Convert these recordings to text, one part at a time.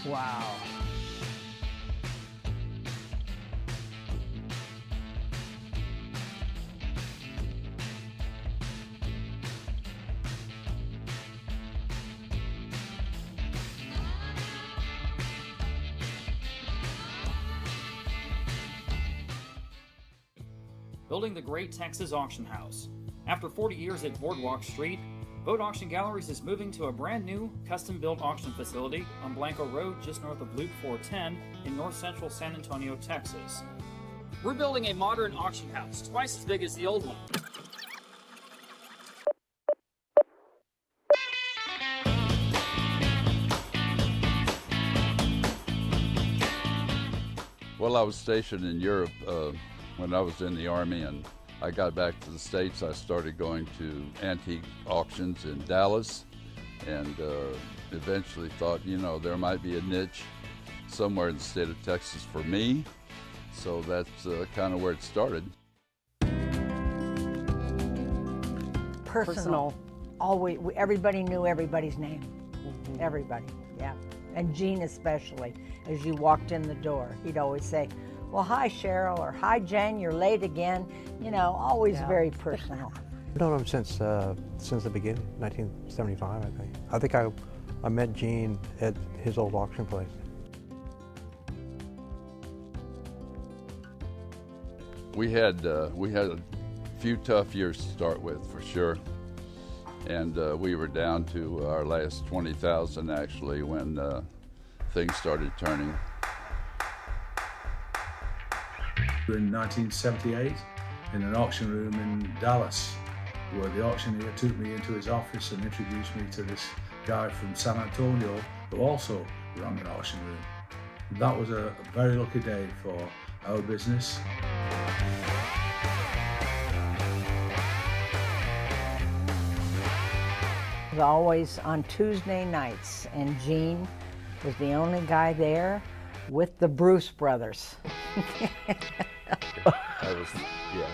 Wow. Building the great Texas auction house. After 40 years at Boardwalk Street, Vogt Auction Galleries is moving to a brand new, custom-built auction facility on Blanco Road just north of Loop 410 in north central San Antonio, Texas. We're building a modern auction house, twice as big as the old one. Well, I was stationed in Europe when I was in the Army, and I got back to the States. I started going to antique auctions in Dallas, and eventually thought, you know, there might be a niche somewhere in the state of Texas for me. So that's kind of where it started. Personal. Always, everybody knew everybody's name. Everybody, yeah. And Gene especially, as you walked in the door, he'd always say, well, hi, Cheryl, or hi, Jen, you're late again. You know, always very personal. I've known him since the beginning, 1975, I think. I think I met Gene at his old auction place. We had a few tough years to start with, for sure. And we were down to our last 20,000 actually when things started turning. In 1978, in an auction room in Dallas, where the auctioneer took me into his office and introduced me to this guy from San Antonio who also ran an auction room. That was a very lucky day for our business. It was always on Tuesday nights, and Gene was the only guy there with the Bruce brothers. I was, yeah.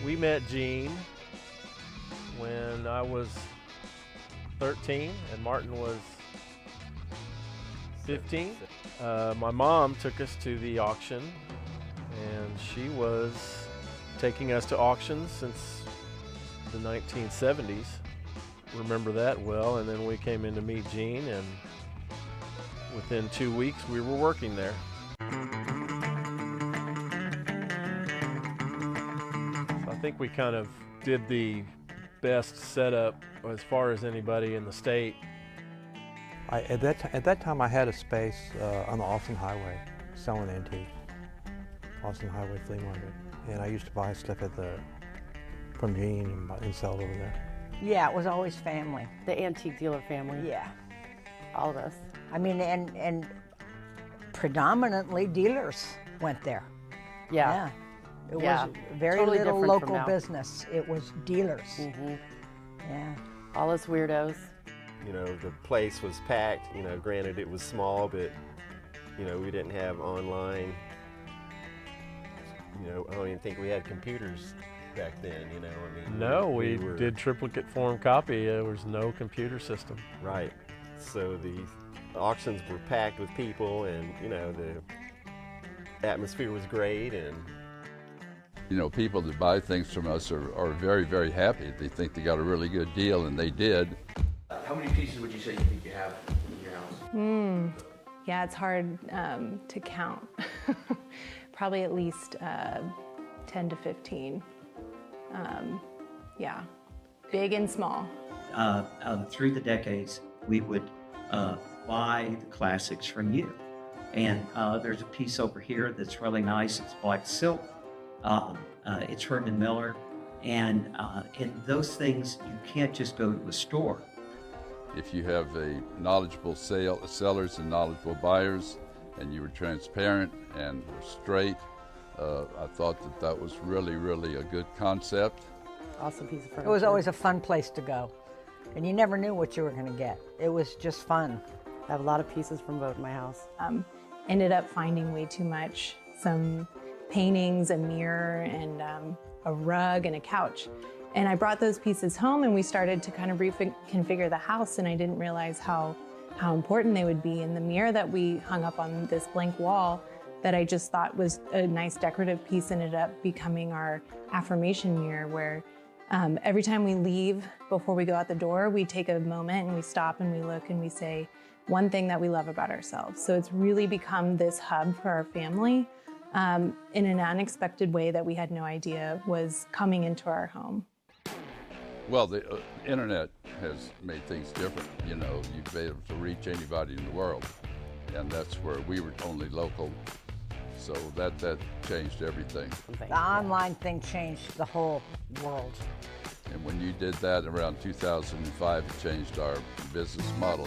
We met Gene when I was 13 and Martin was 15. My mom took us to the auction, and she was taking us to auctions since the 1970s. Remember that well. And then we came in to meet Gene, and within 2 weeks we were working there. So I think we kind of did the best setup as far as anybody in the state. At that time, I had a space on the Austin Highway selling antiques. Austin Highway Flea Market. And I used to buy stuff from Gene and sell it over there. Yeah, it was always family. The antique dealer family. Yeah. All of us. I mean, and predominantly dealers went there. Yeah. It was very Totally little different from local now. business. It was dealers. Yeah. All us weirdos. You know, the place was packed. You know, granted it was small, but, you know, we didn't have online. You know, I don't even think we had computers back then, you know, I mean. No, we did triplicate form copy. There was no computer system. Right. So the auctions were packed with people, and, you know, the atmosphere was great. And You know, people that buy things from us are very, very happy. They think they got a really good deal, and they did. How many pieces would you say you think you have in your house? Yeah, it's hard to count. Probably at least 10 to 15. Yeah, big and small. Through the decades, we would buy the classics from you. And there's a piece over here that's really nice. It's black silk. It's Herman Miller. And in those things, you can't just go to a store. If you have a knowledgeable sellers and knowledgeable buyers, and you were transparent and were straight, I thought that was really, really a good concept. Awesome piece of furniture. It was always a fun place to go. And you never knew what you were going to get. It was just fun. I have a lot of pieces from Vogt in my house. Ended up finding way too much. Some paintings, a mirror, and a rug and a couch. And I brought those pieces home and we started to kind of reconfigure the house, and I didn't realize how important they would be. And the mirror that we hung up on this blank wall that I just thought was a nice decorative piece ended up becoming our affirmation mirror, where every time we leave, before we go out the door, we take a moment and we stop and we look and we say one thing that we love about ourselves. So it's really become this hub for our family in an unexpected way that we had no idea was coming into our home. Well, the internet has made things different. You know, you've been able to reach anybody in the world, and that's where we were only local. So that changed everything. The online thing changed the whole world. And when you did that around 2005, it changed our business model.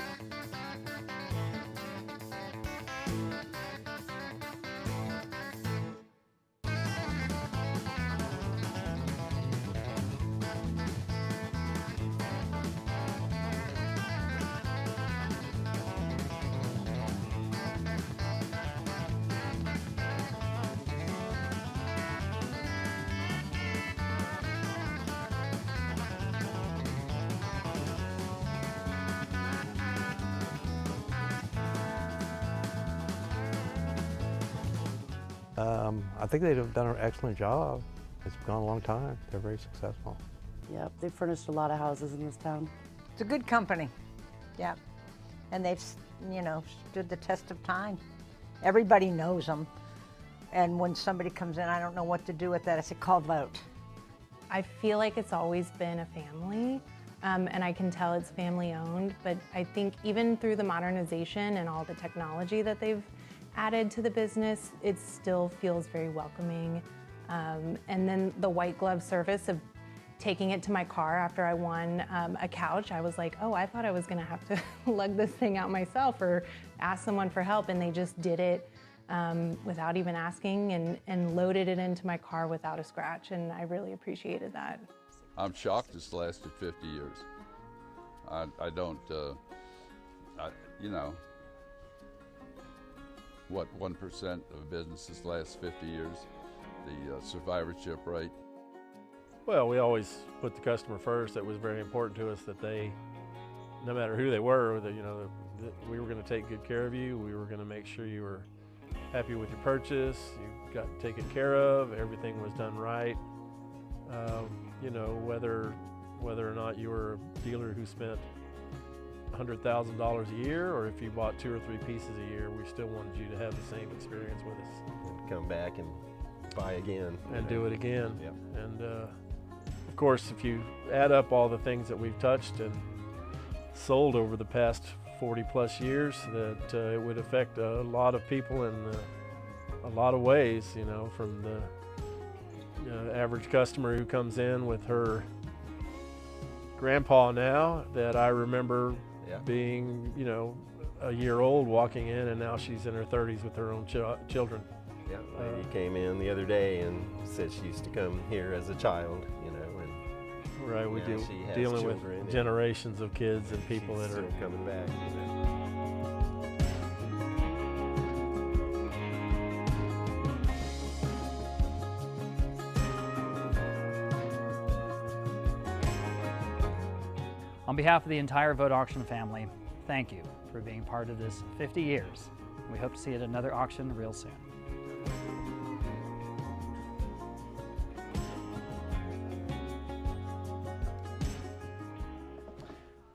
I think they've done an excellent job. It's gone a long time. They're very successful. Yep, they furnished a lot of houses in this town. It's a good company, yeah. And they've, you know, stood the test of time. Everybody knows them. And when somebody comes in, I don't know what to do with that, I say, call Vogt. I feel like it's always been a family, and I can tell it's family owned, but I think even through the modernization and all the technology that they've added to the business, it still feels very welcoming. And then the white glove service of taking it to my car after I won a couch, I was like, oh, I thought I was gonna have to lug this thing out myself or ask someone for help, and they just did it without even asking and loaded it into my car without a scratch, and I really appreciated that. I'm shocked it's lasted 50 years. I don't, you know, what 1% of businesses last 50 years, the survivorship rate. Well, we always put the customer first. It was very important to us that they, no matter who they were, that, you know, that we were going to take good care of you. We were going to make sure you were happy with your purchase. You got taken care of. Everything was done right. You know, whether or not you were a dealer who spent $100,000 a year, or if you bought 2 or 3 pieces a year, we still wanted you to have the same experience with us. Come back and buy again. And do it again. Yep. And of course, if you add up all the things that we've touched and sold over the past 40 plus years, that it would affect a lot of people in a lot of ways, you know, from the average customer who comes in with her grandpa now that I remember being, you know, a year old walking in, and now she's in her 30s with her own children. Yeah, lady came in the other day and said she used to come here as a child, you know, and right, we now do she has dealing with children, generations of kids and people she's that are still coming back. You know. On behalf of the entire Vogt Auction family, thank you for being part of this 50 years. We hope to see you at another auction real soon.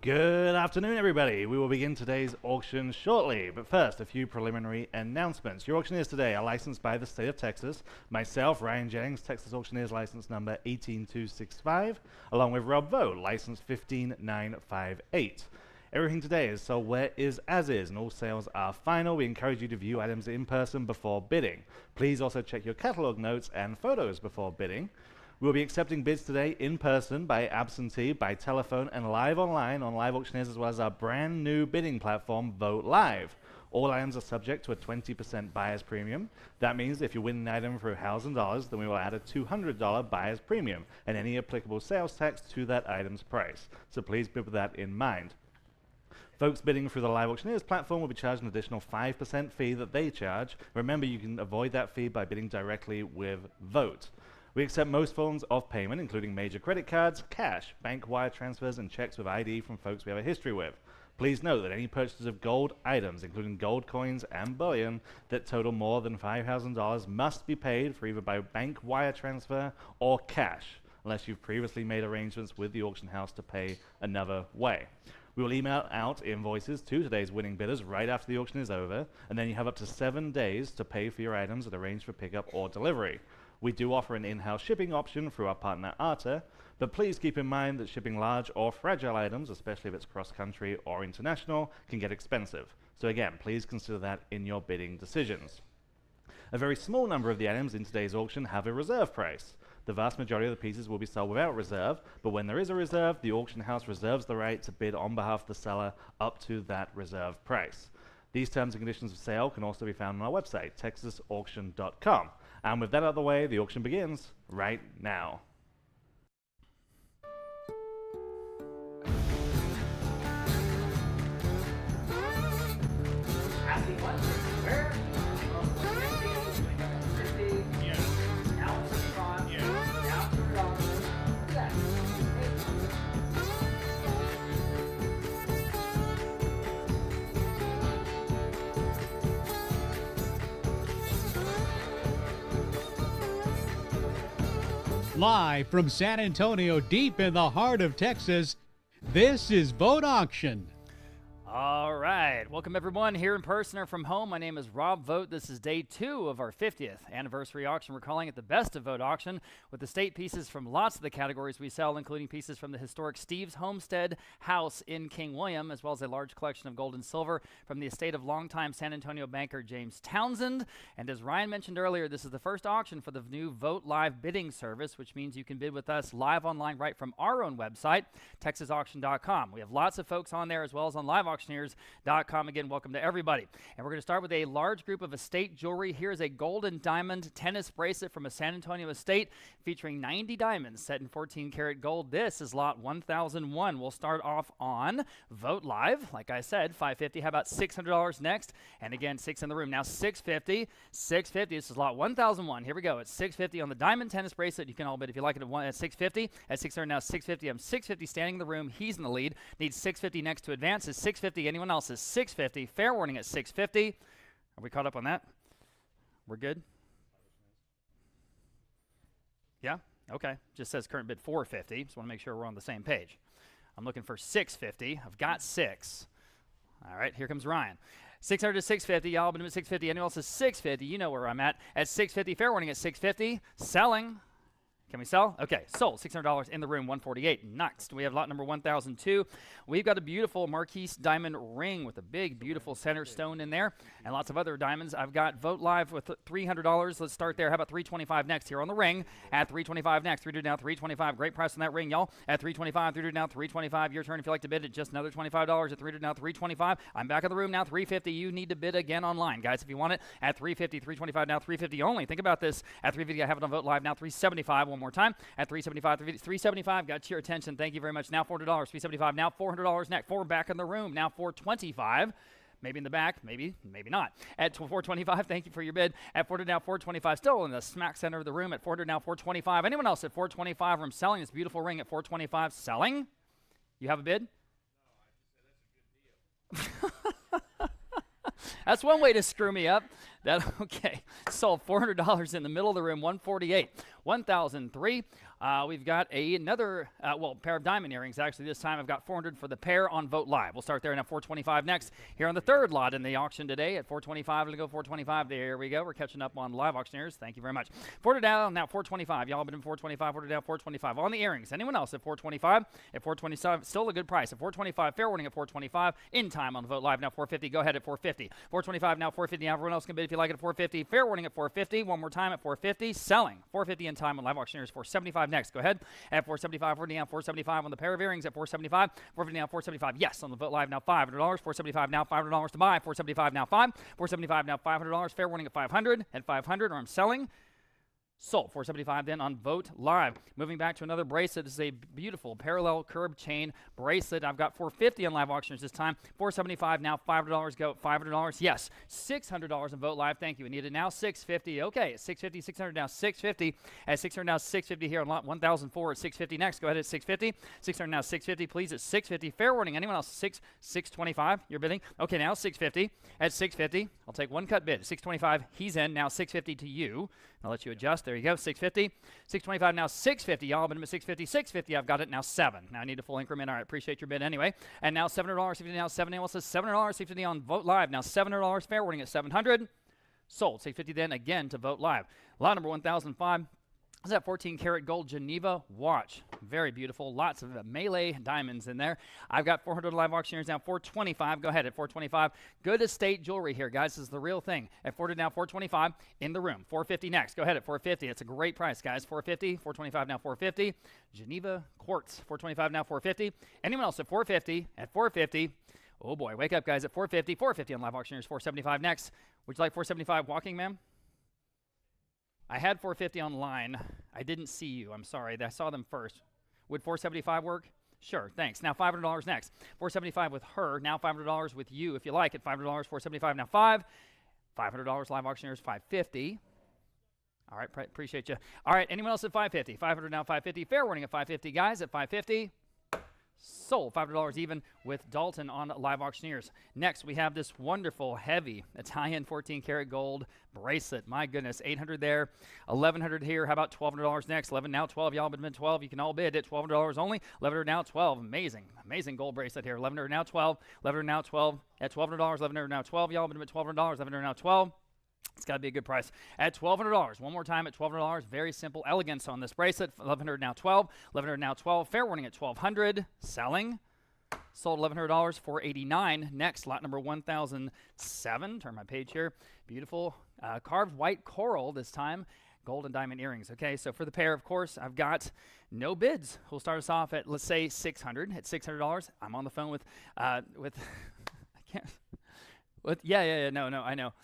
Good afternoon, everybody. We will begin today's auction shortly, but first, a few preliminary announcements. Your auctioneers today are licensed by the state of Texas. Myself, Ryan Jennings, Texas Auctioneers license number 18265, along with Rob Vogt, license 15958. Everything today is sold where is as is, and all sales are final. We encourage you to view items in person before bidding. Please also check your catalog notes and photos before bidding. We'll be accepting bids today in person, by absentee, by telephone, and live online on Live Auctioneers, as well as our brand new bidding platform, Vote Live. All items are subject to a 20% buyer's premium. That means if you win an item for $1,000, then we will add a $200 buyer's premium and any applicable sales tax to that item's price. So please bear with that in mind. Folks bidding through the Live Auctioneers platform will be charged an additional 5% fee that they charge. Remember, you can avoid that fee by bidding directly with Vogt. We accept most forms of payment, including major credit cards, cash, bank wire transfers, and checks with ID from folks we have a history with. Please note that any purchases of gold items, including gold coins and bullion, that total more than $5,000 must be paid for either by bank wire transfer or cash, unless you've previously made arrangements with the auction house to pay another way. We will email out invoices to today's winning bidders right after the auction is over, and then you have up to 7 days to pay for your items that are arranged for pickup or delivery. We do offer an in-house shipping option through our partner Arta, but please keep in mind that shipping large or fragile items, especially if it's cross-country or international, can get expensive. So again, please consider that in your bidding decisions. A very small number of the items in today's auction have a reserve price. The vast majority of the pieces will be sold without reserve, but when there is a reserve, the auction house reserves the right to bid on behalf of the seller up to that reserve price. These terms and conditions of sale can also be found on our website, texasauction.com. And with that out of the way, the auction begins right now. Live from San Antonio, deep in the heart of Texas, this is Vogt Auction. All right. Welcome, everyone, here in person or from home. My name is Rob Vogt. This is day 2 of our 50th anniversary auction. We're calling it the Best of Vogt Auction, with estate pieces from lots of the categories we sell, including pieces from the historic Steves Homestead house in King William, as well as a large collection of gold and silver from the estate of longtime San Antonio banker James Townsend. And as Ryan mentioned earlier, this is the first auction for the new Vogt Live bidding service, which means you can bid with us live online right from our own website, texasauction.com. We have lots of folks on there, as well as on liveauctioneers.com. Again, welcome to everybody. And we're going to start with a large group of estate jewelry. Here's a gold and diamond tennis bracelet from a San Antonio estate featuring 90 diamonds set in 14 karat gold. This is lot 1001. We'll start off on Vogt Live. Like I said, $550. How about $600 next? And again, 6 in the room. Now $650. $650. This is lot 1001. Here we go. It's $650 on the diamond tennis bracelet. You can all bid if you like it at $650. At $600 now $650. I'm $650 standing in the room. He's in the lead. Needs $650 next to advance. Is $650. Anyone else is $650. Fair warning at $650. Are we caught up on that? We're good? Yeah? Okay. Just says current bid $450. Just want to make sure we're on the same page. I'm looking for $650. I've got 6. All right, here comes Ryan. $600 to $650. Y'all been at $650. Anyone else is $650. You know where I'm at. At $650. Fair warning at $650. Selling. Can we sell? Okay, sold. $600 in the room, $148. Next, we have lot number 1002. We've got a beautiful Marquise diamond ring with a big, beautiful center stone in there and lots of other diamonds. I've got Vogt Live with $300. Let's start there. How about $325 next here on the ring? At $325 next. $300 now, $325. Great price on that ring, y'all. At $325, $300 now, $325. Your turn if you like to bid at just another $25. At $300 now, $325. I'm back in the room now, $350. You need to bid again online, guys, if you want it. At $350, $325 now, $350 only. Think about this. At $350, I have it on Vogt Live now, $375. One more time at $375. $375 got your attention. Thank you very much. Now $400. $375 now, $400 next. 4 back in the room now, $425. Maybe in the back, maybe not. At $425, thank you for your bid. At $400 now, $425, still in the smack center of the room. At $400 now, $425. Anyone else at $425? I'm selling this beautiful ring at $425. Selling? You have a bid? No, I just said that's a good deal. That's one way to screw me up. Okay, sold $400 in the middle of the room, $148. 1003. We've got another pair of diamond earrings. Actually, this time I've got $400 for the pair on Vogt Live. We'll start there and at $425 next. Here on the third lot in the auction today at $425. We'll go $425. There we go. We're catching up on live auctioneers. Thank you very much. $400 down now, $425. Y'all have been in $425. $400 down, $425 on the earrings. Anyone else at $425? At $425, still a good price. At $425, fair warning at $425. In time on Vogt Live now, $450. Go ahead at $450. $425 now, $450. Now everyone else can bid if you like it at $450. Fair warning at $450. One more time at $450. Selling $450 in time on live auctioneers. $475 next. Go ahead at $475. $450 down, $475 on the pair of earrings at $475. $450 now, $475. Yes, on the Vogt Live now, $500. $475 now, $500 to buy. $475 now, $5. $475 now, $500. Fair warning at $500. At $500, or I'm selling Sold. 475 then on Vogt Live. Moving back to another bracelet. This is a beautiful parallel curb chain bracelet. I've got 450 on live auctions this time. 475 now. $500 go. $500. Yes. $600 on Vogt Live. Thank you. We need it now. 650. Okay. At 650. 600 now. 650. At 600 now. 650 here on lot 1004 at 650 next. Go ahead at 650. 600 now. 650. Please at 650. Fair warning. Anyone else? 625. You're bidding. Okay. Now 650. At 650. I'll take one cut bid. 625. He's in. Now 650 to you. I'll let you adjust. There you go. 650. 625 now. 650. Y'all been at 650. 650. I've got it now. 7. Now I need a full increment. All right. Appreciate your bid anyway. And now $700. Now 70. What's this? $700. 650 on Vogt Live. Now $700. Fair warning at 700. Sold. 650 then again to Vogt Live. Lot number 1005. Is that 14 karat gold Geneva watch? Very beautiful. Lots of melee diamonds in there. I've got 400 live auctioneers now. 425. Go ahead at 425. Good estate jewelry here, guys. This is the real thing. At 400 now. 425 in the room. 450 next. Go ahead at 450. It's a great price, guys. 450. 425 now. 450. Geneva quartz. 425 now. 450. Anyone else at 450? At 450. Oh boy, wake up, guys. At 450. 450 on live auctioneers. 475 next. Would you like 475 walking, ma'am? I had 450 online. I didn't see you. I'm sorry. I saw them first. Would 475 work? Sure. Thanks. Now $500 next. 475 with her. Now $500 with you if you like it. $500. 475 now. $500 live auctioneers. 550. All right. Appreciate you. All right. Anyone else at 550? 500 now. 550. Fair warning at 550, guys. At 550. Sold. $500 even with Dalton on live auctioneers. Next, we have this wonderful, heavy Italian 14 karat gold bracelet. My goodness, $800 there, $1,100 here. How about $1,200 next? 11 now, 12. Y'all been 12. You can all bid at $1,200 only. $1,100 now, 12. Amazing gold bracelet here. $1,100 now, 12. $1,100 now, 12. At $1,200, $1,100 now, 12. Y'all been $1,200. $1,100 now, 12. It's got to be a good price. At $1,200, one more time at $1,200. Very simple elegance on this bracelet. $1,100 now 12. $1,100 now 12. Fair warning at $1,200. Selling. Sold $1,100. $489. Next, lot number 1007. Turn my page here. Beautiful carved white coral this time. Gold and diamond earrings. Okay, so for the pair, of course, I've got no bids. We'll start us off at, let's say, $600. At $600, I'm on the phone with I can't. No, I know.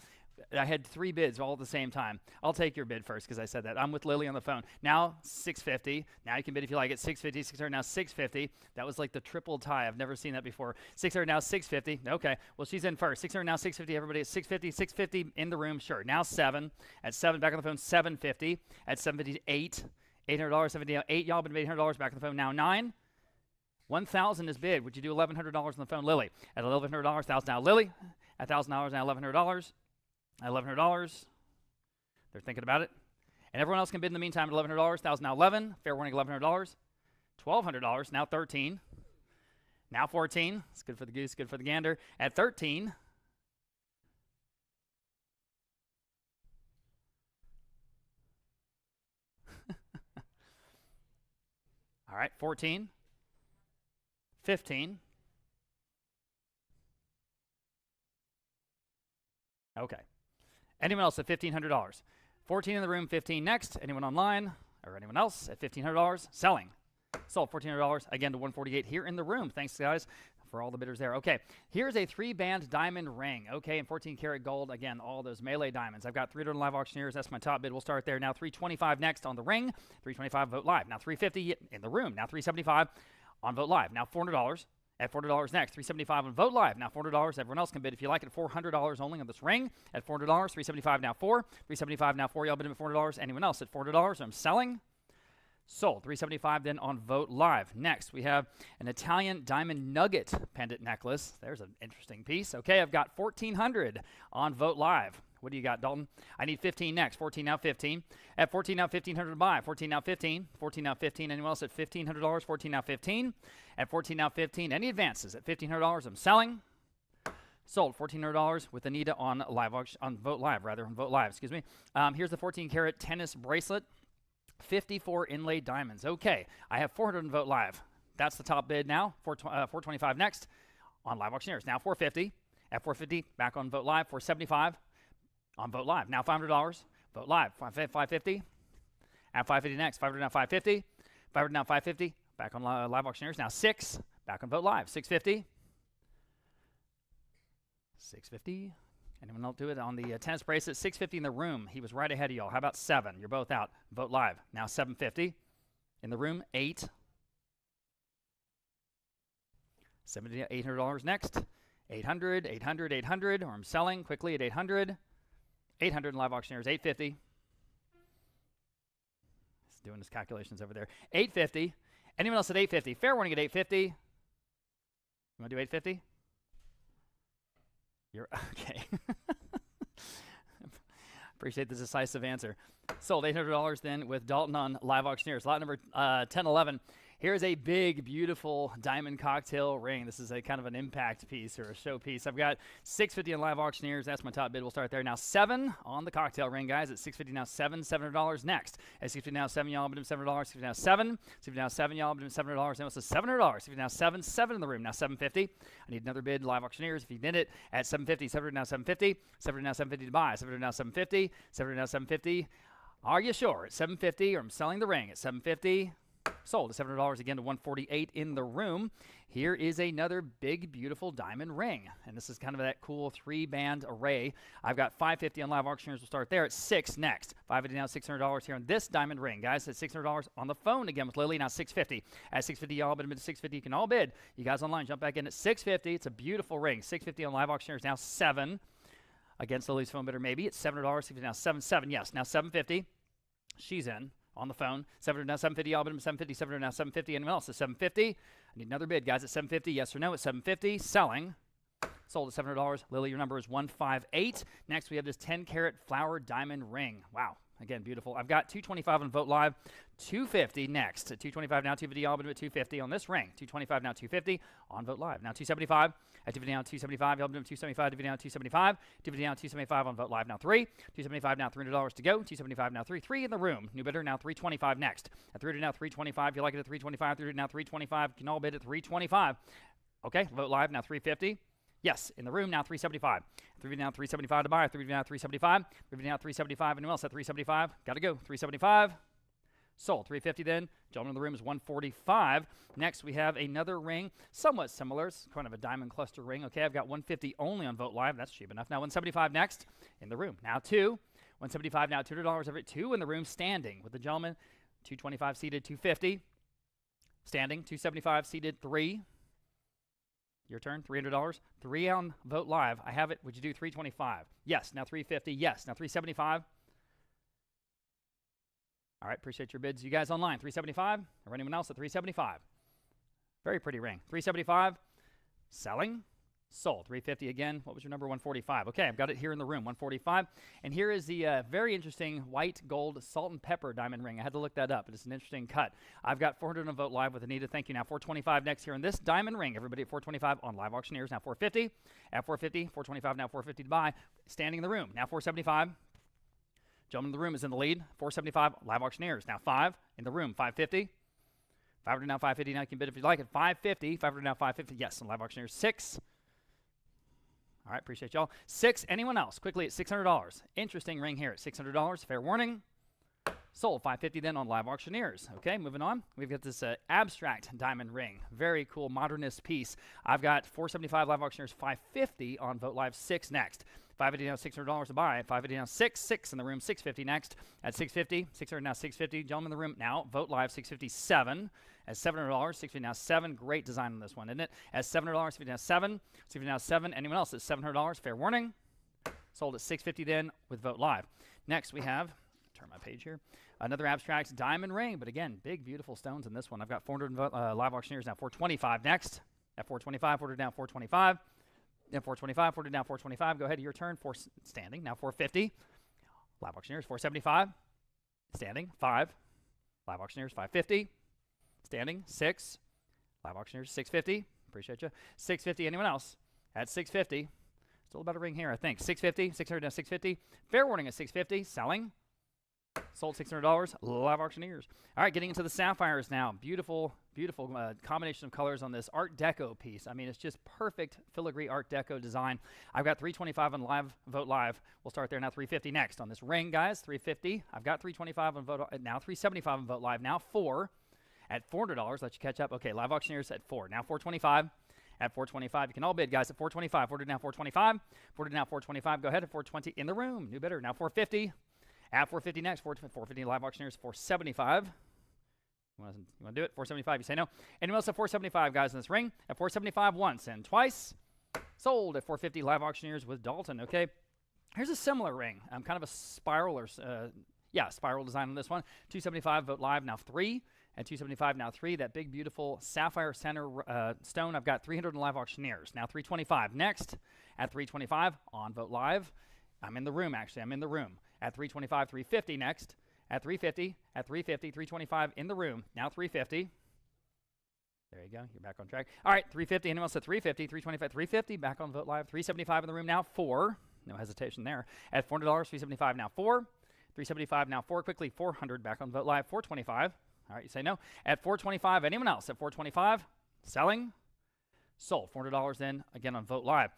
I had 3 bids all at the same time. I'll take your bid first because I said that. I'm with Lily on the phone. Now, $650. Now you can bid if you like it. $650, $600, now $650. That was like the triple tie. I've never seen that before. $600, now $650. Okay, well, she's in first. $600, now $650. Everybody at $650. $650 in the room. Sure. Now 7. At 7, back on the phone, $750. At $750, 8. $800, $750, 8. Y'all been $800 back on the phone. Now 9. 1,000 is bid. Would you do $1,100 on the phone, Lily? At $1,100, 1,000 now, Lily. At $1,000 now, $1,100. At $1,100. They're thinking about it. And everyone else can bid in the meantime at $1,100. $1,000 now 11. Fair warning, $1,100. $1,200 now 13. Now 14. It's good for the goose, good for the gander. At 13. All right, 14. 15. Okay. Anyone else at $1,500? 14 in the room, 15 next. Anyone online or anyone else at $1,500? Selling. Sold $1,400 again to 148 here in the room. Thanks, guys, for all the bidders there. Okay, here's a 3-band diamond ring. Okay, and 14 karat gold. Again, all those melee diamonds. I've got 300 live auctioneers. That's my top bid. We'll start there. Now 325 next on the ring. 325 Vogt Live. Now 350 in the room. Now 375 on Vogt Live. Now $400. At $400 next, $375 on Vogt Live. Now $400. Everyone else can bid if you like it. $400 only on this ring. At $400, $375 now 4. $375 now 4. Y'all bid at $400. Anyone else at $400? I'm selling. Sold. $375 then on Vogt Live. Next, we have an Italian diamond nugget pendant necklace. There's an interesting piece. Okay, I've got $1,400 on Vogt Live. What do you got, Dalton? I need 15 next. 14 now 15. At 14 now, 1,500 to buy. 14 now 15. 14 now 15. Anyone else at $1,500? 14 now 15. At 14 now 15. Any advances at $1,500? I'm selling. Sold. $1,400 with Anita on live auction, on Vogt Live, rather, on Vogt Live, excuse me. Here's the 14 karat tennis bracelet. 54 inlaid diamonds. Okay, I have 400 on Vogt Live. That's the top bid now. 425 next on live auctioneers. Now 450. At 450, back on Vogt Live. 475 on Vogt Live. Now $500. Vogt Live. 550. At 550 next. 500 now 550. 500 now 550. Back on live auctioneers. Now 6. Back on Vogt Live. 650. 650. Anyone else do it on the tennis bracelet? $650 in the room. He was right ahead of y'all. How about 7? You're both out. Vote live. Now $750 in the room. 8. $800 next. 800, 800, 800. Or I'm selling quickly at 800. 800 in live auctioneers. 850. He's doing his calculations over there. 850. Anyone else at 850? Fair warning at 850. You want to do 850? You're okay. Appreciate the decisive answer. Sold $800 then with Dalton on live auctioneers. Lot number 1011. Here's a big, beautiful diamond cocktail ring. This is a kind of an impact piece or a show piece. I've got $650 on live auctioneers. That's my top bid. We'll start there. Now 7 on the cocktail ring, guys. At $650 now 7, $700 next. At $650 now 7, y'all, but $700. $650 now 7. $650 now 7, y'all, but $700. Now it's $700. $650 now 7, 7 in the room. Now $750. I need another bid. Live auctioneers, if you did it at $750. $700 now $750. $700 now $750 to buy. $700 now $750. $700 now $750. Are you sure? At $750, or I'm selling the ring at $750. Sold at $700 again to $148 in the room. Here is another big, beautiful diamond ring. And this is kind of that cool 3-band array. I've got $550 on live auctioneers. We'll start there at 6 next. $550 now $600 here on this diamond ring. Guys, at $600 on the phone again with Lily. Now $650. At $650, y'all bid to $650. You can all bid. You guys online, jump back in at $650. It's a beautiful ring. $650 on live auctioneers. Now 7. Against Lily's phone bidder, maybe. It's $700. $650 now 7. Yes, now $750. She's in. On the phone, $700 now $750, all but $750, $700 now $750. Anyone else at $750? I need another bid, guys, at $750. Yes or no at $750. Selling. Sold at $700. Lily, your number is 158. Next, we have this 10-carat flower diamond ring. Wow. Again, beautiful. I've got $225 on Vote Live, $250 next. At $225 now, $250, all but $250 on this ring. $225 now, $250 on Vote Live. Now $275. At $250 now, $275. Y'all bid $275. $250 now, $275. $250 now, $275 on Vote Live. Now $3. $275 now, $300 to go. $275 now, $3 in the room. New bidder now, $325 next. At $300 now, $325. If you like it at $325, $300 now, $325. You can all bid at $325. Okay, Vote Live now, $350. Yes, in the room now, $375. $350 now, $375 to buy. $350 now, $375. $350 now, $375. Anyone else at $375? Got to go. $375. Sold. $350 then. Gentleman in the room is $145. Next, we have another ring, somewhat similar. It's kind of a diamond cluster ring. Okay, I've got $150 only on Vote Live. That's cheap enough. Now $175 next in the room. Now 2. $175 now, $200 every 2 in the room, standing with the gentleman. $225 seated, $250. Standing, $275 seated, 3. Your turn, $300. 3 on Vote Live. I have it. Would you do $325? Yes. Now $350. Yes. Now $375. All right. Appreciate your bids. You guys online, $375. Or anyone else at $375? Very pretty ring. $375. Selling. Sold. $350 again. What was your number? $145. Okay, I've got it here in the room. $145. And here is the very interesting white gold salt and pepper diamond ring. I had to look that up, but it's an interesting cut. I've got $400 on Vote Live with Anita. Thank you. Now $425 next here on this diamond ring. Everybody at $425 on live auctioneers. Now $450. At $450. $425 now $450 to buy. Standing in the room. Now $475. Gentleman in the room is in the lead. $475 live auctioneers. Now 5 in the room. $550. $500 now $550. Now you can bid if you like it. $550. $500 now $550. Yes, on live auctioneers. 6. All right, appreciate y'all. 6, anyone else? Quickly at $600. Interesting ring here at $600. Fair warning. Sold. $550 then on live auctioneers. Okay, moving on. We've got this abstract diamond ring. Very cool modernist piece. I've got $475 live auctioneers, $550 on Vote Live. 6 next. $550 now $600 to buy. $550 now 6 in the room. $650 next. At $650. $600 now $650. Gentlemen in the room now. Vote Live $657. At $700. $650 now 7. Great design on this one, isn't it? At $700. $650 now 7. $650 now 7. Anyone else at $700? Fair warning. Sold at $650 then with Vote Live. Next we have, turn my page here, another abstract diamond ring, but again, big beautiful stones in this one. I've got 400 live auctioneers now. $425 next. At $425. $400 down $425. Then $425. $400 down $425. Go ahead to your turn. 4 standing. Now $450. Live auctioneers $475. Standing 5. Live auctioneers $550. Standing 6. Live auctioneers $650. Appreciate you. $650. Anyone else? At $650. Still about a ring here, I think. $650. $600 down $650. Fair warning at $650. Selling. Sold $600. Live auctioneers. All right, getting into the sapphires now. Beautiful, beautiful combination of colors on this Art Deco piece. I mean, it's just perfect filigree Art Deco design. I've got $325 on live Vote Live. We'll start there now. $350 next on this ring, guys. $350. I've got $325 on Vote. Now $375 on Vote Live. Now 4 at $400. Let you catch up. Okay, live auctioneers at 4. Now $425. at 425. You can all bid, guys, at 425. 400 now, 425. 400 now, 425. Go ahead at 420 in the room. New bidder. Now 450. At 450 next. 450 live auctioneers, 475. You want to do it? 475. You say no. Anyone else at 475, guys, in this ring? At 475 once and twice. Sold at 450 live auctioneers with Dalton. Okay. Here's a similar ring. Kind of a spiral or spiral design on this one. 275 vote live now 3. At 275 now 3. That big beautiful sapphire center stone. I've got 300 in live auctioneers. Now 325 next. At 325 on vote live. I'm in the room actually. I'm in the room. At 325, 350 next. At 350, 325 in the room. Now 350. There you go. You're back on track. All right, 350. Anyone else at 350, 325, 350. Back on vote live. 375 in the room now. 4. No hesitation there. At $400, 375 now 4. 375 now 4. Quickly 400 back on vote live. 425. All right, you say no. At 425. Anyone else at 425? Selling. Sold. $400 then again on vote live.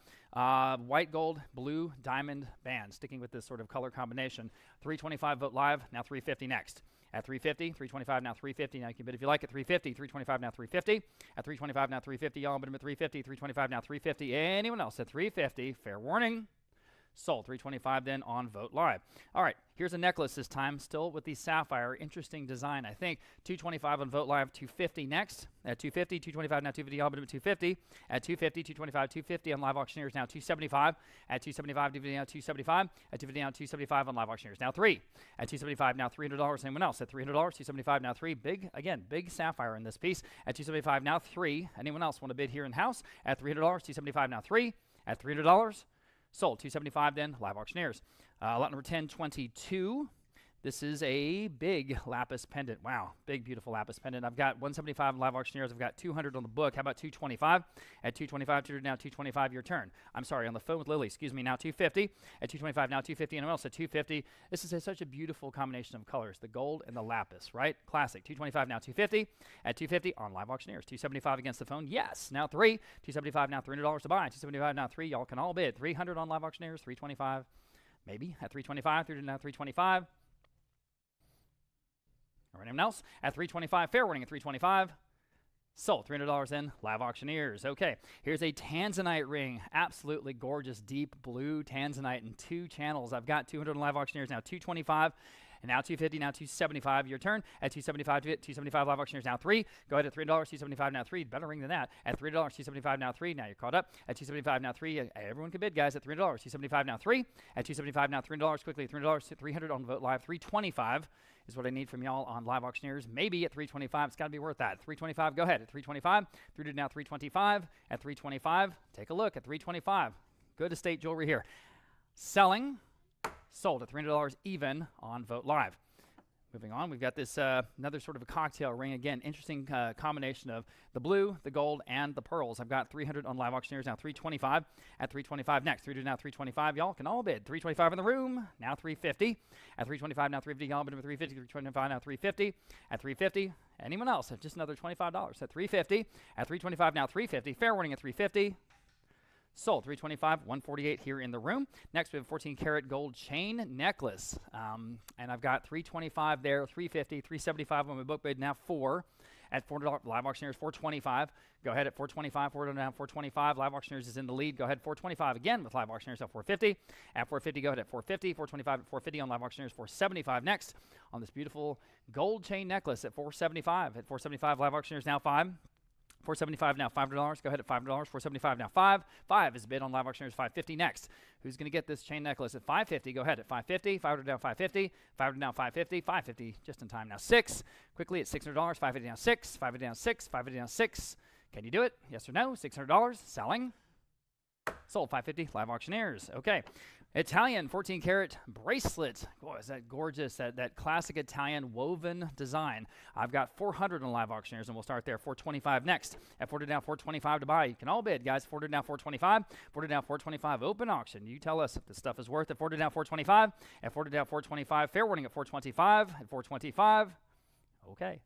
White, gold, blue, diamond band. Sticking with this sort of color combination. 325 vote live. Now 350 next. At 350, 325 now 350. Now you can bid if you like at 350. 325 now 350. At 325 now 350. Y'all bid them at 350. 325 now 350. Anyone else at 350? Fair warning. Sold. 325 then on vote live. All right, here's a necklace this time, still with the sapphire. Interesting design, I think. 225 on vote live. 250 next. At 250, 225 now 250. Y'all bid them at 250. At 250, 225, 250 on live auctioneers now 275. At 275, 250 now 275. At 250 now 275 on live auctioneers now 3. At 275 now $300. Anyone else at $300? 275 now 3. Big sapphire in this piece. At 275 now 3. Anyone else want to bid here in house? At $300, 275 now 3. At $300. Sold. 275 then, live auctioneers. Lot number 1022. This is a big lapis pendant. Wow, big, beautiful lapis pendant. I've got 175 live auctioneers. I've got 200 on the book. How about 225? At 225, 200 now 225, your turn. I'm sorry, on the phone with Lily. Excuse me, now 250. At 225, now 250. Anyone else at 250? This is such a beautiful combination of colors, the gold and the lapis, right? Classic. 225, now 250. At 250 on live auctioneers. 275 against the phone. Yes, now 3. 275, now $300 to buy. 275, now 3. Y'all can all bid. 300 on live auctioneers. 325, maybe. At 325, 300 now 325. Or anyone else? At 325, fair warning at 325. Sold. $300 in live auctioneers. Okay, here's a tanzanite ring. Absolutely gorgeous, deep blue tanzanite in 2 channels. I've got 200 in live auctioneers now 225. And now 250, now 275, your turn. At 275, 275 live auctioneers now 3. Go ahead at $3, 275 now 3. Better ring than that. At $3, 275 now 3. Now you're caught up. At 275 now 3. Everyone can bid, guys. At $3, 275 now 3. At 275 now $3. Quickly, $3, 300 on vote live. 325 is what I need from y'all on live auctioneers. Maybe at 325. It's got to be worth that. 325. Go ahead at 325. 300 now 325. At 325. Take a look at 325. Good estate jewelry here. Selling. Sold at $300 even on vote live. Moving on, we've got this another sort of a cocktail ring. Again, interesting combination of the blue, the gold, and the pearls. I've got 300 on live auctioneers now 325. At 325 next. 300 now 325. Y'all can all bid. 325 in the room. Now 350. At 325 now 350. Y'all bid with 350. 325 now 350. At 350. Anyone else? At just another $25 at 350. At 325 now 350. Fair warning at 350. Sold. 325, 148 here in the room. Next, we have a 14 karat gold chain necklace. And I've got 325 there, 350, 375 on my book bid, now 4. At $400, live auctioneers, 425. Go ahead at 425, $400 down, 425. Live auctioneers is in the lead. Go ahead, 425 again with live auctioneers at 450. At 450, go ahead at 450. 425 at 450 on live auctioneers, 475 next on this beautiful gold chain necklace at 475. At 475, live auctioneers now 5. 475 now, $5. Go ahead at $5. 475 now, 5. 5 is bid on live auctioneers. 550 next. Who's going to get this chain necklace at 550? Go ahead at 550. 500 down, 550. 500 down, 550. 550 just in time now, 6. Quickly at $600. 550 down, 6. 550 down, 6. 550 down, 6. Can you do it? Yes or no? $600. Selling. Sold. 550. Live auctioneers. Okay. Italian 14 karat bracelet. Boy, is that gorgeous, that classic Italian woven design. I've got 400 on live auctioneers, and we'll start there. 425 next. At 400 now, 425 to buy. You can all bid, guys. 400 now, 425. 400 now, 425. Open auction. You tell us if this stuff is worth it. 400 now, 425. At 400 now, 425. Fair warning at 425. At 425. Okay.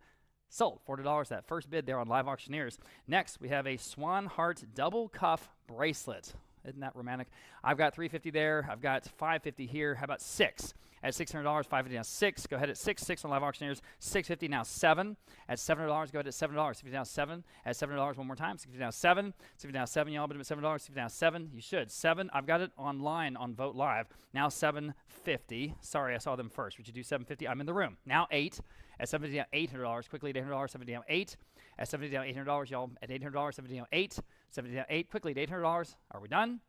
Sold. $400. That first bid there on live auctioneers. Next, we have a Swan Heart double cuff bracelet. Isn't that romantic? I've got 350 there. I've got 550 here. How about 6? At $600, $550 now 6. Go ahead at 6. 6 on live auctioneers. $650 now 7. At $700, go ahead at $7. $650 now 7. At $7 one more time. $650 now 7. $650 now 7. Y'all, but at $7. $650 now 7. You should 7. I've got it online on Vote Live. Now $750. Sorry, I saw them first. Would you do $750? I'm in the room. Now 8. At $750 down $800. Quickly at $800. $750 down 8. At $750 down $800. Y'all at $800. $750 down 8. $750 down 8. Quickly at $800. Are we done?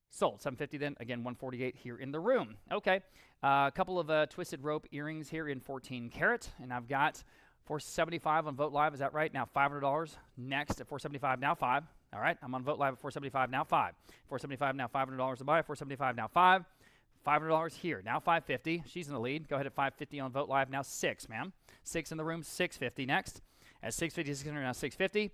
Sold. $750 then. Again, $148 here in the room. Okay. A couple of twisted rope earrings here in 14 karat. And I've got $475 on Vote Live. Is that right? Now $500. Next at $475. Now 5. All right. I'm on Vote Live at $475. Now 5. $475 now $500 to buy. $475 now 5. $500 here. Now $550. She's in the lead. Go ahead at $550 on Vote Live. Now 6, ma'am. 6 in the room. $650 next. At $650, $600 now $650.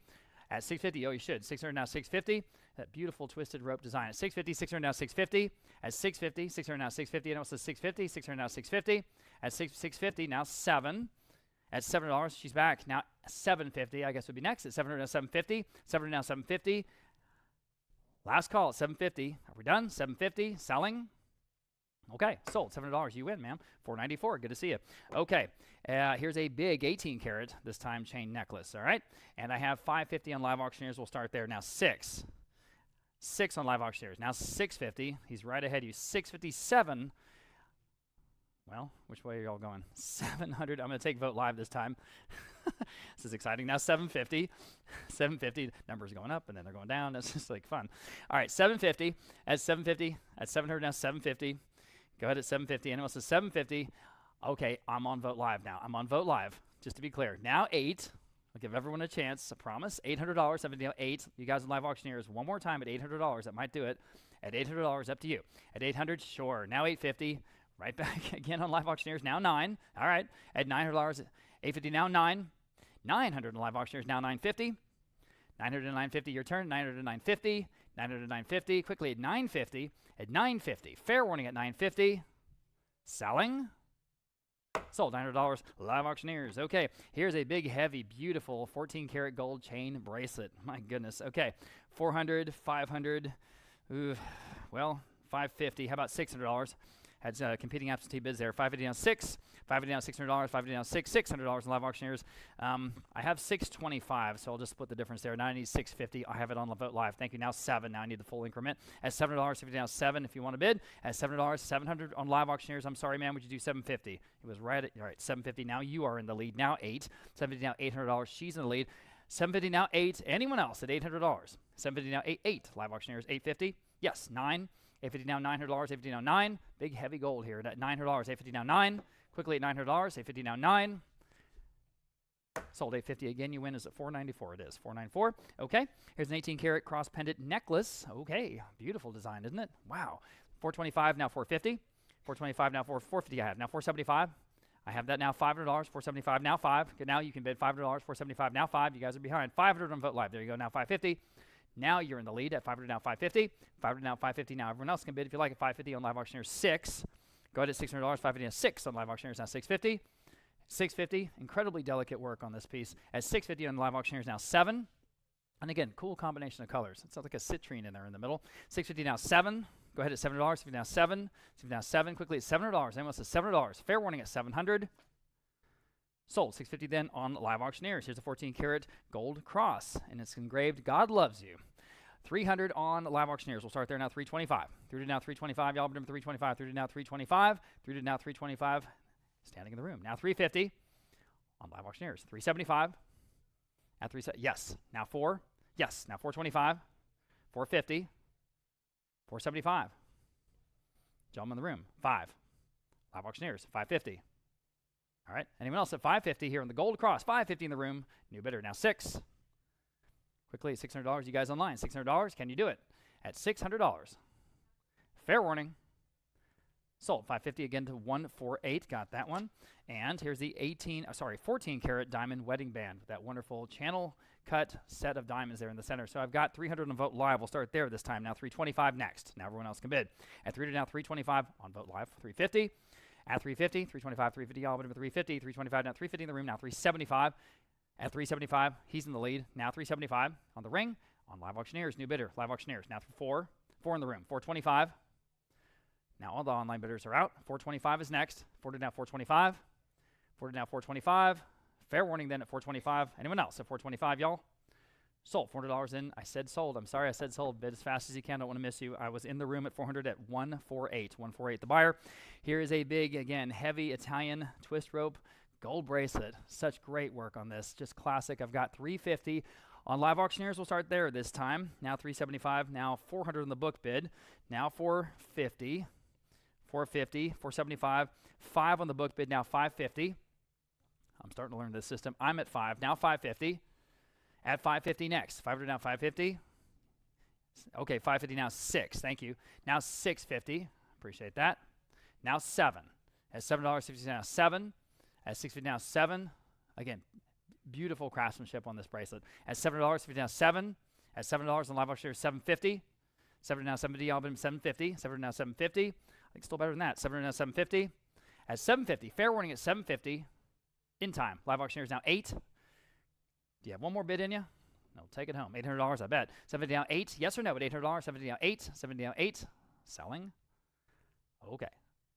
At $650, oh, you should. $600 now $650. That beautiful twisted rope design. At $650, $600 now $650. At $650, $600 now $650. And also $650, $600 now $650. At $650 now 7. At $7, she's back. Now $750, I guess would be next. At $700 now $750. $700 now $750. Last call at $750. Are we done? $750. Selling. Okay, sold. $7. You win, ma'am. $494. Good to see you. Okay, here's a big 18 karat, this time chain necklace, all right? And I have $550 on live auctioneers. We'll start there. Now 6. 6 on live auctioneers. Now $650. He's right ahead of you. $657. Well, which way are y'all going? $700. I'm going to take Vote Live this time. This is exciting. Now $750. $750. Numbers going up and then they're going down. That's just like fun. All right, $750. At $750. At $700 now $750. Go ahead at $750. Anyone else says $750? Okay, I'm on Vote Live now. I'm on Vote Live, just to be clear. Now 8. I'll give everyone a chance, I promise. $800, $750, 8. You guys in live auctioneers, one more time at $800. That might do it. At $800, up to you. At $800, sure. Now $850. Right back again on live auctioneers. Now 9. All right. At $900, $850 now 9. $900 on live auctioneers. Now $950. $900 to $950. Your turn. $900 to $950. $900 to $950. Quickly at $950. At $950. Fair warning at $950. Selling. Sold. $900. Live auctioneers. Okay. Here's a big, heavy, beautiful 14 karat gold chain bracelet. My goodness. Okay. $400, $500. Ooh, well, $550. How about $600? Had competing absentee bids there. $550 down 6. $550 down $600. $550 down 6. $600 in live auctioneers. I have $625, so I'll just split the difference there. Now I need $650. I have it on the Vote Live. Thank you. Now 7. Now I need the full increment. At $7, $50 down 7 if you want to bid. At $7, $700 on live auctioneers. I'm sorry, man. Would you do $750? It was right at, all right, $750. Now you are in the lead. Now 8. $750 now $800. She's in the lead. $750 now 8. Anyone else at $800? $750 now 8. 8. Live auctioneers. $850. Yes. 9. $850 now $900. $850 now 9. Big heavy gold here at $900. $850 now 9. Quickly at $900. $850 now 9. Sold $850 again. You win is at $494. It is $494. Okay. Here's an 18 karat cross pendant necklace. Okay. Beautiful design, isn't it? Wow. $425 now $450. $425 now $450. I have now $475. I have that now $500. $475 now 5. Good. Now you can bid $500. $475 now 5. You guys are behind. $500 on Vote Live. There you go. Now $550. Now you're in the lead at $500 now $550. $500 now $550. Now everyone else can bid if you like at $550 on live auctioneers 6. Go ahead at $600. $550 now 6 on live auctioneers now $650. $650. Incredibly delicate work on this piece. At $650 on live auctioneers now 7. And again, cool combination of colors. It sounds like a citrine in there in the middle. $650 now 7. Go ahead at $700. $650 now 7. $650 now 7. Quickly at $700. Anyone else at $700. Fair warning at $700. Sold. $650 then on live auctioneers. Here's a 14 karat gold cross, and it's engraved "God loves you." $300 on live auctioneers. We'll start there now. $325. $300 now $325. Y'all bid $325. $300 now $325. $300 now $325. Standing in the room. Now $350 on live auctioneers. $375. At $3. Yes. Now 4. Yes. Now $425. $450. $475. Gentlemen in the room. 5. Live auctioneers. $550. All right. Anyone else at $550 here on the gold cross? $550 in the room. New bidder now 6. Quickly at $600. You guys online. $600. Can you do it? At $600. Fair warning. Sold. $550 again to $148. Got that one. And here's the 14 karat diamond wedding band with that wonderful channel cut set of diamonds there in the center. So I've got $300 on Vote Live. We'll start there this time. Now $325 next. Now everyone else can bid. At $300 now $325 on Vote Live. $350. At $350, $325, $350, all but $350, $325, now $350 in the room, now $375. At $375, he's in the lead. Now $375 on the ring, on live auctioneers, new bidder, live auctioneers. Now 4 in the room, $425. Now all the online bidders are out. 425 is next. Forwarded now 425. Forwarded now 425. Fair warning then at 425. Anyone else at 425, y'all? Sold. $400 in. I said sold. I'm sorry I said sold. Bid as fast as you can. Don't want to miss you. I was in the room at 400 at 148. 148 the buyer. Here is a big, again, heavy Italian twist rope gold bracelet. Such great work on this. Just classic. I've got 350 on live auctioneers. We'll start there this time. Now 375. Now 400 on the book bid. Now 450. 450. 475. 5 on the book bid. Now 550. I'm starting to learn this system. I'm at 5. Now 550. At 550 next. 500 now 550. Okay, 550 now 6. Thank you. Now 650. Appreciate that. Now 7. At $7.50 now 7. At 650 now 7. Again, beautiful craftsmanship on this bracelet. At $7.50 now 7. At $7 on live auction, 750. 7 now 750. I'll bid 750. 7 now 750. I think still better than that. 7 now 750. At 750. Fair warning at 750. In time. Live auctioneers now 8. Do you have one more bid in you? No, take it home. $800, I bet. 750 now 8. Yes or no at $800? 750 now 8. 750 now 8. Selling. Okay.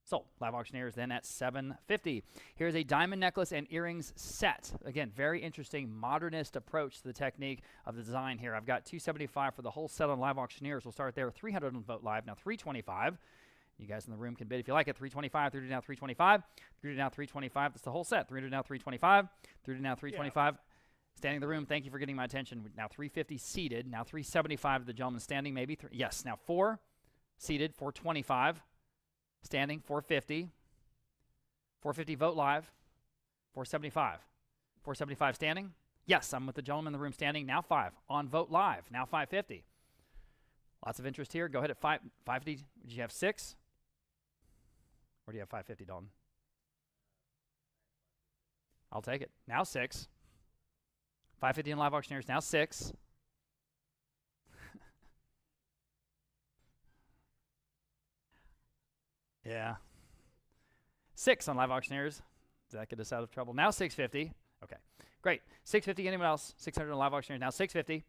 Sold. Live auctioneers then at 750. Here's a diamond necklace and earrings set. Again, very interesting modernist approach to the technique of the design here. I've got 275 for the whole set on live auctioneers. We'll start there with 300 on Vote Live. Now 325. You guys in the room can bid if you like it. 325, 300 now 325. 300 now 325. That's the whole set. 300 now 325. 300 now 325. Yeah. Standing in the room, thank you for getting my attention. Now 350 seated. Now 375 to the gentleman standing, maybe. Yes, now 4 seated, 425. Standing, 450. 450 Vote Live. 475. 475 standing. Yes, I'm with the gentleman in the room standing. Now 5 on Vote Live. Now 550. Lots of interest here. Go ahead at 550. Did you have 6? Or do you have 550, Dalton? I'll take it. Now 6. 550 in live auctioneers, now 6. Yeah. 6 on live auctioneers. Does that get us out of trouble? Now 650. Okay, great. 650, anyone else? 600 on live auctioneers, now 650.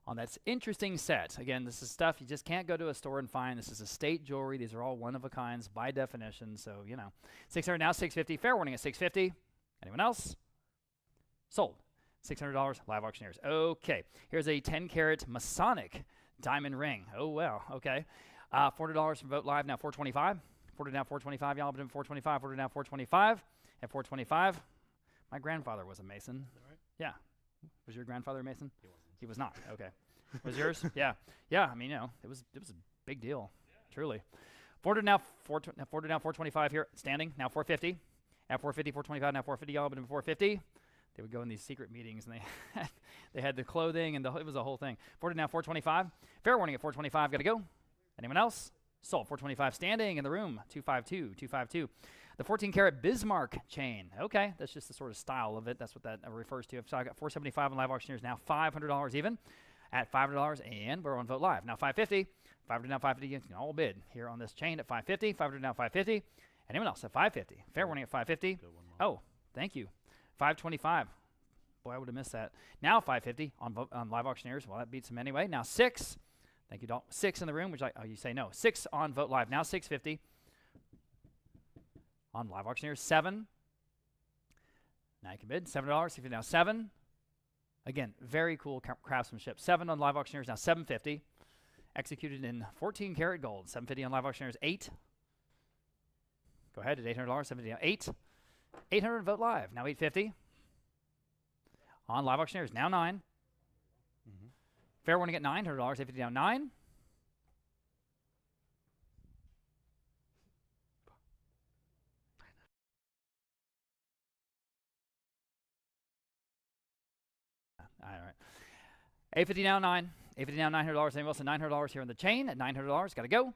On that interesting set. Again, this is stuff you just can't go to a store and find. This is estate jewelry. These are all one-of-a-kinds by definition, so, you know. 600, now 650. Fair warning at 650. Anyone else? Sold. $600 live auctioneers. Okay, here's a 10-carat Masonic diamond ring. Oh, well, okay. $400 from Vote Live, now 425. 400 now 425. Y'all been 425. 400 now 425. At 425. My grandfather was a Mason. Right? Yeah. Was your grandfather a Mason? He wasn't. He was not. Okay. Was yours? Yeah. Yeah. I mean, you know, it was a big deal. Yeah. Truly. 400 now 425 here. Standing. Now 450. At 450. 425. Now 450. Y'all been 450. They would go in these secret meetings, and they had the clothing, and it was a whole thing. 400 now 425. Fair warning at 425. Got to go. Anyone else? Sold. 425 standing in the room. 252. 252. The 14-carat Bismarck chain. Okay, that's just the sort of style of it. That's what that refers to. So I got 475 on live auctioneers. Now $500 even. At $500, and we're on Vote Live. Now 550. 500 now 550. You can all bid here on this chain at 550. 500 now 550. Anyone else at 550? Fair warning at 550. Oh, thank you. 525. Boy, I would have missed that. Now 550 on live auctioneers. Well, that beats him anyway. Now 6. Thank you, Dalton. 6 in the room. Would you like? Oh, you say no. 6 on Vote Live. Now 650 on live auctioneers. 7. Now you can bid. $7. If you're now 7. Again, very cool craftsmanship. 7 on live auctioneers. Now 750. Executed in 14 karat gold. 750 on live auctioneers. 8. Go ahead at $800. 750 now 8. 800 Vote Live. Now 850 on live auctioneers. Now 9. Mm-hmm. Fair warning at $900. 850 down 9. All right. 850 now 9. 850 now $900. Anyone else at $900 here on the chain at $900. Got to go.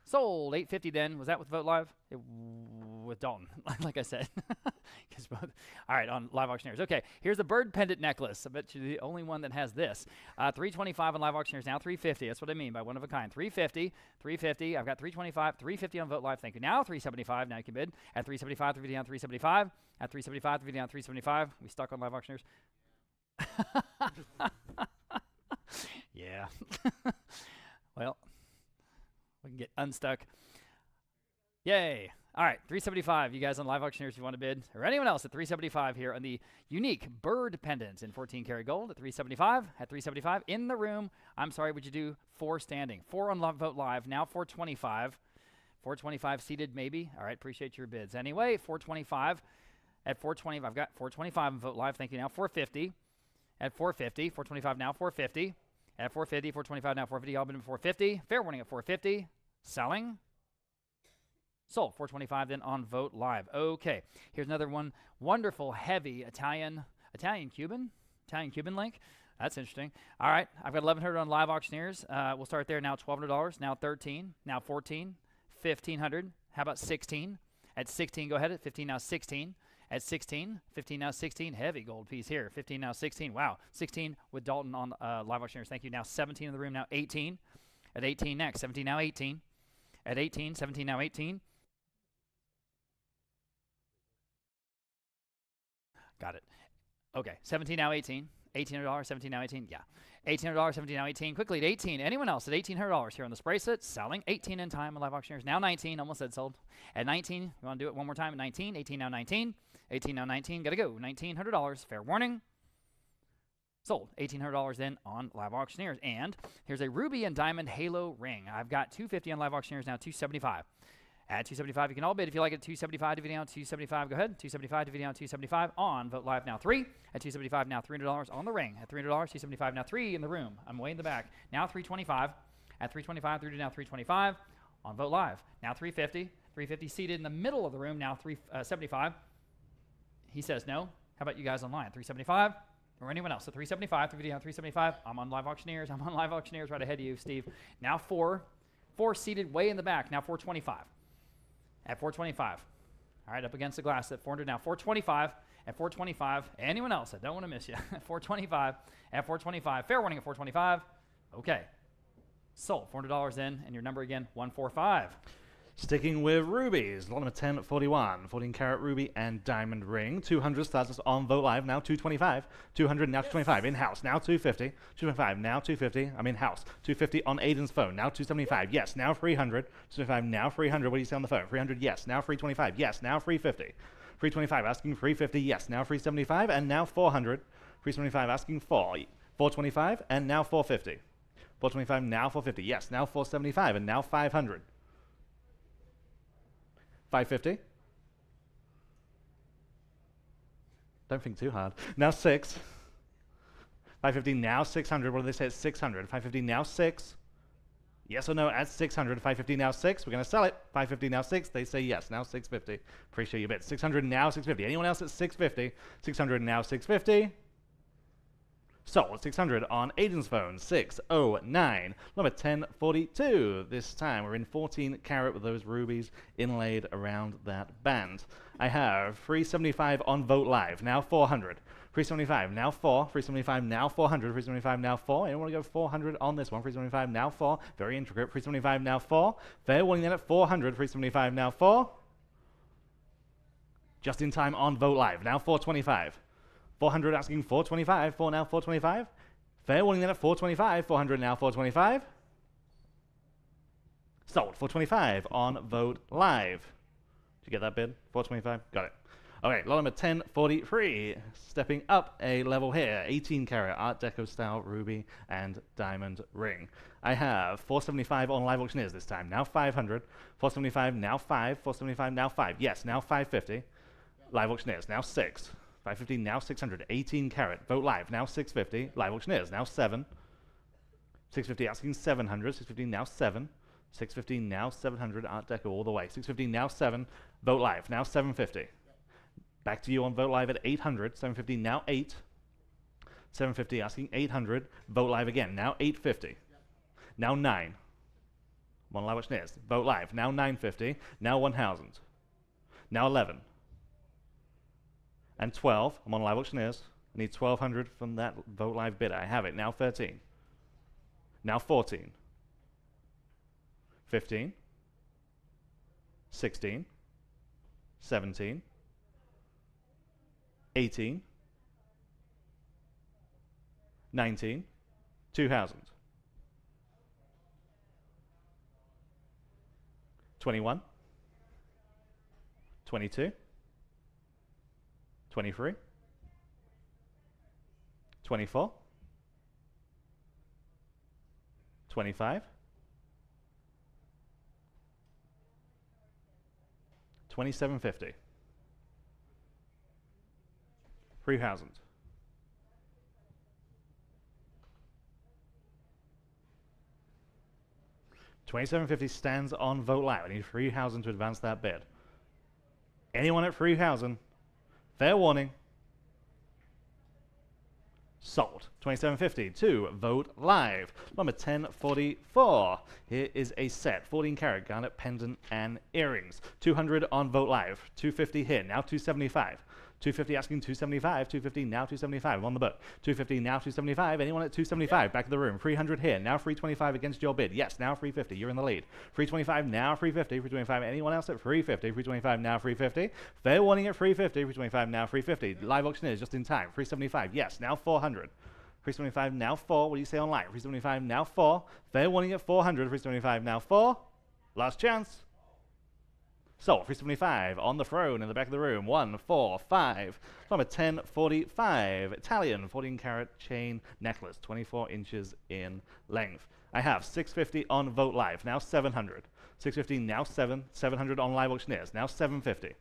Sold. 850 then. Was that with Vote Live? With Dalton, like I said. Both. All right, on live auctioneers. Okay, here's a bird pendant necklace. I bet you're the only one that has this. 325 on live auctioneers. Now 350. That's what I mean by one of a kind. 350. 350. I've got 325. 350 on Vote Live. Thank you. Now 375. Now you can bid at 375. 350 down 375. At 375. 350 down 375. We stuck on live auctioneers. Yeah. Well, we can get unstuck. Yay. All right, 375. You guys on Live Auctioneers, if you want to bid, or anyone else at 375 here on the unique bird pendant in 14 karat gold at 375. At 375 in the room. I'm sorry, would you do 4 standing? 4 on Vote Live. Now 425. 425 seated, maybe. All right, appreciate your bids. Anyway, 425. At 420, I've got 425 on Vote Live. Thank you. Now 450. At 450, 425 now 450. At 450, 425 now 450. Y'all been at 450. Fair warning at 450. Selling. Sold. 425 then on Vote Live. Okay, here's another one. Wonderful, heavy Italian Cuban link. That's interesting. All right, I've got 1,100 on Live Auctioneers. We'll start there. Now $1,200. Now 13. Now 14. 1,500. How about 16? At 16, go ahead. At 15, now 16. At 16, 15, now 16. Heavy gold piece here. 15, now 16. Wow. 16 with Dalton on Live Auctioneers. Thank you. Now 17 in the room. Now 18. At 18 next. 17, now 18. At 18, 17, now 18. Got it. Okay, 17 now 18. $1,800, 17 now 18. Yeah. $1,800, 17 now 18. Quickly at 18. Anyone else at $1,800 here on this bracelet? Selling. 18 in time on Live Auctioneers. Now 19. Almost said sold. At 19. You want to do it one more time? At 19. 18 now 19. 18 now 19. Got to go. $1,900. Fair warning. Sold. $1,800 then on Live Auctioneers. And here's a ruby and diamond halo ring. I've got $250 on Live Auctioneers. Now $275. At $275, you can all bid if you like it. $275 to down, $275. Go ahead. $275 to down, $275 on Vote Live. Now 3. At $275 now $300 on the ring. At $300, $275 now 3 in the room. I'm way in the back. Now $325. At $325 through to now $325 on Vote Live. Now $350. $350 seated in the middle of the room. Now $375. He says no. How about you guys online? $375 or anyone else? So $375 through to down $375. I'm on Live Auctioneers. I'm on Live Auctioneers right ahead of you, Steve. Now 4. 4 seated way in the back. Now $425. At $425. All right, up against the glass at $400 now. $425. At $425. Anyone else? I don't want to miss you. At $425. At $425. Fair warning at $425. Okay. Sold. $400 in, and your number again, 145. Sticking with rubies, lot number 1041, 14 karat ruby and diamond ring. 200 starts us on Vote Live, now 225. 200 now 225, in-house, now 250. 225, now 250, I'm in-house. 250 on Aiden's phone, now 275, yes, now 300. 275, now 300, what do you say on the phone? 300, yes, now 325, yes, now 350. 325, asking 350, yes, now 375, and now 400. 375, asking 425, and now 450. 425, now 450, yes, now 475, and now 500. 550. Don't think too hard. Now 6. 550, now 600. What do they say? It's 600. 550, now 6. Yes or no at 600. 550, now 6. We're going to sell it. 550, now 6. They say yes. Now 650. Appreciate your bid. 600, now 650. Anyone else at 650? 600, now 650. Sold. 600 on Aiden's phone. 609. Number 1042. This time we're in 14 karat with those rubies inlaid around that band. I have 375 on Vote Live. Now 400. 375 now 4. 375 now 400. 375 now 4. Anyone want to go 400 on this one? 375 now 4. Very intricate. 375 now 4. Fair warning then at 400. 375 now 4. Just in time on Vote Live. Now 425. 400 asking 425. 4 now 425. Fair warning then at 425. 400 now 425. Sold. 425 on Vote Live. Did you get that bid? 425? Got it. Okay, lot number 1043. Stepping up a level here. 18 karat Art Deco style ruby and diamond ring. I have 475 on Live Auctioneers this time. Now 500. 475 now 5. 475 now 5. Yes, now 550. Live Auctioneers now 6. 550 now 600. 18 karat. Vote Live now 650. Live Auctioneers now 7. 650 asking 700. 650 now 7. 650 now 700. Art Deco all the way. 650 now 7. Vote Live now 750. Back to you on Vote Live at 800. 750 now 8. 750 asking 800. Vote Live again now 850. Now 9. One Live Auctioneers. Vote Live now 950. Now 1000. Now 11. And 12. I'm on Live Auctioneers. I need 1200 from that Vote Live bidder. I have it. Now 13. Now 14. 15. 16. 17. 18. 19. 2000. 21. 22, 23, 24, 25, 2750. 3000. 2750 stands on Vogt Live. I need 3000 to advance that bid. Anyone at 3000? Fair warning. Sold. 2750 to Vogt Live. Number 1044. Here is a set. 14 karat garnet pendant and earrings. 200 on Vogt Live. 250 here. Now 275. 250 asking 275, 250 now 275. I'm on the book. 250 now 275. Anyone at 275? Back of the room. 300 here. Now 325 against your bid. Yes, now 350. You're in the lead. 325 now 350. 325. Anyone else at 350? 325 now 350. Fair warning at 350. 325 now 350. Live auctioneers just in time. 375. Yes, now 400. 375 now 4. What do you say online? 375 now 4. Fair warning at 400. 375 now 4. Last chance. So, 375 on the throne in the back of the room. 145. Number 1045. Italian 14 karat chain necklace. 24 inches in length. I have 650 on Vogt Live. Now 700. 650 now 700 on live auctioneers. Now 750.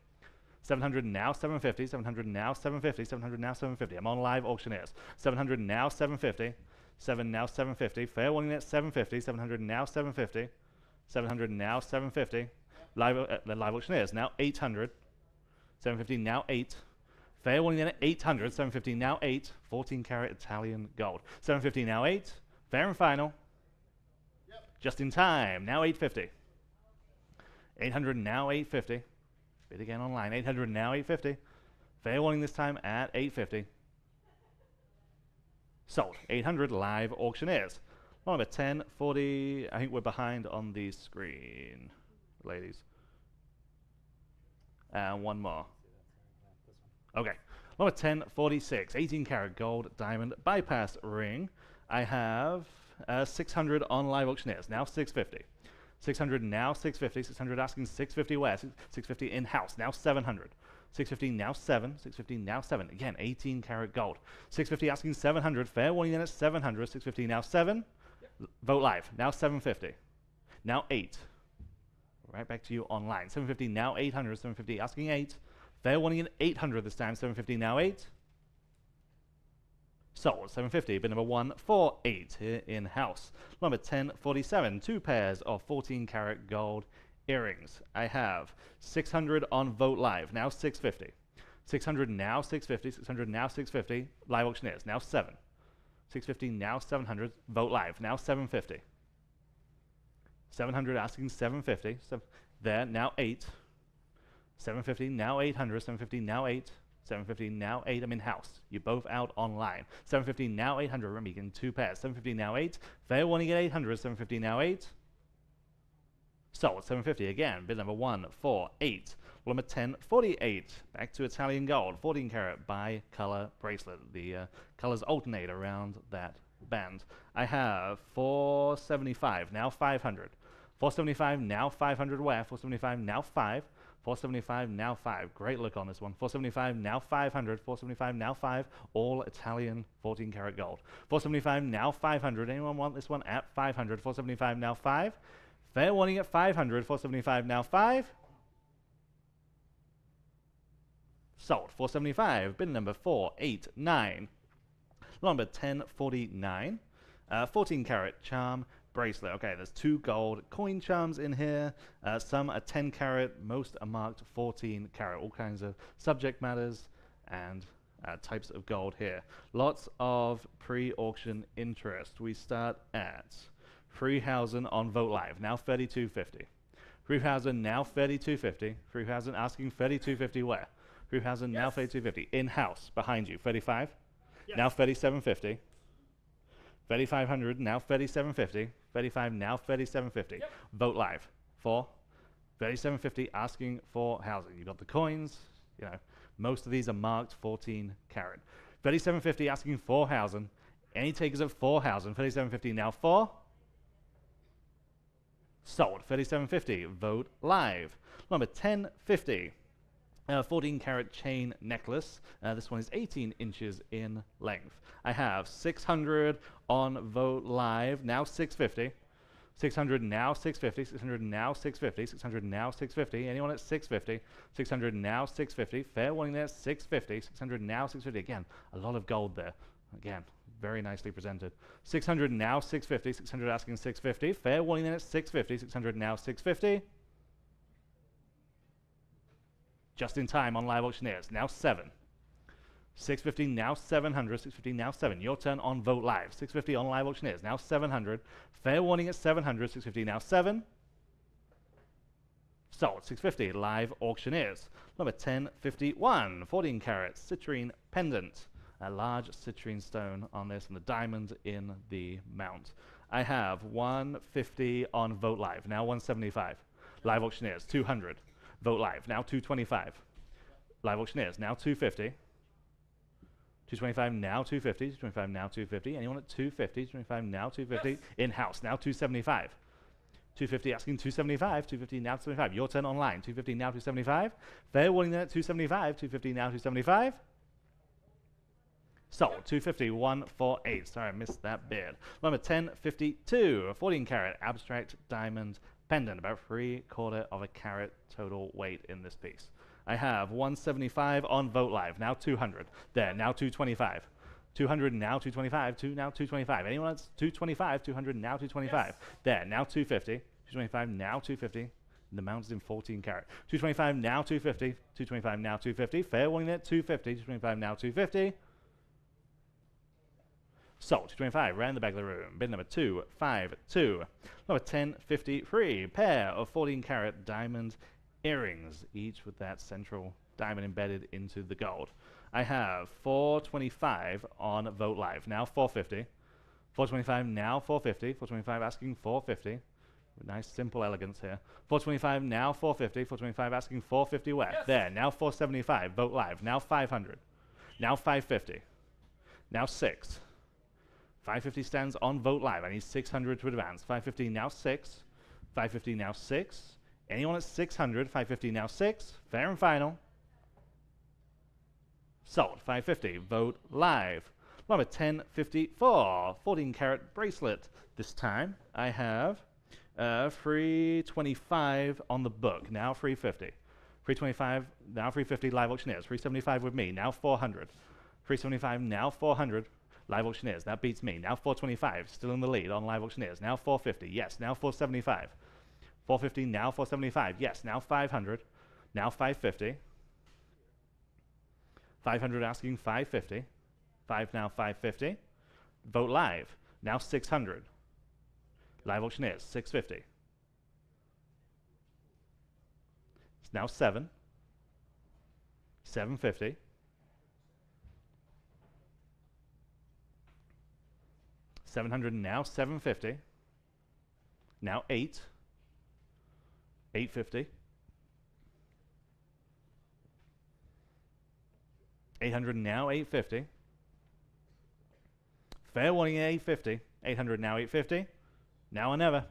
700 now 750. 700 now 750. 700 now 750. I'm on live auctioneers. 700 now 750. 7 now 750. Fair warning at 750. 700 now 750. 700 now 750. The live auctioneers now 800. 750 now 8. Fair warning then at 800. 750 now 8. 14 karat Italian gold. 750 now 8. Fair and final. Yep. Just in time. Now 850. 800 now 850. Bid again online. 800 now 850. Fair warning this time at 850. Sold. 800 live auctioneers. Number 1040. I think we're behind on the screen, ladies. And one more. Okay. Number 1046. 18 karat gold diamond bypass ring. I have 600 on live auctioneers. Now 650. 600 now 650. 600 asking 650 where? 650 in-house. Now 700. 650 now 7. 650 now 7. Again, 18 karat gold. 650 asking 700. Fair warning then at 700. 650 now 7. Yep. Vogt Live. Now 750. Now 8. Right back to you online. 750 now 800. 750 asking 8. Fair warning at 800 this time. 750 now 8. Sold. 750. Bid number 148 here in house. Number 1047. 2 pairs of 14 karat gold earrings. I have 600 on Vogt Live. Now 650. 600 now 650. 600 now 650. Live auctioneers. Now 7. 650 now 700. Vogt Live. Now 750. 700 asking 750. There, now 8. 750, now 800. 750, now 8. 750, now 8. I'm in house. You're both out online. 750, now 800. Remember, you can 2 pairs. 750, now 8. Fair warning at 800. 750, now 8. Sold. 750 again. Bid number 148. Number 1048. Back to Italian gold. 14 karat bi-color bracelet. The colors alternate around that band. I have 475, now 500. 475, now 500 where? 475, now 5. 475, now 5. Great look on this one. 475, now 500. 475, now 5. All Italian 14 karat gold. 475, now 500. Anyone want this one at 500? 475, now 5. Fair warning at 500. 475, now 5. Sold. 475. Bid number 489. Number 1049, 14 karat charm bracelet. Okay, there's 2 gold coin charms in here. Some are 10 karat, most are marked 14 karat. All kinds of subject matters and types of gold here. Lots of pre-auction interest. We start at 3,000 on Vogt Live, now 3250. 3,000 now 3250. 3,000 asking 3250 where? 3,000 now 3250. In-house, behind you, 35. Yes. Now 3750. 3,500 now 3750. 35 now 3750. Yep. Vogt Live 4. 3750 asking for housing. You got the coins. You know, most of these are marked 14 karat. 3750 asking for housing. Any takers at 4,000. 3750 now 4. Sold. 3750. Vogt Live. Number 1050. 14 karat chain necklace. This one is 18 inches in length. I have 600 on Vote Live, now 650. 600 now 650, 600 now 650, 600 now 650. Anyone at 650? 600 now 650. Fair warning there, 650. 600 now 650. Again, a lot of gold there. Again, very nicely presented. 600 now 650. 600 asking 650. Fair warning there at 650. 600 now 650. Just in time on Live Auctioneers. Now 7. 650 now 700. 650 now 7. Your turn on Vote Live. 650 on Live Auctioneers. Now 700. Fair warning at 700. 650 now 7. Sold. 650 Live Auctioneers. Number 1051. 14 karat citrine pendant. A large citrine stone on this and the diamond in the mount. I have 150 on Vote Live. Now 175. Live Auctioneers. 200. Vote Live, now 225. Live Auctioneers, now 250. 225, now 250. 225, now 250. Anyone at 250? 225, now 250. Yes. In-house, now 275. 250 asking 275. 250, now 275. Your turn online. 250, now 275. Fair warning then at 275. 250, now 275. Sold. 250, 148. Sorry, I missed that bid. Number 1052, a 14 karat abstract diamond pendant, about 3/4 of a carat total weight in this piece. I have 175 on Vote Live, now 200. There, now 225. 200 now 225, now 225. Anyone else? 225, 200 now 225. Yes. There, now 250. 225 now 250. The mount is in 14 karat. 225 now 250. 225 now 250. Fair warning at 250. 225 now 250. Sold. 225, right in the back of the room. Bid number 252. Number 1053. Pair of 14 karat diamond earrings, each with that central diamond embedded into the gold. I have 425 on Vote Live. Now 450. 425 now 450. 425 asking 450. Nice simple elegance here. 425 now 450. 425 asking 450 where? Yes. There. Now 475. Vote Live. Now 500. Now 550. Now 6. 550 stands on Vote Live. I need 600 to advance. 550 now 6. 550 now 6. Anyone at 600? 550 now 6. Fair and final. Sold. 550. Vote Live. Number 1054. 14 karat bracelet. This time I have 325 on the book. Now 350. 325. Now 350. Live Auctioneers. 375 with me. Now 400. 375. Now 400. Live Auctioneers, that beats me. Now 425, still in the lead on Live Auctioneers. Now 450, yes. Now 475. 450, now 475, yes. Now 500. Now 550. 500 asking 550. 5 now 550. Vote Live, now 600. Live Auctioneers, 650. It's now 7. 750. 700 now 750. Now 8. 850. 800 now 850. Fair warning at 850. 800 now 850. Now or never.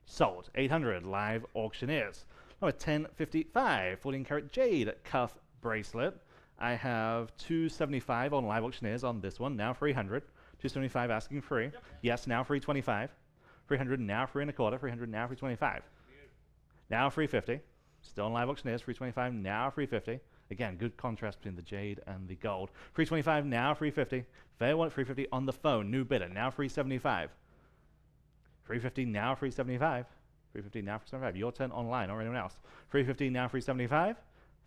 Sold. 800 Live Auctioneers. Number 1055. 14 karat jade cuff bracelet. I have 275 on Live Auctioneers on this one. Now 300. 275 asking free. Yep. Yes, now 325. 300 now 3 1/4. 300 now 325. Now 350. Still on Live Auctioneers. 325 now 350. Again, good contrast between the jade and the gold. 325 now 350. Fair one at 350 on the phone. New bidder. Now 375. 350 now 375. 350 now 375. Your turn online or anyone else. 350 now 375.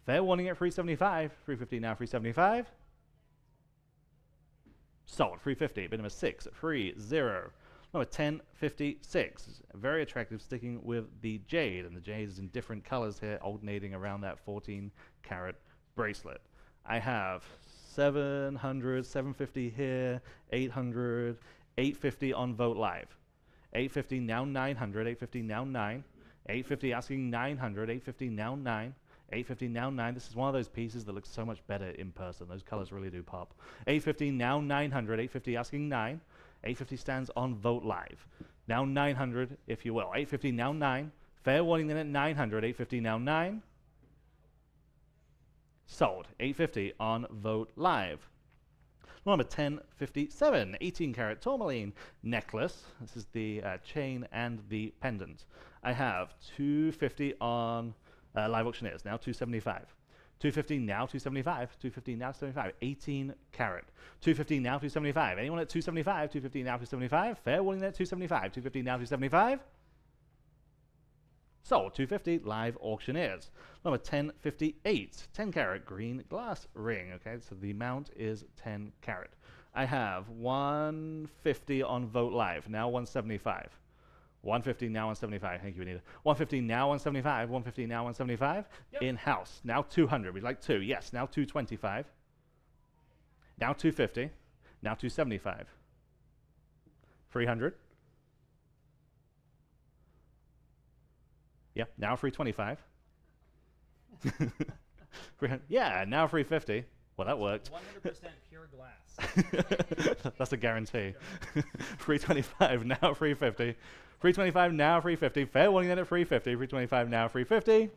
Fair warning at 375. 350 now 375. Sold. 350. Bid number 630. Number 1056. Very attractive, sticking with the jade, and the jade is in different colors here, alternating around that 14 karat bracelet. I have 700, 750 here, 800, 850 on Vote Live. 850 now 900, 850 now 9. 850 asking 900, 850 now 9. 850 now 9. This is one of those pieces that looks so much better in person. Those colors really do pop. 850 now 900. 850 asking 9. 850 stands on Vote Live. Now 900, if you will. 850 now 9. Fair warning then at 900. 850 now 9. Sold. 850 on Vote Live. Number 1057, 18 karat tourmaline necklace. This is the chain and the pendant. I have 250 on Live Auctioneers, now 275. 250 now 275, 250 now 75, 18 karat. 250 now 275. Anyone at 275? 250 now 275. Fair warning there, 275. 250 now 275. Sold. 250 Live Auctioneers. Number 1058, 10 karat green glass ring. Okay, so the amount is 10 karat. I have 150 on Vote Live, now 175. 150 now 175. Thank you, Anita. 150 now 175. 150 now 175. Yep. In house now 200. We'd like 2. Yes, now 225. Now 250. Now 275. 300. Yeah, now 325. Yeah, now 350. Well, that worked. 100% pure glass. That's a guarantee. 325 now 350. 325 now 350. Fair warning then at 350. 325 now 350.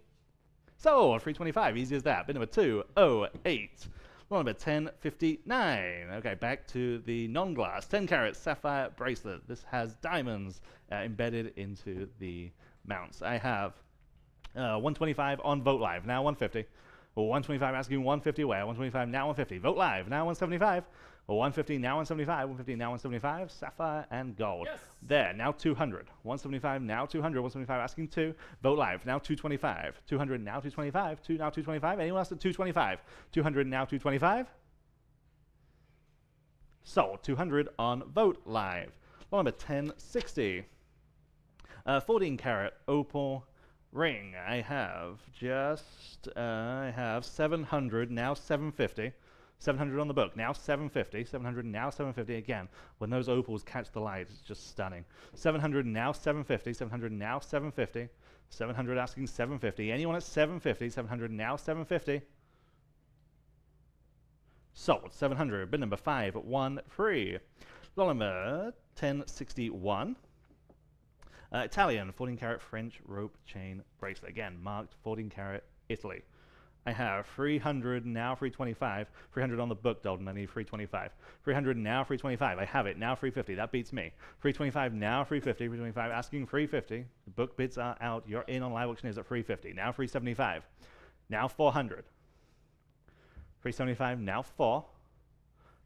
So 325, easy as that. Bit number 208. Number 1059. Okay, back to the non-glass 10 karat sapphire bracelet. This has diamonds embedded into the mounts. I have 125 on Vote Live, now 150. Or 125 asking 150 where? 125 now 150. Vote Live, now 175. Or 150 now 175. 150 now 175. Sapphire and gold. Yes. There, now 200. 175 now 200. 175 asking 2. Vote Live, now 225. 200 now 225. 2 now 225. Anyone else at 225? 200 now 225. Sold. 200 on Vote Live. Number 1060. 14 karat opal ring. I have I have 700, now 750. 700 on the book, now 750. 700 now 750. Again, when those opals catch the light, it's just stunning. 700 now 750. 700 now 750. 700 asking 750. Anyone at 750? 700 now 750. Sold. 700. Bid number 513. Lot number 1061. Italian 14 karat French rope chain bracelet. Again, marked 14 karat Italy. I have 300 now 325. 300 on the book, Dalton. I need 325. 300 now 325. I have it now 350. That beats me. 325 now 350. 325 asking 350. The book bids are out. You're in on Live Auctioneers at 350. Now 375. Now 400. 375 now 4.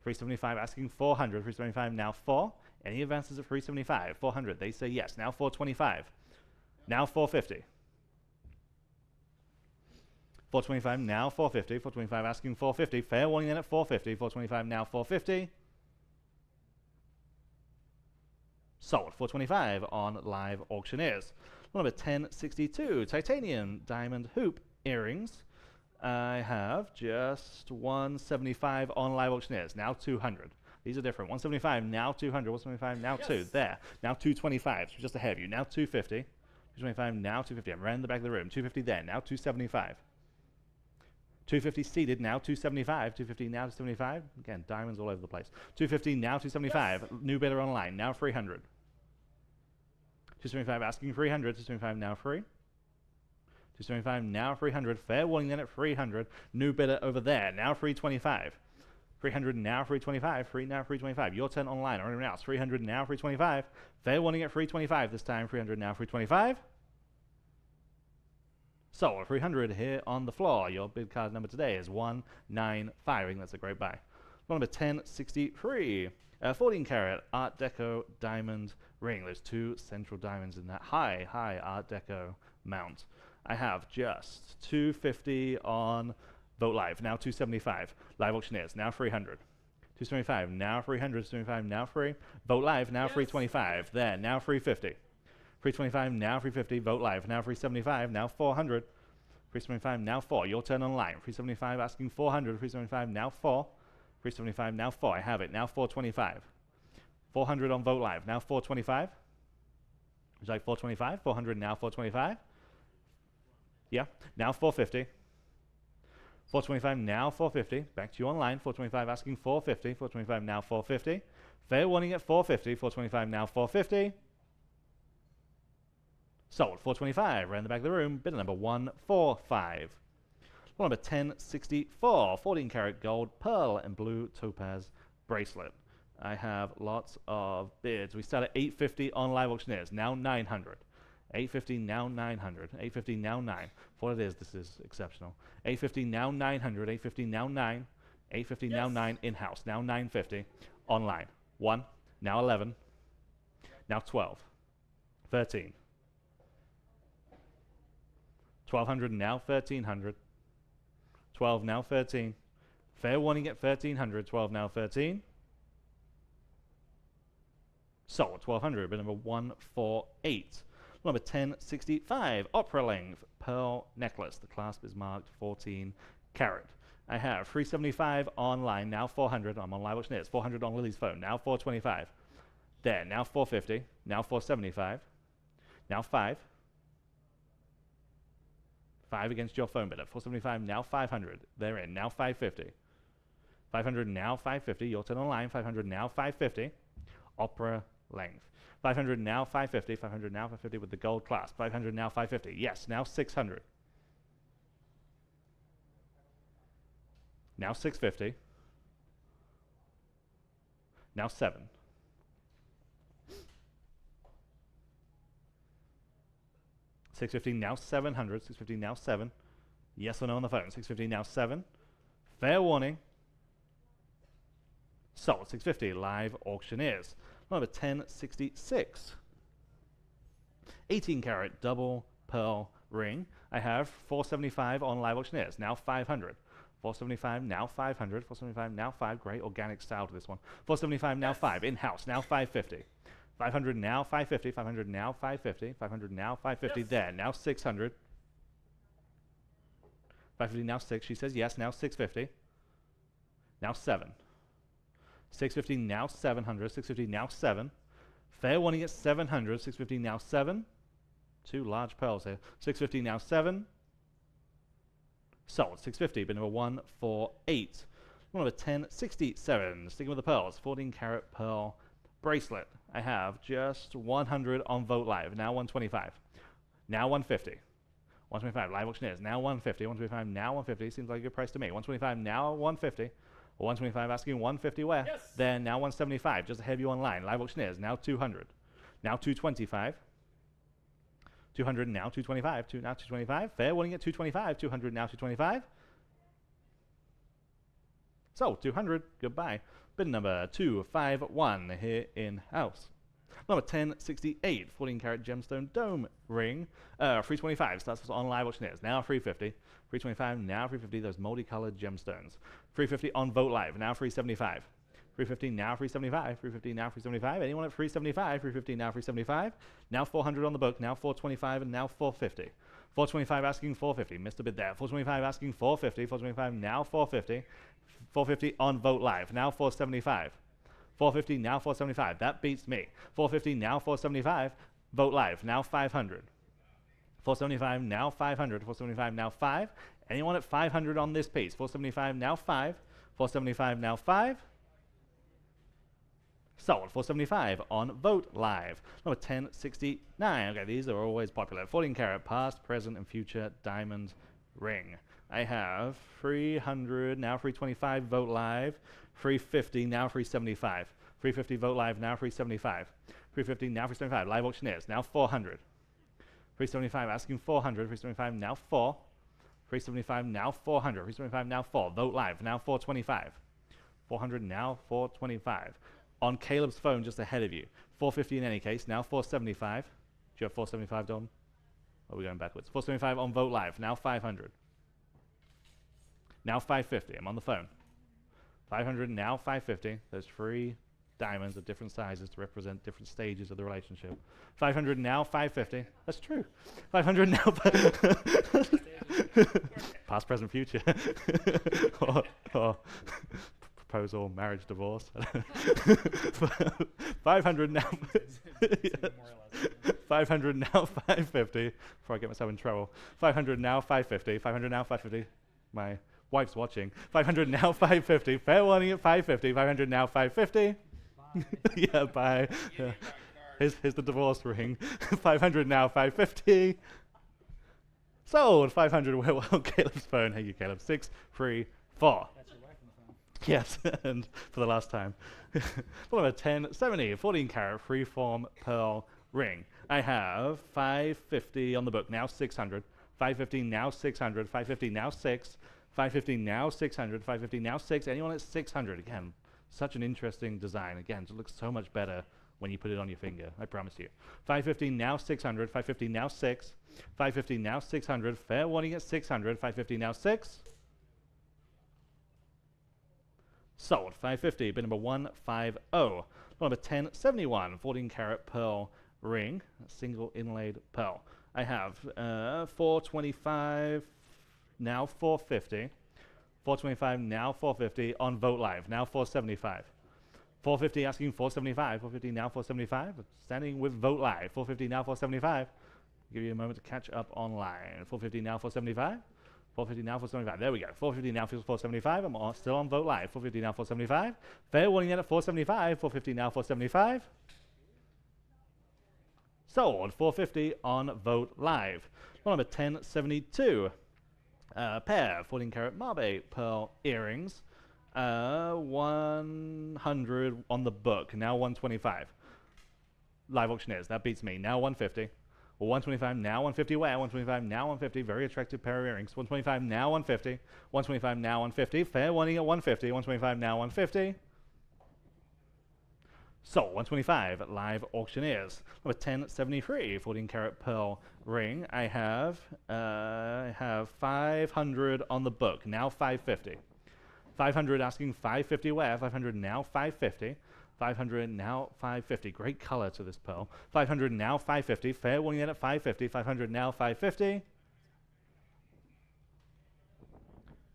375 asking 400. 375 now 4. Any advances at 375? 400. They say yes. Now 425. Now 450. 425 now 450. 425 asking 450. Fair warning then at 450. 425 now 450. Sold. 425 on Live Auctioneers. Number 1062. Titanium diamond hoop earrings. I have just 175 on Live Auctioneers. Now 200. These are different. 175 now 200. 175 now 2. There. Now 225. So just ahead of you. Now 250. 225 now 250. I'm right in the back of the room. 250 there. Now 275. 250 seated, now 275. 250 now 275. Again, diamonds all over the place. 250 now 275. Yes. New bidder online, now 300. 275 asking 300. 275 now free. 275 now 300. Fair warning then at 300. New bidder over there, now 325. 300 now 325. Free now 325. Your turn online or anyone else. 300 now 325. Fair warning at 325 this time. 300 now 325. So, 300 here on the floor. Your bid card number today is 195. I think that's a great buy. Number 1063. 14 karat Art Deco diamond ring. There's 2 central diamonds in that high Art Deco mount. I have just 250 on Vote Live. Now 275. Live Auctioneers. Now 300. 275. Now 300. 275. Now free. Vote Live. Now 325. There. Now 350. 325 now 350. Vote Live now 375. Now 400. 375 now 4. Your turn online. 375 asking 400. 375 now 4. 375 now 4. I have it. Now 425. 400 on Vote Live. Now 425. Would you like 425? 400 now 425. Yeah. Now 450. 425 now 450. Back to you online. 425 asking 450. 425 now 450. Fair warning at 450. 425 now 450. Sold. 425. Right in the back of the room. Bidder number 145. Number 1064, 14 karat gold, pearl, and blue topaz bracelet. I have lots of bids. We start at $850 on Live Auctioneers, now $900. $850, now $900. $850, now $9. For what it is, this is exceptional. $850, now $900. $850, now $9. $850, now $9 in-house, now $950 online. 1, now 11, now 12, 13, 1200, now 1300, 12, now 13. Fair warning at 1300, 12, now 13. So 1200, bid number 148. Number 1065, opera length pearl necklace. The clasp is marked 14 carat. I have 375 online, now 400. I'm on Live Auctioneers. 400 on Lily's phone, now 425. There, now 450, now 475, now 5. 5 against your phone bidder. 475, now 500. They're in, now 550. 500, now 550. Your turn online. 500, now 550. Opera length. 500, now 550. 500, now 550 with the gold clasp. 500, now 550. Yes, now 600. Now 650. Now 7. $650, now 700. $650, now 7. Yes or no on the phone. $650, now 7. Fair warning. Sold. $650, Live Auctioneers. Number 1066. 18 karat double pearl ring. I have 475 on Live Auctioneers. Now 500. 475, now 500. 475, now 5. Great organic style to this one. 475, now 5. In-house, now 550. 500, now 550. 500, now 550. 500, now 550. There, now 600. 550, now 6. She says yes, now 650. Now 7. 650, now 700. 650, now 7. Fair warning at 700. 650, now 7. 2 large pearls here. 650, now 7. Sold. 650, bid number 148. Number 1067, sticking with the pearls. 14 karat pearl bracelet. I have just 100 on Vote Live. Now 125. Now 150. 125. Live Auctioneers. Now 150. 125. Now 150. Seems like a good price to me. 125. Now 150. 125 asking 150 where? Yes. Then now 175. Just ahead of you online. Live Auctioneers. Now 200. Now 225. 200 now 225. Now 225. Fair warning at 225. 200 now 225. So 200. Goodbye. Bid number 251 here in house. Number 1068, 14 karat gemstone dome ring. 325 starts on Live Auctioneers. Now 350. 325 now 350. Those multicolored gemstones. 350 on Vote Live. Now 375. 350 now 375. 350 now 375. Anyone at 375? 350 now 375. Now 400 on the book. Now 425 and now 450. 425 asking 450. Missed a bid there. 425 asking 450. 425 now 450. 450 on Vote Live. Now 475. 450 now 475. That beats me. 450 now 475. Vote Live. Now 500. 475 now 500. 475 now 5. Anyone at 500 on this piece? 475 now 5. 475 now 5. Sold. 475 on Vote Live. Number 1069. Okay, these are always popular. 14 karat past, present, and future diamond ring. I have 300 now 325 Vote Live. 350 now 375. 350 Vote Live now 375. 350 now 375. Live Auctioneers now 400. 375 asking 400. 375 now 4. 375 now 400. 375 now 4. Vote Live now 425. 400 now 425. On Caleb's phone just ahead of you. 450 in any case. Now 475. Do you have 475, Don? Or are we going backwards? 475 on Vote Live. Now 500. Now 550. I'm on the phone. 500 now 550. There's 3 diamonds of different sizes to represent different stages of the relationship. 500 now 550. That's true. 500 now. Past, present, future. or proposal, marriage, divorce. 500 now. 500 now 550. Before I get myself in trouble. 500 now 550. 500 now 550. My wife's watching. 500 now 550. Fair warning at 550. 500 now 550. Yeah, bye. Yeah. Here's the divorce ring. 500 now 550. Sold. 500. Well, Caleb's phone. Hey, you, Caleb. 634. That's your wife on the phone. Yes, and for the last time. Number 1070, 14 carat freeform pearl ring. I have 550 on the book, now 600. 550, now 600. 550, now 6. 550, now 600. 550, now 6. Anyone at 600? Again, such an interesting design. Again, it looks so much better when you put it on your finger, I promise you. 550, now 600. 550, now 6. 550, now 600. Fair warning at 600. 550, now 6. Sold. 550, bid number 150. Number 1071, 14 carat pearl ring, single inlaid pearl. I have 425, now 450. 425, now 450 on Vote Live, now 475. 450 asking 475, 450 now 475. Standing with Vote Live, 450 now 475. Give you a moment to catch up online. 450 now 475. 450 now 475. There we go. 450 now 475. I'm still on Vote Live. 450 now 475. Fair warning at 475. 450 now 475. Sold. 450 on Vote Live. Number 1072. Pair 14 carat Marbe pearl earrings. 100 on the book. Now 125. Live auctioneers. That beats me. Now 150. 125, now 150 where? 125, now 150. Very attractive pair of earrings. 125, now 150. 125, now 150. Fair warning at 150. 125, now 150. So, 125 at Live Auctioneers. Number 1073, 14 carat pearl ring. I have 500 on the book. Now 550. 500 asking 550 where? 500 now 550. 500 now 550. Great color to this pearl. 500 now 550. Fair warning at 550. 500 now 550.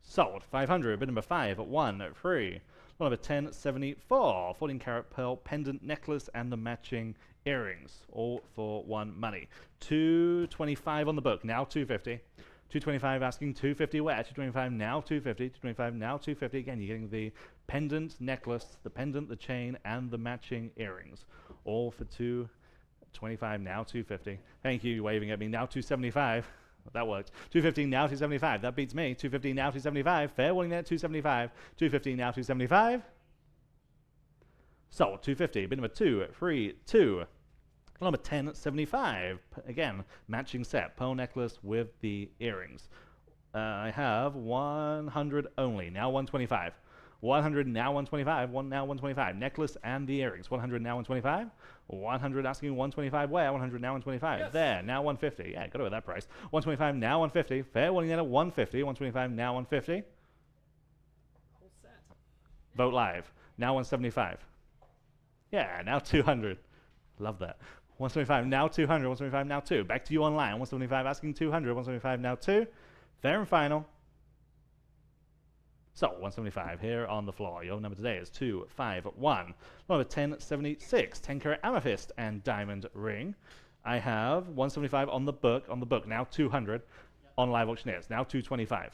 Sold. 500. Bid number 5 at 1 at 3. Number 1074. 14 carat pearl pendant necklace and the matching earrings. All for one money. 225 on the book. Now 250. 225 asking 250 where? 225 now 250. 225 now 250. Again, you're getting the pendant necklace, the pendant, the chain, and the matching earrings. All for 225 now 250. Thank you, waving at me. Now 275. That worked. 250 now 275. That beats me. 250 now 275. Fair warning there at 275. 250 now 275. Sold. 250. Bid number 232. Number 1075. Again, matching set. Pearl necklace with the earrings. I have 100 only. Now 125. 100 now 125. Now 125. Necklace and the earrings. 100 now 125. 100 asking 125 where? 100 now 125. Yes. There. Now 150. Yeah, got over that price. 125 now 150. Fair warning there at 150. 125 now 150. Whole set. Vote Live. Now 175. Yeah, now 200. Love that. 175 now 200. 175 now 2. Back to you online. 175 asking 200. 175 now 2. Fair and final. So, 175 here on the floor. Your number today is 251. Number 1076, 10 carat amethyst and diamond ring. I have 175 on the book, now 200 on Live Auctioneers, now 225.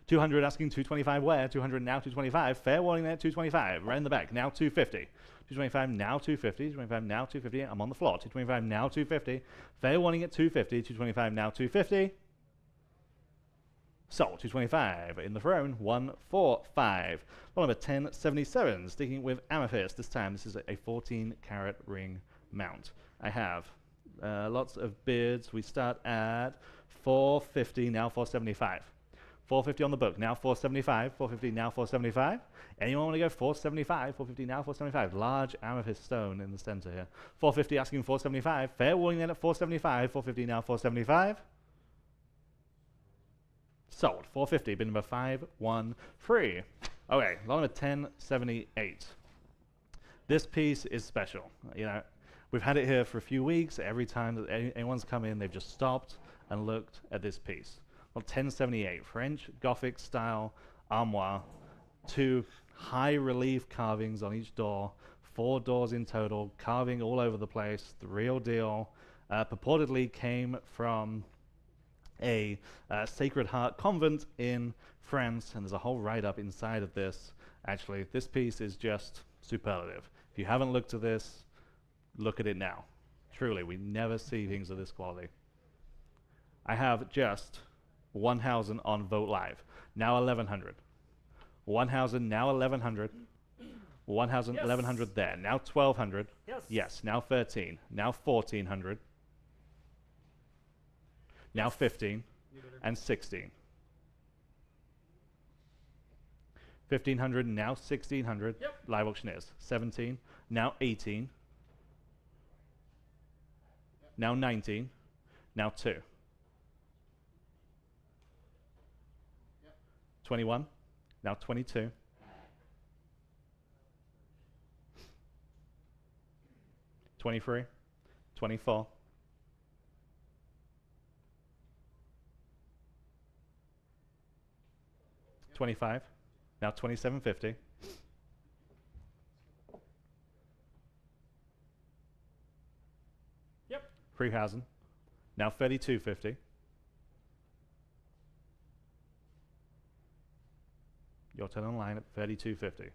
200 asking 225 where? 200 now 225. Fair warning there, 225. Right in the back, now 250. 225 now 250. 225 now 250. I'm on the floor. 225 now 250. Fair warning at 250. 225 now 250. So, 225 in the throne, 145. Number 1077, sticking with amethyst. This time, this is a 14 carat ring mount. I have lots of bids. We start at 450, now 475. 450 on the book, now 475. 450, now 475. Anyone want to go 475? 450, now 475. Large amethyst stone in the center here. 450 asking 475. Fair warning then at 475. 450, now 475. Sold. 450. Bid number 513. Okay, lot number 1078. This piece is special. You know, we've had it here for a few weeks. Every time that anyone's come in, they've just stopped and looked at this piece. Well, 1078. French Gothic style armoire. 2 high relief carvings on each door. 4 doors in total. Carving all over the place. The real deal. Purportedly came from a Sacred Heart convent in France, and there's a whole write-up inside of this. Actually, this piece is just superlative. If you haven't looked at this, look at it now. Truly, we never see things of this quality. I have just 1,000 on Vote Live. Now 1,100. 1,000, now 1,100. 1,000, 1,100 there. Now 1,200. Yes. Now 13. Now 1,400. Now 15. And 16. 1,500, now 1,600. Live auctioneers. 17. Now 18. Now 19. Now 2. 21. Now 22. 23. 24. 25. Now 27.50. Yep. 3,000. Now 32.50. Your turn online at 32.50.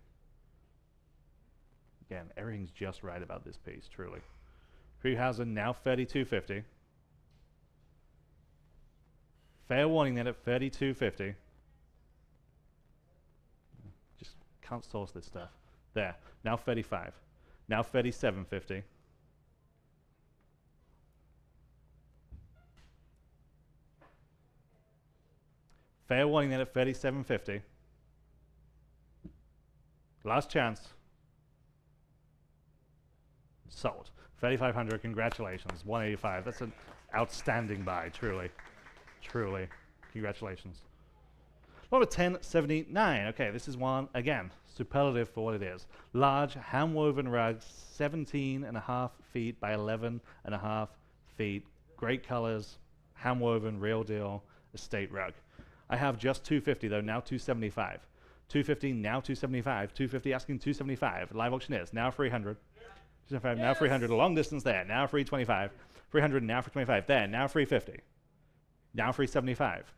Again, everything's just right about this piece, truly. 3,000, now 32.50. Fair warning then at 32.50. Just can't source this stuff. There, now 35. Now 37.50. Fair warning then at 37.50. Last chance. Sold. 3,500, congratulations. 185, that's an outstanding buy, truly. Truly, congratulations. Number 1079, okay, this is one, again, superlative for what it is. Large, hand-woven rug, 17.5 feet by 11.5 feet. Great colors, hand-woven, real deal, estate rug. I have just 250 though, now 275. 250, now 275. 250 asking 275. Live auctioneers, now 300. 275, now 300. A long distance there, now 325. 300, now 325. There, now 350. Now 375.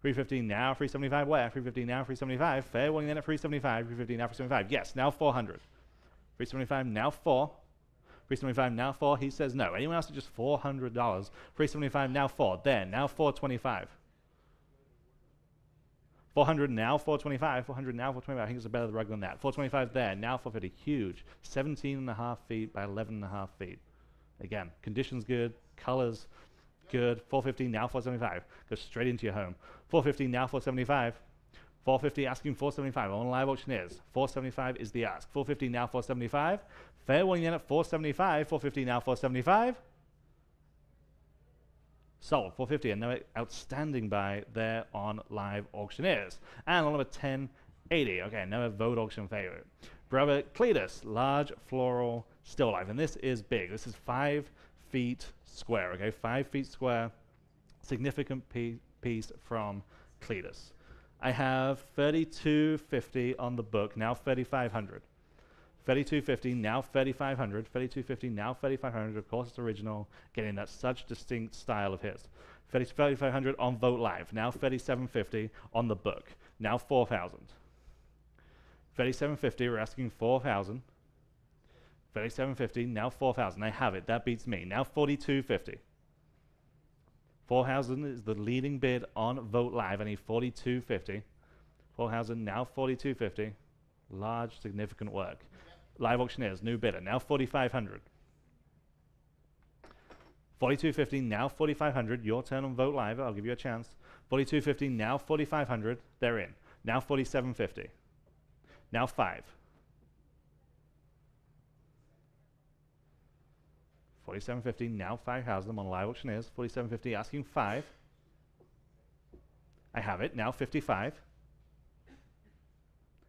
350, now 375. Where? 350, now 375. Fair warning then at 375. 350, now 375. Yes, now 400. 375, now 4. 375, now 4. He says no. Anyone else at just $400? 375, now 4. There, now 425. 400 now, 425. 400 now, 425. I think it's a better rug than that. 425 there, now 450. Huge. 17.5 feet by 11.5 feet. Again, conditions good, colors good. 450 now, 475. Goes straight into your home. 450 now, 475. 450 asking 475 on live auctioneers. 475 is the ask. 450 now, 475. Fair warning then at 475. 450 now, 475. Sold. 450. Another outstanding buy there on live auctioneers. And on number 1080. Okay, another Vogt Auction favorite. Brother Cletus, large floral still life. And this is big. This is 5 feet square. Okay, 5 feet square. Significant piece from Cletus. I have 3250 on the book, now 3500. 3250, now 3500. 3250, now 3500. Of course, it's original, getting that such distinct style of his. 3500 on Vote Live, now 3750 on the book, now 4000. 3750, we're asking 4000. 3750, now 4000. I have it, that beats me. Now 4250. 4,000 is the leading bid on Vote Live. I need 4250. 4,000, now 4250. Large, significant work. Live auctioneers, new bidder, now 4,500. 4250, now 4,500. Your turn on Vote Live, I'll give you a chance. 4250, now 4,500. They're in. Now 4750. Now 5. 4750, now 5,000. I'm on live auctioneers. 4750, asking 5. I have it. Now 55.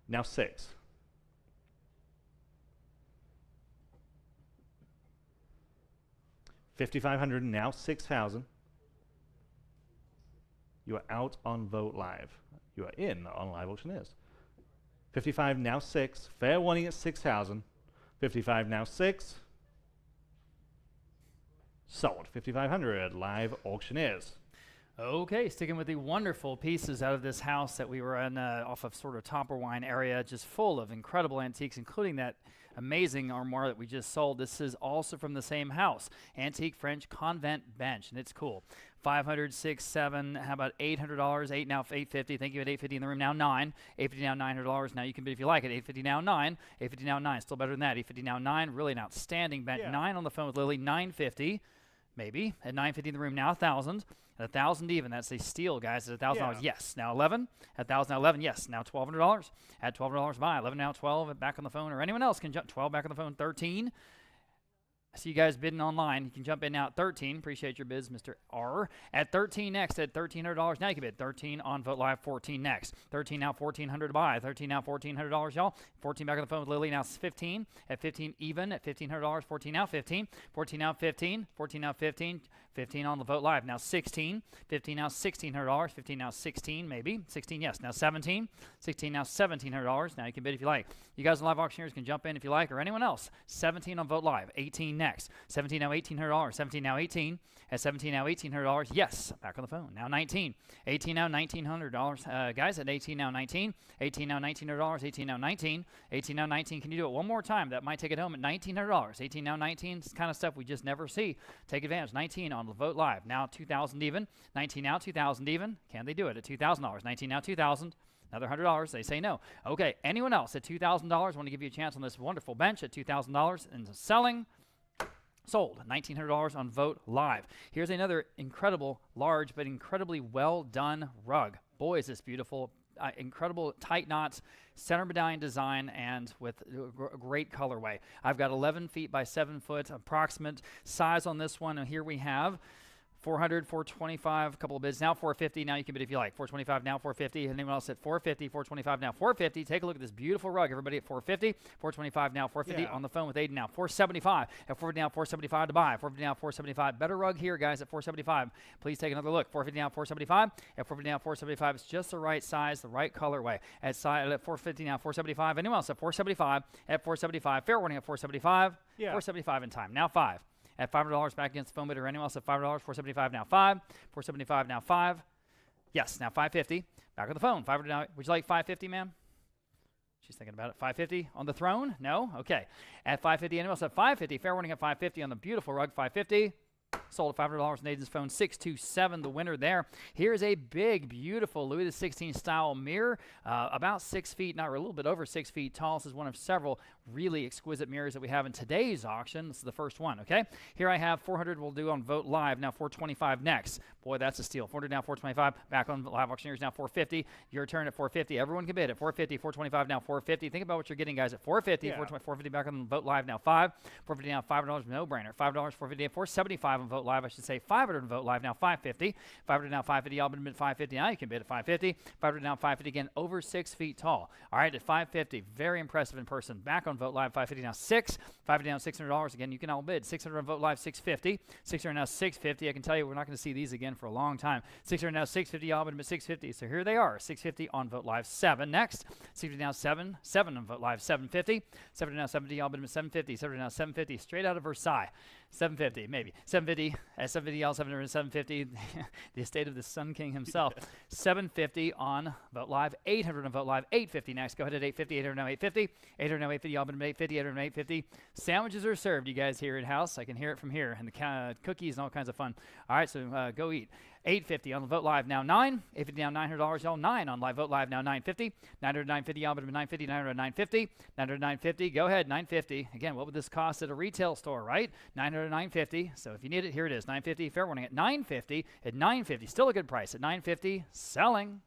Now 6. 5,500, now 6,000. You are out on Vote Live. You are in on live auctioneers. 55, now 6. Fair warning at 6,000. 55, now 6. Sold. 5,500, live auctioneers. Okay, sticking with the wonderful pieces out of this house that we were in off of sort of Topperwine area, just full of incredible antiques, including that amazing armoire that we just sold. This is also from the same house, Antique French Convent Bench, and it's cool. 500, 6, 7. How about $800? 8 now, 850. Thank you at 850 in the room. Now 9. 850 now, $900. Now you can bid if you like it. 850 now 9. 850 now 9. Still better than that. 850 now 9. Really an outstanding bet. 9 on the phone with Lily. 950. Maybe at 950 in the room. Now 1,000. At 1,000 even. That's a steal, guys. At $1,000. Yes. Now 11. At 1,000 now 11. Yes. Now $1,200. At $1,200 buy. 11 now 12. Back on the phone, or anyone else can jump. 12 back on the phone. 13. I see you guys bidding online. You can jump in now at 13. Appreciate your bids, Mr. R. At 13 next, at $1,300. Now you can bid 13 on Vote Live. 14 next. 13 now, $1,400 to buy. 13 now, $1,400, y'all. 14 back on the phone with Lily. Now 15. At 15 even. At $1,500. 14 now, 15. 14 now, 15. 14 now, 15. 15 on the Vote Live. Now 16. 15 now, $1,600. 15 now, 16 maybe. 16, yes. Now 17. 16 now, $1,700. Now you can bid if you like. You guys in live auctioneers can jump in if you like, or anyone else. 17 on Vote Live. 18 next. 17 now, $1,800. 17 now, 18. At 17 now, $1,800. Yes. Back on the phone. Now 19. 18 now, $1,900. Guys, at 18 now, 19. 18 now, $1,900. 18 now, 19. 18 now, 19. Can you do it one more time? That might take it home at $1,900. 18 now, 19. It's kind of stuff we just never see. Take advantage. 19 on the Vote Live. Now 2,000 even. 19 now, 2,000 even. Can they do it at $2,000? 19 now, 2,000. Another $100. They say no. Okay. Anyone else at $2,000? Want to give you a chance on this wonderful bench at $2,000 and selling. Sold. $1,900 on Vote Live. Here's another incredible, large, but incredibly well done rug. Boy, is this beautiful. Incredible tight knots, center medallion design, and with a great colorway. I've got 11 feet by 7 foot approximate size on this one. And here we have 400, 425, a couple of bids. Now 450. Now you can bid if you like. 425, now 450. Anyone else at 450, 425, now 450. Take a look at this beautiful rug. Everybody at 450, 425, now 450. On the phone with Aiden now. 475. At 450 now, 475 to buy. 450 now, 475. Better rug here, guys, at 475. Please take another look. 450 now, 475. At 450 now, 475. It's just the right size, the right colorway. At 450 now, 475. Anyone else at 475? At 475. Fair warning at 475. 475 in time. Now 5. At $500 back against the phone bidder. Anyone else at $5? 475 now 5. 475 now 5. Yes, now 550. Back on the phone. 500 now. Would you like 550, ma'am? She's thinking about it. 550 on the throne? No? Okay. At 550. Anyone else at 550? Fair warning at 550 on the beautiful rug. 550. Sold at $500 on Aiden's phone. 627, the winner there. Here's a big, beautiful Louis XVI style mirror, about 6 feet, not a little bit over 6 feet tall. This is one of several really exquisite mirrors that we have in today's auction. This is the first one, okay? Here I have 400 we'll do on Vote Live. Now 425 next. Boy, that's a steal. 400 now 425. Back on live auctioneers now 450. Your turn at 450. Everyone can bid at 450, 425 now 450. Think about what you're getting, guys, at 450, 450 back on Vote Live now 5. 450 now $5, no brainer. $5, 450 at 475 on Vote Live. I should say 500 on Vote Live now 550. 500 now 550. Y'all been bid 550. Now you can bid at 550. 500 now 550 again, over 6 feet tall. All right, at 550. Very impressive in person. Back on Vote Live 550 now 6. 550 now $600 again. You can all bid. 600 on Vote Live 650. 600 now 650. I can tell you we're not going to see these again for a long time. 600 now 650. Y'all been bid 650. So here they are. 650 on Vote Live 7 next. 650 now 7. 7 on Vote Live 750. 700 now 70. Y'all been bid 750. 700 now 750. Straight out of Versailles. 750 maybe. 750 at 750. Y'all 700 and 750. The estate of the Sun King himself. 750 on Vote Live. 800 on Vote Live. 850 next. Go ahead at 850. 800 now 850. 800 now 850. Y'all been bid 850. 800 now 850. Sandwiches are served, you guys, here at house. I can hear it from here, and the cookies and all kinds of fun. All right, so go eat. 850 on the Vote Live now 9. 850 now $900. Y'all 9 on Live Vote Live now 950. 900 950. Y'all been 950. 900 950. 900 950. Go ahead 950. Again, what would this cost at a retail store, right? 900 950. So if you need it, here it is. 950. Fair warning at 950. At 950, still a good price. At 950, selling.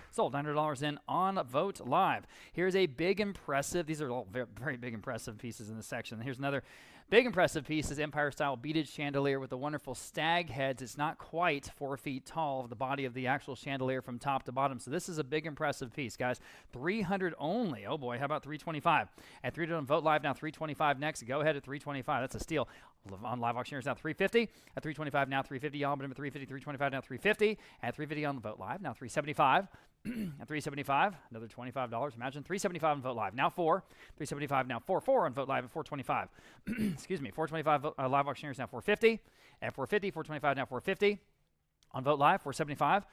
Sold $900 in on Vote Live. Here's a big, impressive, these are all very, very big, impressive pieces in this section. Here's another big, impressive piece, is Empire-style beaded chandelier with the wonderful stag heads. It's not quite 4 feet tall of the body of the actual chandelier from top to bottom. So this is a big, impressive piece, guys. 300 only. Oh, boy. How about 325? At 300 on Vote Live now, 325 next. Go ahead at 325. That's a steal. On live auctioneers now 350. At 325 now 350. Y'all been at 350. 325 now 350. At 350 on the Vote Live now 375. At 375, another $25. Imagine 375 on Vote Live. Now 4. 375 now 4. 4 on Vote Live at 425. Excuse me. 425 live auctioneers now 450. At 450, 425 now 450. On Vote Live, 475.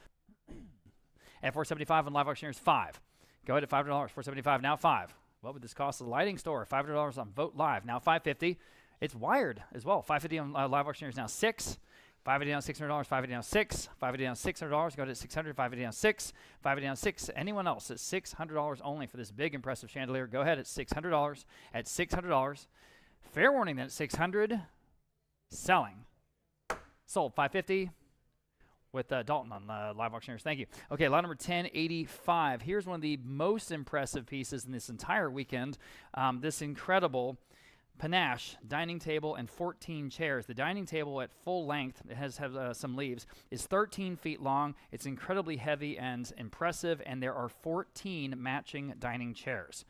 At 475 on live auctioneers 5. Go ahead at $5. 475 now 5. What would this cost the lighting store? $500 on Vote Live now 550. It's wired as well. 550 on live auctioneers now 6. 580 down, $600, 580 down, 6, 580 down, $600, go to 600, 580 down, 6, 580 down, 6. Anyone else at $600 only for this big impressive chandelier, go ahead at $600, at $600. Fair warning then at $600, selling. Sold, 550 with Dalton on live auctioneers. Thank you. Okay, lot number 1085. Here's one of the most impressive pieces in this entire weekend. This incredible panache dining table and 14 chairs. The dining table at full length, it has some leaves, is 13 feet long. It's incredibly heavy and impressive, and there are 14 matching dining chairs.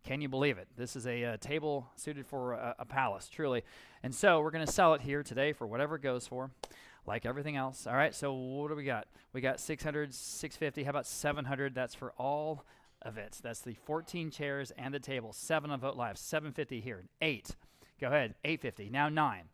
Can you believe it? This is a table suited for a palace, truly. And so we're going to sell it here today for whatever it goes for, like everything else. All right, so what do we got? We got 600, 650. How about 700? That's for all of it. That's the 14 chairs and the table. 7 on Vote Live. 750 here. 8. Go ahead. 850. Now 9.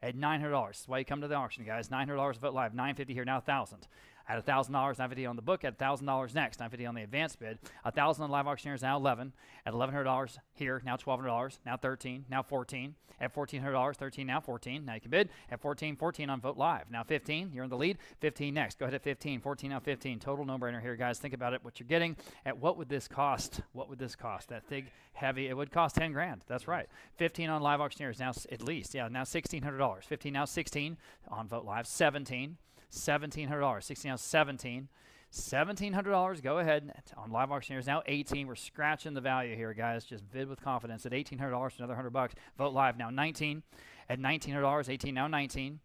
At $900. That's why you come to the auction, guys. $900 Vote Live. 950 here. Now 1,000. At $1,000, 950 on the book. At $1,000 next, 950 on the advanced bid. 1,000 on live auctioneers. Now 11. At $1,100 here. Now $1,200. Now 13. Now 14. At $1,400, 13. Now 14. Now you can bid. At 14, 14 on Vote Live. Now 15. You're in the lead. 15 next. Go ahead at 15. 14 now 15. Total no-brainer here, guys. Think about it. What you're getting. At what would this cost? What would this cost? That big, heavy. It would cost 10 grand. That's right. 15 on live auctioneers. Now at least. Yeah. Now $1,600. 15 now 16 on Vote Live. 17. $1,700. 16 now 17. $1,700. Go ahead on live auctioneers. Now 18. We're scratching the value here, guys. Just bid with confidence at $1,800 for another $100. Vote Live now 19. At $1,900. 18 now 19.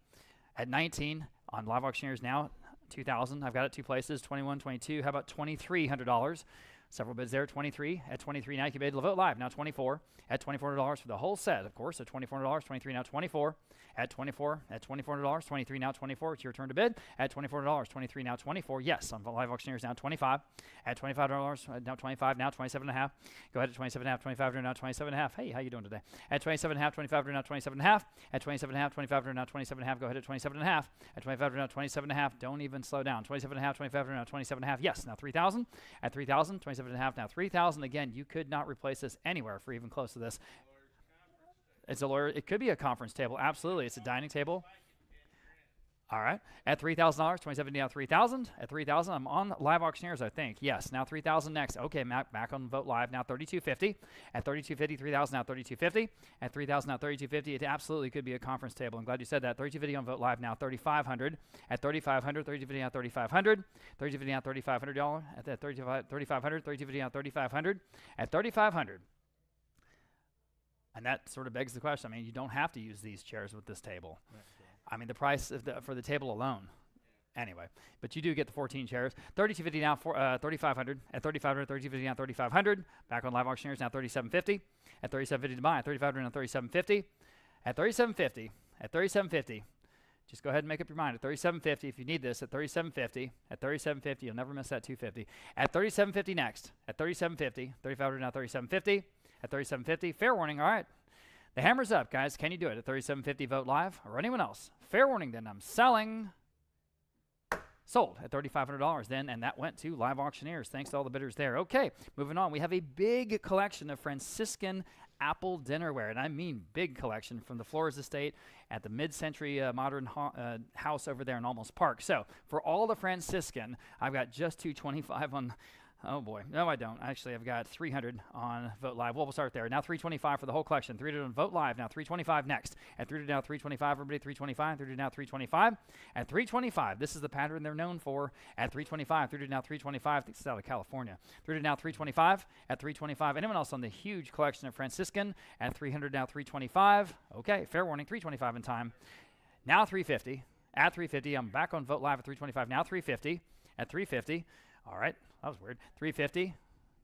At 19 on live auctioneers now 2,000. I've got it 2 places. 21, 22. How about $2,300? Several bids there. 23. At 23 now you can bid. Vote Live now 24. At $2,400 for the whole set, of course. At $2,400. 23 now 24. At 24, at $2,400, 23 now 24. It's your turn to bid. At $2,400, 23 now 24. Yes, on live auctioneers now 25. At $25, now 25. Now 27.5. Go ahead at 27.5. 25 now 27.5. Hey, how you doing today? At 27.5, 25 now 27.5. At 27.5, 25 now 27.5. Go ahead at 27.5. At 25 now 27.5. Don't even slow down. 27.5, 25 now 27.5. Yes, now 3,000. At 3,000, 27.5 now 3,000. Again, you could not replace this anywhere for even close to this. It's a lawyer. It could be a conference table. Absolutely. It's a dining table. All right. At $3,000, 2070 now 3,000. At 3,000, I'm on live auctioneers, I think. Yes. Now 3,000 next. Okay, back on Vote Live. Now 3,250. At 3,250, 3,000 now 3,250. At 3,000 now 3,250. It absolutely could be a conference table. I'm glad you said that. 3,250 on Vote Live now 3,500. At 3,500, 3,250 now 3,500. 3,250 now $3,500. At that 3,500, 3,250 now 3,500. At 3,500. And that sort of begs the question. I mean, you don't have to use these chairs with this table. I mean, the price for the table alone. Anyway, but you do get the 14 chairs. 3,250 now, 3,500. At 3,500, 3,250 now 3,500. Back on live auctioneers now 3,750. At 3,750 to buy. At 3,500 now 3,750. At 3,750. At 3,750. Just go ahead and make up your mind. At 3,750, if you need this, at 3,750. At 3,750, you'll never miss that 250. At 3,750 next. At 3,750. 3,500 now 3,750. At 3,750, fair warning, all right. The hammer's up, guys. Can you do it at 3,750 Vote Live or anyone else? Fair warning, then I'm selling. Sold at $3,500 then, and that went to live auctioneers. Thanks to all the bidders there. Okay, moving on. We have a big collection of Franciscan apple dinnerware, and I mean big collection from the Flores Estate at the mid-century modern house over there in Almost Park. So for all the Franciscan, I've got just 225 on. Oh boy, no I don't. Actually, I've got 300 on Vote Live. Well, we'll start there. Now 325 for the whole collection. 300 on Vote Live. Now 325 next. At 300 now 325, everybody 325. 300 now 325. At 325, this is the pattern they're known for. At 325, 300 now 325. This is out of California. 300 now 325. At 325, anyone else on the huge collection of Franciscan? At 300 now 325. Okay, fair warning, 325 in time. Now 350. At 350, I'm back on Vote Live at 325. Now 350. At 350. All right, that was weird. 350.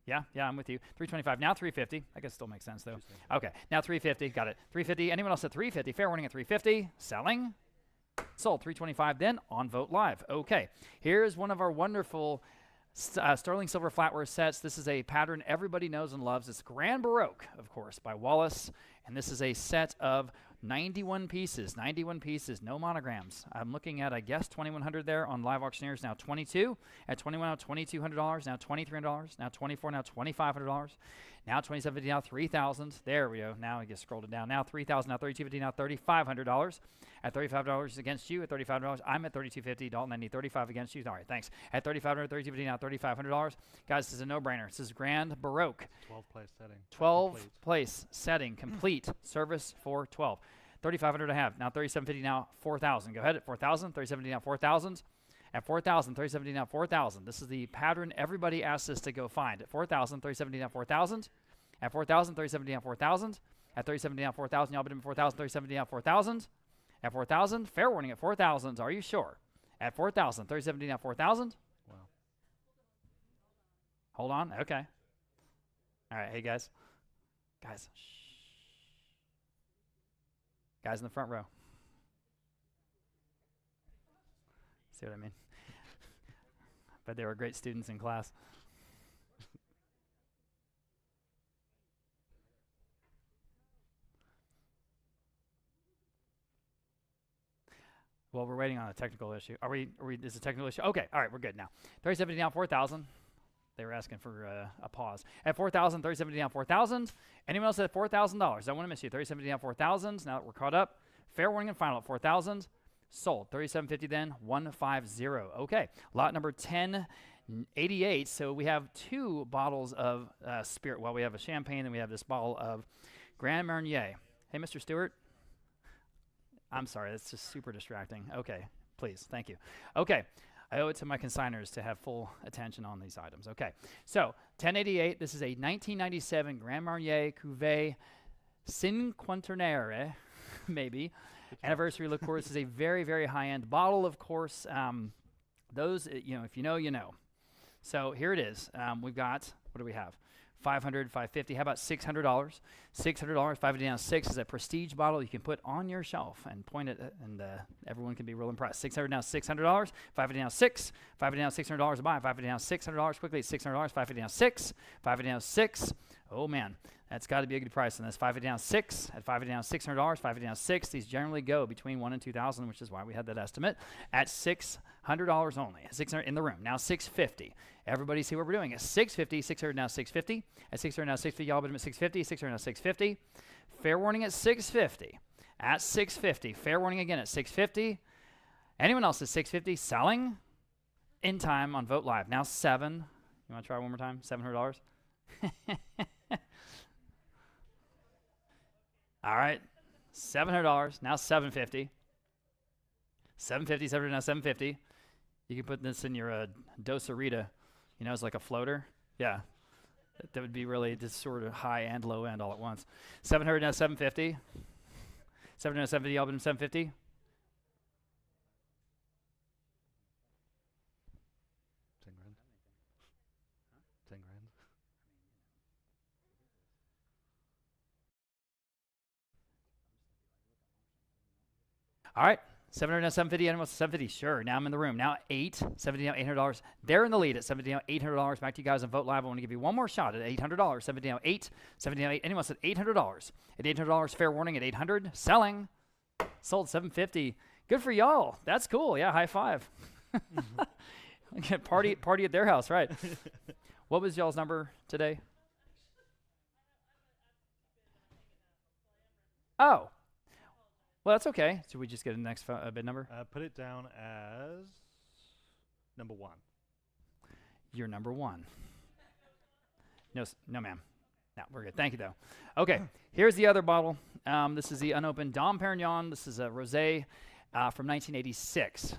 Yeah, I'm with you. 325. Now 350. I guess it still makes sense, though. Okay, now 350. Got it. 350. Anyone else at 350? Fair warning at 350. Selling. Sold. 325 then on Vote Live. Okay, here's one of our wonderful sterling silver flatware sets. This is a pattern everybody knows and loves. It's Grand Baroque, of course, by Wallace. And this is a set of 91 pieces, 91 pieces, no monograms. I'm looking at, I guess, 2,100 there on Live Auctioneers, now 22. At 21, now $2,200, now $2,300, now 24, now $2,500, now $2,750, now $3,000. There we go. Now I just scrolled it down. Now $3,000, now $3,250, now $3,500. At $35 against you, at $35, I'm at $3,250. Dalton, I need $35 against you. All right, thanks. At $3,500, $3,250, now $3,500. Guys, this is a no-brainer. This is Grand Baroque. 12-place setting. 12-place setting, complete. Service for 12. $3,500 I have. Now $3,750, now $4,000. Go ahead at $4,000. $3,750, now $4,000. At $4,000, $3,750, now $4,000. This is the pattern everybody asks us to go find. At $4,000, $3,750, now $4,000. At $4,000, $3,750, now $4,000. At $3,750, now $4,000. Y'all bid him $4,000, $3,750, now $4,000. At $4,000, fair warning at $4,000. Are you sure? At $4,000, $3,750, now $4,000. Wow. Hold on. Okay. All right. Hey, guys. Guys. Shh. Guys in the front row. See what I mean? But they were great students in class. Well, we're waiting on a technical issue. Are we, is it a technical issue? Okay, all right, we're good now. $3,750 down, $4,000. They were asking for a pause. At $4,000, $3,750 down, $4,000. Anyone else at $4,000? I don't want to miss you. $3,750 down, $4,000. Now that we're caught up. Fair warning and final at $4,000. Sold. $3,750 then, $150. Okay, lot number 1088. So we have two bottles of spirit. Well, we have a champagne and we have this bottle of Grand Marnier. Hey, Mr. Stewart. I'm sorry, that's just super distracting. Okay, please, thank you. Okay, I owe it to my consigners to have full attention on these items. Okay, so 1088, this is a 1997 Grand Marnier Cuvée Cinquantenaire, maybe. Anniversary liqueur. This is a very, very high-end bottle, of course. Those, if you know, you know. So here it is. We've got, what do we have? $500, $550. How about $600? $600, $550 down 6 is a prestige bottle you can put on your shelf and point it, and everyone can be real impressed. $600 down, $600. $550 down 6. $550 down, $600 to buy. $550 down, $600 quickly. $600. $550 down 6. $550 down 6. Oh man, that's got to be a good price on this. $550 down 6. At $550 down, $600. $550 down 6. These generally go between $1,000 and $2,000, which is why we had that estimate at $600 only. $600 in the room. Now $650. Everybody see what we're doing. At $650, $600 now $650. At $600 now $650, y'all bid him at $650. $600 now $650. Fair warning at $650. At $650. Fair warning again at $650. Anyone else at $650? Selling in time on Vote Live. Now 7. You want to try one more time? $700. All right. $700. Now $750. $750. $700 now $750. You can put this in your doserita. It's like a floater. Yeah. That would be really just sort of high and low end all at once. $700 now $750. $700 now $750. Y'all bid him $750. 10 grand. 10 grand. All right. $700 now $750. Anyone else at $750? Sure. Now I'm in the room. Now $750 now $800. They're in the lead at $750 now $800. Back to you guys on Vote Live. I want to give you one more shot at $800. $750 now $8. $750 now $8. Anyone else at $800? At $800, fair warning at $800. Selling. Sold $750. Good for y'all. That's cool. Yeah, high five. Party at their house, right? What was y'all's number today? Oh. Well, that's okay. Should we just get a next bid number? Put it down as number 1. You're number 1. No, ma'am. No, we're good. Thank you, though. Okay, here's the other bottle. This is the unopened Dom Perignon. This is a rosé from 1986.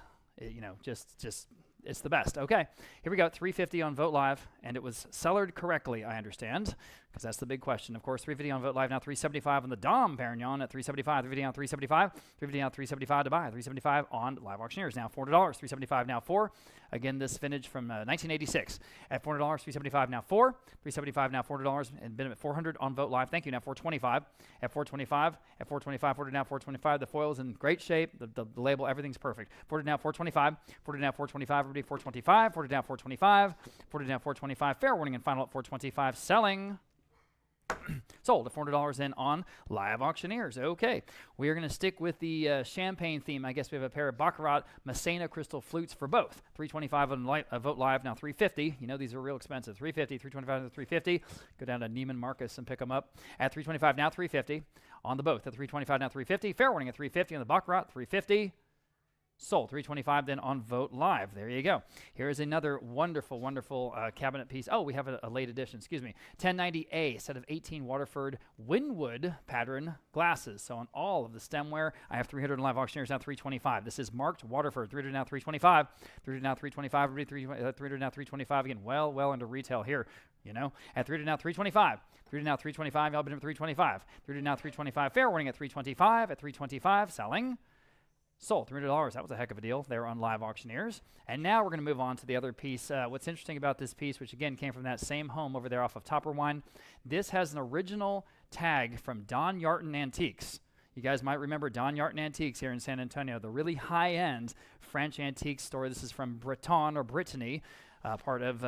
Just it's the best. Okay, here we go. $350 on Vote Live, and it was cellared correctly, I understand, because that's the big question. Of course, $350 on Vote Live. Now $375 on the Dom Perignon at $375. $350 on $375. $350 on $375 to buy. $375 on Live Auctioneers. Now $400. $375 now $4. Again, this vintage from 1986 at $400. $375 now $4. $375 now $400, and bid at $400 on Vote Live. Thank you. Now $425 at $425 at $425. $400 now $425. The foil's in great shape. The label, everything's perfect. $400 now $425. $400 now $425. Everybody $425. $400 now $425. $400 now $425. Fair warning and final at $425. Selling. Sold at $400 then on Live Auctioneers. Okay, we are going to stick with the champagne theme. I guess we have a pair of Baccarat Messina crystal flutes for both. $325 on Vote Live, now $350. You know these are real expensive. $350, $325 to $350. Go down to Neiman Marcus and pick them up at $325, now $350 on the both. At $325, now $350. Fair warning at $350 on the Baccarat, $350. Sold $325 then on Vote Live. There you go. Here's another wonderful, wonderful cabinet piece. Oh, we have a late edition. Excuse me. 1090A set of 18 Waterford Wynwood pattern glasses. So on all of the stemware, I have 300 on Live Auctioneers now $325. This is marked Waterford. 300 now $325. 300 now $325. 300 now $325 again. Well into retail here. You know, at 300 now $325. 300 now $325. Y'all been at $325. 300 now $325. Fair warning at $325. At $325 selling. Sold $300. That was a heck of a deal there on Live Auctioneers. And now we're going to move on to the other piece. What's interesting about this piece, which again came from that same home over there off of Topperwine, this has an original tag from Don Yarton Antiques. You guys might remember Don Yarton Antiques here in San Antonio, the really high-end French antique store. This is from Breton or Brittany, part of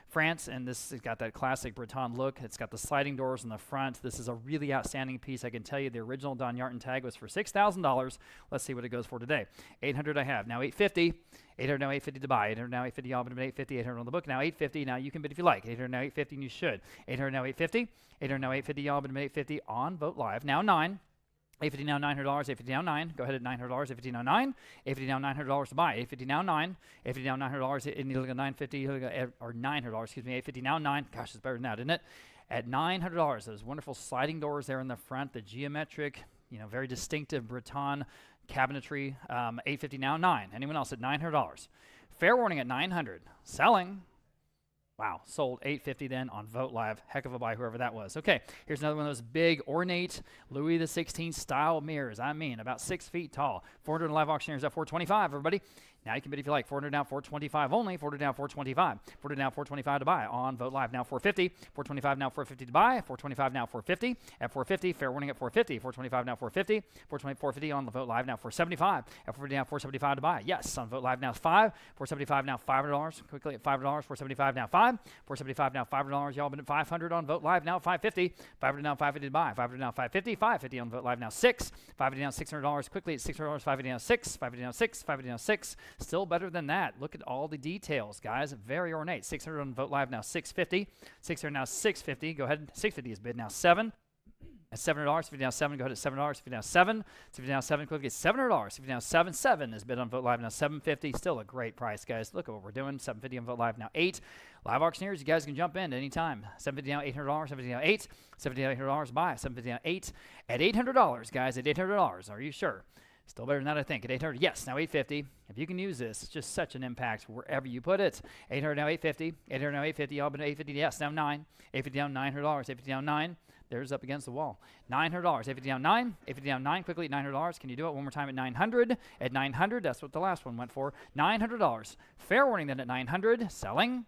France, and this has got that classic Breton look. It's got the sliding doors in the front. This is a really outstanding piece. I can tell you the original Don Yarton tag was for $6,000. Let's see what it goes for today. $800 I have. Now $850. $800 now $850 to buy. $800 now $850. Y'all been at $850. $800 on the book. Now $850. Now you can bid if you like. $800 now $850 and you should. $800 now $850. $800 now $850. Y'all been at $850 on Vote Live. Now $9. $850 now $900, $850 now $9. Go ahead at $900, $850 now $9. $850 now $900 to buy. $850 now $9. $850 now $900, and you look at $950 or $900, excuse me. $850 now $9. Gosh, it's better than that, isn't it? At $900, those wonderful sliding doors there in the front, the geometric, very distinctive Breton cabinetry. $850 now $9. Anyone else at $900? Fair warning at $900. Selling. Wow, sold $850 then on Vote Live. Heck of a buy, whoever that was. Okay, here's another one of those big, ornate Louis XVI style mirrors. I mean, about 6 feet tall. 400 on Live Auctioneers at $425, everybody. Now you can bid if you like. 400 now, $425 only. 400 now, $425. 400 now, $425 to buy on Vote Live. Now $450. $425 now, $450 to buy. $425 now, $450. At $450, fair warning at $450. $425 now, $450. $450 on the Vote Live now, $475. At $450 now, $475 to buy. Yes, on Vote Live now $5. $475 now, $500. Quickly at $5. $475 now $5. $475 now $500. Y'all been at $500 on Vote Live now $550. $500 now $550 to buy. $500 now $550. $550 on Vote Live now $6. $550 now $600. Quickly at $600. $550 now $6. $550 now $6. $550 now $6. Still better than that. Look at all the details, guys. Very ornate. $600 on Vote Live now $650. $600 now $650. Go ahead. $650 is bid now $7. At $700, $50 now $7. Go ahead at $7. $50 now $7. $50 now $7. Quickly at $700. $50 now $7. $7 is bid on Vote Live now $750. Still a great price, guys. Look at what we're doing. $750 on Vote Live now $8. Live Auctioneers, you guys can jump in anytime. $750 now $800. $750 now $8. $750 now $800 buy. $750 now $8. At $800, guys. At $800. Are you sure? Still better than that, I think. At $800, yes, now $850. If you can use this, it's just such an impact wherever you put it. $800 now $850. $800 now $850. Y'all been at $850, yes, now $9. $850 down $900. $850 down $9. There's up against the wall. $900. $850 down $9. $850 down $9. Quickly at $900. Can you do it one more time at $900? At $900, that's what the last one went for. $900. Fair warning then at $900. Selling.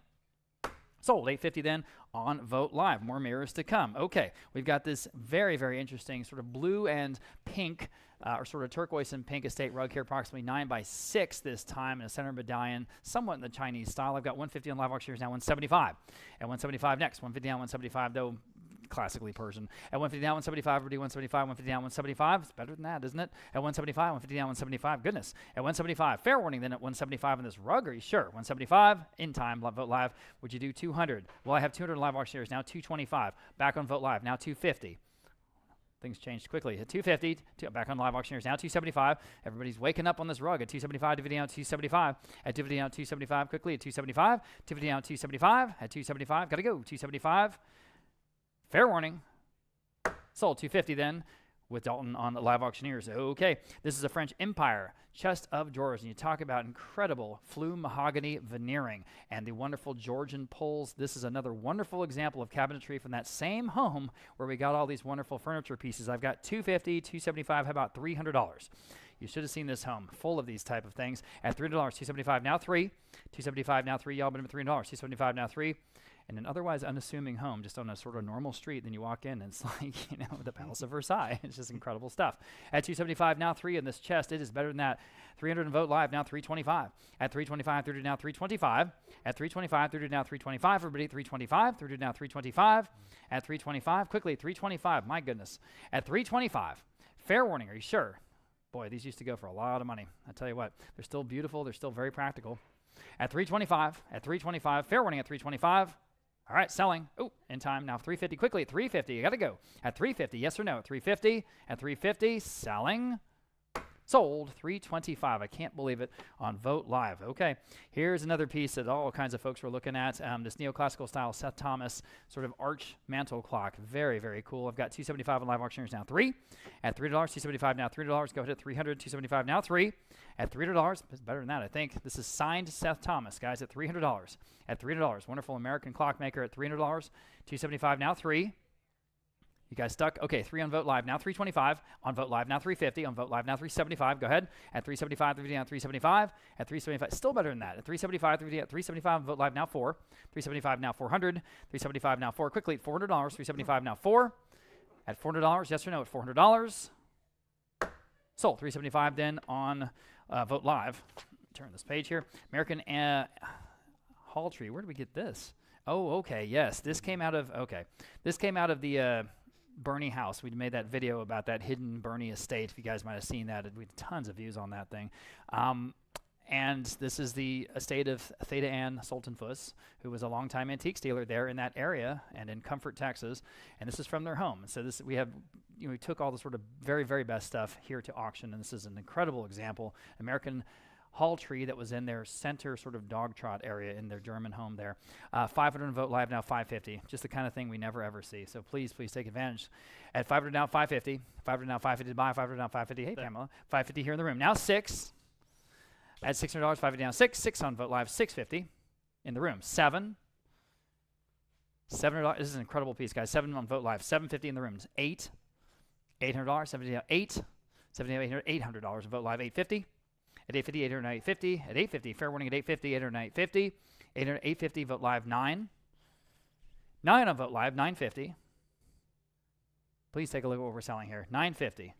Sold $850 then on Vote Live. More mirrors to come. Okay, we've got this very, very interesting sort of blue and pink, or sort of turquoise and pink estate rug here, approximately 9x6 this time, in a center medallion, somewhat in the Chinese style. I've got $150 on Live Auctioneers now, $175. At $175 next. $150 down, $175 though. Classically Persian. At $150 down, $175, already $175, $150 down, $175. It's better than that, isn't it? At $175, $150 down, $175. Goodness. At $175, fair warning then at $175 on this rug. Are you sure? $175 in time. Vote Live. Would you do $200? Well, I have $200 Live Auctioneers now, $225. Back on Vote Live now, $250. Things changed quickly. At $250, back on Live Auctioneers now, $275. Everybody's waking up on this rug. At $275, $250 down, $275. At $250 down, $275. Quickly at $275. $250 down, $275. At $275, gotta go. $275. Fair warning. Sold $250 then with Dalton on the Live Auctioneers. Okay, this is a French Empire chest of drawers, and you talk about incredible flue mahogany veneering and the wonderful Georgian pulls. This is another wonderful example of cabinetry from that same home where we got all these wonderful furniture pieces. I've got $250, $275, how about $300? You should have seen this home full of these type of things. At $300, $275 now $3. $275 now $3. Y'all been at $300. $275 now $3. in an otherwise unassuming home, just on a sort of normal street. Then you walk in, and it's like, you know, the Palace of Versailles. It's just incredible stuff. At $275, now 3 in this chest. It is better than that. 300 and Vote Live, now $325. At $325, through to now $325. At $325, through to now $325. Everybody, $325, through to now $325. At $325, quickly, $325. My goodness. At $325, fair warning, are you sure? Boy, these used to go for a lot of money. I tell you what, they're still beautiful. They're still very practical. At $325, fair warning at $325. All right, selling. Oh, in time now. $350 quickly. At $350, you got to go. At $350, yes or no? At $350. At $350, selling. Sold. $325. I can't believe it on Vote Live. Okay, here's another piece that all kinds of folks were looking at. This neoclassical style Seth Thomas sort of arch mantle clock. Very, very cool. I've got $275 on live auctioneers now. 3 at $3. $275 now. $3. Go ahead at $300. $275 now. 3 at $300. It's better than that, I think. This is signed Seth Thomas, guys, at $300. At $300. Wonderful American clockmaker at $300. $275 now. 3. You guys stuck? Okay, 3 on Vote Live, now $325. On Vote Live, now $350. On Vote Live, now $375. Go ahead. At $375, $350 now $375. At $375, still better than that. At $375, $350 at $375. On Vote Live, now 4. $375 now $400. $375 now 4. Quickly at $400. $375 now 4. At $400, yes or no? At $400. Sold. $375 then on Vote Live. Turn this page here. American Hall Tree. Where did we get this? Oh, okay. Yes, this came out of the Boerne house. We made that video about that hidden Boerne estate. If you guys might have seen that, we had tons of views on that thing. And this is the estate of Theda Ann Sultenfuss, who was a longtime antiques dealer there in that area and in Comfort, Texas. And this is from their home. So this we took all the sort of very, very best stuff here to auction, and this is an incredible example. American Hall Tree that was in their center sort of dog trot area in their German home there. 500 Vote Live, now 550. Just the kind of thing we never ever see. So please take advantage. At 500 now 550. 500 now 550 to buy. 500 now 550. Hey, Pamela. 550 here in the room. Now 6. At $600, 550 now 6. 6 on Vote Live, 650 in the room. 7. $700. This is an incredible piece, guys. 7 on Vote Live, 750 in the room. 8. $800. 70 now 8. 70 now $800. $800 on Vote Live, 850. At 850, 800, 850. At 850, fair warning at 850, 800, 850. 800, 850, Vote Live, 9. 9 on Vote Live, 950. Please take a look at what we're selling here. 950.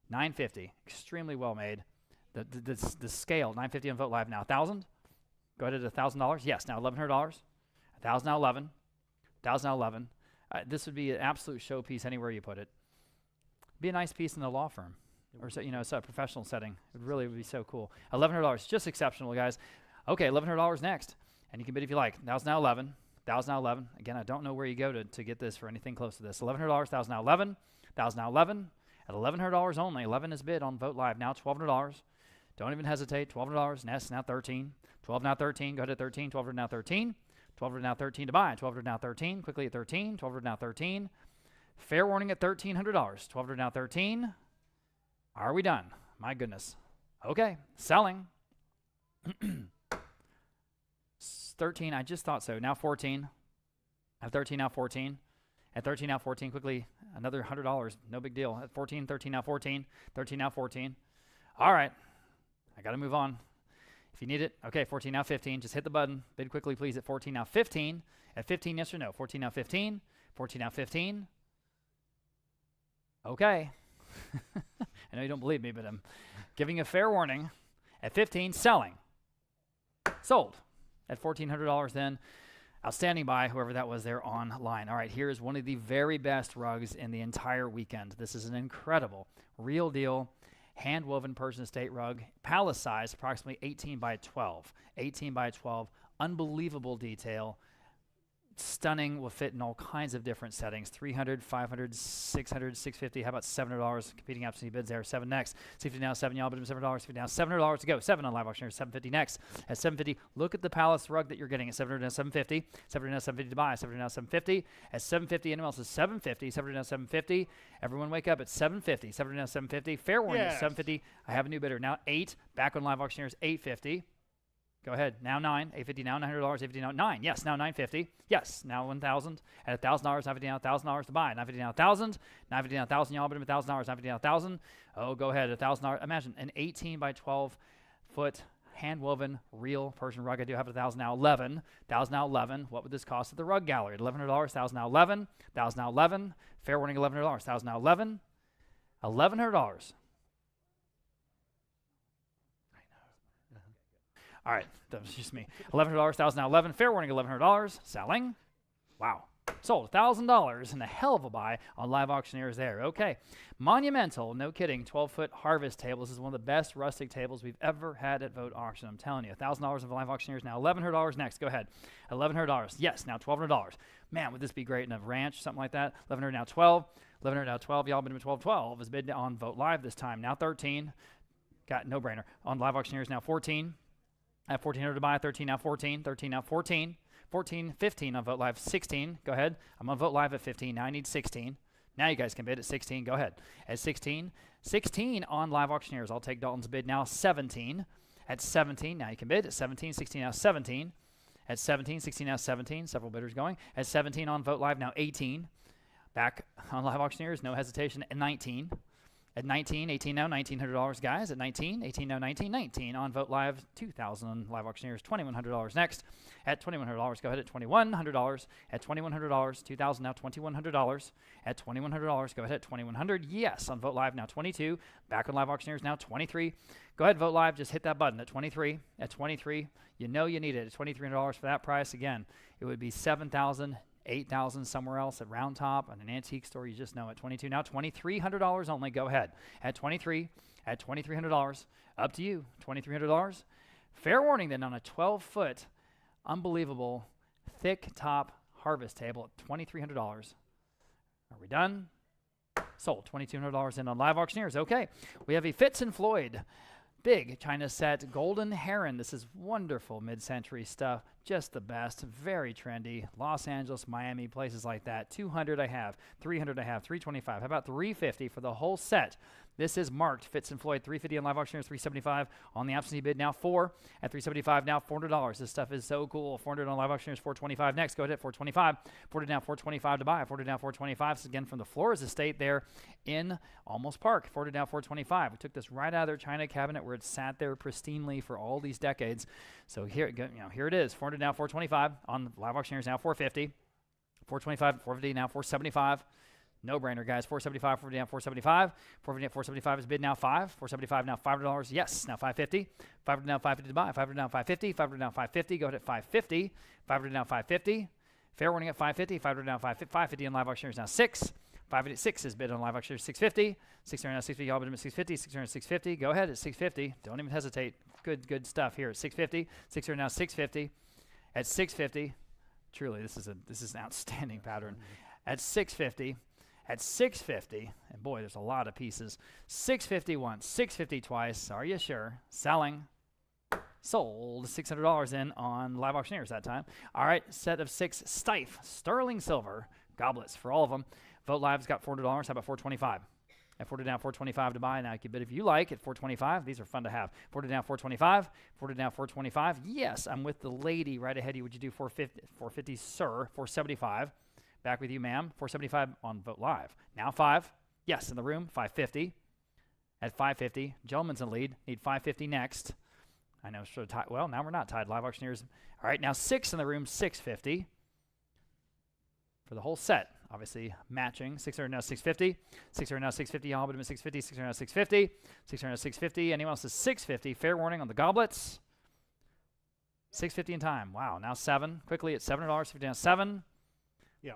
950. Extremely well made. The scale, 950 on Vote Live now. 1,000. Go ahead at $1,000. Yes, now $1,100. 1,000 now 11. 1,000 now 11. This would be an absolute showpiece anywhere you put it. Be a nice piece in the law firm. Or so, it's a professional setting. It really would be so cool. $1,100, just exceptional, guys. Okay, $1,100 next, and you can bid if you like. 1,000 now 11. 1,000 now 11. Again, I don't know where you go to get this for anything close to this. $1,100. 1,000 now 11. 1,000 now 11. At $1,100 only. 11 is bid on Vote Live. Now $1,200. Don't even hesitate. $1,200. Nest now 13. 12 now 13. Go ahead at 13. 1,200 now 13. 1,200 now 13 to buy. 1,200 now 13. Quickly at 13. 1,200 now 13. Fair warning at $1,300. 1,200 now 13. Are we done? My goodness. Okay, selling. 13, I just thought so. Now 14. At 13, now 14. At 13, now 14. Quickly, another $100. No big deal. At 14, 13, now 14. 13, now 14. All right. I got to move on. If you need it. Okay, 14, now 15. Just hit the button. Bid quickly, please, at 14, now 15. At 15, yes or no? 14, now 15. 14, now 15. Okay. I know you don't believe me, but I'm giving a fair warning. At 15, selling. Sold. At $1,400 then. Outstanding buy, whoever that was there online. All right, here is one of the very best rugs in the entire weekend. This is an incredible, real deal, hand-woven Persian estate rug, palace size, approximately 18 by 12. 18 by 12, unbelievable detail. Stunning, will fit in all kinds of different settings. $300, $500, $600, $650. How about $700? Competing absentee bids there. 7 next. $650 now, 7 y'all, but $7. $50 now, $700 to go. 7 on live auction. $750 next. At $750, look at the palace rug that you're getting. At $700 now, $750. $700 now, $750 to buy. $700 now, $750. At $750, anyone else is $750. $700 now, $750. Everyone wake up at $750. $700 now, $750. Fair warning, yes. $750. I have a new bidder now. 8. Back on live auctioneers. $850. Go ahead. Now 9. $850 now. $900. $850 now. 9. Yes. Now $950. Yes. Now 1,000. At $1,000. $950 now. $1,000 to buy. $950 now. 1,000. $950 now. 1,000. Y'all bid him $1,000. $950 now. 1,000. Oh, go ahead. $1,000. Imagine an 18 by 12 foot hand-woven, real Persian rug. I do have it at $1,000 now. $1,000. What would this cost at the rug gallery? At $1,100. $1,000 now. $1,000. Fair warning, $1,100. $1,000 now. $1,100. All right, that was just me. $1,100, $1,000 now. Fair warning, $1,100. Selling. Wow. Sold $1,000 and a hell of a buy on Live Auctioneers there. Okay. Monumental, no kidding, 12-foot harvest table. This is one of the best rustic tables we've ever had at Vogt Auction. I'm telling you, $1,000 of Live Auctioneers now. $1,100 next. Go ahead. $1,100. Yes, now $1,200. Man, would this be great in a ranch, something like that? $1,100 now. 12. $1,100 now. 12. Y'all been to 12. 12 is bid on Vogt Live this time. Now 13. Got no brainer. On Live Auctioneers now 14. At $1,400 to buy. 13 now. 14. 13 now. 14. 14, 15 on Vogt Live, 16. Go ahead. I'm on Vogt Live at 15. Now I need 16. Now you guys can bid at 16. Go ahead. At 16. 16 on Live Auctioneers. I'll take Dalton's bid now. 17. At 17. Now you can bid. At 17. 16 now. 17. At 17. 16 now. 17. Several bidders going. At 17 on Vogt Live now. 18. Back on Live Auctioneers. No hesitation. At 19. At 19, 18 now, $1,900, guys. At 19, 18 now, 19, 19 on Vogt Live, 2,000 on Live Auctioneers, $2,100 next. At $2,100, go ahead at $2,100. At $2,100, 2,000 now, $2,100. At $2,100, go ahead at $2,100. Yes, on Vogt Live now, 22. Back on Live Auctioneers now, 23. Go ahead, Vogt Live, just hit that button at 23. At 23, you know you need it. At $2,300 for that price, again, it would be $7,000. 8,000 somewhere else at Round Top, on an antique store, you just know at 22. Now $2,300 only, go ahead. At 23, at $2,300, up to you, $2,300. Fair warning then on a 12-foot, unbelievable, thick top harvest table at $2,300. Are we done? Sold, $2,200 in on Live Auctioneers. Okay, we have a Fitz & Floyd big China set golden heron. This is wonderful mid-century stuff. Just the best. Very trendy. Los Angeles, Miami, places like that. 200 I have. 300 I have. 325. How about 350 for the whole set? This is marked Fitz & Floyd. 350 on Live Auctioneers. 375 on the absentee bid. Now 4 at 375. Now $400. This stuff is so cool. 400 on Live Auctioneers. 425 next. Go ahead at 425. 40 now 425 to buy. 40 now 425. This is again from the Flores estate there in Almost Park. 40 now 425. We took this right out of their China cabinet where it sat there pristinely for all these decades. So here it is. 400 now 425 on Live Auctioneers. Now 450. 425, 450 now 475. No brainer, guys. 475, 450 now 475. 450 at 475 is bid now 5. 475 now $500. Yes, now 550. 500 now 550 to buy. 500 now 550. 500 now 550. Go ahead at 550. 500 now 550. Fair warning at 550. 500 now 550. 550 on Live Auctioneers now 6. 586 is bid on Live Auctioneers 650. 600 now 650. Y'all bid at 650. 600 650. Go ahead at 650. Don't even hesitate. Good stuff here at 650. 600 now 650. At 650. Truly, this is an outstanding pattern. At 650. At 650, and boy, there's a lot of pieces. 650 once, 650 twice. Are you sure? Selling. Sold. $600 in on Live Auctioneers that time. All right, set of 6 Steves sterling silver goblets for all of them. Vogt Live's got $400. How about 425? At 40 down, 425 to buy. Now you can bid if you like at 425. These are fun to have. 40 down, 425. 40 down, 425. Yes, I'm with the lady right ahead of you. Would you do 450? 450, sir. 475. Back with you, ma'am. 475 on Vogt Live. Now 5. Yes, in the room. 550. At 550. Gentleman's in the lead. Need 550 next. I know. Sort of tied. Well, now we're not tied. Live Auctioneers. All right, now 6 in the room. 650. For the whole set. Obviously matching. 600 now 650. 600 now 650. Y'all bid at 650. 600 now 650. 600 now 650. Anyone else is 650. Fair warning on the goblets. 650 in time. Wow. Now 7. Quickly at $7. 50 down 7. Yeah.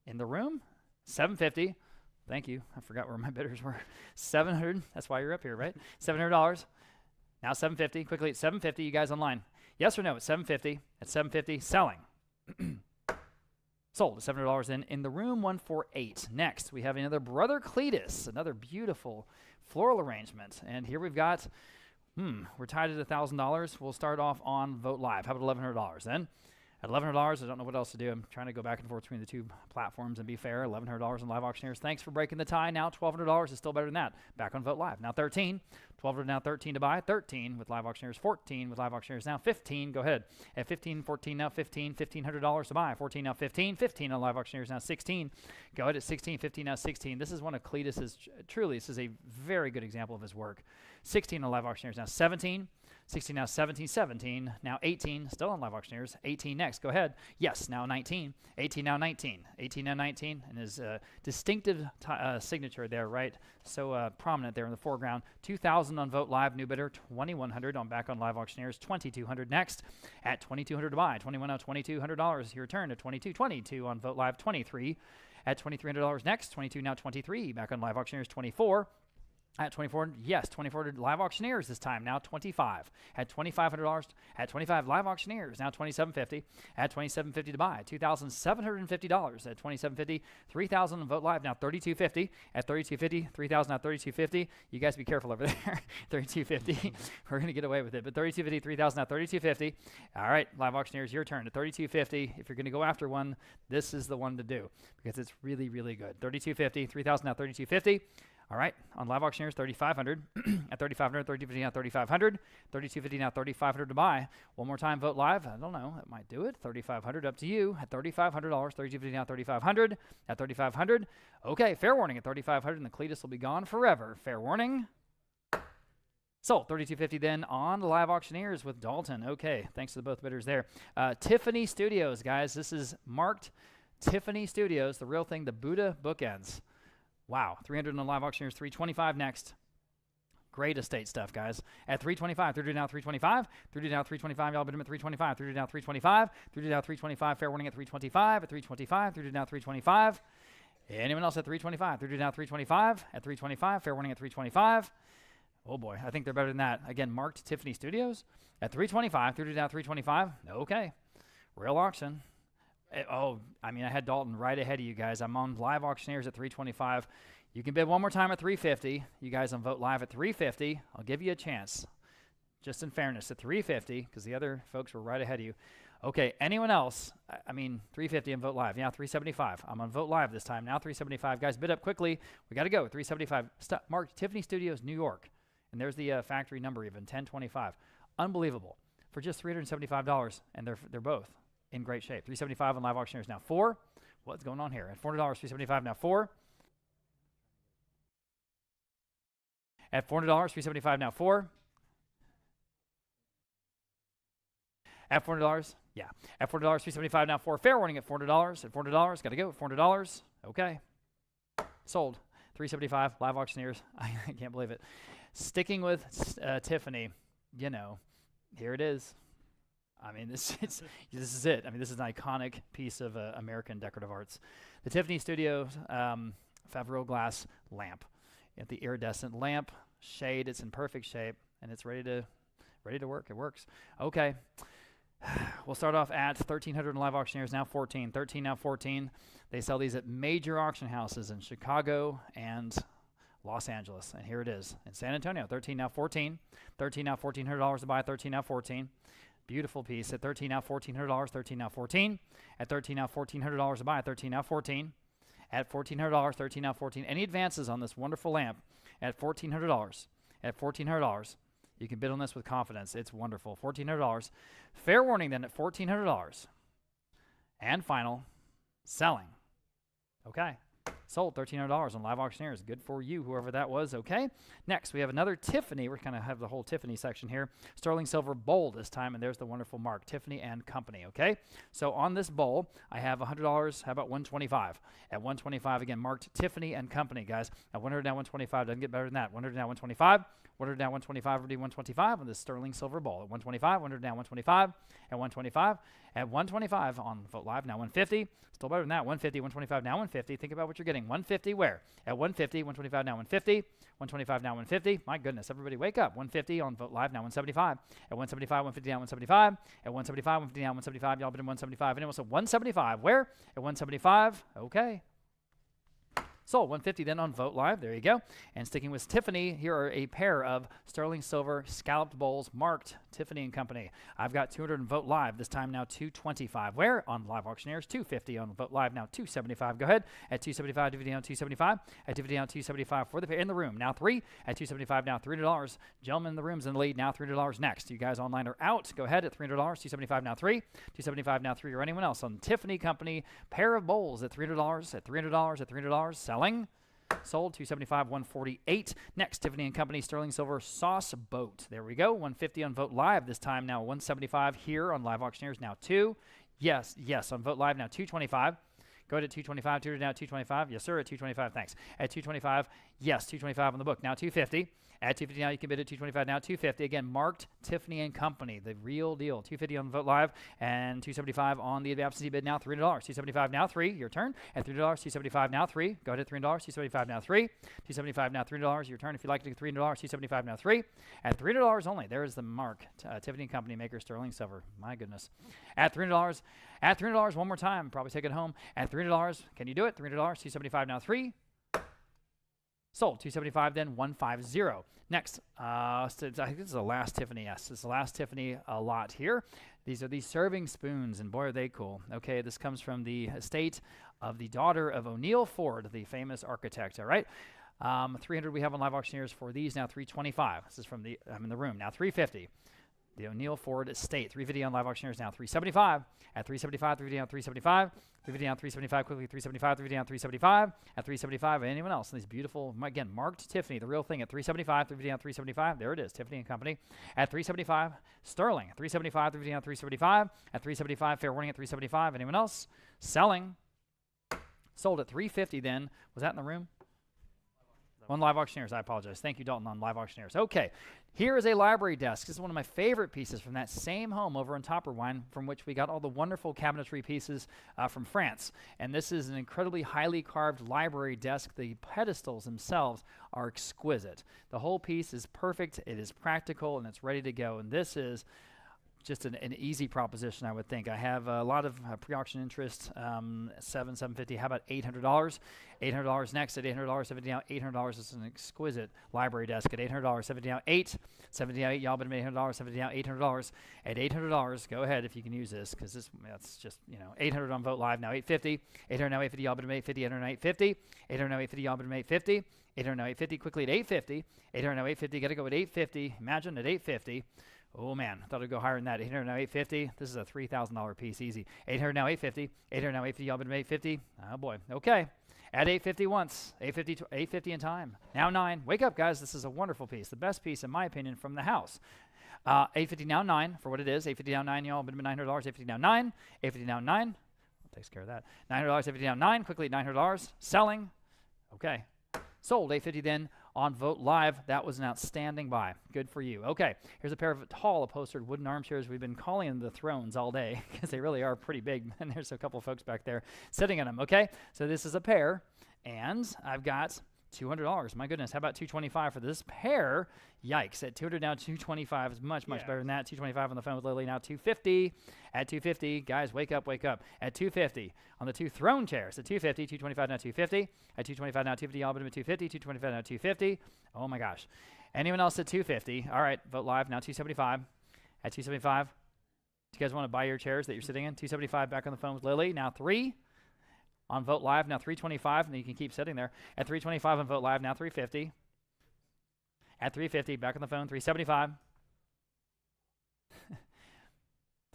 In the room, $750. Thank you. I forgot where my bidders were. $700. That's why you're up here, right? $700. Now $750. Quickly at $750. You guys online? Yes or no? At $750. At $750. Selling. Sold at $700 in the room. 148. Next, we have another Brother Cletus. Another beautiful floral arrangement. And here we've got. We're tied at $1,000. We'll start off on Vogt Live. How about $1,100 then? At $1,100, I don't know what else to do. I'm trying to go back and forth between the two platforms and be fair. $1,100 on Live Auctioneers. Thanks for breaking the tie. Now $1,200 is still better than that. Back on Vogt Live. Now 13. $1,200 now 13 to buy. 13 with Live Auctioneers. 14 with Live Auctioneers. Now 15. Go ahead. At 15, 14 now 15. $1,500 to buy. 14 now 15. 15 on Live Auctioneers. Now 16. Go ahead at 16. 15 now 16. This is one of Cletus's. Truly, this is a very good example of his work. 16 on Live Auctioneers. Now 17. 16, now 17, 17, now 18, still on Live Auctioneers. 18 next, go ahead. Yes, now 19. 18, now 19. 18, now 19, and his distinctive signature there, right? So prominent there in the foreground. 2,000 on Vote Live, new bidder. 2,100 on back on Live Auctioneers. 2,200 next at 2,200 to buy. 21 now $2,200. Your turn to 22. 22 on Vote Live. 23 at $2,300 next. 22 now 23 back on Live Auctioneers. 24. At 24, yes, 24 Live Auctioneers this time, now 25. At $2,500, at 25 Live Auctioneers, now $2,750. At $2,750 to buy, $2,750. At $2,750, 3,000 Vote Live, now $3,250. At $3,250, 3,000 now $3,250. You guys be careful over there. $3,250. We're going to get away with it, but $3,250, 3,000 now $3,250. All right, Live Auctioneers, your turn. At $3,250, if you're going to go after one, this is the one to do because it's really, really good. $3,250, 3,000 now $3,250. All right, on Live Auctioneers, $3,500. At $3,500, $3,250 now $3,500. $3,250 now $3,500 to buy. One more time, Vote Live. I don't know, it might do it. $3,500 up to you. At $3,500, $3,250 now $3,500. At $3,500, okay, fair warning at $3,500, and the Cletus will be gone forever. Fair warning. Sold. $3,250 then on Live Auctioneers with Dalton. Okay, thanks to both bidders there. Tiffany Studios, guys. This is marked Tiffany Studios, the real thing, the Buddha bookends. Wow, 300 on Live Auctioneers, 325 next. Great estate stuff, guys. At 325, 3 now 325, 3 now 325, y'all bid them at 325, 3 now 325, 3 now 325, fair warning at 325, at 325, 3 now 325. Anyone else at 325, 3 now 325, at 325, fair warning at 325. Oh boy, I think they're better than that. Again, marked Tiffany Studios at 325, 3 now 325. Okay, real auction. I had Dalton right ahead of you guys. I'm on Live Auctioneers at 325. You can bid one more time at 350. You guys on Vote Live at 350. I'll give you a chance. Just in fairness, at 350, because the other folks were right ahead of you. Okay, anyone else? 350 on Vote Live. Yeah, 375. I'm on Vote Live this time. Now 375. Guys, bid up quickly. We got to go. 375. Marked Tiffany Studios, New York. And there's the factory number even, 1025. Unbelievable. For just $375, and they're both in great shape. 375 on Live Auctioneers now 4. What's going on here? At $400, 375 now 4. At $400, 375 now 4. At $400, yeah. At $400, 375 now 4. Fair warning at $400. At $400, got to go. $400. Okay. Sold. 375 Live Auctioneers. I can't believe it. Sticking with Tiffany, here it is. This is it. This is an iconic piece of American decorative arts. The Tiffany Studios Favreau glass lamp. The iridescent lamp shade. It's in perfect shape, and it's ready to work. It works. Okay. We'll start off at 1,300 in Live Auctioneers, now 14. 13 now 14. They sell these at major auction houses in Chicago and Los Angeles. And here it is in San Antonio. 13 now 14. 13 now $1,400 to buy. 13 now 14. Beautiful piece at 13 now $1,400. 13 now 14. At 13 now $1,400 to buy. At 13 now 14. At $1,400. 13 now 14. Any advances on this wonderful lamp at $1,400? At $1,400. You can bid on this with confidence. It's wonderful. $1,400. Fair warning then at $1,400. And final, selling. Okay. Sold $1,300 on Live Auctioneers. Good for you, whoever that was. Okay. Next, we have another Tiffany. We're kind of have the whole Tiffany section here. Sterling silver bowl this time, and there's the wonderful mark, Tiffany and Company. Okay. So on this bowl, I have $100. How about $125? At $125 again, marked Tiffany and Company, guys. At $100 now $125. Doesn't get better than that. $100 now $125. $100 now $125. We're doing $125 on this sterling silver bowl. At $125. $100 now $125. At $125. At $125 on Vote Live now $150. Still better than that. $150. $125 now $150. Think about what you're getting. $150 where? At $150. $125 now $150. $125 now $150. My goodness, everybody wake up. $150 on Vote Live now $175. At $175. $150 now $175. At $175. $150 now $175. Y'all been in $175. And it was a $175 where? At $175. Okay. Sold $150 then on Vote Live. There you go. And sticking with Tiffany, here are a pair of sterling silver scalloped bowls marked Tiffany and Company. I've got 200 on Vote Live. This time now $225. Where? On Live Auctioneers. $250 on Vote Live. Now $275. Go ahead. At $275, DVD on $275. At DVD on $275 for the pair in the room. Now $3. At $275 now $300. Gentlemen in the room's in the lead. Now $300 next. You guys online are out. Go ahead at $300. $275 now $3. $275 now $3. Or anyone else on Tiffany Company. Pair of bowls at $300. At $300. At $300. Selling. Sold. 275, 148. Next, Tiffany and Company sterling silver sauce boat. There we go. 150 on Vote Live this time. Now 175 here on Live Auctioneers. Now 2. Yes, on Vote Live now 225. Go ahead at 225. Tutor now 225. Yes, sir. At 225. Thanks. At 225. Yes, 225 on the book. Now 250. At 250 now you can bid at 225. Now 250. Again, marked Tiffany and Company, the real deal. 250 on Vote Live and 275 on the absentee bid. Now $3. 275 now 3. Your turn. At $3. 275 now 3. Go ahead at $3. 275 now 3. 275 now $3. Your turn. If you'd like to do $3. 275 now 3. At $3 only. There is the mark. Tiffany and Company maker sterling silver. My goodness. At $3. At $3 one more time. Probably take it home. At $3. Can you do it? $3. 275 now 3. Sold. 275 then 150. Next, I think this is the last Tiffany. Yes, this is the last Tiffany lot here. These are these serving spoons, and boy, are they cool. Okay, this comes from the estate of the daughter of O'Neill Ford, the famous architect. All right, 300 we have on Live Auctioneers for these. Now 325. This is from the I'm in the room now. 350. The O'Neill Ford estate. 350 on Live Auctioneers now. 375. At 375, 350 on 375. 350 on 375 quickly. 375, 350 on 375. At 375, anyone else? And these beautiful, again, marked Tiffany, the real thing. At 375, 350 on 375. There it is, Tiffany and Company. At 375, Sterling. 375, 350 on 375. At 375, fair warning at 375. Anyone else? Selling. Sold at 350 then. Was that in the room? On Live Auctioneers, I apologize. Thank you, Dalton, on Live Auctioneers. Okay, here is a library desk. This is one of my favorite pieces from that same home over in Topperwine, from which we got all the wonderful cabinetry pieces from France. And this is an incredibly highly carved library desk. The pedestals themselves are exquisite. The whole piece is perfect. It is practical, and it's ready to go. And this is just an easy proposition, I would think. I have a lot of pre-auction interest, $750. How about $800? $800 next at $800, 70 out, $800 is an exquisite library desk at $800, 70 out, 8, 70 out, 8, y'all been $800, 70 out, $800. At $800, go ahead if you can use this, because that's just, 800 on Vote Live now, $850, 800 now, $850, y'all been $850, 800 now, $850, 800 now, $850, y'all been $850, 800 now, $850, quickly at $850, 800 now, $850, gotta go at $850, imagine at $850. Oh man, I thought it'd go higher than that. 800 now, 850. This is a $3,000 piece, easy. 800 now, 850. 800 now, 850. Y'all been 850. Oh boy. Okay. At 850 once. 850, 850 in time. Now 9. Wake up, guys. This is a wonderful piece. The best piece, in my opinion, from the house. 850 now 9 for what it is. 850 now 9. Y'all been $900. 850 now 9. 850 now 9. Takes care of that. $900. 850 now 9. Quickly $900. Selling. Okay. Sold. 850 then. On Vote Live, that was an outstanding buy. Good for you. Okay, here's a pair of tall upholstered wooden armchairs. We've been calling them the thrones all day because they really are pretty big. And there's a couple of folks back there sitting in them. Okay, so this is a pair, and I've got $200. My goodness, how about $225 for this pair? Yikes! At $200 now, $225 is much better than that. $225 on the phone with Lily now. $250 at $250. Guys, wake up, wake up. At $250 on the two throne chairs. At $250, $225 now, $250. At $225 now, $250. All but at $250. $225 now, $250. Oh my gosh! Anyone else at $250? All right, Vote Live now. $275 at $275. Do you guys want to buy your chairs that you're sitting in? $275 back on the phone with Lily now. 3. On Vote Live, now $325, and you can keep sitting there. At $325 on Vote Live, now $350. At $350, back on the phone, $375.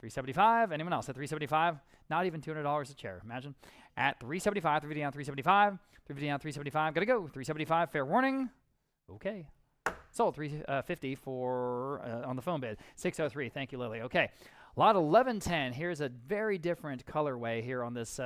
$375, anyone else? At $375, not even $200 a chair, imagine. At $375, $350 down, $375. $350 down, $375, gotta go. $375, fair warning. Okay. Sold, $350 for, on the phone bid. $603, thank you, Lily. Okay. Lot 1110, here's a very different colorway here on this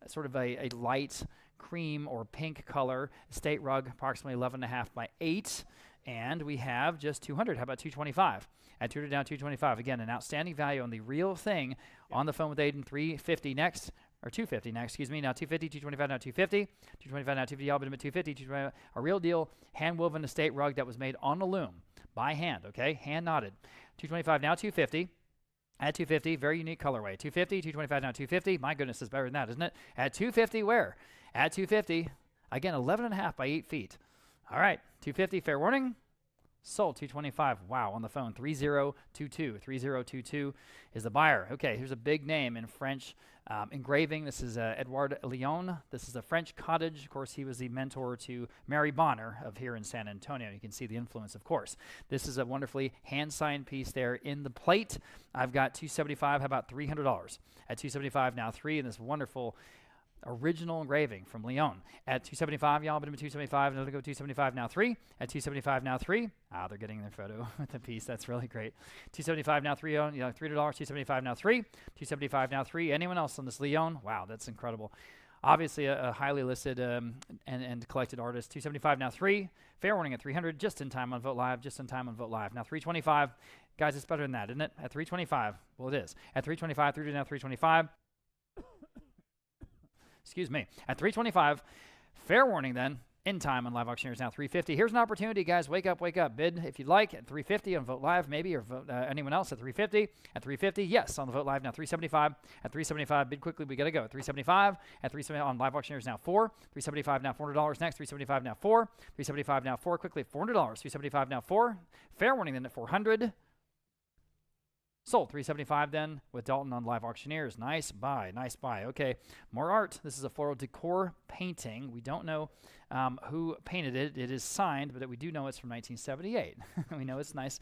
sort of a light cream or pink color. Estate rug, approximately 11.5 by 8. And we have just 200. How about 225? At 200 down, 225. Again, an outstanding value on the real thing. On the phone with Aiden, 350 next. Or 250 next, excuse me. Now 250, 225, now 250. 225, now 250, y'all been at 250. 225, a real deal hand-woven estate rug that was made on a loom by hand, okay? Hand knotted. 225, now 250. At 250, very unique colorway. 250, 225, now 250. My goodness, it's better than that, isn't it? At 250, where? At 250, again, 11.5 by 8 feet. All right, 250, fair warning. Sold, 225. Wow, on the phone, 3022. 3022 is the buyer. Okay, here's a big name in French engraving. This is Edouard Lyon. This is a French cottage. Of course, he was the mentor to Mary Bonner of here in San Antonio. You can see the influence, of course. This is a wonderfully hand-signed piece there in the plate. I've got $275. How about $300? At $275 now, 3 in this wonderful Original engraving from Lyon at $275. Y'all bid him at $275. Another go $275 now 3 at $275 now 3. Ah, they're getting their photo with the piece. That's really great. $275 now 3. $3. $275 now 3. $275 now 3. Anyone else on this Lyon? Wow, that's incredible. Obviously a highly listed and collected artist. $275 now 3. Fair warning at $300. Just in time on Vote Live. Just in time on Vote Live. Now $325. Guys, it's better than that, isn't it? At $325. Well, it is. At $325. $3 now $325. Excuse me. At $325, fair warning then, in time on Live Auctioneers now $350. Here's an opportunity, guys. Wake up, wake up. Bid if you'd like at $350 on Vote Live, maybe, or vote anyone else at $350. At $350, yes, on the Vote Live now $375. At $375, bid quickly. We got to go. At $375, at $375 on Live Auctioneers now $4. $375 now $400 next. $375 now $4. $375 now $4. Quickly $400. $375 now $4. Fair warning then at $400. Sold. $375 then with Dalton on Live Auctioneers. Nice buy. Nice buy. Okay, more art. This is a floral decor painting. We don't know who painted it. It is signed, but we do know it's from 1978. We know it's nice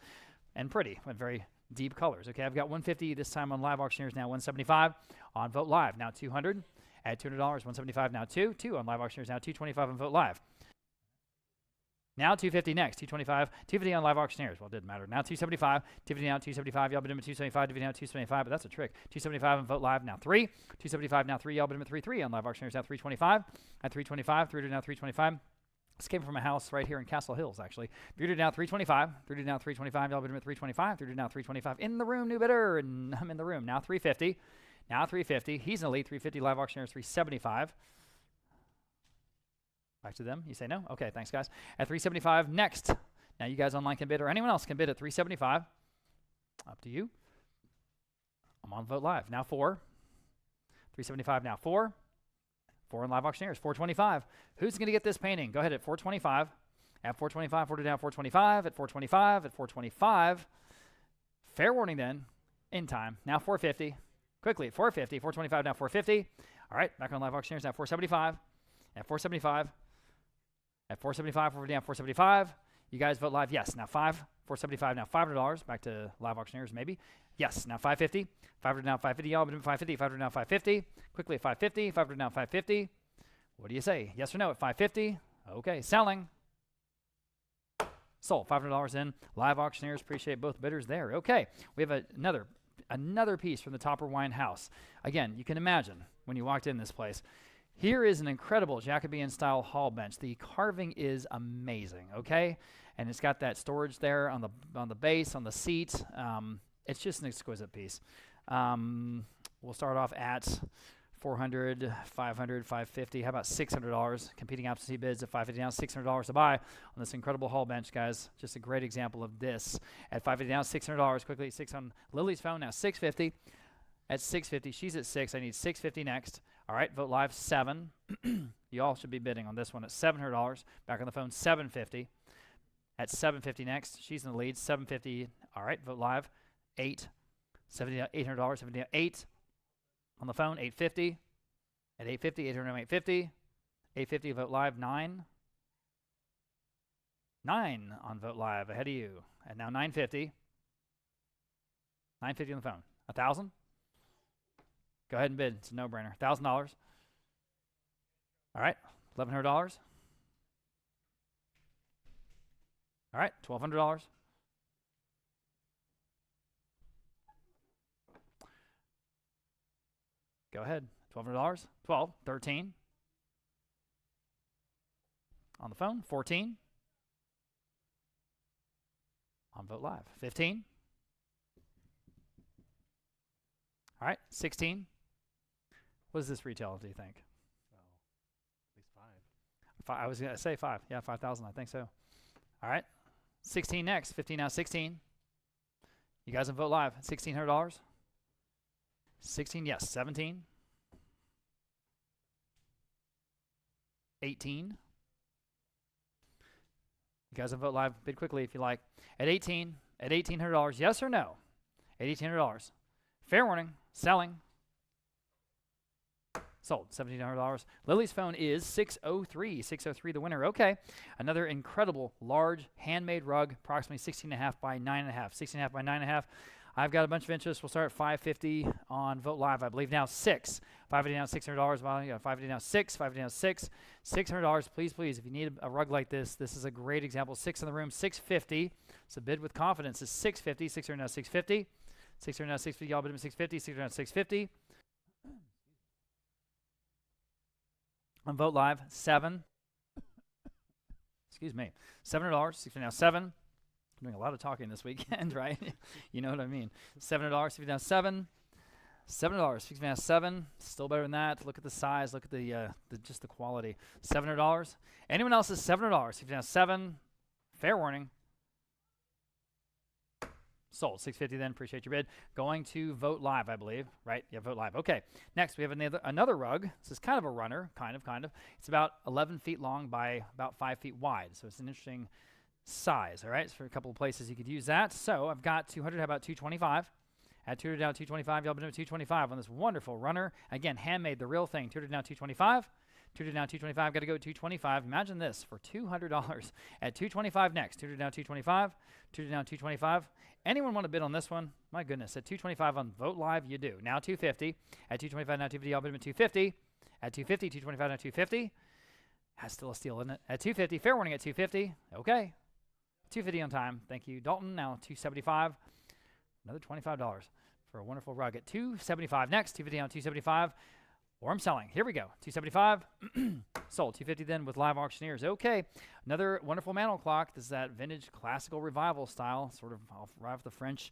and pretty with very deep colors. Okay, I've got $150 this time on Live Auctioneers, now $175 on Vote Live, now $200. At $200, $175 now $2. $2 on Live Auctioneers, now $225 on Vote Live. Now $250 next, $225, $250 on Live Auctioneers. Well, it didn't matter. Now $275, $250 now $275. Y'all bid him at $275, $250 now $275, but that's a trick. $275 on Vote Live, now $3. $275 now $3. Y'all bid him at $3.3 on Live Auctioneers, now $325. At $325, $300 now $325. This came from a house right here in Castle Hills, actually. $300 now $325. $300 now $325. Y'all bid him at $325. $300 now $325. In the room, new bidder, and I'm in the room. Now $350. Now $350. He's in the lead. $350. Live Auctioneers $375. Back to them. You say no? Okay, thanks, guys. At $375 next. Now you guys online can bid, or anyone else can bid at $375. Up to you. I'm on Vote Live. Now $4. $375 now $4. $4 on Live Auctioneers. $425. Who's going to get this painting? Go ahead at $425. At $425, $40 down $425. At $425. At $425. Fair warning then. In time. Now $450. Quickly at $450. $425 now $450. All right, back on Live Auctioneers. Now $475. At $475. At $475, we're down $475. You guys vote live, yes. Now $475 now $500. Back to Live Auctioneers, maybe. Yes, now $550. $500 now $550. Y'all bid $550. $500 now $550. Quickly at $550. $500 now $550. What do you say? Yes or no at $550? Okay, selling. Sold. $500 in. Live Auctioneers. Appreciate both bidders there. Okay, we have another piece from the Topper Wine House. Again, you can imagine when you walked in this place. Here is an incredible Jacobean-style hall bench. The carving is amazing, okay? And it's got that storage there on the base, on the seat. It's just an exquisite piece. We'll start off at $400, $500, $550. How about $600? Competing absentee bids at $550 down, $600 to buy on this incredible hall bench, guys. Just a great example of this. At $550 down, $600. Quickly, 6 on Lily's phone now, $650. At $650, she's at 6. I need $650 next. All right, Vote Live, 7. You all should be bidding on this one at $700. Back on the phone, $750. At $750 next, she's in the lead, $750. All right, Vote Live, 8. $800, 70, 8. On the phone, $850. At $850, $800, $850. $850, Vote Live, 9. 9 on Vote Live, ahead of you. And now $950. $950 on the phone. 1,000. Go ahead and bid. It's a no-brainer. $1,000. All right, $1,100. All right, $1,200. Go ahead. $1,200. 12. 13. On the phone. 14. On Vote Live. 15. All right. 16. What does this retail, do you think? At least 5. I was going to say 5. Yeah, 5,000. I think so. All right. 16 next. 15 now. 16. You guys on Vote Live. $1,600. 16, yes. 17. 18. You guys on Vote Live, bid quickly if you like. At 18, at $1,800, yes or no? At $1,800. Fair warning, selling. Sold, $1,700. Lily's phone is 603. 603, the winner. Okay, another incredible large handmade rug, approximately 16.5 by 9.5. 16.5 by 9.5. I've got a bunch of interest. We'll start at $550 on Vote Live, I believe. Now 6. $550 now, $600. Well, yeah, $550 now 6. $550 now 6. $600. Please, please. If you need a rug like this is a great example. 6 in the room. $650. It's a bid with confidence. It's $650. $600 now $650. $600 now $650. Y'all bid him $650. $600 now $650. On Vote Live, 7. Excuse me. $700. $650 now 7. I'm doing a lot of talking this weekend, right? You know what I mean. $700, $50 now 7. $7, $50 now 7. Still better than that. Look at the size. Look at the just the quality. $700. Anyone else is $700. $50 now 7. Fair warning. Sold. $650 then. Appreciate your bid. Going to Vote Live, I believe. Right? Yeah, Vote Live. Okay. Next, we have another rug. This is kind of a runner. Kind of. It's about 11 feet long by about 5 feet wide. So it's an interesting size. All right. So for a couple of places you could use that. So I've got 200. How about 225? At 200 down 225. Y'all been doing 225 on this wonderful runner. Again, handmade, the real thing. 200 down 225. 200 down 225. Got to go 225. Imagine this for $200 at 225 next. 200 down 225. 200 down 225. Anyone want to bid on this one? My goodness. At 225 on Vote Live, you do. Now 250. At 225 now 250. Y'all bid him 250. At 250. 225 now 250. That's still a steal, isn't it? At 250. Fair warning at 250. Okay. 250 on time. Thank you, Dalton. Now 275. Another $25 for a wonderful rug at 275 next. 250 on 275. Or I'm selling. Here we go. 275. Sold. 250 then with Live Auctioneers. Okay. Another wonderful mantle clock. This is that vintage classical revival style, sort of right off the French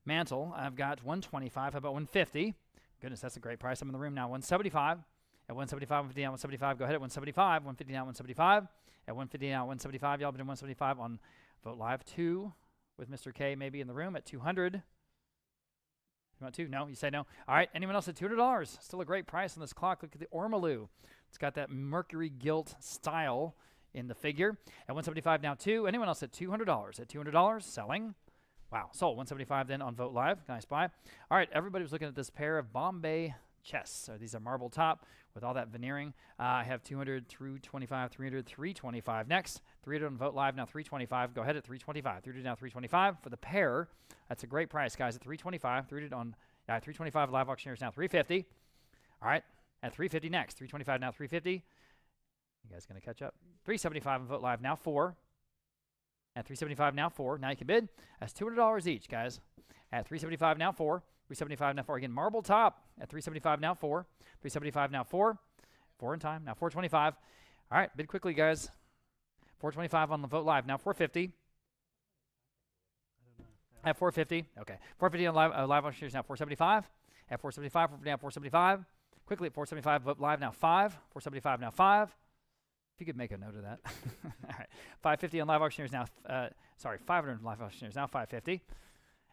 mantle. I've got 125. How about 150? Goodness, that's a great price. I'm in the room now. 175. At 175, 150 now 175. Go ahead at 175. 150 now 175. At 150 now 175. Y'all been in 175 on Vote Live 2 with Mr. K maybe in the room at 200. You want 2? No? You say no? All right. Anyone else at $200? Still a great price on this clock. Look at the ormolu. It's got that mercury gilt style in the figure. At 175 now 2. Anyone else at $200? At $200, selling. Wow. Sold. 175 then on Vote Live. Nice buy. All right. Everybody was looking at this pair of Bombay chests. So these are marble top with all that veneering. I have 200, 325, 300, 325 next. 300 on Vote Live now 325. Go ahead at 325. 300 now 325 for the pair. That's a great price, guys. At 325. 300 on 325 Live Auctioneers now 350. All right. At 350 next. 325 now 350. You guys going to catch up? 375 on Vote Live now 4. At 375 now 4. Now you can bid. That's $200 each, guys. At 375 now 4. 375 now 4. Again, marble top at 375 now 4. 375 now 4. 4 in time. Now 425. All right, bid quickly, guys. 425 on the Vote Live. Now 450. At 450. Okay. 450 on Live Auctioneers now 475. At 475. Now 475. Quickly at 475. Vote Live now 5. 475 now 5. If you could make a note of that. All right. 550 on Live Auctioneers now. 500 on Live Auctioneers now 550.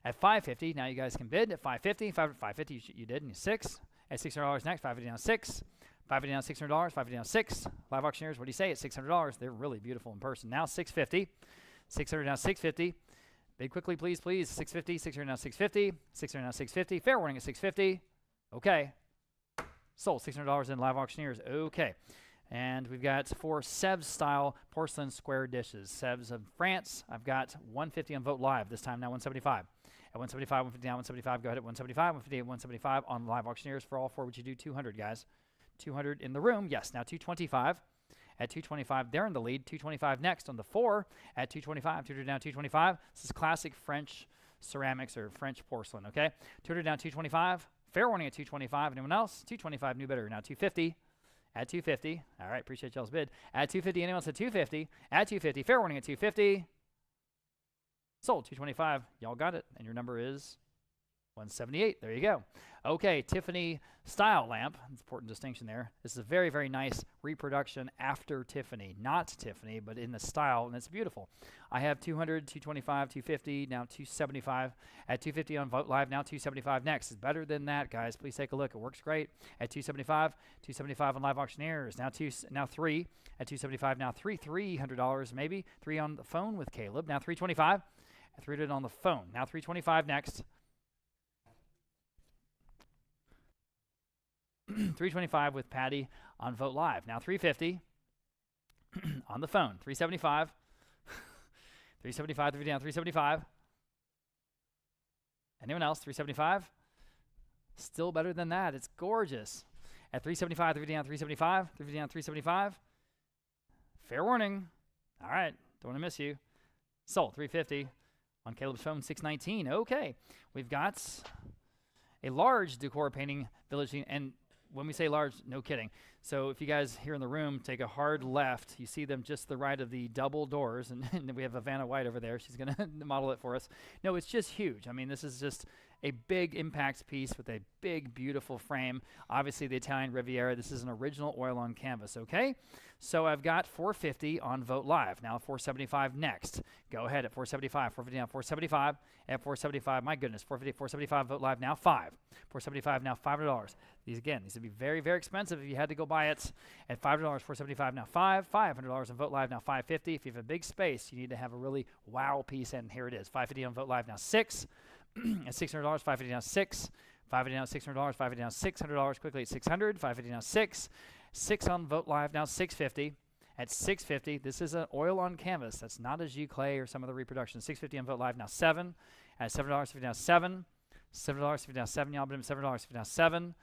At 550, now you guys can bid at 550. 550 you did, and you 6. At $600 next, 550 down 6. 550 down $600, 550 down 6. Live Auctioneers, what do you say? At $600, they're really beautiful in person. Now 650. 600 down 650. Bid quickly, please, please. 650, 600 down 650. 600 down 650. Fair warning at 650. Okay. Sold. $600 in Live Auctioneers. Okay. And we've got 4 Steves style porcelain square dishes. Steves of France. I've got 150 on Vote Live. This time now 175. At 175, 150 now 175. Go ahead at 175, 150 at 175 on Live Auctioneers. For all 4, would you do 200, guys? 200 in the room. Yes. Now 225. At 225, they're in the lead. 225 next on the 4 at 225. 200 down 225. This is classic French ceramics or French porcelain, okay? 200 down 225. Fair warning at 225. Anyone else? 225, new bidder. Now 250. At 250. All right, appreciate y'all's bid. At 250, anyone else at 250? At 250, fair warning at 250. Sold, 225. Y'all got it, and your number is 178. There you go. Okay, Tiffany style lamp. That's an important distinction there. This is a very, very nice reproduction after Tiffany. Not Tiffany, but in the style, and it's beautiful. I have 200, 225, 250, now 275. At 250 on Vote Live, now 275 next. It's better than that, guys. Please take a look. It works great. At 275, 275 on Live Auctioneers. Now 3. At 275, now $300 maybe. 3 on the phone with Caleb. Now 325. At 300 on the phone. Now 325 next. 325 with Patty on Vote Live. Now 350 on the phone. 375. 375, 3 down, 375. Anyone else? 375? Still better than that. It's gorgeous. At 375, 350 down, 375, 350 down, 375. Fair warning. All right, don't want to miss you. Sold, 350 on Caleb's phone, 619. Okay, we've got a large decor painting village scene, and when we say large, no kidding. So if you guys here in the room take a hard left, you see them just to the right of the double doors, and we have Vanna White over there. She's going to model it for us. No, it's just huge. I mean, this is just a big impact piece with a big, beautiful frame. Obviously, the Italian Riviera. This is an original oil on canvas, okay? So I've got 450 on Vote Live. Now 475 next. Go ahead at 475, 450 down, 475. At 475, my goodness, 450, 475 Vote Live now 5. 475 now $500. These would be very, very expensive if you had to go buy it at $5. 475 now 5. $500 on Vote Live now 550. If you have a big space, you need to have a really wow piece, and here it is. 550 on Vote Live now 6. At $600, 550 down 6. 550 down $600, 550 down $600 quickly at 600. 550 down 6. 6 on Vote Live now 650. At 650, this is an oil on canvas. That's not a G-clay or some other reproduction. 650 on Vote Live now 7. At $7, 50 down 7. $7, 50 down 7. Y'all, but $7, 50 down 7.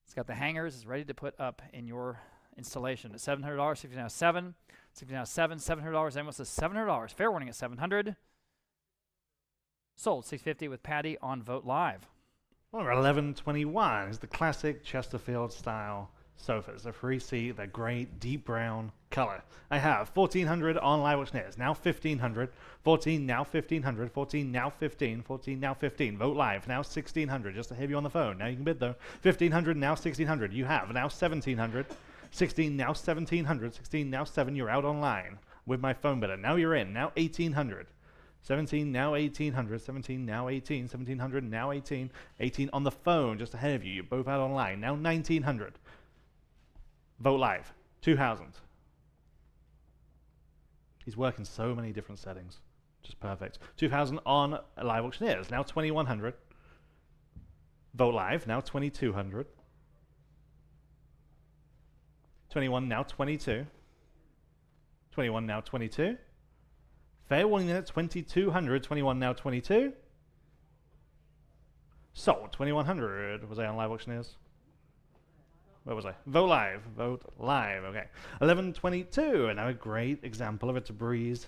It's got the hangers. It's ready to put up in your installation. At $700, 50 down 7. 50 down 7. $700. Almost $700. Fair warning at 700. Sold 650 with Patty on Vote Live. Number 1121 is the classic Chesterfield style sofas. The 3C, the great deep brown color. I have 1400 on Live Auctioneers, now 1500, 14 now 1500, 14 now 15, 14 now 15. Vote Live, now 1600, just to have you on the phone. Now you can bid though. 1500 now 1600. You have now 1700, 16 now 1700, 16 now 7. You're out online with my phone bidder. Now you're in, now 1800. 17 now 1800, 17 now 18, 1700 now 18, 18 on the phone just ahead of you. You're both out online. Now 1900. Vote Live, 2000. He's working so many different settings. Just perfect. 2000 on Live Auctioneers, now 2100. Vote Live, now 2200. 21 now 22. 21 now 22. Fair warning at 2200, 21 now 22. Sold 2100. Was I on Live Auctioneers? Where was I? Vote Live. Vote Live. Okay. 1122. Now a great example of a Tabriz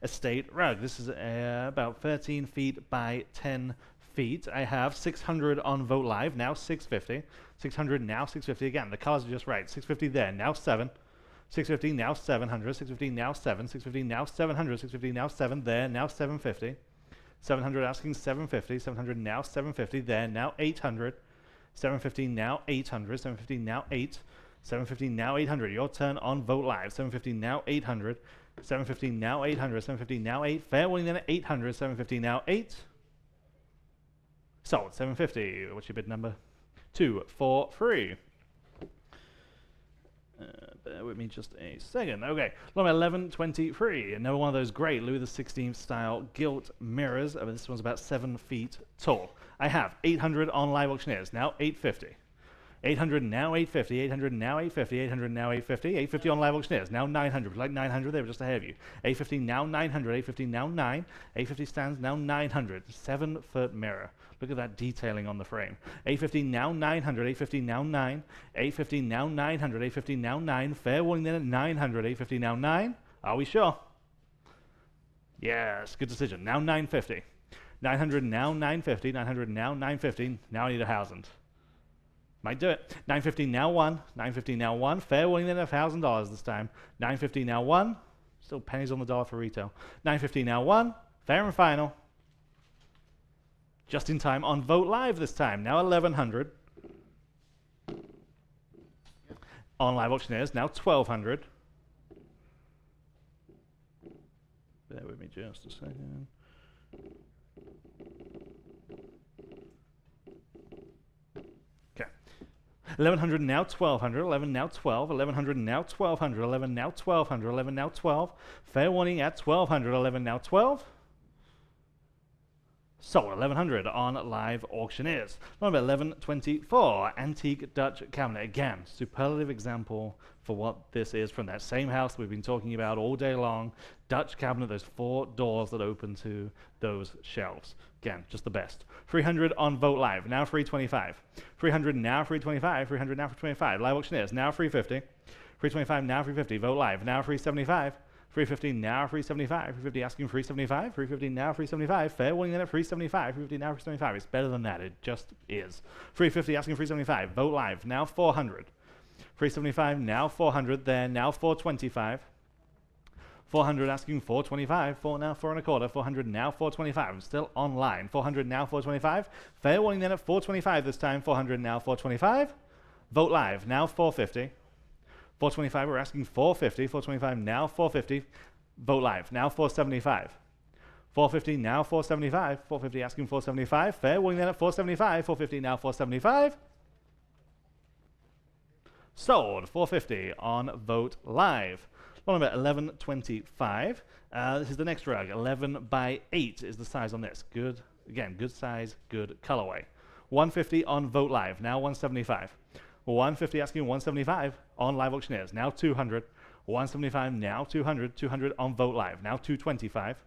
estate rug. This is about 13 feet by 10 feet. I have 600 on Vote Live. Now 650. 600 now 650. Again, the colors are just right. 650 there. Now 7. 650 now 700, 650 now 7, 650 now 700, 650 now 7, there, now 750. 700 asking 750, 700 now 750, there, now 800. 750 now 800, 750 now 8, 750 now 800. Your turn on Vote Live. 750 now 800, 750 now 800, 750 now 8. Fair warning then at 800, 750 now 8. Sold 750. What's your bid number? 243. Bear with me just a second. Okay, number 1123. Another one of those great Louis XVI style gilt mirrors. This one's about 7 feet tall. I have 800 on Live Auctioneers, now 850. 800 now 850, 800 now 850, 800 now 850, 850 on Live Auctioneers, now 900. Like 900, they were just ahead of you. 850 now 900, 850 now 9, 850 stands now 900. 7-foot mirror. Look at that detailing on the frame. 850 now 900, 850 now 9, 850 now 900, 850 now 9. Fair warning then at 900, 850 now 9. Are we sure? Yes, good decision. Now 950. 900 now 950, 900 now 950. Now I need 1,000. Might do it. 950 now 1, 950 now 1. Fair warning then $1,000 this time. 950 now 1. Still pennies on the dollar for retail. 950 now 1. Fair and final. Just in time on Vote Live this time. Now 1,100. On Live Auctioneers, now 1,200. Bear with me just a second. Okay. 1,100 now 1,200. 11 now 12. 1,100 now 1,200. 11 now 1,200. 11 now 12. Fair warning at 1,200. 11 now 12. Sold 1100 on Live Auctioneers. Number 1124, Antique Dutch Cabinet. Again, superlative example for what this is from that same house we've been talking about all day long. Dutch cabinet, those 4 doors that open to those shelves. Again, just the best. 300 on Vote Live, now 325. 300 now 325, 300 now 325. Live Auctioneers, now 350. 325 now 350. Vote Live, now 375. 350 now 375. 350 asking 375. 350 now 375. Fair warning then at 375. 350 now 375. It's better than that. It just is. 350 asking 375. Vote Live now 400. 375 now 400. There now 425. 400 asking 425. Now 4 and a quarter. 400 now 425. I'm still online. 400 now 425. Fair warning then at 425 this time. 400 now 425. Vote Live now 450. 425, we're asking 450. 425 now 450. Vote Live now 475. 450 now 475. 450 asking 475. Fair warning then at 475. 450 now 475. Sold 450 on Vote Live. Lot number 1125. This is the next rug. 11 by 8 is the size on this. Good, again, good size, good colorway. 150 on Vote Live. Now 175. 150 asking 175 on Live Auctioneers. Now 200. 175 now 200. 200 on Vote Live. Now 225.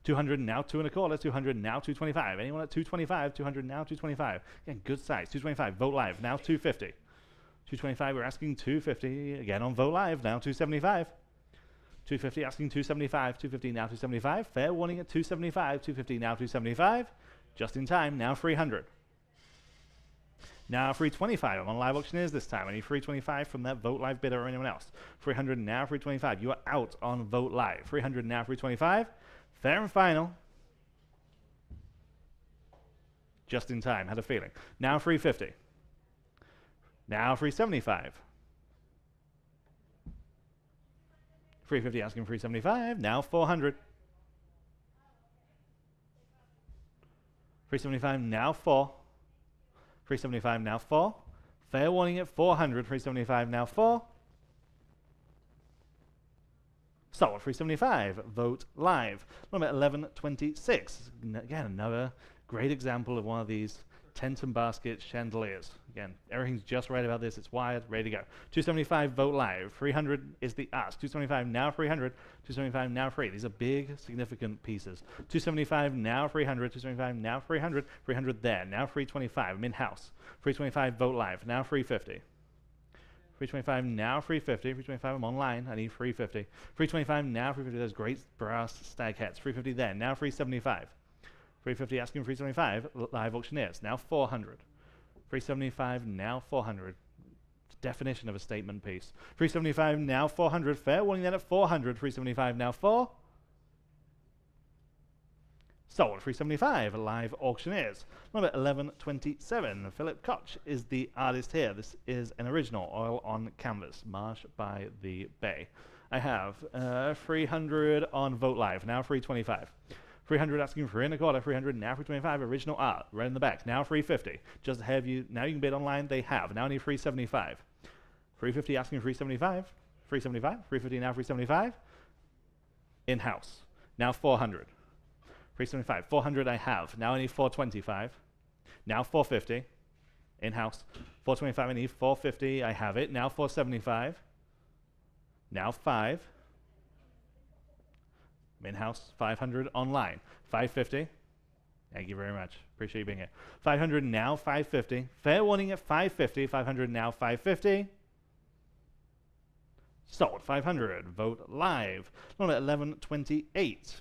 200 now 2 and a quarter. 200 now 225. Anyone at 225? 200 now 225. Again, good size. 225. Vote Live. Now 250. 225. We're asking 250 again on Vote Live. Now 275. 250 asking 275. 250 now 275. Fair warning at 275. 250 now 275. Just in time. Now 300. Now 325 on Live Auctioneers this time. I need 325 from that Vote Live bidder or anyone else. 300 now 325. You are out on Vote Live. 300 now 325. Fair and final. Just in time. Had a feeling. Now 350. Now 375. 350 asking 375. Now 400. 375 now 4. 375 now 4. Fair warning at 400. 375 now 4. Sold 375. Vote Live. Number 1126. Again, another great example of one of these tent and basket chandeliers. Again, everything's just right about this. It's wired, ready to go. 275, Vote Live. 300 is the ask. 275 now 300. 275 now free. These are big, significant pieces. 275 now 300. 275 now 300. 300 there. Now 325. I'm in house. 325, Vote Live. Now 350. 325 now 350. 325 I'm online. I need 350. 325 now 350. Those great brass stag hats. 350 there. Now 375. 350 asking 375, Live Auctioneers, now 400. 375, now 400. Definition of a statement piece. 375, now 400. Fair warning then at 400. 375, now 4. Sold 375, Live Auctioneers. Number 1127, Philip Koch is the artist here. This is an original oil on canvas, Marsh by the Bay. I have 300 on Vote Live, now 325. 300 asking 3 and a quarter. 300 now 325. Original art right in the back. Now 350. Just ahead of you. Now you can bid online. They have. Now I need 375. 350 asking 375. 375. 350 now 375. In house. Now 400. 375. 400 I have. Now I need 425. Now 450. In house. 425 I need 450. I have it. Now 475. Now 5. In-house, 500 online, 550. Thank you very much. Appreciate you being here. 500 now, 550. Fair warning at 550. 500 now, 550. Sold 500. Vote Live. Number 1128.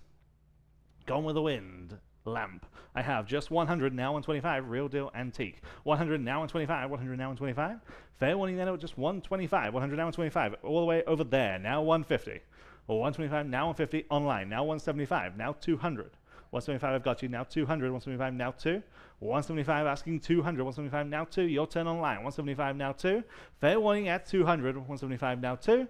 Gone with the Wind. Lamp. I have just 100 now, 125. Real deal antique. 100 now, 125. 100 now, 125. Fair warning then at just 125. 100 now, 125. All the way over there. Now 150. Or 125, now 150, online, now 175, now 200. 175, I've got you, now 200, 175, now 2. 175, asking 200, 175, now 2. Your turn online, 175, now 2. Fair warning at 200, 175, now 2.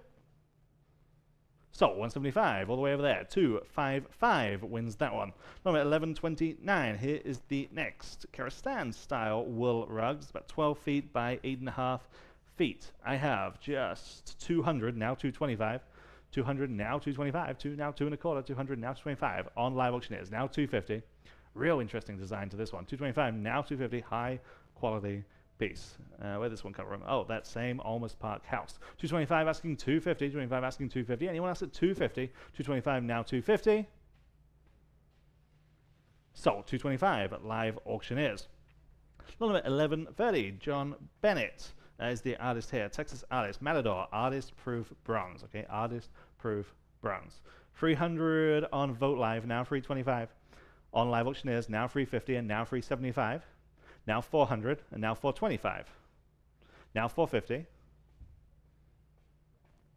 So, 175, all the way over there, 255 wins that one. Number 1129, here is the next Karistan style wool rugs, about 12 feet by 8.5 feet. I have just 200, now 225. 200 now 225, now 2 and a quarter, 200 now 225 on Live Auctioneers, now 250. Real interesting design to this one. 225, now 250, high quality piece. Where this one come from? Oh, that same Almost Park house. 225 asking 250, 225 asking 250. Anyone else at 250? 225, now 250. Sold. 225 at live auctioneers. Lot number 1130, John Bennett is the artist here. Texas artist, Matador, artist proof bronze. Okay, artist proof bronze. 300 on Vote Live, now 325. On live auctioneers, now 350 and now 375. Now 400 and now 425. Now 450.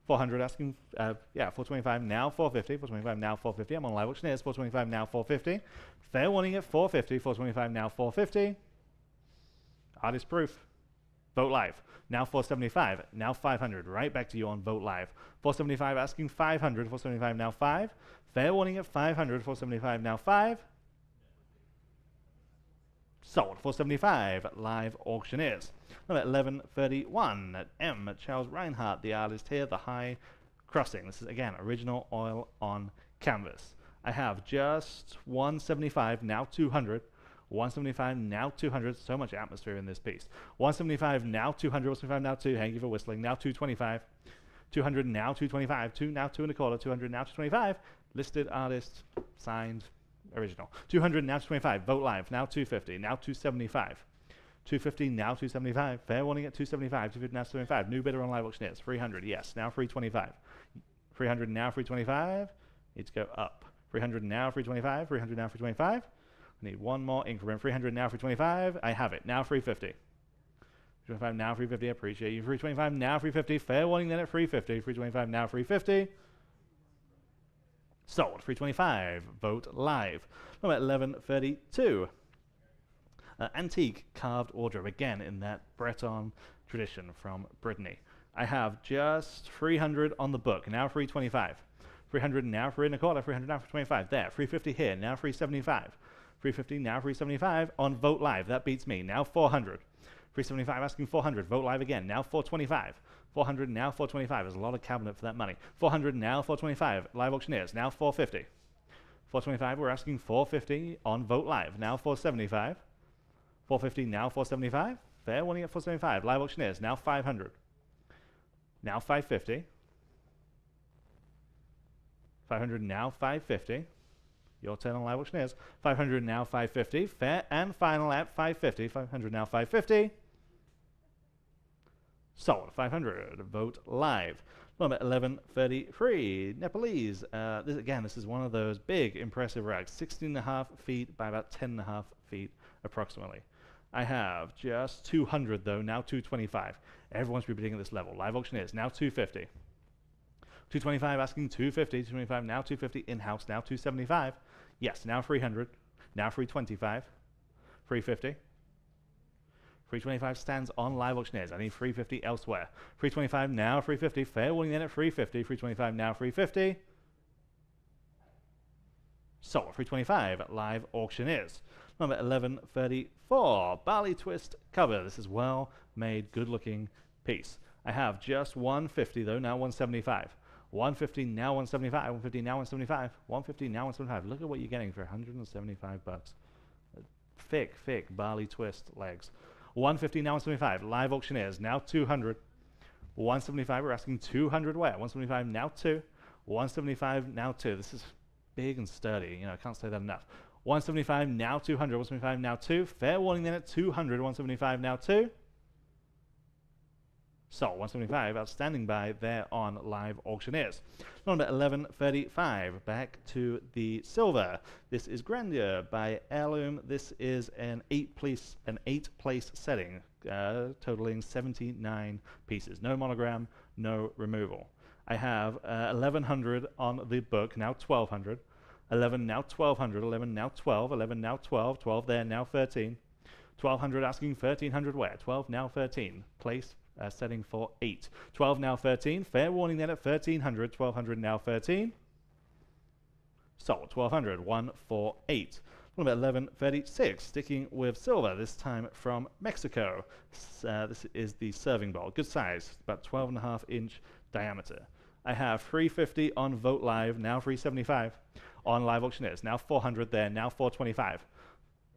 400 asking, 425, now 450. 425, now 450. I'm on live auctioneers, 425, now 450. Fair warning at 450. 425, now 450. Artist proof. Vote Live. Now 475. Now 500. Right back to you on Vote Live. 475 asking 500. 475 now 5. Fair warning at 500. 475 now 5. Sold. 475 at live auctioneers. Number 1131 at M at Charles Reinhardt, the artist here, the High Crossing. This is again original oil on canvas. I have just 175, now 200. 175, now 200. So much atmosphere in this piece. 175, now 200. 175, now 2. Thank you for whistling. Now 225. 200, now 225. 2, now 2 1/4. 200, now 225. Listed artist, signed, original. 200, now 225. Vote Live, now 250. Now 275. 250, now 275. Fair warning at 275. 250, now 275. New bidder on live auctioneers. 300, yes. Now 325. 300, now 325. Needs to go up. 300, now 325. 300, now 325. I need one more increment. 300 now, 325. I have it. Now 350. 325 now, 350. I appreciate you. 325 now, 350. Fair warning then at 350. 325 now, 350. Sold. 325. Vote Live. Number 1132. Antique carved wardrobe. Again in that Breton tradition from Brittany. I have just 300 on the book. Now 325. 300 now, 3 1/4. 300 now, 325. There. 350 here. Now 375. 350, now 375 on Vote Live. That beats me. Now 400. 375 asking 400. Vote Live again. Now 425. 400, now 425. There's a lot of cabinet for that money. 400, now 425. Live auctioneers. Now 450. 425, we're asking 450 on Vote Live. Now 475. 450, now 475. Fair warning at 475. Live auctioneers. Now 500. Now 550. 500, now 550. Your turn on live auctioneers. 500 now, 550. Fair and final at 550. 500 now, 550. Sold. 500. Vote Live. Number 1133. Nepalese. This is one of those big, impressive rugs. 16.5 feet by about 10.5 feet approximately. I have just 200 though. Now 225. Everyone's bidding at this level. Live auctioneers. Now 250. 225 asking 250. 225 now 250. In-house now 275. Yes, now 300. Now 325. 350. 325 stands on live auctioneers. I need 350 elsewhere. 325 now 350. Fair warning then at 350. 325 now 350. Sold. 325 at live auctioneers. Number 1134. Barley twist cover. This is well made, good looking piece. I have just 150 though. Now 175. 150 now 175. 150 now 175. 150 now 175. Look at what you're getting for 175 bucks. Thick barley twist legs. 150 now 175. Live auctioneers now 200. 175 we're asking 200 where? 175 now 2. 175 now 2. This is big and sturdy. I can't say that enough. 175 now 200. 175 now 2. Fair warning then at 200. 175 now 2. So 175 outstanding buy there on live auctioneers. Number 1135. Back to the silver. This is Grandeur by Heirloom. This is an 8-place setting, totaling 79 pieces. No monogram, no removal. I have 1100 on the book. Now 1200. 11 now 1200. 11 now 12. 11 now 12. 12 there. Now 13. 1200 asking 1300 where? 12 now 13. Place. Setting for 8. 12 now 13. Fair warning then at 1300. 1200 now 13. Sold. 1200. 148. Number 1136. Sticking with silver. This time from Mexico. This is the serving bowl. Good size. About 12.5 inch diameter. I have 350 on Vote Live. Now 375 on live auctioneers. Now 400 there. Now 425.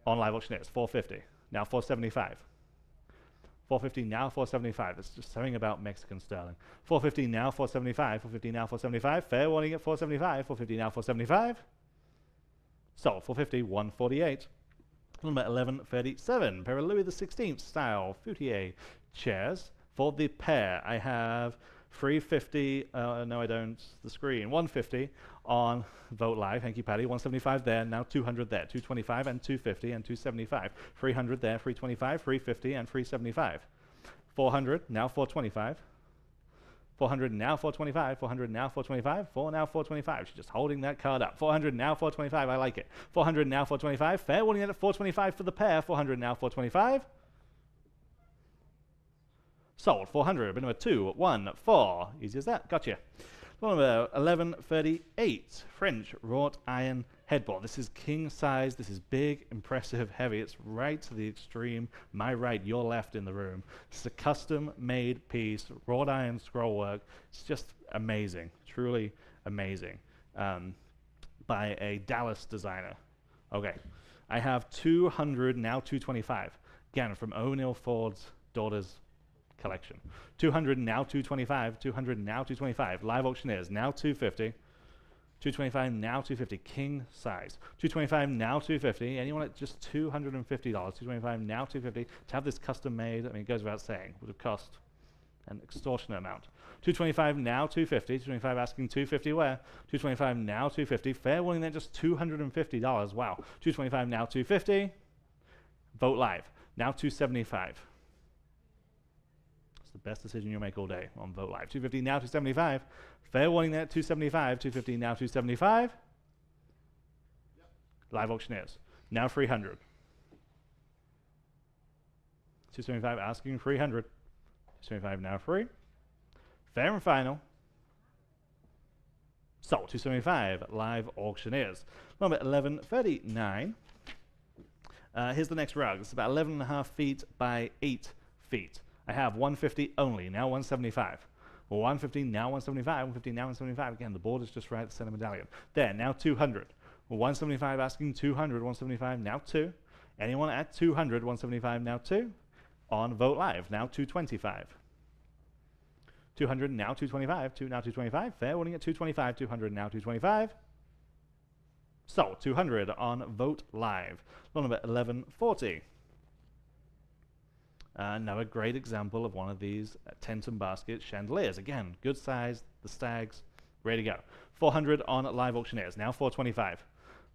On live auctioneers, 450. Now 475. 450 now 475. It's just something about Mexican sterling. 450 now 475. 450 now 475. Fair warning at 475. 450 now 475. Sold 450. 148. Number 1137. Pair of Louis XVI style Foutier chairs for the pair. I have 350. No, I don't. The screen 150 on Vote Live. Thank you, Patty. 175 there. Now 200 there. 225 and 250 and 275. 300 there. 325, 350 and 375. 400 now 425. 400 now 425. 400 now 425. 4 now 425. She's just holding that card up. 400 now 425. I like it. 400 now 425. Fair warning at 425 for the pair. 400 now 425. Sold 400. Bit number 2, 1, 4. Easy as that. Gotcha. Number 1138. French wrought iron headboard. This is king size. This is big, impressive, heavy. It's right to the extreme. My right, your left in the room. It's a custom made piece, wrought iron scroll work. It's just amazing. Truly amazing. By a Dallas designer. Okay. I have 200, now 225. Again, from O'Neill Ford's daughter's collection. 200 now 225. 200 now 225. Live auctioneers now 250. 225 now 250. King size. 225 now 250. Anyone at just $250. 225 now 250. To have this custom made, I mean, it goes without saying, would have cost an extortionate amount. 225 now 250. 225 asking 250 where? 225 now 250. Fair warning then just $250. Wow. 225 now 250. Vote Live. Now 275. The best decision you'll make all day on Vote Live. 250 now 275. Fair warning there, 275. 250 now 275. Yep. Live auctioneers. Now 300. 275 asking 300. 275 now free. Fair and final. Sold 275. Live auctioneers. Number 1139. Here's the next rug. It's about 11.5 feet by 8 feet. I have 150 only, now 175. 150, now 175, 150, now 175. Again, the board is just right at the center medallion. There, now 200. 175 asking 200, 175, now 2. Anyone at 200, 175, now 2. On Vote Live, now 225. 200, now 225, 2 now 225. Fair warning at 225, 200, now 225. So, 200 on Vote Live. Lot number 1140. Another great example of one of these tent and basket chandeliers. Again, good size, the stags, ready to go. 400 on Live Auctioneers, now 425.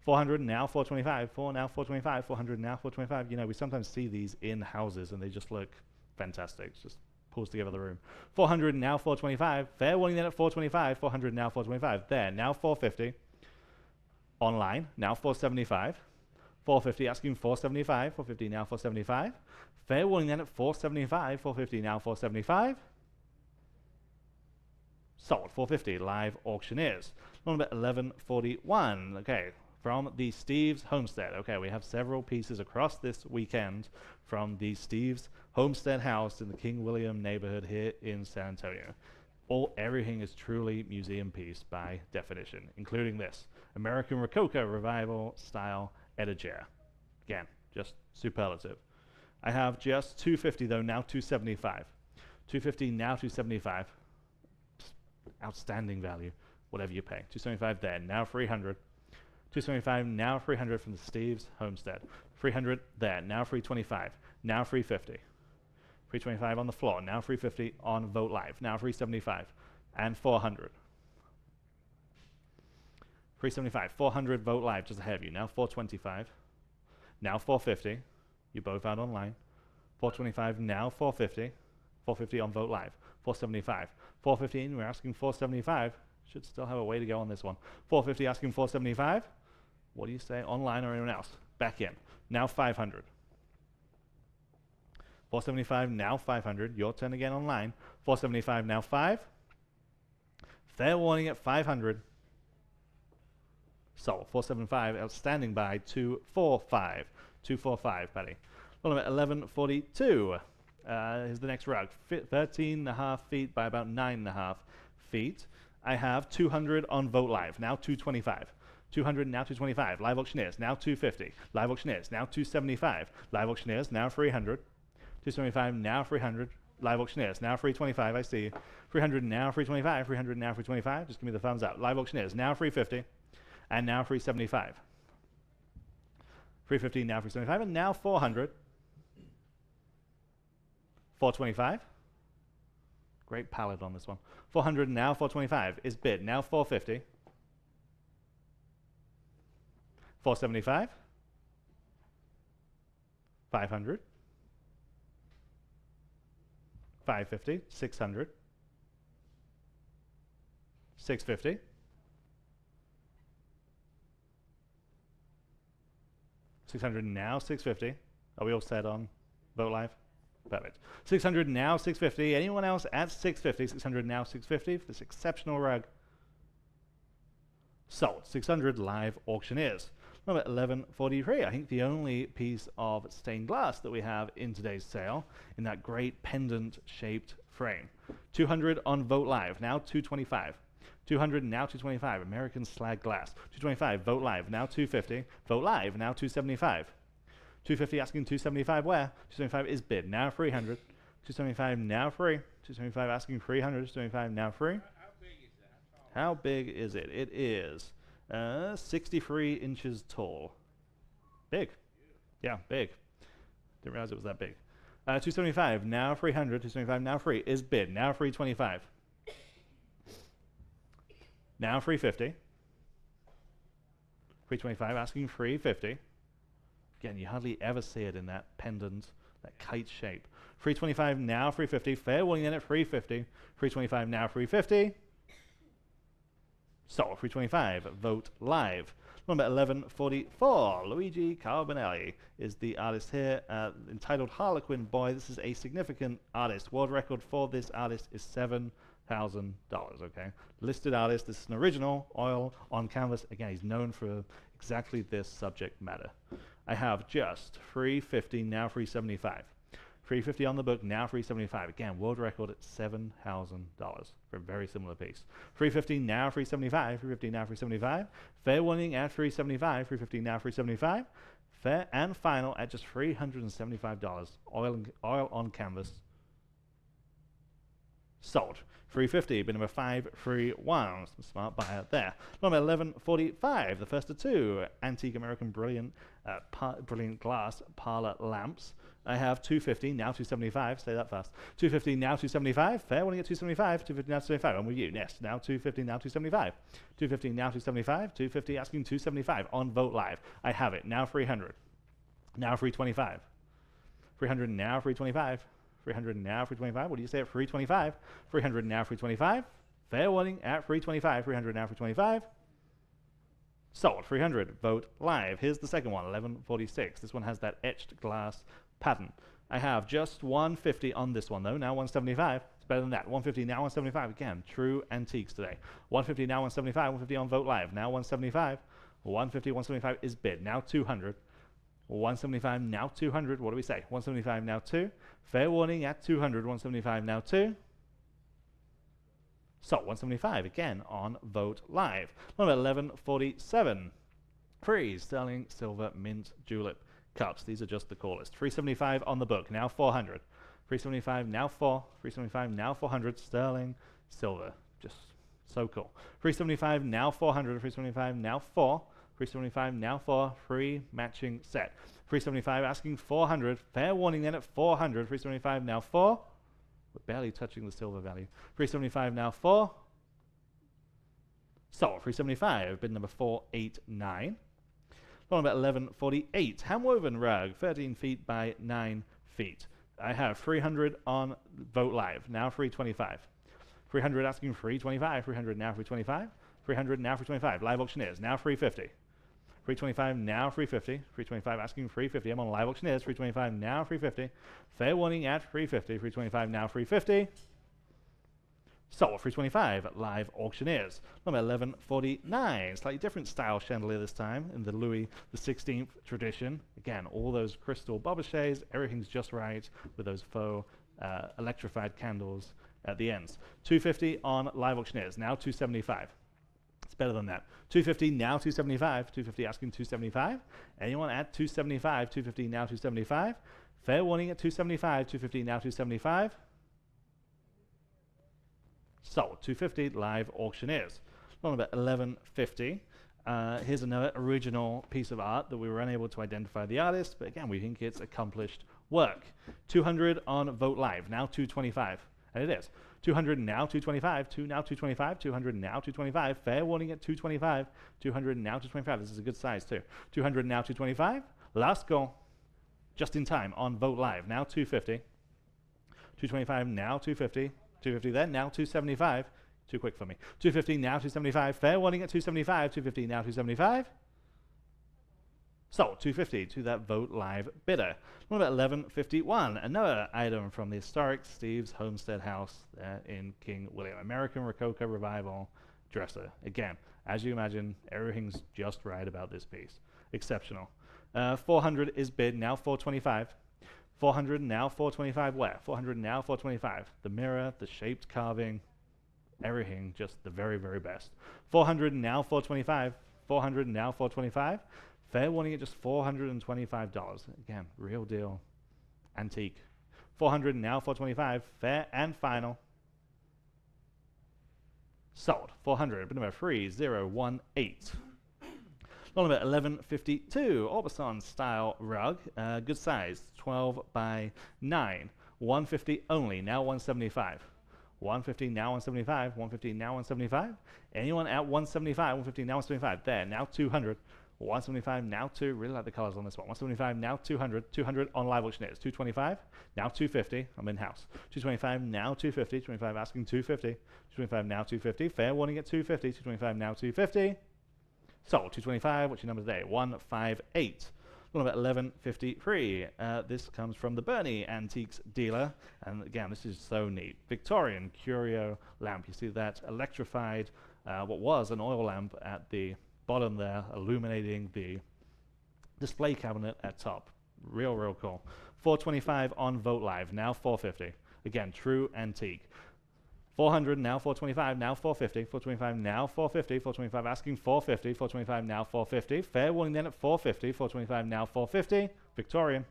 400 now 425, 4 now 425, 400 now 425. You know, we sometimes see these in houses and they just look fantastic. It just pulls together the room. 400 now 425. Fair warning then at 425. 400 now 425. There, now 450. Online, now 475. 450 asking 475. 450 now 475. Fair warning then at 475. 450 now 475. Sold 450. Live Auctioneers. Number 1141. Okay, from the Steves Homestead. Okay, we have several pieces across this weekend from the Steves Homestead house in the King William neighborhood here in San Antonio. Everything is truly museum piece by definition, including this American Rococo Revival style Etagere. Again, just superlative. I have just 250 though, now 275. 250 now 275. Just outstanding value, whatever you pay. 275 there, now 300. 275 now 300 from the Steves Homestead. 300 there, now 325. Now 350. 325 on the floor, now 350 on Vote Live, now 375 and 400. 375, 400 Vote Live, just ahead of you, now 425, now 450, you both out online, 425, now 450, 450 on Vote Live, 475, 415, we're asking 475, should still have a way to go on this one, 450 asking 475, what do you say, online or anyone else? Back in, now 500. 475, now 500. Your turn again online. 475, now 5. Fair warning at 500. Sold. 475, outstanding by 245. 245, Patty. Well, I'm at 1142. Here's the next rug. 13.5 feet by about 9.5 feet. I have 200 on Vote Live. Now 225. 200, now 225. Live auctioneers, now 250. Live auctioneers, now 275. Live auctioneers, now 300. 275, now 300. Live auctioneers, now 325, I see you. 300, now 325. 300, now 325. Just give me the thumbs up. Live auctioneers, now 350. And now 375. 350, now 375. And now 400. 425. Great palette on this one. 400, now 425 is bid. Now 450. 475. 500. 550. 600. 650. 600 now 650. Are we all set on Vote Live? Perfect. 600 now 650. Anyone else at 650? 600 now 650 for this exceptional rug. Sold. 600 live auctioneers. Number 1143. I think the only piece of stained glass that we have in today's sale in that great pendant shaped frame. 200 on Vote Live. Now 225. 200 now 225. American slag glass. 225. Vote Live. Now 250. Vote Live. Now 275. 250 asking 275 where? 275 is bid. Now 300. 275 now free. 275 asking 300. 275 now free. How big is it? It is 63 inches tall. Big. Yeah, big. Didn't realize it was that big. 275 now 300. 275 now free is bid. Now 325. Now 350. 325 asking 350. Again, you hardly ever see it in that pendant, that kite shape. 325 now 350. Fair warning in at 350. 325 now 350. Sold. 325. Vote Live. Number 1144. Luigi Carbonelli is the artist here, entitled Harlequin Boy. This is a significant artist. World record for this artist is $7,000. Okay, listed artist. This is an original oil on canvas. Again, he's known for exactly this subject matter. I have just 350 now 375. 350 on the book now 375. Again, world record at $7,000 for a very similar piece. 350 now 375. 350 now 375. Fair warning at 375. 350 now 375. Fair and final at just $375. Oil on canvas. Sold. 350, bid number 531. Some smart buyer there. Number 1145, the first of two. Antique American Brilliant glass parlor lamps. I have 250, now 275. Say that fast. 250, now 275. Fair warning at 275. 250, now 275. I'm with you. Next. Now 250, now 275. 250, now 275. 250, asking 275 on Vote Live. I have it. Now 300. Now 325. 300, now 325. 300 now 325. What do you say at 325? 300 now 325. Fair warning at 325. 300 now 325. Sold. 300. Vote Live. Here's the second one. 1146. This one has that etched glass pattern. I have just 150 on this one though. Now 175. It's better than that. 150 now 175. Again, true antiques today. 150 now 175. 150 on Vote Live. Now 175. 150 175 is bid. Now 200. 175 now 200. What do we say? 175 now 2. Fair warning at 200. 175 now 2. So 175 again on Vote Live. Number 1147. Free sterling silver mint julep cups. These are just the coolest. 375 on the book. Now 400. 375 now 4. 375 now 400 sterling silver. Just so cool. 375 now 400. 375 now 4. 375 now 4, free matching set. 375 asking 400, fair warning then at 400. 375 now 4, we're barely touching the silver value. 375 now 4, sold. 375, bid number 489. Number 1148, handwoven rug, 13 feet by 9 feet. I have 300 on Vote Live, now 325. 300 asking 325, 300 now 325. 300 now 325, live auctioneers, now 350. 325 now 350. 325 asking 350. I'm on live auctioneers. 325 now 350. Fair warning at 350. 325 now 350. Sold. 325 live auctioneers. Number 1149. Slightly different style chandelier this time in the Louis XVI tradition. Again, all those crystal Bobachets. Everything's just right with those faux electrified candles at the ends. 250 on live auctioneers. Now 275. It's better than that. 250, now 275. 250 asking 275. Anyone at 275? 250, now 275. Fair warning at 275. 250, now 275. Sold. 250, live auctioneers. On about 1150. Here's another original piece of art that we were unable to identify the artist, but again, we think it's accomplished work. 200 on Vote Live, now 225. And it is. 200 now 225, now 225, 200 now 225, fair warning at 225, 200 now 225, this is a good size too. 200 now 225, last call, just in time on Vote Live, now 250, 225 now 250, 250 then, now 275, too quick for me. 250 now 275, fair warning at 275, 250 now 275. Sold 250 to that Vote Live bidder. What about 1151? Another item from the historic Steves Homestead house there in King William. American Rococo Revival dresser. Again, as you imagine, everything's just right about this piece. Exceptional. 400 is bid, now 425. 400 now 425 where? 400 now 425. The mirror, the shaped carving, everything just the very, very best. 400 now 425. 400 now 425. Fair warning at just $425. Again, real deal, antique. 400 now 425. Fair and final. Sold. 400. Bit number 3018. Lot number 1152. Orbison style rug. Good size. 12 by 9. 150 only. Now 175. 150 now 175. 150 now 175. Anyone at 175? 150 now 175. There. Now 200. 175 now 2, really like the colors on this one. 175 now 200, 200 on live auctioneers. 225 now 250, I'm in house. 225 now 250, 225 asking 250, 225 now 250, fair warning at 250, 225 now 250. Sold. 225, what's your number today? 158. What about 1153? This comes from the Boerne Antiques dealer, and again, this is so neat. Victorian curio lamp. You see that electrified, what was an oil lamp at the bottom there, illuminating the display cabinet at top. Real, real cool. 425 on Vote Live, now 450. Again, true antique. 400 now 425, now 450. 425 now 450. 425 asking 450. 425 now 450. Fair warning then at 450. 425 now 450. Victorian.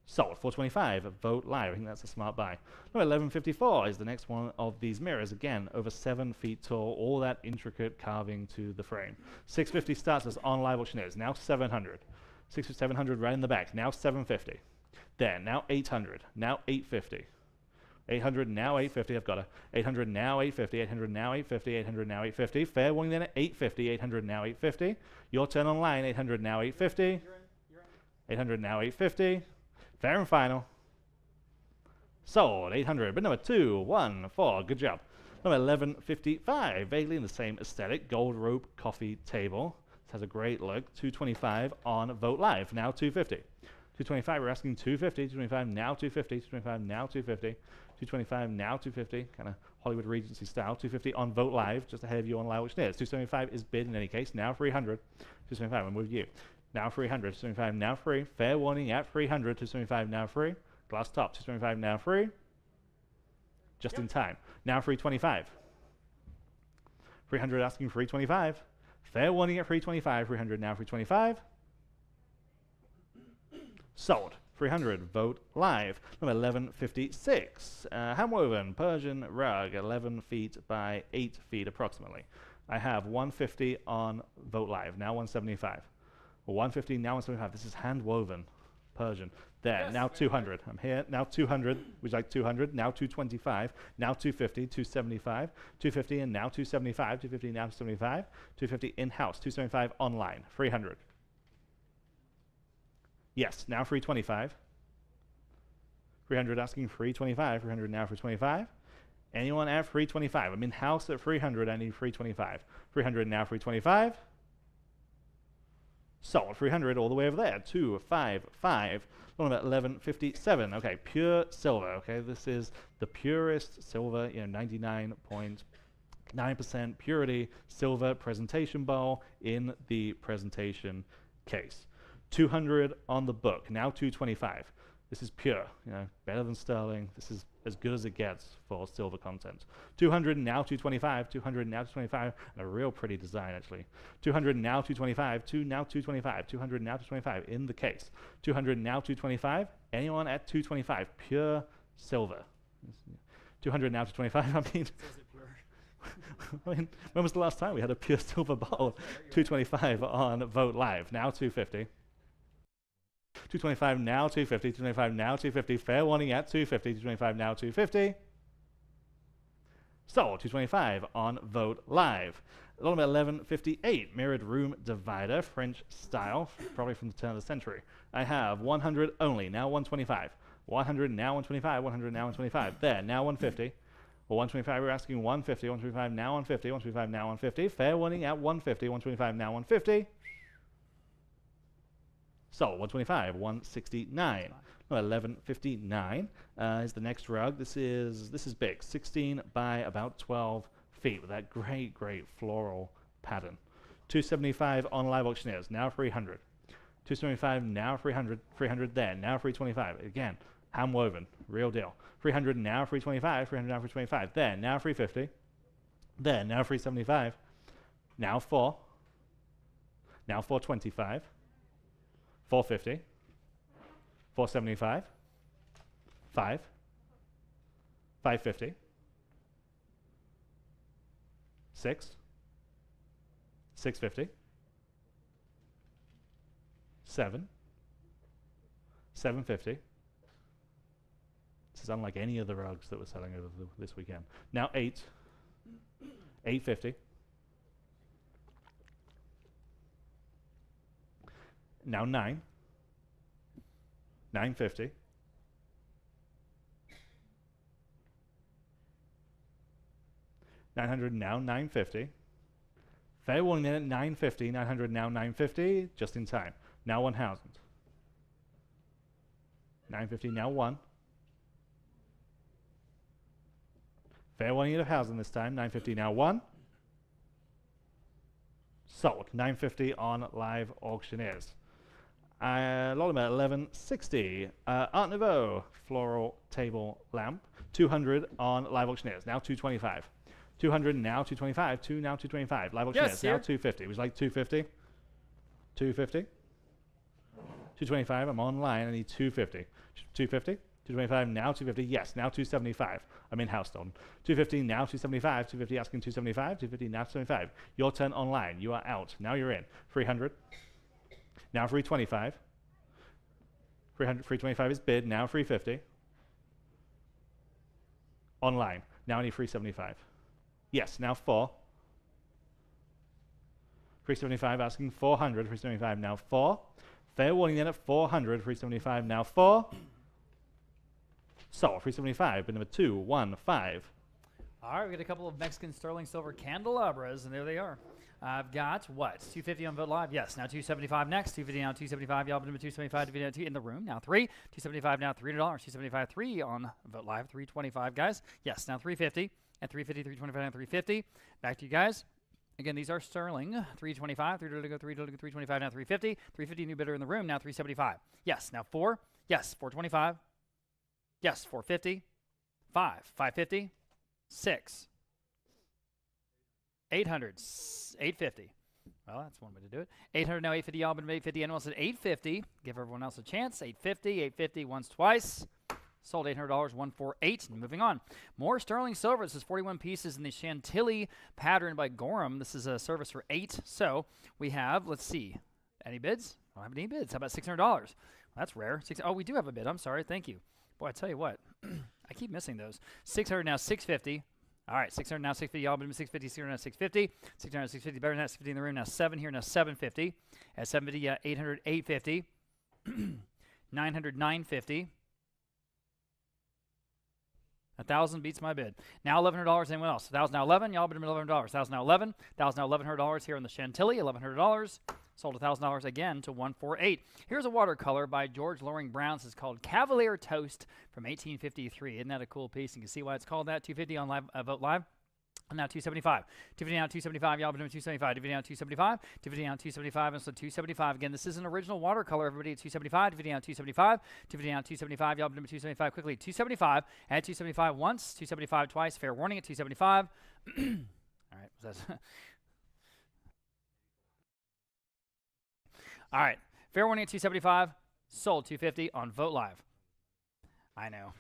Sold. 425 at Vote Live. I think that's a smart buy. Number 1154 is the next one of these mirrors. Again, over 7 feet tall. All that intricate carving to the frame. 650 starts us on live auctioneers. Now 700. 700 right in the back. Now 750. There. Now 800. Now 850. 800 now 850. I've got a 800 now 850. 800 now 850. 800 now 850. Fair warning then at 850. 800 now 850. Your turn on line. 800 now 850. 800 now 850. Fair and final. Sold. 800. But number 214. Good job. Number 1155. Vaguely in the same aesthetic. Gold rope coffee table. This has a great look. 225 on Vote Live. Now 250. 225. We're asking 250. 225 now 250. 225 now 250. 225 now 250. Kind of Hollywood Regency style. 250 on Vote Live. Just ahead of you on live auctioneers. 275 is bid in any case. Now 300. 275. I'm with you. Now 300, 275 now free. Fair warning at 300, 275 now free. Glass top, 275 now free. Just in time. Now 325. 300 asking 325. Fair warning at 325, 300 now 325. Sold. 300, Vote Live. Number 1156. Handwoven Persian rug, 11 feet by 8 feet approximately. I have 150 on Vote Live, now 175. 150, now 175. This is hand woven Persian. There, yes, now 200. I'm here, now 200. Would you like 200? Now 225. Now 250, 275. 250 and now 275. 250, now 275. 250 in-house. 275 online. 300. Yes, now 325. 300 asking 325. 300 now 325. Anyone at 325? I'm in-house at 300. I need 325. 300 now 325. Sold. 300 all the way over there. 255. One about 1157. Okay, pure silver. Okay, this is the purest silver, 99.9% purity silver presentation bowl in the presentation case. 200 on the book. Now 225. This is pure, better than sterling. This is as good as it gets for silver content. 200 now 225, 200 now 225, and a real pretty design actually. 200 now 225, 2 now 225, 200 now 225 in the case. 200 now 225, anyone at 225, pure silver. 200 now 225, I mean, I mean, when was the last time we had a pure silver bottle? 225 on Vote Live, now 250. 225 now 250, 225 now 250, fair warning at 250, 225 now 250. Sold 225 on Vote Live. Lot number 1158, mirrored room divider, French style, probably from the turn of the century. I have 100 only, now 125. 100 now 125, 100 now 125. There, now 150. Well, 125, we're asking 150, 125 now 150, 125 now 150. Fair warning at 150, 125 now 150. So 125, 169. No, 1159 is the next rug. This is big, 16 by about 12 feet with that great floral pattern. 275 on Live Auctioneers, now 300. 275 now 300, 300 there, now 325. Again, hand woven, real deal. 300 now 325, 300 now 325 there, now 350. There, now 375. Now 4. Now 425. 450, 475, 5, 550, 6, 650, 7, 750. This is unlike any of the rugs that we're selling over this weekend. Now 8, 850. Now 9, 950, 900 now 950. Fair warning then at 950, 900 now 950, just in time. Now 1000. 950 now 1. Fair warning at 1000 this time, 950 now 1. Sold, 950 on Live Auctioneers. Lot number 1160, Art Nouveau floral table lamp, 200 on Live Auctioneers, now 225. 200 now 225, 2 now 225. Live Auctioneers, now 250. Would you like 250? 250? 225, I'm online, I need 250. 250? 225 now 250, yes, now 275. I'm in house, Dalton. 250 now 275, 250 asking 275, 250 now 275. Your turn online, you are out, now you're in. 300. Now 325. 300, 325 is bid, now 350. Online, now I need 375. Yes, now 4. 375 asking 400, 375 now 4. Fair warning then at 400, 375 now 4. So 375, bid number 215. All right, we got a couple of Mexican sterling silver candelabras, and there they are. I've got what? 250 on Vote Live? Yes. Now 275 next. 250 now 275. Y'all bid number 275 to two in the room. Now 3. 275 now $3. 275 3 on Vote Live. 325 guys. Yes. Now 350 and 350 325 and 350. Back to you guys. Again, these are sterling. 325. 3 to go. 3 to go. 325 now 350. 350 new bidder in the room. Now 375. Yes. Now 4. Yes. 425. Yes. 450. 5. 550. 6. 800, 850. Well, that's one way to do it. 800 now 850. Y'all been 850. Anyone else at 850? Give everyone else a chance. 850, 850 once, twice. Sold $800, 148. And moving on. More sterling silver. This is 41 pieces in the Chantilly pattern by Gorham. This is a service for 8. So we have, let's see, any bids? I don't have any bids. How about $600? Well, that's rare. Oh, we do have a bid. I'm sorry. Thank you. Boy, I tell you what, I keep missing those. 600 now 650. All right, 600 now 650. Y'all been 650. 600 now 650. 600 now 650. Better than that. 650 in the room. Now 7 here. Now 750. At 750, 800, 850. 900, 950. 1,000 beats my bid. Now $1,100. Anyone else? 1,000 now 11. Y'all been $1,100. 1,000 now 11. 1,000 now $1,100 here in the Chantilly. $1,100. Sold $1,000 again to 148. Here's a watercolor by George Loring Brown. This is called Cavalier Toast from 1853. Isn't that a cool piece? You can see why it's called that. 250 on live, Vote Live. Now 275. 250 down, 275. Y'all been doing 275. 250 down, 275. 250 down, 275. And so 275. Again, this is an original watercolor. Everybody at 275. 250 down, 275. 250 down, 275. Y'all been doing 275 quickly. 275. Add 275 once. 275 twice. Fair warning at 275. All right. All right. Fair warning at 275. Sold 250 on Vote Live. I know.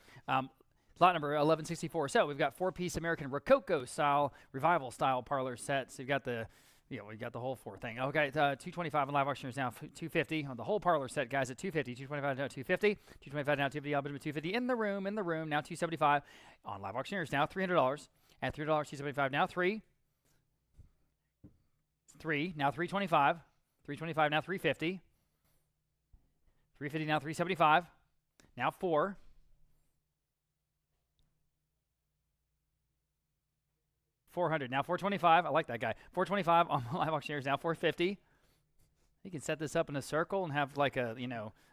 Lot number 1164. So we've got 4-piece American Rococo style, revival style parlor sets. So you've got the, we got the whole 4 thing. Okay, 225 on live auction is now 250 on the whole parlor set, guys, at 250. 225 now 250. 225 now 250. I'll bid 250 in the room. Now 275 on live auctioneers. Now $300. At $300, 275 now 3. Now 325. 325 now 350. 350 now 375. Now 4. 400 now 425. I like that guy. 425 on live auctioneers. Now 450. You can set this up in a circle and have like a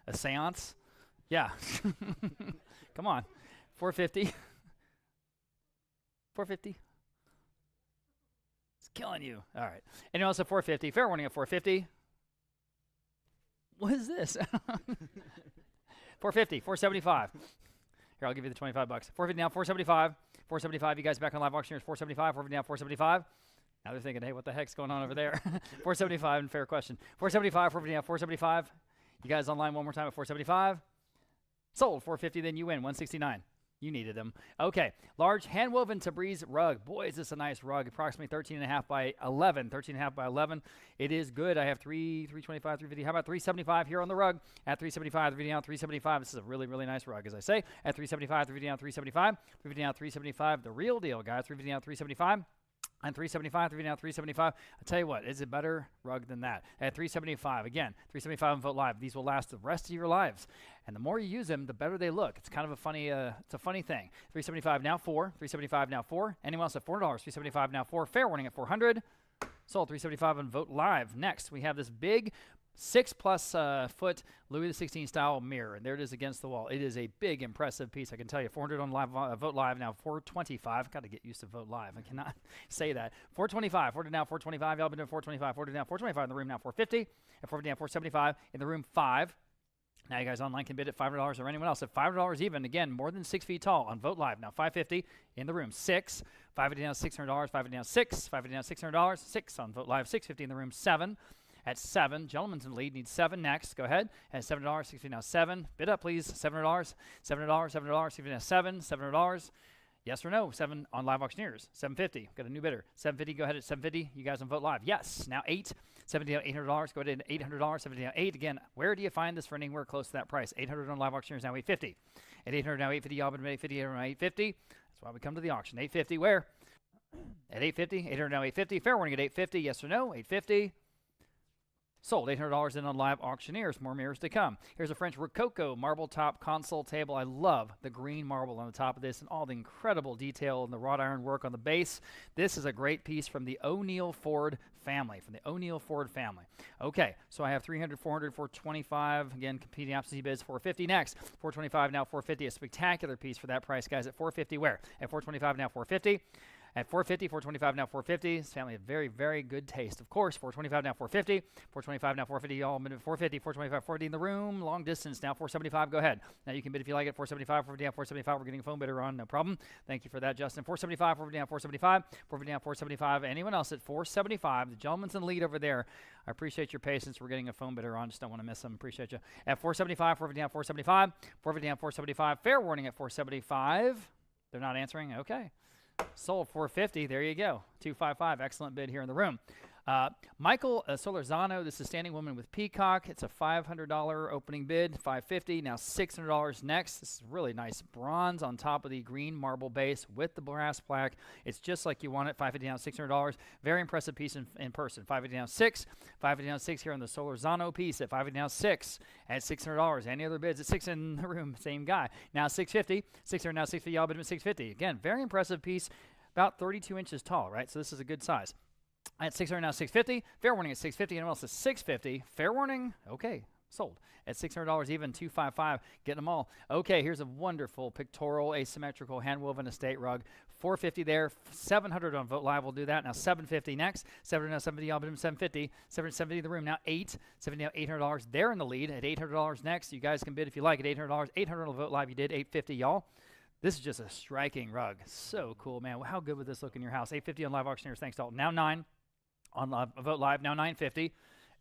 a seance. Yeah. Come on. 450. 450. It's killing you. All right. Anyone else at 450? Fair warning at 450. What is this? 450. 475. Here, I'll give you the $25. 450 now 475. 475, you guys back on live auctioneers. 475, 450 now 475. Now they're thinking, hey, what the heck's going on over there? 475, and fair question. 475, 450 now 475. You guys online one more time at 475. Sold 450, then you win 169. You needed them. Okay, large hand-woven Tabriz rug. Boy, is this a nice rug. Approximately 13.5 by 11. 13.5 by 11. It is good. I have 325, 350. How about 375 here on the rug? At 375, 350 down, 375. This is a really, really nice rug, as I say. At 375, 350 down, 375. 350 down, 375. The real deal, guys. 350 down, 375. And 375, 350 down, 375. I'll tell you what, is a better rug than that. At 375, again, 375 on Vote Live. These will last the rest of your lives. And the more you use them, the better they look. It's kind of a funny, it's a funny thing. 375 now 4, 375 now 4. Anyone else at $4? 375 now 4. Fair warning at 400. Sold 375 on Vote Live. Next, we have this big 6+ foot Louis XVI style mirror, and there it is against the wall. It is a big, impressive piece, I can tell you. 400 on live, Vote Live, now 425. Got to get used to Vote Live. I cannot say that. 425. 400 now 425. Y'all been doing 425. 400 now 425 in the room, now 450. At 450 now 475 in the room, 5. Now you guys online can bid at $5 or anyone else at $5 even. Again, more than 6 feet tall on Vote Live. Now 550 in the room, 6. 550 down $600. 550 down 6. 550 down $600. 6 on Vote Live. 650 in the room, 7. At 7, gentleman's in the lead, needs 7 next. Go ahead. At $7, 650 now 7. Bid up, please. $7, $7, $7, $650 now 7, $7. Yes or no? 7 on live auctioneers. 750. Got a new bidder. 750. Go ahead at 750. You guys on Vote Live. Yes. Now 8. 70 down $800. Go ahead at $800. 70 down 8. Again, where do you find this for anywhere close to that price? 800 on live auctioneers, now 850. At 800 now 850. Y'all been 850. 800 now 850. That's why we come to the auction. 850. Where? At 850. 800 now 850. Fair warning at 850. Yes or no? 850. Sold $800 in on live auctioneers. More mirrors to come. Here's a French Rococo marble top console table. I love the green marble on the top of this and all the incredible detail and the wrought iron work on the base. This is a great piece from the O'Neill Ford family. Okay, so I have 300, 400, 425. Again, competing opposite bids. 450 next. 425 now 450. A spectacular piece for that price, guys. At 450 where? At 425 now 450. At 450, 425 now 450. This family has very, very good taste. Of course, 425 now 450. 425 now 450. Y'all minute 450, 425, 450 in the room. Long distance now 475. Go ahead. Now you can bid if you like it. 475, 450 now 475. We're getting a phone bidder on. No problem. Thank you for that, Justin. 475, 450 now 475. 450 now 475. Anyone else at 475? The gentleman's in the lead over there. I appreciate your patience. We're getting a phone bidder on. Just don't want to miss them. Appreciate you. At 475, 450 now 475. 450 now 475. Fair warning at 475. They're not answering. Okay. Sold 450. There you go. 255. Excellent bid here in the room. Michael Solorzano. This is Standing Woman with Peacock. It's a $500 opening bid. $550. Now $600 next. This is really nice bronze on top of the green marble base with the brass plaque. It's just like you want it. $550 down, $600. Very impressive piece in person. $550 down 6. $550 down 6 here on the Solorzano piece at $550 down 6 at $600. Any other bids at 6 in the room? Same guy. Now $650. 600 now $650. Y'all bid at $650. Again, very impressive piece. About 32 inches tall, right? So this is a good size. At 600 now 650. Fair warning at 650. Anyone else at 650? Fair warning. Okay. Sold. At $600 even. 255. Getting them all. Okay. Here's a wonderful pictorial asymmetrical hand-woven estate rug. 450 there, 700 on Vote Live. We'll do that now. 750 next. 770. Y'all bid him 750. 770 in the room now. 870 now. $800. They're in the lead at $800 next. You guys can bid if you like at $800. 800 on Vote Live. You did 850, y'all. This is just a striking rug. So cool, man. How good would this look in your house? 850 on Live Auctioneers. Thanks, Dalton. Now 9 on Vote Live. Now 950.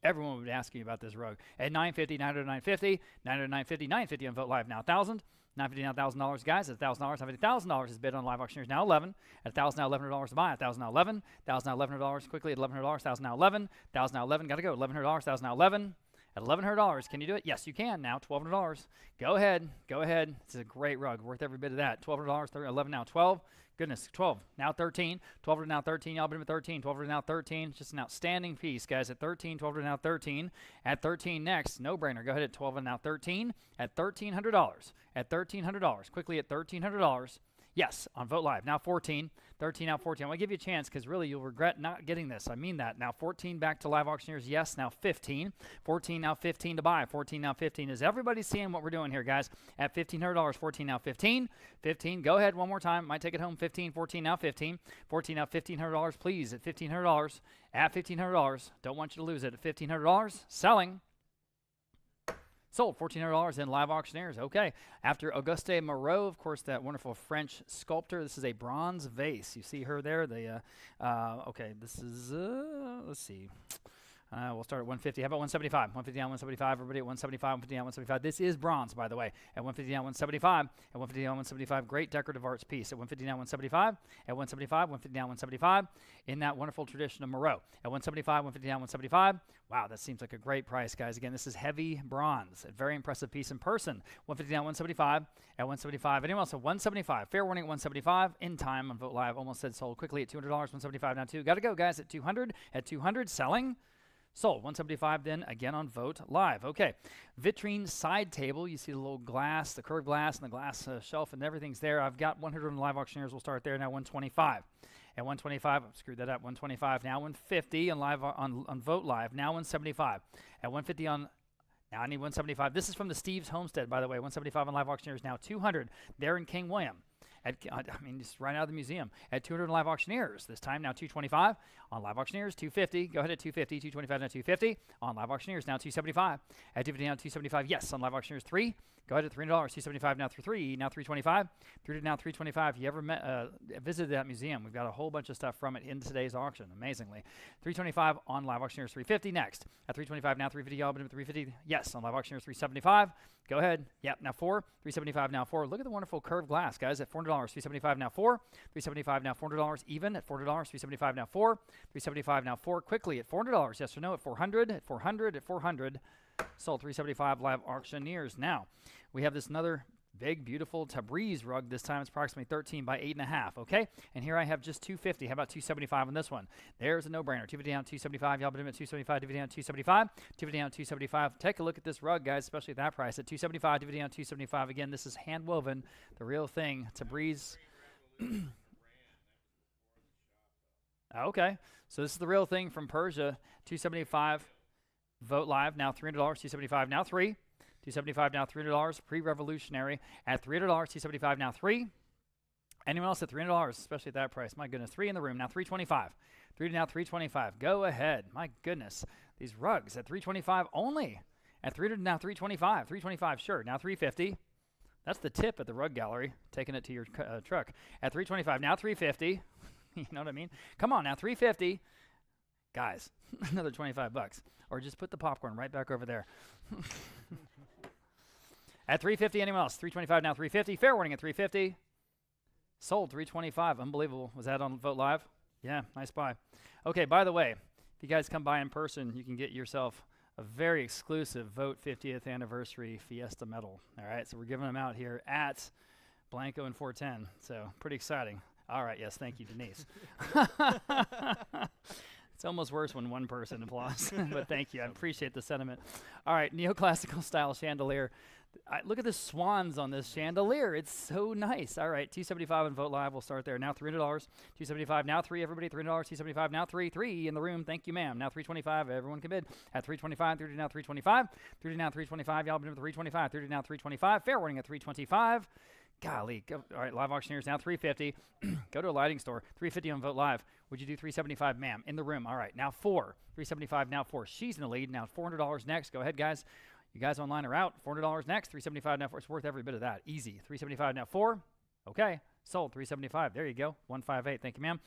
Everyone would be asking you about this rug. At 950, 900, 950, 900, 950, 950 on Vote Live. Now 1,000. 950 now $1,000, guys. At $1,000, $1,000 is bid on Live Auctioneers. Now 11. At $1,000 now $1,100 to buy. At $1,000 now 11. $1,000 now $1,100 quickly at $1,100. $1,000 now 11. $1,000 now 11. Got to go. $1,100. $1,000 now 11. At $1,100, can you do it? Yes, you can. Now $1,200. Go ahead. Go ahead. This is a great rug. Worth every bit of that. $1,200. 11 now 12. Goodness, 12. Now 13. 12 now 13. Y'all been at 13. 12 now 13. It's just an outstanding piece, guys. At 13. 12 now 13. At 13 next. No brainer. Go ahead at 12 and now 13. At $1,300. At $1,300. Quickly at $1,300. Yes, on Vote Live. Now 14. 13 now 14. I want to give you a chance because really you'll regret not getting this. I mean that. Now 14 back to Live Auctioneers. Yes, now 15. 14 now 15 to buy. 14 now 15. Is everybody seeing what we're doing here, guys? At $1,500. 14 now 15. 15. Go ahead one more time. Might take it home. 15. 14 now 15. 14 now $1,500. Please at $1,500. At $1,500. Don't want you to lose it. At $1,500. Selling. Sold $1,400 in Live Auctioneers. Okay. After Auguste Moreau, of course, that wonderful French sculptor. This is a bronze vase. You see her there. Okay, this is, let's see. We'll start at 150. How about 175? 150 down, 175. Everybody at 175, 150 down, 175. This is bronze, by the way. At 150 down, 175. At 150 down, 175. Great decorative arts piece. At 150 down, 175. At 175, 150 down, 175. In that wonderful tradition of Moreau. At 175, 150 down, 175. Wow, that seems like a great price, guys. Again, this is heavy bronze. A very impressive piece in person. 150 down, 175. At 175. Anyone else at 175? Fair warning at 175. In time on Vote Live. Almost said sold quickly at $200. 175 now 2. Got to go, guys. At 200. At 200. Selling. Sold. 175 then, again on Vote Live. Okay. Vitrine side table. You see the little glass, the curved glass, and the glass shelf, and everything's there. I've got 100 on Live Auctioneers. We'll start there now. 125. At 125, I've screwed that up. 125. Now 150 on Live on Vote Live. Now 175. At 150 on... Now I need 175. This is from the Steves Homestead, by the way. 175 on Live Auctioneers. Now 200 there in King William. Just right out of the museum. At 200 on Live Auctioneers. This time now 225 on Live Auctioneers. 250. Go ahead at 250. 225 now 250 on Live Auctioneers. Now 275. At 250 now 275. Yes, on Live Auctioneers 3. Go ahead at $300. 275 now through 3. Now 325. 3 now 325. You ever visited that museum? We've got a whole bunch of stuff from it in today's auction. Amazingly. 325 on Live Auctioneers. 350 next. At 325 now 350. Y'all been at 350. Yes, on Live Auctioneers 375. Go ahead. Yep. Now 4. 375 now 4. Look at the wonderful curved glass, guys. At $400. 375 now 4. 375 now $400 even at $400. 375 now 4. 375 now 4. Quickly at $400. Yes or no? At 400. At 400. At 400. Sold 375 Live Auctioneers. Now we have this another big, beautiful Tabriz rug. This time it's approximately 13 by 8.5. Okay, and here I have just 250. How about 275 on this one? There's a no-brainer. 250 down, 275. Y'all been at 275. 250 down, 275. 250 down, 275. Take a look at this rug, guys, especially at that price. At 275. 250 down, 275. Again, this is hand woven, the real thing. Tabriz. Okay, so this is the real thing from Persia. 275. Vote Live now $300. 275 now 3. 275 now $300. Pre-revolutionary at $300. 275 now 3. Anyone else at $300, especially at that price? My goodness, 3 in the room now. 325. 3 now 325. Go ahead. My goodness, these rugs at 325 only. At 300 now 325. 325 sure. Now 350. That's the tip at the rug gallery. Taking it to your truck at 325. Now 350. You know what I mean? Come on now 350. Guys, another 25 bucks. Or just put the popcorn right back over there. At 350, anyone else? 325 now 350. Fair warning at 350. Sold 325. Unbelievable. Was that on Vote Live? Yeah, nice buy. Okay, by the way, if you guys come by in person, you can get yourself a very exclusive Vote 50th Anniversary Fiesta medal. All right, so we're giving them out here at Blanco and 410. So pretty exciting. All right, yes, thank you, Denise. It's almost worse when one person applauds, but thank you. I appreciate the sentiment. All right, neoclassical style chandelier. Look at the swans on this chandelier. It's so nice. All right, 275 on Vote Live. We'll start there. Now $300. 275 now 3. Everybody $300. 275 now 3. 3 in the room. Thank you, ma'am. Now 325. Everyone can bid at 325. 30 now 325. 30 now 325. Y'all been at 325. 30 now 325. Fair warning at 325. Golly. All right, live auctioneers now 350. Go to a lighting store. 350 on Vote Live. Would you do 375, ma'am? In the room. All right, now 4. 375, now 4. She's in the lead. Now $400 next. Go ahead, guys. You guys online are out. $400 next. 375 now 4. It's worth every bit of that. Easy. 375 now 4. Okay. Sold. 375. There you go. 158. Thank you, ma'am.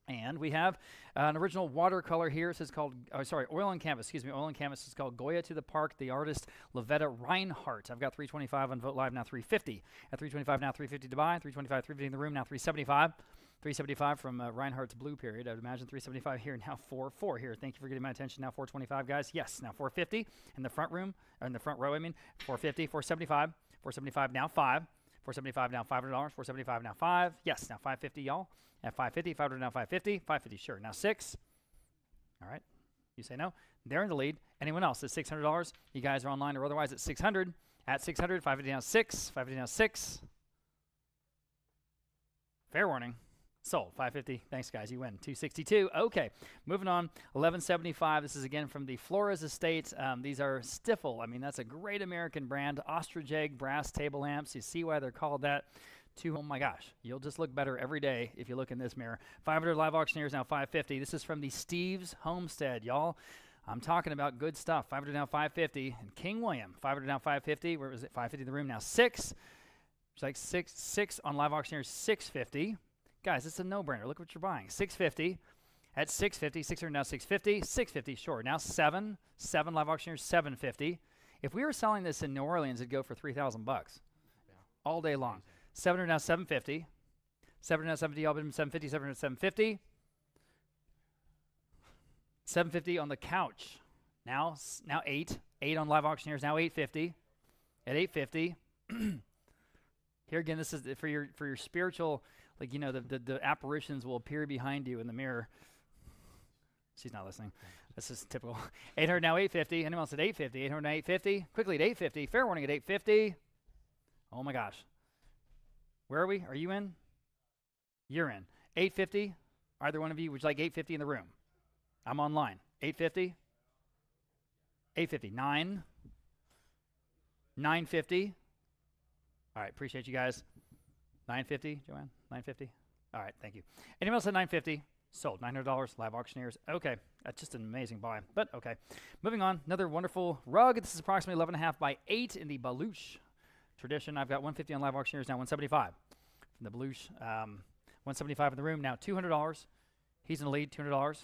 And we have an original watercolor here. This is called, oil on canvas. Excuse me, oil on canvas. It's called Goya to the Park, the artist Lavetta Reinhardt. I've got 325 on Vote Live, now 350. At 325 now 350 to buy. 325, 350 in the room, now 375. 375 from Reinhardt's blue period. I would imagine 375 here, now 4 here. Thank you for getting my attention. Now 425, guys. Yes, now 450 in the front room, or in the front row, 450, 475. 475 now 5. 475 now $500. 475 now 5. Yes, now 550, y'all. At 550, 500 now 550. 550, sure. Now 6. All right. You say no. They're in the lead. Anyone else at $600? You guys are online or otherwise at 600. At 600, 550 now 6. 550 now 6. Fair warning. Sold. 550. Thanks, guys. You win. 262. Okay. Moving on. 1175. This is again from the Flores Estate. These are Stifel. I mean, that's a great American brand. Ostrich egg brass table lamps. You see why they're called that. Oh my gosh. You'll just look better every day if you look in this mirror. 500 live auctioneers now 550. This is from the Steves Homestead, y'all. I'm talking about good stuff. 500 now 550. And King William. 500 now 550. Where was it? 550 in the room now 6. It's like 6 on live auctioneers 650. Guys, it's a no-brainer. Look what you're buying. 650. At 650, 600 now 650. 650, sure. Now 7 live auctioneers 750. If we were selling this in New Orleans, it'd go for $3,000 all day long. 700 now 750. 700 now 750. Y'all been 750. 700 750. 750 on the couch. Now 8. 8 on live auctioneers. Now 850. At 850. Here again, this is for your spiritual. Like, you know, the apparitions will appear behind you in the mirror. She's not listening. This is typical. 800 now 850. Anyone else at 850? 800 now 850. Quickly at 850. Fair warning at 850. Oh my gosh. Where are we? Are you in? You're in. 850. Either one of you, would you like 850 in the room? I'm online. 850. 850. 950. All right. Appreciate you guys. 950, Joanne? 950? All right, thank you. Anyone else at 950? Sold. $900, live auctioneers. Okay, that's just an amazing buy, but okay. Moving on, another wonderful rug. This is approximately 11.5 by 8 in the balouche tradition. I've got 150 on live auctioneers, now 175 from the balouche. 175 in the room, now $200. He's in the lead, $200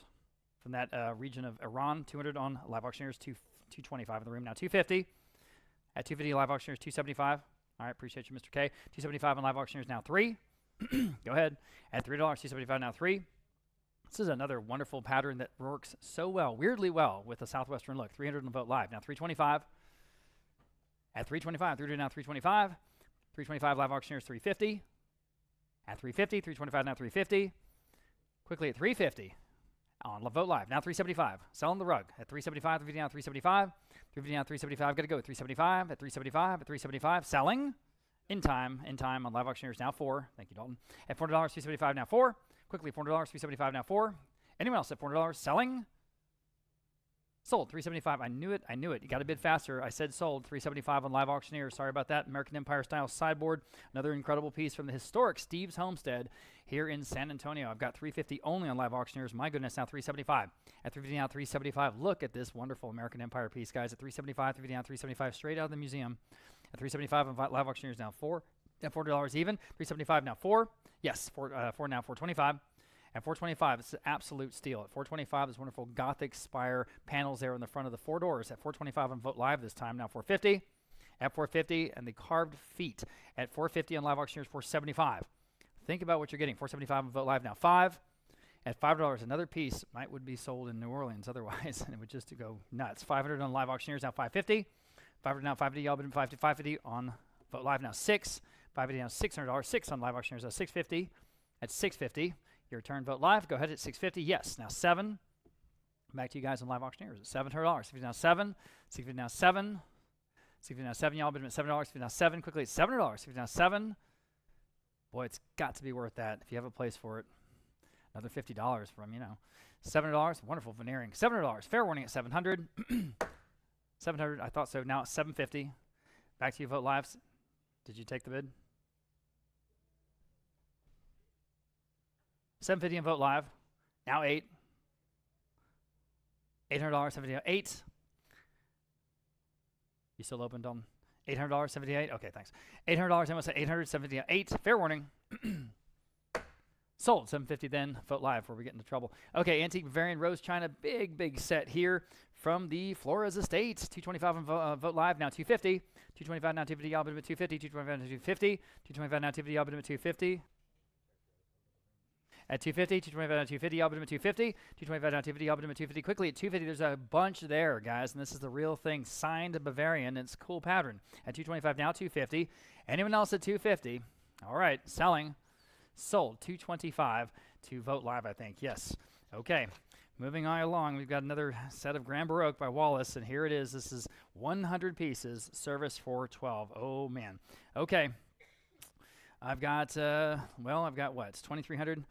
from that region of Iran. 200 on live auctioneers, 225 in the room, now 250. At 250, live auctioneers, 275. All right, appreciate you, Mr. K. 275 on live auctioneers, now 3. Go ahead. At $3, 275 now 3. This is another wonderful pattern that works so well, weirdly well, with the Southwestern look. 300 on Vote Live, now 325. At 325, 300 now 325. 325 live auctioneers, 350. At 350, 325 now 350. Quickly at 350 on Vote Live, now 375. Selling the rug at 375, 350 now 375. 350 now 375, got to go at 375, at 375, at 375. Selling in time on live auctioneers, now 4. Thank you, Dalton. At $400, 375 now 4. Quickly, $400, 375 now 4. Anyone else at $400? Selling? Sold, 375. I knew it. You got to bid faster. I said sold, 375 on live auctioneers. Sorry about that. American Empire style sideboard. Another incredible piece from the historic Steves Homestead here in San Antonio. I've got 350 only on live auctioneers. My goodness, now 375. At 350 now 375. Look at this wonderful American Empire piece, guys. At 375, 350 now 375, straight out of the museum. At 375 on live auctioneers, now 4. At $4 even. 375 now 4. Yes, 4 now 425. At 425, it's an absolute steal. At 425, there's wonderful Gothic spire panels there in the front of the 4 doors. At 425 on Vote Live this time, now 450. At 450, and the carved feet. At 450 on live auctioneers, 475. Think about what you're getting. 475 on Vote Live, now 5. At $5, another piece would be sold in New Orleans otherwise, and it would just go nuts. 500 on live auctioneers, now 550. 500 now 550, y'all been 550 on Vote Live, now 6. 550 now $600. 6 on live auctioneers, now 650. At 650. Your turn, Vote Live. Go ahead at 650. Yes. Now 7. Back to you guys on live auctioneers at $700. 650 now 7. 650 now 7. 650 now 7. Y'all been at $7. 650 now 7. Quickly at $700. 650 now 7. Boy, it's got to be worth that if you have a place for it. Another $50 from, $700. Wonderful veneering. $700. Fair warning at 700. 700. I thought so. Now it's 750. Back to you, Vote Live. Did you take the bid? $750 on Vote Live. Now 8. $800, 78. You still open, Dalton? $800, 78. Okay, thanks. $800. I must say 878. Fair warning. Sold. $750 then. Vote Live before we get into trouble. Okay, antique Bavarian Rose China. Big set here from the Flores Estate. $225 on Vote Live. Now $250. $225 now $250. Album at $250. $225 now $250. $225 now $250. Album at $250. At $250, $225 now $250, album at $250, $225 now $250, album at $250. Quickly at $250, there's a bunch there, guys, and this is the real thing. Signed Bavarian, it's a cool pattern. At $225 now $250. Anyone else at $250? All right, selling. Sold. $225 to Vote Live, I think. Yes. Okay. Moving on along, we've got another set of Grand Baroque by Wallace, and here it is. This is 100 pieces, service for 12. Oh, man. Okay. I've got, I've got what? It's 2,300.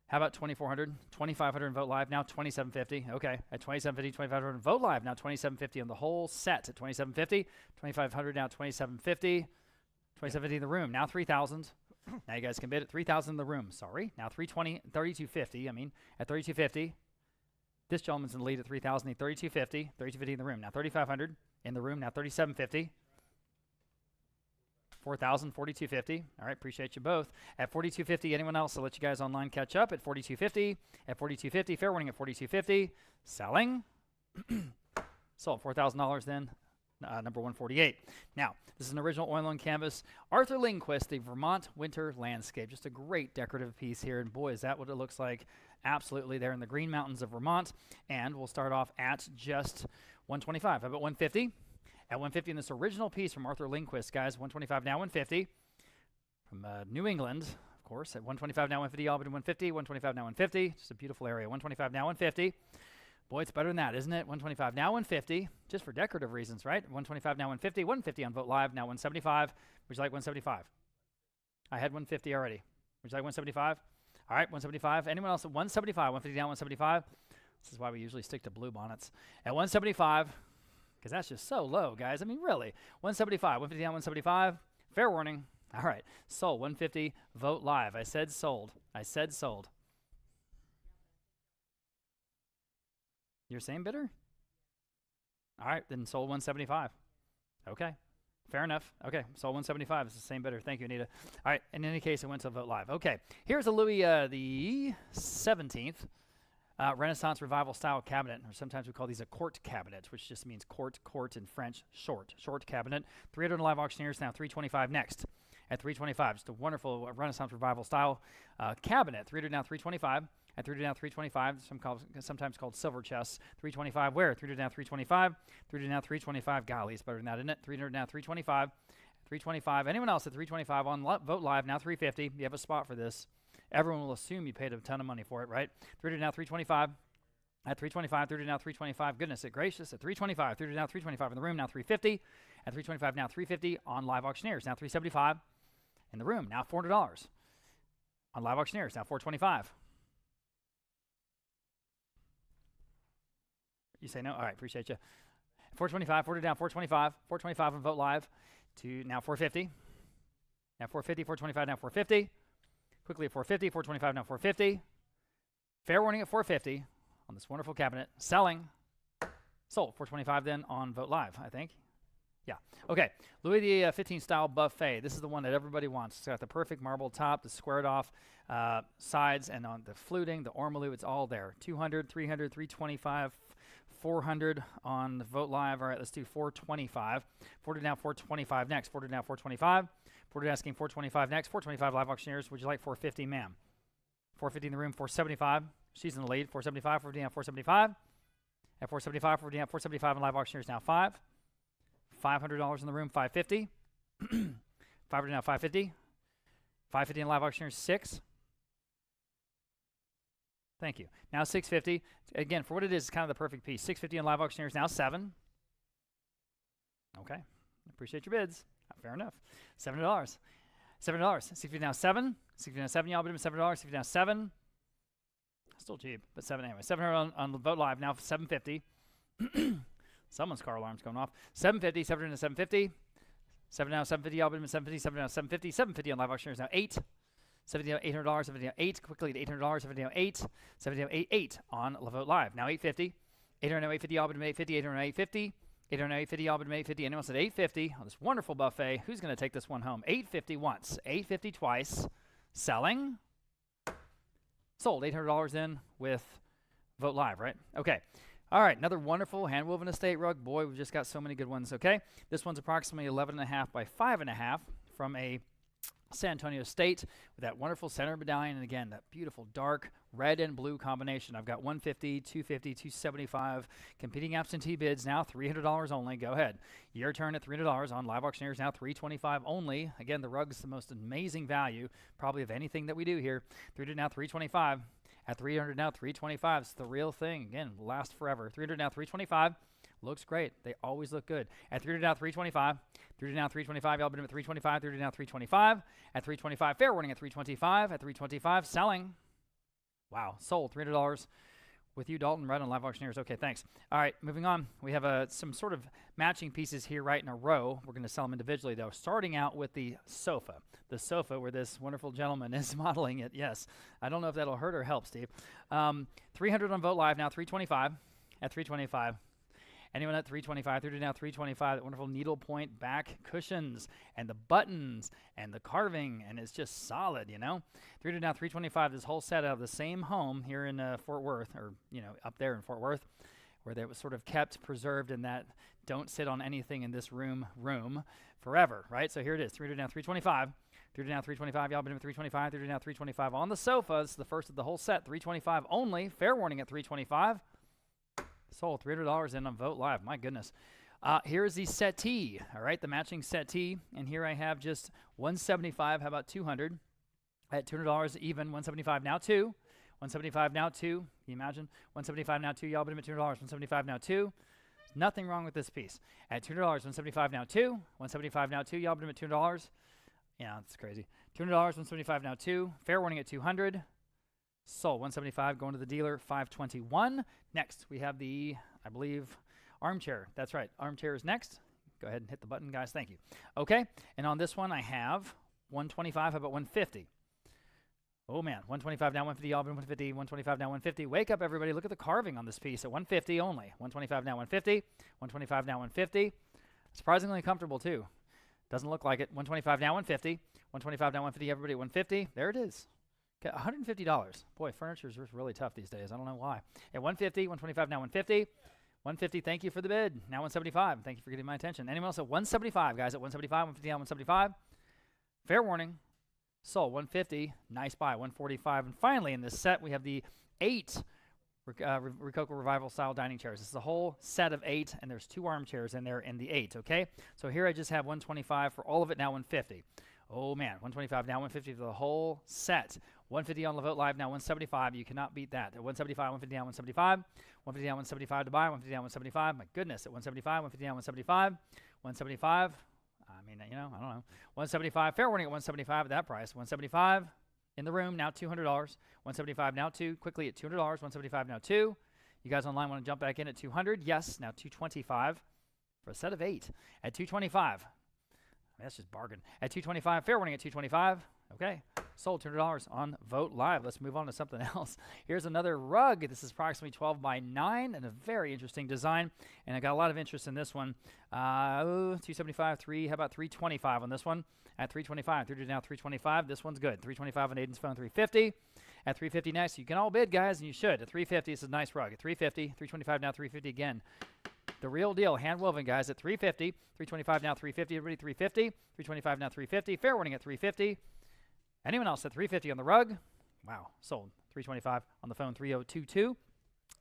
How about 2,400? 2,500 in Vote Live, now 2,750. Okay, at 2,750, 2,500 in Vote Live, now 2,750 on the whole set at 2,750. 2,500 now 2,750. 2,750 in the room, now 3,000. Now you guys can bid at 3,000 in the room, sorry. Now 3,250, at 3,250. This gentleman's in the lead at 3,000, 3,250. 3,250 in the room, now 3,500 in the room, now 3,750. 4,000, 4,250. All right, appreciate you both. At 4,250, anyone else? I'll let you guys online catch up at 4,250. At 4,250, fair warning at 4,250. Selling. Sold $4,000 then. Number 148. Now, this is an original oil on canvas. Arthur Lindquist, the Vermont Winter Landscape. Just a great decorative piece here. And boy, is that what it looks like. Absolutely there in the Green Mountains of Vermont. And we'll start off at just 125. How about 150? At 150 in this original piece from Arthur Lindquist, guys. 125 now 150. From New England, of course. At 125 now 150, Albany 150. 125 now 150. Just a beautiful area. 125 now 150. Boy, it's better than that, isn't it? 125 now 150. Just for decorative reasons, right? 125 now 150. 150 on Vote Live. Now 175. Would you like 175? I had 150 already. Would you like 175? All right, 175. Anyone else at 175? 150 down 175. This is why we usually stick to blue bonnets. At 175. Because that's just so low, guys. I mean, really. 175. 150 down, 175. Fair warning. All right. Sold. 150. Vote Live. I said sold. I said sold. You're saying bidder? All right. Then sold 175. Okay. Fair enough. Okay. Sold 175. It's the same bidder. Thank you, Anita. All right. In any case, it went to Vote Live. Okay. Here's a Louis the 17th. Renaissance Revival style cabinet, or sometimes we call these a court cabinet, which just means court in French, short cabinet. 300 live auctioneers, now 325 next. At 325, just a wonderful Renaissance Revival style cabinet. 300 now 325. At 300 now 325, sometimes called silver chests. 325 where? 300 now 325. 300 now 325. Golly, it's better than that, isn't it? 300 now 325. 325. Anyone else at 325 on Vote Live, now 350. You have a spot for this. Everyone will assume you paid a ton of money for it, right? 300 now 325. At 325, 300 now 325. Goodness gracious, at 325, 300 now 325 in the room, now 350. At 325 now 350 on live auctioneers, now 375 in the room, now $400 on live auctioneers, now 425. You say no? All right, appreciate you. 425, 400 down, 425, 425 on Vote Live to now 450. Now 450, 425, now 450. Quickly at 450, 425, now 450. Fair warning at 450 on this wonderful cabinet. Selling. Sold. 425 then on Vote Live, I think. Yeah. Okay. Louis the 15 style buffet. This is the one that everybody wants. It's got the perfect marble top, the squared off sides, and on the fluting, the ormolu, it's all there. 200, 300, 325, 400 on the Vote Live. All right, let's do 425. 40 now 425 next. 40 now 425. 40 asking 425 next. 425 live auctioneers. Would you like 450, ma'am? 450 in the room. 475. She's in the lead. 475. 450 now 475. At 475. 450 now 475 on live auctioneers now 5. $500 in the room. 550. 500 now 550. 550 in live auctioneers 6. Thank you. Now 650. Again, for what it is, it's kind of the perfect piece. 650 in live auctioneers now 7. Okay. Appreciate your bids. Fair enough. $7. $7. 650 now 7. 650 now 7. Y'all bid him $7. 650 now 7. Still cheap, but 7 anyway. 700 on the Vote Live now 750. Someone's car alarm's going off. 750. 700 to 750. 7 now 750. Y'all bid him 750. 7 now 750. 750 on live auctioneers now 8. $7,800, $7,800, quickly to $800, $7,800, $7,800 on Vogt Live. Now $850, $800, $850, all but $850, $800, $850, $800, $850, all but $850. Anyone else at $850 on this wonderful buffet? Who's going to take this one home? $850 once, $850 twice. Selling. Sold. $800 in with Vogt Live, right? Okay. All right, another wonderful hand-woven estate rug. Boy, we've just got so many good ones, okay? This one's approximately 11.5 by 5.5 from a San Antonio estate with that wonderful center medallion, and again, that beautiful dark red and blue combination. I've got $150, $250, $275. Competing absentee bids now $300 only. Go ahead. Your turn at $300 on Live Auctioneers now $325 only. Again, the rug's the most amazing value probably of anything that we do here. $300 now $325. At $300 now $325. It's the real thing. Again, will last forever. $300 now $325. Looks great. They always look good. At $300 now $325. $300 now $325. Y'all bid him at $325. $300 now $325. At $325. Fair warning at $325. At $325. Selling. Wow. Sold. $300 with you, Dalton, right on Live Auctioneers. Okay, thanks. All right, moving on. We have some sort of matching pieces here right in a row. We're going to sell them individually, though. Starting out with the sofa. The sofa where this wonderful gentleman is modeling it. Yes. I don't know if that'll hurt or help, Steve. 300 on Vogt Live now, $325. At $325. Anyone at $325? $300 now $325. That wonderful needlepoint back cushions and the buttons and the carving, and it's just solid, you know. $300 now $325. This whole set out of the same home here in Fort Worth, or up there in Fort Worth, where they was sort of kept preserved in that don't sit on anything in this room forever, right? So here it is. $300 now $325. $300 now $325. Y'all been at $325. $300 now $325 on the sofa. It's the first of the whole set. $325 only. Fair warning at $325. Sold. $300 in on Vogt Live. My goodness. Here's the settee. All right, the matching settee. And here I have just $175. How about $200? At $200 even. $175 now $2. $175 now $2. Can you imagine? $175 now $2. Y'all bid him at $200. $175 now $2. Nothing wrong with this piece. At $200, $175 now $2. $175 now $2. Y'all bid him at $200. Yeah, that's crazy. $200, $175 now $2. Fair warning at $200. Sold. $175 going to the dealer. $521. Next, we have the, I believe, armchair. That's right. Armchair is next. Go ahead and hit the button, guys. Thank you. Okay. And on this one, I have $125. How about $150? Oh, man. $125 now $150. Y'all been $150. $125 now $150. Wake up, everybody. Look at the carving on this piece at $150 only. $125 now $150. $125 now $150. Surprisingly comfortable, too. Doesn't look like it. $125 now $150. $125 now $150. Everybody at $150. There it is. Okay, $150. Boy, furniture is really tough these days. I don't know why. At $150, $125 now $150. $150, thank you for the bid. Now $175. Thank you for getting my attention. Anyone else at $175, guys? At $175, $150 now $175. Fair warning. Sold. $150. Nice buy. $145. And finally, in this set, we have the 8 Rococo Revival style dining chairs. This is a whole set of 8, and there's 2 armchairs in there in the 8, okay? So here I just have $125 for all of it, now $150. Oh, man, $125 now $150 for the whole set. $150 on Vogt Live now $175. You cannot beat that. At $175, $150 now $175. $150 now $175 to buy. $150 now $175. My goodness, at $175, $150 now $175. $175. I mean, I don't know. $175. Fair warning at $175 at that price. $175 in the room now $200. $175 now $2. Quickly at $200. $175 now $2. You guys online want to jump back in at $200? Yes. Now $225 for a set of 8 at $225. That's just bargain. At $225, fair warning at $225. Okay, sold $200 on Vogt Live. Let's move on to something else. Here's another rug. This is approximately 12 by 9 and a very interesting design. And I got a lot of interest in this one. $275, how about $325 on this one? At $325, $300 now $325. This one's good. $325 on Aiden's phone, $350. At $350 next, you can all bid, guys, and you should. At $350, this is a nice rug. At $350, $325 now $350 again. The real deal, hand woven, guys, at $350. $325 now $350. Everybody $350. $325 now $350. Fair warning at $350. Anyone else at $350 on the rug? Wow, sold. $325 on the phone, 3022.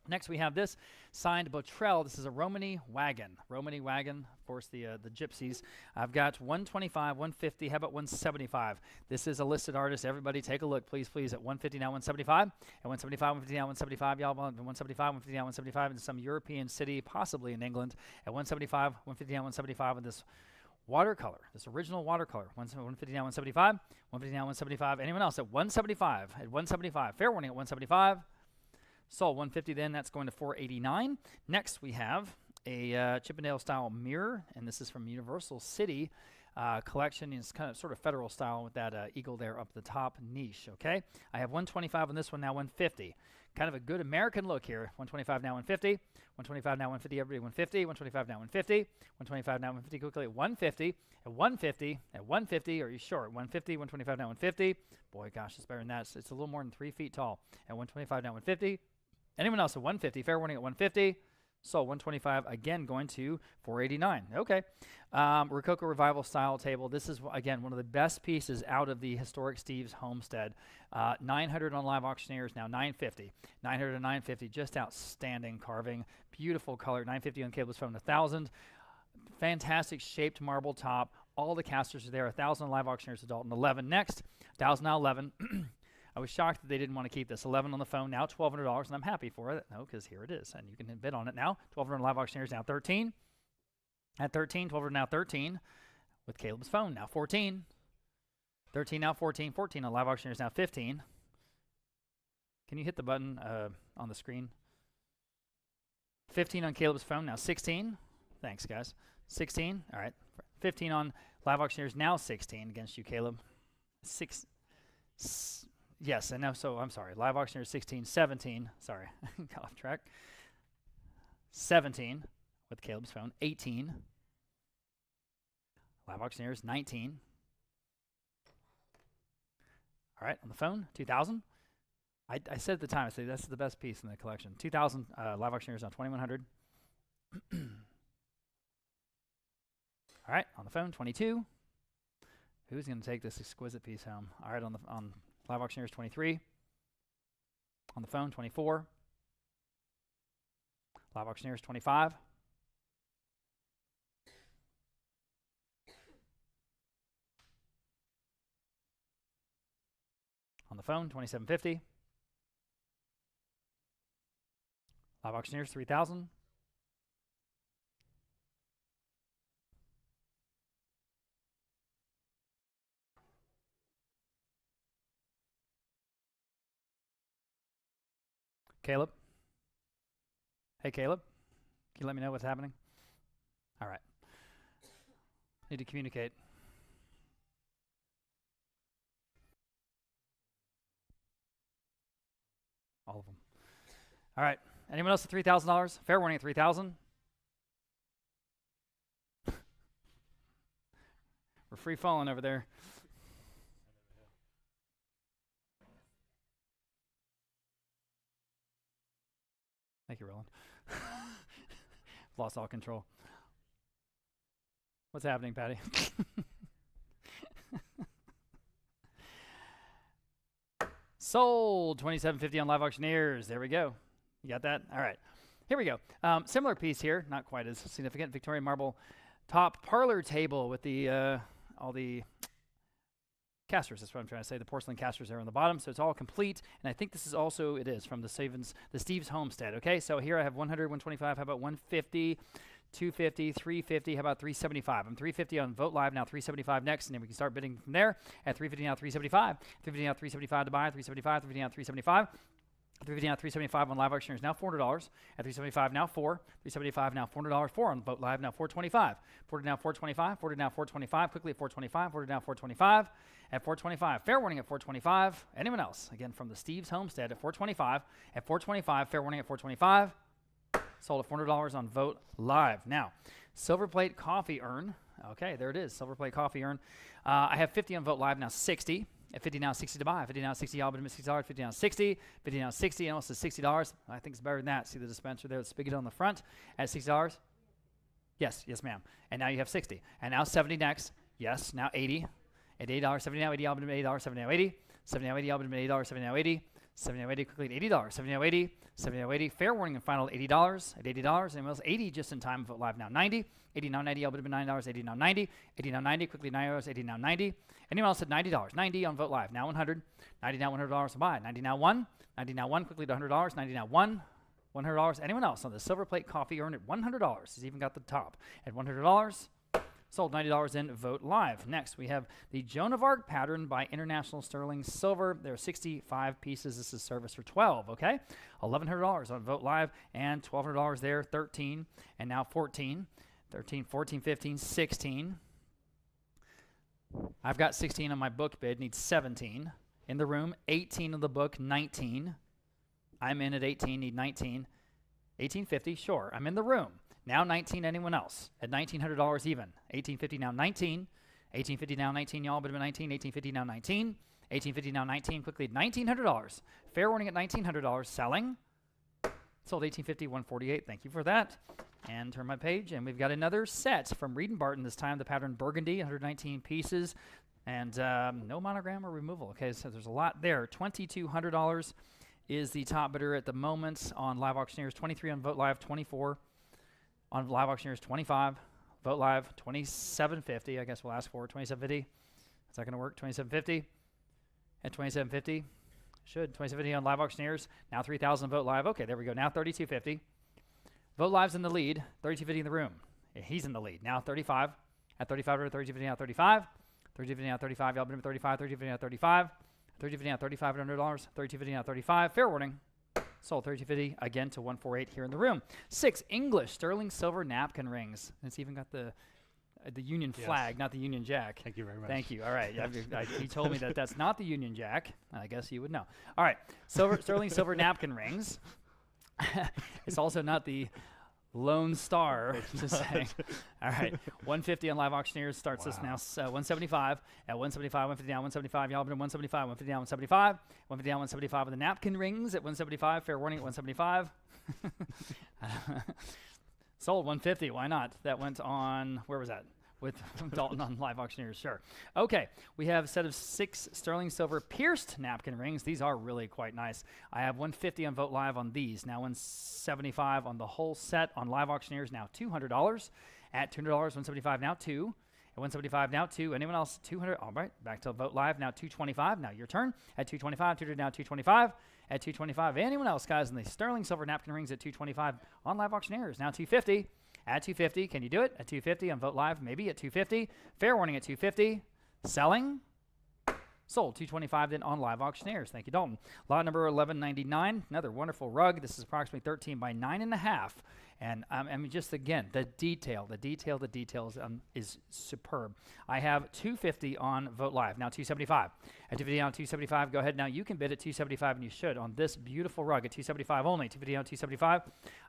Next, we have this signed Botrel. This is a Romany wagon. Romany wagon, of course, the gypsies. I've got $125, $150. How about $175? This is a listed artist. Everybody take a look, please, please. At $150 now $175. At $175, $150 now $175. Y'all want $175, $150 now $175 in some European city, possibly in England. At $175, $150 now $175 with this watercolor, this original watercolor. $150 now $175. $150 now $175. Anyone else at $175? At $175. Fair warning at $175. Sold. $150 then, that's going to $489. Next, we have a Chippendale style mirror, and this is from Universal City. collection. It's kind of sort of federal style with that eagle there up the top, niche, okay? I have 125 on this one, now 150. Kind of a good American look here. 125 now 150. 125 now 150, everybody 150. 125 now 150. 125 now 150, quickly at 150. At 150, at 150, are you sure? 150, 125 now 150. Boy, gosh, it's better than that. It's a little more than 3 feet tall. At 125 now 150. Anyone else at 150? Fair warning at 150. So 125, again, going to 489. Okay. Rococo Revival style table. This is, again, one of the best pieces out of the historic Steves Homestead. 900 on Live Auctioneers, now 950. 900 and 950, just outstanding carving. Beautiful color. 950 on Cable's Phone, 1,000. Fantastic shaped marble top. All the casters are there. 1,000 on Live Auctioneers, adult, and 11. Next, 1,000 now 11. I was shocked that they didn't want to keep this. 11 on the phone, now $1,200, and I'm happy for it. No, because here it is, and you can bid on it now. 1,200 on Live Auctioneers, now 13. At 13, 1,200 now 13. With Caleb's Phone, now 14. 13 now 14. 14 on Live Auctioneers, now 15. Can you hit the button on the screen? 15 on Caleb's Phone, now 16. Thanks, guys. 16, all right. 15 on Live Auctioneers, now 16 against you, Caleb. Yes, I know, so I'm sorry. Live Auctioneers 16, 17. Sorry, got off track. 17 with Caleb's Phone. 18. Live Auctioneers 19. All right, on the phone, 2,000. I said at the time, I said that's the best piece in the collection. 2,000 Live Auctioneers on 2,100. All right, on the phone, 22. Who's going to take this exquisite piece home? All right, on Live Auctioneers 23. On the phone 24. Live Auctioneers 25. On the phone 2750. Live Auctioneers 3,000. Caleb? Hey, Caleb? Can you let me know what's happening? All right. Need to communicate. All of them. All right. Anyone else at $3,000? Fair warning at $3,000. We're free falling over there. Thank you, Roland. Lost all control. What's happening, Patty? Sold. $2,750 on Live Auctioneers. There we go. You got that? All right. Here we go. Similar piece here. Not quite as significant. Victorian marble top parlor table with the all the casters. That's what I'm trying to say. The porcelain casters there on the bottom. So it's all complete. And I think this is also, it is, from the Steves Homestead. Okay, so here I have 100, 125. How about 150, 250, 350? How about 375? I'm 350 on Vote Live, now 375 next. And then we can start bidding from there. At 350 now 375. 350 now 375 to buy. 375, 350 now 375. 350 now 375 on Live Auctioneers, now $400. At 375 now 4. 375 now $400. 4 on Vote Live, now 425. 40 now 425. 40 now 425. Quickly at 425. 40 now 425. At 425. Fair warning at 425. Anyone else? Again, from the Steves Homestead at 425. At 425. Fair warning at 425. Sold at $400 on Vote Live. Now, silver plate coffee urn. Okay, there it is. Silver plate coffee urn. I have 50 on Vote Live, now 60. At 50 now 60 to buy. 50 now 60, all but $60. 50 now 60. 50 now 60, almost at $60. I think it's better than that. See the dispenser there, the spigot on the front at $60? Yes, ma'am. And now you have 60. And now 70 next. Yes, now 80. At $80, 70 now 80, all but $80. 70 now 80. 70 now 80, all but $80. 70 now 80. 70 now 80, quickly at $80. 70 now 80. 70 now 80. Fair warning and final at $80. At $80, and it was 80 just in time. Vote Live now 90. 80 now 90, all but $9. 80 now 90. 80 now 90, quickly $9. 80 now 90. Anyone else at $90? 90 on Vote Live, now 100. 90 now $100 to buy. 90 now 1. 90 now 1, quickly to $100. 90 now 1. $100. Anyone else on the silver plate coffee urn at $100? He's even got the top at $100. Sold $90 in Vote Live. Next, we have the Joan of Arc pattern by International Sterling Silver. There are 65 pieces. This is service for 12, okay? $1,100 on Vote Live and $1,200 there, 13, and now 14. 13, 14, 15, 16. I've got 16 on my book bid, needs 17. In the room, 18 on the book, 19. I'm in at 18, need 19. 1850, sure, I'm in the room. Now 19, anyone else? At $1,900 even. 1850 now 19. 1850 now 19, y'all, but about 19. 1850 now 19. 1850 now 19, quickly $1,900. Fair warning at $1,900, selling. Sold 1850, 148, thank you for that. And turn my page, and we've got another set from Reed & Barton, this time the pattern Burgundy, 119 pieces, and no monogram or removal. Okay, so there's a lot there. $2,200 is the top bidder at the moment on Live Auctioneers, 23 on Vote Live, 24 on Live Auctioneers, 25. Vote Live, 2750, I guess we'll ask for 2750. Is that going to work? 2750 at 2750. Should. 2750 on Live Auctioneers. Now 3,000 Vote Live. Okay, there we go. Now 3250. Vote Live's in the lead. 3250 in the room. Yeah, he's in the lead. Now 35. At 35 to 3250 now 35. 3250 now 35. Y'all been 35. 3250 now 35. 3250 now $3,500. 3250 now 35. Fair warning. Sold 3250 again to 148 here in the room. 6 English sterling silver napkin rings. And it's even got the Union flag, not the Union Jack. Thank you very much. Thank you. All right. He told me that that's not the Union Jack. I guess you would know. All right. Sterling silver napkin rings. It's also not the Lone Star. Just saying. All right. 150 on Live Auctioneers starts us now. 175 at 175. 150 down. 175. Y'all been 175. 150 down. 175. 150 down. 175 with the napkin rings at 175. Fair warning at 175. Sold 150. Why not? That went on, where was that? With Dalton on Live Auctioneers, sure. Okay, we have a set of 6 sterling silver pierced napkin rings. These are really quite nice. I have 150 on Vote Live on these. Now 175 on the whole set on Live Auctioneers. Now $200. At $200, 175 now 2. At 175 now 2. Anyone else? 200. All right, back to Vote Live. Now 225. Now your turn. At 225, 200 now 225. At 225. Anyone else, guys, in the sterling silver napkin rings at 225 on Live Auctioneers. Now 250. At 250. Can you do it? At 250 on Vote Live. Maybe at 250. Fair warning at 250. Selling. Sold 225 then on Live Auctioneers. Thank you, Dalton. Lot number 1199. Another wonderful rug. This is approximately 13 by 9.5. And I mean, just again, the details is superb. I have 250 on Vote Live. Now 275. At 250 on 275, go ahead. Now you can bid at 275, and you should on this beautiful rug at 275 only. 250 on 275.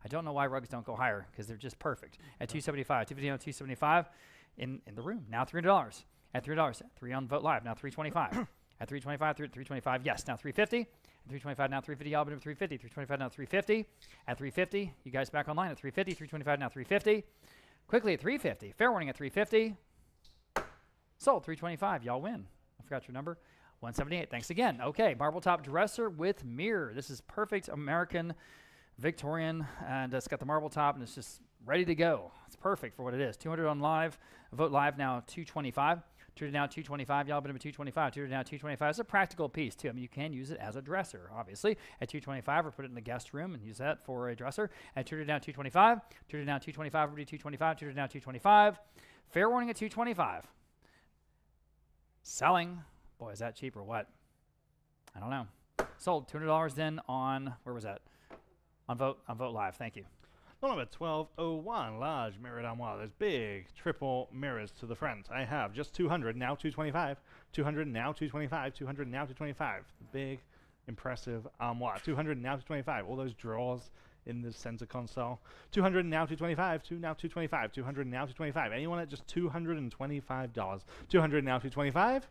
I don't know why rugs don't go higher because they're just perfect. At 275, 250 on 275 in the room. Now $300. At $3, 3 on Vote Live. Now 325. At 325, 325, yes. Now 350. At 325, now 350. Y'all been at 350. 325, now 350. At 350, you guys back online at 350. 325, now 350. Quickly at 350. Fair warning at 350. Sold 325. Y'all win. I forgot your number. 178. Thanks again. Okay, marble top dresser with mirror. This is perfect American Victorian, and it's got the marble top, and it's just ready to go. It's perfect for what it is. 200 on Live. Vote Live now 225. 200 now 225. Y'all been at 225. 200 now 225. It's a practical piece too. I mean, you can use it as a dresser, obviously. At 225, or put it in the guest room and use that for a dresser. At 200 now 225. 200 now 225. Everybody 225. 200 now 225. Fair warning at 225. Selling. Boy, is that cheap or what? I don't know. Sold $200 then on, where was that? On Vote Live. Thank you. Number 1201, large mirrored armoire. There's big triple mirrors to the front. I have just 200, now 225. 200, now 225. 200, now 225. Big, impressive armoire. 200, now 225. All those drawers in the center console. 200, now 225. Now 225. 200, now 225. Anyone at just $225? 200, now 225.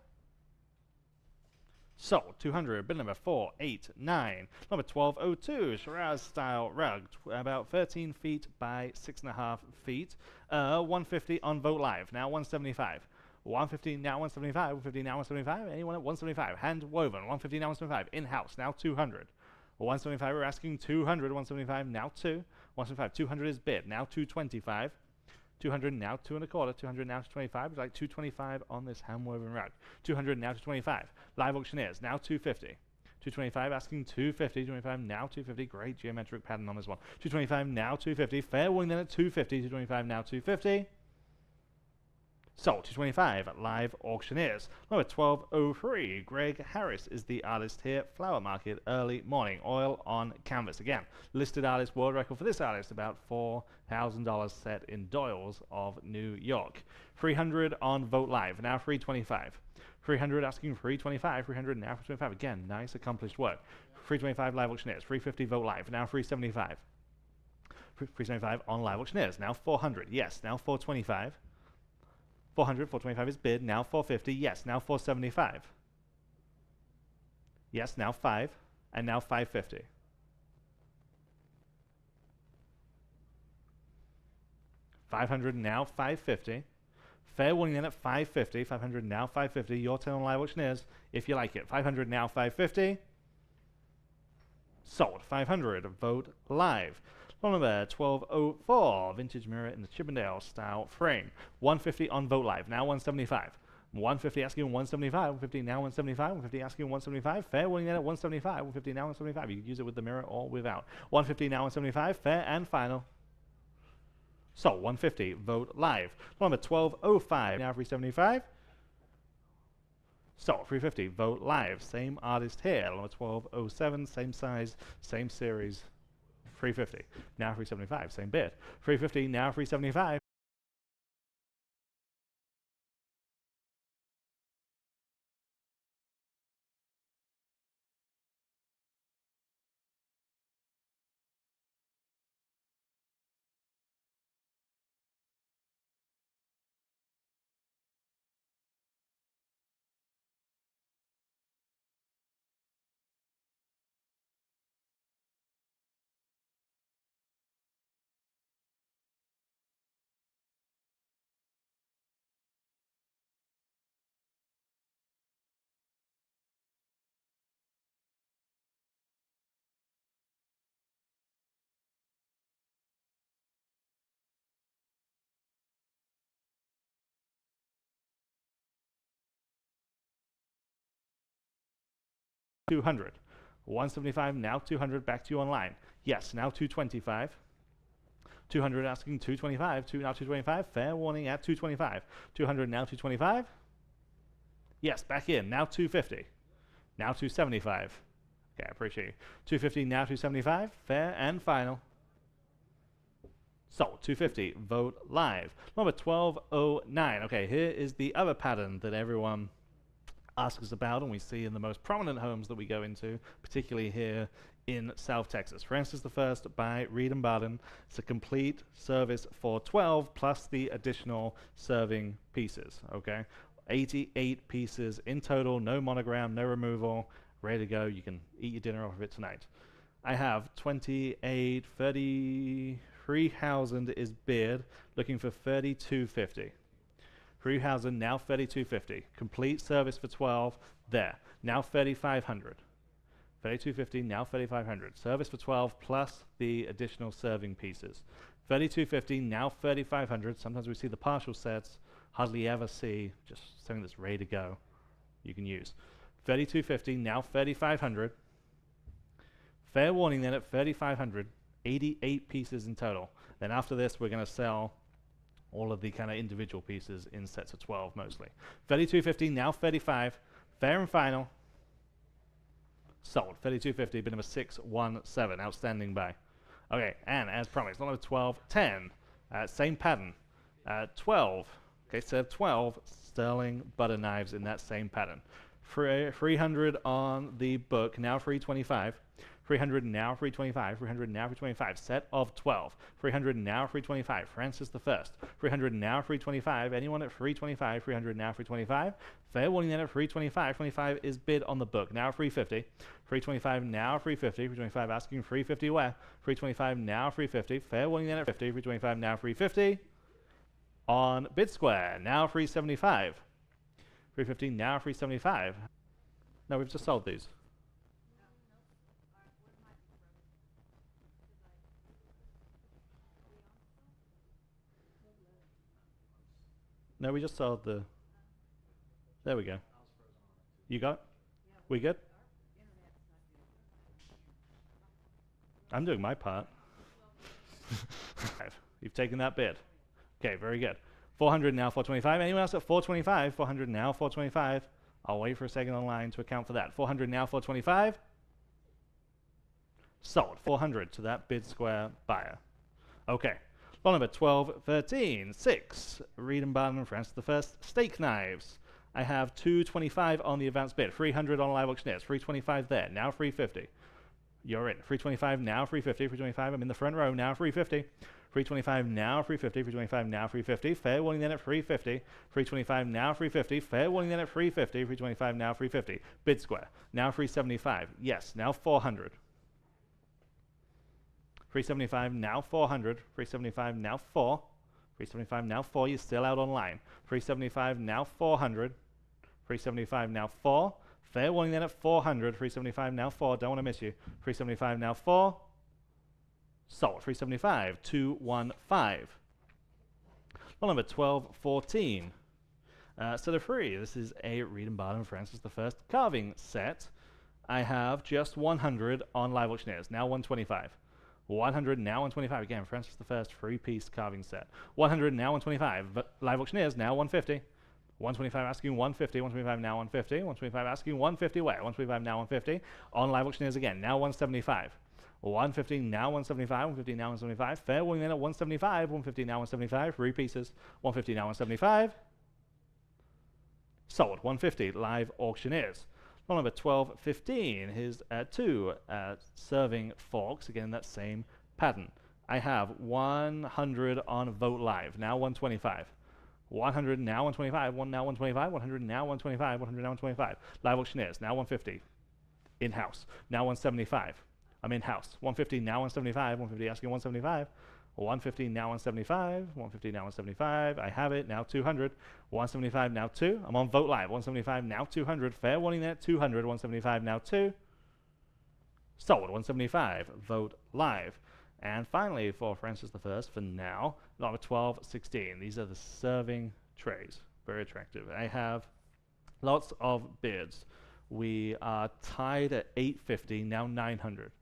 Sold 200, bid number 489. Number 1202, Shiraz style rug, about 13 feet by 6.5 feet. 150 on Vote Live, now 175. 150 now 175, 150 now 175. Anyone at 175? Hand woven, 150 now 175. In house, now 200. 175, we're asking 200, 175 now 2. 175, 200 is bid, now 225. 200 now 2 1/4, 200 now to 25. It's like 225 on this hand woven rug. 200 now to 25. Live Auctioneers now 250. 225 asking 250. 225 now 250. Great geometric pattern on this one. 225 now 250. Fair warning then at 250. 225 now 250. Sold. 225 at Live Auctioneers. Number 1203. Greg Harris is the artist here. Flower Market, early morning. Oil on canvas. Again, listed artist, world record for this artist, about $4,000 set in Doyle's of New York. 300 on Vote Live. Now 325. 300 asking 325. 300 now 325. Again, nice accomplished work. 325 Live Auctioneers. 350 Vote Live. Now 375. 375 on Live Auctioneers. Now 400. Yes. Now 425. 400, 425 is bid, now 450, yes, now 475. Yes, now 5, and now 550. $500 now 550. Fair warning then at 550. 500 now 550. Your turn on Live Auctioneers if you like it. 500 now 550. Sold. 500. Vote Live. Number 1204, vintage mirror in the Chippendale style frame. 150 on Vote Live, now 175. 150 asking 175, 150 now 175, 150 asking 175. Fair warning then at 175, 150 now 175. You can use it with the mirror or without. 150 now 175, fair and final. So 150, Vote Live. Number 1205, now 375. So 350, Vote Live. Same artist here. Number 1207, same size, same series. 350, now 375, same bid. 350, now 375. $200. 175, now 200, back to you online. Yes, now 225. 200 asking 225, now 225. Fair warning at 225. 200 now 225. Yes, back in, now 250. Now 275. Okay, I appreciate you. 250 now 275. Fair and final. So 250, Vote Live. Number 1209. Okay, here is the other pattern that everyone asks us about and we see in the most prominent homes that we go into, particularly here in South Texas. Francis the First by Reed and Barden. It's a complete service for 12 plus the additional serving pieces, okay? 88 pieces in total, no monogram, no removal, ready to go. You can eat your dinner off of it tonight. I have 28, 33,000 is bid, looking for 3250. 3,000, now 3,250. Complete service for 12, there. Now 3,500. 3,250, now 3,500. Service for 12 plus the additional serving pieces. 3,250, now 3,500. Sometimes we see the partial sets, hardly ever see just something that's ready to go you can use. 3,250, now 3,500. Fair warning then at 3,500, 88 pieces in total. Then after this, we're going to sell all of the kind of individual pieces in sets of 12 mostly. 3,250, now 35. Fair and final. Sold. 3,250, bid number 617. Outstanding buy. Okay, and as promised, number 1210. Same pattern. 12. Okay, serve 12 sterling butter knives in that same pattern. 300 on the book, now 325. 300 now 325, 300 now 325, set of 12. 300 now 325, Francis the First. 300 now 325, anyone at 325, 300 now 325. Fair warning then at 325, 25 is bid on the book, now 350. 325 now 350, 325 asking 350 where? 325 now 350, fair warning then at 50, 325 now 350. On bid square, now 375. 350 now 375. No, we've just sold these. No, we just sold the... There we go. You got it? We good? I'm doing my part. You've taken that bid. Okay, very good. 400 now, 425. Anyone else at 425? 400 now, 425. I'll wait for a second online to account for that. 400 now, 425. Sold. 400 to that bid square buyer. Okay. Lot number 12, 13, 6. Reed and Barton and Francis the First. Steak knives. I have 225 on the advanced bid. 300 on live auctioneers. 325 there. Now 350. You're in. 325 now, 350. 325. I'm in the front row now. 350. 325 now, 350. 325 now, 350. Fair warning then at 350. 325 now, 350. Fair warning then at 350. 325 now, 350. Bid square. Now 375. Yes. Now 400. 375 now 400. 375 now 4. 375 now 4. You're still out online. 375 now 400. 375 now 4. Fair warning then at 400. 375 now 4. Don't want to miss you. 375 now 4. Sold. 375. 215. Lot number 12, 14. Set of 3. This is a Reed and Barton Francis the First carving set. I have just 100 on live auctioneers. Now 125. 100 now 125. Again, Francis the First 3-piece carving set. 100 now 125. But live auctioneers now 150. 125 asking 150. 125 now 150. 125 asking 150. Where? 125 now 150. On live auctioneers again. Now 175. 150 now 175. 150 now 175. Fair warning then at 175. 150 now 175. 3 pieces. 150 now 175. Sold. 150 live auctioneers. Lot number 12, 15. Here's 2 serving forks. Again, that same pattern. I have 100 on Vote Live. Now 125. 100 now 125. 1 now 125. 100 now 125. 100 now 125. Live auctioneers. Now 150. In-house. Now 175. I'm in-house. 150 now 175. 150 asking 175. 150 now 175. 150 now 175. I have it. Now 200. 175 now 2. I'm on Vote Live. 175 now 200. Fair warning there. 200. 175 now 2. Sold. 175. Vote Live. And finally for Francis the First, for now, number 12, 16. These are the serving trays. Very attractive. I have lots of bids. We are tied at 850. Now 900.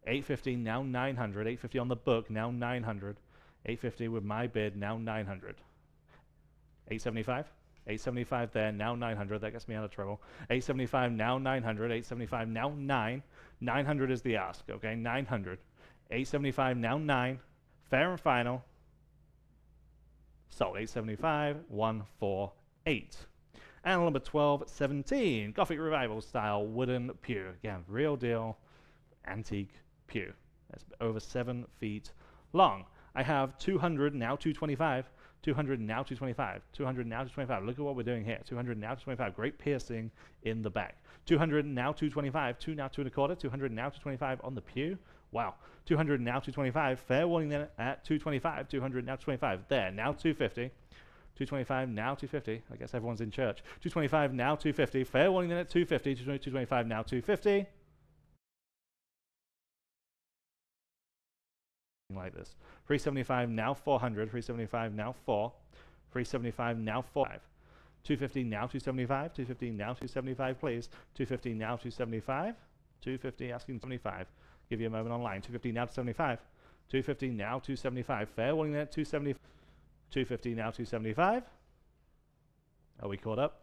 850 now 900. 850 on the book now 900. 850 with my bid now 900. 875. 875 there now 900. That gets me out of trouble. 875 now 900. 875 now 9. 900 is the ask. Okay, 900. 875 now 9. Fair and final. Sold. 875. 148. And number 12, 17. Gothic Revival style wooden pew. Again, real deal antique pew. That's over 7 feet long. I have 200 now 225. 200 now 225. 200 now 225. Look at what we're doing here. 200 now 225. Great piercing in the back. 200 now 225. 2 now 2 1/4. 200 now 225 on the pew. Wow. 200 now 225. Fair warning then at 225. 200 now 225. There. Now 250. 225 now 250. I guess everyone's in church. 225 now 250. Fair warning then at 250. 225 now 250. Like this. 375 now 400. 375 now 4. 375 now 4. 250 now 275. 250 now 275, please. 250 now 275. 250 asking 75. Give you a moment online. 250 now 275. 250 now 275. Fair warning there at 270. 250 now 275. Are we caught up?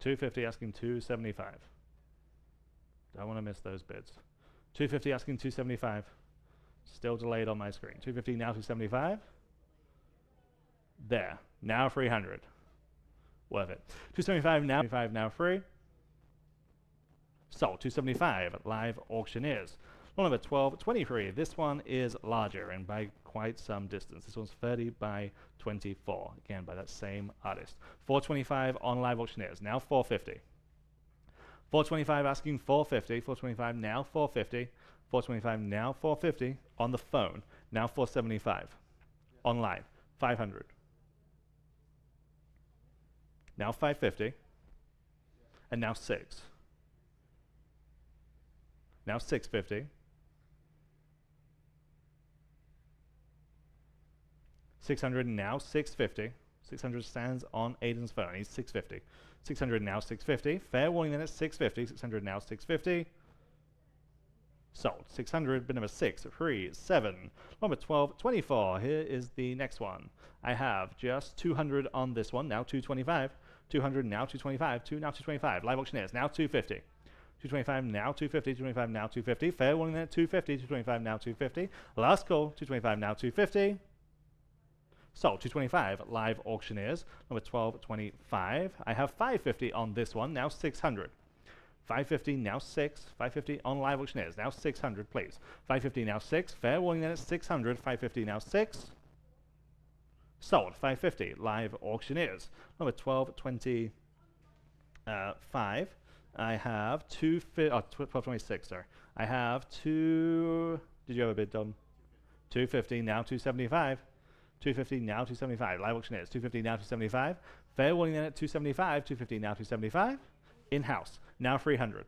$250 asking 275. Don't want to miss those bids. 250 asking 275. Still delayed on my screen. 250 now 275. There. Now 300. Worth it. 275 now. 25 now free. Sold. 275 at live auctioneers. Lot number 1223. This one is larger and by quite some distance. This one's 30 by 24. Again, by that same artist. 425 on live auctioneers. Now 450. 425 asking 450. 425 now 450. 425 now 450 on the phone. Now 475. Online 500. Now 550. And now 6. Now 650. 600 now 650. 600 stands on Aiden's phone. He's 650. 600 now 650. Fair warning then it's 650. 600 now 650. Sold. 600, bid number 6, 3, 7, number 12, 24. Here is the next one. I have just 200 on this one, now 225. 200 now 225, now 225. Live auctioneers now 250. 225 now 250, 225 now 250. Fair warning then at 250, 225 now 250. Last call, 225 now 250. Sold. 225 live auctioneers, number 1225. I have 550 on this one, now 600. 550 now 6, 550 on live auctioneers, now 600 please. 550 now 6, fair warning then it's 600, 550 now 6. Sold. 550 live auctioneers, number 1225. I have 1226, sorry. I have did you have a bid done? 250 now 275. 250 now 275, live auctioneers, 250 now 275. Fair warning then at 275, 250 now 275. In-house, now 300.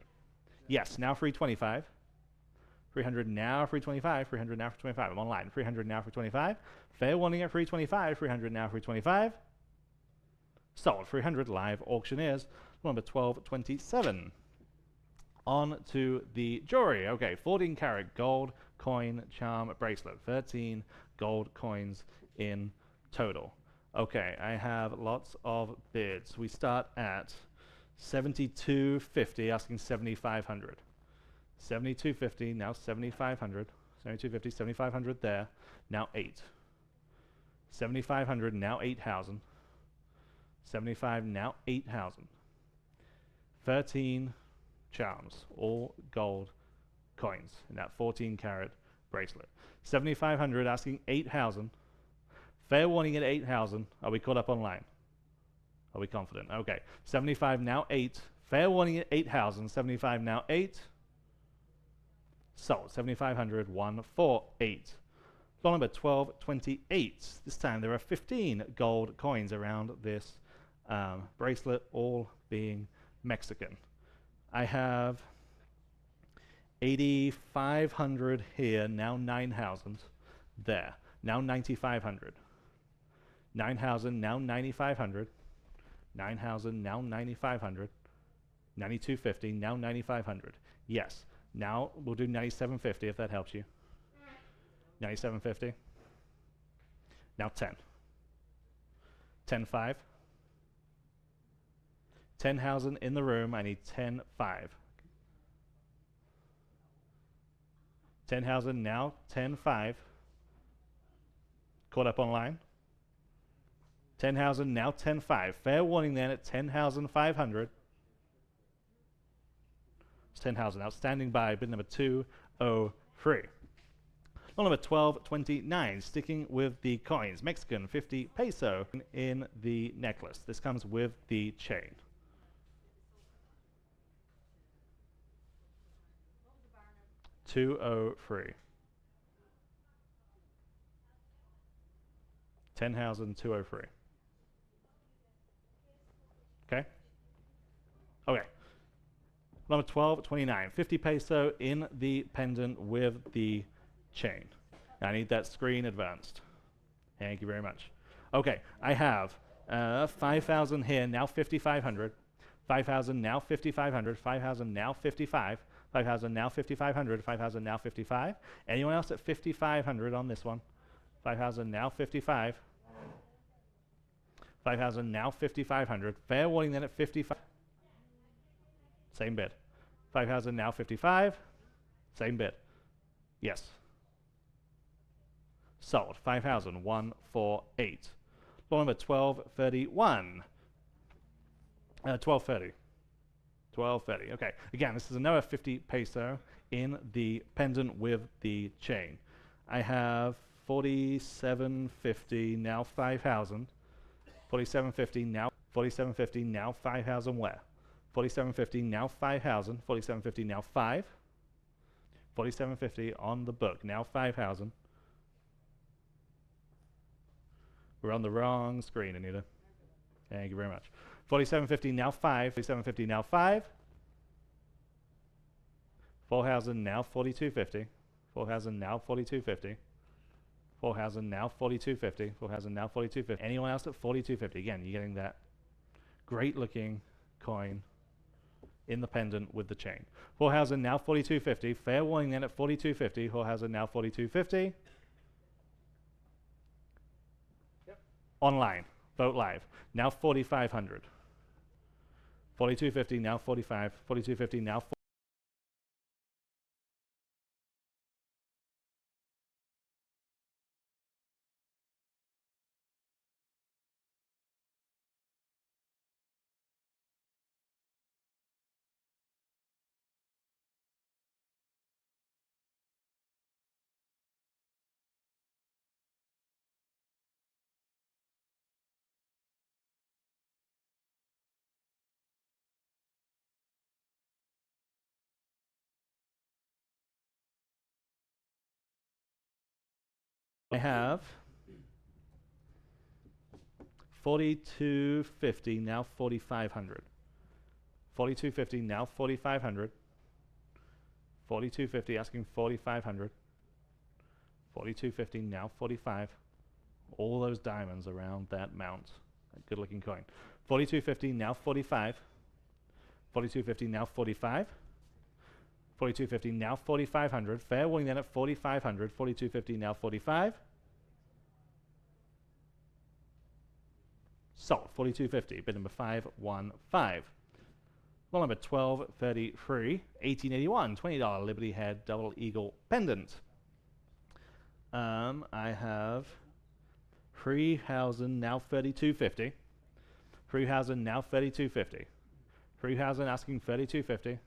Yes, now 325. 300 now 325, 300 now 325. I'm online. 300 now 325. Fair warning at 325, 300 now 325. Sold. 300 live auctioneers. Number 1227. On to the jewelry. Okay, 14 karat gold coin charm bracelet. 13 gold coins in total. Okay, I have lots of bids. We start at 72.50, asking 7,500. 72.50, now 7,500. 72.50, 7,500 there, now 8. 7,500, now 8,000. 75, now 8,000. 13 charms, all gold coins in that 14 karat bracelet. 7,500, asking 8,000. Fair warning at 8,000. Are we caught up online? Are we confident? Okay. 75 now 8. Fair warning at 8,000. 75 now 8. Sold. 7,500. 148. Lot number 1228. This time there are 15 gold coins around this bracelet, all being Mexican. I have 8,500 here. Now 9,000 there. Now 9,500. 9,000 now 9,500. 9,000 now 9,500. 9,250 now 9,500. Yes. Now we'll do 9,750 if that helps you. 9,750. Now 10. 10,5. 10,000 in the room. I need 10,5. 10,000 now 10,5. Caught up online. 10,000 now 10,5. Fair warning then at 10,500. It's 10,000. Outstanding buy. Bid number 203. Lot number 1229. Sticking with the coins. Mexican 50 peso in the necklace. This comes with the chain. $203. 10,203. Okay? Okay. Number 1229. 50 peso in the pendant with the chain. I need that screen advanced. Thank you very much. Okay, I have 5,000 here, now 5,500. 5,000 now 5,500. 5,000 now 55. 5,000 now 5,500. 5,000 now 55. Anyone else at 5,500 on this one? 5,000 now 55. 5,000 now 5,500. Fair warning then at 55. Same bid. 5,000 now 55. Same bid. Yes. Sold. 5,000. 148. Lot number 1231. 1230. 1230. Okay. Again, this is another 50 peso in the pendant with the chain. I have 47.50 now 5,000. 47.50 now. 47.50 now 5,000 where? 47.50 now 5,000. 47.50 now 5. 47.50 on the book now 5,000. We're on the wrong screen, Anita. Thank you very much. 47.50 now 5. 47.50 now 5. 4,000 now 42.50. 4,000 now 42.50. 4,000, now 4,250. 4,000, now 4,250. Anyone else at 4,250? Again, you're getting that great looking coin in the pendant with the chain. 4,000, now 4,250. Fair warning then at 4,250. 4,000, now 4,250. Yep. Online, vote live. Now 4,500. 4,250, now 45. 4,250, now 40. I have 4,250, now 4,500. 4,250, now 4,500. 4,250, asking 4,500. 4,250, now 45. All those diamonds around that mount. That good looking coin. 4,250, now 45. 4,250, now 45. 4,250, now 4,500. Fair warning then at 4,500. 4,250, now 45. Sold. 4,250. Bid number 515. Lot number 1233. 1881. $20 Liberty Head Double Eagle Pendant. I have 3,000, now 3,250. 3,000, now 3,250. 3,000, asking 3,250.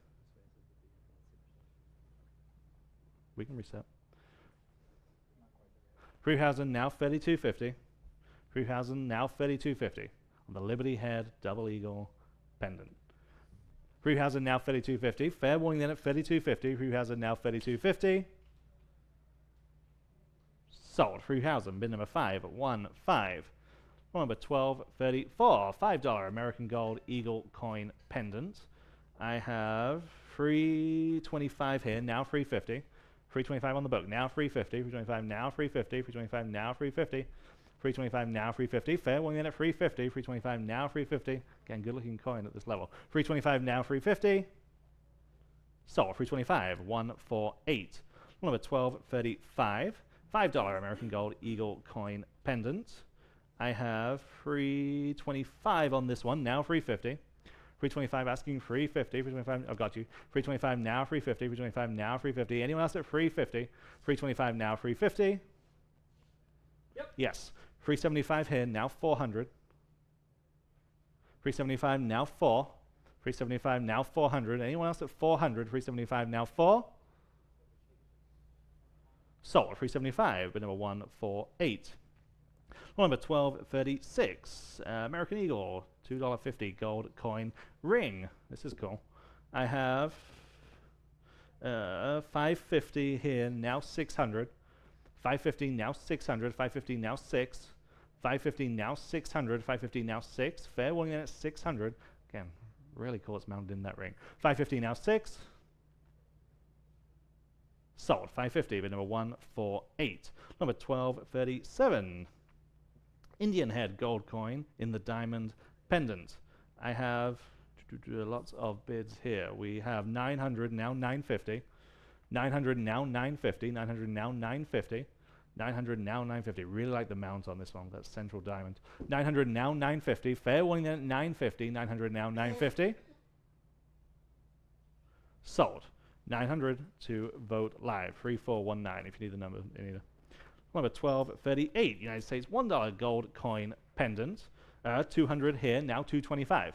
We can reset. 3,000, now 3,250. 3,000, now 3,250 on the Liberty Head Double Eagle Pendant. 3,000, now 3,250. Fair warning then at 3,250. 3,000, now 3,250. Sold. 3,000. Bid number 515. Number 1234. $5 American Gold Eagle Coin Pendant. I have 325 here. Now 350. 325 on the book. Now 350. 325. Now 350. 325. Now 350. 325 now 350. Fair warning in at 350. 325 now 350. Again, good looking coin at this level. 325 now 350. Sold. 325. 148. Number 1235. $5 American Gold Eagle Coin Pendant. I have 325 on this one. Now 350. 325 asking 350. 325. I've got you. 325 now 350. 325 now 350. Anyone else at 350? 325 now 350. Yep. Yes. 375 here, now 400. 375 now 4. 375 now 400. Anyone else at 400? 375 now 4. Sold. 375, bid number 148. Number 1236. American Eagle, $2.50 gold coin ring. This is cool. I have 550 here, now 600. 550 now 600, 550 now 6, 550 now 600, 550 now 6, fair warning at 600. Again, really cool it's mounted in that ring. 550 now 6. Sold. 550, bid number 148. Number 1237. Indian head gold coin in the diamond pendant. I have lots of bids here. We have 900, now 950. 900 now 950, 900 now 950, 900 now 950. Really like the mount on this one, that central diamond. 900 now 950. Fair warning then at 950. 900 now 950. Sold. 900 to vote live. 3419 if you need the number. Number 1238. United States $1 gold coin pendant. 200 here, now 225.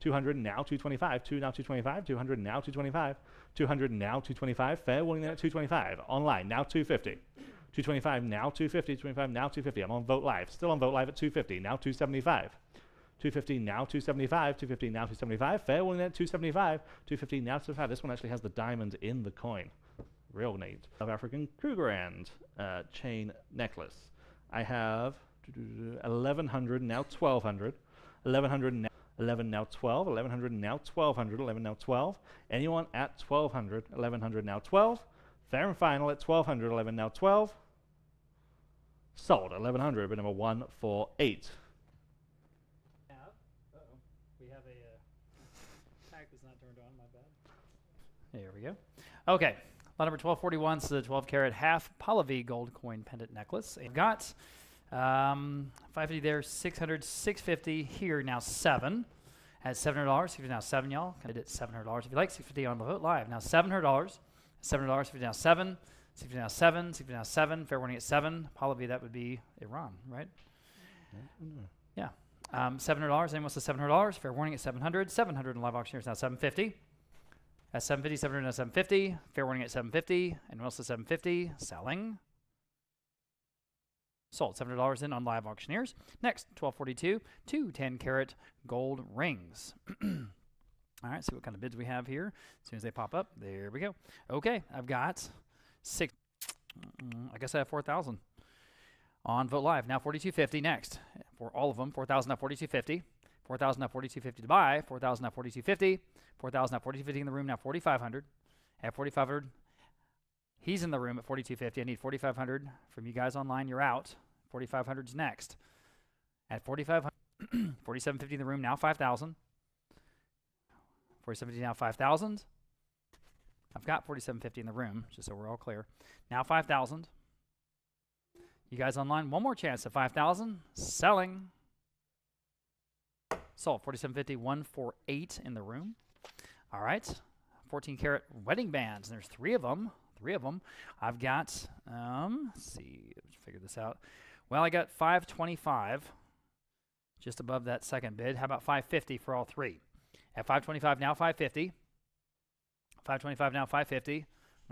200 now 225, 2 now 225, 200 now 225, 200 now 225, fair warning then at 225, online now 250, 225 now 250, 225 now 250, I'm on Vote Live, still on Vote Live at 250, now 275, 250 now 275, 250 now 275, fair warning then at 275, 250 now 275, this one actually has the diamond in the coin, real neat. South African Krugerrand chain necklace, I have 1100 now 1200, 1100 now 11 now 12, 1100 now 1200, 11 now 12. Anyone at 1200, 1100 now 12. Fair and final at 1200, 11 now 12. Sold. 1100, bid number 148. We have a tag that's not turned on, my bad. There we go. Okay, lot number 1241 is the 12 karat half Pahlavi gold coin pendant necklace. I've got 550 there, 600, 650 here, now 7. At $700, 50 now 7, y'all. I did it $700 if you like. 650 on the Vote Live. Now $700. $700, 50 now 7. 60 now 7. 60 now 7. Fair warning at 7. Pahlavi, that would be Iran, right? Yeah. $700. Anyone wants the $700? Fair warning at 700. 700 in live auctioneers now 750. At 750, 700 now 750. Fair warning at 750. Anyone else at 750? Selling. Sold. $700 in on live auctioneers. Next, 1242, two 10-karat gold rings. All right, see what kind of bids we have here. As soon as they pop up, there we go. Okay, I've got 6. I guess I have 4,000 on Vote Live. Now 4,250 next for all of them. 4,000 now 4,250. 4,000 now 4,250 to buy. 4,000 now 4,250. 4,000 now 4,250 in the room. Now 4,500. At 4,500. He's in the room at 4,250. I need 4,500 from you guys online. You're out. 4,500's next. At 4,500, 4,750 in the room. Now 5,000. 4,750 now 5,000. I've got 4,750 in the room, just so we're all clear. Now 5,000. You guys online, one more chance at 5,000. Selling. Sold. 4,750, 148 in the room. All right. 14 karat wedding bands. There's 3 of them. 3 of them. I've got, let's see, let's figure this out. Well, I got 525, just above that second bid. How about 550 for all 3? At 525, now 550. 525, now 550. And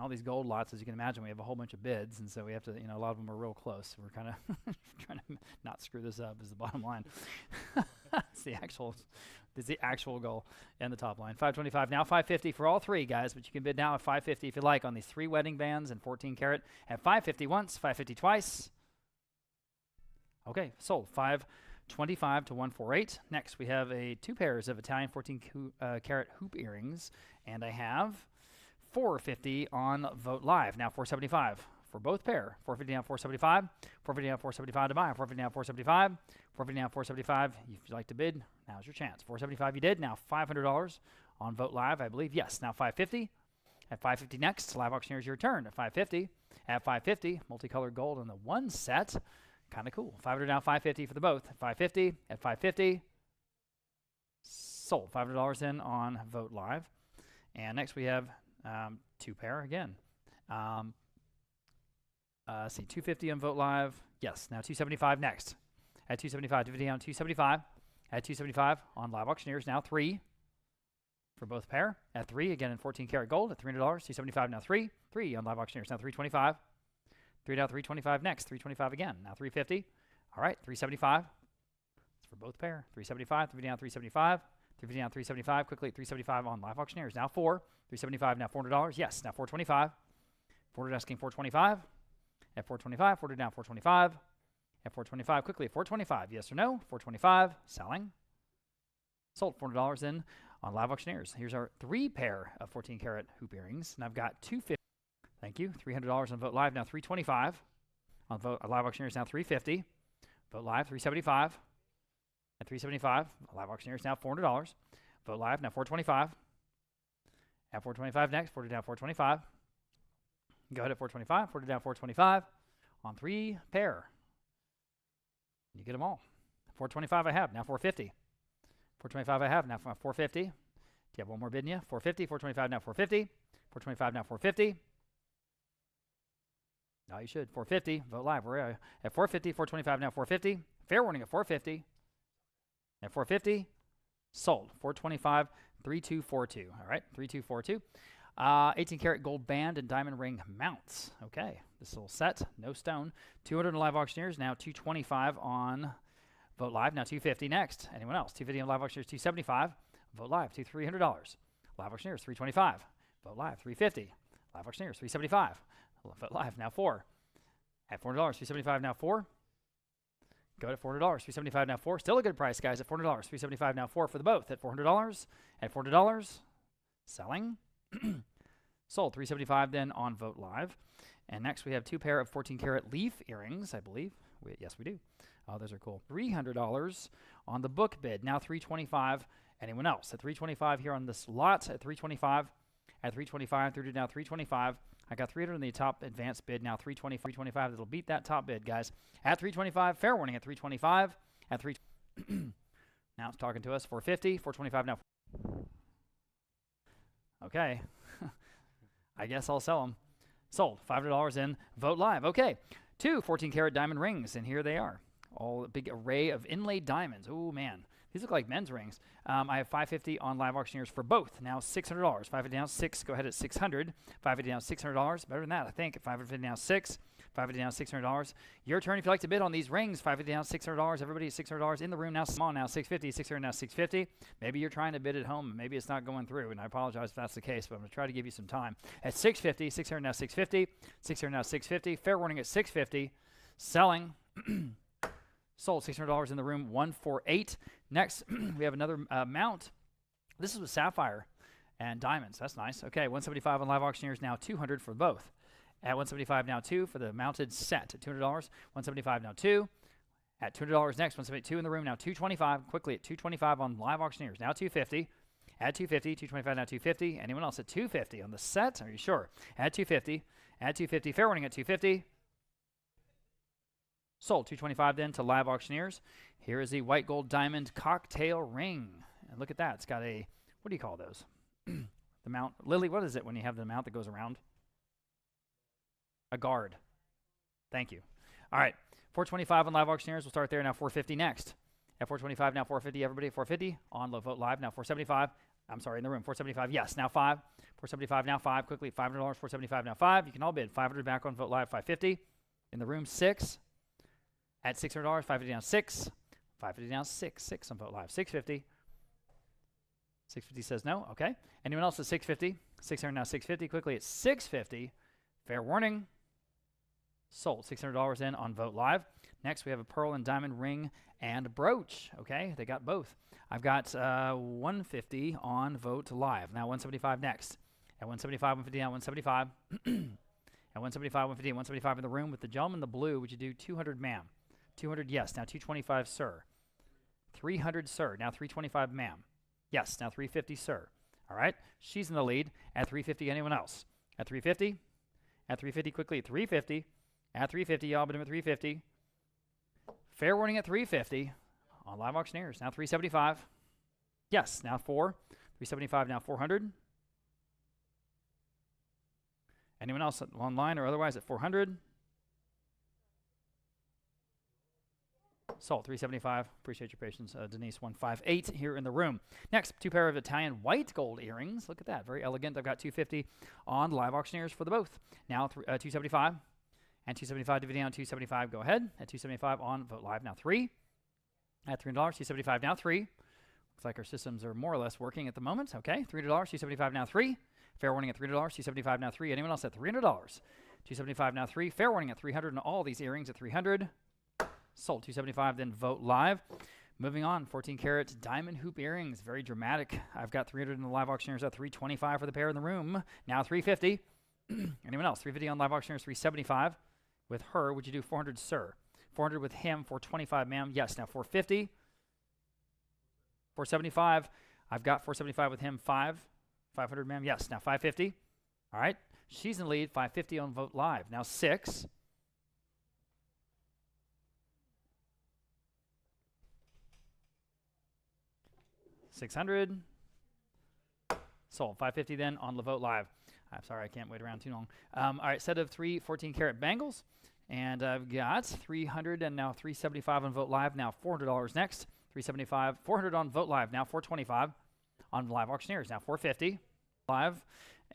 all these gold lots, as you can imagine, we have a whole bunch of bids, and so we have to, a lot of them are real close. We're kind of trying to not screw this up is the bottom line. It's the actual goal and the top line. 525, now 550 for all 3, guys, but you can bid now at 550 if you like on these 3 wedding bands and 14 karat at 550 once, 550 twice. Okay, sold. 525 to 148. Next, we have 2 pairs of Italian 14 karat hoop earrings, and I have 450 on Vote Live. Now 475 for both pair. 450 now 475. 450 now 475 to buy. 450 now 475. 450 now 475. If you'd like to bid, now's your chance. 475 you did. Now $500 on Vote Live, I believe. Yes, now 550. At 550 next, live auctioneers your turn. At 550. At 550, multicolored gold on the 1 set. Kind of cool. 500 now 550 for the both. At 550. At 550. Sold. $500 in on Vote Live. And next we have 2 pair again. See, 250 on Vote Live. Yes, now 275 next. At 275, dividend on 275. At 275 on live auctioneers, now 3 for both pair. At 3, again in 14 karat gold at $300. 275 now 3. 3 on live auctioneers, now 325. 3 now 325 next. 325 again, now 350. All right, 375. It's for both pair. 375, 3 down 375. 350 down 375. Quickly 375 on live auctioneers, now 4. 375 now $400. Yes, now 425. 400 asking 425. At 425, 400 down 425. At 425, quickly at 425. Yes or no? 425, selling. Sold. $400 in on live auctioneers. Here's our 3 pair of 14 karat hoop earrings, and I've got 250. Thank you. $300 on Vote Live, now 325. On Vote Live auctioneers, now 350. Vote Live, 375. At 375, live auctioneers, now $400. Vote Live, now 425. At 425 next, 40 down 425. Go ahead at 425, 40 down 425 on 3 pair. You get them all. 425 I have, now 450. 425 I have, now 450. Do you have one more bid in you? 450, 425 now 450. 425 now 450. No, you should. 450, Vote Live. Where are you? At 450, 425 now 450. Fair warning at 450. At 450, sold. 425, 3242. All right, 3242. 18 karat gold band and diamond ring mounts. Okay, this little set, no stone. 200 on live auctioneers, now 225 on Vote Live, now 250 next. Anyone else? 250 on live auctioneers, 275. Vote Live, $300. Live auctioneers, 325. Vote Live, 350. Live auctioneers, 375. Vote Live, now 4. At $400, 375 now 4. Go at $400, 375 now 4. Still a good price, guys, at $400. 375 now 4 for the both. At $400. At $400, selling. Sold. 375 then on Vote Live. And next we have 2 pair of 14 karat leaf earrings, I believe. Yes, we do. Oh, those are cool. $300 on the book bid. Now $325. Anyone else? At $325 here on this lot. At $325. At $325 through to now $325. I got $300 in the top advanced bid. Now $325. That'll beat that top bid, guys. At $325. Fair warning at $325. At $3. Now it's talking to us. $450. $425 now. Okay. I guess I'll sell them. Sold. $500 in Vote Live. Okay. 2 14-karat diamond rings, and here they are. All a big array of inlaid diamonds. Oh, man. These look like men's rings. I have $550 on Live Auctioneers for both. Now $600. $550 down, 6. Go ahead at $600. $550 down, $600. Better than that, I think. $550 down, 6. $550 down, $600. Your turn if you'd like to bid on these rings. $550 down, $600. Everybody at $600 in the room now. Come on now, $650. $600 now, $650. Maybe you're trying to bid at home. Maybe it's not going through, and I apologize if that's the case, but I'm going to try to give you some time. At $650. $600 now, $650. $600 now, $650. Fair warning at $650. Selling. Sold. $600 in the room. 148. Next, we have another mount. This is with sapphire and diamonds. That's nice. Okay, 175 on Live Auctioneers. Now $200 for both. At 175 now 2 for the mounted set at $200. 175 now 2. At $200 next. 172 in the room. Now $225. Quickly at $225 on Live Auctioneers. Now $250. At $250. $225 now $250. Anyone else at $250 on the set? Are you sure? At $250. At $250. Fair warning at $250. Sold. $225 then to Live Auctioneers. Here is the white gold diamond cocktail ring. And look at that. It's got a, what do you call those? The mount. Lily, what is it when you have the mount that goes around? A guard. Thank you. All right. $425 on Live Auctioneers. We'll start there. Now $450 next. At $425, now $450. Everybody at $450 on Vote Live. Now $475. I'm sorry, in the room. $475. Yes. Now $5. $475 now $5. Quickly $500. $475 now $5. You can all bid. $500 back on Vote Live. $550. In the room. $6. At $600, $550 down 6. $550 down 6. 6 on Vote Live. $650. $650 says no. Okay. Anyone else at $650? $600 now $650. Quickly at $650. Fair warning. Sold. $600 in on Vote Live. Next, we have a pearl and diamond ring and brooch. Okay. They got both. I've got $150 on Vote Live. Now $175 next. At $175, $150 down, $175. At $175, $150, $175 in the room with the gentleman in the blue. Would you do $200, ma'am? $200, yes. Now $225, sir. $300, sir. Now $325, ma'am. Yes. Now $350, sir. All right. She's in the lead. At $350, anyone else? At $350? At $350, quickly at $350. At $350, y'all bid him at $350. Fair warning at $350 on Live Auctioneers. Now $375. Yes. Now $4. $375, now $400. Anyone else online or otherwise at $400? Sold. $375. Appreciate your patience. Denise, 158 here in the room. Next, 2 pair of Italian white gold earrings. Look at that. Very elegant. I've got $250 on Live Auctioneers for the both. Now $275 and $275 to video on $275. Go ahead. At $275 on Vote Live. Now 3. At $300. $275 now 3. Looks like our systems are more or less working at the moment. Okay. $300. $275 now 3. Fair warning at $300. $275 now 3. Anyone else at $300? $275 now 3. Fair warning at $300 and all these earrings at $300. Sold. $275 then Vote Live. Moving on, 14-karat diamond hoop earrings. Very dramatic. I've got $300 in the Live Auctioneers at $325 for the pair in the room. Now $350. Anyone else? $350 on Live Auctioneers, $375. With her, would you do $400, sir? $400 with him, $425, ma'am. Yes. Now $450. $475. I've got $475 with him, $500, ma'am. Yes. Now $550. All right. She's in the lead. $550 on Vote Live. Now 6. $600. Sold. $550 then on Vote Live. I'm sorry, I can't wait around too long. All right, set of 3 14-karat bangles. And I've got $300 and now $375 on Vote Live. Now $400 next. $375. $400 on Vote Live. Now $425 on Live Auctioneers. Now $450 live.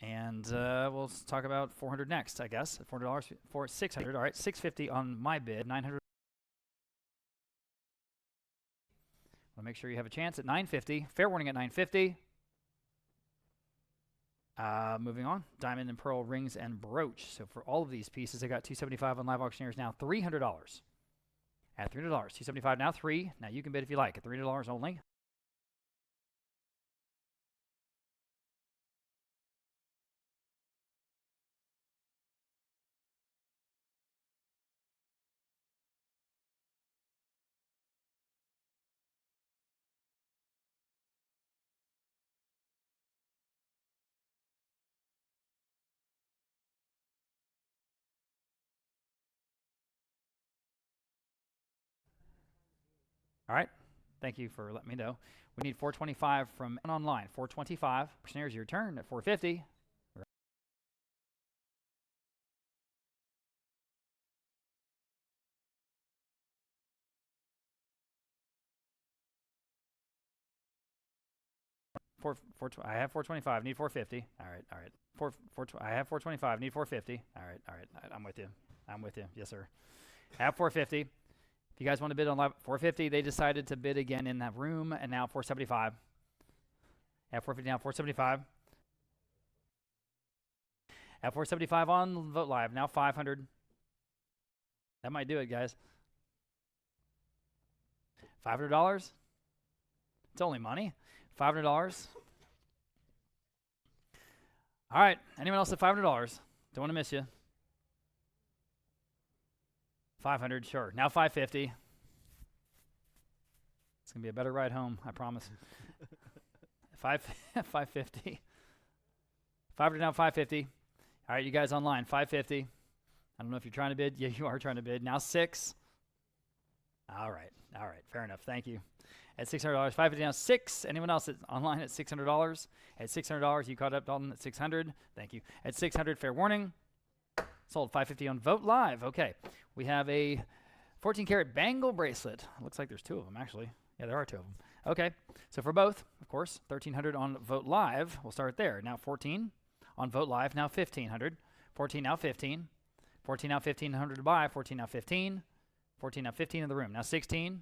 And we'll talk about $400 next, I guess. $400 for $600. All right, $650 on my bid. $900. I'll make sure you have a chance at $950. Fair warning at $950. Moving on, diamond and pearl rings and brooch. So for all of these pieces, I got $275 on Live Auctioneers. Now $300. At $300, $275 now 3. Now you can bid if you like at $300 only. All right. Thank you for letting me know. We need 425 from online. 425. Snares your turn at 450. I have 425. Need 450. All right. I have 425. Need 450. All right. I'm with you. Yes, sir. I have 450. If you guys want to bid on live 450, they decided to bid again in that room, and now 475. At 450 now, 475. At 475 on Vote Live, now 500. That might do it, guys. $500. It's only money. $500. All right. Anyone else at $500? Don't want to miss you. 500, sure. Now 550. It's going to be a better ride home, I promise. 550. 500 now 550. All right, you guys online, 550. I don't know if you're trying to bid. Yeah, you are trying to bid. Now 6. All right. Fair enough. Thank you. At $600, 550 now 6. Anyone else online at $600? At $600, you caught up, Dalton, at 600. Thank you. At 600, fair warning. Sold 550 on Vote Live. Okay. We have a 14-karat bangle bracelet. Looks like there's 2 of them, actually. Yeah, there are 2 of them. Okay. So for both, of course, 1,300 on Vote Live. We'll start there. Now 14 on Vote Live. Now 1,500. 14 now 15. 14 now 1,500 to buy. 14 now 15. 14 now 15 in the room. Now 16.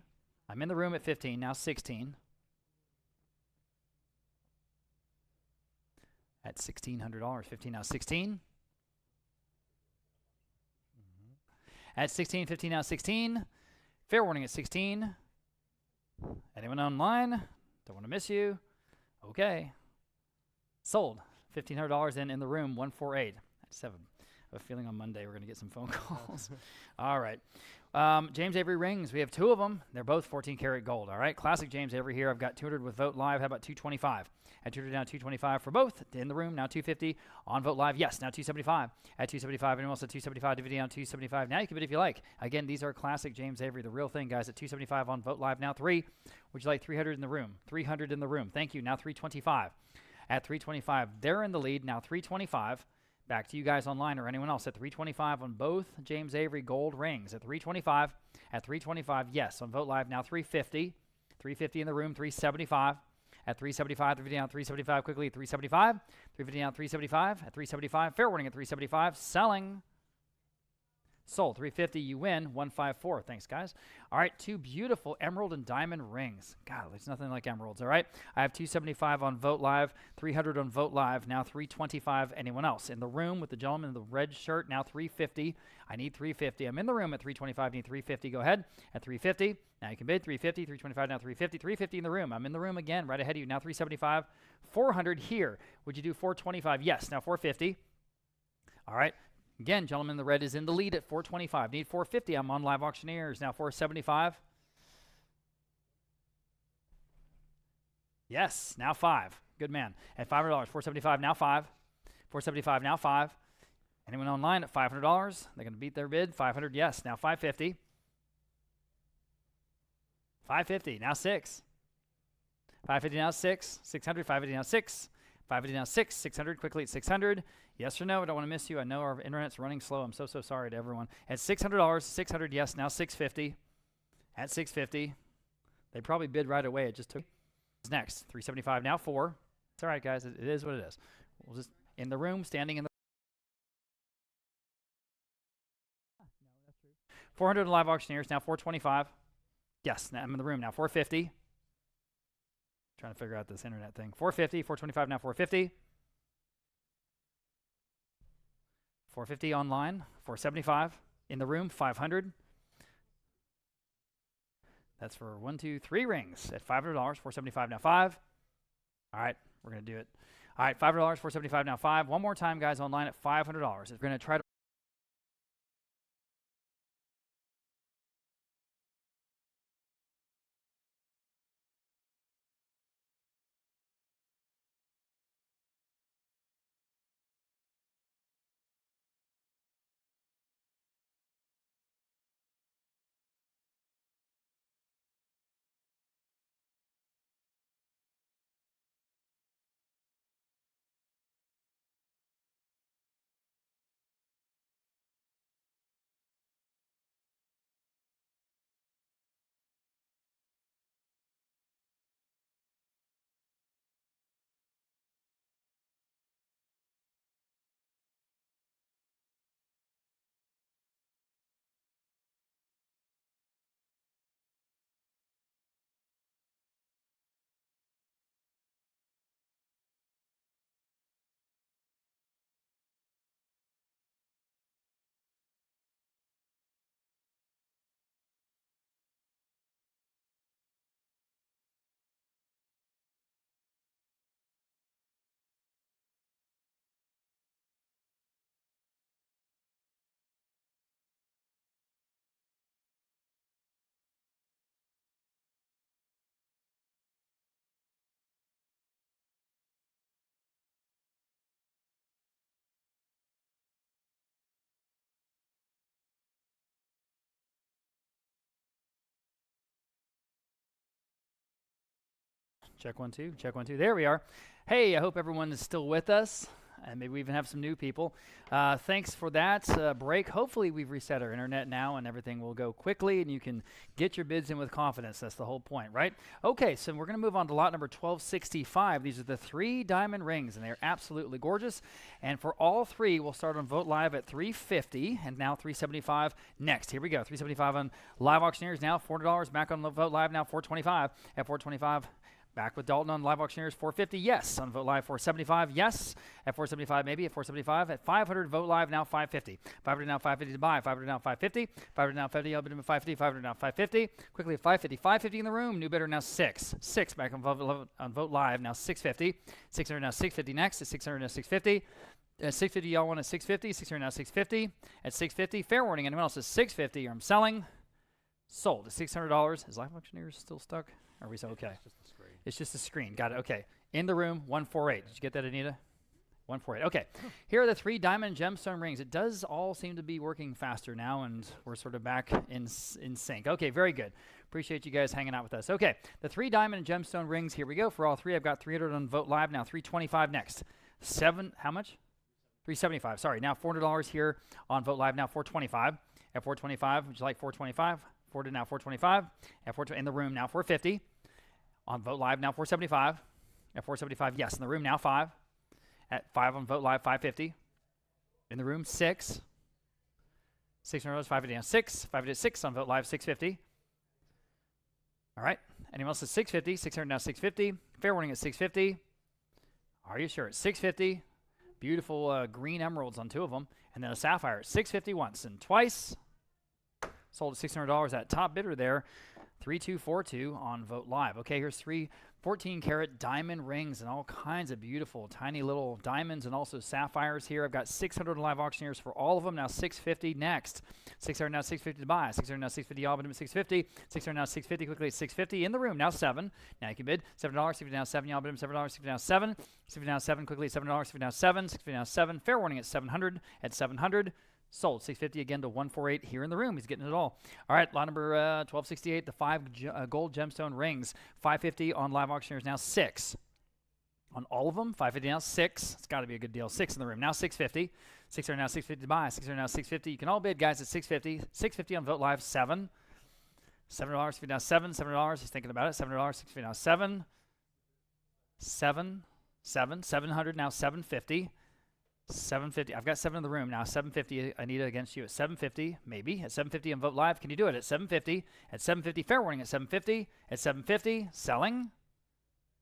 I'm in the room at 15. Now 16. At $1,600. 15 now 16. At 16, 15 now 16. Fair warning at 16. Anyone online? Don't want to miss you. Okay. Sold. $1,500 in the room, 148. That's 7. I have a feeling on Monday we're going to get some phone calls. All right. James Avery rings. We have 2 of them. They're both 14-karat gold. All right. Classic James Avery here. I've got 200 with Vote Live. How about 225? At 200 now 225 for both. In the room now 250 on Vote Live. Yes, now 275. At 275. Anyone else at 275? DVD on 275. Now you can bid if you like. Again, these are classic James Avery, the real thing, guys. At 275 on Vote Live. Now 3. Would you like 300 in the room? 300 in the room. Thank you. Now 325. At 325, they're in the lead. Now 325. Back to you guys online or anyone else at 325 on both James Avery gold rings. At 325. At 325, yes, on Vote Live. Now 350. 350 in the room. 375. At 375, 350 down, 375 quickly. 375. 350 down, 375. At 375, fair warning at 375. Selling. Sold. 350, you win. 154. Thanks, guys. All right, 2 beautiful emerald and diamond rings. God, there's nothing like emeralds, all right? I have 275 on Vote Live, 300 on Vote Live, now 325. Anyone else? In the room with the gentleman in the red shirt, now 350. I need 350. I'm in the room at 325, need 350. Go ahead. At 350, now you can bid. 350, 325, now 350. 350 in the room. I'm in the room again, right ahead of you. Now 375. 400 here. Would you do 425? Yes. Now 450. All right. Again, gentlemen, the red is in the lead at 425. Need 450. I'm on Live Auctioneers. Now 475. Yes, now 5. Good man. At $500, 475, now 5. 475, now 5. Anyone online at $500? They're going to beat their bid. 500, yes. Now 550. 550, now 6. 550, now 6. 600, 550, now 6. 550 now 6, 600 quickly at 600. Yes or no? I don't want to miss you. I know our internet's running slow. I'm so sorry to everyone. At $600, 600 yes, now 650. At 650. They probably bid right away. It just took. Next, 375 now 4. It's all right, guys. It is what it is. We'll just in the room, standing in the 400 on Live Auctioneers now 425. Yes, now I'm in the room now 450. Trying to figure out this internet thing. 450, 425 now 450. 450 online, 475 in the room, 500. That's for 1, 2, 3 rings at $500, 475 now 5. All right, we're going to do it. All right, $500, 475 now 5. One more time, guys, online at $500. We're going to try to Check 1 2. Check 1 2. There we are. Hey, I hope everyone is still with us. And maybe we even have some new people. Thanks for that break. Hopefully we've reset our internet now and everything will go quickly and you can get your bids in with confidence. That's the whole point, right? Okay, so we're going to move on to lot number 1265. These are the 3 diamond rings and they're absolutely gorgeous. And for all 3, we'll start on Vote Live at $350 and now $375 next. Here we go. $375 on Live Auctioneers now, $400 back on Vote Live now, $425 at $425. Back with Dalton on Live Auctioneers, $450, yes. On Vote Live, $475, yes. At $475, maybe. At $475, at $500, Vote Live, now $550. $500 now, $550 to buy. $500 now, $550. $500 now, $50, I'll bid him at $550. $500 now, $550. Quickly at $550. $550 in the room. New bidder now, 6. 6 back on Vote Live, now $650. $600 now, $650 next. At $600 now, $650. At $650, y'all want at $650. $600 now, $650. At $650, fair warning, anyone else is $650 or I'm selling. Sold at $600. Is Live Auctioneers still stuck? Are we so okay? It's just a screen. Got it. Okay. In the room, 148. Did you get that, Anita? 148. Okay. Here are the 3 diamond gemstone rings. It does all seem to be working faster now, and we're sort of back in sync. Okay, very good. Appreciate you guys hanging out with us. Okay, the 3 diamond gemstone rings. Here we go. For all 3, I've got $300 on Vote Live. Now $325 next. How much? $375. Sorry. Now $400 here on Vote Live. Now $425. At $425, would you like $425? $400 now $425. At $420 in the room now $450. On Vote Live now $475. At $475, yes. In the room now $5. At $5 on Vote Live, $550. In the room $6. $600, $550 now $6. $550 $6 on Vote Live, $650. All right. Anyone else at $650? $600 now $650. Fair warning at $650. Are you sure? At $650. Beautiful green emeralds on 2 of them. And then a sapphire at $650 once and twice. Sold at $600. That top bidder there, 3242 on Vote Live. Okay, here's 3 14-karat diamond rings and all kinds of beautiful tiny little diamonds and also sapphires here. I've got 600 Live Auctioneers for all of them. Now $650 next. 600 now $650 to buy. 600 now $650. All of them at $650. 600 now $650. Quickly at $650 in the room. Now 7. Now you can bid $7. $650 now 7. Y'all bid him $7. $650 now 7. $650 now 7. Quickly at $7. $650 now 7. $650 now 7. Fair warning at $700. At $700. Sold. $650 again to $148 here in the room. He's getting it all. All right, lot number 1268, the 5 gold gemstone rings. $550 on Live Auctioneers, now 6. On all of them, $550 now 6. It's got to be a good deal. 6 in the room. Now $650. $600 now $650 to buy. $600 now $650. You can all bid, guys, at $650. $650 on Vote Live, 7. $7, $650 now 7. $7. He's thinking about it. $7, $650 now 7. 7. 7. $700 now $750. $750. I've got 7 in the room now. $750. Anita against you at $750. Maybe at $750 on Vote Live. Can you do it at $750? At $750. Fair warning at $750. At $750. Selling.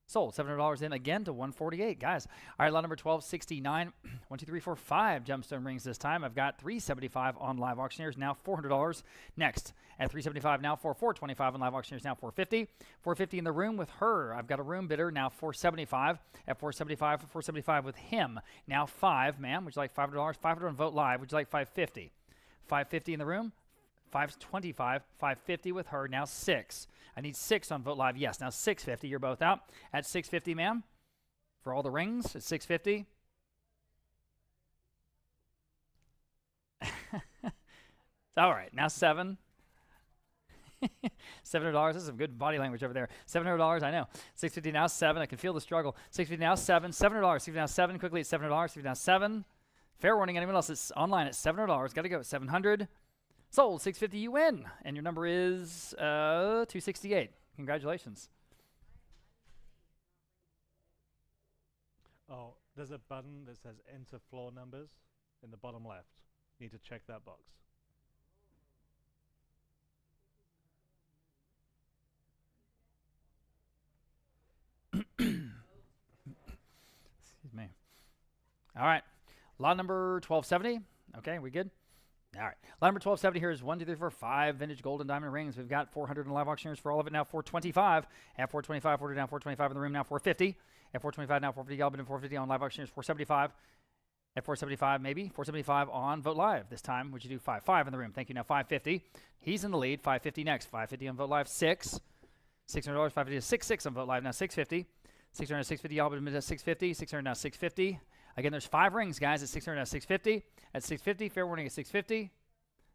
Sold. $700 in again to $148. Guys. All right. Lot number 1269. 1, 2, 3, 4, 5 gemstone rings this time. I've got $375 on Live Auctioneers. Now $400 next. At $375 now for $425 on Live Auctioneers. Now $450. $450 in the room with her. I've got a room bidder now $475. At $475 for $475 with him. Now $5. Ma'am, would you like $500? $500 on Vote Live. Would you like $550? $550 in the room. $525. $550 with her. Now 6. I need 6 on Vote Live. Yes. Now $650. You're both out. At $650, ma'am. For all the rings at $650. All right. Now 7. $700. This is some good body language over there. $700. I know. $650 now 7. I can feel the struggle. $650 now 7. $700. $650 now 7. Quickly at $700. $650 now 7. Fair warning. Anyone else that's online at $700. Got to go at $700. Sold. $650. You win. And your number is 268. Congratulations. Oh, there's a button that says enter floor numbers in the bottom left. You need to check that box. Excuse me. All right. Lot number 1270. Okay, we good? All right. Lot number 1270 here is 1, 2, 3, 4, 5 vintage gold and diamond rings. We've got 400 in Live Auctioneers for all of it now. 425. At 425, 40 down, 425 in the room now. 450. At 425 now, 450. Y'all been in 450 on Live Auctioneers. 475. At 475, maybe. 475 on Vote Live. This time, would you do 5? 5 in the room. Thank you. Now 550. He's in the lead. 550 next. 550 on Vote Live. 6. $600. 550 to 6 on Vote Live. Now 650. 600 650. Y'all been at 650. 600 now 650. Again, there's 5 rings, guys. At 600 now 650. At 650. Fair warning at 650.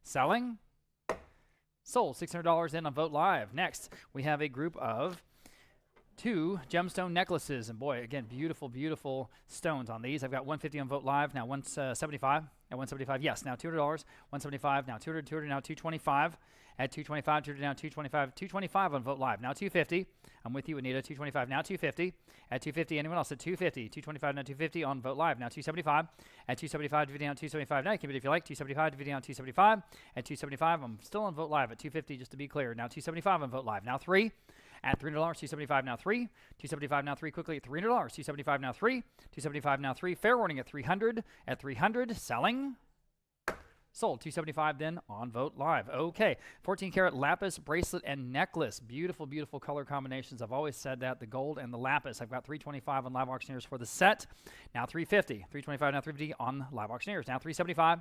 Selling. Sold. $600 in on Vote Live. Next, we have a group of 2 gemstone necklaces, and boy, again, beautiful, beautiful stones on these. I've got 150 on Vote Live, now 175. At 175, yes, now $200. 175, now 200, 200, now 225. At 225, 200, now 225. 225 on Vote Live, now 250. I'm with you, Anita. 225, now 250. At 250, anyone else at 250? 225, now 250 on Vote Live, now 275. At 275, dividing down 275. Now you can bid if you like. 275, dividing down 275. At 275, I'm still on Vote Live at 250, just to be clear. Now 275 on Vote Live, now 3. At $300, 275 now 3. 275 now 3 quickly at $300. 275 now 3. 275 now 3. Fair warning at 300. At 300, selling. Sold. 275 then on Vote Live. Okay. 14 karat lapis bracelet and necklace. Beautiful, beautiful color combinations. I've always said that. The gold and the lapis. I've got 325 on Live Auctioneers for the set. Now 350. 325 now 350 on Live Auctioneers. Now 375.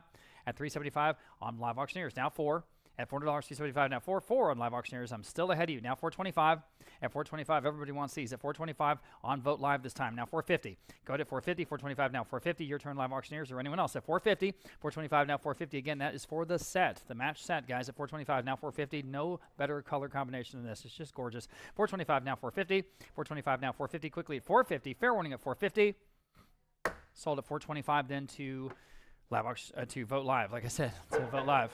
At 375 on Live Auctioneers. Now 4. At $400, 275 now 4 on Live Auctioneers. I'm still ahead of you. Now 425. At 425, everybody wants these. At 425 on Vote Live this time. Now 450. Go ahead at 450. 425 now 450. Your turn, Live Auctioneers, or anyone else. At 450. 425 now 450. Again, that is for the set, the match set, guys. At 425 now 450. No better color combination than this. It's just gorgeous. 425 now 450. 425 now 450. Quickly at 450. Fair warning at 450. Sold at 425 then to to Vote Live. Like I said, to Vote Live.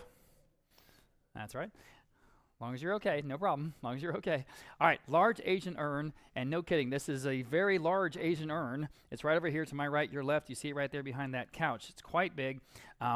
That's right. As long as you're okay, no problem. As long as you're okay. All right, large Asian urn, and no kidding, this is a very large Asian urn. It's right over here to my right, your left. You see it right there behind that couch. It's quite big.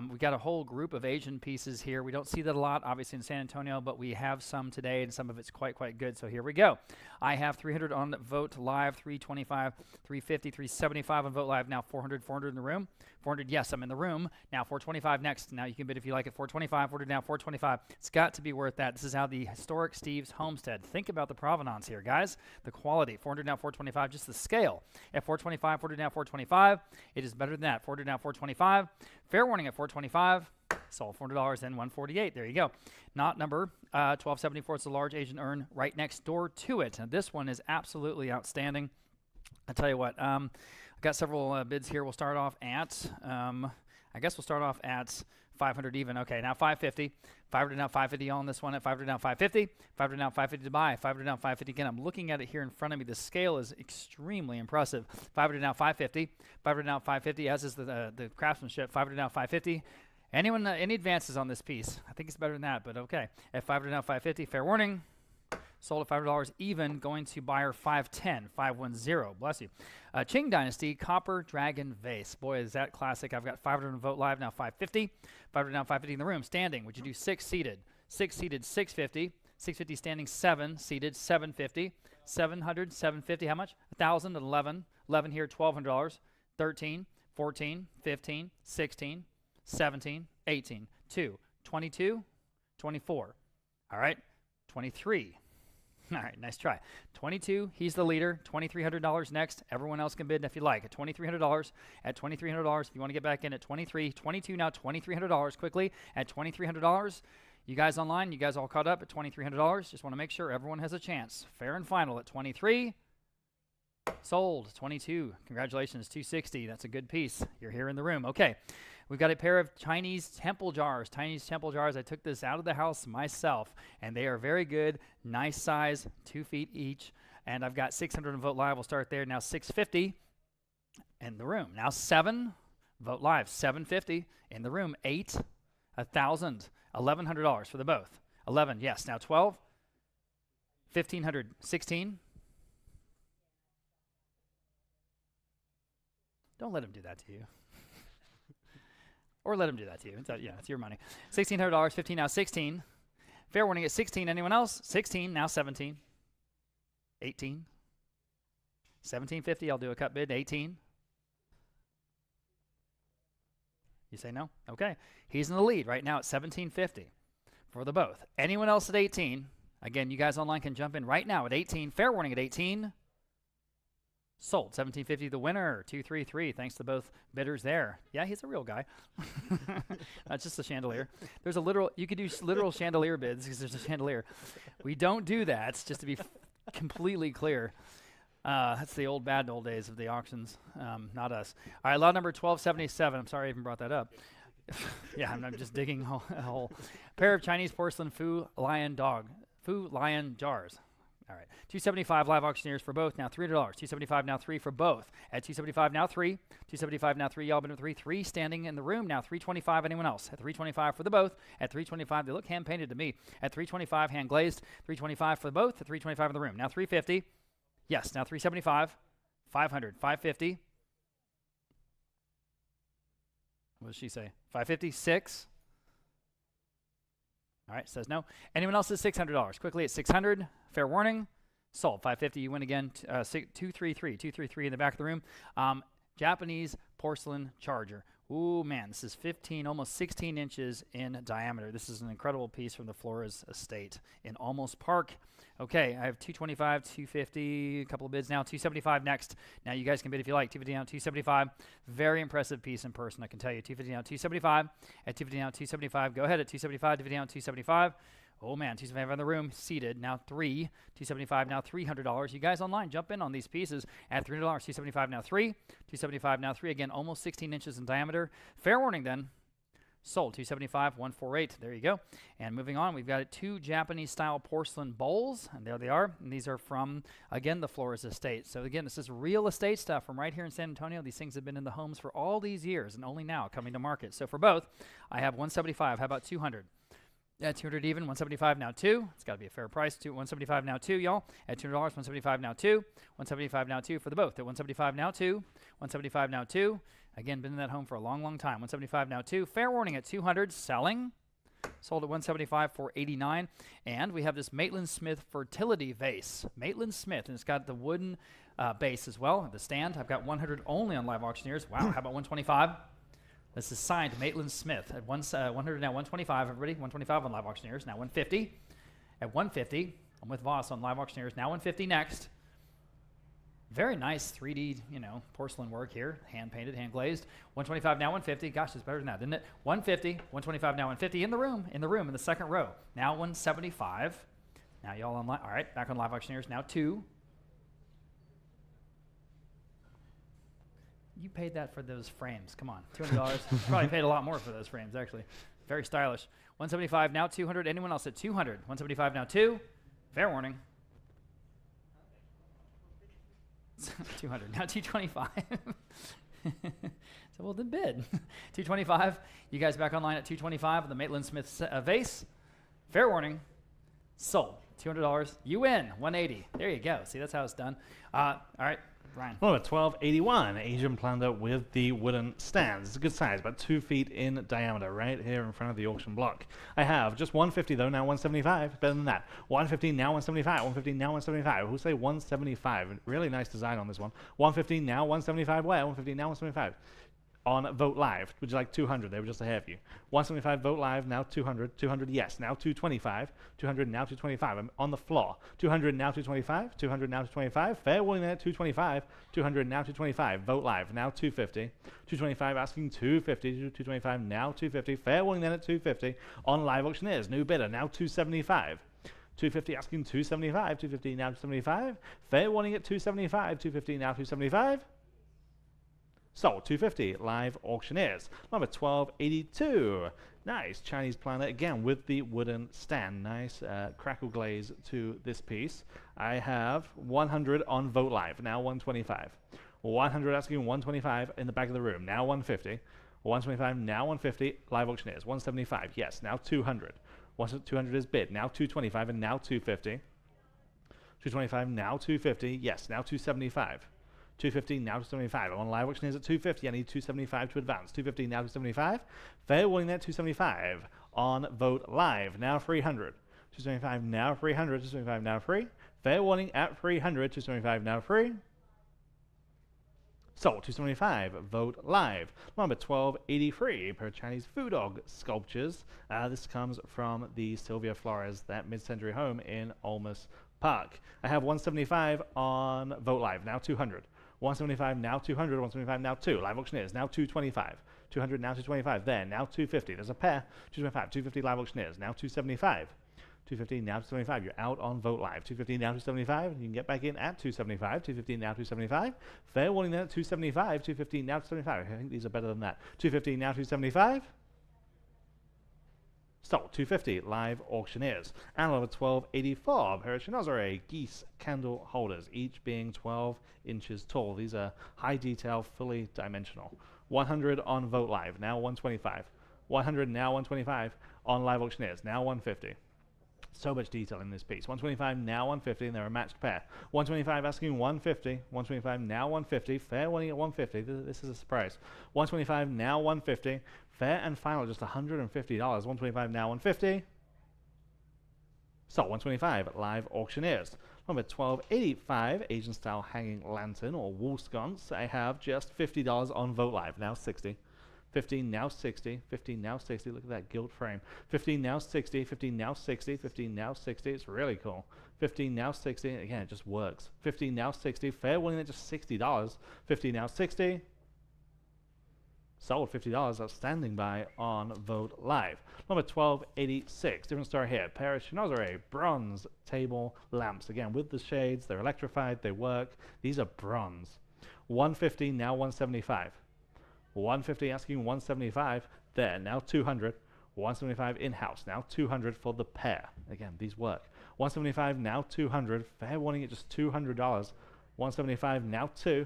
We've got a whole group of Asian pieces here. We don't see that a lot, obviously, in San Antonio, but we have some today, and some of it's quite good. So here we go. I have 300 on Vote Live, 325, 350, 375 on Vote Live. Now 400 in the room. 400, yes, I'm in the room. Now 425 next. Now you can bid if you like it. 425, 400 now, 425. It's got to be worth that. This is how the historic Steves Homestead. Think about the provenance here, guys. The quality. 400 now, 425, just the scale. At 425, 400 now, 425. It is better than that. 400 now, 425. Fair warning at 425. Sold $400 and 148. There you go. Not number 1274. It's a large Asian urn right next door to it. And this one is absolutely outstanding. I'll tell you what. I've got several bids here. We'll start off at, I guess we'll start off at 500 even. Okay, now 550. 500 now 550 on this one. At 500 now 550. 500 now 550 to buy. 500 now 550 again. I'm looking at it here in front of me. The scale is extremely impressive. 500 now 550. 500 now 550, as is the craftsmanship. 500 now 550. Anyone, any advances on this piece? I think it's better than that, but okay. At 500 now 550. Fair warning. Sold at $500 even, going to buyer 510, 510. Bless you. Qing Dynasty Copper Dragon Vase. Boy, is that classic. I've got 500 on Vote Live, now 550. 500 now 550 in the room. Standing, would you do 6 seated? 6 seated, 650. 650 standing, 7 seated, 750. 700, 750, how much? 1,000 and 11. 11 here, $1,200. 13, 14, 15, 16, 17, 18, 2, 22, 24. All right, 23. All right, nice try. 22, he's the leader. $2,300 next. Everyone else can bid if you like. At $2,300. At $2,300, if you want to get back in at 23. 22 now, $2,300 quickly. At $2,300. You guys online, you guys all caught up at $2,300. Just want to make sure everyone has a chance. Fair and final at 23. Sold. 22. Congratulations. 260. That's a good piece. You're here in the room. Okay. We've got a pair of Chinese temple jars. Chinese temple jars. I took this out of the house myself, and they are very good. Nice size, 2 feet each. And I've got 600 on Vote Live. We'll start there. Now 650 in the room. Now 7. Vote Live. 750 in the room. 8. 1,000. $1,100 for the both. 11. Yes. Now 12. 1,500. 16. Don't let him do that to you. Or let him do that to you. It's your money. $1,600, 15 now 16. Fair warning at 16. Anyone else? 16, now 17. 18. 1750, I'll do a cut bid. 18. You say no? Okay. He's in the lead right now at 1750 for the both. Anyone else at 18? Again, you guys online can jump in right now at 18. Fair warning at 18. Sold. 1750 the winner. 233. Thanks to both bidders there. Yeah, he's a real guy. That's just a chandelier. There's a literal, you could do literal chandelier bids because there's a chandelier. We don't do that, just to be completely clear. That's the old days of the auctions, not us. All right, lot number 1277. I'm sorry I even brought that up. Yeah, I'm just digging a hole. Pair of Chinese porcelain Fu Lion jars. All right, 275 live auctioneers for both. Now $300. 275 now 3 for both. At 275 now 3. 275 now 3. Y'all been at 3. 3 standing in the room now. 325. Anyone else? At 325 for the both. At 325, they look hand painted to me. At 325, hand glazed. 325 for the both. At 325 in the room. Now 350. Yes. Now 375. 500. 550. What does she say? 550. 6. All right, says no. Anyone else is $600. Quickly at 600. Fair warning. Sold. 550. You win again. 233. 233 in the back of the room. Japanese porcelain charger. Ooh, man, this is 15, almost 16 inches in diameter. This is an incredible piece from the Flores estate in Almost Park. Okay, I have 225, 250, a couple of bids now. 275 next. Now you guys can bid if you like. 250 down, 275. Very impressive piece in person, I can tell you. 250 down, 275. At 250 down, 275. Go ahead at 275, 250 down, 275. Oh man, 275 in the room, seated, now 3. 275 now $300. You guys online, jump in on these pieces at $300. 275 now 3. 275 now 3. Again, almost 16 inches in diameter. Fair warning then. Sold. 275, 148. There you go. And moving on, we've got 2 Japanese-style porcelain bowls, and there they are. And these are from, again, the Flores estate. So again, this is real estate stuff from right here in San Antonio. These things have been in the homes for all these years and only now coming to market. So for both, I have 175. How about 200? At 200 even, 175 now 2. It's got to be a fair price. 175 now 2, y'all. At $200, 175 now 2. 175 now 2 for the both. At 175 now 2. 175 now 2. Again, been in that home for a long, long time. 175 now 2. Fair warning at 200. Selling. Sold at 175 for 89. And we have this Maitland Smith fertility vase. Maitland Smith, and it's got the wooden base as well. The stand. I've got 100 only on Live Auctioneers. Wow, how about 125? This is signed Maitland Smith at 100 now 125, everybody. 125 on Live Auctioneers, now 150. At 150, I'm with Voss on Live Auctioneers, now 150 next. Very nice 3D, porcelain work here, hand painted, hand glazed. 125 now 150. Gosh, it's better than that, didn't it? 150, 125 now 150 in the room, in the second row. Now 175. Now y'all online. All right, back on Live Auctioneers, now 2. You paid that for those frames. Come on, $200. Probably paid a lot more for those frames, actually. Very stylish. 175 now 200. Anyone else at 200? 175 now 2. Fair warning. 200 now 225. So well, then bid. 225. You guys back online at 225 with the Maitland Smith vase. Fair warning. Sold. $200. You win. 180. There you go. See, that's how it's done. All right. Ryan. Well, at 1281, Asian plunder with the wooden stands. It's a good size, about 2 feet in diameter, right here in front of the auction block. I have just 150 though, now 175. Better than that. 150 now 175. 150 now 175. Who'll say 175? Really nice design on this one. 150 now 175. Where? 150 now 175. On Vote Live. Would you like 200? They were just ahead of you. 175 Vote Live, now 200. 200, yes, now 225. 200, now 225. I'm on the floor. 200, now 225. 200, now 225. Fair warning there, 225. 200, now 225. Vote Live, now 250. 225 asking 250. 225, now 250. Fair warning then at 250. On Live Auctioneers, new bidder, now 275. 250 asking 275. 250, now 275. Fair warning at 275. 250, now 275. Sold. 250 Live Auctioneers. Number 1282. Nice Chinese planter again with the wooden stand. Nice crackle glaze to this piece. I have 100 on Vote Live. Now 125. 100 asking 125 in the back of the room. Now 150. 125. Now 150. Live Auctioneers. 175. Yes. Now 200. 200 is bid. Now 225 and now 250. 225. Now 250. Yes. Now 275. 250, now 275. I'm on Live Auctioneers at 250. I need 275 to advance. 250, now 275. Fair warning there, 275. On Vote Live, now 300. 275, now 300. 275, now free. Fair warning at 300. 275, now free. Sold. 275. Vote Live. Number 1283 per Chinese food dog sculptures. This comes from the Sylvia Flores, that mid-century home in Almost Park. I have 175 on Vote Live, now 200. 175 now 200, 175 now 2. Live Auctioneers now 225. 200 now 225. There, now 250. There's a pair. 225, 250 Live Auctioneers now 275. 250 now 275. You're out on Vote Live. 250 now 275. You can get back in at 275. 250 now 275. Fair warning then at 275. 250 now 275. I think these are better than that. 250 now 275. Sold 250 live auctioneers. And number 1284 pair of Chinoiserie geese candle holders, each being 12 inches tall. These are high detail, fully dimensional. 100 on Vote Live, now 125. 100 now 125 on live auctioneers, now 150. So much detail in this piece. 125 now 150, and they're a matched pair. 125 asking 150. 125 now 150. Fair winning at 150. This is a surprise. 125 now 150. Fair and final just $150. 125 now 150. So 125 at live auctioneers. Number 1285 Asian style hanging lantern or wall sconce. I have just $50 on Vote Live, now 60. 15 now 60, 15 now 60, look at that gilt frame. 15 now 60, 15 now 60, 15 now 60, it's really cool. 15 now 60, again, it just works. 15 now 60, fair winning at just $60. 15 now 60, sold $50, outstanding buy on Vote Live. Number 1286, different story here. Pair of Chinoiserie bronze table lamps. Again, with the shades, they're electrified, they work. These are bronze. 150, now 175. 150 asking 175 there, now 200. 175 in-house, now 200 for the pair. Again, these work. 175 now 200, fair warning at just $200. 175 now 2.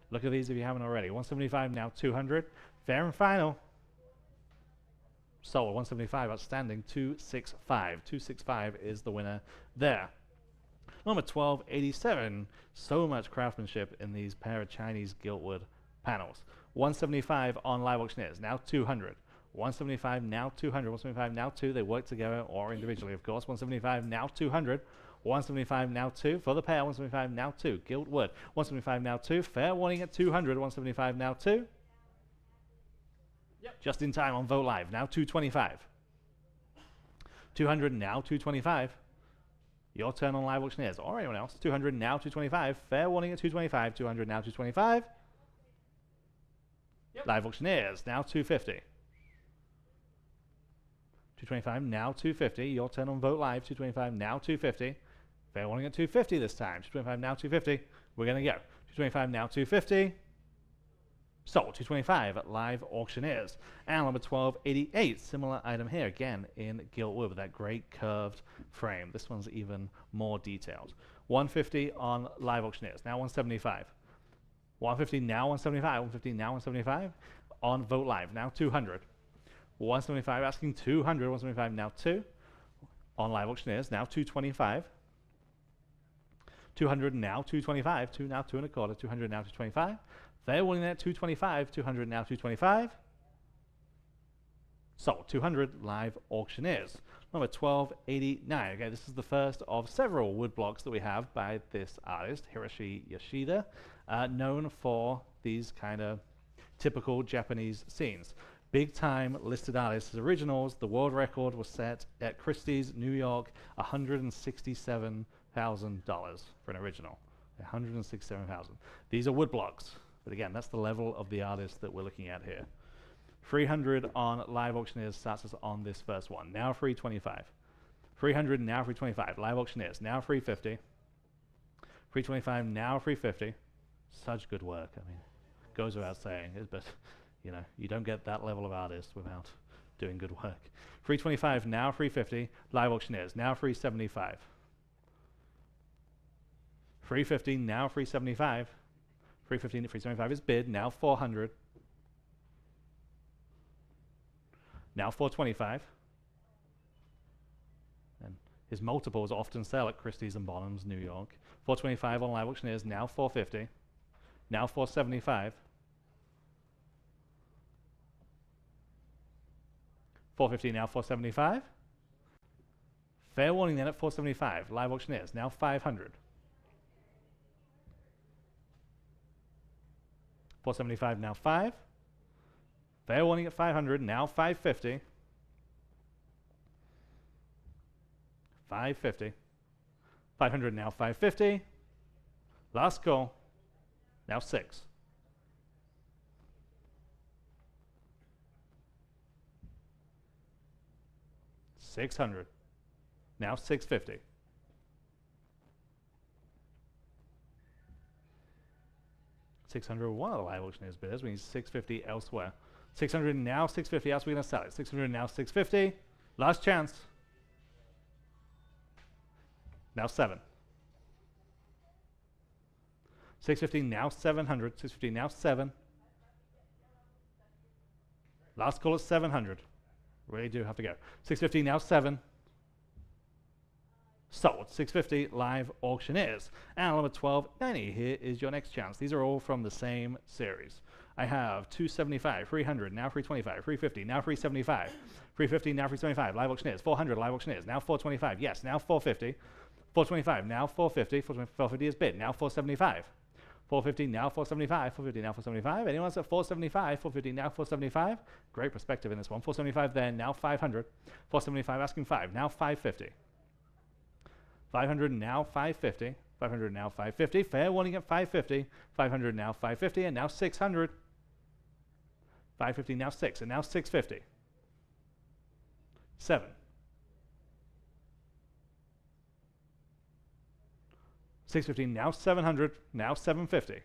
Look at these if you haven't already. 175 now 200, fair and final. Sold 175, outstanding 265. 265 is the winner there. Number 1287, so much craftsmanship in these pair of Chinese giltwood panels. 175 on live auctioneers, now 200. 175 now 200. 175 now 2. They work together or individually, of course. 175 now 200. 175 now 2 for the pair. 175 now 2. Gilt wood. 175 now 2. Fair warning at 200. 175 now 2. Yep. Just in time on Vote Live. Now 225. 200 now 225. Your turn on live auctioneers or anyone else. 200 now 225. Fair warning at 225. 200 now 225. Yep. Live auctioneers, now 250. 225, now 250. Your turn on Vote Live, 225, now 250. Fair warning at 250 this time. 225, now 250. We're going to go. 225, now 250. Sold 225 at live auctioneers. And number 1288, similar item here, again in gilt wood with that great curved frame. This one's even more detailed. 150 on live auctioneers, now 175. 150 now 175, 150 now 175 on Vote Live, now 200. 175 asking 200, 175 now 2 on live auctioneers, now 225. 200 now 225, 2 now 2 and a quarter, 200 now 225. They're winning at 225, 200 now 225. Sold 200 live auctioneers. Number 1289. Okay, this is the first of several wood blocks that we have by this artist, Hiroshi Yoshida, known for these kind of typical Japanese scenes. Big time listed artist. His originals, the world record was set at Christie's, New York, $167,000 for an original. $167,000. These are wood blocks, but again, that's the level of the artist that we're looking at here. 300 on live auctioneers starts us on this first one. Now 325. 300 now 325. Live auctioneers now 350. 325 now 350. Such good work. I mean, goes without saying, but you know, you don't get that level of artist without doing good work. 325 now 350. Live auctioneers now 375. 350 now 375. 350 to 375 is bid. Now 400. Now 425. And his multiples often sell at Christie's and Bonhams, New York. 425 on live auctioneers. Now 450. Now 475. 450 now 475. Fair warning then at 475. Live auctioneers now 500. 475 now 5. Fair warning at 500. Now 550. 550. 500 now 550. Last call. Now 6. 600. Now 650. 600 one of the live auctioneers bidders, which means 650 elsewhere. 600 now 650. Else we're going to sell it. 600 now 650. Last chance. Now 7. 650, now 700. 650, now 7. Last call at 700. Really do have to go. 650, now 7. Sold. 650, live auctioneers. And number 1290, here is your next chance. These are all from the same series. I have 275, 300, now 325, 350, now 375, 350, now 375, live auctioneers, 400, live auctioneers, now 425, yes, now 450, 425, now 450, 450 is bid, now 475, 450, now 475, 450, now 475, anyone else at 475, 450, now 475, great perspective in this one, 475 there, now 500, 475 asking 5, now 550, 500 now 550, 500 now 550, fair warning at 550, 500 now 550, and now 600, 550 now 6, and now 650, 7, 650 now 700, now 750,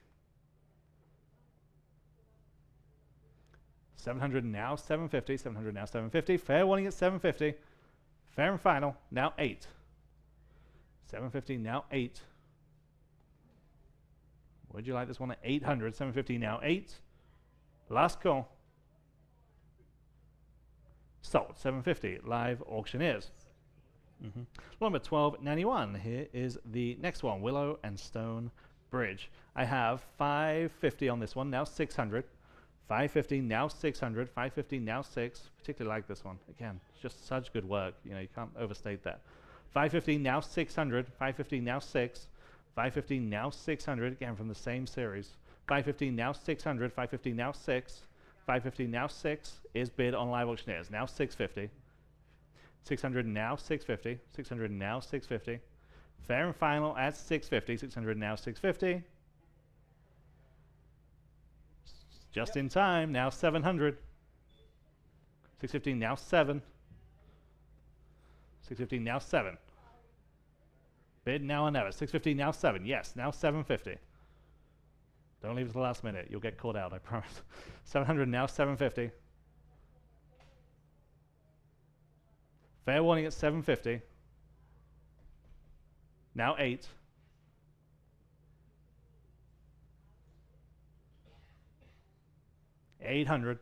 700 now 750, 700 now 750, fair warning at 750, fair and final, now 8, 750 now 8. Would you like this one at 800? 750 now 8. Last call. Sold. 750 live auctioneers. Number 1291. Here is the next one. Willow and Stone Bridge. I have 550 on this one. Now 600. 550 now 600. 550 now 6. Particularly like this one. Again, it's just such good work. You know, you can't overstate that. 550 now 600. 550 now 6. 550 now 600, again from the same series. 550 now 600, 550 now 6, 550 now 6 is bid on live auctioneers. Now 650, 600 now 650, 600 now 650, fair and final at 650, 600 now 650. Just in time, now 700, 650 now 7, 650 now 7. Bid now or never. 650 now 7. Yes, now 750. Don't leave it to the last minute. You'll get caught out, I promise. 700 now 750. Fair warning at 750. Now 8. $800.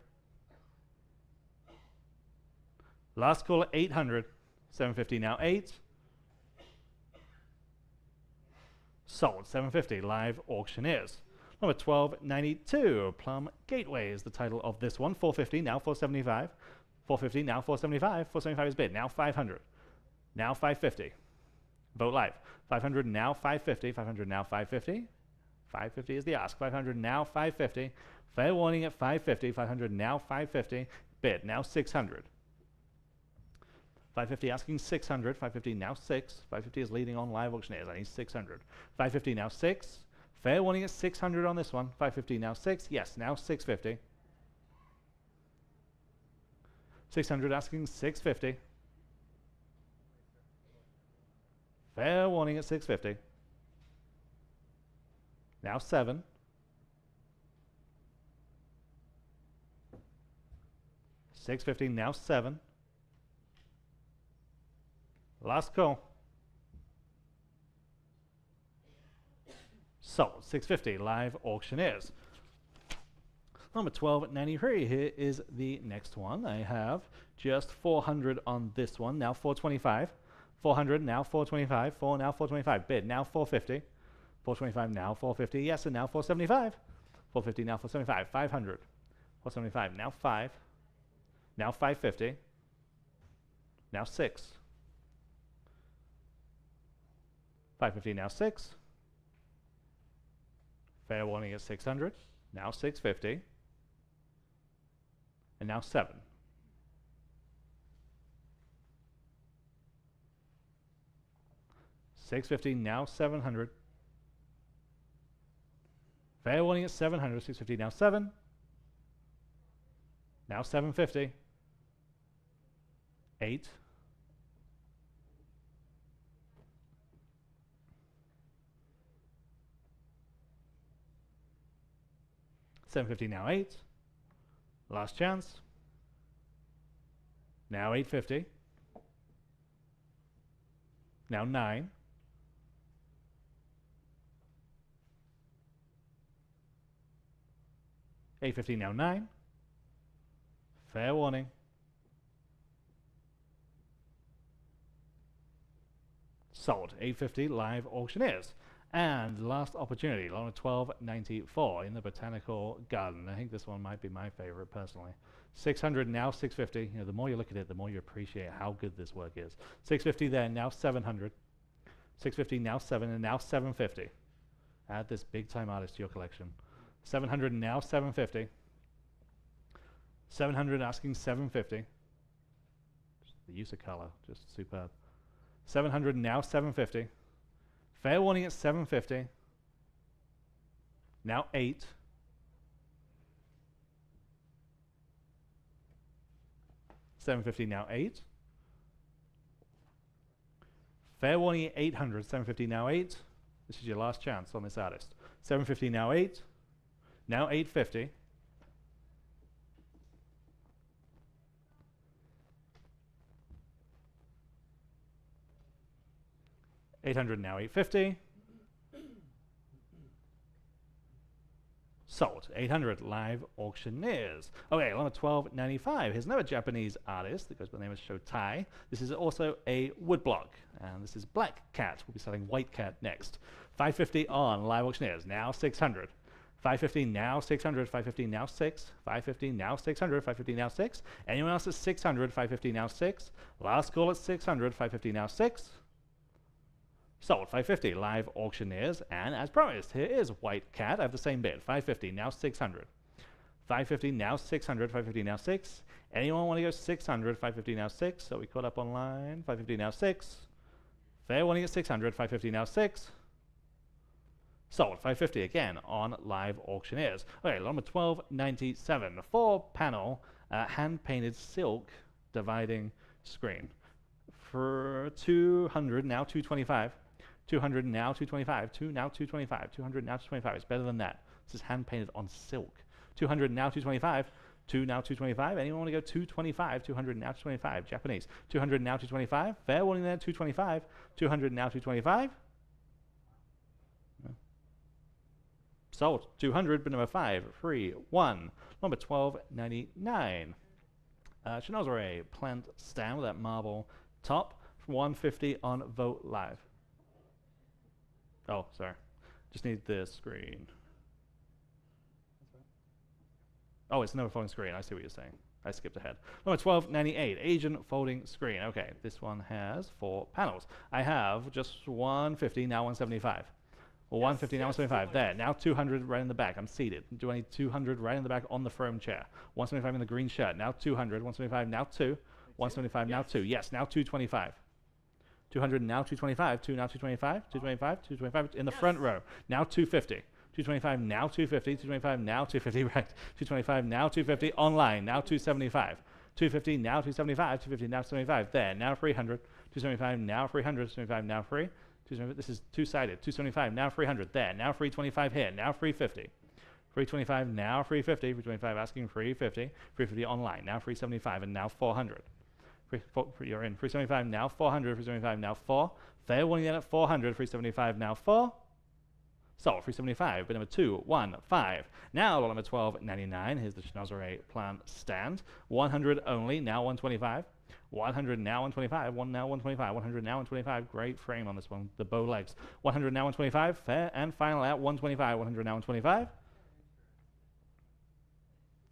Last call at 800. 750 now 8. Sold. 750 live auctioneers. Number 1292, Plum Gateway is the title of this one. 450 now 475. 450 now 475. 475 is bid. Now 500. Now 550. Vote live. 500 now 550. 500 now 550. 550 is the ask. 500 now 550. Fair warning at 550. 500 now 550. Bid now 600. 550 asking 600, 550 now 6, 550 is leading on live auctioneers, I need 600. 550 now 6, fair warning at 600 on this one, 550 now 6, yes, now 650. 600 asking 650. Fair warning at 650. Now 7. 650 now 7. Last call. Sold. 650 live auctioneers. Number 1293. Here is the next one. I have just 400 on this one. Now 425. 400 now 425. 4 now 425. Bid now 450. 425 now 450. Yes, and now 475. 450 now 475. 500. 475 now 5. Now 550. Now 6. 550 now 6. Fair warning at 600. Now 650. And now 7. $650 now 700. Fair warning at 700. 650 now 7. Now 750. 8. 750 now 8. Last chance. Now 850. now 9. $8.50 now 9. Fair warning. Sold. $8.50 live auctioneers. And last opportunity, lot of $12.94 in the Botanical Garden. I think this one might be my favorite personally. $600 now $6.50. You know, the more you look at it, the more you appreciate how good this work is. $6.50 there, now $700. $6.50 now 7, and now $7.50. Add this big time artist to your collection. $700 now $7.50. $700 asking $7.50. The use of color, just superb. $700 now $7.50. Fair warning at $7.50. Now 8. $7.50 now 8. Fair warning at $800. $7.50 now 8. This is your last chance on this artist. $7.50 now 8. Now $8.50. $800 now $8.50. Sold. $800 live auctioneers. Okay, along with $12.95. Here's another Japanese artist that goes by the name of Shotai. This is also a woodblock, and this is Black Cat. We'll be selling White Cat next. $5.50 on live auctioneers. Now $600. $5.50 now $600. $5.50 now $6. $5.50 now $600. $5.50 now $6. Anyone else at $600? $5.50 now $6. Last call at $600. $5.50 now $6. Sold. $5.50 live auctioneers, and as promised, here is White Cat. I have the same bid. $5.50 now $600. $5.50 now $600. $5.50 now $6. Anyone want to go $600? $5.50 now $6. So we caught up online. $5.50 now $6. Fair warning at $600. $5.50 now $6. Sold. $5.50 again on live auctioneers. Okay, number $12.97. 4-panel hand-painted silk dividing screen for $200 now $225. $200 now $225. $2 now $225. $200 now $225. It's better than that. This is hand painted on silk. $200 now $225. $2 now $225. Anyone want to go $225? $200 now $225. Japanese. $200 now $225. Fair warning there. $225. $200 now $225. Sold. $200. Bid number 5. Free 1. Number $12.99. Chinozeray plant stand with that marble top. $150 on Vote Live. Oh, sorry. Just need this screen. Oh, it's another folding screen. I see what you're saying. I skipped ahead. Number $12.98. Asian folding screen. Okay, this one has 4 panels. I have just $150, now $175. Well, $150, now $175. There. Now $200 right in the back. I'm seated. Do I need $200 right in the back on the throne chair? $175 in the green shirt. Now $200. $175, now 2. $175, now 2. Yes, now $225. $200 now $225. 2 now $225. $225. $225 in the front row. Now $250. $225 now $250. $225 now $250. Right. $225 now $250 online. Now $275. $250 now $275. $250 now $275. There. Now $300. $275 now $300. $275 now free. This is two-sided. $275 now $300. There. Now $325 here. Now $350. $325 now $350. $325 asking $350. $350 online. Now $375 and now $400. You're in. $375 now $400. $375 now 4. Fair warning then at $400. $375 now 4. Sold. $375. Bid number 215. Now lot number $12.99. Here's the Chinozeray plant stand. $100 only. Now $125. $100 now $125. $1 now $125. $100 now $125. Great frame on this one. The bow legs. $100 now $125. Fair and final at $125. $100 now $125.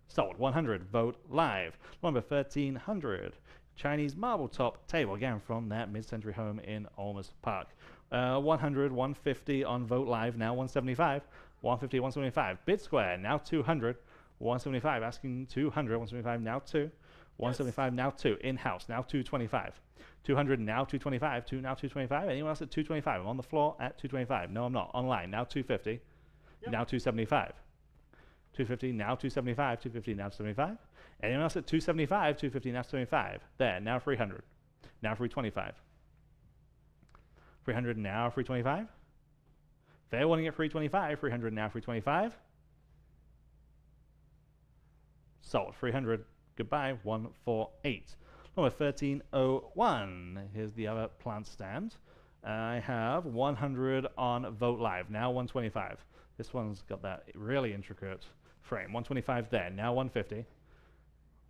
Sold. $100. Vote live. Number 1300. Chinese marble top table, again from that mid-century home in Olmers Park. 100, 150 on Vote Live, now 175. 150, 175. Bid square, now 200. 175, asking 200. 175, now 2. 175, now 2. In-house, now 225. 200, now 225. 2 now 225. Anyone else at 225? I'm on the floor at 225. No, I'm not. Online, now 250. Now 275. 250, now 275. 250, now 275. Anyone else at 275? 250, now 275. There, now 300. Now 325. 300, now 325. Fair warning at 325. 300, now 325. Sold. 300, goodbye. 148. Number 1301. Here's the other plant stand. I have 100 on Vote Live, now 125. This one's got that really intricate frame. 125 there, now 150.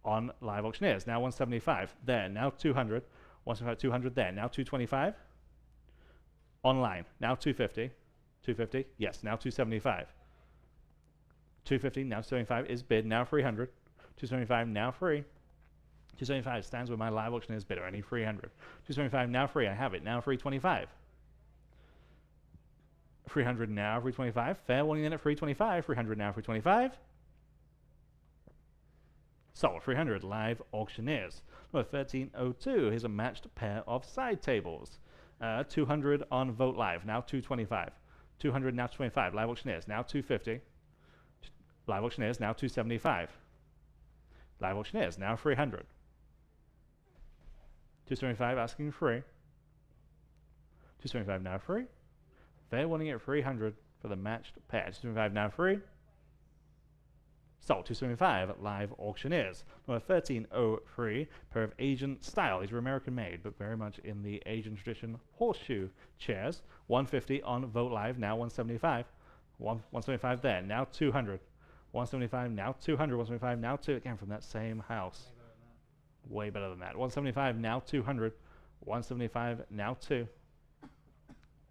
On Live Auctioneers, now 175. There, now 200. 175, 200 there, now 225. Online, now 250. 250, yes, now 275. 250, now 275 is bid, now 300. 275, now free. 275 stands with my Live Auctioneers bidder, I need 300. 275, now free, I have it, now 325. 300 now, 325. Fair warning then at 325. 300 now, 325. Sold 300, Live Auctioneers. Number 1302, here's a matched pair of side tables. 200 on Vote Live, now 225. 200 now 25, Live Auctioneers, now 250. Live Auctioneers, now 275. Live Auctioneers, now 300. 275 asking free. 275 now free. Fair warning at 300 for the matched pair. 275 now free. Sold 275 at Live Auctioneers. Number 1303, pair of Asian style. These are American made, but very much in the Asian tradition. Horseshoe chairs. 150 on Vote Live, now 175. 175 there, now 200. 175 now 200. 175 now 2. Again, from that same house. Way better than that. 175 now 200. 175 now 2.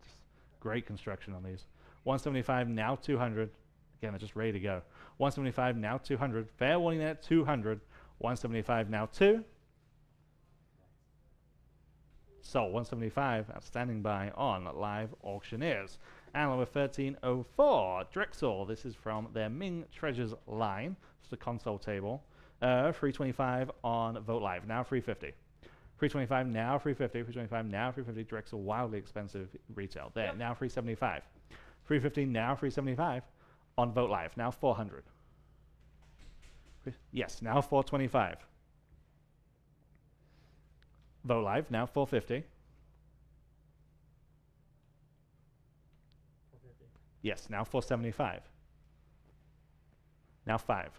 Just great construction on these. 175 now 200. Again, they're just ready to go. 175 now 200. Fair warning there at 200. 175 now 2. Sold 175. Outstanding buy on Live Auctioneers. And number 1304, Drexel. This is from their Ming Treasures line. Just a console table. 325 on Vote Live. Now 350. 325 now 350. 325 now 350. Drexel, wildly expensive retail. There, yep. Now 375. 350 now 375 on Vote Live. Now 400. Yes, now 425. Vote Live, now 450. Yes, now 475. Now 5.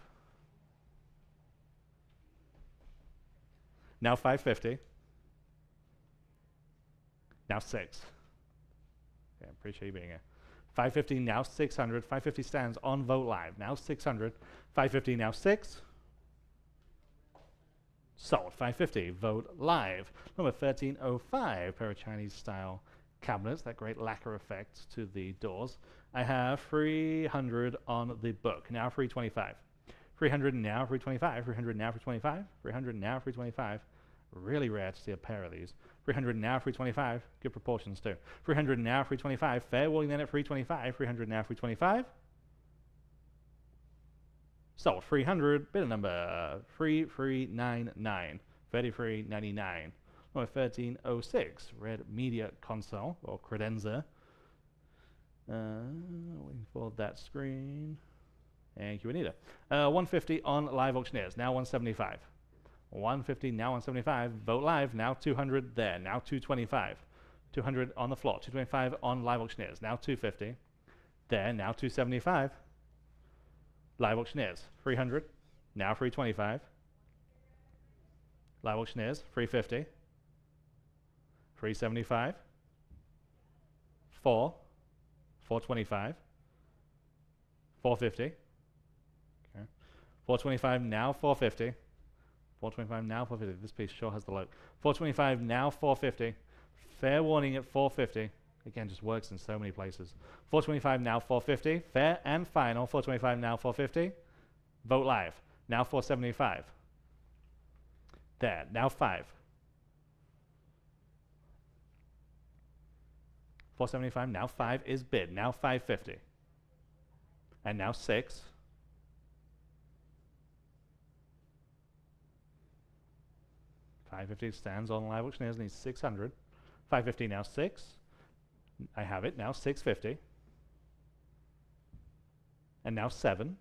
Now 550. Now 6. Okay, I appreciate you being here. 550, now 600. 550 stands on Vote Live. Now 600. 550, now 6. Sold. 550. Vote Live. Number 1305. Pair of Chinese style cabinets. That great lacquer effect to the doors. I have 300 on the book. Now 325. 300 now 325. 300 now 325. 300 now 325. Really rare to see a pair of these. 300 now 325. Good proportions too. 300 now 325. Fair warning then at 325. 300 now 325. Sold 300. Bidder number 3399. 3399. Number 1306. Red media console or credenza. Waiting for that screen. Thank you, Anita. 150 on Live Auctioneers. Now 175. 150 now 175. Vote Live. Now 200 there. Now 225. 200 on the floor. 225 on Live Auctioneers. Now 250. There. Now 275. Live Auctioneers. 300. Now 325. Live Auctioneers. 350. 375. 4. 425. 450. Okay. 425 now 450. 425 now 450. This piece sure has the look. 425 now 450. Fair warning at 450. Again, just works in so many places. 425 now 450. Fair and final. 425 now 450. Vote Live. Now 475. There. Now 5. 475 now 5 is bid. Now 550. And now 6. 550 stands on Live Auctioneers, needs 600. 550 now 6. I have it. Now 650. And now 7.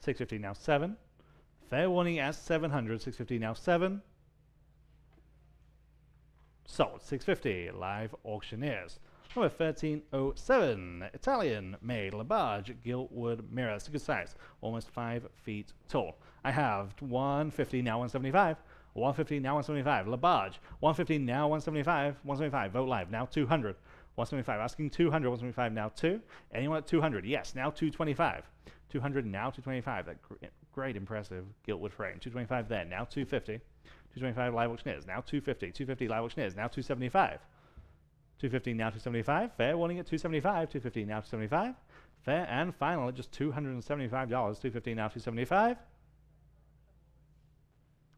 $650 now 7. Fair warning as 700. 650 now 7. Sold. 650. Live Auctioneers. Number 1307, Italian-made Labarge giltwood mirror. It's a good size, almost 5 feet tall. I have 150, now 175. 150, now 175. Labarge, 150, now 175. 175, vote live, now 200. 175, asking 200, 175, now 2. Anyone at 200? Yes, now 225. 200, now 225. That great, impressive giltwood frame. 225 there, now 250. 225 live auctioneers, now 250. 250 live auctioneers, now 275. 250, now 275. Fair warning at 275. 250, now 275. Fair and final at just $275. 250, now 275.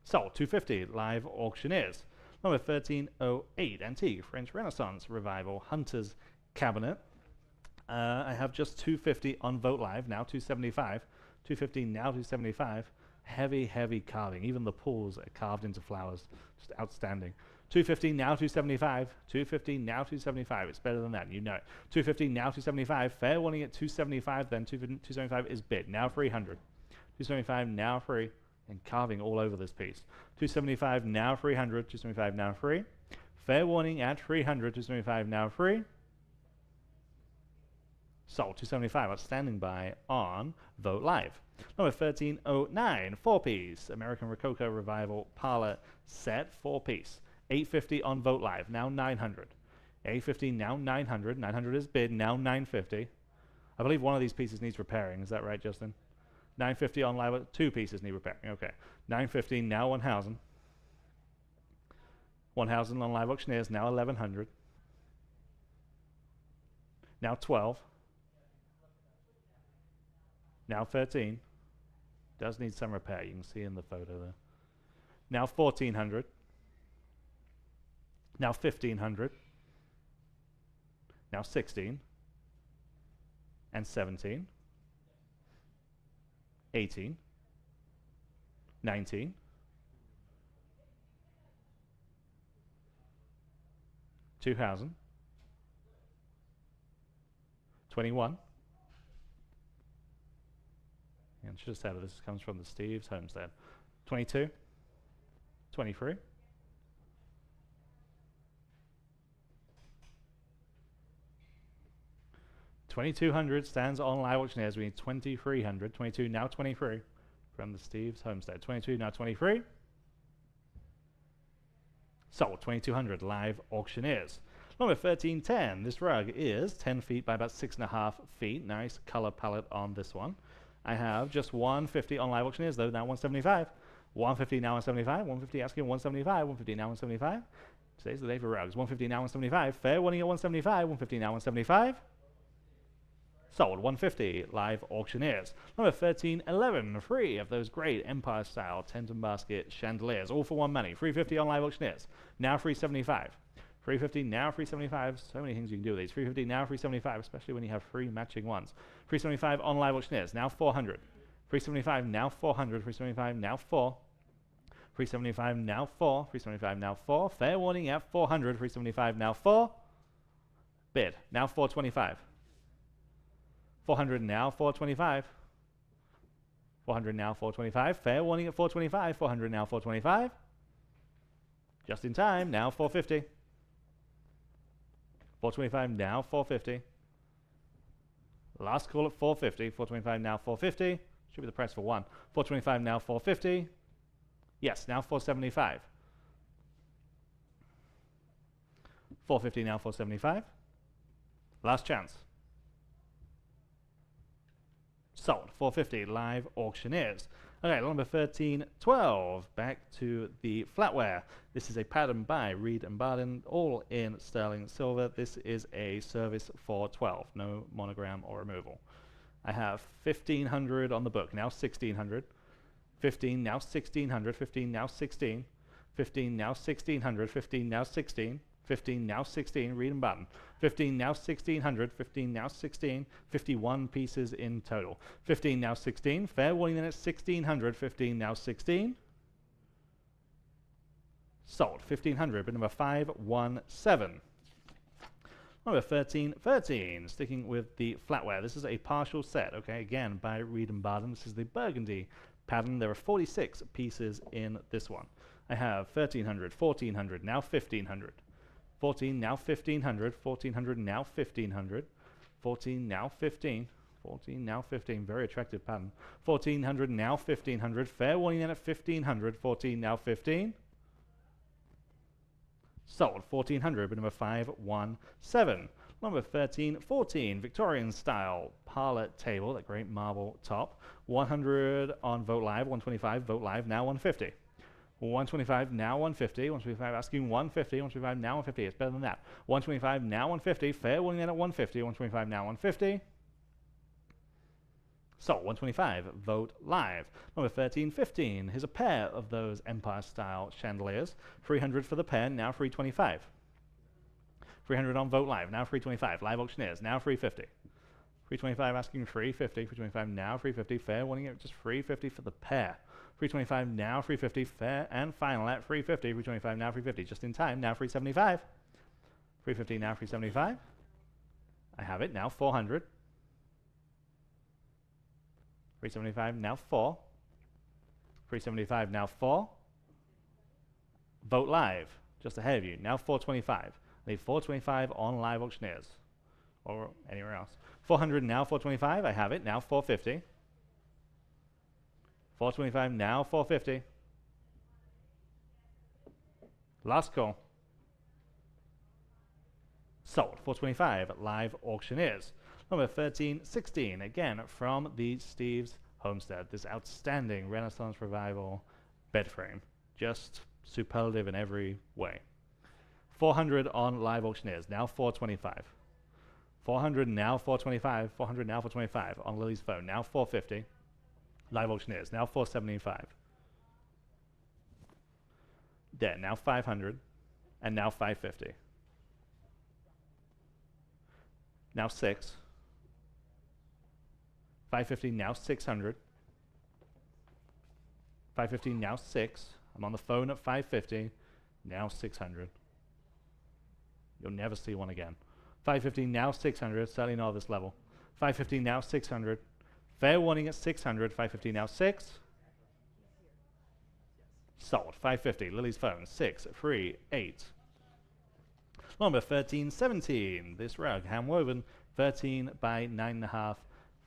Sold. 250 live auctioneers. Number 1308, antique French Renaissance revival hunter's cabinet. I have just 250 on vote live, now 275. 250, now 275. Heavy, heavy carving. Even the pools are carved into flowers. Just outstanding. 250, now 275. 250, now 275. It's better than that, you know it. 250, now 275. Fair warning at 275, then 275 is bid. Now 300. 275, now free. And carving all over this piece. 275, now 300. 275, now free. Fair warning at 300. 275, now free. Sold. 275, outstanding buy on Vote Live. Number 1309, 4-piece American Rococo Revival Parlor Set, 4-piece. 850 on Vote Live, now 900. 850, now 900. 900 is bid, now 950. I believe one of these pieces needs repairing. Is that right, Justin? 950 on live, 2 pieces need repairing. Okay. 950, now 1,000. 1,000 on live auctioneers, now 1,100. Now 12. Now 13. Does need some repair. You can see in the photo there. Now 1,400. Now 1,500. Now 16. And 17. 18, 19, 2,000, 21, and just out of this comes from the Steves Homestead, 22, 23, 2,200 stands on live auctioneers. We need 2,300. 22, now 23 from the Steves Homestead. 22, now 23. Sold. 2,200 live auctioneers. Number 1310. This rug is 10 feet by about 6.5 feet. Nice color palette on this one. I have just 150 on live auctioneers, though, now 175. 150, now 175. 150 asking 175. 150, now 175. Today's the day for rugs. 150, now 175. Fair warning at 175. 150, now 175. Sold. 150 live auctioneers. Number 1311, 3 of those great Empire style tent and basket chandeliers, all for one money. 350 on live auctioneers. Now 375. 350, now 375. So many things you can do with these. 350, now 375, especially when you have 3 matching ones. 375 on live auctioneers. Now 400. 375, now 400. 375, now 4. 375, now 4. 375, now 4. Fair warning at 400. 375, now 4. Bid. Now 425. 400 now, 425. 400 now, 425. Fair warning at 425. 400 now, 425. Just in time, now 450. 425 now, 450. Last call at 450. 425 now, 450. Should be the price for one. 425 now, 450. Yes, now 475. 450 now, 475. Last chance. Sold. 450 live auctioneers. Okay, number 1312. Back to the flatware. This is a pattern by Reed and Barden, all in sterling silver. This is a service for 12. No monogram or removal. I have 1,500 on the book. Now 1,600. 15 now 1,600. 15 now 16. 15 now 1,600. 15 now 16. 15 now 16, Reed and Barden. 15 now 1,600, 15 now 16, 51 pieces in total. 15 now 16, fair warning then it's 1,600, 15 now 16. Sold, 1,500, bid number 517. Number 1313, sticking with the flatware. This is a partial set, okay, again by Reed and Barden. This is the burgundy pattern. There are 46 pieces in this one. I have 1,300, 1,400, now 1,500. 14, now 1500, 1400, now 1500, 14, now 15, 14, now 15, very attractive pattern, 1400, now 1500, fair warning then at 1500, 14, now 15, sold, 1400, bid number 517. Number 1314, Victorian style parlor table, that great marble top. 100 on Vote Live, 125, Vote Live, now 150. 125, now 150. 125 asking 150, 125, now 150. It's better than that. 125, now 150. Fair warning then at 150. 125, now 150. So 125, Vote Live. Number 1315, here's a pair of those Empire style chandeliers. 300 for the pair, now 325. 300 on Vote Live, now 325. Live auctioneers, now 350. 325 asking 350. 325 now 350. Fair warning at just 350 for the pair. 325 now 350. Fair and final at 350. 325 now 350. Just in time, now 375. 350 now 375. I have it, now 400. 375 now 4. 375 now 4. Vote Live, just ahead of you, now 425. Leave 425 on Live Auctioneers or anywhere else. 400 now 425. I have it now 450. 425 now 450. Last call. Sold 425 at Live Auctioneers. Number 1316, again from the Steves Homestead. This outstanding Renaissance Revival bed frame, just superlative in every way. 400 on Live Auctioneers, now 425. 400 now 425. 400 now 425 on Lily's phone, now 450. Live Auctioneers, now 475. There, now 500, and now 550. Now 6. 550, now 600. 550, now 6. I'm on the phone at 550, now 600. You'll never see one again. 550 now 600, certainly not at this level. 550 now 600. Fair warning at 600. 550 now 6. Sold. 550. Lily's phone 638. Number 1317. This rug, hand woven, 13 by 9.5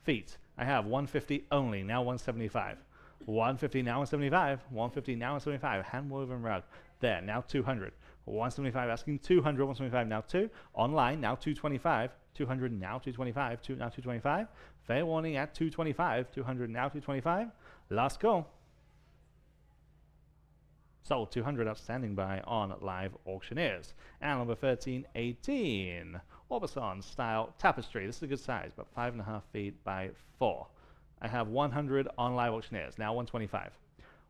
feet. I have 150 only. Now 175. 150 now 175. 150 now 175. Hand woven rug. There. Now 200. 175 asking 200, 175 now 2. Online now 225, 200 now 225, now 225. Fair warning at 225, 200 now 225. Last call. Sold 200 outstanding buy on Live Auctioneers. And number 1318, Orbison style tapestry. This is a good size, about 5.5 feet by 4. I have 100 on Live Auctioneers, now 125.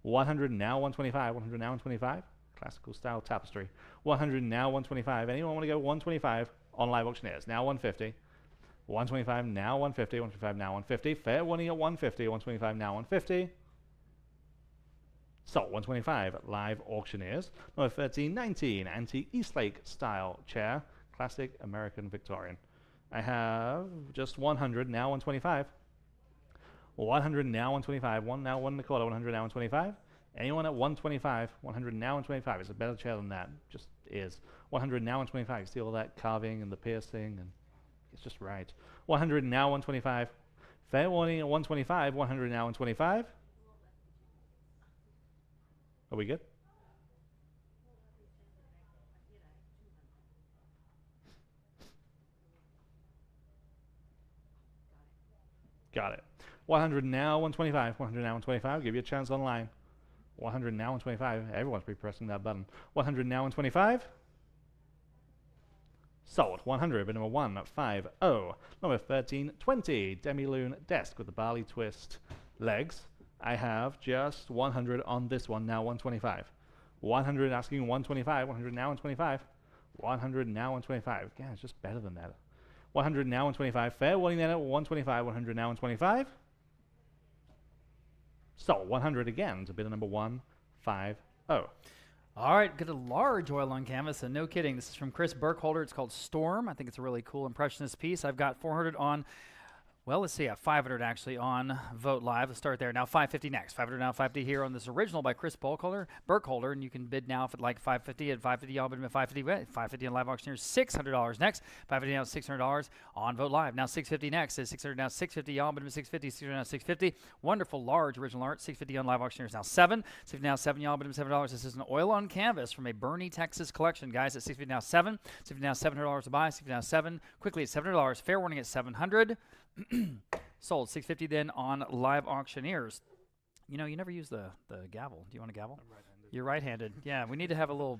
100 now 125, 100 now 125. Classical style tapestry. 100 now 125. Anyone want to go 125 on Live Auctioneers? Now 150. 125 now 150. 125 now 150. Fair warning at 150. 125 now 150. So 125 at Live Auctioneers. Number 1319, antique Eastlake style chair. Classic American Victorian. I have just 100 now 125. 100 now 125. 1 now 1 1/4. 100 now 125. Anyone at 125, 100 now 125. It's a better chair than that. Just is. 100 now 125. You see all that carving and the piercing, and it's just right. 100 now 125. Fair warning at 125. 100 now 125. Are we good? Got it. 100 now 125. 100 now 125. Give you a chance online. 100 now 125. Everyone's pre-pressing that button. 100 now 125. Sold. 100, but number 150. Number 1320, Demi-Lune desk with the barley twist legs. I have just 100 on this one, now 125. 100 asking 125. 100 now 125. 100 now 125. Again, it's just better than that. 100 now 125. Fair warning then at 125. 100 now 125. So 100 again to bid number 150. All right, get a large oil on canvas, and no kidding. This is from Chris Burkholder. It's called Storm. I think it's a really cool impressionist piece. I've got 400 on Well, let's see, 500 actually on Vote Live. Let's start there. Now 550 next. 500 now, 550 here on this original by Chris Burkholder, and you can bid now if it like 550 at 550. Y'all bid at 550. 550 on Live Auctioneers. $600 next. 550 now, $600 on Vote Live. Now 650 next. Is 600 now, 650. Y'all bid at 650. 600 now, 650. Wonderful large original art. 650 on Live Auctioneers. Now 7. 650 now, 7. Y'all bid at $7. This is an oil on canvas from a Boerne, Texas collection, guys. At 650 now, 7. 650 now, $700 to buy. 650 now, 7. Quickly at $700. Fair warning at 700. Sold. 650 then on Live Auctioneers. You know, you never use the gavel. Do you want a gavel? I'm right-handed. You're right-handed. Yeah, we need to have a little.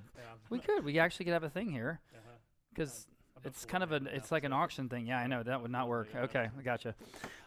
We could. We actually could have a thing here, because it's kind of it's like an auction thing. Yeah, I know that would not work. Okay, I gotcha.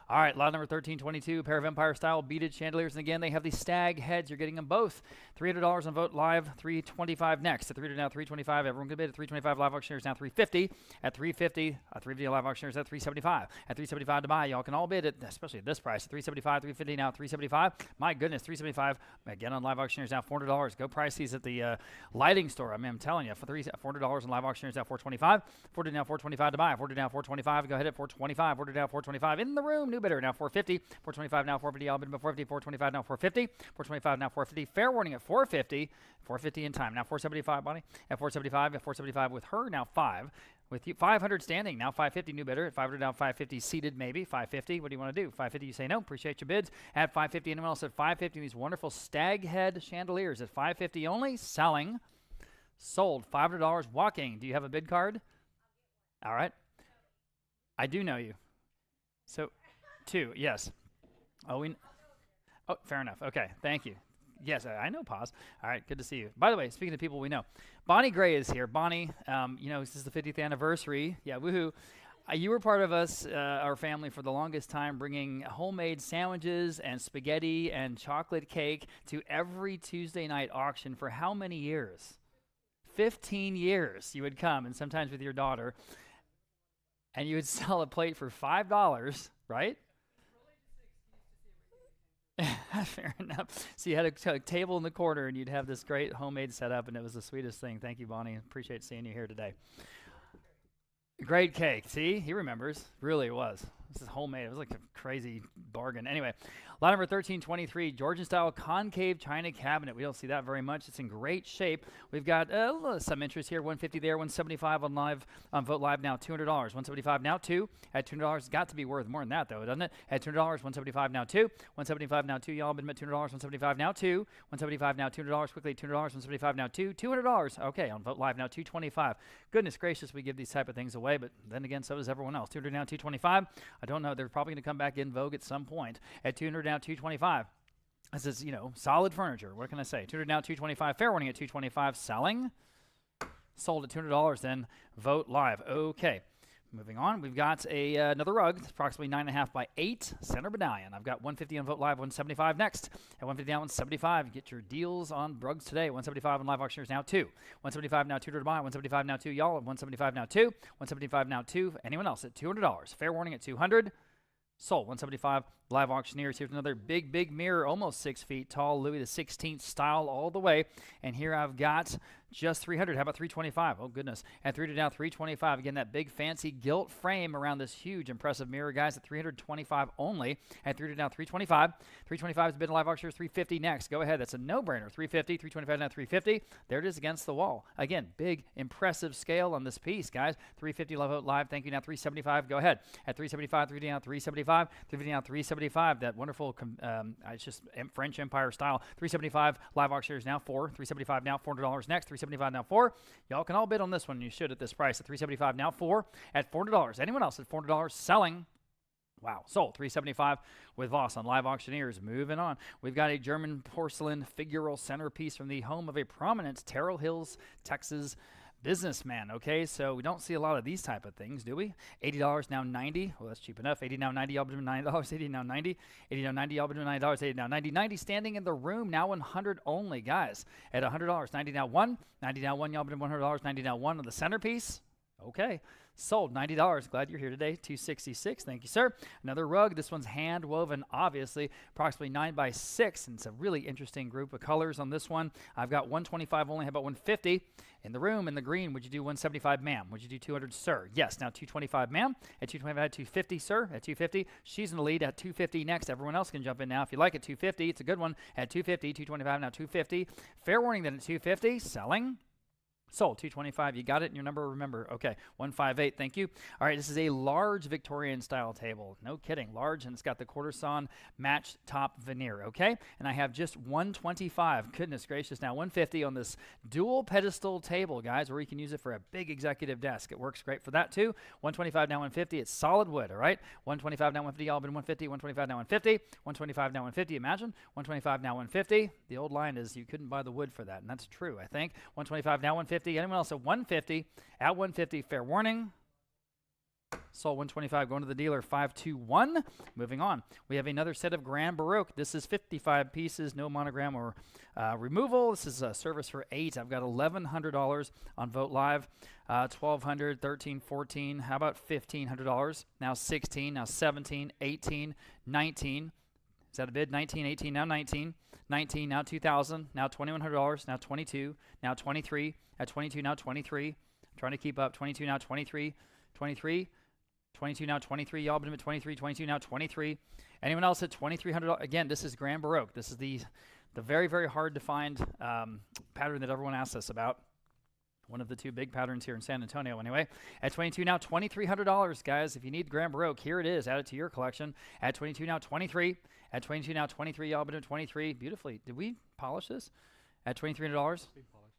All right, lot number 1322, pair of Empire-style beaded chandeliers. And again, they have these stag heads. You're getting them both. $300 on Vote Live, $325 next. At 300 now, $325. Everyone can bid at $325. Live Auctioneers now $350. At $350, $350 Live Auctioneers at $375. At $375 to buy, y'all can all bid at, especially at this price, at $375, $350 now, $375. My goodness, $375. Again on Live Auctioneers now $400. Go price these at the lighting store. I mean, I'm telling you, for $400 on Live Auctioneers now $425. $400 now, $425 to buy. $400 now, $425. Go ahead at $425. $400 now, $425 in the room. New bidder now $450. $425 now $450. I'll bid at $450. $425 now $450. $425 now $450. Fair warning at $450. $450 in time. Now $475, Bonnie. At $475. At $475 with her now $5. With you, 500 standing, now 550 new bidder. At 500 now 550 seated maybe. 550, what do you want to do? 550, you say no, appreciate your bids. At 550, anyone else at 550, these wonderful stag head chandeliers at 550 only, selling, sold, $500 walking. Do you have a bid card? All right. I do know you. So, 2, yes. Oh, fair enough. Okay, thank you. Yes, I know, Paz. All right, good to see you. By the way, speaking of people we know, Bonnie Gray is here. Bonnie, you know, this is the 50th anniversary. Yeah, woohoo. You were part of us, our family, for the longest time, bringing homemade sandwiches and spaghetti and chocolate cake to every Tuesday night auction for how many years? 15 years you would come, and sometimes with your daughter, and you would sell a plate for $5, right? Fair enough. So you had a table in the corner, and you'd have this great homemade setup, and it was the sweetest thing. Thank you, Bonnie. Appreciate seeing you here today. Great cake. See, he remembers. Really, it was. This is homemade. It was like a crazy bargain. Anyway, lot number 1323, Georgian-style concave china cabinet. We don't see that very much. It's in great shape. We've got some interest here. 150 there, 175 on Vote Live now, $200. 175 now, 2. At $200, it's got to be worth more than that, though, doesn't it? At $200, 175 now, 2. 175 now, 2. Y'all been at $200. 175 now, 2. 175 now, $200. Quickly, $200. 175 now, 2. $200. Okay, on Vote Live now, $225. Goodness gracious, we give these type of things away, but then again, so does everyone else. $200 now, $225. I don't know. They're probably going to come back in vogue at some point. At $200 now, $225. This is, you know, solid furniture. What can I say? $200 now, $225. Fair warning at $225. Selling. Sold at $200. Then Vote Live. Okay. Moving on, we've got another rug. It's approximately 9.5 by 8 center medallion. I've got 150 on Vote Live, 175 next. At 150 now, 175. Get your deals on rugs today. 175 on Live Auctioneers now 2. 175 now, 2 to buy. 175 now 2. Y'all at 175 now 2. 175 now 2. Anyone else at $200. Fair warning at $200. Sold. 175 Live Auctioneers. Here's another big mirror, almost 6 feet tall, Louis XVI style all the way. And here I've got just $300. How about $325? Oh, goodness. At $300 now, $325. Again, that big fancy gilt frame around this huge impressive mirror, guys, at $325 only. At $300 now, $325. $325 is bid in Live Auctioneers. $350 next. Go ahead. That's a no-brainer. $350. $325 now, $350. There it is against the wall. Again, big, impressive scale on this piece, guys. $350 Live. Thank you. Now, $375. Go ahead. At $375, $350 now, $375. $350 now, $375. That wonderful, it's just French Empire style. $375 Live Auctioneers now 4. $375 now, $400 next. $375 now 4. Y'all can all bid on this one. You should at this price. At $375 now 4. At $400. Anyone else at $400 selling? Wow. Sold. $375 with Voss on Live Auctioneers. Moving on. We've got a German porcelain figural centerpiece from the home of a prominent Terrell Hills, Texas businessman. Okay, so we don't see a lot of these type of things, do we? $80 now, $90. Well, that's cheap enough. $80 now, $90. Y'all been $90. $80 now, $90. $80 now, $90. Y'all been $90. $80 now, $90. $90 standing in the room now, $100 only, guys. At $100. $90 now, 1. $90 now, 1. Y'all been $100. $90 now, 1 on the centerpiece. Okay. Sold, $90. Glad you're here today. $266. Thank you, sir. Another rug. This one's hand woven, obviously, approximately 9 by 6, and it's a really interesting group of colors on this one. I've got 125 only. How about 150? In the room, in the green, would you do 175, ma'am? Would you do 200, sir? Yes. Now 225, ma'am. At 225, 250, sir. At 250, she's in the lead. At 250 next. Everyone else can jump in now if you like. At 250, it's a good one. At 250, 225, now 250. Fair warning then at 250, selling. Sold, 225. You got it in your number, remember. Okay, 158, thank you. All right, this is a large Victorian style table. No kidding, large, and it's got the quarter sawn matched top veneer, okay? And I have just 125. Goodness gracious, now 150 on this dual pedestal table, guys, or you can use it for a big executive desk. It works great for that too. 125 now 150. It's solid wood, all right? 125 now 150, all been 150. 125 now 150. 125 now 150, imagine. 125 now 150. The old line is you couldn't buy the wood for that, and that's true, I think. 125 now 150. Anyone else at 150? At 150, fair warning. Sold 125, going to the dealer, 521. Moving on. We have another set of Grand Baroque. This is 55 pieces, no monogram or removal. This is a service for 8. I've got $1,100 on Vote Live. $1,200, $13, $14. How about $1,500? Now $16, now $17, $18, $19. Is that a bid? 19, 18, now 19. 19, now $2,000, now $2,100, now 22, now 23, at 22, now 23. I'm trying to keep up. 22, now 23, 23, 22, now 23. Y'all been at 23, 22, now 23. Anyone else at $2,300? Again, this is Grand Baroque. This is the very, very hard to find pattern that everyone asks us about. One of the two big patterns here in San Antonio anyway. At 22 now, $2,300, guys. If you need Grand Baroque, here it is. Add it to your collection. At 22 now, 23. At 22 now, 23. Y'all been at 23. Beautifully. Did we polish this? At $2,300?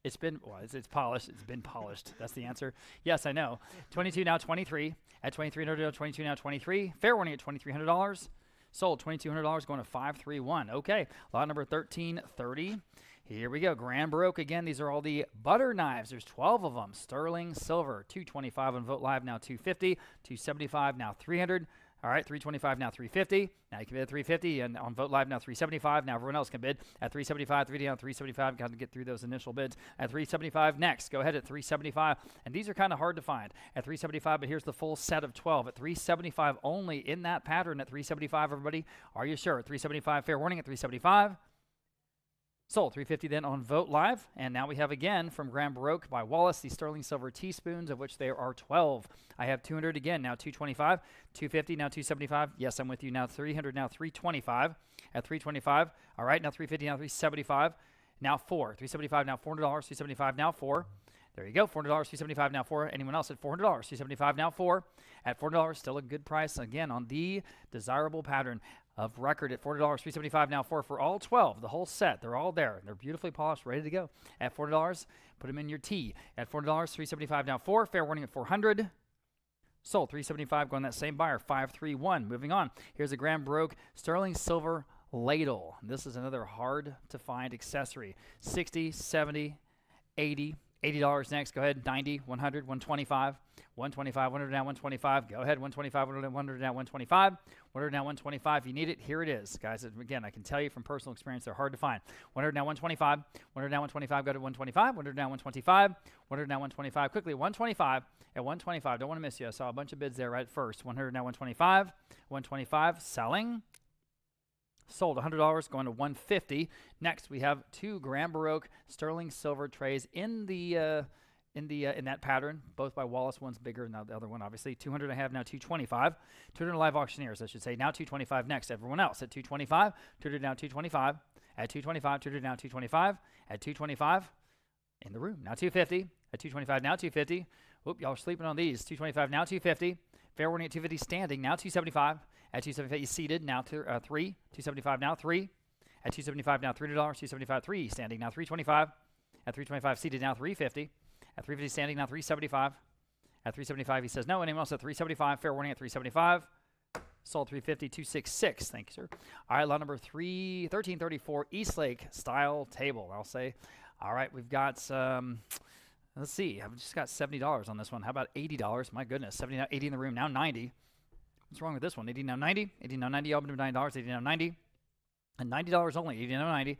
It's been, well, it's polished. It's been polished. That's the answer. Yes, I know. 22 now, 23. At $2,300, 22 now, 23. Fair warning at $2,300. Sold, $2,200 going to 531. Okay, lot number 1330. Here we go, Grand Baroque again. These are all the butter knives. There's 12 of them. Sterling silver, $225 on Vote Live, now $250, $275, now $300. All right, $325, now $350. Now you can bid at $350, and on Vote Live now $375. Now everyone else can bid at $375, $3 down, $375. Got to get through those initial bids at $375. Next, go ahead at $375, and these are kind of hard to find at $375. But here's the full set of 12 at $375 only in that pattern at $375. Everybody, are you sure? At $375, fair warning at $375. Sold, $350 then on Vote Live. And now we have again from Grand Baroque by Wallace, the sterling silver teaspoons, of which there are 12. I have 200 again, now 225, 250, now 275. Yes, I'm with you now. 300, now 325 at 325. All right, now 350, now 375, now 4. 375, now $400, 375, now 4. There you go, $400, 375, now 4. Anyone else at $400, 375, now 4. At $400, still a good price again on the desirable pattern of record at $400, 375, now 4 for all 12, the whole set. They're all there. They're beautifully polished, ready to go. At $400, put them in your tea. At $400, 375, now 4. Fair warning at $400. Sold, $375, going that same buyer, 531. Moving on. Here's a Grand Baroque sterling silver ladle. This is another hard to find accessory. 60, 70, 80. $80 next. Go ahead. 90, 100, 125, 125, 100 now, 125. Go ahead. 125, 100 now, 125, 100 now, 125. If you need it, here it is, guys. Again, I can tell you from personal experience, they're hard to find. 100 now, 125, 100 now, 125. Go to 125, 100 now, 125, 100 now, 125. Quickly, 125 at 125. Don't want to miss you. I saw a bunch of bids there right at first. 100 now, 125, 125. Selling. Sold, $100 going to $150. Next, we have two Grand Baroque sterling silver trays in that pattern, both by Wallace. One's bigger than the other one, obviously. 200 I have now, 225. 200 live auctioneers, I should say. Now 225 next. Everyone else at 225. 200 now 225. At 225, 200 now 225. At 225 in the room. Now 250. At 225 now 250. Whoop, y'all are sleeping on these. 225 now 250. Fair warning at 250 standing. Now 275. At 275, you seated, now 3. 275, now 3. At 275, now $3. 275, 3. Standing, now 325. At 325, seated, now 350. At 350, standing, now 375. At 375, he says no. Anyone else at 375? Fair warning at 375. Sold 350, 266. Thank you, sir. All right, lot number 1334, Eastlake style table. I'll say, all right, we've got let's see. I've just got $70 on this one. How about $80? My goodness, 70, 80 in the room, now 90. What's wrong with this one? 80 now 90. 80 now 90. Y'all been $9. 80 now 90. And $90 only. 80 now 90.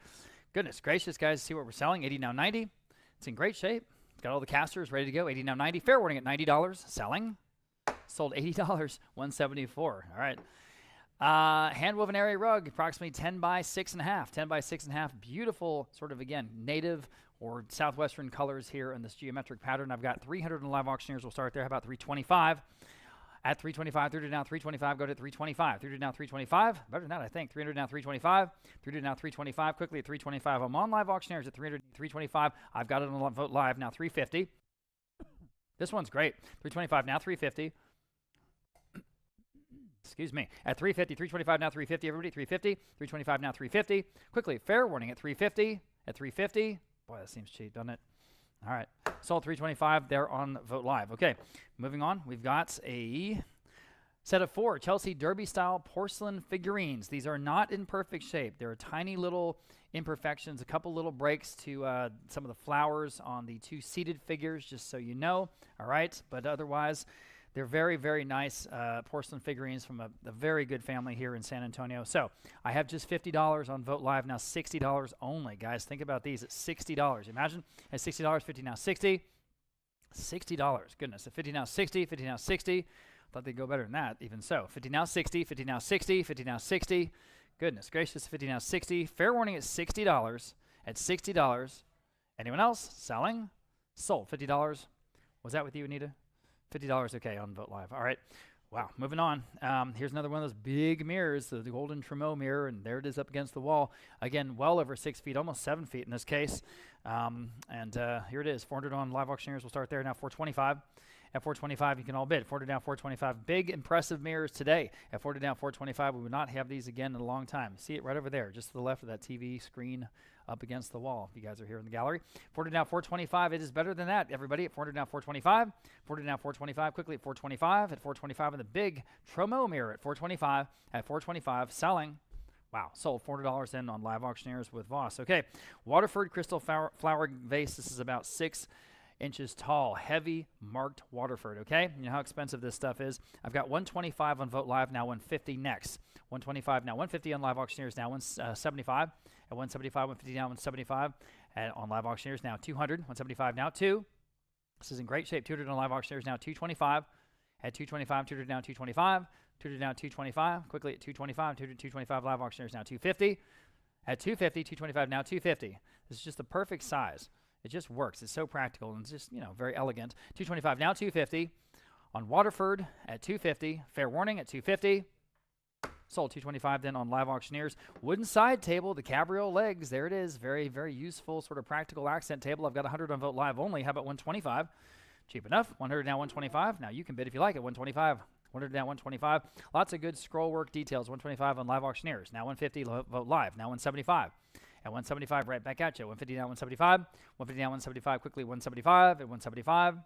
Goodness gracious, guys. See what we're selling. 80 now 90. It's in great shape. It's got all the casters ready to go. 80 now 90. Fair warning at $90. Selling. Sold $80, $174. All right. Hand-woven area rug, approximately 10 by 6.5. 10 by 6.5. Beautiful, sort of, again, native or southwestern colors here in this geometric pattern. I've got 300 in live auctioneers. We'll start there. How about 325? At 325, 300 now, 325, go to 325. 300 now, 325. Better than that, I think. 300 now, 325. 300 now, 325. Quickly at 325. I'm on live auctioneers at 300, 325. I've got it on Vote Live now, 350. This one's great. 325 now, 350. Excuse me. At 350, 325 now, 350. Everybody, 350. 325 now, 350. Quickly, fair warning at 350. At 350. Boy, that seems cheap, doesn't it? All right. Sold 325 there on Vote Live. Okay, moving on. We've got a set of 4 Chelsea Derby-style porcelain figurines. These are not in perfect shape. There are tiny little imperfections, a couple little breaks to some of the flowers on the 2 seated figures, just so you know. All right, but otherwise, they're very, very nice porcelain figurines from a very good family here in San Antonio. So I have just $50 on Vote Live now, $60 only. Guys, think about these at $60. Imagine at $60, 50 now, 60. $60. Goodness, at 50 now, 60, 50 now, 60. Thought they'd go better than that, even so. 50 now, 60, 50 now, 60, 50 now, 60. Goodness gracious, 50 now, 60. Fair warning at $60. At $60. Anyone else? Selling? Sold. $50. Was that with you, Anita? $50, okay, on Vote Live. All right. Wow, moving on. Here's another one of those big mirrors, the golden Tremont mirror, and there it is up against the wall. Again, well over 6 feet, almost 7 feet in this case. Here it is, 400 on live auctioneers. We'll start there now, 425. At 425, you can all bid. 400 down, 425. Big, impressive mirrors today. At 400 down, 425, we would not have these again in a long time. See it right over there, just to the left of that TV screen up against the wall, if you guys are here in the gallery. 400 down, 425. It is better than that, everybody. At 400 down, 425. 400 down, 425. Quickly at 425. At 425 in the big Tremont mirror at 425. At 425, selling. Wow, sold $400 in on live auctioneers with Voss. Okay, Waterford crystal flower vase. This is about 6 inches tall, heavy marked Waterford, okay? You know how expensive this stuff is. I've got 125 on Vote Live, now 150 next. 125 now, 150 on live auctioneers, now 175. At 175, 150 now, 175. And on live auctioneers, now 200. 175 now, 2. This is in great shape. 200 on live auctioneers, now 225. At 225, 200 now, 225. 200 now, 225. Quickly at 225, 225 live auctioneers, now 250. At 250, 225 now, 250. This is just the perfect size. It just works. It's so practical and it's just, you know, very elegant. 225 now, 250. On Waterford at 250. Fair warning at 250. Sold 225 then on live auctioneers. Wooden side table, the cabriole legs. There it is. Very, very useful sort of practical accent table. I've got 100 on Vote Live only. How about 125? Cheap enough. 100 now, 125. Now you can bid if you like it. 125. 100 now, 125. Lots of good scroll work details. 125 on live auctioneers. Now 150 Vote Live. Now 175. At 175, right back at you. 150 now, 175. 150 now, 175. Quickly 175. At 175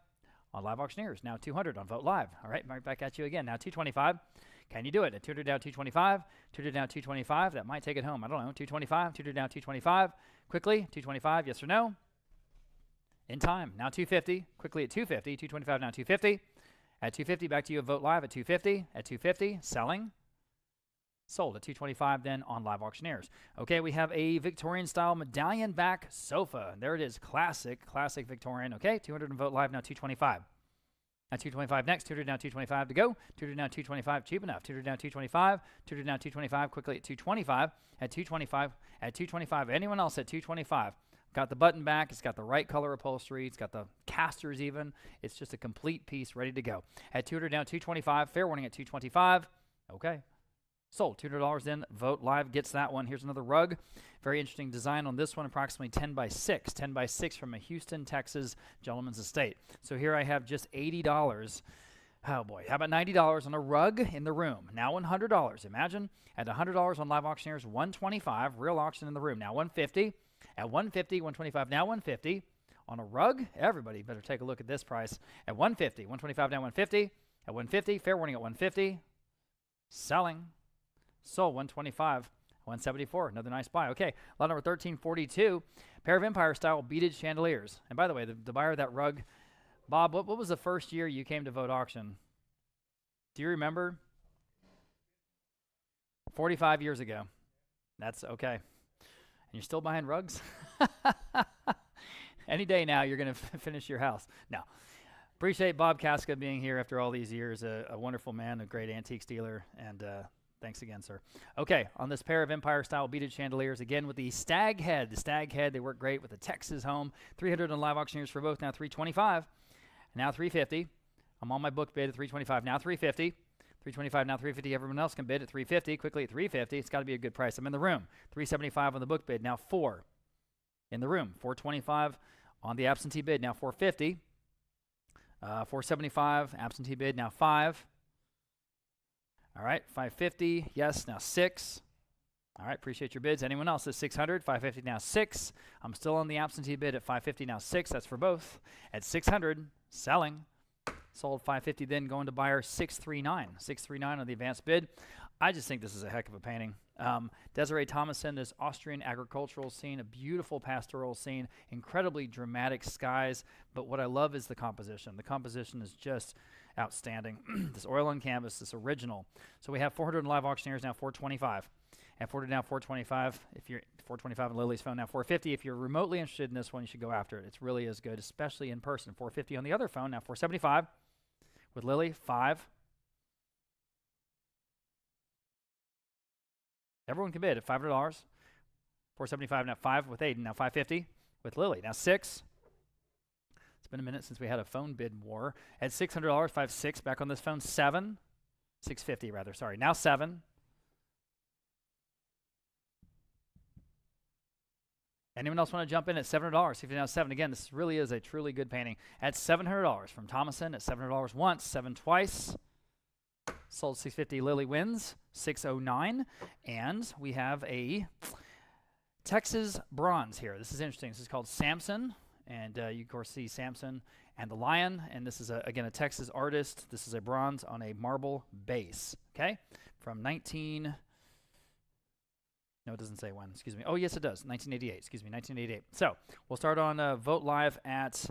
on live auctioneers. Now 200 on Vote Live. All right, right back at you again. Now 225. Can you do it? At 200 down, 225. 200 down, 225. That might take it home. I don't know. 225. 200 down, 225. Quickly 225. Yes or no? In time. Now 250. Quickly at 250. 225 now, 250. At 250, back to you at Vote Live at 250. At 250, selling. Sold at 225 then on live auctioneers. Okay, we have a Victorian style medallion back sofa. There it is, classic Victorian. Okay, 200 and Vote Live now 225. At 225 next, 200 now 225 to go. 200 now 225, cheap enough. 200 now 225, 200 now 225, quickly at 225. At 225, at 225. Anyone else at 225? Got the button back. It's got the right color upholstery. It's got the casters even. It's just a complete piece ready to go. At 200 now 225. Fair warning at 225. Okay. Sold. $200 in. Vote Live gets that one. Here's another rug. Very interesting design on this one. Approximately 10 by 6. 10 by 6 from a Houston, Texas gentleman's estate. So here I have just $80. Oh boy. How about $90 on a rug in the room? Now $100. Imagine at $100 on live auctioneers, $125. Real auction in the room. Now $150. At $150, $125. Now $150 on a rug. Everybody better take a look at this price. At $150. $125 now $150. At $150. Fair warning at $150. Selling. Sold. $125. $174. Another nice buy. Okay. Lot number 1342. Pair of Empire style beaded chandeliers. And by the way, the buyer of that rug, Bob, what was the first year you came to Vote Auction? Do you remember? 45 years ago. That's okay. And you're still buying rugs? Any day now, you're going to finish your house. No. Appreciate Bob Casca being here after all these years. A wonderful man, a great antiques dealer, and thanks again, sir. Okay, on this pair of Empire-style beaded chandeliers, again with the stag head. The stag head, they work great with the Texas home. 300 on live auctioneers for both, now 325, now 350. I'm on my book bid at 325, now 350. 325, now 350. Everyone else can bid at 350. Quickly at 350. It's got to be a good price. I'm in the room. 375 on the book bid, now 4. In the room, 425 on the absentee bid, now 450. 475, absentee bid, now 5. All right, 550, yes, now 6. All right, appreciate your bids. Anyone else at 600, 550, now 6. I'm still on the absentee bid at 550, now 6. That's for both. At 600, selling. Sold 550, then going to buyer 639. 639 on the advanced bid. I just think this is a heck of a painting. Desiree Thomason, this Austrian agricultural scene, a beautiful pastoral scene, incredibly dramatic skies, but what I love is the composition. The composition is just outstanding. This oil on canvas, this original. So we have 400 live auctioneers, now 425. At 400 now 425. If you're 425 on Lily's phone, now 450. If you're remotely interested in this one, you should go after it. It really is good, especially in person. 450 on the other phone, now 475. With Lily, 5. Everyone can bid at $500. 475, now 5 with Aiden, now 550 with Lily, now 6. It's been a minute since we had a phone bid war. At $600, 56 back on this phone, 7. 650 rather, sorry, now 7. Anyone else want to jump in at $700? 50 now 7. Again, this really is a truly good painting. At $700 from Thomason, at $700 once, 7 twice. Sold 650. Lily wins 609, and we have a Texas bronze here. This is interesting. This is called Samson, and you of course see Samson and the lion. And this is again a Texas artist. This is a bronze on a marble base. Okay, from 19. No, it doesn't say when. Excuse me. Oh, yes, it does. 1988. Excuse me, 1988. So we'll start on Vote Live at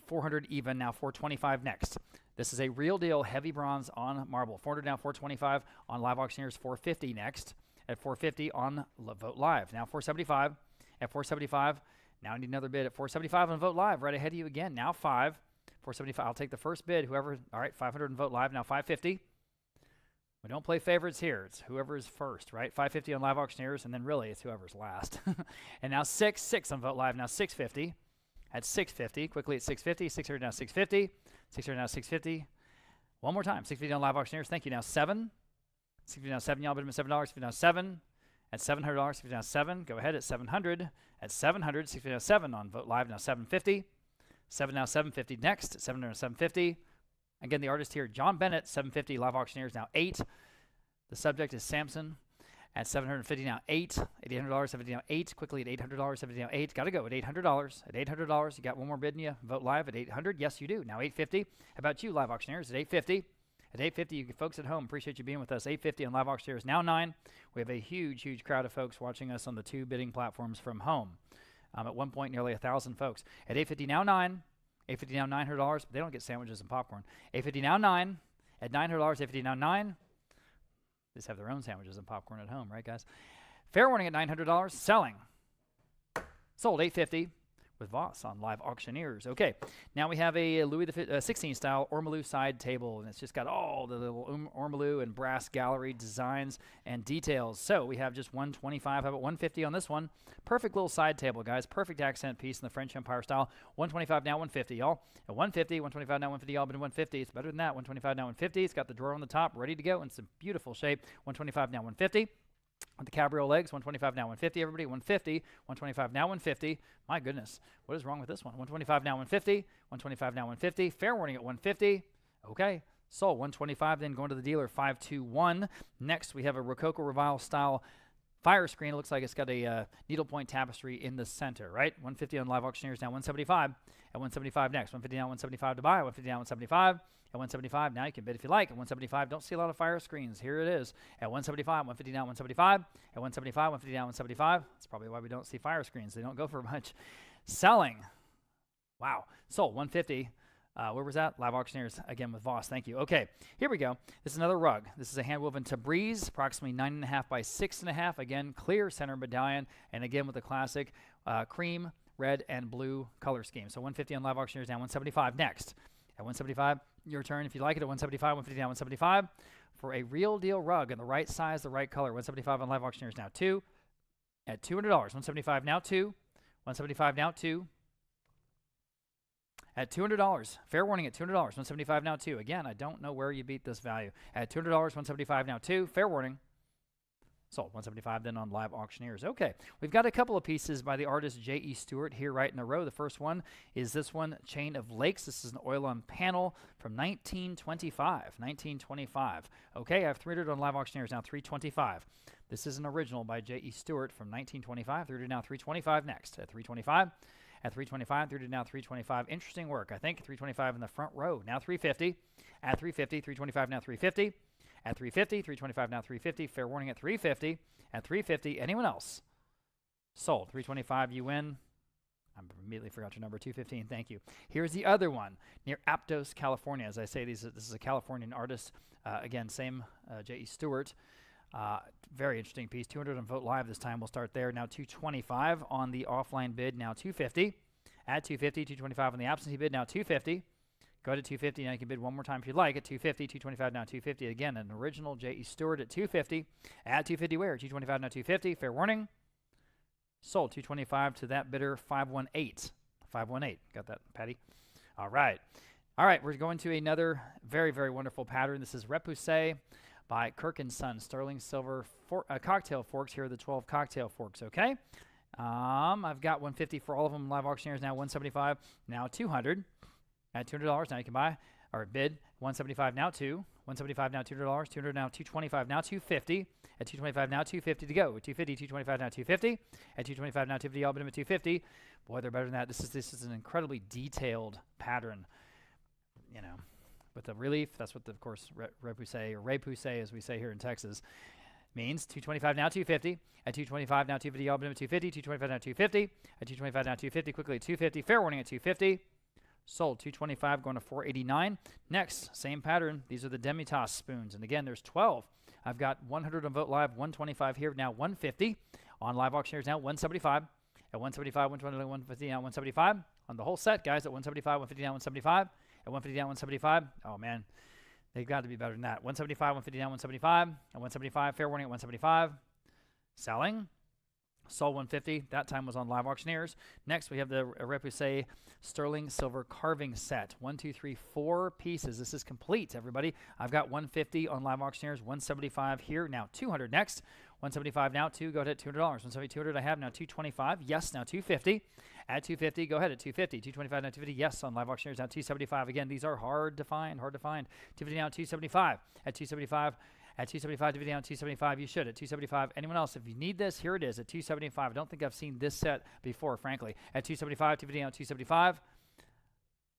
400 even. Now 425 next. This is a real deal heavy bronze on marble. 400 now 425 on live auctioneers. 450 next. At 450 on Vote Live. Now 475. At 475. Now I need another bid at 475 on Vote Live. Right ahead of you again. Now 5. 475. I'll take the first bid. Whoever. All right. 500 on Vote Live. Now 550. We don't play favorites here. It's whoever is first, right? 550 on live auctioneers, and then really it's whoever's last. And now 6 on Vote Live. Now 650. At 650. Quickly at 650. 600 now 650. 600 now 650. One more time. 650 on live auctioneers. Thank you. Now 7. 650 now 7. Y'all bid him at $7. 650 now 7. At $700. 650 now 7. Go ahead at 700. At 700. 650 now 7 on Vote Live. Now 750. 7 now 750 next. At 700 750. Again, the artist here, John Bennett, 750 live auctioneers, now 8. The subject is Samson at 750 now 8. At $800, 70 now 8. Quickly at $800, 70 now 8. Got to go at $800. At $800, you got one more bid in you. Vote Live at 800. Yes, you do. Now 850. How about you, live auctioneers? At 850. At 850, you folks at home, appreciate you being with us. 850 on live auctioneers, now 9. We have a huge, huge crowd of folks watching us on the 2 bidding platforms from home. At one point, nearly 1,000 folks. At 850 now 9. 850 now $900. They don't get sandwiches and popcorn. 850 now 9. At $900, 850 now 9. They just have their own sandwiches and popcorn at home, right, guys? Fair warning at $900. Selling. Sold 850 with Voss on live auctioneers. Okay, now we have a Louis XVI style ormolu side table, and it's just got all the little ormolu and brass gallery designs and details. So we have just 125. How about 150 on this one? Perfect little side table, guys. Perfect accent piece in the French Empire style. 125 now 150, y'all. At 150, 125 now 150, y'all. But 150, it's better than that. 125 now 150. It's got the drawer on the top, ready to go in some beautiful shape. 125 now 150. With the cabriole legs, 125 now 150, everybody, 150, 125 now 150. My goodness, what is wrong with this one? 125 now 150, 125 now 150. Fair warning at 150. Okay, sold 125, then going to the dealer, 521. Next, we have a Rococo Revival style fire screen. It looks like it's got a needlepoint tapestry in the center, right? 150 on live auctioneers, now 175. At 175 next, 150 now 175 to buy, 150 now 175. At 175, now you can bid if you like. At 175, don't see a lot of fire screens. Here it is. At 175, 150 now 175. At 175, 150 now 175. That's probably why we don't see fire screens. They don't go for much. Selling. Wow. Sold 150. Where was that? Live auctioneers again with Voss. Thank you. Okay, here we go. This is another rug. This is a hand-woven Tabriz, approximately 9.5 by 6.5. Again, clear center medallion, and again with the classic cream, red, and blue color scheme. So 150 on live auctioneers, now 175 next. At 175, your turn if you like it. At 175, 150 down, 175 for a real deal rug in the right size, the right color. 175 on live auctioneers now 2. At $200, 175 now 2. 175 now 2. At $200, fair warning at $200, 175 now 2. Again, I don't know where you beat this value. At $200, 175 now 2. Fair warning. Sold 175 then on live auctioneers. Okay, we've got a couple of pieces by the artist J.E. Stewart here right in a row. The first one is this one, Chain of Lakes. This is an oil-on panel from 1925. 1925. Okay, I have 300 on live auctioneers now, 325. This is an original by J.E. Stewart from 1925. 300 now, 325 next. At 325. At 325, 300 now, 325. Interesting work, I think. 325 in the front row. Now 350. At 350, 325 now, 350. At 350, 325 now, 350. Fair warning at 350. At 350, anyone else? Sold. 325, you win. I immediately forgot your number, 215. Thank you. Here's the other one near Aptos, California. As I say, this is a Californian artist. Again, same J.E. Stewart. Very interesting piece. 200 on Vote Live this time. We'll start there. Now 225 on the offline bid. Now 250. At 250, 225 on the absentee bid. Now 250. Go to 250. Now you can bid one more time if you'd like. At 250, 225 now 250. Again, an original J.E. Stewart at 250. At 250 where? 225 now 250. Fair warning. Sold 225 to that bidder 518. 518. Got that, Patty? All right. All right, we're going to another very, very wonderful pattern. This is Repoussé by Kirk & Son, sterling silver cocktail forks. Here are the 12 cocktail forks, okay? I've got 150 for all of them. Live auctioneers now 175, now 200. At $200, now you can buy or bid 175 now 2. 175 now $200, 200 now 225 now 250. At 225 now 250 to go. At 250, 225 now 250. At 225 now 250, I'll bid them at 250. Boy, they're better than that. This is an incredibly detailed pattern, you know. With the relief, that's what, of course, repoussé or repoussé, as we say here in Texas, means. 225 now 250. At 225 now 250, I'll bid them at 250. 225 now 250. At 225 now 250, quickly at 250. Fair warning at 250. Sold 225, going to 489. Next, same pattern. These are the Demitas spoons, and again, there's 12. I've got 100 on Vote Live, 125 here, now 150 on live auctioneers now 175. At 175, 120, 150 now 175 on the whole set, guys. At 175, 150 now 175. At 150 down, 175. Oh, man. They've got to be better than that. 175, 150 down, 175. At 175, fair warning at 175. Selling. Sold 150. That time was on live auctioneers. Next, we have the Repoussé sterling silver carving set. 1, 2, 3, 4 pieces. This is complete, everybody. I've got 150 on live auctioneers, 175 here. Now 200 next. 175 now, 2. Go ahead at $200. 170, 200 I have now 225. Yes, now 250. At 250, go ahead at 250. 225 now 250. Yes, on live auctioneers now 275. Again, these are hard to find. 250 now 275. At 275. At 275, to be down 275, you should. At 275, anyone else, if you need this, here it is at 275. I don't think I've seen this set before, frankly. At 275, to be down 275.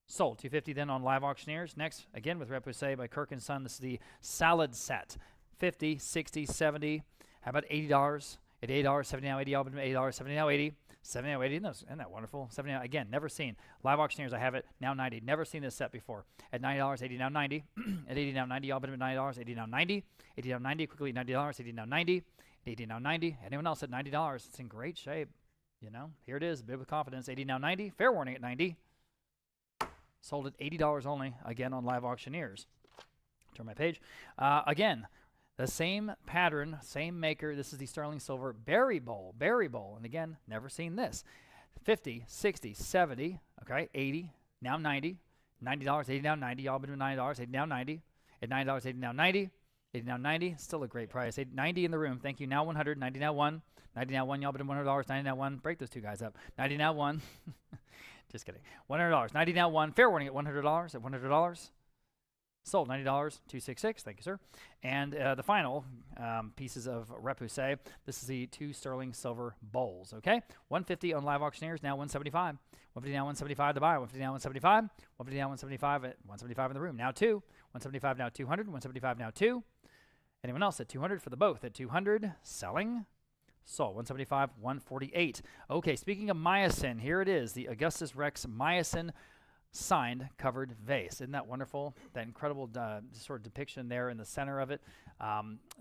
Sold 250 then on live auctioneers. Next, again with Repoussé by Kirk & Son, this is the salad set. 50, 60, 70. How about $80? At $80, 70 now 80, I'll be $80, 70 now 80. 70 now 80, isn't that wonderful? 70 now, again, never seen. Live auctioneers, I have it, now 90. Never seen this set before. At $90, 80 now 90. At 80 now 90, I'll bid them at $90, 80 now 90. 80 now 90, quickly $90, 80 now 90. 80 now 90. Anyone else at $90? It's in great shape. You know, here it is, bid with confidence. 80 now 90. Fair warning at 90. Sold at $80 only, again on live auctioneers. Turn my page. Again, the same pattern, same maker. This is the sterling silver berry bowl. And again, never seen this. 50, 60, 70, okay, 80, now 90. $90, 80 now 90. Y'all been $90, 80 now 90. At $90, 80 now 90. 80 now 90. Still a great price. 90 in the room. Thank you. Now 100. 90 now 1. 90 now 1. Y'all been $100. 90 now 1. Break those two guys up. 90 now 1. Just kidding. $100. 90 now 1. Fair warning at $100. At $100. Sold $90, 266. Thank you, sir. And the final pieces of Repoussé. This is the 2 sterling silver bowls. Okay, 150 on live auctioneers. Now 175. 150 now 175 to buy. 150 now 175. 150 now 175 at 175 in the room. Now 2. 175 now 200. 175 now 2. Anyone else at 200 for the both? At 200, selling. Sold 175, 148. Okay, speaking of Myosin, here it is, the Augustus Rex Myosin signed covered vase. Isn't that wonderful? That incredible sort of depiction there in the center of it.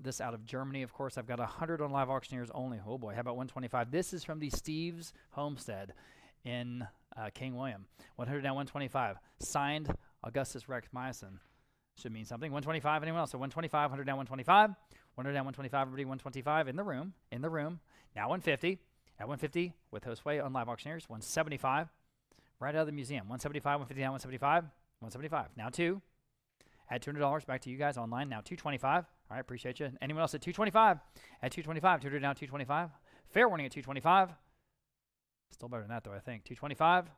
This out of Germany, of course. I've got 100 on live auctioneers only. Oh boy, how about 125? This is from the Steves Homestead in King William. 100 now 125. Signed Augustus Rex Myosin. Should mean something. 125. Anyone else? So 125, 100 down, 125. 100 down, 125. Everybody 125 in the room. In the room. Now 150. At 150 with Hostway on Live Auctioneers. 175. Right out of the museum. 175, 150 down, 175. 175. Now 2. Add $200 back to you guys online. Now 225. All right, appreciate you. Anyone else at 225? At 225. 200 down, 225. Fair warning at 225. Still better than that, though, I think. 225.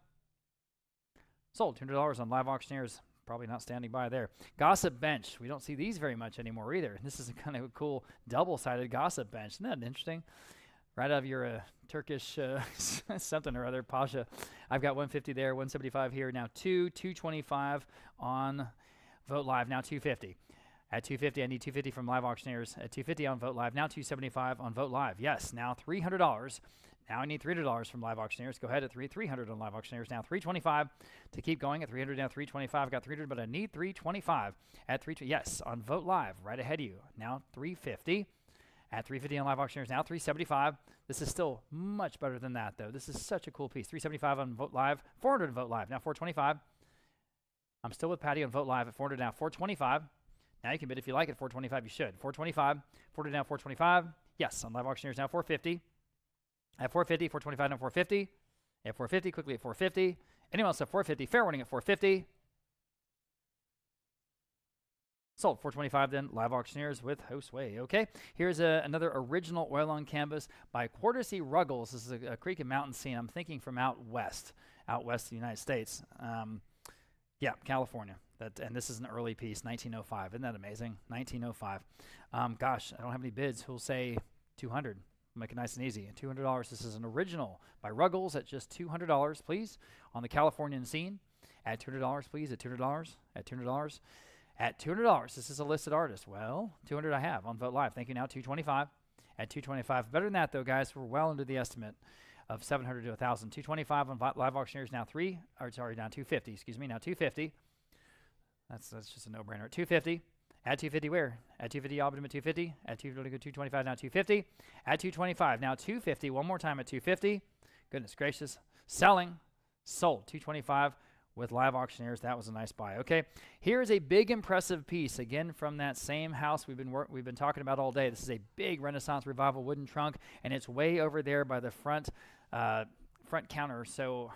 Sold. $200 on Live Auctioneers. Probably not standing by there. Gossip bench. We don't see these very much anymore either. This is a kind of a cool double-sided gossip bench. Isn't that interesting? Right out of your Turkish something or other, Pasha. I've got 150 there, 175 here. Now 225 on Vote Live. Now 250. At 250, I need 250 from Live Auctioneers. At 250 on Vote Live. Now 275 on Vote Live. Yes, now $300. Now I need $300 from Live Auctioneers. Go ahead at 300 on Live Auctioneers. Now 325 to keep going at 300. Now 325. Got 300, but I need 325 at 3. Yes, on Vote Live, right ahead of you. Now 350 at 350 on Live Auctioneers. Now 375. This is still much better than that, though. This is such a cool piece. 375 on Vote Live. 400 on Vote Live. Now 425. I'm still with Patty on Vote Live at 400. Now 425. Now you can bid if you like it. 425, you should. 425. 400 now 425. Yes, on Live Auctioneers now 450. At 450, 425 now 450. At 450, quickly at 450. Anyone else at 450? Fair warning at 450. Sold. 425 then. Live Auctioneers with Hostway. Okay. Here's another original oil on canvas by Quartercy Ruggles. This is a creek and mountain scene. I'm thinking from out west of the United States. Yeah, California. And this is an early piece, 1905. Isn't that amazing? 1905. Gosh, I don't have any bids. Who'll say 200? We'll make it nice and easy. $200. This is an original by Ruggles at just $200, please, on the Californian scene. At $200, please. At $200. At $200. At $200. This is a listed artist. Well, 200 I have on Vote Live. Thank you. Now 225. At 225. Better than that, though, guys. We're well under the estimate of 700 to 1,000. 225 on Live Auctioneers. Now 250. Excuse me. Now 250. That's just a no-brainer. At 250. At 250 where? At 250, y'all bid him at 250. At 225, now 250. At 225, now 250. One more time at 250. Goodness gracious. Selling. Sold. 225 with Live Auctioneers. That was a nice buy. Okay, here's a big impressive piece, again from that same house we've been talking about all day. This is a big Renaissance Revival wooden trunk, and it's way over there by the front counter. So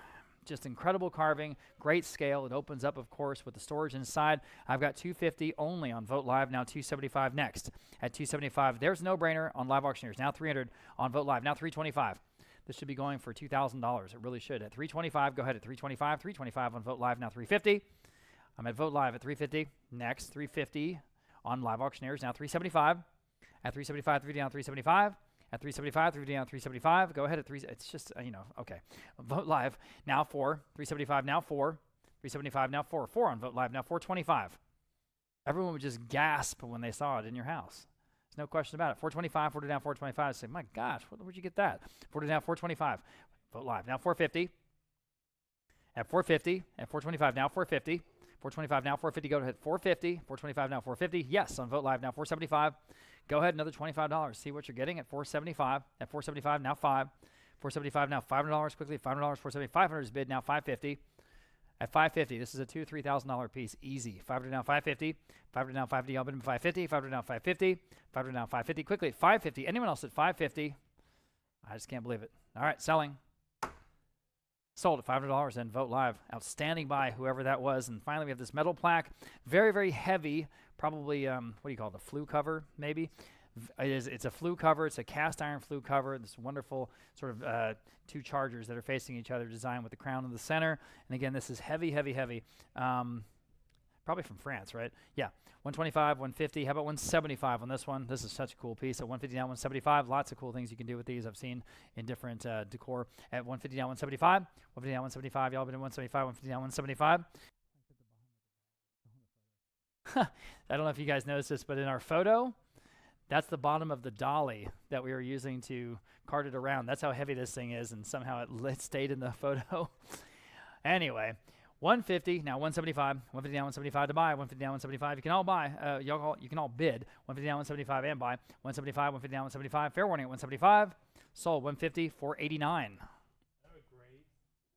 just incredible carving, great scale. It opens up, of course, with the storage inside. I've got 250 only on Vote Live, now 275 next. At 275, there's no-brainer on Live Auctioneers. Now 300 on Vote Live, now 325. This should be going for $2,000. It really should. At 325, go ahead at 325. 325 on Vote Live, now 350. I'm at Vote Live at 350. Next, 350 on Live Auctioneers, now 375. At 375, 3 down, 375. At 375, 3 down, 375. Go ahead at 3. It's just, okay. Vote Live, now 4. 375, now 4. 375, now 4. 4 on Vote Live, now 425. Everyone would just gasp when they saw it in your house. There's no question about it. 425, 40 down, 425. Say, my gosh, where'd you get that? 40 down, 425. Vote Live, now 450. At 450, at 425, now 450. 425, now 450. Go ahead, 450. 425, now 450. Yes, on Vote Live, now 475. Go ahead, another $25. See what you're getting at 475. At 475, now 5. 475, now $500. Quickly, $500. 475, 500 is bid, now 550. At 550, this is a $2,000 to $3,000 piece, easy. 500 down, 550. 500 down, 550. I'll bid him 550. 500 down, 550. 500 down, 550. Quickly at 550. Anyone else at 550? I just can't believe it. All right, selling. Sold at $500 and Vote Live. Outstanding buy, whoever that was. And finally, we have this metal plaque. Very, very heavy. Probably, what do you call it? A flue cover, maybe? It's a flue cover. It's a cast iron flue cover. This wonderful sort of two chargers that are facing each other, designed with the crown in the center. And again, this is heavy, heavy, heavy. Probably from France, right? Yeah. 125, 150. How about 175 on this one? This is such a cool piece. At 150 down, 175. Lots of cool things you can do with these. I've seen in different decor. At 150 down, 175. 150 down, 175. Y'all been at 175. 150 down, 175. I don't know if you guys noticed this, but in our photo, that's the bottom of the dolly that we were using to cart it around. That's how heavy this thing is, and somehow it stayed in the photo. Anyway, 150, now 175. 150 down, 175 to buy. 150 down, 175. You can all buy. You can all bid. 150 down, 175 and buy. 175, 150 down, 175. Fair warning at 175. Sold 150, 489.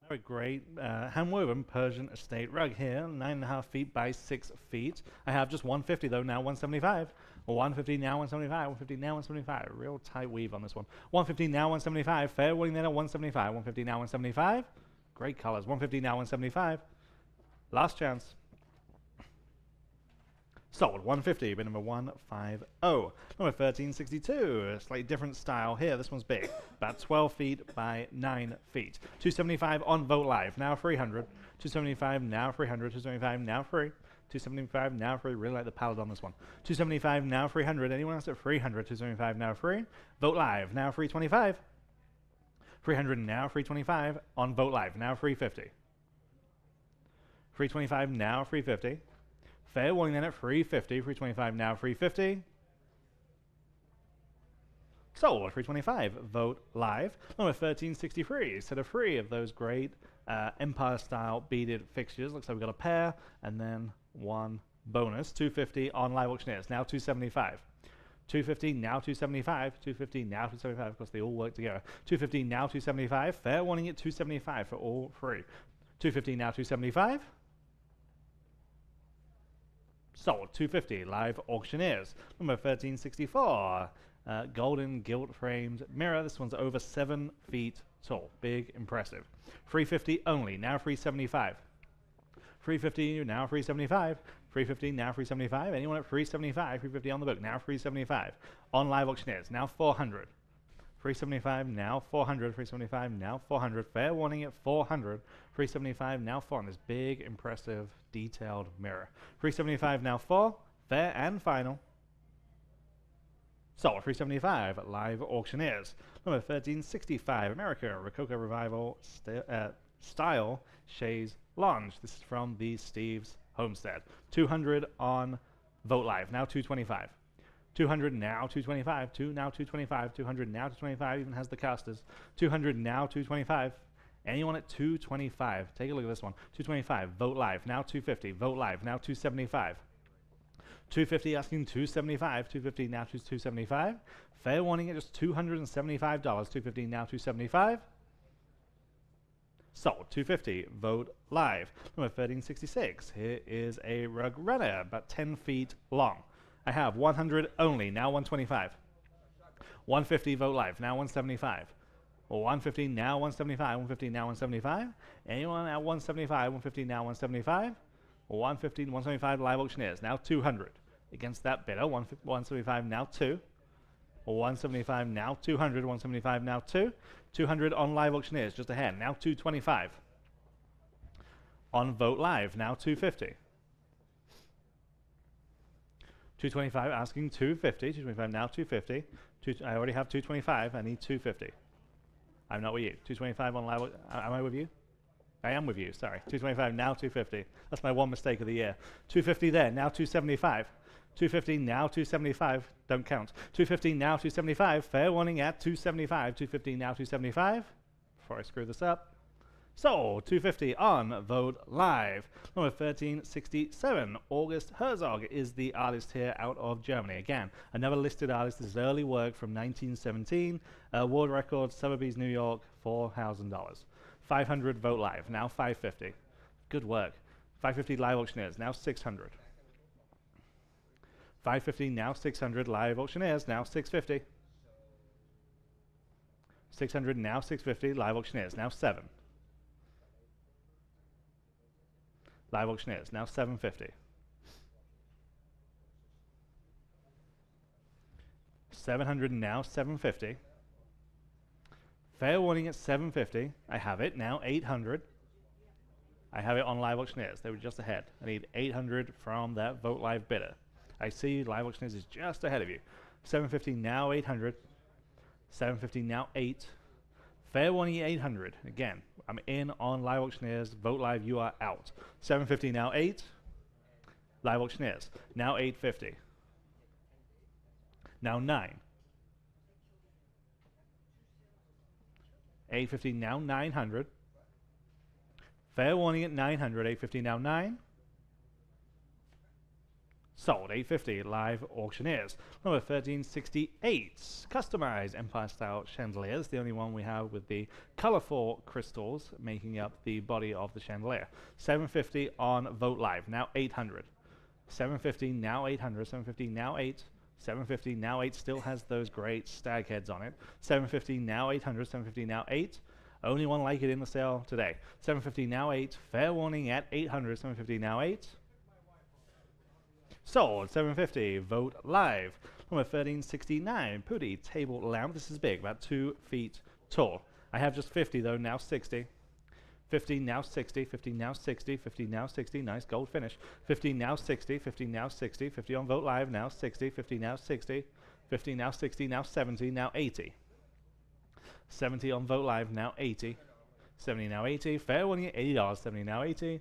Very great hand-woven Persian estate rug here, 9.5 feet by 6 feet. I have just 150 though, now 175. 150 now 175, 150 now 175. Real tight weave on this one. 150 now 175. Fair warning there at 175. 150 now 175. Great colors. 150 now 175. Last chance. Sold. 150. Bid number 150. Number 1362. A slightly different style here. This one's big. About 12 feet by 9 feet. 275 on Vote Live. Now 300. 275 now 300. 275 now free. 275 now free. Really like the palette on this one. 275 now 300. Anyone else at 300? 275 now free. Vote Live. Now 325. 300 now 325 on Vote Live. Now 350. 325 now 350. Fair warning then at 350. 325 now 350. Sold. 325. Vote Live. Number 1363. Set of 3 of those great Empire style beaded fixtures. Looks like we've got a pair and then one bonus. 250 on Live Auctioneers. Now 275. 250 now 275. 250 now 275. Of course, they all work together. 250 now 275. Fair warning at 275 for all 3. 250 now 275. Sold. 250. Live Auctioneers. Number 1364. Golden gilt framed mirror. This one's over 7 feet tall. Big, impressive. 350 only. Now 375. 350 now 375. 350 now 375. Anyone at 375? 350 on the book. Now 375 on Live Auctioneers. Now 400. 375 now 400. 375 now 400. Fair warning at 400. 375 now 4 on this big, impressive, detailed mirror. 375 now 4. Fair and final. Sold. 375 at Live Auctioneers. Number 1365. America Rococo Revival Style Chaise Lounge. This is from the Steves Homestead. 200 on Vote Live. Now 225. 200 now 225. Now 225. 200 now 225. Even has the casters. 200 now 225. Anyone at 225? Take a look at this one. 225. Vote Live. Now 250. Vote Live. Now 275. 250 asking 275. 250 now 275. Fair warning at just $275. 250 now 275. Sold. 250. Vote Live. Number 1366. Here is a rug runner, about 10 feet long. I have 100 only. Now 125. 150. Vote Live. Now 175. 150 now 175. 150 now 175. Anyone at 175? 150 now 175. 150, 175 Live Auctioneers. Now 200 against that bidder. 175 now 2. 175 now 200. 175 now 2. 200 on Live Auctioneers just ahead. Now 225. On Vote Live. Now 250. 225 asking 250. 225 now 250. I already have 225. I need 250. I'm not with you. 225 on Live. Am I with you? I am with you, sorry. 225 now 250. That's my one mistake of the year. 250 there, now 275. 250 now 275. Don't count. 250 now 275. Fair warning at 275. 250 now 275. Before I screw this up. So 250 on Vote Live. Number 1367. August Herzog is the artist here out of Germany. Again, another listed artist. This is early work from 1917. World record, Sotheby's, New York, $4,000. 500 Vote Live, now 550. Good work. 550 Live Auctioneers, now 600. 550 now 600 Live Auctioneers, now 650. 600 now 650 Live Auctioneers, now 7. Live Auctioneers, now 750. 700 now 750. Fair warning at 750. I have it now 800. I have it on Live Auctioneers. They were just ahead. I need 800 from that Vote Live bidder. I see Live Auctioneers is just ahead of you. 750 now 800. 750 now 8. Fair warning 800. Again, I'm in on Live Auctioneers. Vote Live, you are out. 750 now 8. Live Auctioneers now 850. Now 9. 850 now 900. Fair warning at 900. 850 now 9. Sold. 850. Live auctioneers. Number 1368. Customized Empire style chandelier. It's the only one we have with the colorful crystals making up the body of the chandelier. 750 on Vote Live. Now 800. 750 now 800. 750 now 8. 750 now 8 still has those great stag heads on it. 750 now 800. 750 now 8. Only one like it in the sale today. 750 now 8. Fair warning at 800. 750 now 8. Sold. 750. Vote Live. Number 1369. Putty table lamp. This is big, about 2 feet tall. I have just 50 though, now 60. 50 now 60, 50 now 60, 50 now 60, nice gold finish. 50 now 60, 50 now 60, 50 on Vote Live, now 60, 50 now 60, 50 now 60, now 70, now 80. 70 on Vote Live, now 80. 70 now 80, fair warning at $80, 70 now 80.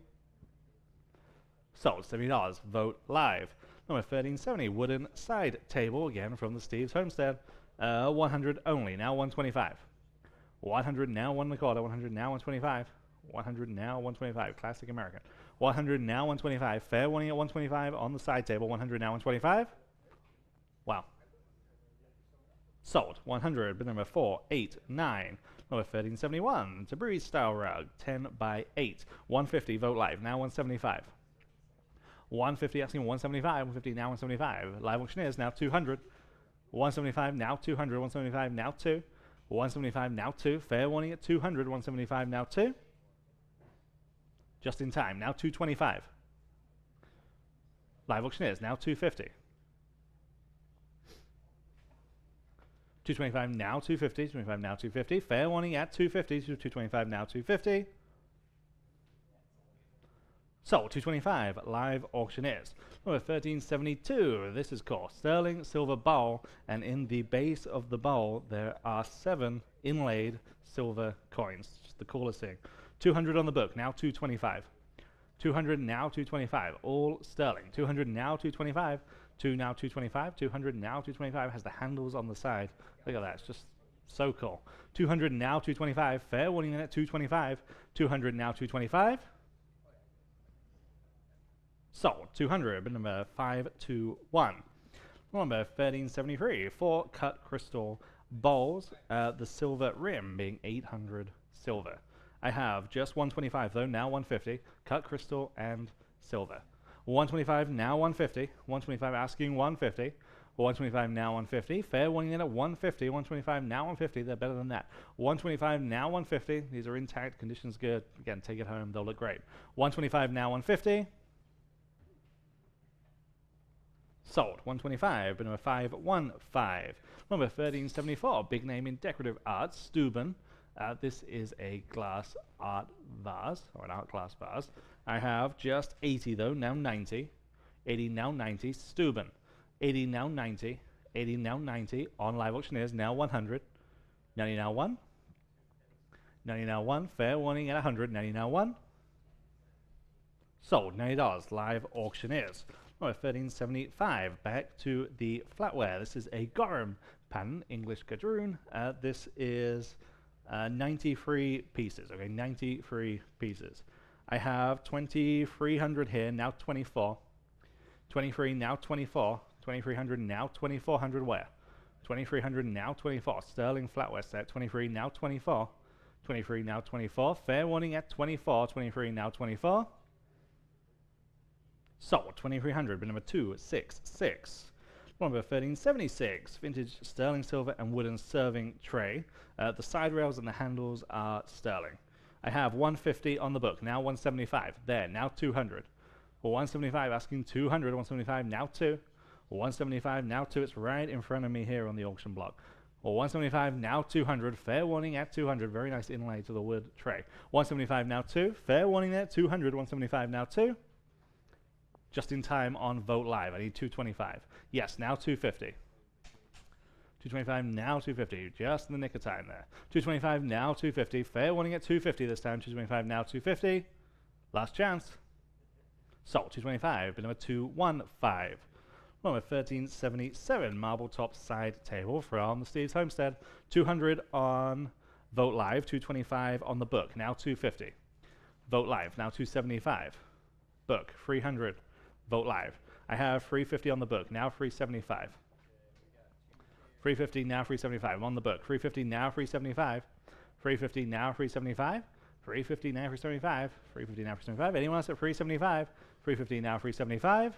Sold, $70, Vote Live. Number 1370, wooden side table, again from the Steves Homestead. 100 only, now 125. 100 now 1 1/4, 100 now 125. 100 now 125, classic American. 100 now 125, fair warning at 125 on the side table. 100 now 125. Wow. Sold. 100, bid number 489. Number 1371, Tabri style rug, 10 by 8. 150, Vote Live, now 175. 150, asking 175, 150 now 175. Live auctioneers, now 200. 175 now 200, 175 now 2. 175 now 2, fair warning at 200, 175 now 2. Just in time, now 225. Live auctioneers, now 250. 225 now 250, 225 now 250. Fair warning at 250, 225 now 250. Sold. 225, live auctioneers. Number 1372, this is called sterling silver bowl, and in the base of the bowl there are 7 inlaid silver coins. Just the coolest thing. 200 on the book, now 225. 200 now 225, all sterling. 200 now 225, 2 now 225, 200 now 225, has the handles on the side. Look at that, it's just so cool. 200 now 225, fair warning at 225. 200 now 225. Sold. 200, bid number 521. Number 1373, 4 cut crystal bowls, the silver rim being 800 silver. I have just 125 though, now 150, cut crystal and silver. 125 now 150, 125 asking 150, 125 now 150, fair warning in at 150, 125 now 150, they're better than that. 125 now 150, these are intact, conditions good, again take it home, they'll look great. 125 now 150. Sold. 125, bid number 515. Number 1374, big name in decorative arts, Steuben. This is a glass art vase, or an art glass vase. I have just 80 though, now 90. 80 now 90, Steuben. 80 now 90, 80 now 90, on live auctioneers, now 100. 90 now 1. 90 now 1, fair warning at 100, 90 now 1. Sold, $90, live auctioneers. Number 1375, back to the flatware. This is a Gorham pattern, English gadroon. This is 93 pieces, okay, 93 pieces. I have 2,300 here, now 24. 23, now 24. 2,300, now 2,400 where? 2,300, now 24. Sterling flatware set, 23, now 24. 23, now 24. Fair warning at 24. 23, now 24. Sold. 2,300, bid number 266. Number 1376, vintage sterling silver and wooden serving tray. The side rails and the handles are sterling. I have 150 on the book, now 175. There, now 200. 175, asking 200, 175, now 2. 175, now 2. It's right in front of me here on the auction block. 175, now 200. Fair warning at 200. Very nice inlay to the wood tray. 175, now 2. Fair warning there, 200. 175, now 2. Just in time on Vote Live. I need 225. Yes, now 250. 225, now 250. Just in the nick of time there. 225, now 250. Fair warning at 250 this time. 225, now 250. Last chance. Sold. 225. Bid number 215. Number 1377. Marble top side table from the Steves Homestead. 200 on Vote Live. 225 on the book. Now 250. Vote Live. Now 275. Book. 300. Vote Live. I have 350 on the book, now 375. 350, now 375. I'm on the book. 350, now 375. 350, now 375. 350, now 375. 350, now 375. Anyone else at 375? 350, now 375.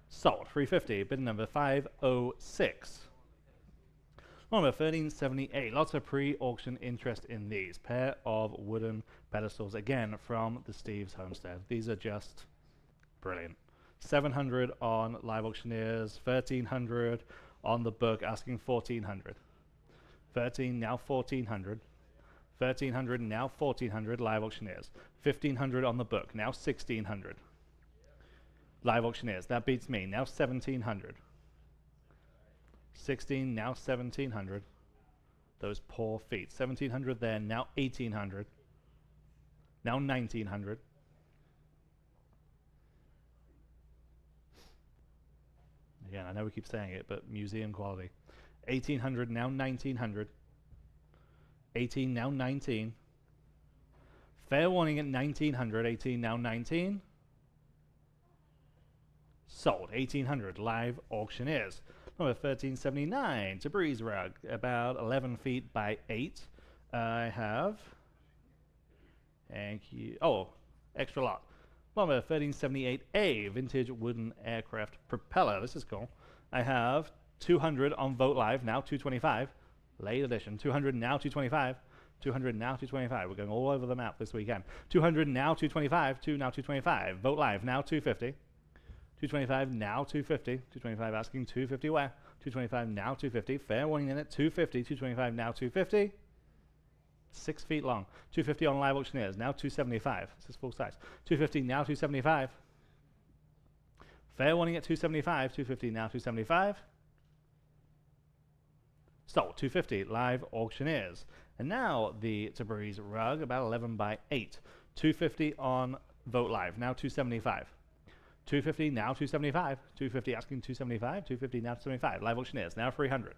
Sold. 350. Bid number 506. Number 1378. Lots of pre-auction interest in these. Pair of wooden pedestals, again from the Steves Homestead. These are just brilliant. 700 on live auctioneers, 1300 on the book, asking 1400. 13, now 1400. 1300, now 1400 live auctioneers. 1500 on the book, now 1600. Live auctioneers, that beats me, now 1700. 16, now 1700. Those poor feet. 1700 there, now 1800. Now 1900. Again, I know we keep saying it, but museum quality. 1800, now 1900. 18, now 19. Fair warning at 1900. 18, now 19. Sold. 1800. Live auctioneers. Number 1379. Tabriz rug. About 11 feet by 8. I have. Thank you. Oh, extra lot. Number 1378A. Vintage wooden aircraft propeller. This is cool. I have 200 on Vote Live. Now 225. Late edition. 200 now 225. 200 now 225. We're going all over the map this weekend. 200 now 225. 2 now 225. Vote Live now 250. 225 now 250. 225 asking 250 where? 225 now 250. Fair warning in at 250. 225 now 250. 6 feet long. 250 on live auctioneers. Now 275. This is full size. 250 now 275. Fair warning at 275. 250 now 275. Sold. 250 live auctioneers. And now the Tabriz rug, about 11 by 8. 250 on Vote Live. Now 275. 250 now 275. 250 asking 275. 250 now 275. Live auctioneers. Now 300.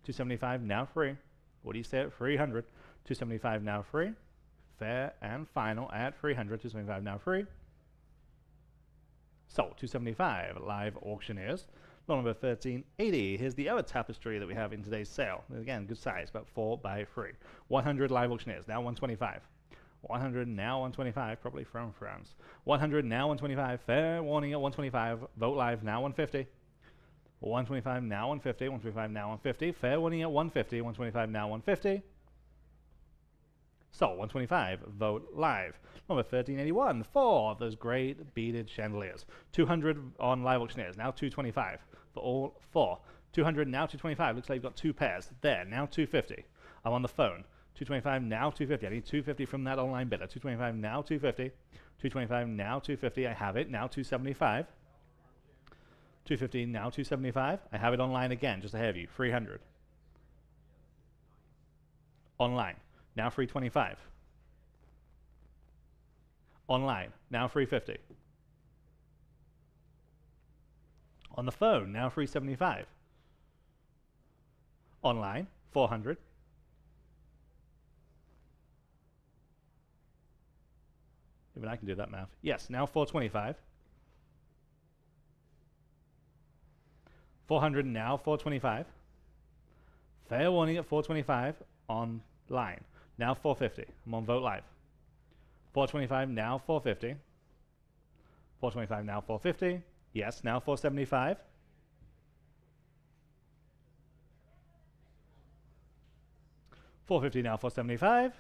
275 now free. What do you say at 300? 275 now free. Fair and final at 300. 275 now free. Sold. 275 live auctioneers. Lot number 1380. Here's the other tapestry that we have in today's sale. Again, good size, about 4 by 3. 100 live auctioneers. Now 125. 100 now 125, probably from France. 100 now 125. Fair warning at 125. Vote Live now 150. 125 now 150. 125 now 150. Fair warning at 150. 125 now 150. So 125. Vote Live. Number 1381. 4 of those great beaded chandeliers. 200 on live auctioneers. Now 225 for all 4. 200 now 225. Looks like you've got 2 pairs. There. Now 250. I'm on the phone. 225 now 250. I need 250 from that online bidder. 225 now 250. 225 now 250. I have it. Now 275. 250 now 275. I have it online again, just ahead of you. 300. Online. Now 325. Online. Now 350. On the phone. Now 375. Online. 400. Even I can do that math. Yes, now 425. 400 now 425. Fair warning at 425 online. Now 450. I'm on Vote Live. 425 now 450. 425 now 450. Yes, now 475. 450 now 475.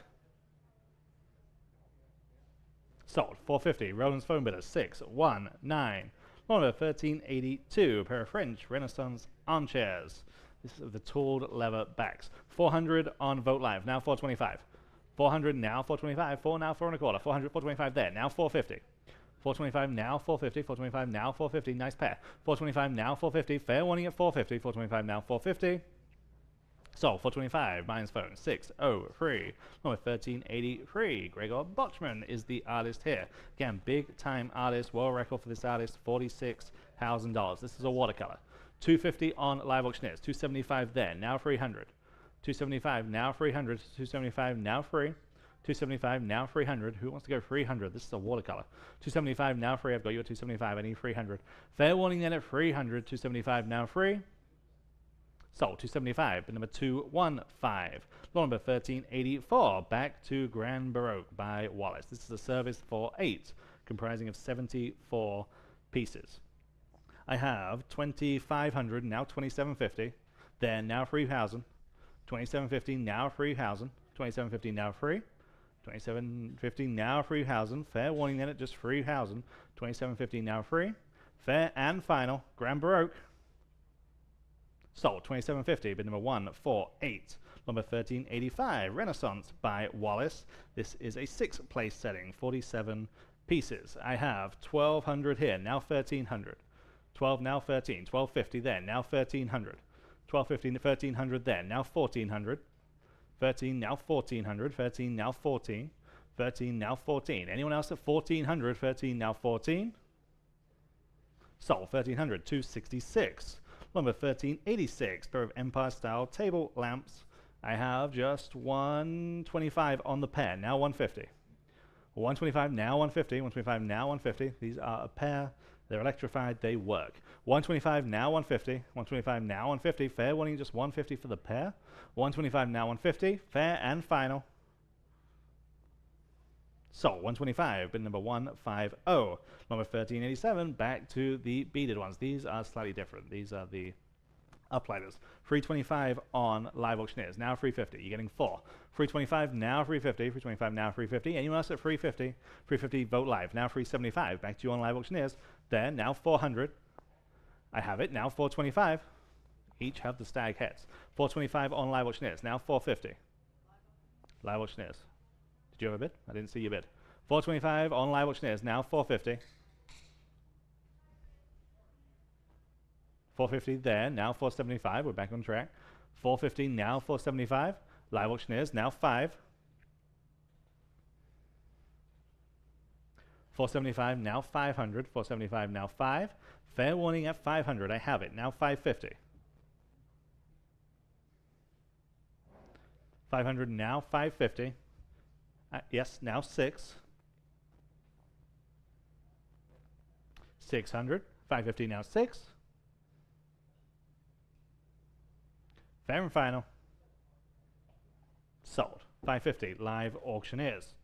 Sold. 450. Roland's phone bidder 619. Number 1382. Pair of French Renaissance armchairs. This is the tooled leather backs. 400 on Vote Live. Now 425. 400 now 425. 4 now 4 1/4. 400 425 there. Now 450. 425 now 450. 425 now 450. Nice pair. 425 now 450. Fair warning at 450. 425 now 450. So 425, mine's phone 603. Number 1383. Gregor Botchman is the artist here. Again, big time artist. World record for this artist, $46,000. This is a watercolor. 250 on live auctioneers. 275 there. Now 300. 275 now 300. 275 now free. 275, now 300. Who wants to go 300? This is a watercolor. 275, now free. I've got you at 275. I need 300. Fair warning then at 300. 275, now free. Sold. 275. Bid number 215. Lot number 1384. Back to Grand Baroque by Wallace. This is a service for 8, comprising of 74 pieces. I have 2,500, now 2,750. Then now 3,000. 2,750, now 3,000. 2,750, now free. 2,750, now 3,000. Fair warning then at just 3,000. 2,750, now free. Fair and final. Grand Baroque. Sold. 2,750. Bid number 148. Number 1385. Renaissance by Wallace. This is a 6-place setting. 47 pieces. I have 1,200 here. Now 1,300. 12, now 13. 1,250 there. Now 1,300. 1,250, 1,300 there. Now 1,400. 13, now 1,400. 13, now 14. 13, now 14. Anyone else at 1,400? 13, now 14. Sold. 1,300. 266. Number 1386. Pair of Empire-style table lamps. I have just 125 on the pair. Now 150. 125, now 150. 125, now 150. These are a pair. They're electrified. They work. 125, now 150. 125, now 150. Fair warning, just 150 for the pair. 125, now 150. Fair and final. So, 125, bid number 150. Number 1387, back to the beaded ones. These are slightly different. These are the uplighters. 325 on Live Auctioneers, now 350. You're getting 4. 325, now 350. 325, now 350. Anyone else at 350? 350, vote live, now 375. Back to you on Live Auctioneers. There, now 400. I have it, now 425. Each have the stag heads. 425 on Live Auctioneers, now 450. Live Auctioneers. Did you have a bid? I didn't see your bid. 425 on Live Auctioneers, now 450. 450 there, now 475. We're back on track. 450, now 475. Live Auctioneers, now 5. 475, now 500. 475, now 5. Fair warning at 500. I have it, now 550. 500, now 550. Yes, now 6. 600. 550, now 6. Fair and final. Sold. 550. Live Auctioneers.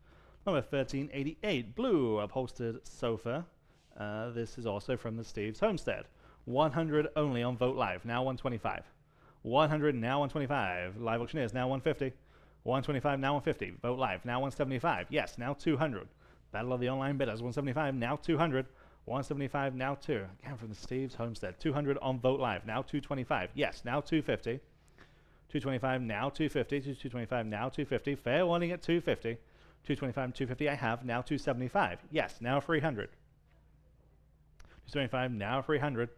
Number 1388. Blue upholstered sofa. This is also from the Steves Homestead. 100 only on Vote Live. Now 125. 100, now 125. Live Auctioneers, now 150. 125, now 150. Vote Live, now 175. Yes, now 200. Battle of the Online Bidders, 175, now 200. 175, now 2. Again from the Steves Homestead. 200 on Vote Live, now 225. Yes, now 250. 225, now 250. 225, now 250. Fair warning at 250. 225, 250 I have, now 275. Yes, now 300. 225, now 300.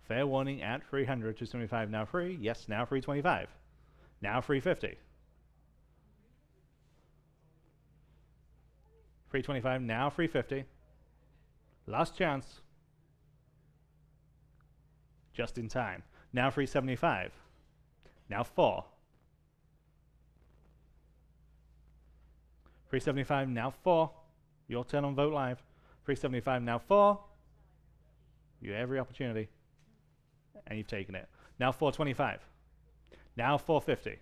Fair warning at 300. 275, now free. Yes, now 325. Now 350. 325, now 350. Last chance. Just in time. Now 375. Now 4. 375, now 4. Your turn on Vote Live. 375, now 4. You have every opportunity. And you've taken it. Now 425. Now 450.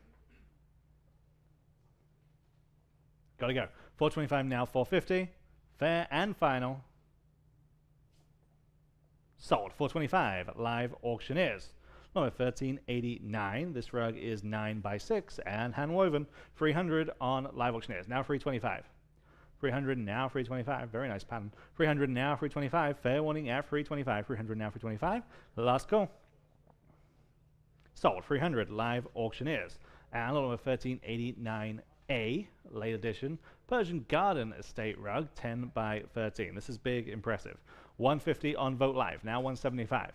Gotta go. 425, now 450. Fair and final. Sold. 425. Live Auctioneers. Number 1389. This rug is 9x6 and hand woven. 300 on Live Auctioneers. Now 325. 300 now 325. Very nice pattern. 300 now 325. Fair warning at 325. 300 now 325. Last call. Sold. 300 Live Auctioneers. And lot number 1389A, late edition, Persian Garden Estate rug, 10x13. This is big, impressive. 150 on Vote Live. Now 175.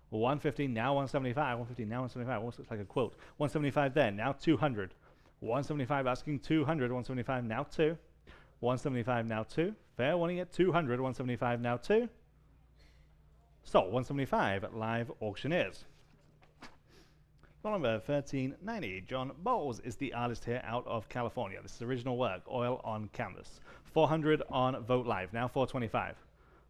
150 now 175. 150 now 175. Almost looks like a quote. 175 then. Now 200. 175 asking 200. 175 now 2. 175 now 2. Fair warning at 200. 175 now 2. So 175 at Live Auctioneers. Number 1390. John Bowles is the artist here out of California. This is original work, oil on canvas. 400 on Vote Live, now 425.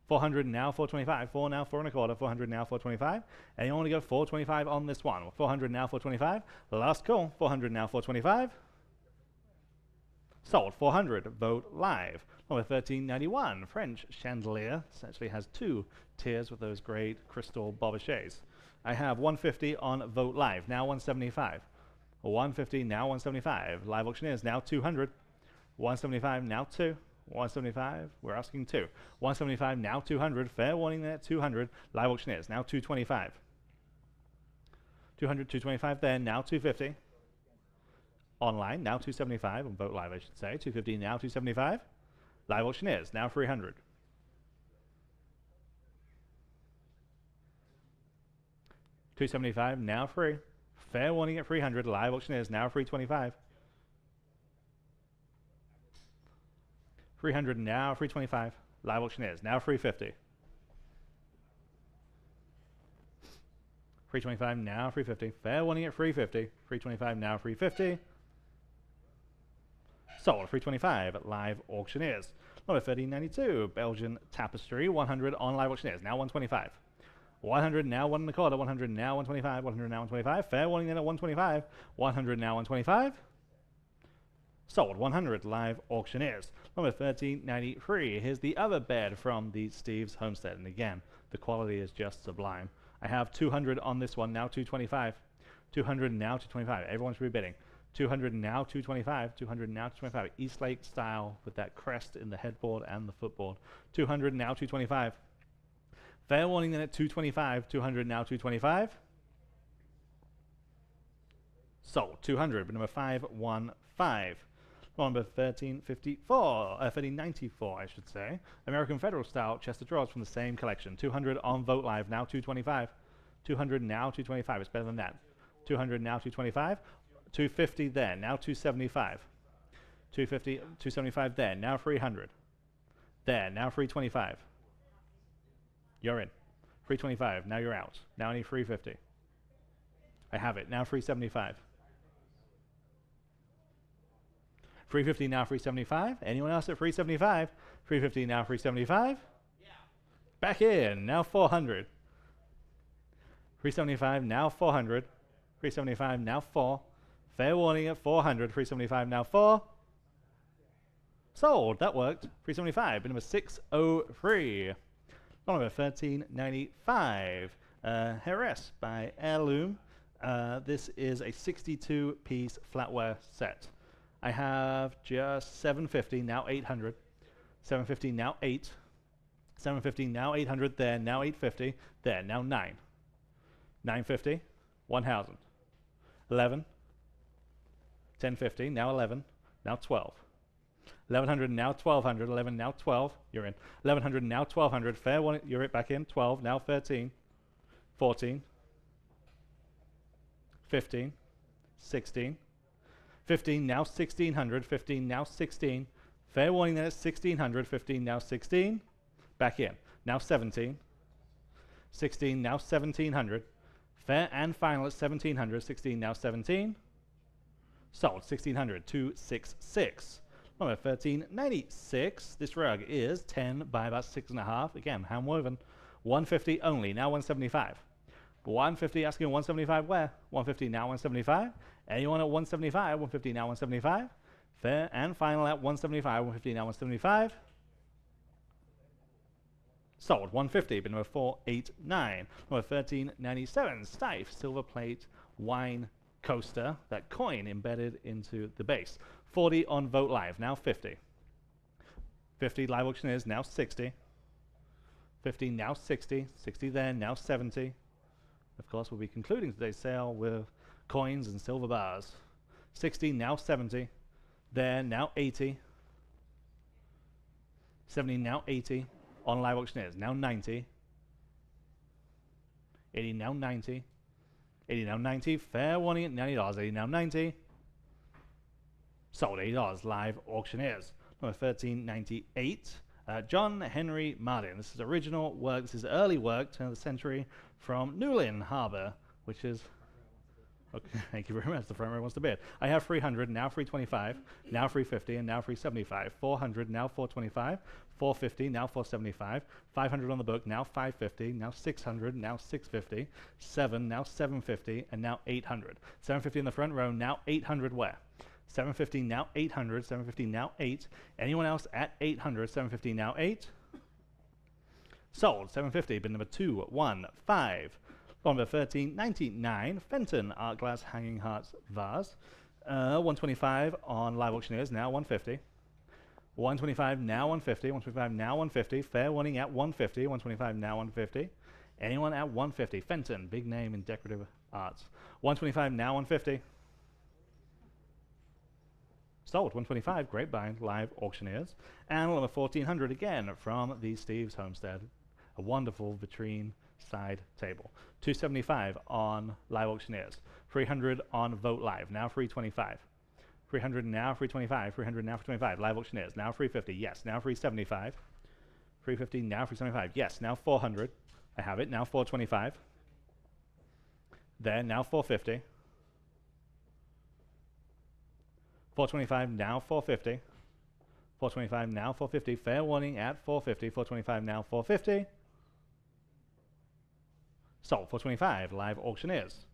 400 now 425. 4 now 4 1/4. 400 now 425. And you want to go 425 on this one. 400 now 425. Last call. 400 now 425. Sold. 400. Vote Live. Number 1391. French chandelier. This actually has 2 tiers with those great crystal Bobachets. I have 150 on Vote Live. Now 175. 150 now 175. Live auctioneers now 200. 175 now 2. 175, we're asking 2. 175, now 200. Fair warning there, 200. Live auctioneers, now 225. 200, 225 there, now 250. Online, now 275. On Vote Live, I should say. 250, now 275. Live auctioneers, now 300. 275, now free. Fair warning at 300. Live auctioneers, now 325. 300 now, 325. Live auctioneers, now 350. 325 now, 350. Fair warning at 350. 325 now, 350. Sold, 325 at Live auctioneers. Number 1392, Belgian tapestry, 100 on Live auctioneers, now 125. 100 now, 1 1/4. 100 now, 125. 100 now, 125. Fair warning then at 125. 100 now, 125. Sold. 100 Live auctioneers. Number 1393. Here's the other bed from the Steves Homestead. And again, the quality is just sublime. I have 200 on this one, now 225. 200 now, 225. Everyone should be bidding. 200 now, 225. 200 now, 225. Eastlake style with that crest in the headboard and the footboard. 200 now, 225. Fair warning then at 225. 200 now, 225. Sold. 200, but number 515. Number 1394, I should say. American Federal style chest of drawers from the same collection. 200 on Vote Live, now 225. 200 now, 225. It's better than that. 200 now, 225. 250 there, now 275. 250, 275 there, now 300. There, now 325. You're in. 325, now you're out. Now I need 350. I have it, now 375. 350 now, 375. Anyone else at 375? 350 now, 375. Yeah. Back in, now 400. 375 now, 400. 375 now, 4. Fair warning at 400. 375 now, 4. Sold. That worked. 375. Bid number 603. Number 1395. Jerez by Heirloom. This is a 62-piece flatware set. I have just 750, now 800. 750, now 8. 750, now 800, there, now 850, there, now 9. 950, 1000. 11. 1050, now 11, now 12. 1100, now 1200, 11, now 12, you're in. 1100, now 1200, fair one, you're back in. 12, now 13. 14. 15. 16. 15, now 1600, 15, now 16. Fair warning then it's 1600, 15, now 16. Back in. Now 17. 16, now 1700. Fair and final at 1700, 16, now 17. Sold, 1600, 266. Number 1396. This rug is 10 by about 6.5. Again, hand woven. 150 only, now 175. 150, asking 175 where? 150 now 175. Anyone at 175, 150 now 175. Fair and final at 175, 150 now 175. Sold, 150, bid number 489. Number 1397, Steves silver plate wine coaster, that coin embedded into the base. 40 on Vote Live, now 50. 50 live auctioneers, now 60. 50 now 60. 60 there, now 70. Of course, we'll be concluding today's sale with coins and silver bars. 60, now 70. There, now 80. 70, now 80. On live auctioneers, now 90. 80, now 90. 80, now 90. Fair warning at $90. 80, now 90. Sold, $80. Live auctioneers. Number 1398. John Henry Martin. This is original work. This is early work, turn of the century, from Newlyn Harbour, which is Okay, thank you very much. The front row wants to bid. I have 300, now 325, now 350, and now 375. 400, now 425. 450, now 475. 500 on the book, now 550. Now 600, now 650. 7, now 750, and now 800. 750 in the front row, now 800 where? 750, now 800. 750, now 8. Anyone else at 800? 750, now 8. Sold. 750, bid number 215. Number 13, 99, Fenton Art Glass Hanging Hearts Vase. 125 on Live Auctioneers, now 150. 125, now 150. 125, now 150. Fair warning at 150. 125, now 150. Anyone at 150? Fenton, big name in decorative arts. 125, now 150. Sold. 125, Grapevine Live Auctioneers. And number 1400 again from the Steves Homestead. A wonderful vitrine side table. 275 on Live Auctioneers. 300 on Vote Live, now 325. 300 now 325. 300 now 325. Live Auctioneers, now 350. Yes, now 375. 350 now 375. Yes, now 400. I have it, now 425. There, now 450. 425 now 450. 425 now 450. Fair warning at 450. 425 now 450. Sold. 425, Live Auctioneers.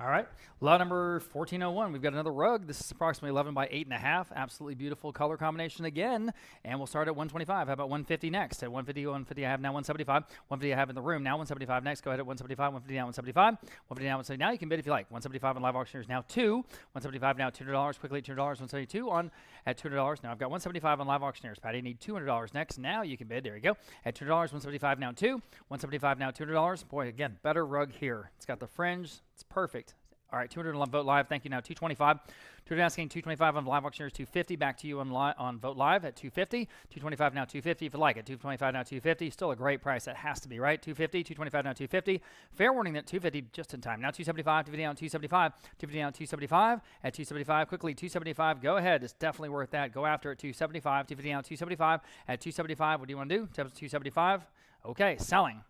All right, lot number 1401. We've got another rug. This is approximately 11 by 8.5. Absolutely beautiful color combination again. And we'll start at 125. How about 150 next? At 150, I have now 175. 150 I have in the room. Now 175 next. Go ahead at 175. 150 now 175. 150 now 170. Now you can bid if you like. 175 on Live Auctioneers now 2. 175 now $200. Quickly $200. 172 on at $200. Now I've got 175 on Live Auctioneers. Patty, need $200 next. Now you can bid. There you go. At $200. 175 now 2. 175 now $200. Boy, again, better rug here. It's got the fringe. It's perfect. All right, 200 on Vote Live. Thank you. Now 225. 200 asking 225 on Live Auctioneers. 250. Back to you on Vote Live at 250. 225 now 250 if you like it. 225 now 250. Still a great price. That has to be right. 250. 225 now 250. Fair warning that 250 just in time. Now 275. 250 down 275. 250 down 275. At 275 quickly 275. Go ahead. It's definitely worth that. Go after it. 275. 250 down 275. At 275. What do you want to do? 275. Okay, selling.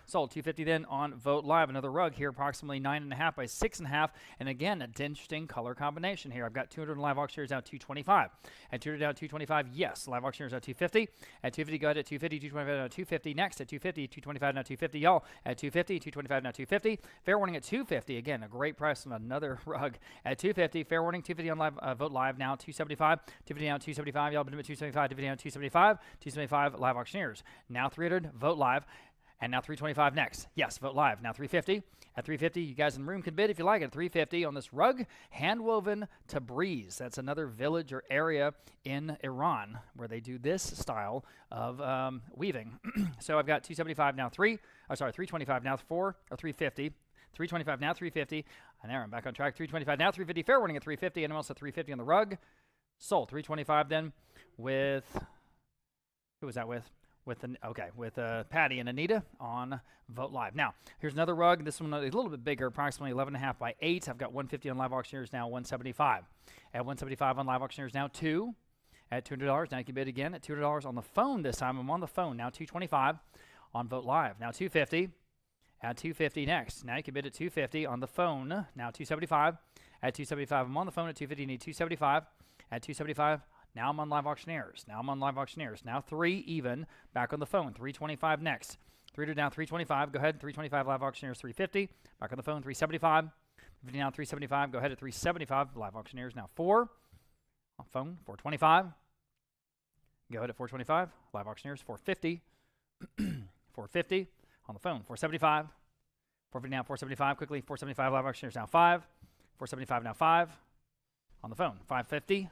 Sold. 250 then on Vote Live. Another rug here, approximately 9.5 by 6.5. And again, an interesting color combination here. I've got 200 on Live Auctioneers now 225. At 200 down 225, yes. Live Auctioneers now 250. At 250, go ahead at 250. 225 now 250. Next at 250. 225 now 250. Y'all at 250. 225 now 250. Fair warning at 250. Again, a great price on another rug at 250. Fair warning 250 on Live Vote Live now 275. 250 now 275. Y'all been at 275. 250 now 275. 275 Live Auctioneers. Now 300. Vote Live. And now 325 next. Yes, Vote Live. Now 350. At 350, you guys in the room can bid if you like. At 350 on this rug, hand-woven Tabriz. That's another village or area in Iran where they do this style of weaving. So I've got 275 now 325 now 4, or 350. 325 now 350. And there I'm back on track. 325 now 350. Fair warning at 350. And also 350 on the rug. Sold. 325 then with, who was that with? With Patty and Anita on Vote Live. Now, here's another rug. This one is a little bit bigger, approximately 11.5 by 8. I've got 150 on Live Auctioneers now, 175. At 175 on Live Auctioneers now 2. At $200, now you can bid again at $200 on the phone this time. I'm on the phone now, 225 on Vote Live. Now 250. At 250 next. Now you can bid at 250 on the phone. Now 275. At 275, I'm on the phone at 250. You need 275. At 275. Now I'm on Live Auctioneers. Now 3 even. Back on the phone. 325 next. 300 now 325. Go ahead. 325 Live Auctioneers 350. Back on the phone 375. 50 now 375. Go ahead at 375. Live Auctioneers now 4. On phone 425. Go ahead at 425. Live Auctioneers 450. 450. On the phone 475. 450 now 475. Quickly 475 Live Auctioneers now 5. 475 now 5. On the phone 550.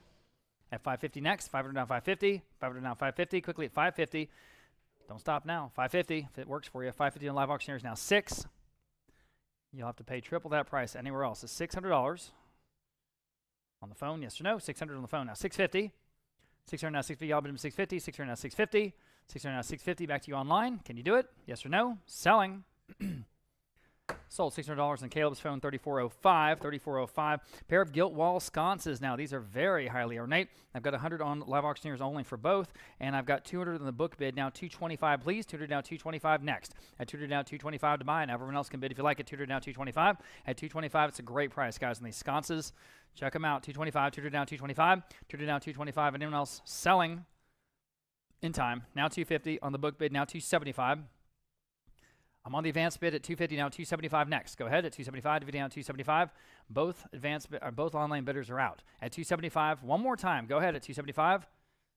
At 550 next, 500 now 550, 500 now 550, quickly at 550. Don't stop now, 550 if it works for you. 550 on Live Auctioneers now 6. You'll have to pay triple that price anywhere else. It's $600 on the phone, yes or no? 600 on the phone now 650. 600 now 650, y'all been 650, 600 now 650, 600 now 650, back to you online. Can you do it? Yes or no? Selling. Sold $600 on Caleb's phone, 3405, 3405. Pair of gilt wall sconces. Now, these are very highly ornate. I've got 100 on live auctioneers only for both, and I've got 200 in the book bid. Now, 225, please. 200 now, 225 next. At 200 now, 225 to buy, and everyone else can bid if you like it. 200 now, 225. At 225, it's a great price, guys, on these sconces. Check them out. 225, 200 now, 225. 200 now, 225. Anyone else selling in time? Now 250 on the book bid. Now 275. I'm on the advanced bid at 250 now, 275 next. Go ahead at 275, dividend down 275. Both both online bidders are out. At 275, one more time. Go ahead at 275.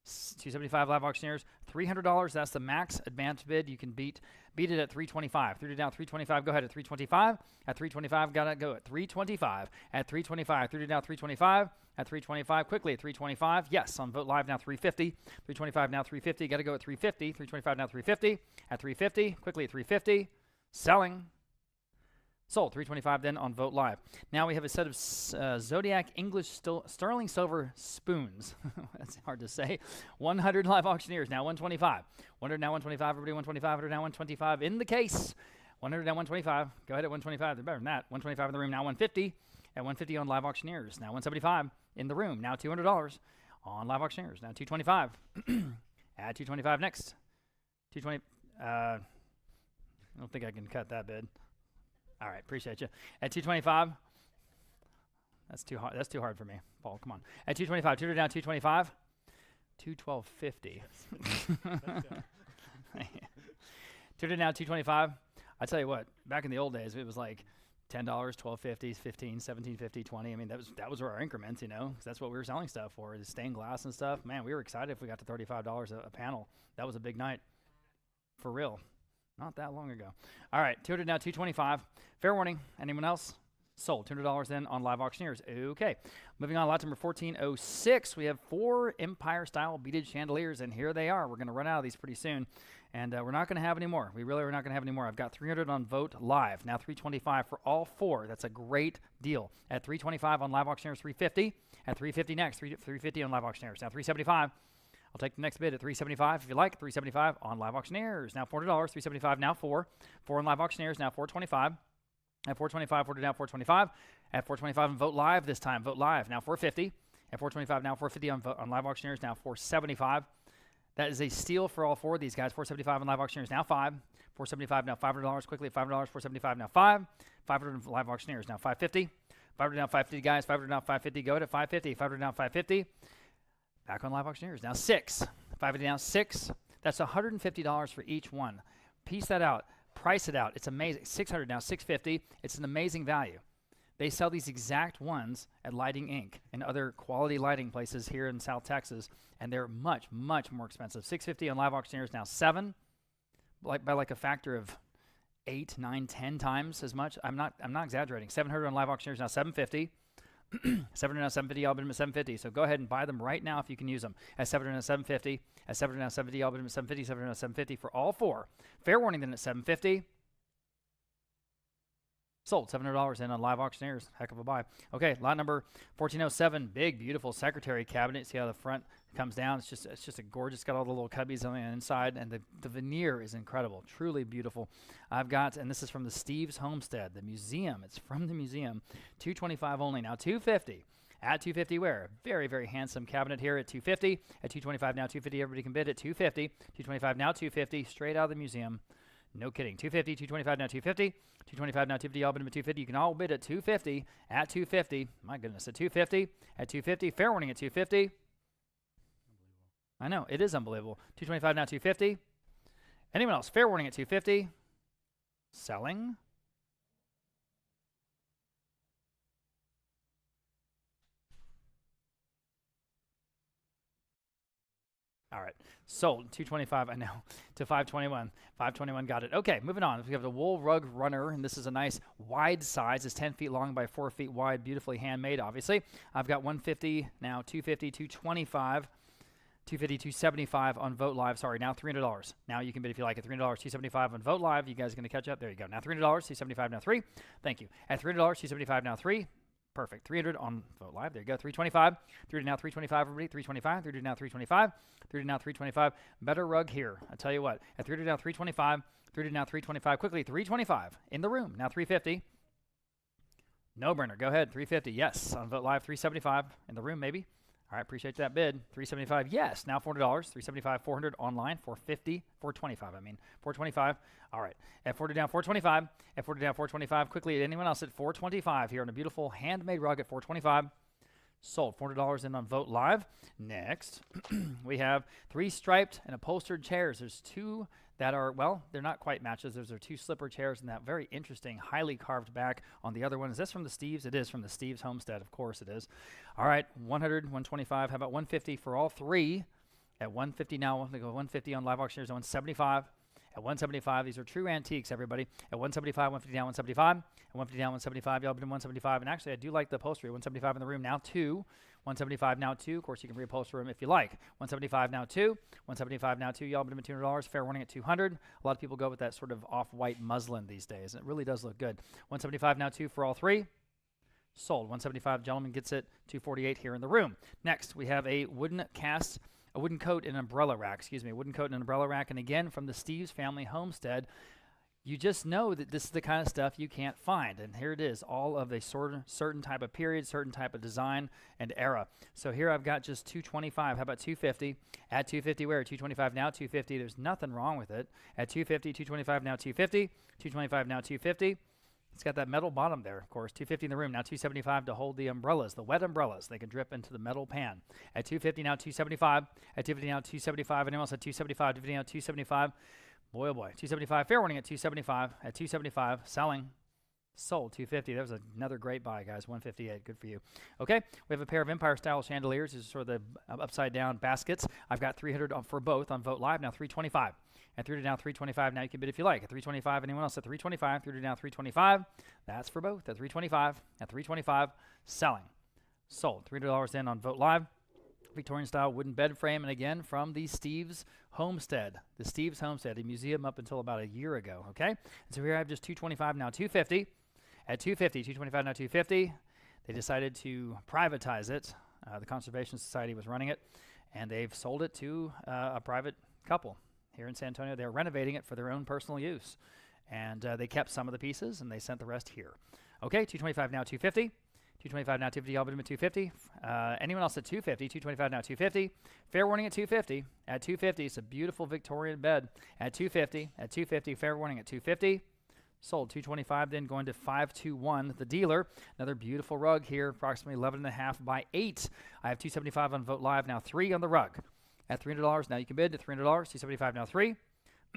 275 live auctioneers, $300. That's the max advanced bid. You can beat it at 325. 3 down 325. Go ahead at 325. At 325, gotta go at 325. At 325, 3 down 325. At 325, quickly at 325. Yes, on Vote Live now 350. 325 now 350. Gotta go at 350. 325 now 350. At 350, quickly at 350. Selling. Sold. 325 then on Vote Live. Now we have a set of Zodiac English sterling silver spoons. That's hard to say. 100 live auctioneers. Now 125. 100 now 125. Everybody 125. 100 now 125 in the case. 100 now 125. Go ahead at 125. They're better than that. 125 in the room. Now 150. At 150 on live auctioneers. Now 175 in the room. Now $200 on live auctioneers. Now 225. Add 225 next. 220. I don't think I can cut that bid. All right, appreciate you. At 225, that's too hard. That's too hard for me, Paul. Come on. At 225, 200 down, 225, 212.50. 200 down, 225. I tell you what, back in the old days, it was like $10, $12.50, $15, $17.50, $20. I mean, that was our increments, you know, because that's what we were selling stuff for, is stained glass and stuff. Man, we were excited if we got to $35 a panel. That was a big night, for real. Not that long ago. All right, 200 now, 225. Fair warning. Anyone else? Sold. $200 then on live auctioneers. Okay. Moving on, lot number 1406. We have 4 Empire-style beaded chandeliers, and here they are. We're going to run out of these pretty soon, and we're not going to have any more. We really are not going to have any more. I've got 300 on Vote Live. Now 325 for all 4. That's a great deal. At 325 on live auctioneers, 350. At 350 next, 350 on live auctioneers. Now 375. I'll take the next bid at 375 if you like. 375 on live auctioneers. Now $400. 375 now 4. 4 on live auctioneers. Now 425. At 425, 40 down 425. At 425 on Vote Live this time. Vote Live now 450. At 425 now 450 on live auctioneers. Now 475. That is a steal for all 4 of these guys. 475 on live auctioneers. Now 5. 475 now $500 quickly at $500. 475 now 5. 500 on live auctioneers. Now 550. 500 now 550 guys. 500 now 550. Go to 550. 500 now 550. Back on live auctioneers. Now 6. 550 now 6. That's $150 for each one. Piece that out. Price it out. It's amazing. 600 now 650. It's an amazing value. They sell these exact ones at Lighting Inc. and other quality lighting places here in South Texas, and they're much, much more expensive. 650 on live auctioneers. Now 7, by like a factor of 8, 9, 10 times as much. I'm not exaggerating. 700 on live auctioneers. Now 750. 700 now 750, all bid them at 750. So go ahead and buy them right now if you can use them. At 700 now 750. At 700 now 750, all bid them at 750. 700 now 750 for all 4. Fair warning then at 750. Sold. $700 in on live auctioneers. Heck of a buy. Okay, lot number 1407. Big, beautiful secretary cabinet. See how the front comes down? It's just a gorgeous. Got all the little cubbies on the inside, and the veneer is incredible. Truly beautiful. I've got, and this is from the Steves Homestead, the museum. It's from the museum. $225 only. Now $250. At $250 where? Very, very handsome cabinet here at $250. At $225 now $250. Everybody can bid at $250. $225 now $250. Straight out of the museum. No kidding. $250, $225 now $250. $225 now $250. All bid at $250. You can all bid at $250. At $250. My goodness, at $250. At $250. Fair warning at $250. I know, it is unbelievable. $225 now $250. Anyone else? Fair warning at $250. Selling. All right, sold. $225, I know, to $521. $521, got it. Okay, moving on. We have the wool rug runner, and this is a nice wide size. It's 10 feet long by 4 feet wide, beautifully handmade, obviously. I've got $150, now $250, $225, $250, $275 on Vote Live. Sorry, now $300. Now you can bid if you like it. $300, $275 on Vote Live. You guys are going to catch up? There you go. Now $300, $275, now $3. Thank you. At $300, $275, now $3. Perfect. 300 on Vote Live. There you go. 325. 300 now. 325. Everybody. 325. 300 now. 325. 300 now. 325. Better rug here. I tell you what. At 300 now. 325. 300 now. 325. Quickly. 325 in the room. Now 350. No burner. Go ahead. 350. Yes. On Vote Live. 375 in the room. Maybe. All right. Appreciate that bid. 375. Yes. Now $400. 375. 400 online. 450. 425. I mean 425. All right. At 40 down. 425. At 40 down. 425. Quickly. Anyone else at 425 here on a beautiful handmade rug at 425. Sold. $400 in on Vote Live. Next, we have 3 striped and upholstered chairs. There's 2 that are, well, they're not quite matches. Those are 2 slipper chairs and that very interesting, highly carved back on the other one. Is this from the Steves? It is from the Steves Homestead. Of course it is. All right, 100, 125. How about 150 for all 3? At 150 now, they go 150 on live auctioneers, 175. At 175, these are true antiques, everybody. At 175, 150 down, 175. At 150 down, 175. Y'all been 175. And actually, I do like the upholstery. 175 in the room now, 2. 175 now 2. Of course, you can reupholster them if you like. 175 now 2. 175 now 2. Y'all been $200. Fair warning at 200. A lot of people go with that sort of off-white muslin these days. And it really does look good. 175 now 2 for all 3. Sold. 175. Gentleman gets it. 248 here in the room. Next, we have a wooden coat and umbrella rack. A wooden coat and umbrella rack. And again, from the Steves Family Homestead. You just know that this is the kind of stuff you can't find. And here it is, all of a certain type of period, certain type of design and era. So here I've got just 225. How about 250? At 250 where? 225 now, 250. There's nothing wrong with it. At 250, 225 now, 250. 225 now, 250. It's got that metal bottom there, of course. 250 in the room. Now 275 to hold the umbrellas, the wet umbrellas. They can drip into the metal pan. At 250 now, 275. At 250 now, 275. Anyone else at 275? 250 now, 275. Boy, oh boy. 275. Fair warning at 275. At 275. Selling. Sold. 250. That was another great buy, guys. 158. Good for you. Okay. We have a pair of Empire-style chandeliers. These are sort of the upside-down baskets. I've got 300 for both on Vote Live. Now 325. At 300 down, 325. Now you can bid if you like. At 325. Anyone else at 325? 300 down, 325. That's for both. At 325. At 325. Selling. Sold. $300 in on Vote Live. Victorian-style wooden bed frame, and again, from the Steves Homestead. The Steves Homestead, a museum up until about a year ago, okay? And so here I have just 225, now 250. At 250, 225, now 250. They decided to privatize it. The Conservation Society was running it, and they've sold it to a private couple here in San Antonio. They're renovating it for their own personal use. And they kept some of the pieces, and they sent the rest here. Okay, 225, now 250. 225 now 250, y'all bid him at 250. Anyone else at 250? 225 now 250. Fair warning at 250. At 250, it's a beautiful Victorian bed. At 250, at 250, fair warning at 250. Sold 225, then going to 521. The dealer, another beautiful rug here, approximately 11.5 by 8. I have 275 on Vote Live, now 3 on the rug. At $300, now you can bid at $300. 275 now 3.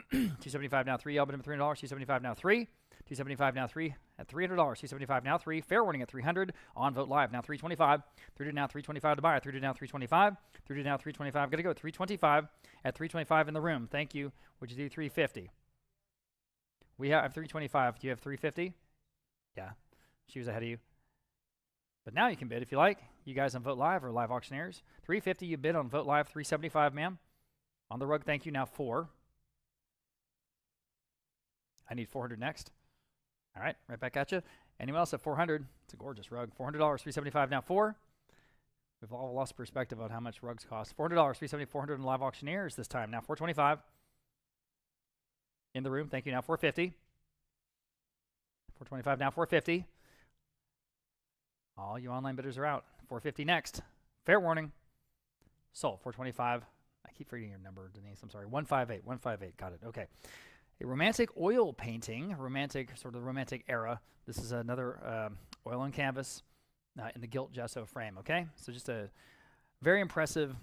275 now 3, y'all bid him at $300. 275 now 3. 275 now 3 at $300. 275 now 3. Fair warning at 300 on Vote Live. Now 325. 300 now 325 to buy. 300 now 325. 300 now 325. Got to go 325 at 325 in the room. Thank you. Would you do 350? We have 325. Do you have 350? Yeah. She was ahead of you. But now you can bid if you like. You guys on Vote Live or live auctioneers. 350 you bid on Vote Live. 375, ma'am. On the rug, thank you. Now 4. I need 400 next. All right, right back at you. Anyone else at 400? It's a gorgeous rug. $400, 375 now 4. We've all lost perspective on how much rugs cost. $400, 370, 400 in live auctioneers this time. Now 425. In the room, thank you. Now 450. 425 now 450. All you online bidders are out. 450 next. Fair warning. Sold. 425. I keep forgetting your number, Denise. I'm sorry. 158. 158. Got it. Okay. A romantic oil painting, sort of romantic era. This is another oil on canvas in the gilt gesso frame, okay? So just a very impressive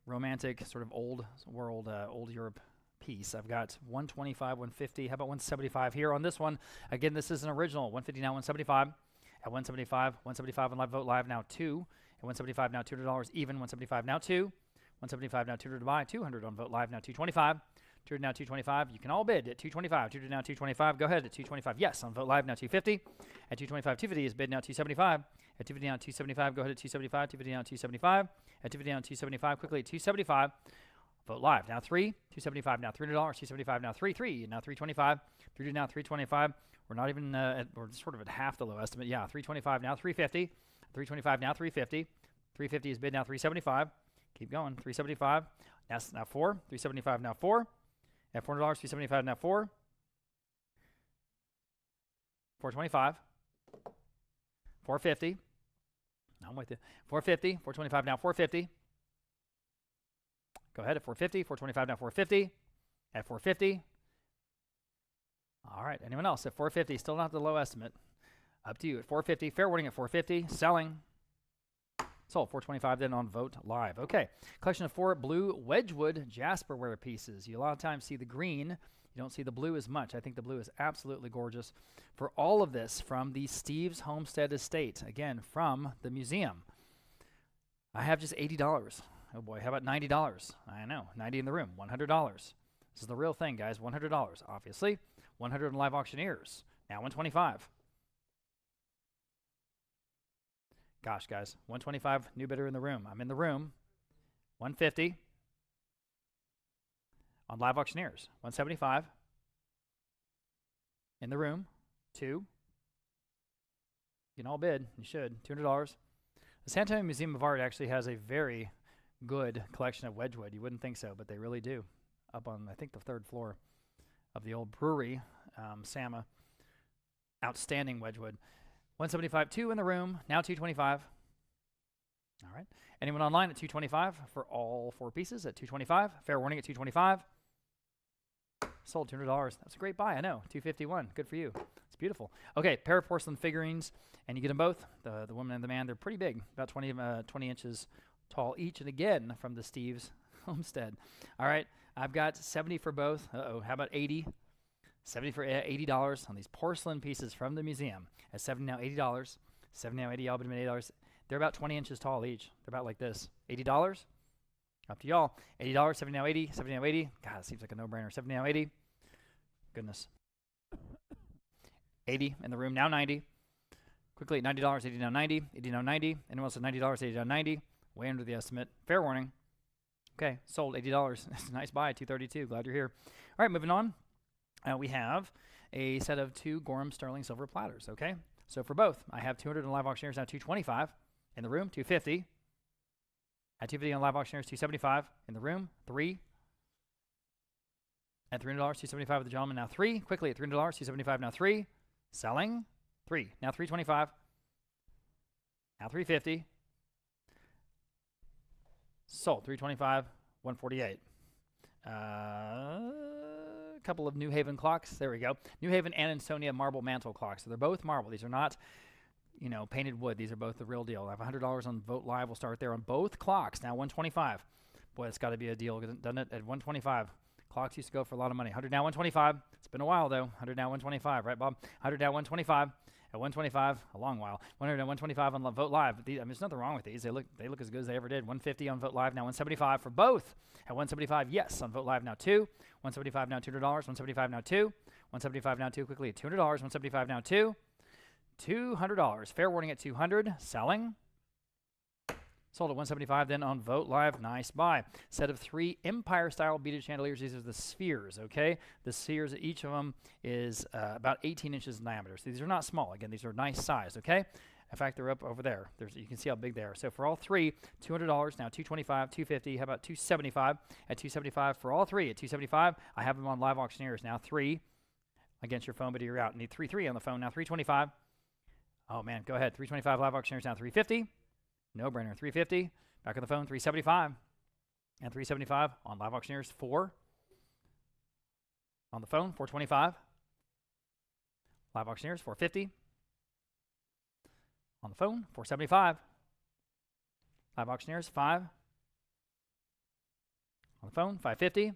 romantic sort of old world, old Europe piece. I've got 125, 150. How about 175 here on this one? Again, this is an original. 150 now 175. At 175, 175 on Live Vote Live now 2. At 175 now $200 even. 175 now 2. 175 now 200 to buy. 200 on Vote Live now 225. 200 now 225. You can all bid at 225. 200 now 225. Go ahead at 225. Yes, on Vote Live now 250. At 225, 250 is bid now 275. At 250 now 275. Go ahead at 275. 250 now 275. At 250 now 275. Quickly at 275. Vote Live now 3. 275 now $300. 275 now 3. 3 now 325. now 325. We're not even, we're sort of at half the low estimate. Yeah, 325 now 350. 325 now 350. 350 is bid now 375. Keep going. 375. Now 4. 375 now 4. At $400, 375 now 4. 425. 450. I'm with you. 450. 425 now 450. Go ahead at 450. 425 now 450. At 450. All right. Anyone else at 450? Still not the low estimate. Up to you at 450. Fair warning at 450. Selling. Sold. 425 then on Vogt Live. Okay. Collection of 4 blue Wedgwood Jasperware pieces. You a lot of times see the green. You don't see the blue as much. I think the blue is absolutely gorgeous. For all of this from the Steves Homestead Estate. Again, from the museum. I have just $80. Oh boy, how about $90? I know, 90 in the room, $100. This is the real thing, guys, $100. Obviously, 100 in live auctioneers. Now 125. Gosh, guys, 125, new bidder in the room. I'm in the room. 150 on live auctioneers. 175 in the room. 2. You can all bid. You should. $200. The San Antonio Museum of Art actually has a very good collection of Wedgwood. You wouldn't think so, but they really do. Up on, I think, the 3rd floor of the old brewery, Sama. Outstanding Wedgwood. 175, 2 in the room, now 225. All right. Anyone online at 225 for all 4 pieces at 225. Fair warning at 225. Sold $200. That's a great buy, I know. 251. Good for you. It's beautiful. Okay, pair of porcelain figurines, and you get them both. The woman and the man, they're pretty big, about 20 inches tall each, and again from the Steves Homestead. All right, I've got 70 for both. Uh-oh, how about 80? 70 for $80 on these porcelain pieces from the museum. At 70 now, $80. 70 now, 80, y'all, but $80. They're about 20 inches tall each. They're about like this. $80? Up to y'all. $80, 70 now, 80, 70 now, 80. God, it seems like a no-brainer. 70 now, 80. Goodness. 80 in the room, now 90. Quickly at $90, 80 now, 90, 80 now, 90. Anyone else at $90, 80 now, 90. Way under the estimate. Fair warning. Okay, sold $80. That's a nice buy, 232. Glad you're here. All right, moving on. We have a set of 2 Gorham sterling silver platters, okay? So for both, I have 200 in live auctioneers, now 225. In the room, 250. At 250 on live auctioneers, 275. In the room, 3. At $300, 275 with the gentleman, now 3. Quickly at $300, 275, now 3. Selling, 3. Now 325. Now 350. Sold, 325, 148. A couple of New Haven clocks. There we go. New Haven and Ansonia marble mantle clocks. So they're both marble. These are not, painted wood. These are both the real deal. I have $100 on Vogt Live. We'll start there on both clocks. Now 125. Boy, it's got to be a deal, doesn't it? At 125. Clocks used to go for a lot of money. 100 now, 125. It's been a while, though. 100 now, 125. Right, Bob? 100 now, 125. At 125, a long while. 100 now, 125 on Vogt Live. But there's nothing wrong with these. They look as good as they ever did. 150 on Vogt Live. Now 175 for both. At 175, yes. On Vogt Live, now 2. 175 now, $200. 175 now, 2. 175 now, 2. Quickly at $200. 175 now, 2. $200. Fair warning at 200. Selling. Sold at 175 then on Vogt Live. Nice buy. Set of 3 Empire-style beaded chandeliers. These are the spheres, okay? The spheres, each of them is about 18 inches in diameter. So these are not small. Again, these are nice size, okay? In fact, they're up over there. You can see how big they are. So for all 3, $200, now 225, 250. How about 275? At 275 for all 3. At 275, I have them on live auctioneers. Now 3 against your phone, but you're out. Need 3 on the phone. Now 325. Oh, man, go ahead. 325 live auctioneers. Now 350. No-brainer, 350. Back on the phone, 375. And 375 on live auctioneers, 4. On the phone, 425. Live auctioneers, 450. On the phone, 475. Live auctioneers, 5. On the phone, 550.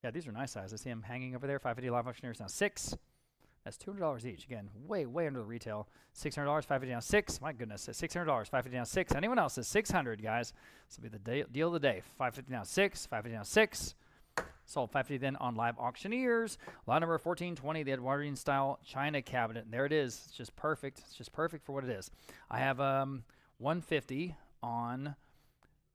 Yeah, these are nice size. I see them hanging over there. 550 live auctioneers, now 6. That's $200 each. Again, way under the retail. $600, 550 down 6. My goodness, $600, 550 down 6. Anyone else is 600, guys. This will be the deal of the day. 550 down 6, 550 down 6. Sold 550 then on live auctioneers. Lot number 1420, the Edwardian style China cabinet. And there it is. It's just perfect. It's just perfect for what it is. I have 150 on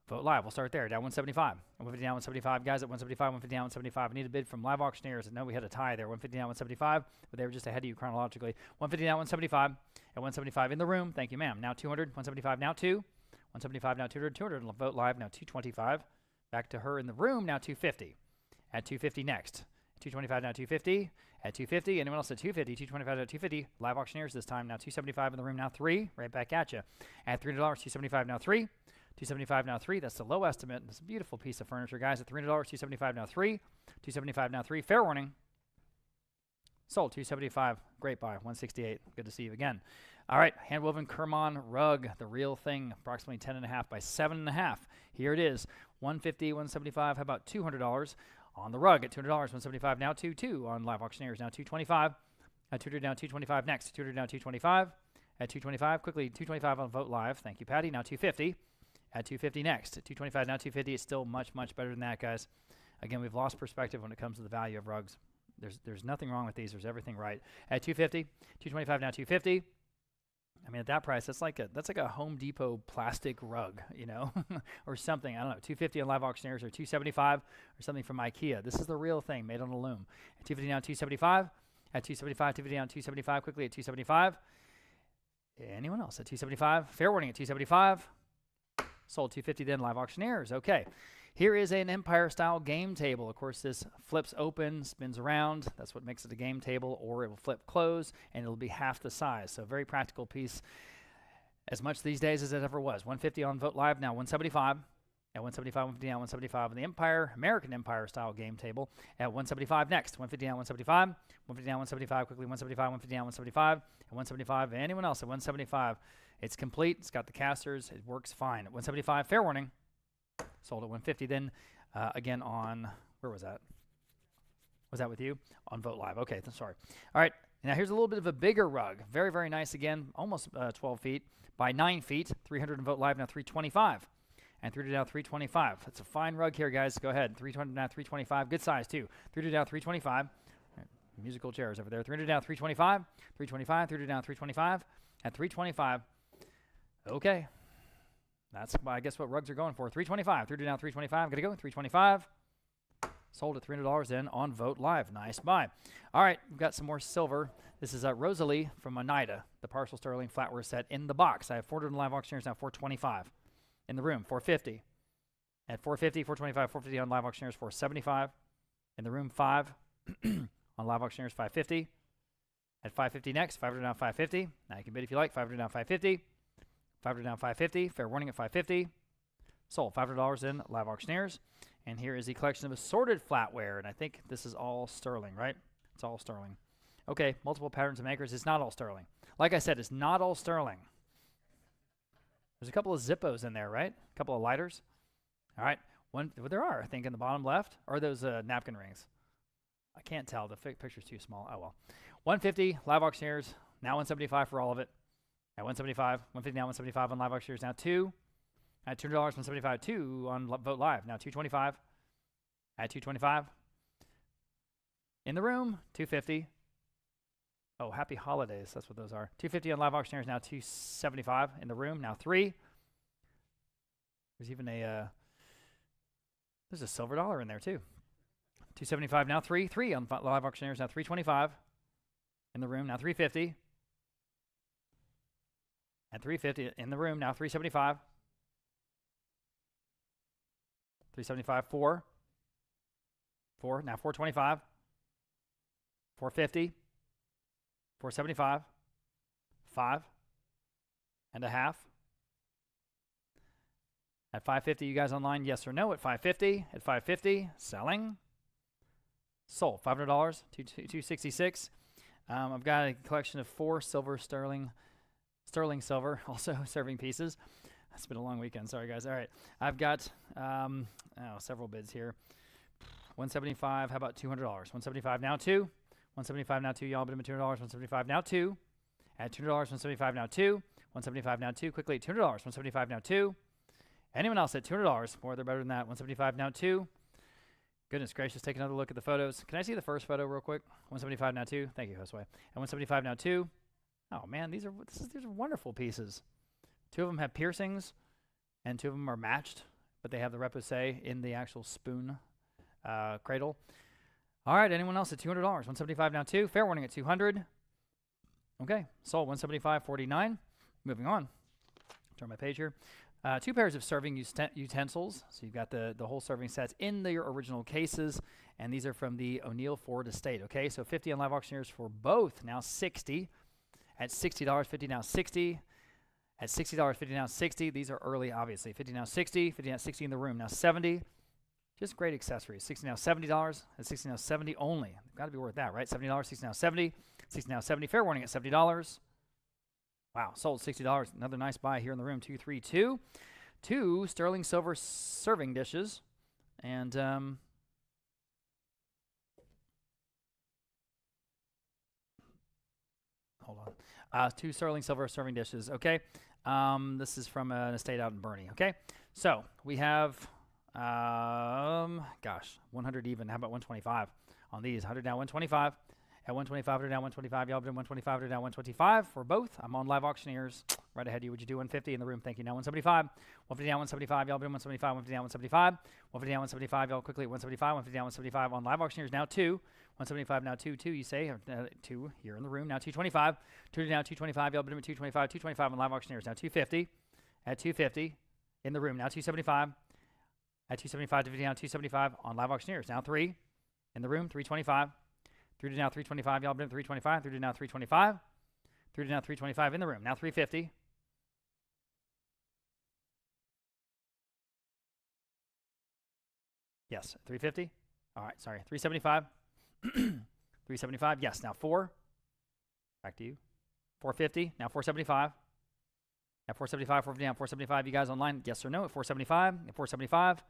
Vote live. We'll start there. Down 175. 150 down 175. Guys at 175, 150 down 175. I need a bid from live auctioneers. I know we had a tie there. 150 down 175, but they were just ahead of you chronologically. 150 down 175. At 175 in the room. Thank you, ma'am. Now 200. 175 now 2. 175 now 200. 200. Vote live now 225. Back to her in the room. Now 250. At 250 next. 225 now 250. At 250. Anyone else at 250? 225 now 250. Live auctioneers this time. Now 275 in the room. Now 3. Right back at you. At $300. 275 now 3. 275 now 3. That's the low estimate. It's a beautiful piece of furniture, guys. At $300, 275 now 3. 275 now 3. Fair warning. Sold 275. Great buy. 168. Good to see you again. All right, hand-woven Kerman rug, the real thing, approximately 10.5 by 7.5. Here it is. 150, 175. How about $200 on the rug at $200? 175 now 2 on live auctioneers. Now 225. At 200 down 225 next. 200 down 225. At 225 quickly 225 on Vote Live. Thank you, Patty. Now 250. At 250 next. At 225 now 250. It's still much better than that, guys. Again, we've lost perspective when it comes to the value of rugs. There's nothing wrong with these. There's everything right. At 250, 225 now 250. I mean, at that price, that's like a Home Depot plastic rug, you know, or something. I don't know. 250 on live auctioneers or 275 or something from IKEA. This is the real thing, made on a loom. At 250 down 275. At 275, 250 down 275 quickly at 275. Anyone else at 275? Fair warning at 275. Sold 250 then live auctioneers. Okay. Here is an Empire-style game table. Of course, this flips open, spins around. That's what makes it a game table, or it will flip close, and it'll be half the size. So very practical piece, as much these days as it ever was. 150 on Vote Live, now 175. At 175, 150 down, 175 on the Empire, American Empire-style game table. At 175 next, 150 down, 175. 150 down, 175, quickly 175, 150 down, 175. At 175, anyone else at 175? It's complete. It's got the casters. It works fine. At 175, fair warning. Sold at 150 then again on, where was that? Was that with you? On Vote Live. Okay, sorry. All right, now here's a little bit of a bigger rug. Very, very nice again, almost 12 feet by 9 feet. 300 on Vote Live, now 325. And 300 down 325. That's a fine rug here, guys. Go ahead. 300 down 325. Good size, too. 300 down 325. Musical chairs over there. 300 down 325. 325. 300 down 325. At 325. Okay. That's, I guess, what rugs are going for. 325. 300 down 325. Gonna go. 325. Sold at $300 then on Vote Live. Nice buy. All right, we've got some more silver. This is Rosalie from Oneida, the partial sterling flatware set in the box. I have 400 on live auctioneers now. 425 in the room. 450. At 450, 425, 450 on live auctioneers. 475 in the room. 5 on live auctioneers. 550. At 550 next. 500 down 550. Now you can bid if you like. 500 down 550. 500 down 550. Fair warning at 550. Sold $500 in live auctioneers. And here is the collection of assorted flatware. And I think this is all sterling, right? It's all sterling. Okay, multiple patterns and makers. It's not all sterling. Like I said, it's not all sterling. There's a couple of Zippos in there, right? A couple of lighters. All right. Well, there are, I think, in the bottom left. Or are those napkin rings? I can't tell. The picture's too small. Oh, well. 150 live auctioneers. Now 175 for all of it. At 175, 150 now 175 on live auctioneers. Now 2. At $200, 175, 2 on Vote Live. Now 225. At 225. In the room, 250. Oh, happy holidays. That's what those are. 250 on live auctioneers. Now 275 in the room. Now 3. There's even a there's a silver dollar in there too. 275 now 3. 3 on live auctioneers. Now 325 in the room. Now 350. At 350 in the room. Now 375. 375, 4. 4. Now 425. 450. 475. 5. And a half. At 550, you guys online, yes or no? At 550. At 550, selling. Sold. $500. 266. I've got a collection of 4 sterling silver, also serving pieces. It's been a long weekend. Sorry, guys. All right. I've got several bids here. 175. How about $200? 175 now 2. 175 now 2. Y'all bid $200. 175 now 2. At $200. 175 now 2. 175 now 2. Quickly at $200. 175 now 2. Anyone else at $200? More, they're better than that. 175 now 2. Goodness gracious. Take another look at the photos. Can I see the first photo real quick? 175 now 2. Thank you, Josue. And 175 now 2. Oh man, these are wonderful pieces. 2 of them have piercings, and 2 of them are matched but they have the repoussé in the actual spoon cradle. All right, anyone else at $200? 175 now 2. Fair warning at 200. Okay, sold 175.49. Moving on. Turn my page here. 2 pairs of serving utensils. So you've got the whole serving sets in your original cases, and these are from the O'Neill Ford estate. Okay, so 50 on Live Auctioneers for both. Now 60. At $60, 50 now 60. At $60, 50 now 60. These are early, obviously. 50 now 60. 50 now 60 in the room. Now 70. Just great accessories. 60 now $70. At 60 now 70 only. Got to be worth that, right? $70. 60 now 70. 60 now 70. Fair warning at $70. Wow, sold $60. Another nice buy here in the room. 232. 2 sterling silver serving dishes. And hold on. 2 sterling silver serving dishes. Okay. This is from an estate out in Boerne. Okay. So we have, gosh, 100 even. How about 125 on these? 100 down, 125. At 125, 100 down, 125. Y'all bid 125, 100 down, 125 for both. I'm on Live Auctioneers. Right ahead of you. Would you do 150 in the room? Thank you. Now 175. 150 down, 175. Y'all bid 175, 150 down, 175. 150 down, 175. Y'all quickly at 175. 150 down, 175 on Live Auctioneers. Now 2. 175 now 2. 2 you say. 2 here in the room. Now 225. 2 down, 225. Y'all bid 225. 225 on Live Auctioneers. Now 250. At 250 in the room. Now 275. At 275 to 50 down, 275 on Live Auctioneers. Now 3 in the room. 325. 3 to now 325. Y'all bid 325. 3 to now 325. 3 to now 325 in the room. Now 350. Yes, 350. All right, sorry. 375. 375. Yes, now 4. Back to you. 450. Now 475. At 475, 450 down, 475. You guys online, yes or no at 475. At 475.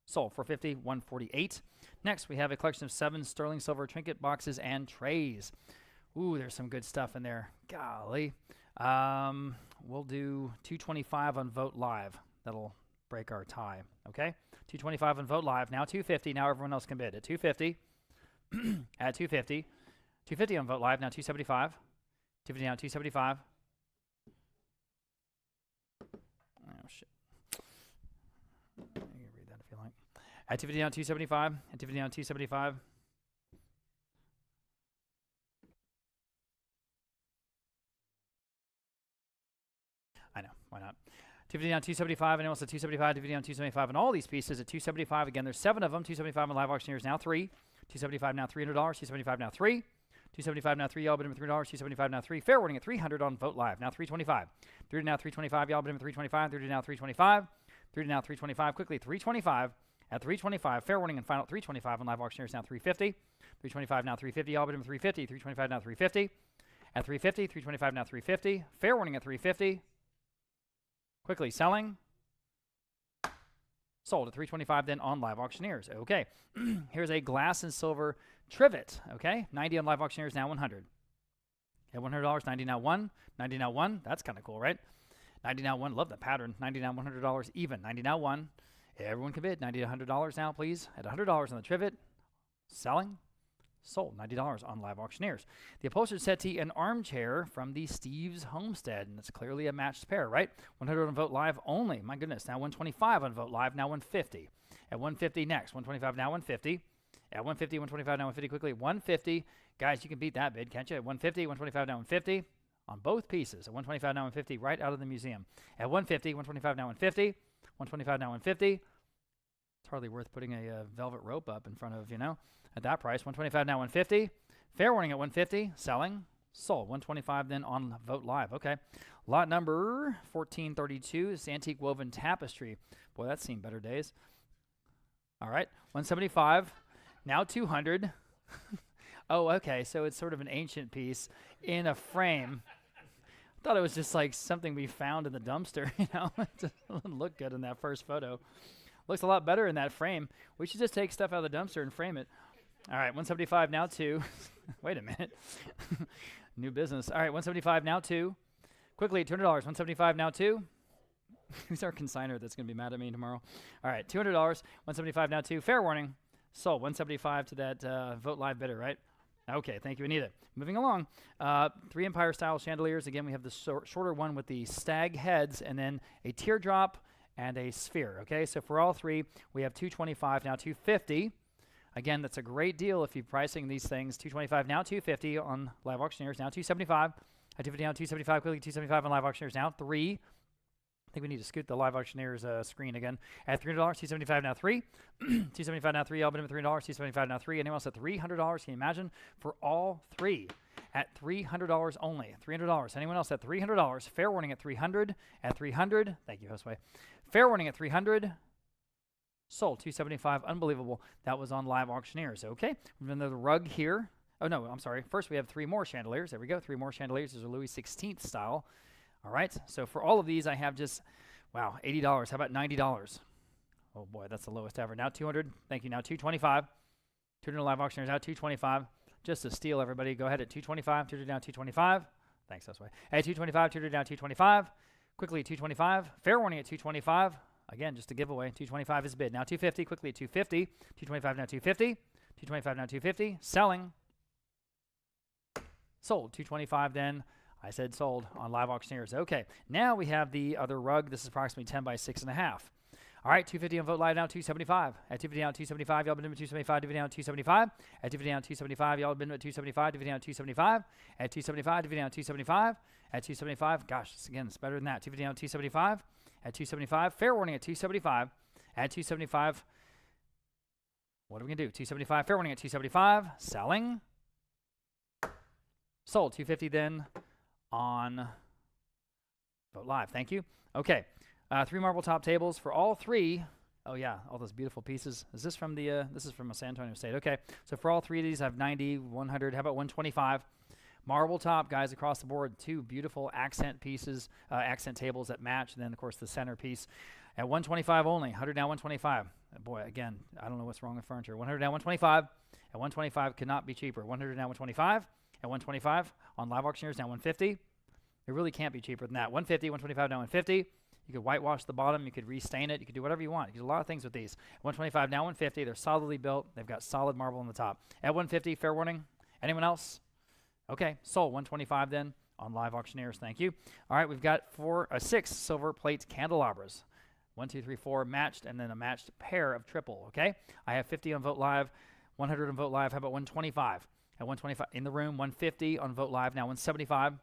Sold 450, 148. Next, we have a collection of 7 sterling silver trinket boxes and trays. Ooh, there's some good stuff in there. Golly. We'll do 225 on Vote Live. That'll break our tie. Okay? 225 on Vote Live. Now 250. Now everyone else can bid. At 250. At 250. 250 on Vote Live. Now 275. 250 now 275. Oh, shit. Activity down 275. Activity down 275. I know. Why not? Activity down 275. And also 275. Activity down 275. And all these pieces at 275. Again, there's 7 of them. 275 on Live Auctioneers. Now 3. 275 now $300. 275 now 3. 275 now 3. Y'all bid him $3. 275 now 3. Fair warning at 300 on Vote Live. Now 325. 3 to now 325. Y'all bid him 325. 3 to now 325. 3 to now 325. Quickly 325. At 325, fair warning and final 325 on Live Auctioneers. Now 350. 325 now 350. Y'all bid him 350. 325 now 350. At 350. 325 now 350. Fair warning at 350. Quickly selling. Sold at 325 then on Live Auctioneers. Okay. Here's a glass and silver trivet. Okay. 90 on Live Auctioneers. Now 100. At $100. 90 now 1. 90 now 1. That's kind of cool, right? 90 now 1. Love the pattern. 90 now $100 even. 90 now 1. Everyone can bid. $90 to $100 now, please. At $100 on the trivet. Selling. Sold. $90 on Live Auctioneers. The upholstered settee and armchair from the Steves Homestead. And it's clearly a matched pair, right? 100 on Vote Live only. My goodness. Now 125 on Vote Live. Now 150. At 150 next. 125 now 150. At 150, 125 now 150. Quickly. 150. Guys, you can beat that bid, can't you? At 150, 125 now 150. On both pieces. At 125 now 150. Right out of the museum. At 150, 125 now 150. 125 now 150. It's hardly worth putting a velvet rope up in front of, at that price. 125 now 150. Fair warning at 150. Selling. Sold. 125 then on Vote Live. Okay. Lot number 1432 is antique woven tapestry. Boy, that's seen better days. All right. 175. Now 200. Oh, okay. So it's sort of an ancient piece in a frame. I thought it was just like something we found in the dumpster, It doesn't look good in that first photo. Looks a lot better in that frame. We should just take stuff out of the dumpster and frame it. All right, 175 now 2. Wait a minute. New business. All right, 175 now 2. Quickly, $200. 175 now 2. Who's our consignor that's going to be mad at me tomorrow? All right, $200. 175 now 2. Fair warning. Sold. 175 to that Vote Live bidder, right? Okay, thank you, Anita. Moving along, 3 Empire-style chandeliers. Again, we have the shorter one with the stag heads, and then a teardrop and a sphere. Okay, so for all three, we have $225, now $250. Again, that's a great deal if you're pricing these things. $225, now $250 on Live Auctioneers, now $275. At $250, now $275, quickly $275 on Live Auctioneers, now $3. I think we need to scoot the Live Auctioneers screen again. At $300, $275, now $3. $275, now $3. All bid at $300, $275, now $3. Anyone else at $300? Can you imagine? For all three. At $300 only. $300. Anyone else at $300? Fair warning at $300. At $300. Thank you, Josue. Fair warning at $300. Sold $275. Unbelievable. That was on Live Auctioneers. Okay. We've got another rug here. Oh, no, I'm sorry. First, we have 3 more chandeliers. There we go. 3 more chandeliers. These are Louis XVI style. All right. So for all of these, I have just, wow, $80. How about $90? Oh, boy, that's the lowest ever. Now $200. Thank you. Now $225. $200 Live Auctioneers. Now $225. Just a steal, everybody. Go ahead at $225. $200 down $225. Thanks, that's why. At $225. $200 down $225. Quickly $225. Fair warning at $225. Again, just a giveaway. $225 is bid. Now $250. Quickly at $250. $225 now $250. $225 now $250. Selling. Sold. $225 then. I said sold on Live Auctioneers. Okay. Now we have the other rug. This is approximately 10 by 6.5. All right, $250 on Vote Live now, $275. At $250 down, $275. Y'all been at $275. $250 down, $275. At $250 down, $275. Y'all been at $275. $250 down, $275. At $275. $250 down, $275. At $275. Gosh, again, it's better than that. $250 down, $275. At $275. Fair warning at $275. At $275. What are we gonna do? $275. Fair warning at $275. Selling. Sold. $250 then on Vote Live. Thank you. Okay. 3 marble top tables for all 3. Oh yeah, all those beautiful pieces. Is this from the, this is from a San Antonio State. Okay, so for all 3 of these, I have 90, 100, how about 125? Marble top, guys, across the board. 2 beautiful accent pieces, accent tables that match. And then, of course, the centerpiece at 125 only. 100 down, 125. Boy, again, I don't know what's wrong with furniture. 100 down, 125. At 125 could not be cheaper. 100 down, 125. At 125 on Live Auctioneers, now 150. It really can't be cheaper than that. 150, 125 down, 150. You could whitewash the bottom. You could restain it. You could do whatever you want. You can do a lot of things with these. 125, now 150. They're solidly built. They've got solid marble on the top. At 150, fair warning. Anyone else? Okay, sold. 125 then on Live Auctioneers. Thank you. All right, we've got 6 silver plate candelabras. 1, 2, 3, 4 matched, and then a matched pair of triple. Okay, I have 50 on Vote Live, 100 on Vote Live. How about 125? At 125 in the room. 150 on Vote Live. Now 175.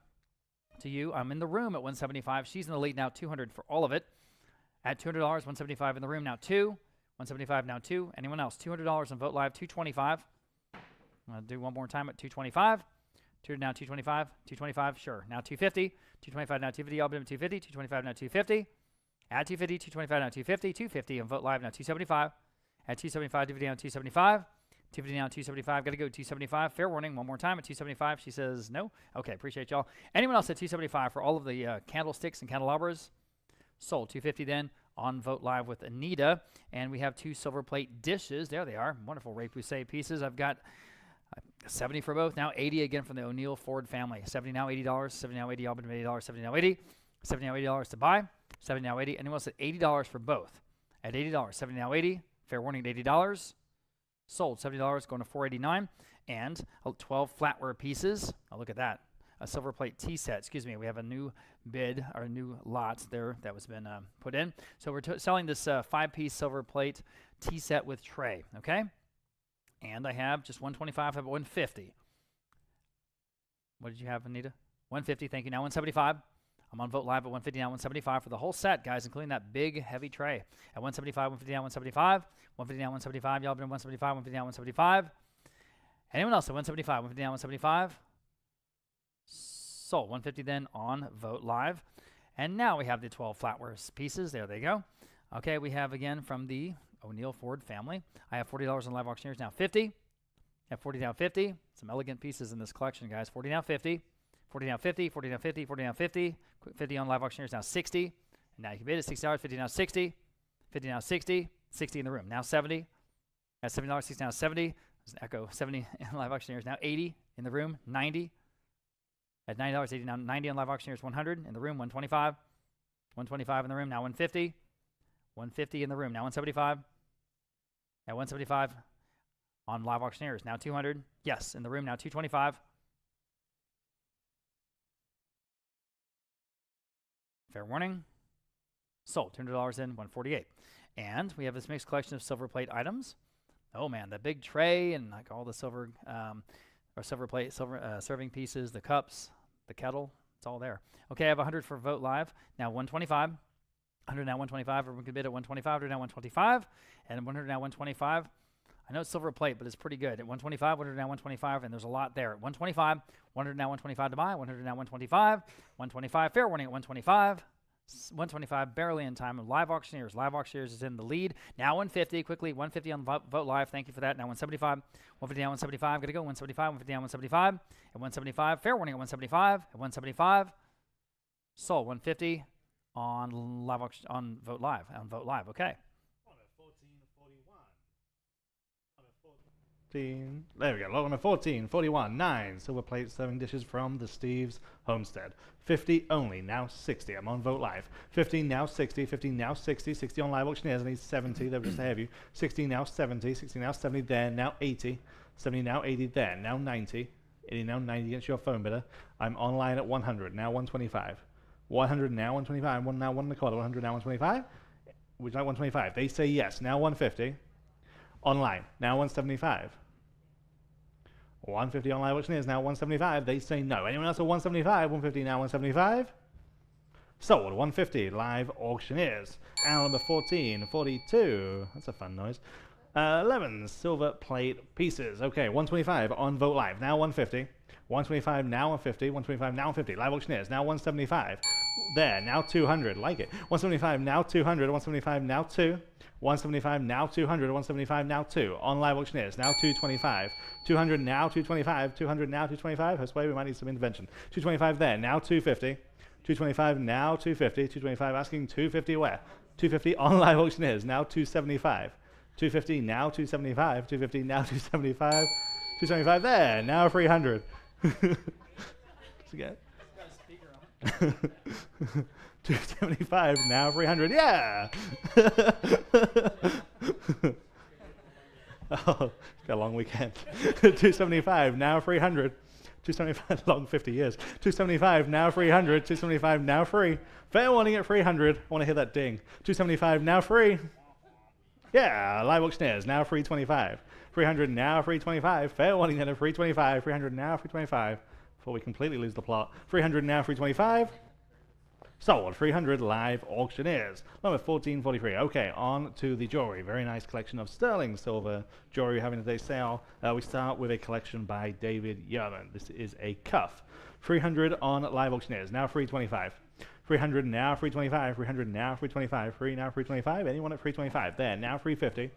To you, I'm in the room at 175. She's in the lead now, 200 for all of it. At $200, 175 in the room now, 2. 175 now, 2. Anyone else? $200 on Vote Live, 225. I'm going to do one more time at 225. 200 now, 225. 225, sure. Now 250. 225 now, 250. All bid at 250. 225 now, 250. At 250, 225 now, 250. 250 on Vote Live now, 275. At 275, 250 now, 275. 250 now, 275. Got to go 275. Fair warning. One more time at 275. She says no. Okay, appreciate y'all. Anyone else at 275 for all of the candlesticks and candelabras? Sold. 250 then on Vote Live with Anita. And we have 2 silver plate dishes. There they are. Wonderful repoussé pieces. I've got 70 for both. Now 80 again from the O'Neill Ford family. 70 now, $80. 70 now, 80. All been $80. 70 now, 80. 70 now, $80 to buy. 70 now, 80. Anyone else at $80 for both? At $80. 70 now, 80. Fair warning at $80. Sold. $70 going to $489. And 12 flatware pieces. Oh, look at that. A silver plate tea set. Excuse me. We have a new bid or a new lot there that was been put in. So we're selling this 5-piece silver plate tea set with tray. Okay. And I have just 125. I have 150. What did you have, Anita? 150. Thank you. Now 175. I'm on Vote Live at 150 now, 175 for the whole set, guys, including that big, heavy tray. At 175, 150 now, 175. 150 now, 175. Y'all been 175, 150 now, 175. Anyone else at 175, 150 now, 175? Sold. 150 then on Vote Live. And now we have the 12 flatware pieces. There they go. Okay, we have again from the O'Neill Ford family. I have $40 on Live Auctioneers now, 50. At 40 now, 50. Some elegant pieces in this collection, guys. 40 now, 50. 40 now, 50. 40 now, 50. 40 now, 50. 50 on Live Auctioneers now, 60. And now you can bid it $60. 50 now, 60. 50 now, 60. 60 in the room. Now 70. At $70, 60 now, 70. There's an echo. 70 in Live Auctioneers now, 80 in the room. 90. At $90, 80 now, 90 on Live Auctioneers, 100 in the room. 125. 125 in the room. Now 150. 150 in the room. Now 175. At 175 on Live Auctioneers. Now 200. Yes, in the room. Now 225. Fair warning. Sold. $200 in, 148. And we have this mixed collection of silver plate items. Oh man, the big tray and like all the silver or silver plate, serving pieces, the cups, the kettle, it's all there. Okay, I have 100 for Vote Live. Now 125. 100 now 125. Everyone can bid at 125. 100 now 125. And 100 now 125. I know it's silver plate, but it's pretty good. At 125, 100 now 125, and there's a lot there. At 125, 100 now 125 to buy. 100 now 125. 125, fair warning at 125. 125, barely in time. Live Auctioneers. Live Auctioneers is in the lead. Now 150, quickly. 150 on Vote Live. Thank you for that. Now 175. 150 now 175. Got to go. 175. 150 now 175. At 175. Fair warning at 175. At 175. Sold. 150 on Live Auction, on Vote Live. On Vote Live. Okay. There we go. Lot number 1441. 9 silver plate serving dishes from the Steves Homestead. 50 only. Now 60. I'm on Vote Live. 15 now 60. 15 now 60. 60 on Live Auctioneers. I need 70. They were just ahead of you. 60 now 70. 60 now 70. There. Now 80. 70 now 80. There. Now 90. 80 now 90 against your phone bidder. I'm online at 100. Now 125. 100 now 125. One now 1 1/4. 100 now 125. Would you like 125? They say yes. Now 150. Online. Now 175. 150 on Live Auctioneers, now 175. They say no. Anyone else at 175? 150 now 175. Sold. 150 Live Auctioneers. And number 1442. That's a fun noise. 11 silver plate pieces. Okay, 125 on Vote Live. Now 150. 125 now 150. 125 now 150. Live Auctioneers. Now 175. There. Now 200. Like it. 175 now 200. 175 now 2. 175 now 200. 175 now 2. On Live Auctioneers. Now 225. 200 now 225. 200 now 225. That's why we might need some intervention. 225 there. Now 250. 225 now 250. 225 asking 250 where? 250 on Live Auctioneers. Now 275. 250 now 275. 250 now 275. 275 there. Now 300. Again. 275 now 300. Yeah. Oh, it's got a long weekend. 275 now 300. 275 long 50 years. 275 now 300. 275 now free. Fair warning at 300. I want to hear that ding. 275 now free. Yeah, Live Auctioneers now 325. 300 now 325. Fair warning then at 325. 300 now 325. Before we completely lose the plot. 300 now 325. Sold. 300 Live Auctioneers. Number 1443. Okay, on to the jewelry. Very nice collection of sterling silver jewelry having today's sale. We start with a collection by David Yerman. This is a cuff. 300 on Live Auctioneers. Now 325. 300 now 325. 300 now 325. 3 now 325. Anyone at 325? There. Now 350.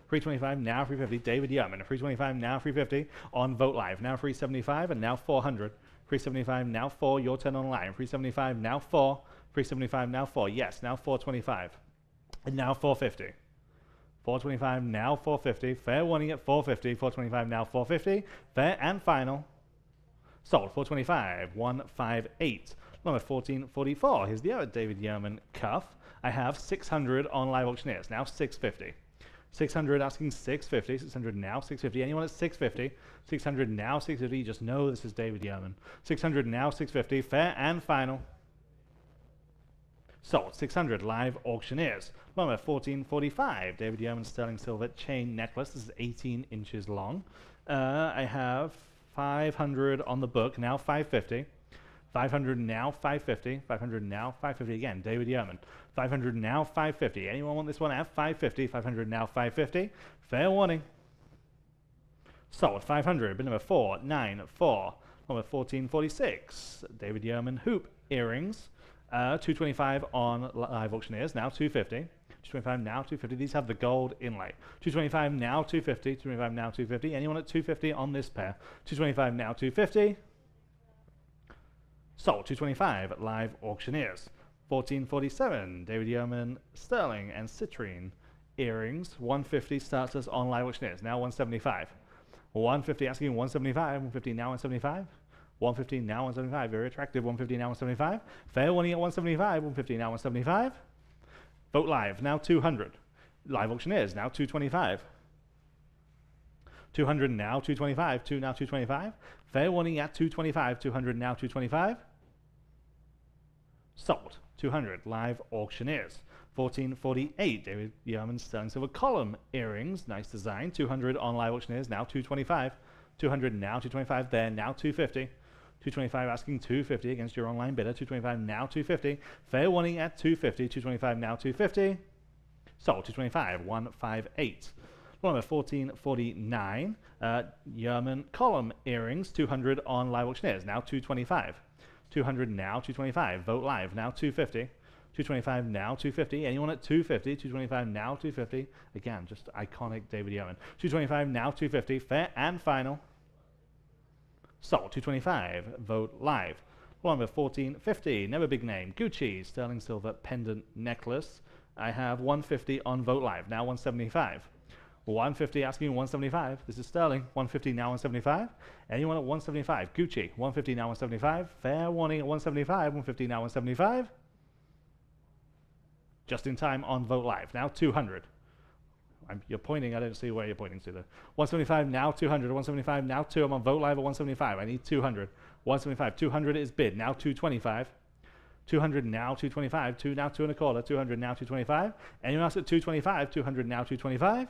325 now 350. David Yerman. 325 now 350 on Vote Live. Now 375 and now 400. 375 now 4. Your turn online. 375 now 4. 375 now 4. Yes, now 425. And now 450. 425 now 450. Fair warning at 450. 425 now 450. Fair and final. Sold. 425. 158. Number 1444. Here's the other David Yerman cuff. I have 600 on Live Auctioneers. Now 650. 600 asking 650. 600 now 650. Anyone at 650? 600 now 650. You just know this is David Yerman. 600 now 650. Fair and final. Sold. 600 Live Auctioneers. Number 1445. David Yerman sterling silver chain necklace. This is 18 inches long. I have 500 on the book. Now 550. 500 now 550. 500 now 550 again. David Yerman. 500 now 550. Anyone want this one at 550? 500 now 550. Fair warning. Sold. 500. Bid number 494. Number 1446. David Yerman hoop earrings. 225 on Live Auctioneers. Now 250. 225 now 250. These have the gold inlay. 225 now 250. 225 now 250. Anyone at 250 on this pair? 225 now 250. Sold. 225 at Live Auctioneers. 1447. David Yerman sterling and citrine earrings. 150 starts us on Live Auctioneers. Now 175. 150 asking 175. 150 now 175. 150 now 175. Very attractive. 150 now 175. Fair warning at 175. 150 now 175. Vote Live. Now 200. Live Auctioneers. Now 225. 200 now 225. 2 now 225. Fair warning at 225. 200 now 225. Sold. 200. Live auctioneers. 1448, David Yerman sterling silver column earrings, nice design. 200 on live auctioneers, now 225. 200 now 225, there now 250. 225 asking 250 against your online bidder. 225 now 250. Fair warning at 250. 225 now 250. Sold 225. 158. Number 1449. Yerman column earrings. 200 on live auctioneers. Now 225. 200 now 225. Vote live now 250. 225 now 250. Anyone at 250? 225 now 250. Again, just iconic David Yerman. 225 now 250. Fair and final. Sold 225. Vote live. Number 1450. Never big name. Gucci sterling silver pendant necklace. I have 150 on vote live. Now 175. 150 asking 175. This is sterling. 150 now 175. Anyone at 175? Gucci. 150 now 175. Fair warning at 175. 150 now 175. Just in time on vote live. Now 200. You're pointing. I don't see where you're pointing to there. 175 now 200. 175 now 2. I'm on vote live at 175. I need 200. 175. 200 is bid. Now 225. 200 now 225. 2 now 2 and a quarter. 200 now 225. Anyone else at 225? 200 now 225.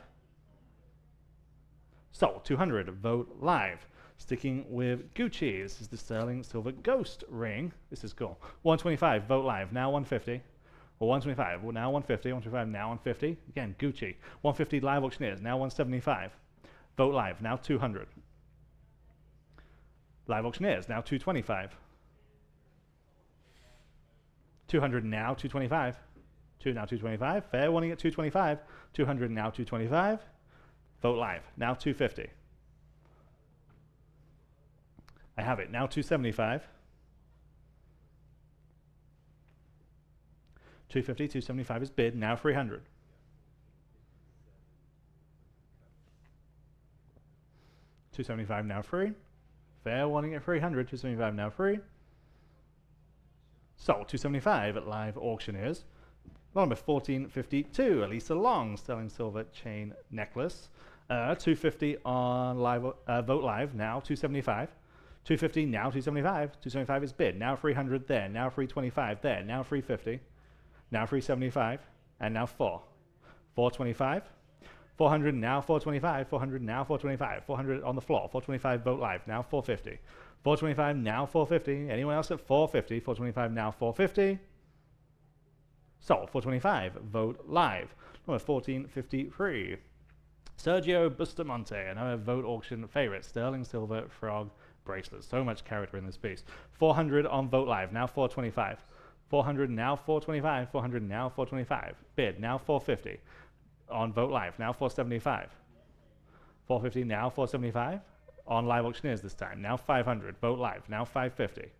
Sold 200. Vote live. Sticking with Gucci. This is the sterling silver ghost ring. This is cool. 125. Vote live. Now 150. 125. Now 150. 125. Now 150. Again, Gucci. 150 live auctioneers. Now 175. Vote live. Now 200. Live auctioneers. Now 225. 200 now 225. 2 now 225. Fair warning at 225. 200 now 225. Vote live. Now 250. I have it. Now 275. 250, 275 is bid. Now 300. 275 now free. Fair warning at 300. 275 now free. Sold 275 at live auctioneers. Number 1452, Elisa Long, sterling silver chain necklace. 250 on live, vote live. Now 275. 250 now 275. 275 is bid. Now 300 there. Now 325 there. Now 350. Now 375. And now 425. 400 now 425. 400 now 425. 400 on the floor. 425 vote live. Now 450. 425 now 450. Anyone else at 450? 425 now 450. Sold 425. Vote live. Number 1453. Sergio Bustamante, another vote auction favorite. Sterling silver frog bracelet. So much character in this piece. 400 on vote live. Now 425. 400 now 425. 400 now 425. Bid now 450. On vote live. Now 475. 450 now 475. On live auctioneers this time. Now 500. Vote live. Now 550.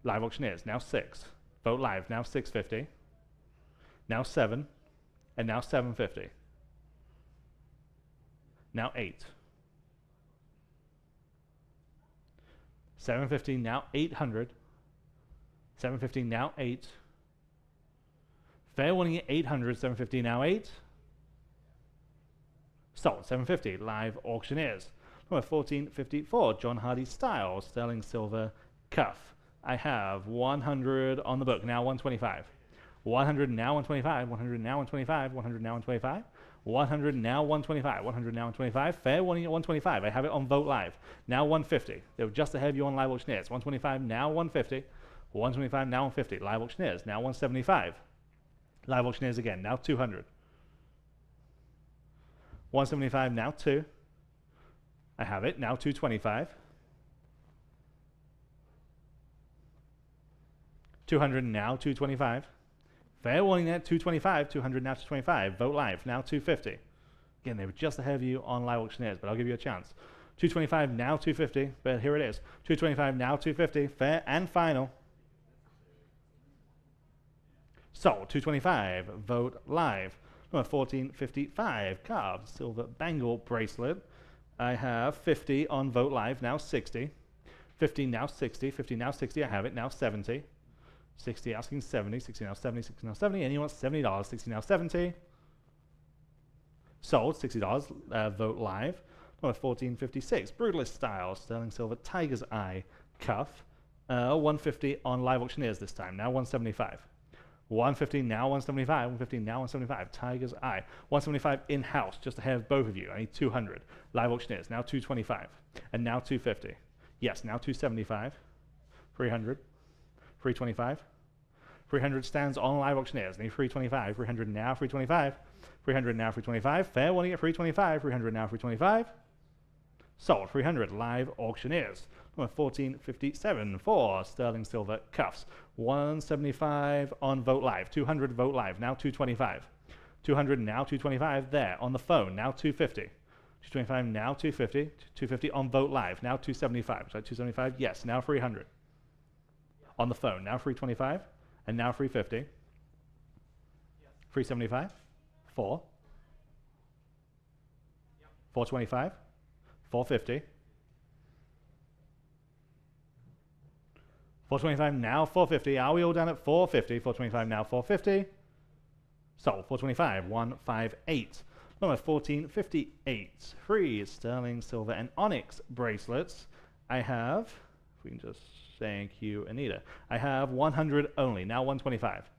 Live auctioneers. Now 6. Vote live. Now 650. Now 7. And now 750. Now 8. 750 now 800. 750 now 8. Fair warning at 800. 750 now 8. Sold 750. Live auctioneers. Number 1454. John Hardy style sterling silver cuff. I have 100 on the book. Now 125. 100 now 125. 100 now 125. 100 now 125. 100 now 125. 100 now 125. Fair warning at 125. I have it on vote live. Now 150. They were just ahead of you on live auctioneers. 125 now 150. 125 now 150. Live auctioneers now 175. Live auctioneers again. Now 200. 175 now 2. I have it. Now 225. 200 now 225. Fair warning at 225. 200 now 225. Vote live. Now 250. Again, they were just ahead of you on live auctioneers, but I'll give you a chance. 225 now 250. But here it is. 225 now 250. Fair and final. Sold 225. Vote live. Number 1455. Carved silver bangle bracelet. I have 50 on vote live. Now 60. 50 now 60. 50 now 60. I have it. Now 70. 60 asking 70. 60 now 70. 60 now 70. Anyone $70. 60 now 70. Sold $60. Vote live. Number 1456. Brutalist style sterling silver tiger's eye cuff. 150 on live auctioneers this time. Now 175. 150 now 175. 150 now 175. Tiger's Eye. 175 in-house, just ahead of both of you. I need 200. Live auctioneers. Now 225. And now 250. Yes, now 275. 300. 325. 300 stands on live auctioneers. Need 325. 300 now 325. 300 now 325. Fair warning at 325. 300 now 325. Sold. 300 live auctioneers. Number 1457 for sterling silver cuffs. 175 on Vote Live. 200 Vote Live. Now 225. 200 now 225 there on the phone. Now 250. 225 now 250. 250 on Vote Live. Now 275. So 275. Yes. Now 300 on the phone. Now 325 and now 350. 375. 4. 425. 450. 425 now 450. Are we all done at 450? 425 now 450. Sold. 425. 158. Number 1458. Free sterling silver and onyx bracelets. I have, if we can just thank you, Anita. I have 100 only. Now 125.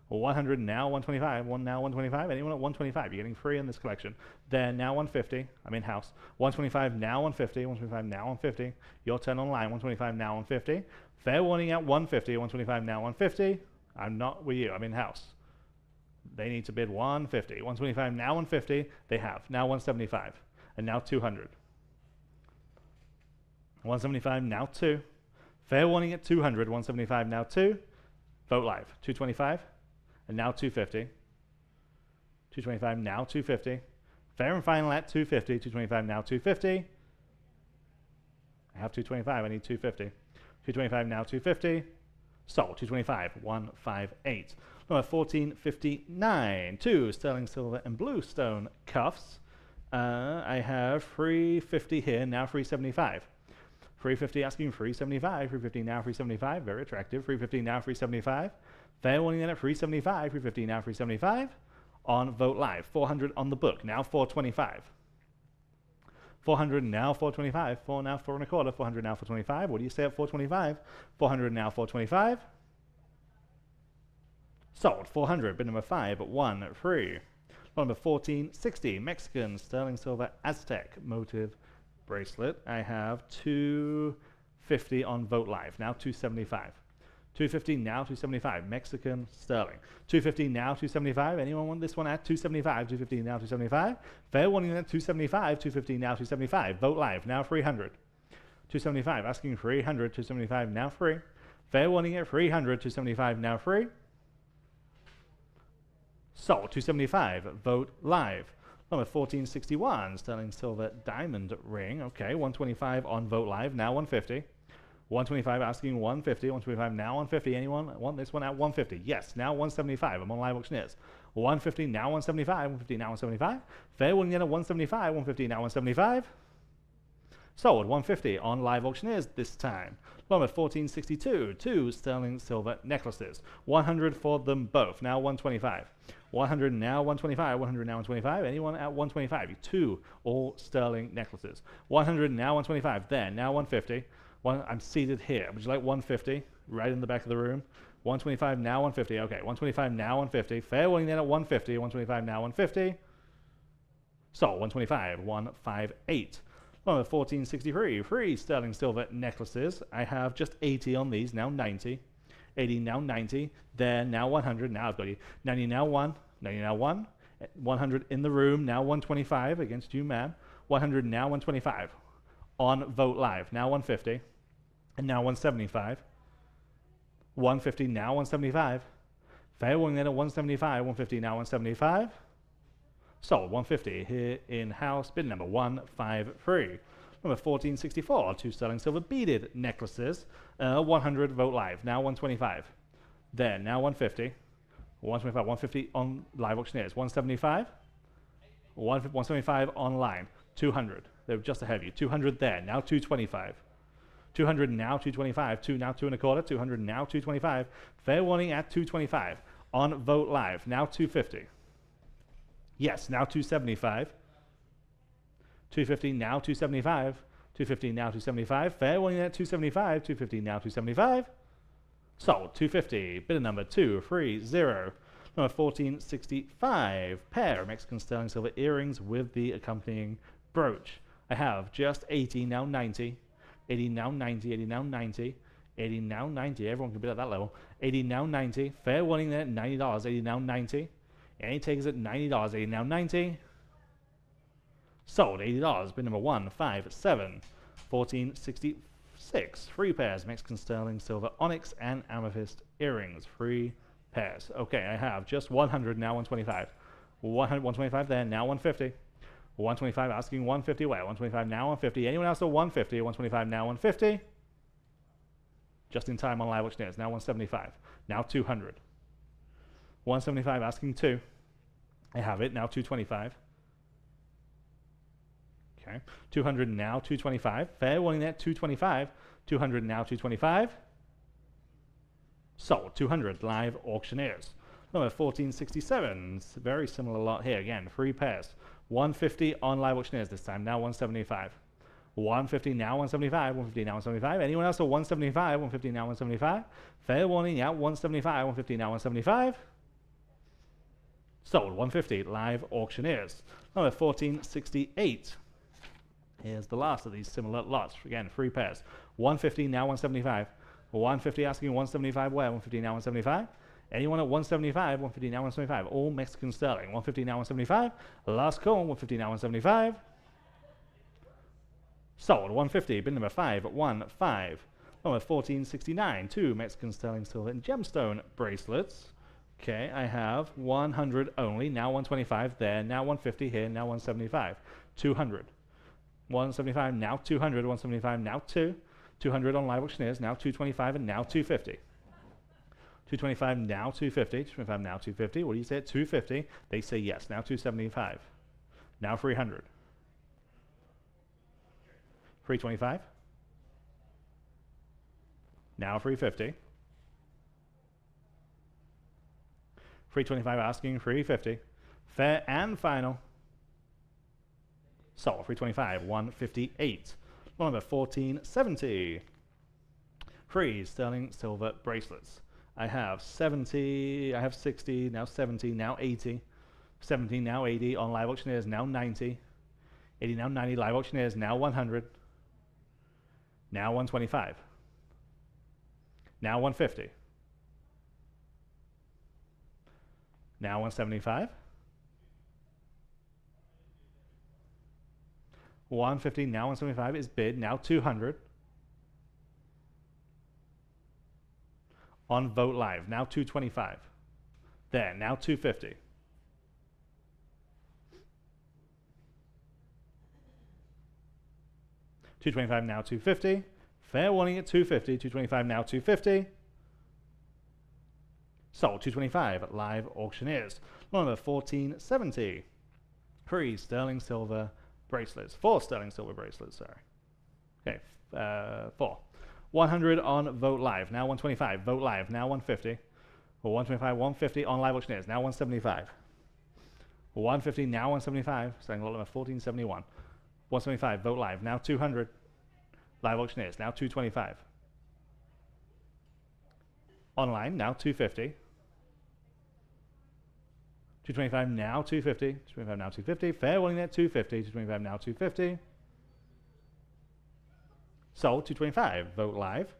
100 now 125. One now 125. Anyone at 125? You're getting free in this collection. Then now 150. I'm in house. 125 now 150. 125 now 150. Your turn online. 125 now 150. Fair warning at 150. 125 now 150. I'm not with you. I'm in house. They need to bid 150. 125 now 150. They have. Now 175. And now 200. 175 now 2. Fair warning at 200. 175 now 2. Vote Live. 225. And now 250. 225 now 250. Fair and final at 250. 225 now 250. I have 225. I need 250. 225 now 250. Sold. 225. 158. Number 1459. 2 sterling silver and bluestone cuffs. I have 350 here. Now 375. 350 asking 375. 350 now 375. Very attractive. 350 now 375. Fair warning then at 375. 350 now 375. On Vote Live. 400 on the book. Now 425. 400 now 425. 4 now 4 and a quarter. 400 now 425. What do you say at 425? 400 now 425. Sold. 400. Bid number 5 at 1 free. Number 1460. Mexican sterling silver Aztec motive bracelet. I have 250 on Vote Live. Now 275. 250 now 275. Mexican sterling. 250 now 275. Anyone want this one at 275? 250 now 275. Fair warning at 275. 250 now 275. Vote Live. Now 300. 275 asking 300. 275 now free. Fair warning at 300. 275 now free. Sold. 275. Vote Live. Number 1461. Sterling silver diamond ring. Okay. 125 on Vote Live. Now 150. 125 asking 150. 125 now 150. Anyone want this one at 150? Yes. Now 175. I'm on live auctioneers. 150 now 175. 150 now 175. Fair warning at 175. 150 now 175. Sold. 150 on live auctioneers this time. Number 1462. 2 sterling silver necklaces. 100 for them both. Now 125. 100 now 125. 100 now 125. Anyone at 125? 2 all sterling necklaces. 100 now 125. There. Now 150. I'm seated here. Would you like 150? Right in the back of the room. 125 now 150. Okay. 125 now 150. Fair warning then at 150. 125 now 150. So 125. 158. Number 1463. 3 sterling silver necklaces. I have just 80 on these. Now 90. 80 now 90. There. Now 100. Now I've got you. 90 now 1. 90 now 1. 100 in the room. Now 125 against you, ma'am. 100 now 125. On Vote Live. Now 150. And now 175. 150 now 175. Fair warning then at 175. 150 now 175. Sold. 150 here in house. Bid number 153. Number 1464. 2 sterling silver beaded necklaces. 100 Vote Live. Now 125. There. Now 150. 125. 150 on live auctioneers. 175. 175 online. 200. They're just ahead of you. 200 there. Now 225. 200 now 225. 2 now 2 and a quarter. 200 now 225. Fair warning at 225. On Vote Live. Now 250. Yes. Now 275. 250 now 275. 250 now 275. Fair warning at 275. 250 now 275. Sold. 250. Bidder number 230. Number 1465. Pair of Mexican sterling silver earrings with the accompanying brooch. I have just 80 now 90. 80 now 90. 80 now 90. 80 now 90. Everyone can bid at that level. 80 now 90. Fair warning there at $90. 80 now 90. Any takers at $90. 80 now 90. Sold. $80. Bid number 157. 1466. 3 pairs Mexican sterling silver onyx and amethyst earrings. 3 pairs. Okay, I have just 100 now 125. 125 there, now 150. 125 asking 150 away. 125 now 150. Anyone else at 150? 125 now 150. Just in time on live auctioneers. Now 175. Now 200. 175 asking 2. I have it. Now 225. Okay. 200 now 225. Fair warning there. 225. 200 now 225. Sold. 200 live auctioneers. Number 1467. It's a very similar lot here. Again, 3 pairs. 150 on live auctioneers this time. Now 175. 150 now 175. 150 now 175. Anyone else at 175? 150 now 175. Fair warning. Yeah, 175. 150 now 175. Sold. 150 live auctioneers. Number 1468. Here's the last of these similar lots. Again, 3 pairs. 150 now 175. 150 asking 175 where? 150 now 175. Anyone at 175? 150 now 175. All Mexican sterling. 150 now 175. Last call. 150 now 175. Sold. 150. Bid number 515. Number 1469. 2 Mexican sterling silver and gemstone bracelets. Okay, I have 100 only. Now 125 there. Now 150 here. Now 175. 200. 175 now 200. 175 now 2. 200 on live auctioneers. Now 225 and now 250. 225 now 250. 225 now 250. What do you say at 250? They say yes. Now 275. Now 300. 325. Now 350. 325 asking 350. Fair and final. Sold. 325. 158. Number 1470. 3 sterling silver bracelets. I have 70, I have 60, now 70, now 80. 70, now 80 on live auctioneers, now 90. 80, now 90, live auctioneers, now 100. Now 125. Now 150. Now 175. 150, now 175 is bid, now 200. On Vote Live, now 225. There, now 250. $225 now 250. Fair warning at 250. 225 now 250. Sold. 225 at live auctioneers. Number 1470. 3 sterling silver bracelets. 4 sterling silver bracelets, sorry. Okay, 4. 100 on Vote Live, now 125. Vote Live, now 150. Or 125, 150 on live auctioneers, now 175. 150, now 175. Selling lot number 1471. 175, Vote Live, now 200. Live auctioneers, now 225. Online, now 250. 225, now 250. 225, now 250. Fair warning at 250. 225, now 250. Sold. 225. Vote Live.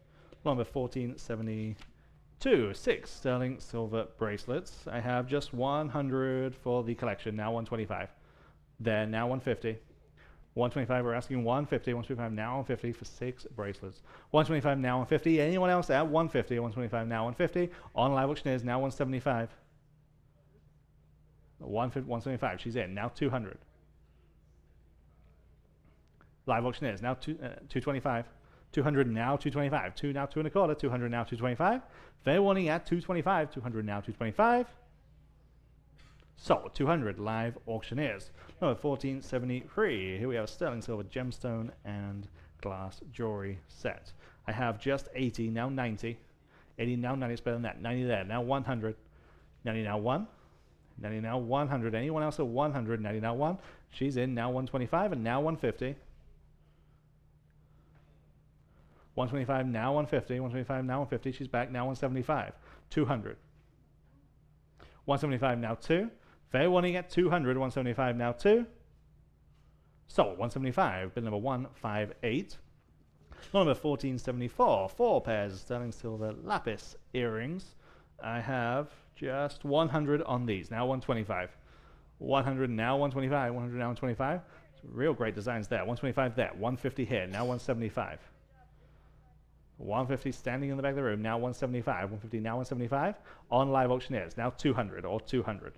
Number 1472. 6 sterling silver bracelets. I have just 100 for the collection. Now 125. There. Now 150. 125. We're asking 150. 125. Now 150 for 6 bracelets. 125. Now 150. Anyone else at 150? 125. Now 150. On live auctioneers. Now 175. 175. She's in. Now 200. Live auctioneers, now 225. 200 now 225. 2 now 2 1/4. 200 now 225. Fair warning at 225. 200 now 225. Sold. 200 live auctioneers. Number 1473. Here we have a sterling silver gemstone and glass jewelry set. I have just 80, now 90. 80 now 90, it's better than that. 90 there, now 100. 90 now 1. 90 now 100. Anyone else at 100? 90 now 1. She's in, now 125 and now 150. 125, now 150, 125, now 150, she's back, now 175, 200. 175, now 2. Fair warning at 200, 175, now 2. Sold, 175, bid number 158. Number 1474, 4 pairs of sterling silver lapis earrings. I have just 100 on these, now 125. 100, now 125, 100, now 125. Real great designs there, 125 there, 150 here, now 175. 150 standing in the back of the room, now 175, 150, now 175. On live auctioneers, now 200 or 200.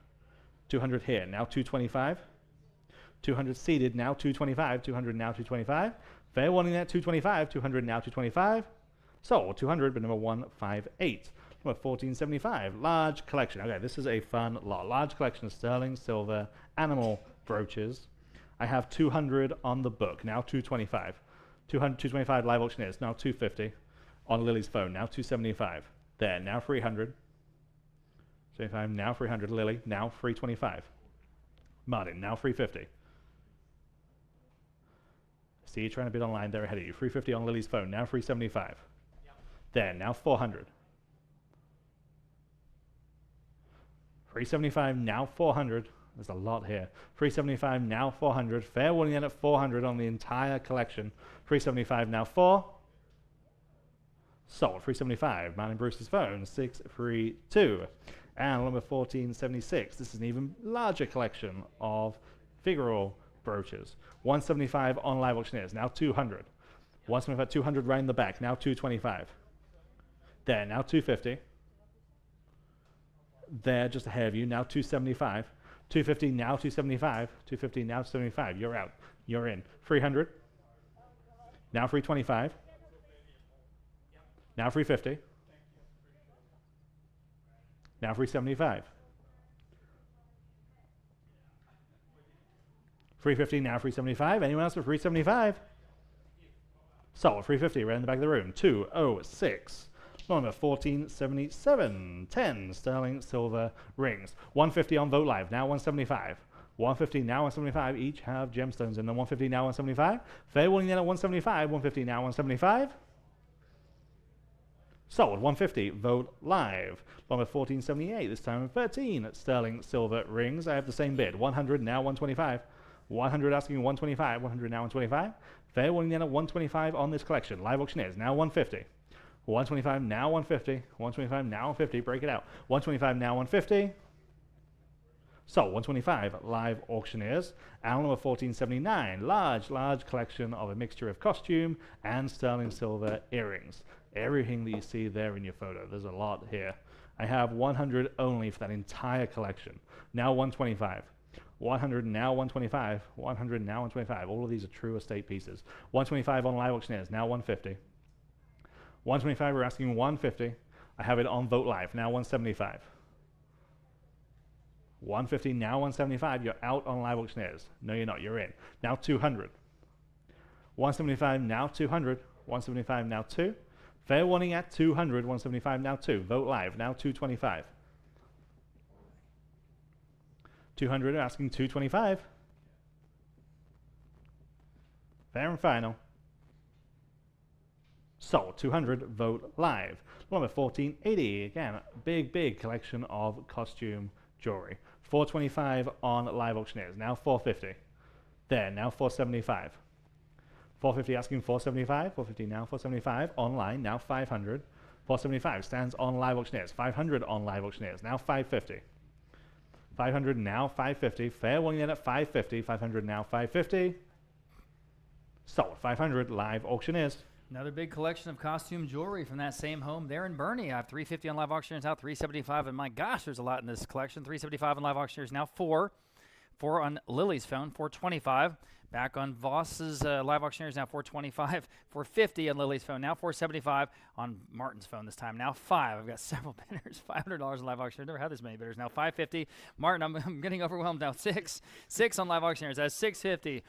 200 here, now 225. 200 seated, now 225, 200, now 225. Fair warning at 225, 200, now 225. Sold, 200, but number 158. Number 1475, large collection. Okay, this is a fun lot. Large collection of sterling silver animal brooches. I have 200 on the book, now 225. 200, 225 live auctioneers, now 250. On Lily's phone, now 275. There, now 300. 75, now 300. Lily, now 325. Martin, now 350. See you trying to bid online, they're ahead of you. 350 on Lily's phone, now 375. Yep. There, now 400. 375, now 400. There's a lot here. 375, now 400. Fair warning in at 400 on the entire collection. 375, now 4. Sold, 375. Martin Bruce's phone, 632. And number 1476. This is an even larger collection of figural brooches. 175 on live auctioneers, now 200. 175, 200 right in the back, now 225. There, now 250. There, just ahead of you, now 275. 250, now 275. 250, now 275. You're out. You're in. 300. Now 325. Now 350. Now 375. 350, now 375. Anyone else for 375? Sold, 350, right in the back of the room. 206. Number 1477. 10 sterling silver rings. 150 on Vote Live, now 175. 150, now 175. Each have gemstones in them. 150, now 175. Fair warning then at 175. 150, now 175. Sold, 150, Vote Live. Number 1478, this time 13 sterling silver rings. I have the same bid. 100, now 125. 100 asking 125, 100 now 125. Fair warning then at 125 on this collection. Live auctioneers, now 150. 125, now 150. 125, now 150. Break it out. 125, now 150. So, 125 live auctioneers. And number 1479, large collection of a mixture of costume and sterling silver earrings. Everything that you see there in your photo. There's a lot here. I have 100 only for that entire collection. Now 125. 100, now 125. 100, now 125. All of these are true estate pieces. 125 on live auctioneers, now 150. 125, we're asking 150. I have it on Vote Live, now 175. 150, now 175. You're out on live auctioneers. No, you're not. You're in. Now 200. 175, now 200. 175, now 2. Fair warning at 200. 175, now 2. Vote Live, now 225. 200, asking 225. Fair and final. Sold, 200, Vote Live. Number 1480, again, big collection of costume jewelry. 425 on live auctioneers, now 450. There, now 475. 450 asking 475, 450 now 475. Online, now 500. 475 stands on live auctioneers, 500 on live auctioneers, now 550. 500 now 550. Fair warning at 550. 500 now 550. Sold, 500 live auctioneers. Another big collection of costume jewelry from that same home there in Boerne. I have 350 on live auctioneers, now 375, and my gosh, there's a lot in this collection. 375 on live auctioneers, now 4. 4 on Lily's phone, 425. Back on Voss's live auctioneers, now 425. 450 on Lily's phone, now 475 on Martin's phone this time, now 5. I've got several bidders, $500 on live auctioneers. Never had this many bidders, now 550. Martin, I'm getting overwhelmed now. 6 on live auctioneers, that's 650.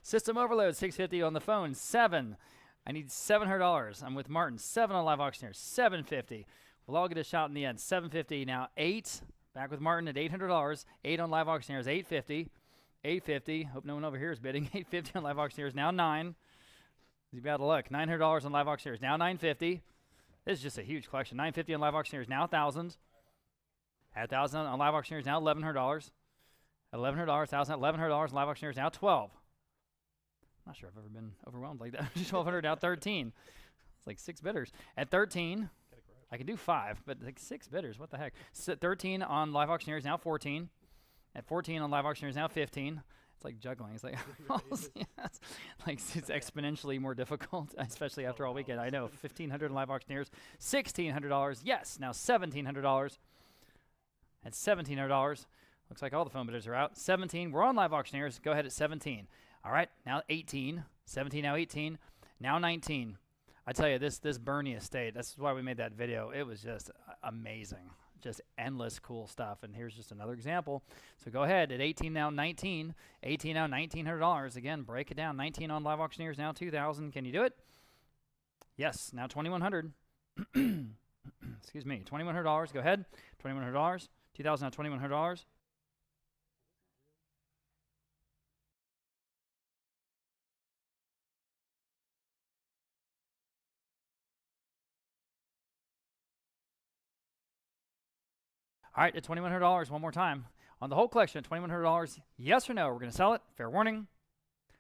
System overload, 650 on the phone. 7. I need $700. I'm with Martin. 7 on live auctioneers, 750. We'll all get a shot in the end. 750 now. 8. Back with Martin at $800. 8 on live auctioneers, 850. 850. Hope no one over here is bidding. 850 on live auctioneers, now 9. You'd be out of luck. $900 on live auctioneers, now $950. This is just a huge collection. $950 on live auctioneers, now $1,000. At $1,000 on live auctioneers, now $1,100. $1,100, $1,000, $1,100 on live auctioneers, now $12. I'm not sure I've ever been overwhelmed like that. $1,200, now $13. It's like 6 bidders. At 13, I can do 5, but like 6 bidders, what the heck? 13 on live auctioneers, now 14. At 14 on live auctioneers, now 15. It's like juggling. It's like, it's like it's exponentially more difficult, especially after all weekend. I know. $1,500 on live auctioneers, $1,600. Yes, now $1,700. At $1,700, looks like all the phone bidders are out. 17. We're on live auctioneers. Go ahead at 17. All right, now 18. 17, now 18. Now 19. I tell you, this Boerne estate. That's why we made that video. It was just amazing. Just endless cool stuff. And here's just another example. So go ahead at 18, now 19. 18, now $1,900. Again, break it down. 19 on live auctioneers, now 2,000. Can you do it? Yes, now 2,100. Excuse me, $2,100. Go ahead. $2,100. 2,000, now $2,100. All right, at $2,100, one more time. On the whole collection, $2,100, yes or no, we're going to sell it. Fair warning.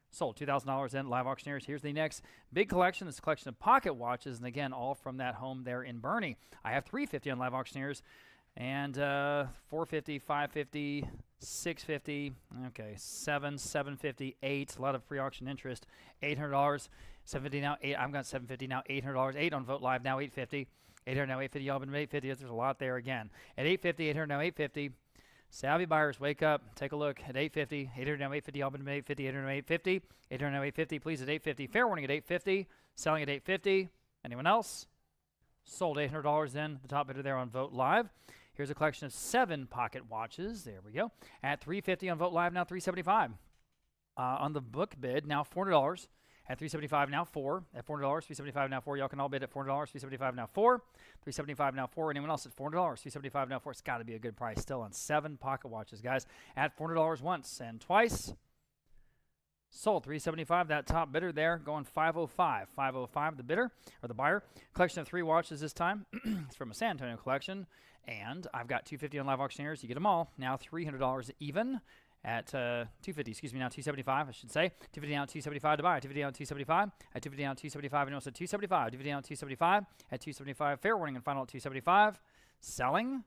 Sold. $2,000 in live auctioneers. Here's the next big collection. This is a collection of pocket watches, and again, all from that home there in Boerne. I have $350 on live auctioneers, and $450, $550, $650, okay, $750, $8. A lot of pre-auction interest. $800, $750 now. I've got $750 now. $800, $8 on Vote Live now. $850. $800 now, $850, y'all been $850. There's a lot there again. At $850, $800 now, $850. Savvy buyers, wake up, take a look at $850. $800 now, $850, y'all been $850. $800 now, $850. $800 now, $850. Please at $850. Fair warning at $850. Selling at $850. Anyone else? Sold. $800 in. The top bidder there on Vote Live. Here's a collection of 7 pocket watches. There we go. At $350 on Vote Live, now $375. On the book bid, now $400. At $375 now 4. At $400, $375 now 4. Y'all can all bid at $400. $375 now 4. $375 now 4. Anyone else at $400? $375 now 4. It's got to be a good price still on 7 pocket watches, guys. At $400 once and twice. Sold. $375. That top bidder there going $505. $505 the bidder or the buyer. Collection of 3 watches this time. It's from a San Antonio collection, and I've got $250 on live auctioneers. You get them all now $300 even. At $250, excuse me, now $275, I should say. $250 now, $275 to buy. $250 now, $275. At $250 now, $275. And also $275. $250 now, $275. At $275. Fair warning and final at $275. Selling.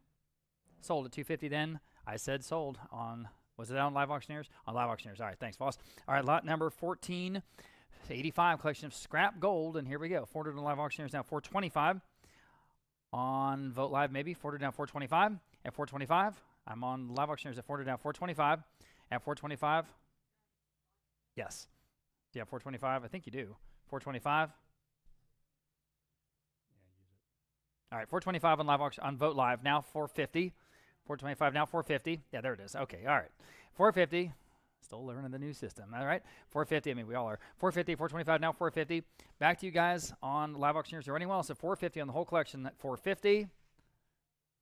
Sold at $250 then. I said sold on, was it on live auctioneers? On live auctioneers. All right, thanks, boss. All right, lot number 1485, collection of scrap gold. And here we go. 400 on live auctioneers now, $425. On Vote Live, maybe. 400 now, $425. At $425. I'm on live auctioneers at 400 now, $425. At $425. Yes. Do you have $425? I think you do. $425. All right, $425 on live auction on Vote Live now $450. $425 now $450. Yeah, there it is. Okay, all right. $450. Still learning the new system. All right. $450. I mean, we all are. $450. $425 now $450. Back to you guys on live auctioneers or anyone else at $450 on the whole collection at $450.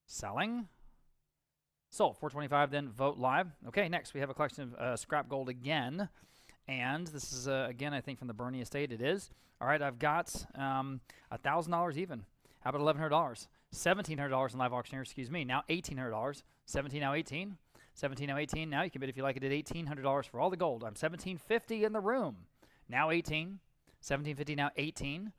Selling. Sold. $425 then Vote Live. Okay, next we have a collection of scrap gold again. And this is, again, I think from the Boerne estate. It is. All right, I've got $1,000 even. How about $1,100? $1,700 in live auctioneers, excuse me. Now $1,800. 17 now 18. 17 now 18. Now you can bid if you like it at $1,800 for all the gold. I'm $1,750 in the room. Now 18. $1,750 now 18.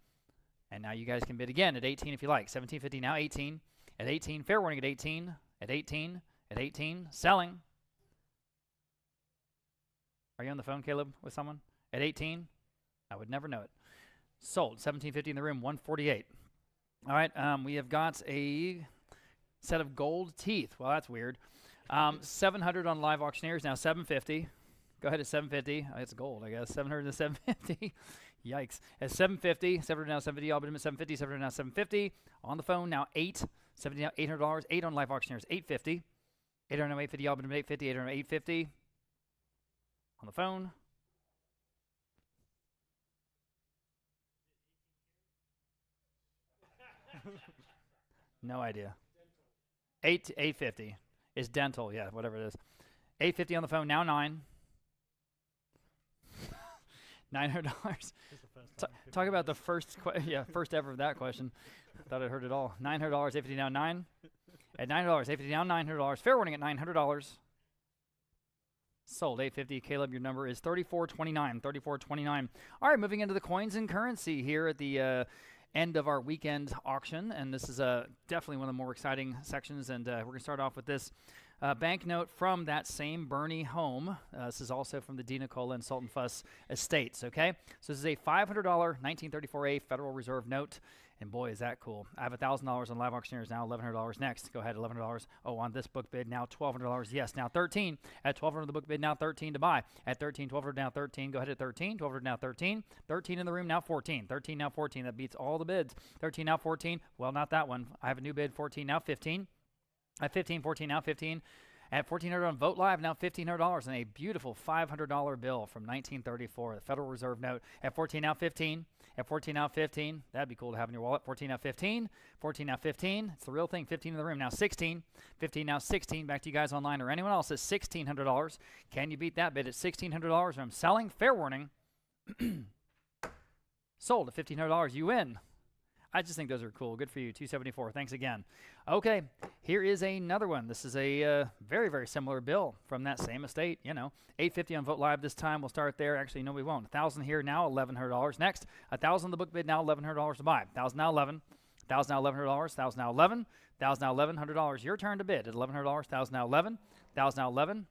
And now you guys can bid again at 18 if you like. $1,750 now 18. At 18. Fair warning at 18. At 18. At 18, selling. Are you on the phone, Caleb, with someone? At 18, I would never know it. Sold. $1,750 in the room. $148. All right. We have got a set of gold teeth. Well, that's weird. $700 on live auctioneers. Now $750. Go ahead at $750. It's gold, I guess. $700 to $750. Yikes. At $750. $700 now $750. All but at $750. $700 now $750. On the phone now $8. $70 now $800. 8 on live auctioneers. $850. $800 now $850. All but at $850. $800 now $850. On the phone. No idea. $850 is dental. Yeah, whatever it is. $850 on the phone. Now $9. $900. Talk about the first, first ever of that question. Thought I heard it all. $900, 850 down 9. At $900, 850 down, $900. Fair warning at $900. Sold, 850. Caleb, your number is 3429. 3429. All right, moving into the coins and currency here at the end of our weekend auction, and this is definitely one of the more exciting sections. And we're gonna start off with this banknote from that same Boerne home. This is also from the Theda Ann Sultenfuss estates. Okay, so this is a $500 1934A Federal Reserve note. And boy, is that cool. I have $1,000 on live auctioneers now, $1,100 next. Go ahead, $1,100. Oh, on this book bid now, $1,200. Yes, now 13. At $1,200 the book bid now, 13 to buy. At 13, $1,200 now 13. Go ahead at 13. $1,200 now 13. 13 in the room now 14. 13 now 14. That beats all the bids. 13 now 14. Well, not that one. I have a new bid. 14 now 15. At 15, 14 now 15. At $1,400 on Vote Live, now $1,500 and a beautiful $500 bill from 1934, the Federal Reserve note. At 14 now 15. At 14 now 15. That'd be cool to have in your wallet. 14 now 15. 14 now 15. It's the real thing. 15 in the room now 16. 15 now 16. Back to you guys online or anyone else at $1,600. Can you beat that bid at $1,600? I'm selling. Fair warning. Sold at $1,500. You win. I just think those are cool. Good for you. 274. Thanks again. Okay, here is another one. This is a very, very similar bill from that same estate. You know, $850 on Vote Live this time. We'll start there. Actually, no, we won't. $1,000 here now, $1,100. Next, $1,000 on the book bid now, $1,100 to buy. $1,000 now 11. $1,000 now $1,100. $1,000 now 11. $1,000 now $1,100. Your turn to bid at $1,100. $1,000 now 11. $1,000 now 11.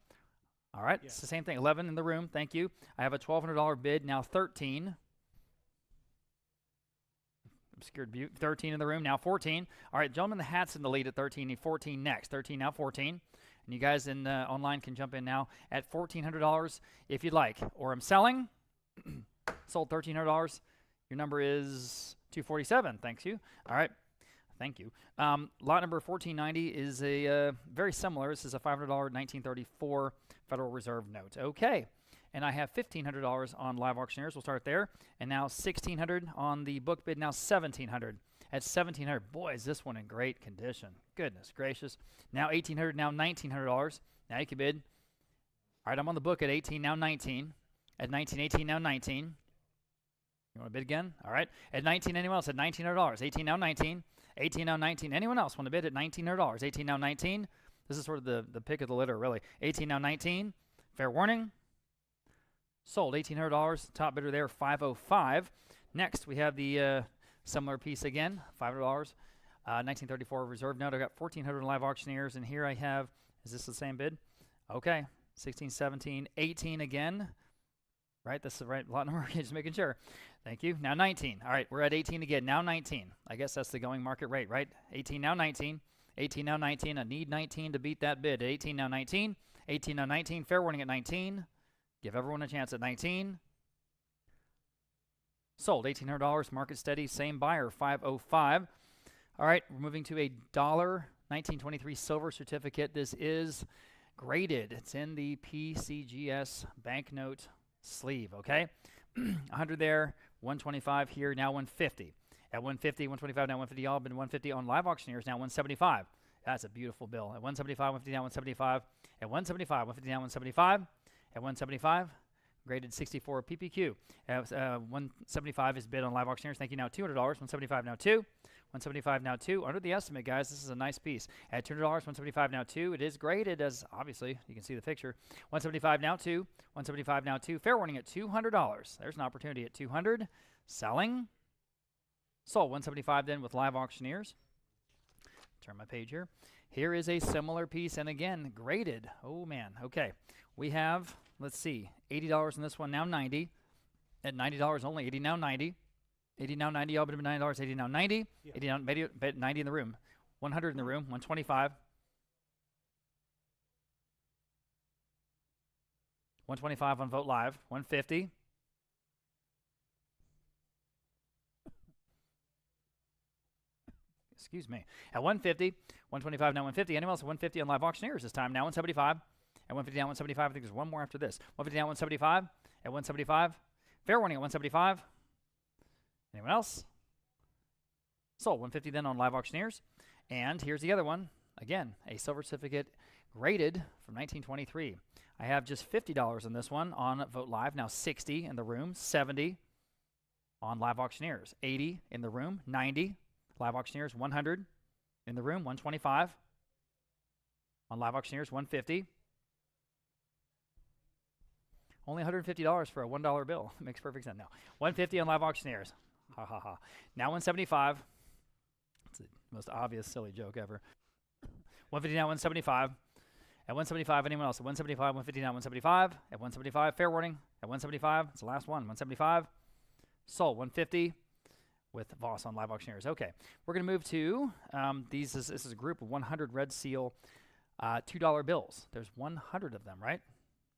All right, it's the same thing. 11 in the room. Thank you. I have a $1,200 bid now 13. Obscured view. 13 in the room, now 14. All right, gentlemen, the hat's in the lead at 13. 14 next. 13 now 14. And you guys in online can jump in now at $1,400 if you'd like. Or I'm selling. Sold $1,300. Your number is 247. Thanks you. All right. Thank you. Lot number 1490 is a very similar. This is a $500 1934 Federal Reserve note. Okay. And I have $1,500 on live auctioneers. We'll start there. And now $1,600 on the book bid. Now $1,700. At $1,700, boy, is this one in great condition. Goodness gracious. Now $1,800. Now $1,900. Now you can bid. All right, I'm on the book at 18. Now 19. At 19, 18. Now 19. You want to bid again? All right. At 19, anyone else? At $1,900. 18. Now 19. 18. Now 19. Anyone else want to bid at $1,900? 18. Now 19. This is sort of the pick of the litter, really. 18. Now 19. Fair warning. Sold $1,800. Top bidder there, $505. Next, we have the similar piece again, $500. 1934 Reserve note. I got 1,400 live auctioneers, and here I have. Is this the same bid? Okay, 16, 17, 18 again. Right, that's the right lot number. Just making sure. Thank you. Now 19. All right, we're at 18 again. Now 19. I guess that's the going market rate, right? 18 now 19. 18 now 19. I need 19 to beat that bid. 18 now 19. 18 now 19. Fair warning at 19. Give everyone a chance at 19. Sold $1,800. Market steady. Same buyer. $505. All right, we're moving to a $1923 silver certificate. This is graded. It's in the PCGS banknote sleeve. Okay, 100 there. 125 here. Now 150. At 150, 125. Now 150. All been 150 on live auctioneers. Now 175. That's a beautiful bill. At 175, 150 now 175. At 175, 150 now 175. At 175, graded 64 PPQ. 175 is bid on live auctioneers. Thank you. Now $200. 175 now 2. 175 now 2. Under the estimate, guys. This is a nice piece. At $200, 175 now 2. It is graded as obviously you can see the picture. 175 now 2. 175 now 2. Fair warning at $200. There's an opportunity at 200. Selling. Sold 175 then with live auctioneers. Turn my page here. Here is a similar piece, and again, graded. Oh, man. Okay. We have, let's see, $80 in this one, now 90. At $90 only, 80 now 90. 80 now 90, all but $90, 80 now 90. Yeah. 80 now 90 in the room. 100 in the room, 125. 125 on Vote Live, 150. Excuse me. At 150, 125 now 150. Anyone else at 150 on live auctioneers this time? Now 175. At 150 now 175. I think there's one more after this. 150 now 175. At 175. Fair warning at 175. Anyone else? Sold 150 then on live auctioneers. And here's the other one. Again, a silver certificate Graded from 1923. I have just $50 on this one on Vote Live. Now 60 in the room, 70 on Live Auctioneers, 80 in the room, 90 Live Auctioneers, 100 in the room, 125 on Live Auctioneers, 150. Only $150 for a $1 bill. Makes perfect sense. No, 150 on Live Auctioneers. Ha ha ha. Now 175. It's the most obvious silly joke ever. 150 now 175. At 175, anyone else? At 175, 150 now 175. At 175, fair warning. At 175, it's the last one. 175. Sold. 150 with Voss on Live Auctioneers. Okay, we're going to move to this is a group of 100 red seal $2 bills. There's 100 of them, right?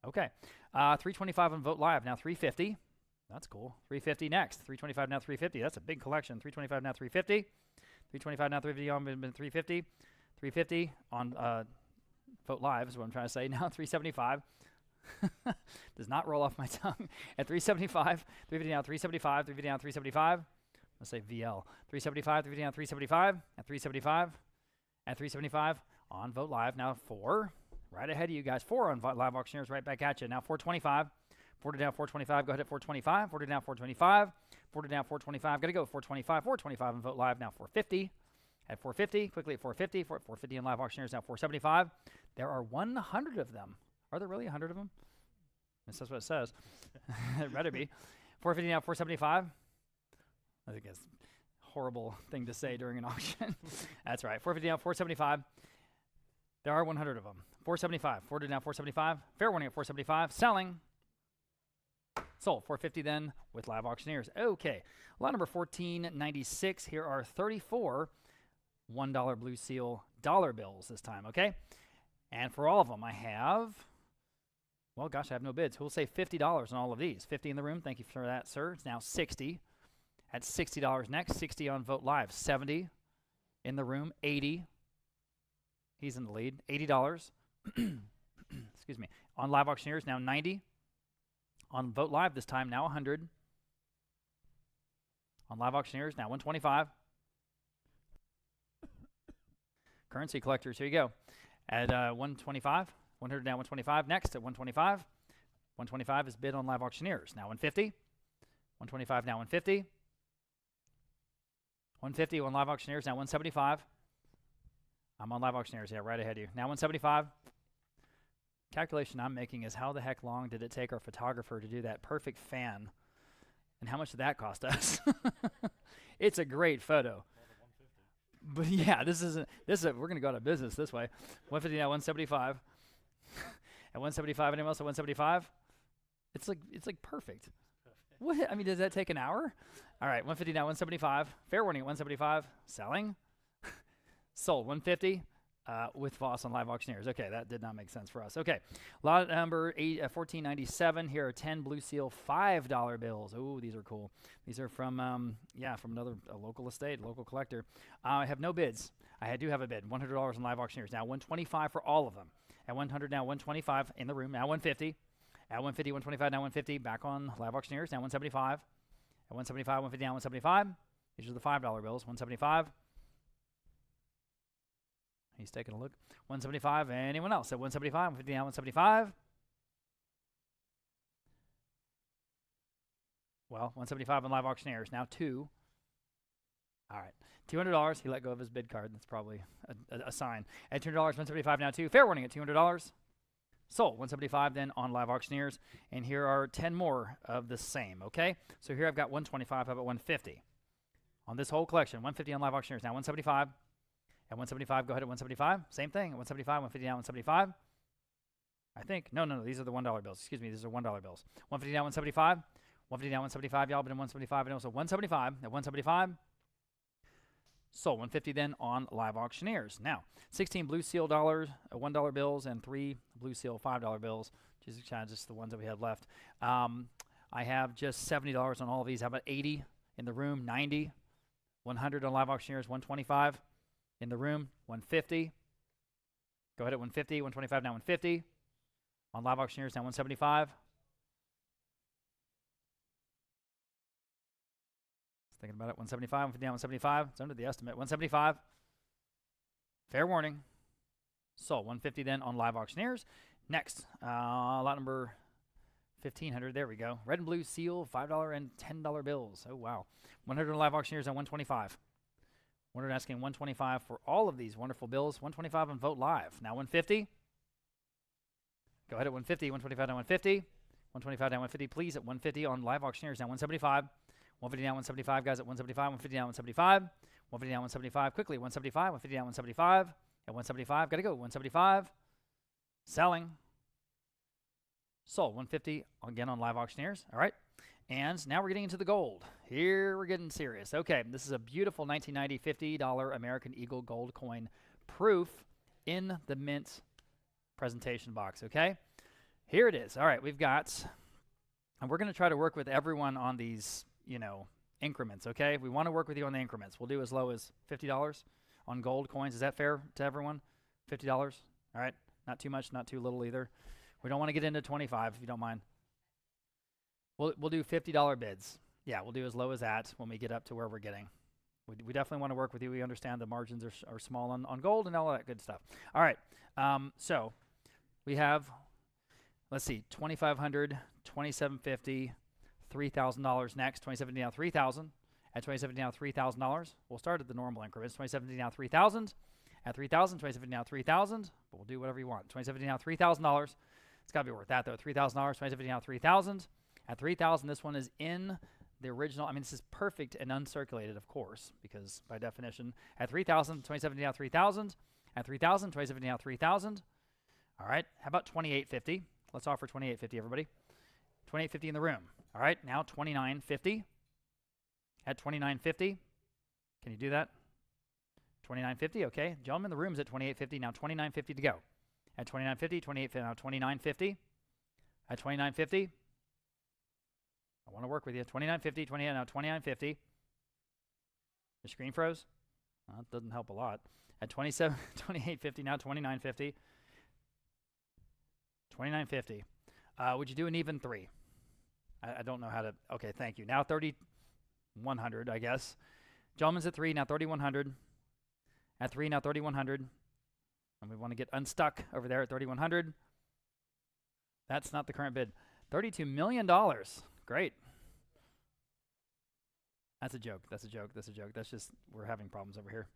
Okay. 325 on Vote Live. Now 350. That's cool. 350 next. 325 now 350. That's a big collection. 325 now 350. 325 now 350 on 350. 350 on Vote Live is what I'm trying to say. Now 375. Does not roll off my tongue. At 375. 350 now 375. 350 now 375. Let's say VL. 375. 350 now 375. At 375. At 375 on Vote Live. Now 4. Right ahead of you guys. 4 on Live Auctioneers. Right back at you. Now 425. 40 down 425. Go ahead at 425. 40 down 425. 40 down 425. Got to go 425. 425 on Vote Live. Now 450. At 450. Quickly at 450. 450 on Live Auctioneers. Now 475. There are 100 of them. Are there really 100 of them? That's what it says. It better be. 450 now 475. I think that's a horrible thing to say during an auction. That's right. 450 now 475. There are 100 of them. 475. 40 now 475. Fair warning at 475. Selling. Sold. 450 then with Live Auctioneers. Okay. Lot number 1496. Here are 34 $1 blue seal dollar bills this time, okay? And for all of them, I have, well, gosh, I have no bids. Who'll say $50 on all of these? 50 in the room. Thank you for that, sir. It's now 60. At $60 next. 60 on Vote Live. 70 in the room. 80. He's in the lead. $80. Excuse me. On Live Auctioneers, now 90. On Vote Live this time, now 100. On Live Auctioneers, now 125. Currency collectors, here you go. At 125, 100 now 125. Next at 125. 125 is bid on Live Auctioneers. Now 150. 125 now 150. 150 on Live Auctioneers, now 175. I'm on Live Auctioneers, yeah, right ahead of you. Now 175. Calculation I'm making is how the heck long did it take our photographer to do that perfect fan? And how much did that cost us? It's a great photo. But yeah, we're going to go out of business this way. 150 now 175. At 175, anyone else at 175? It's like perfect. What? I mean, does that take an hour? All right, 150 now 175. Fair warning at 175. Selling. Sold. 150 with Voss on Live Auctioneers. Okay, that did not make sense for us. Okay, lot number 1497. Here are 10 blue seal $5 bills. Oh, these are cool. These are from from another local estate, local collector. I have no bids. I do have a bid. $100 on Live Auctioneers. Now 125 for all of them. At 100 now 125 in the room. Now 150. At 150, 125 now 150. Back on Live Auctioneers. Now 175. At 175, 150 now 175. These are the $5 bills. 175. He's taking a look. 175. Anyone else at 175? 150 now 175. Well, 175 on Live Auctioneers. Now 2. All right. $200. He let go of his bid card. That's probably a sign. At $200, 175 now 2. Fair warning at $200. Sold. 175 then on Live Auctioneers. And here are 10 more of the same, okay? So here I've got 125. How about 150? On this whole collection, 150 on Live Auctioneers. Now 175. At 175, go ahead at 175. Same thing. At 175, 150 now 175. I think. No. These are the $1 bills. Excuse me. These are $1 bills. 150 now 175. 150 now 175. Y'all been in 175 and also 175. At 175. Sold. 150 then on Live Auctioneers. Now, 16 blue seal $1 bills and 3 blue seal $5 bills, which is kind of just the ones that we had left. I have just $70 on all of these. How about 80 in the room? 90. 100 on Live Auctioneers. 125 in the room. 150. Go ahead at 150. 125 now 150. On Live Auctioneers now 175. Thinking about it. 175, 150 down, 175. It's under the estimate. 175. Fair warning. Sold. 150 then on live auctioneers. Next, lot number 1500. There we go. Red and blue seal, $5 and $10 bills. Oh, wow. 100 on live auctioneers and 125. 100 asking 125 for all of these wonderful bills. 125 on Vote Live. Now 150. Go ahead at 150. 125 down 150. 125 down 150. Please at 150 on live auctioneers. Now 175. 150 down 175. Guys at 175. 150 down 175. 150 down 175. Quickly 175. 150 down 175. At 175. Got to go. 175. Selling. Sold. 150 again on live auctioneers. All right. And now we're getting into the gold. Here we're getting serious. Okay, this is a beautiful 1990 $50 American Eagle gold coin, proof in the mint presentation box, okay? Here it is. All right, we've got, and we're going to try to work with everyone on these, you know, increments, okay? We want to work with you on the increments. We'll do as low as $50 on gold coins. Is that fair to everyone? $50? All right, not too much, not too little either. We don't want to get into 25 if you don't mind. We'll do $50 bids. Yeah, we'll do as low as that when we get up to where we're getting. We definitely want to work with you. We understand the margins are small on gold and all that good stuff. All right, so we have, let's see, $2,500, $2,750, $3,000 next. $2,750 now $3,000. At $2,750 now $3,000. We'll start at the normal increments. $2,750 now $3,000. At $3,000, $2,750 now $3,000. But we'll do whatever you want. $2,750 now $3,000. It's got to be worth that though. $3,000. $2,750 now $3,000. At $3,000, this one is in the original. I mean, this is perfect and uncirculated, of course, because by definition, at $3,000, $2,750 now $3,000. At $3,000, $2,750 now $3,000. All right, how about $2,850? Let's offer $2,850, everybody. $2,850 in the room. All right, now $2,950. At $2,950, can you do that? $2,950, okay. Gentlemen, the room's at $2,850. Now $2,950 to go. At $2,950, $2,850, now $2,950. At $2,950. I want to work with you. $2,950, now $2,950. Your screen froze? Well, that doesn't help a lot. At $2,850, now $2,950. $2,950. Would you do an even three? I don't know how to. Okay, thank you. Now $3,100, I guess. Gentlemen's at 3, now $3,100. At 3, now $3,100. And we want to get unstuck over there at $3,100. That's not the current bid. $32 million. Great. That's a joke. That's a joke. That's a joke. That's just, we're having problems over here.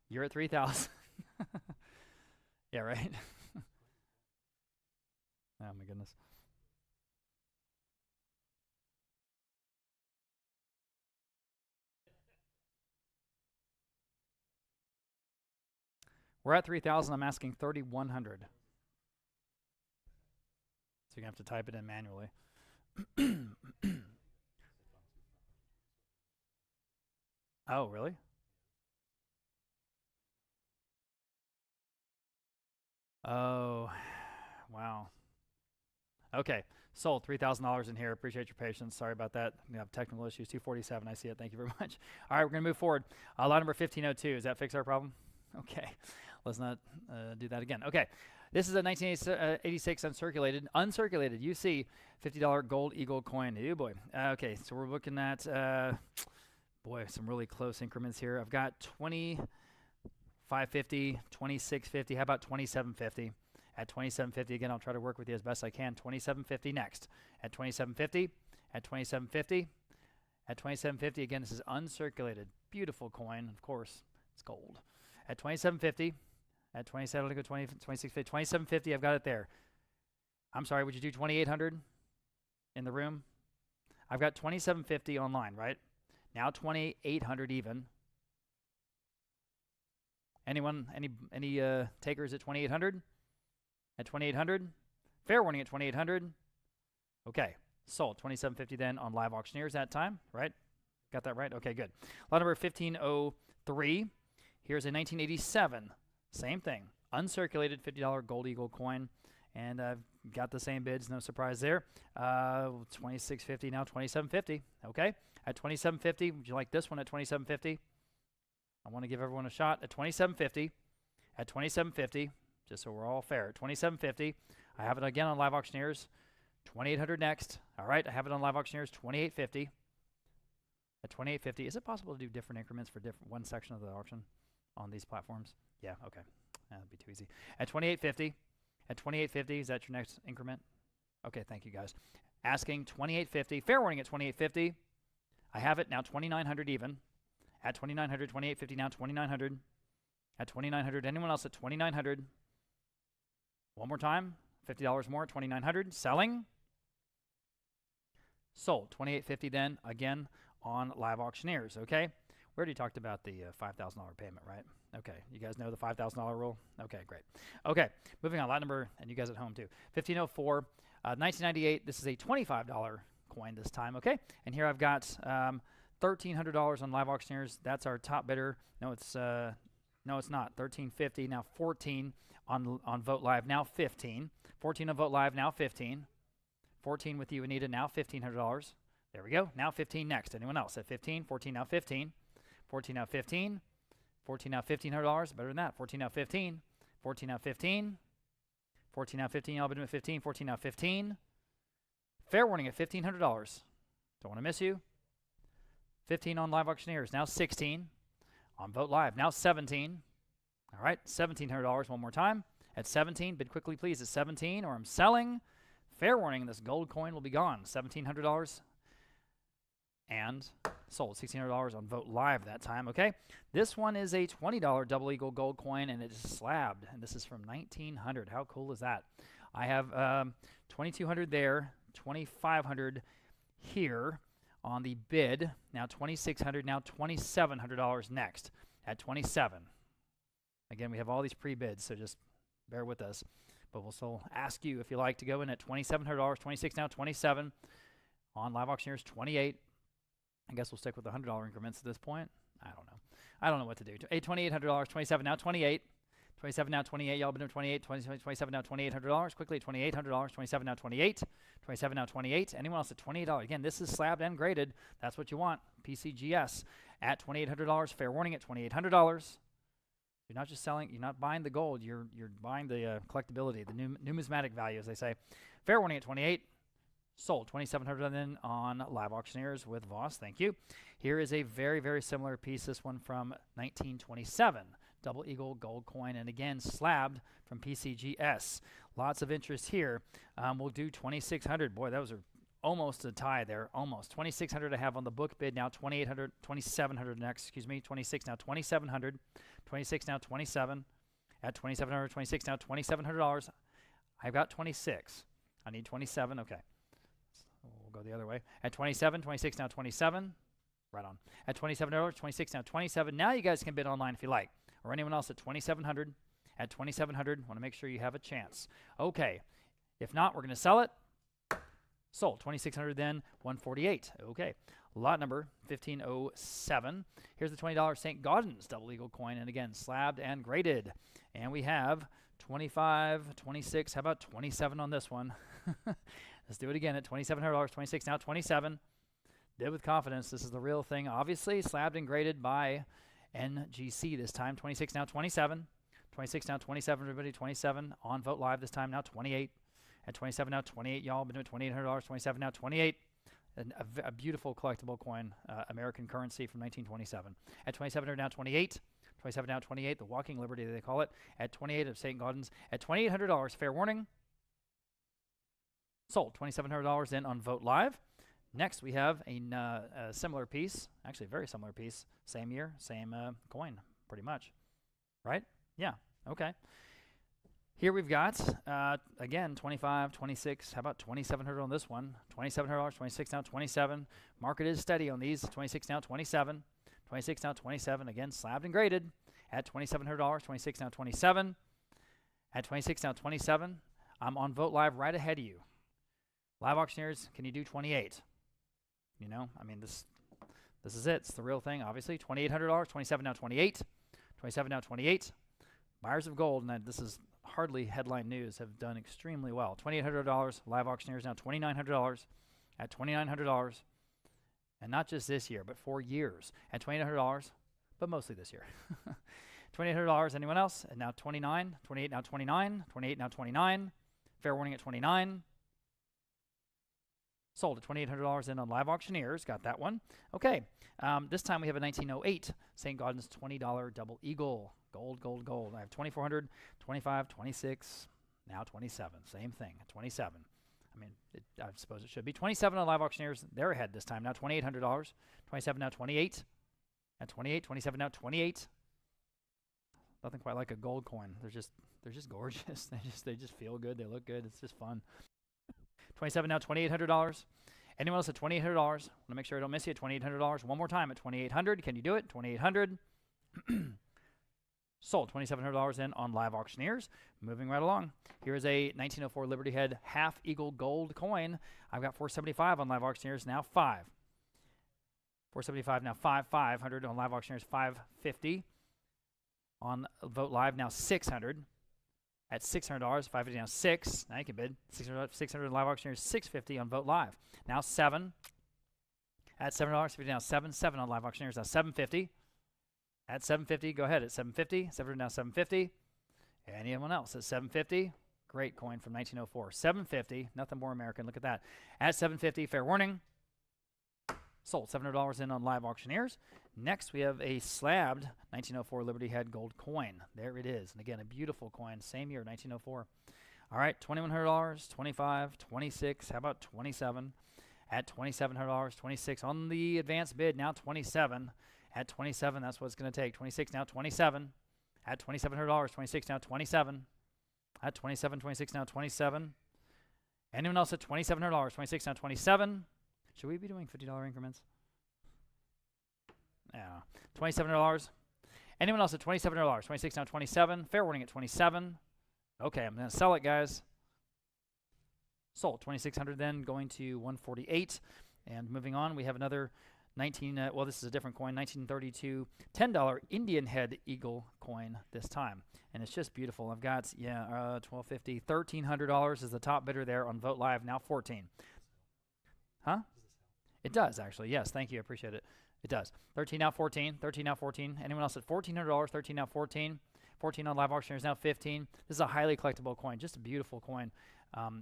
You're at 3,000. Yeah, right? Oh, my goodness. We're at 3,000. I'm asking 3,100. So you're going to have to type it in manually. Oh, really? Oh, wow. Okay, sold. $3,000 in here. Appreciate your patience. Sorry about that. We have technical issues. 247. I see it. Thank you very much. All right, we're going to move forward. Lot number 1502. Does that fix our problem? Okay. Let's not do that again. Okay. This is a 1986 uncirculated UC $50 gold eagle coin. Oh boy. Okay, so we're looking at boy, some really close increments here. I've got 2550, 2650. How about 2750? At 2750 again, I'll try to work with you as best I can. 2750 next. At 2750. At 2750. At 2750 again, this is uncirculated. Beautiful coin. Of course, it's gold. At 2750. At 27, I'll go 2650, 2750. I've got it there. I'm sorry. Would you do 2800 in the room? I've got 2750 online, right? Now 2800 even. Anyone? Any takers at 2800? At 2800? Fair warning at 2800. Okay, sold. 2750 then on live auctioneers that time, right? Got that right? Okay, good. Lot number 1503. Here's a 1987. Same thing. Uncirculated $50 gold eagle coin. And I've got the same bids. No surprise there. 2650 now 2750. Okay. At 2750, would you like this one at 2750? I want to give everyone a shot at 2750. At 2750, just so we're all fair. At 2750, I have it again on live auctioneers. 2800 next. All right. I have it on live auctioneers. 2850. At 2850, is it possible to do different increments for one section of the auction on these platforms? Yeah, okay. That'd be too easy. At $28.50. At $28.50, is that your next increment? Okay, thank you guys. Asking $28.50. Fair warning at $28.50. I have it now $2,900 even. At $2,900, $28.50 now $2,900. At $2,900. Anyone else at $2,900? One more time. $50 more. $2,900. Selling. Sold. $28.50 then again on Live Auctioneers. Okay. We already talked about the $5,000 payment, right? Okay. You guys know the $5,000 rule? Okay, great. Okay. Moving on. Lot number, and you guys at home too. 1504. 1998. This is a $25 coin this time. Okay. And here I've got $1,300 on Live Auctioneers. That's our top bidder. No, it's not. $1,350. Now 14 on Vote Live. Now 15. 14 on Vote Live. Now 15. 14 with you, Anita. Now $1,500. There we go. Now 15 next. Anyone else at 15? 14 now 15. 14 now 15. 14 now $1,500. Better than that. 14 now 15. 14 now 15. 14 now 15. Y'all been at 15. 14 now 15. Fair warning at $1,500. Don't want to miss you. 15 on Live Auctioneers. Now 16 on Vote Live. Now 17. All right, $1,700 one more time. At 17, bid quickly please at 17 or I'm selling. Fair warning, this gold coin will be gone. $1,700 and sold. $1,600 on Vote Live that time, okay? This one is a $20 double eagle gold coin and it is slabbed, and this is from 1900. How cool is that? I have $2,200 there, $2,500 here on the bid. Now $2,600, now $2,700 next at 27. Again, we have all these pre-bids, so just bear with us. But we'll still ask you if you like to go in at $2,700, 26 now, 27. On Live Auctioneers, 28. I guess we'll stick with the $100 increments at this point. I don't know. I don't know what to do. $2,800, 27 now, 28. 27 now, 28. Y'all been doing 28. 27 now, $2,800. Quickly, $2,800. 27 now, 28. 27 now, 28. Anyone else at $28? Again, this is slabbed and graded. That's what you want. PCGS at $2,800. Fair warning at $2,800. You're not just selling, you're not buying the gold, you're buying the collectability, the numismatic value, as they say. Fair warning at 28, sold. $2,700 then on Live Auctioneers with Voss, thank you. Here is a very, very similar piece, this one from 1927. Double eagle gold coin, and again, slabbed from PCGS. Lots of interest here. We'll do $2,600. Boy, that was almost a tie there, almost. $2,600 I have on the book bid, now $2,800, $2,700 next, excuse me, 26 now, $2,700. 26 now, 27. At $2,700, 26 now, $2,700. I've got 26. I need 27. Okay. So we'll go the other way. At 27, 26 now, 27. Right on. At $2,700, 26 now, 27. Now you guys can bid online if you like. Or anyone else at 2,700. At 2,700, want to make sure you have a chance. Okay. If not, we're going to sell it. Sold. 2,600 then, 148. Okay. Lot number 1507. Here's the $20 St. Gaudens double eagle coin, and again, slabbed and graded. And we have 25, 26, how about 27 on this one? Let's do it again at $2,700, 26 now, 27. Bid with confidence. This is the real thing. Obviously, slabbed and graded by NGC this time. 26 now, 27. 26 now, 27, everybody, 27. On Vote Live this time, now 28. At 27 now, 28, y'all been doing $2,800, 27 now, 28. A beautiful collectible coin, American currency from 1927. At 2,700 now, 28. 27 now, 28. The Walking Liberty, they call it. At 28 of St. Gaudens. At $2,800, fair warning. Sold. $2,700 then on Vote Live. Next, we have a similar piece. Actually, a very similar piece. Same year, same coin, pretty much. Right? Yeah. Okay. Here we've got, again, 25, 26. How about 2,700 on this one? $2,700, 26 now, 27. Market is steady on these. 26 now, 27. 26 now, 27. Again, slabbed and graded at $2,700. 26 now, 27. At 26 now, 27. I'm on Vote Live right ahead of you. Live Auctioneers, can you do 28? You know, I mean, this is it. It's the real thing, obviously. $2,800. 27 now, 28. 27 now, 28. Buyers of gold, and this is hardly headline news, have done extremely well. $2,800. Live Auctioneers now $2,900. At $2,900. And not just this year, but for years. At $2,800, but mostly this year. $2,800. Anyone else? And now 29. 28 now 29. 28 now 29. Fair warning at 29. Sold at $2,800 in on Live Auctioneers. Got that one. Okay. This time we have a 1908 St. Gaudens $20 double eagle. Gold, gold, gold. I have 2,400, 25, 26, now 27. Same thing, 27. I mean, I suppose it should be 27 on Live Auctioneers. They're ahead this time. Now $2,800. 27 now 28. At 28, 27 now 28. Nothing quite like a gold coin. They're just gorgeous. They just feel good. They look good. It's just fun. 27 now $2,800. Anyone else at $2,800? Want to make sure I don't miss you at $2,800. One more time at $2,800. Can you do it? $2,800. Sold $2,700 in on Live Auctioneers. Moving right along. Here's a 1904 Liberty Head half eagle gold coin. I've got $475 on Live Auctioneers. Now $5. $475 now $500 on Live Auctioneers. $550 on Vote Live. Now $600 at $600. $550 now $6. Now you can bid. $600 on Live Auctioneers. $650 on Vote Live. Now $7 at $7. $50 now $7 on Live Auctioneers. Now $750 at $750. Go ahead at $750. $700 now $750. Anyone else at $750? Great coin from 1904. $750. Nothing more American. Look at that. At $750. Fair warning. Sold $700 in on Live Auctioneers. Next, we have a slabbed 1904 Liberty Head gold coin. There it is. And again, a beautiful coin. Same year, 1904. All right, $2,100, 25, 26. How about 27? At $2,700, 26 on the advanced bid. Now 27. At 27, that's what it's going to take. 26 now 27. At $2,700, 26 now 27. At 27, 26 now 27. Anyone else at $2,700, 26 now 27? Should we be doing $50 increments? Yeah. $2,700. Anyone else at $2,700? 26 now 27. Fair warning at 27. Okay, I'm going to sell it, guys. Sold. 2,600 then, going to 148. And moving on, we have another well, this is a different coin, 1932 $10 Indian head eagle coin this time. And it's just beautiful. I've got, $1,250. $1,300 is the top bidder there on Vote Live. Now 14. Huh? It does, actually. Yes, thank you. I appreciate it. It does. 13 now 14. 13 now 14. Anyone else at $1,400? 13 now 14. 14 on Live Auctioneers now 15. This is a highly collectible coin. Just a beautiful coin.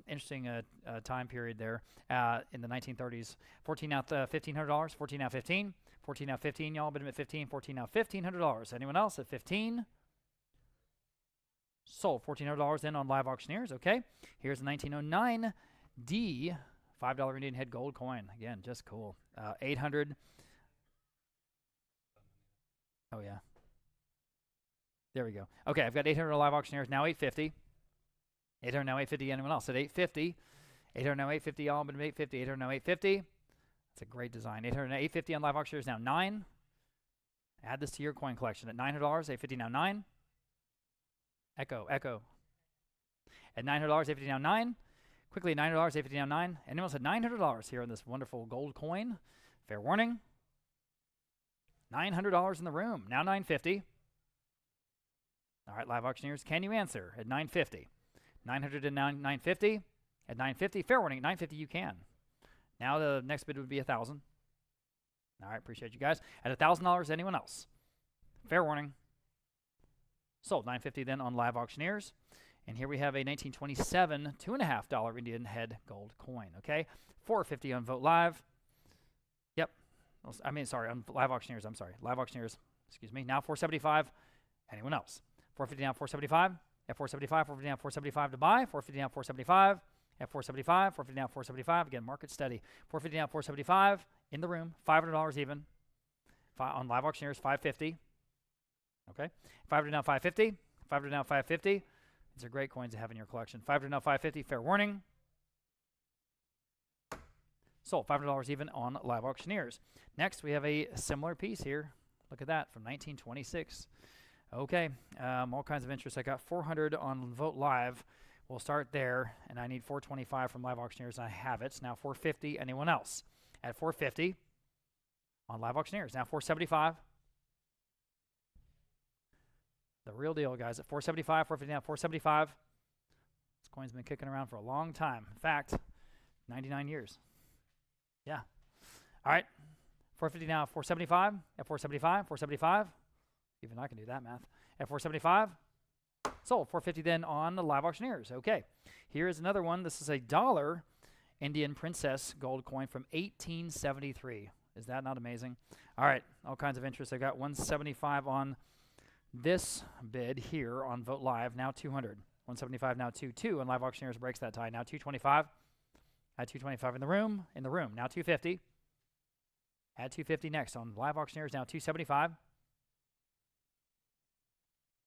Interesting time period there in the 1930s. 14 now $1,500. 14 now 15. 14 now 15. Y'all bid at 15. 14 now $1,500. Anyone else at 15? Sold. $1,400 in on Live Auctioneers. Okay. Here's a 1909 D $5 Indian head gold coin. Again, just cool. 800. Oh, yeah. There we go. Okay, I've got 800 Live Auctioneers. Now 850. 800 now 850. Anyone else at 850? 800 now 850. All been 850. 800 now 850. That's a great design. 800 now 850 on Live Auctioneers. Now 9. Add this to your coin collection at $900. 850 now 9. Echo. At $900. 850 now 9. Quickly, $900, 850 now 9. Anyone else at $900 here on this wonderful gold coin? Fair warning. $900 in the room. Now $950. All right, Live Auctioneers, can you answer at $950? 900 and now $950. At $950, fair warning, at $950 you can. Now the next bid would be $1,000. All right, appreciate you guys. At $1,000, anyone else? Fair warning. Sold. $950 then on Live Auctioneers. And here we have a 1927 $2.50 Indian head gold coin. Okay, $450 on Vote Live. Yep, on Live Auctioneers. I'm sorry, Live Auctioneers. Excuse me. Now $475. Anyone else? $450 now $475. At $475. $450 now $475 to buy. $450 now $475. At $475. $450 now $475. Again, market steady. $450 now $475 in the room. $500 even. On Live Auctioneers $550. Okay, $500 now $550. $500 now $550. These are great coins to have in your collection. $500 now $550. Fair warning. Sold. $500 even on Live Auctioneers. Next, we have a similar piece here. Look at that from 1926. Okay, all kinds of interest. I got 400 on Vote Live. We'll start there, and I need 425 from Live Auctioneers. I have it. Now 450. Anyone else? At 450 on Live Auctioneers. Now 475. The real deal, guys. At 475, 450 now, 475. This coin's been kicking around for a long time. In fact, 99 years. Yeah. All right. 450 now, 475. At 475, 475. Even I can do that math. At 475. Sold. 450 then on the Live Auctioneers. Okay. Here is another one. This is $1 Indian princess gold coin from 1873. Is that not amazing? All right, all kinds of interest. I got 175 on this bid here on Vote Live, now 200. 175, now 2 on Live Auctioneers breaks that tie, now 225. Add 225 in the room, now 250. Add 250 next on Live Auctioneers, now 275.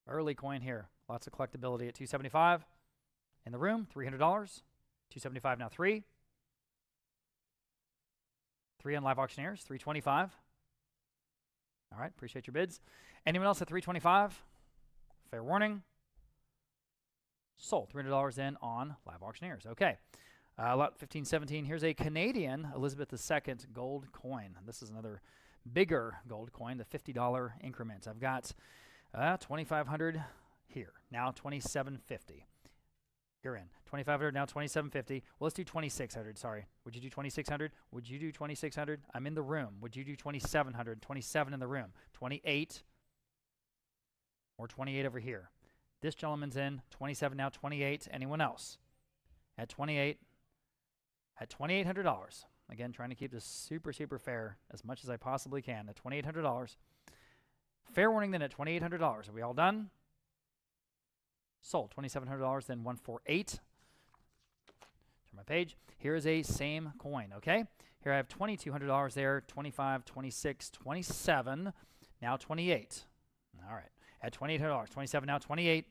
Early coin here, lots of collectability at 275. In the room, $300. 275 now 3. 3 on Live Auctioneers, 325. All right, appreciate your bids. Anyone else at 325? Fair warning. Sold. $300 in on Live Auctioneers. Okay. Lot 1517. Here's a Canadian Elizabeth II gold coin. This is another bigger gold coin, the $50 increments. I've got 2,500 here. Now 2,750. You're in. 2,500, now 2,750. Well, let's do 2,600. Sorry. Would you do 2,600? Would you do 2,600? I'm in the room. Would you do 2,700? 27 in the room. 28 or 28 over here. This gentleman's in. 27 now, 28. Anyone else? At 28. At $2,800. Again, trying to keep this super, super fair as much as I possibly can. At $2,800. Fair warning then at $2,800. Are we all done? Sold. $2,700, then 148. Turn my page. Here is a same coin, okay? Here I have $2,200 there, 25, 26, 27, now 28. All right. At $2,800, 27, now 28.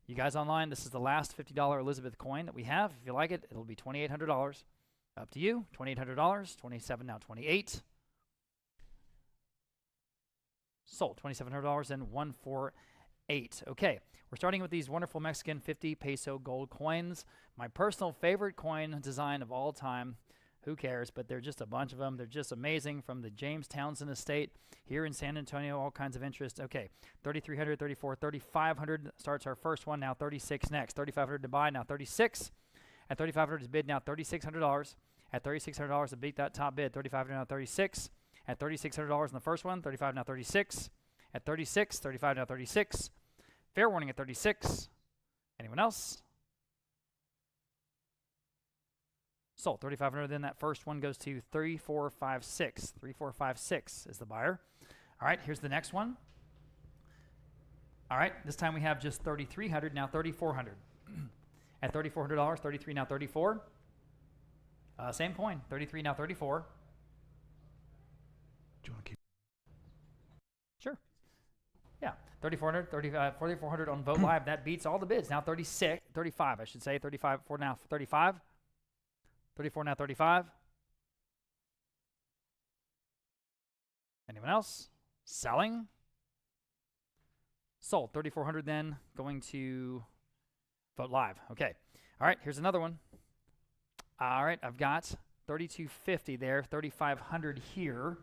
You guys online, this is the last $50 Elizabeth coin that we have. If you like it, it'll be $2,800. Up to you. $2,800, 27, now 28. Sold. $2,700 and 148. Okay, we're starting with these wonderful Mexican 50 peso gold coins. My personal favorite coin design of all time. Who cares? But they're just a bunch of them. They're just amazing from the James Townsend estate here in San Antonio. All kinds of interest. Okay, 3,300, 34, 3,500 starts our first one. Now 36 next. 3,500 to buy. Now 36. At 3,500 is bid. Now $3,600. At $3,600 to beat that top bid. 3,500 now 36. At $3,600 in the first one. 35 now 36. At 36. 35 now 36. Fair warning at 36. Anyone else? Sold. 3,500. Then that first one goes to 3,456. 3,456 is the buyer. All right, here's the next one. All right, this time we have just 3,300. Now 3,400. At $3,400. 33 now 34. Same coin. 33 now 34. Do you want to keep? Sure. Yeah. 3,400, 4,400 on Vote Live. That beats all the bids. Now 36, 35, I should say. 35 for now 35. 34 now 35. Anyone else? Selling. Sold. 3,400 then going to Vote Live. Okay. All right, here's another one. All right, I've got 3,250 there, 3,500 here.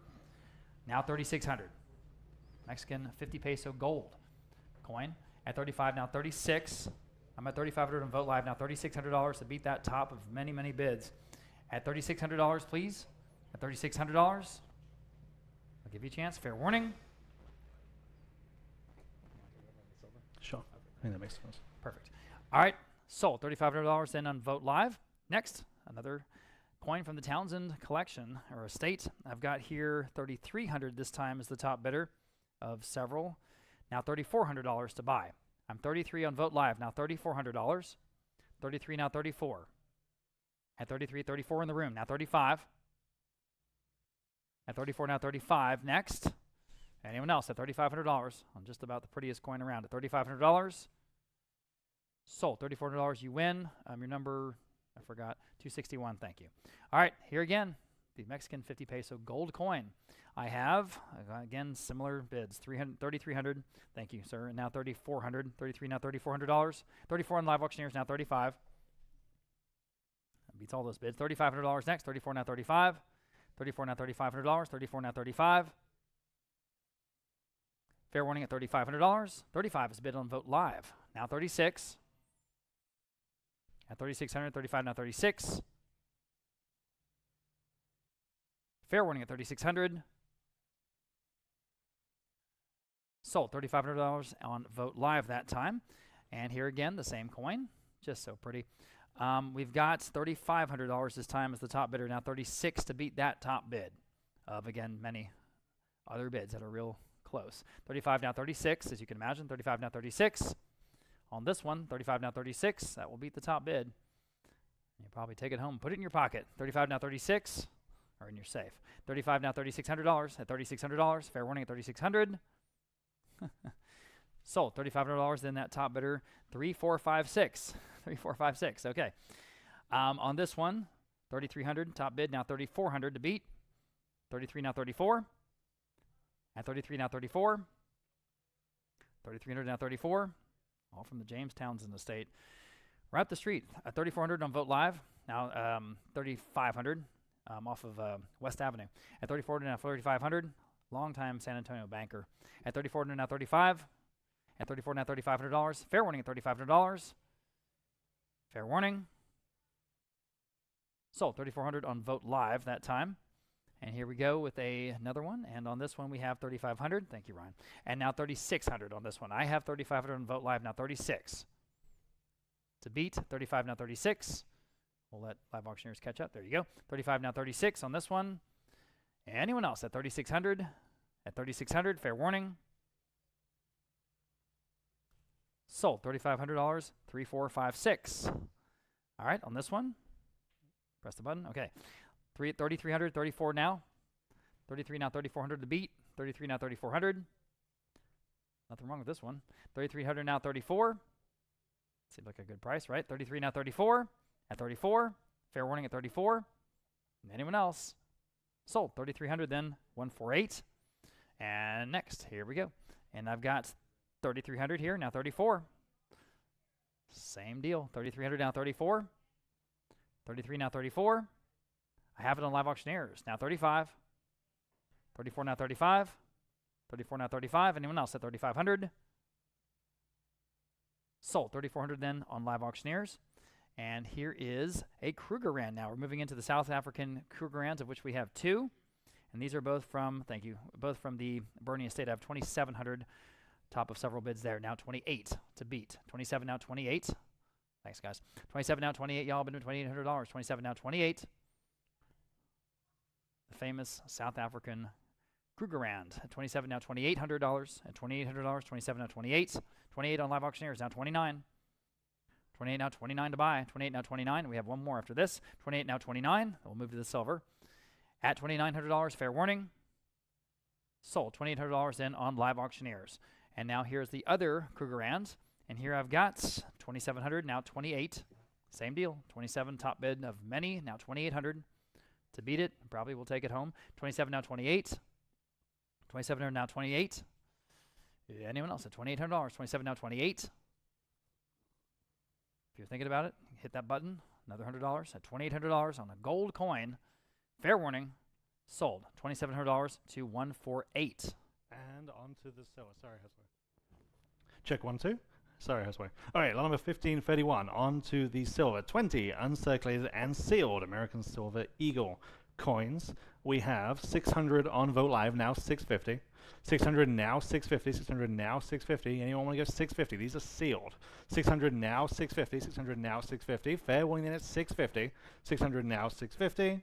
Now 3,600. Mexican 50 peso gold coin. At 35 now 36. I'm at 3,500 on Vote Live now. $3,600 to beat that top of many, many bids. At $3,600, please. At $3,600. I'll give you a chance. Fair warning. Sure. I think that makes sense. Perfect. All right. Sold. $3,500 then on Vote Live. Next, another coin from the Townsend collection or estate. I've got here 3,300 this time is the top bidder of several. Now $3,400 to buy. I'm 33 on Vote Live. Now $3,400. 33 now 34. At 33, 34 in the room. Now 35. At 34 now 35. Next. Anyone else at $3,500 on just about the prettiest coin around. At $3,500. Sold. $3,400. You win. Your number, I forgot, 261. Thank you. All right, here again, the Mexican 50 peso gold coin. I have, again, similar bids. 3,300. Thank you, sir. And now 3,400. 33 now $3,400. 34 on Live Auctioneers now 35. That beats all those bids. $3,500 next. 34 now 35. 34 now $3,500. 34 now 35. Fair warning at $3,500. 35 is bid on Vote Live. Now 36. At 3,600. 35 now 36. Fair warning at 3,600. Sold. $3,500 on Vote Live that time. And here again, the same coin. Just so pretty. We've got $3,500 this time as the top bidder. Now 36 to beat that top bid of, again, many other bids that are real close. 35 now 36, as you can imagine. 35 now 36. On this one, 35 now 36. That will beat the top bid. You'll probably take it home, put it in your pocket. 35 now 36, or in your safe. 35 now $3,600 at $3,600. Fair warning at $3,600. Sold. $3,500. Then that top bidder, 3,456. 3,456. Okay. On this one, 3,300 top bid. Now 3,400 to beat. 33 now 34. At 33 now 34. 3,300 now 34. All from the James Townsend estate. We're up the street at 3,400 on Vote Live. Now 3,500 off of West Avenue. At 3,400 now 3,500. Longtime San Antonio banker. At 3,400 now 35. At 34 now $3,500. Fair warning at $3,500. Fair warning. Sold. 3,400 on Vote Live that time. And here we go with another one. And on this one, we have 3,500. Thank you, Ryan. And now 3,600 on this one. I have 3,500 on Vote Live. Now 36. To beat, 35 now 36. We'll let live auctioneers catch up. There you go. 35 now 36 on this one. Anyone else at 3,600? At 3,600, fair warning. Sold. $3,500. 3,456. All right, on this one. Press the button. Okay. 3,300, 34 now. 33 now, 3,400 to beat. 33 now, 3,400. Nothing wrong with this one. 3,300 now, 34. Seems like a good price, right? 33 now, 34. At 34. Fair warning at 34. Anyone else? Sold. 3,300 then, 148. And next, here we go. And I've got 3,300 here, now 34. Same deal. 3,300 now 34. 33 now 34. I have it on live auctioneers. Now 35. 34 now 35. 34 now 35. Anyone else at 3,500? Sold. 3,400 then on live auctioneers. And here is a Krugerrand now. We're moving into the South African Krugerrands, of which we have two. And these are both from, thank you, both from the Boerne estate. I have 2,700, top of several bids there. Now 28 to beat. 27 now 28. Thanks, guys. 27 now 28. Y'all been doing $2,800. 27 now 28. The famous South African Krugerrand. At 27 now $2,800. At $2,800. 27 now 28. 28 on live auctioneers. Now 29. 28 now 29 to buy. 28 now 29. We have one more after this. 28 now 29. We'll move to the silver. At $2,900, fair warning. Sold. $2,800 then on live auctioneers. And now here's the other Krugerrands. And here I've got 2,700, now 28. Same deal. 27 top bid of many, now 2,800. To beat it, probably we'll take it home. 27 now 28. 2700 now 28. Anyone else at $2,800? 27 now 28. If you're thinking about it, hit that button. Another $100 at $2,800 on a gold coin. Fair warning. Sold. $2,700 to 148. And on to the seller. Sorry, Hesway. Check 1, 2. Sorry, Hesway. All right, lot number 1531. On to the silver. 20 uncirculated and sealed American Silver Eagle coins. We have 600 on Vote Live, now 650. 600 now 650. 600 now 650. Anyone want to go 650? These are sealed. 600 now 650. 600 now 650. Fair warning at 650. 600 now 650.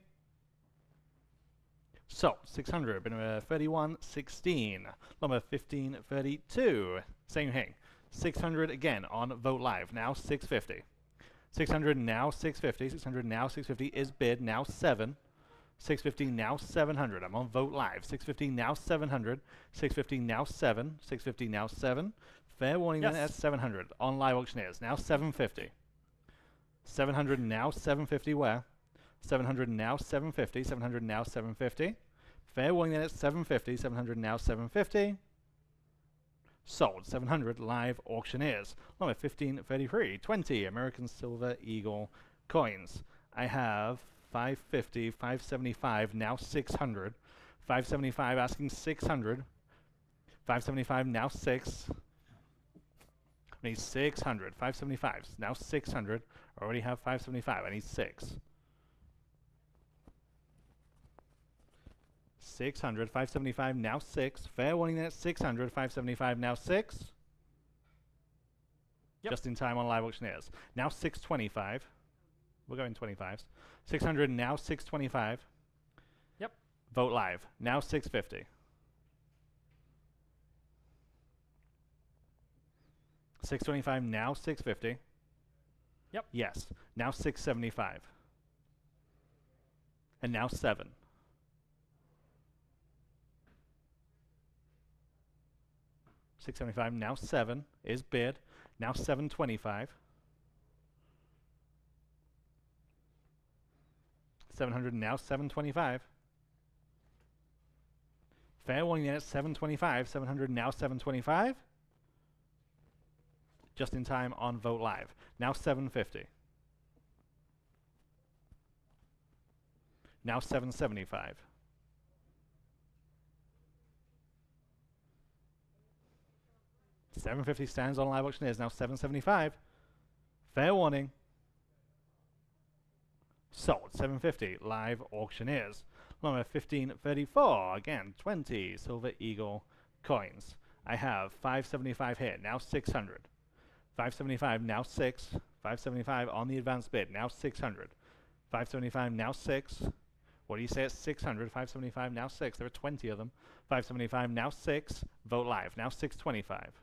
So, 600, been 3116, number 1532, same thing. 600 again on Vote Live, now 650. 600 now 650, 600 now 650 is bid, now 7. 650 now 700, I'm on Vote Live. 650 now 700, 650 now 7, 650 now 7. Fair warning then at 700 on live auctioneers, now 750. 700 now 750 where? 700 now 750, 700 now 750. Fair warning then at 750, 700 now 750. Sold. 700 live auctioneers. Number 1533, 20 American Silver Eagle coins. I have 550, 575, now 600. 575 asking 600. 575 now 6. I need 600. 575 now 600. I already have 575. I need 6. 600, 575, now 6. Fair warning then at 600, 575, now 6. Yep. Just in time on live auctioneers. Now 625. We're going 25s. 600 now 625. Yep. Vote live. Now 650. 625 now 650. Yep. Yes. Now 675. And now 7. $675 now 7 is bid. Now 725. 700 now 725. Fair warning at 725. 700 now 725. Just in time on Vote Live. Now 750. Now 775. $750 stands on live auctioneers. Now 775. Fair warning. Sold. 750 live auctioneers. Number 1534. Again, 20 Silver Eagle coins. I have 575 here. Now 600. 575 now 6. 575 on the advanced bid. Now 600. 575 now 6. What do you say at 600? 575 now 6. There are 20 of them. 575 now 6. Vote live. Now 625.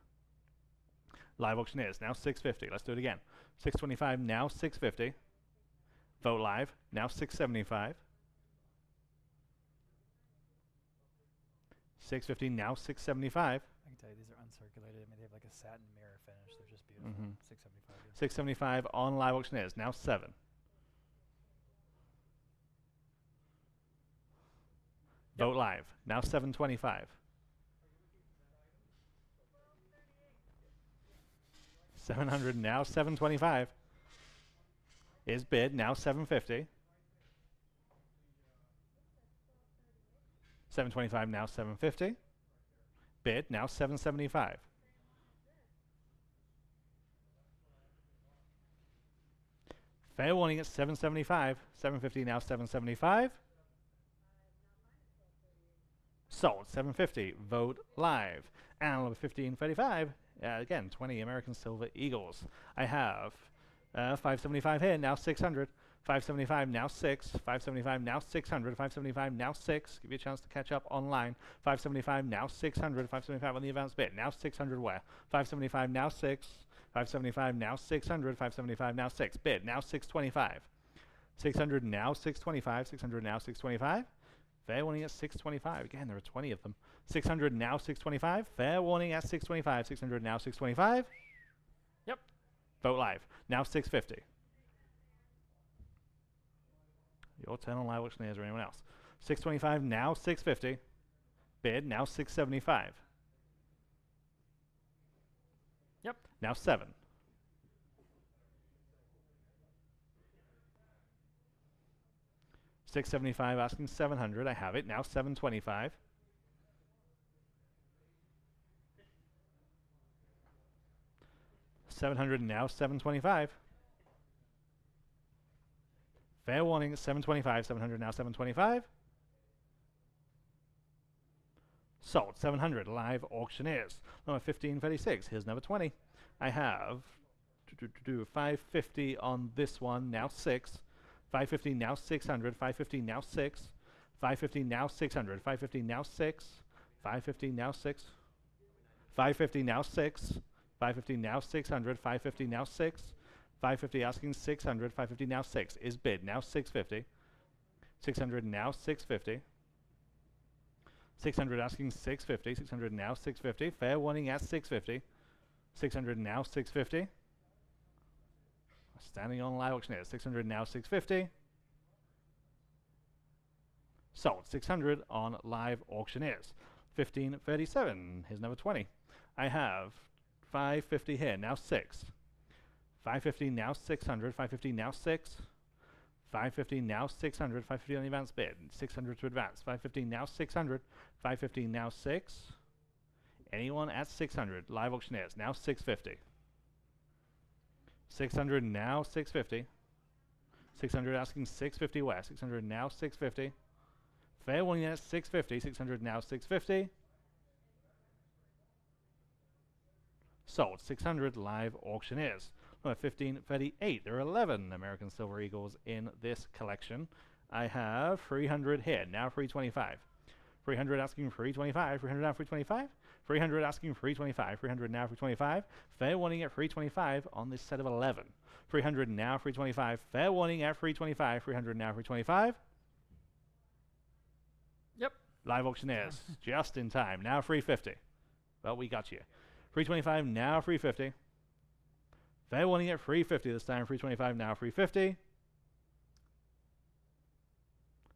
Live auctioneers. Now 650. Let's do it again. 625 now 650. Vote live. Now 675. 650 now 675. I can tell you these are uncirculated. I mean, they have like a satin mirror finish. They're just beautiful. 675. Yeah. 675 on live auctioneers. Now 7. Vote live. Now 725. 700 now 725. Is bid. Now 750. 725 now 750. Bid. Now 775. Fair warning at 775. 750 now 775. Sold. 750. Vote live. And number 1535. Again, 20 American Silver Eagles. I have 575 here. Now 600. 575 now 6. 575 now 600. 575 now 6. Give you a chance to catch up online. 575 now 600. 575 on the advanced bid. Now 600 where? 575 now 6. 575 now 600. 575 now 6. Bid. Now 625. 600 now 625. 600 now 625. Fair warning at 625. Again, there are 20 of them. 600 now 625. Fair warning at 625. 600 now 625. Yep. Vote live. Now 650. Your turn on live auctioneers or anyone else. 625 now 650. Bid now 675. Yep. Now 7. $675 asking 700. I have it. Now 725. $700 now 725. Fair warning 725. 700 now 725. Sold. 700 live auctioneers. Number 1536. Here's number 20. I have 550 on this one. Now 6. 550 now 600. 550 now 6. 550 now 600. 550 now 6. 550 now 6. 550 now 6. 550 now 600. 550 now 6. 550 asking 600. 550 now 6 is bid. Now 650. 600 now 650. 600 asking 650. 600 now 650. Fair warning at 650. 600 now 650. Standing on live auctioneers. 600 now 650. Sold. 600 on live auctioneers. 1537. Here's number 20. I have 550 here. Now 6. 550 now 600. 550 now 6. 550 now 600. 550 on the advance bid. 600 to advance. 550 now 600. 550 now 6. Anyone at 600. Live auctioneers. Now 650. 600 now 650. 600 asking 650 where? 600 now 650. Fair warning at 650. 600 now 650. Sold. 600 live auctioneers. Number 1538. There are 11 American Silver Eagles in this collection. I have 300 here, now 325. 300 asking 325, 300 now 325. 300 asking 325, 300 now 325. Fair warning at 325 on this set of 11. 300 now 325. Fair warning at 325, 300 now 325. Yep. Live auctioneers, just in time. Now 350. Well, we got you. 325 now 350. Fair warning at 350 this time. 325 now 350.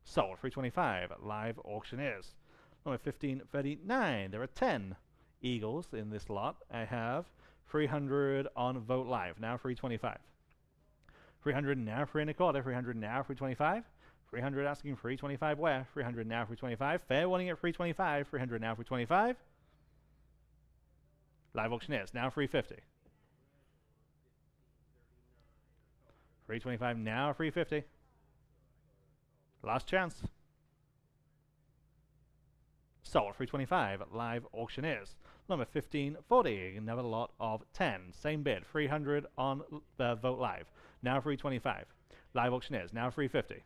Sold. 325 live auctioneers. Number 1539. There are 10 eagles in this lot. I have 300 on Vote Live. Now 325. 300 now 3 1/4. 300 now 325. 300 asking 325 where? 300 now 325. Fair warning at 325. 300 now 325. Live auctioneers. Now 350. 325 now 350. Last chance. Sold. 325 live auctioneers. Number 1540. Another lot of 10. Same bid. 300 on Vote Live. Now 325. Live auctioneers. Now 350.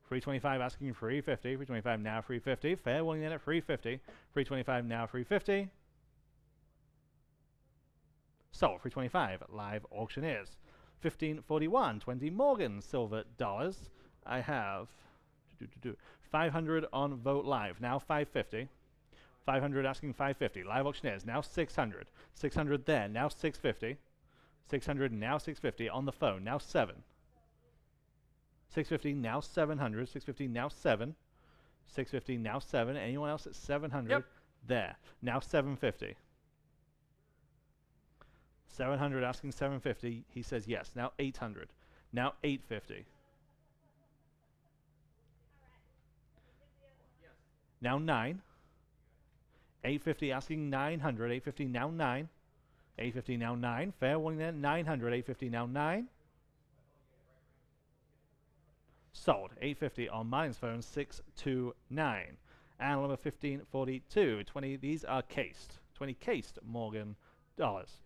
325 asking 350. 325 now 350. Fair warning then at 350. 325 now 350. Sold. 325 live auctioneers. 1541. 20 Morgan silver dollars. I have 500 on Vote Live. Now 550. 500 asking 550. Live auctioneers. Now 600. 600 there. Now 650. 600 now 650 on the phone. Now 7. 650 now 700. 650 now 7. 650 now 7. Anyone else at 700? Yep. There. Now 750. 700 asking 750. He says yes. Now 800. Now 850. Now 9. 850 asking 900. 850 now 9. 850 now 9. Fair warning then 900. 850 now 9. Sold. 850 on Mine's phone. 629. And number 1542. 20. These are cased. 20 cased Morgan dollars.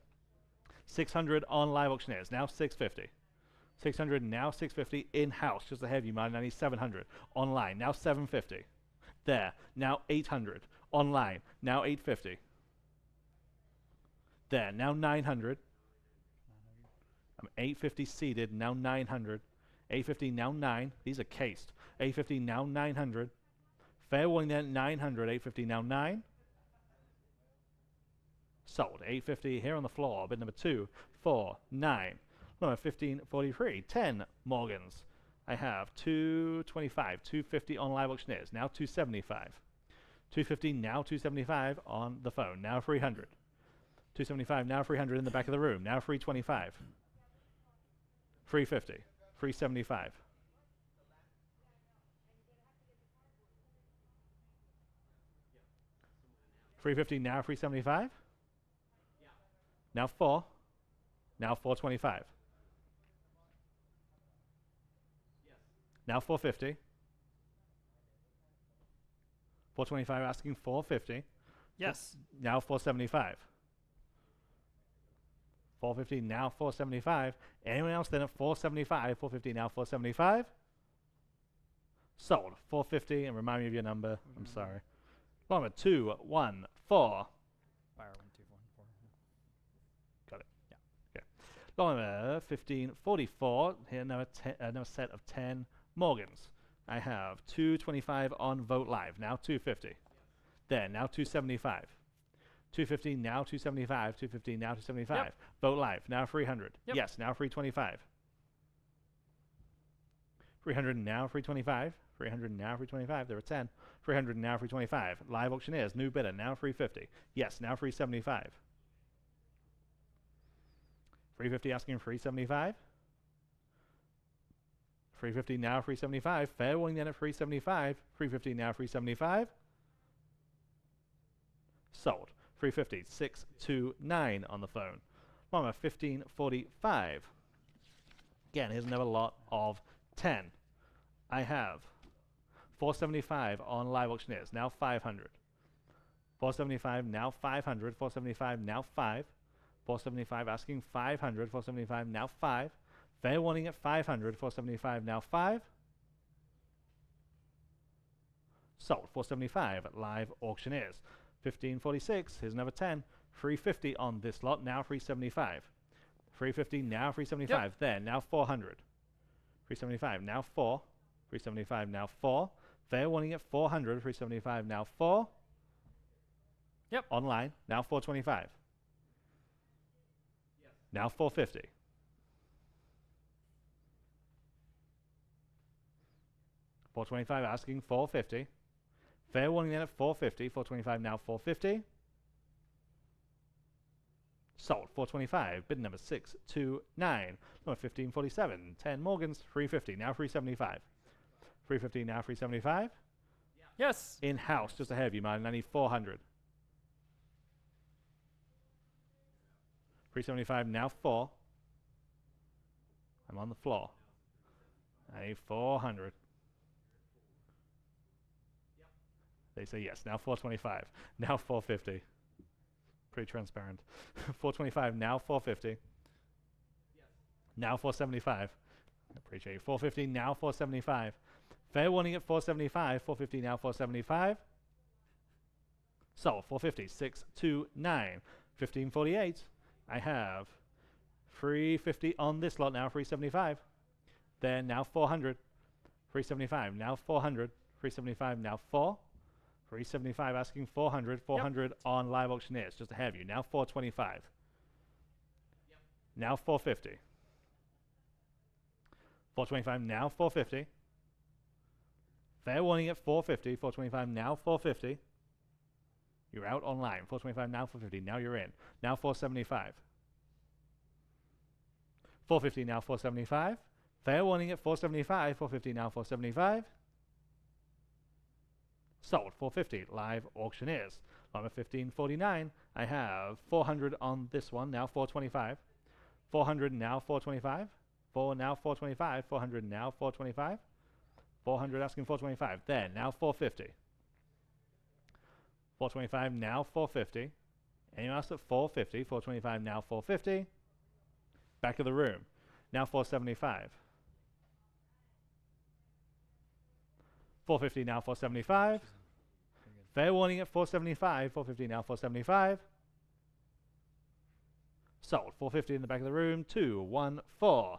600 on live auctioneers. Now 650. 600 now 650 in house. Just ahead of you, mine. I need 700 online. Now 750. There. Now 800 online. Now 850. There. Now 900. I'm 850 seated. Now 900. 850 now 9. These are cased. 850 now 900. Fair warning then 900. 850 now 9. Sold. 850 here on the floor. Bid number 249. Number 1543. 10 Morgans. I have 225. 250 on live auctioneers. Now 275. 250 now 275 on the phone. Now 300. 275 now 300 in the back of the room. Now 325. 350. 375. $350 now 375. Now 4. Now 425. Now 450. 425 asking 450. Yes. Now 475. 450 now 475. Anyone else then at 475? 450 now 475. Sold. 450 and remind me of your number. I'm sorry. Number 214. Fire 1214. Got it. Yeah. Okay. Number 1544. Here another set of 10 Morgans. I have 225 on Vote Live. Now 250. There. Now 275. 250 now 275. 250 now 275. Yep. Vote Live. Now 300. Yep. Yes. Now 325. 300 now 325. 300 now 325. There are 10. 300 now 325. Live auctioneers. New bidder. Now 350. Yes. Now 375. 350 asking 375. 350 now 375. Fair warning then at 375. 350 now 375. Sold. 350. 629 on the phone. Number 1545. Again, here's another lot of 10. I have 475 on live auctioneers. Now 500. 475 now 500. 475 now 5. 475 asking 500, 475 now 5. Fair warning at 500, 475 now 5. Sold, 475 at live auctioneers. 1546, here's another 10. 350 on this lot, now 375. 350 now 375, Yep. there, now 400. 375 now 4. 375 now 4. Fair warning at 400, 375 now 4. Yep. Online, now 425. Now 450. $425 asking 450. Fair warning then at 450. 425 now 450. Sold 425. Bid number 629. Number 1547. 10 Morgans 350. Now 375. 350 now 375. Yes. In house just ahead of you, man. I need 400. 375 now 4. I'm on the floor. I need 400. They say yes. Now 425. Now 450. Pretty transparent. 425. Now 450. Now 475. Appreciate you. 450. Now 475. Fair warning at 475. 450. Now 475. Sold. 450. 629. 1548. I have 350 on this lot. Now 375. Then now 400. 375. Now 400. 375. Now 4. 375 asking 400. 400 on live auctioneers just ahead of you. Now 425. Now 450. 425 now 450. Fair warning at 450. 425 now 450. You're out online. 425 now 450. Now you're in. Now 475. 450 now 475. Fair warning at 475. 450 now 475. Sold 450 live auctioneers. Number 1549. I have 400 on this one. Now 425. 400 now 425. 4 now 425. 400 now 425. 400 asking 425. Then now 450. 425 now 450. Anyone else at 450? 425 now 450. Back of the room. Now 475. 450 now 475. Fair warning at 475. 450 now 475. Sold. 450 in the back of the room. 214.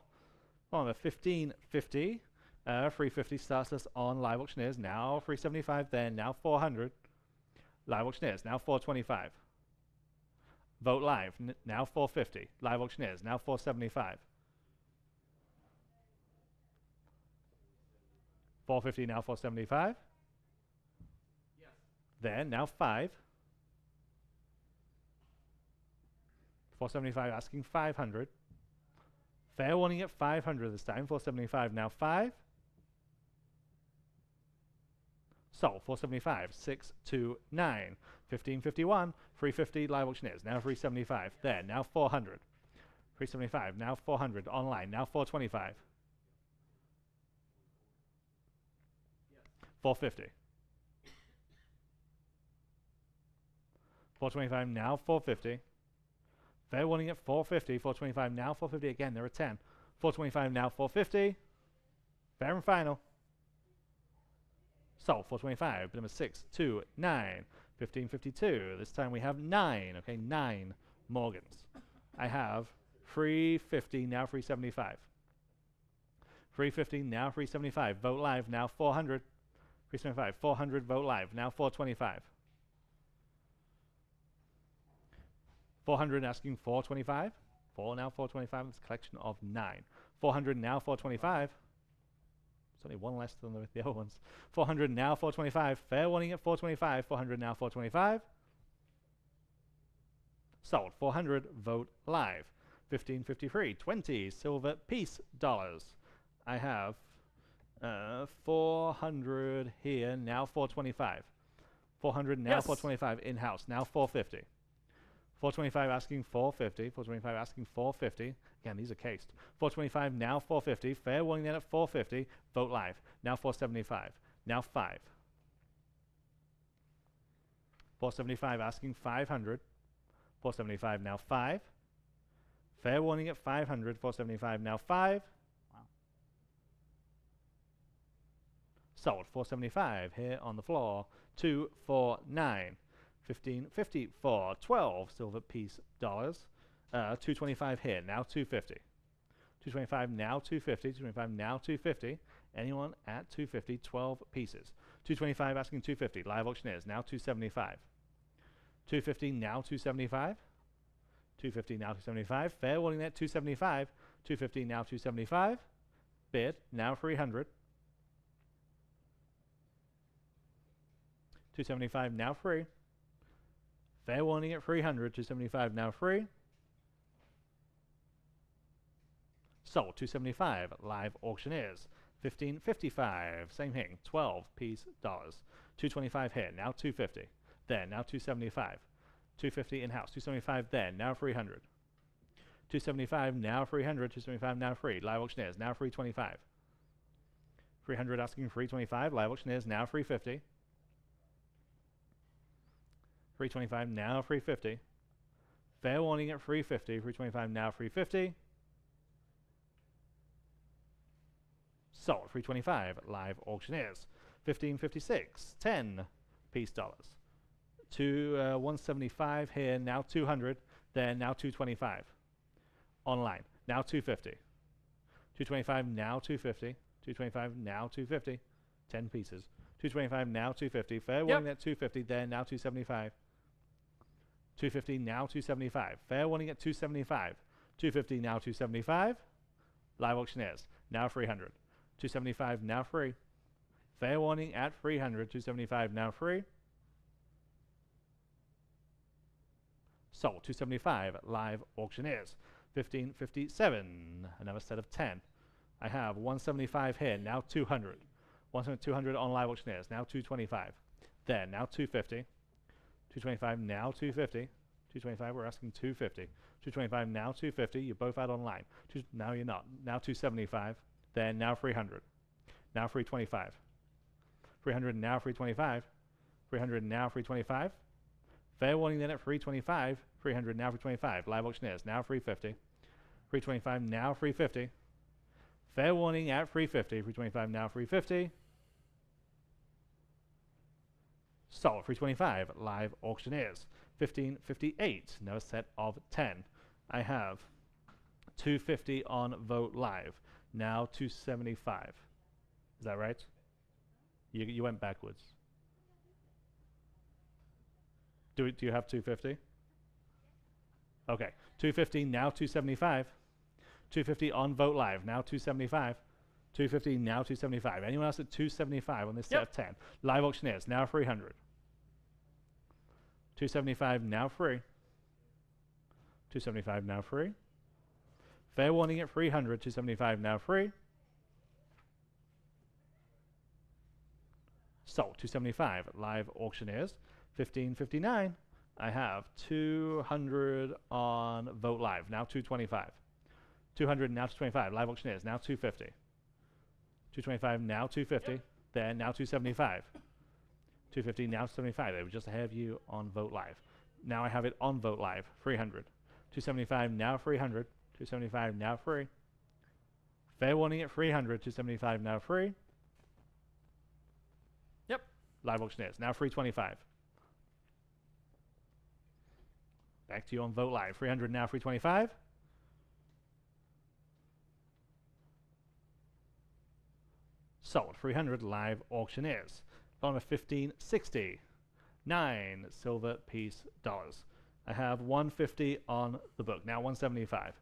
On the 1550. 350 starts us on live auctioneers. Now 375. Then now 400. Live auctioneers. Now 425. Vote live. Now 450. Live auctioneers. Now 475. 450 now 475. Then now 5. 475 asking 500. Fair warning at 500 this time. 475 now 5. Sold 475. 629. 1551. 350 live auctioneers. Now 375. There. Now 400. 375. Now 400 online. Now 425. 450. 425 now 450. Fair warning at 450. 425 now 450 again. There are 10. 425 now 450. Fair and final. Sold 425. Number 629. 1552. This time we have 9. Okay, 9 Morgans. I have 350 now 375. 350 now 375. Vote live now 400. 375. 400 vote live now 425. 400 asking 425. 4 now 425. It's a collection of 9. 400 now 425. It's only one less than the other ones. 400 now 425. Fair warning at 425. 400 now 425. Sold 400. Vote live. 1553. 20 silver piece dollars. I have 400 here. Now 425. 400 now 425 in house. Now 450. 425 asking 450. 425 asking 450. Again, these are cased. 425 now 450. Fair warning then at 450. Vote live. Now 475. Now 5. 475 asking 500. 475 now 5. Fair warning at 500, 475, now 5. Wow. Sold, 475 here on the floor, 249, 1550 for 12 silver piece dollars, 225 here, now 250. 225 now 250, 225 now 250. Anyone at 250, 12 pieces. 225 asking 250, live auctioneers, now 275. 250 now 275. 250 now 275. Fair warning at 275. 250 now 275. Bid now 300. 275 now free. Fair warning at 300. 275 now free. Sold 275. Live auctioneers 1555. Same thing. 12 piece dollars. 225 here. Now 250. There. Now 275. 250 in-house, 275 then, now 300. 275 now 300, 275 now free. Live auctioneers now 325. 300 asking 325. Live auctioneers now 350. 325 now 350. Fair warning at 350. 325 now 350. Sold 325. Live auctioneers 1556. 10 piece dollars. 175 here, now 200, then now 225. Online, now 250. 225 now 250. 225 now 250. 10 pieces. 225 now 250. Fair warning at 250, then now 275. 250 now 275. Fair warning at 275. 250 now 275. Live auctioneers, now 300. 275 now free. Fair warning at 300. 275 now free. Sold 275 live auctioneers 1557. Another set of 10. I have 175 here, now 200. 200 on live auctioneers, now 225. There, now 250. 225 now 250. 225 we're asking 250. 225 now 250. You're both out online. Now you're not. Now 275. Then now 300. Now 325. 300 now 325. 300 now 325. Fair warning then at 325. 300 now 325. Live auctioneers now 350. 325 now 350. Fair warning at 350. 325 now 350. Sold 325. Live auctioneers 1558. No set of 10. I have 250 on Vote Live. Now 275. Is that right? You went backwards. Do you have 250? Okay. 250 now 275. 250 on Vote Live. Now 275. 250 now 275. Anyone else at 275 on this set of 10? Live auctioneers now 300. 275 now free. 275 now free. Fair warning at 300. 275 now free. Sold 275. Live auctioneers 1559. I have 200 on Vote Live. Now 225. 200 now 225. Live auctioneers now 250. 225 now 250. Then now 275. 250 now 75. They were just ahead of you on Vote Live. Now I have it on Vote Live. 300. 275 now 300. 275 now free. Fair warning at 300. 275 now free. Yep. Live auctioneers now 325. Back to you on Vote Live. 300 now 325. Sold 300 live auctioneers. On a 1560. 9 silver piece dollars. I have 150 on the book. Now 175.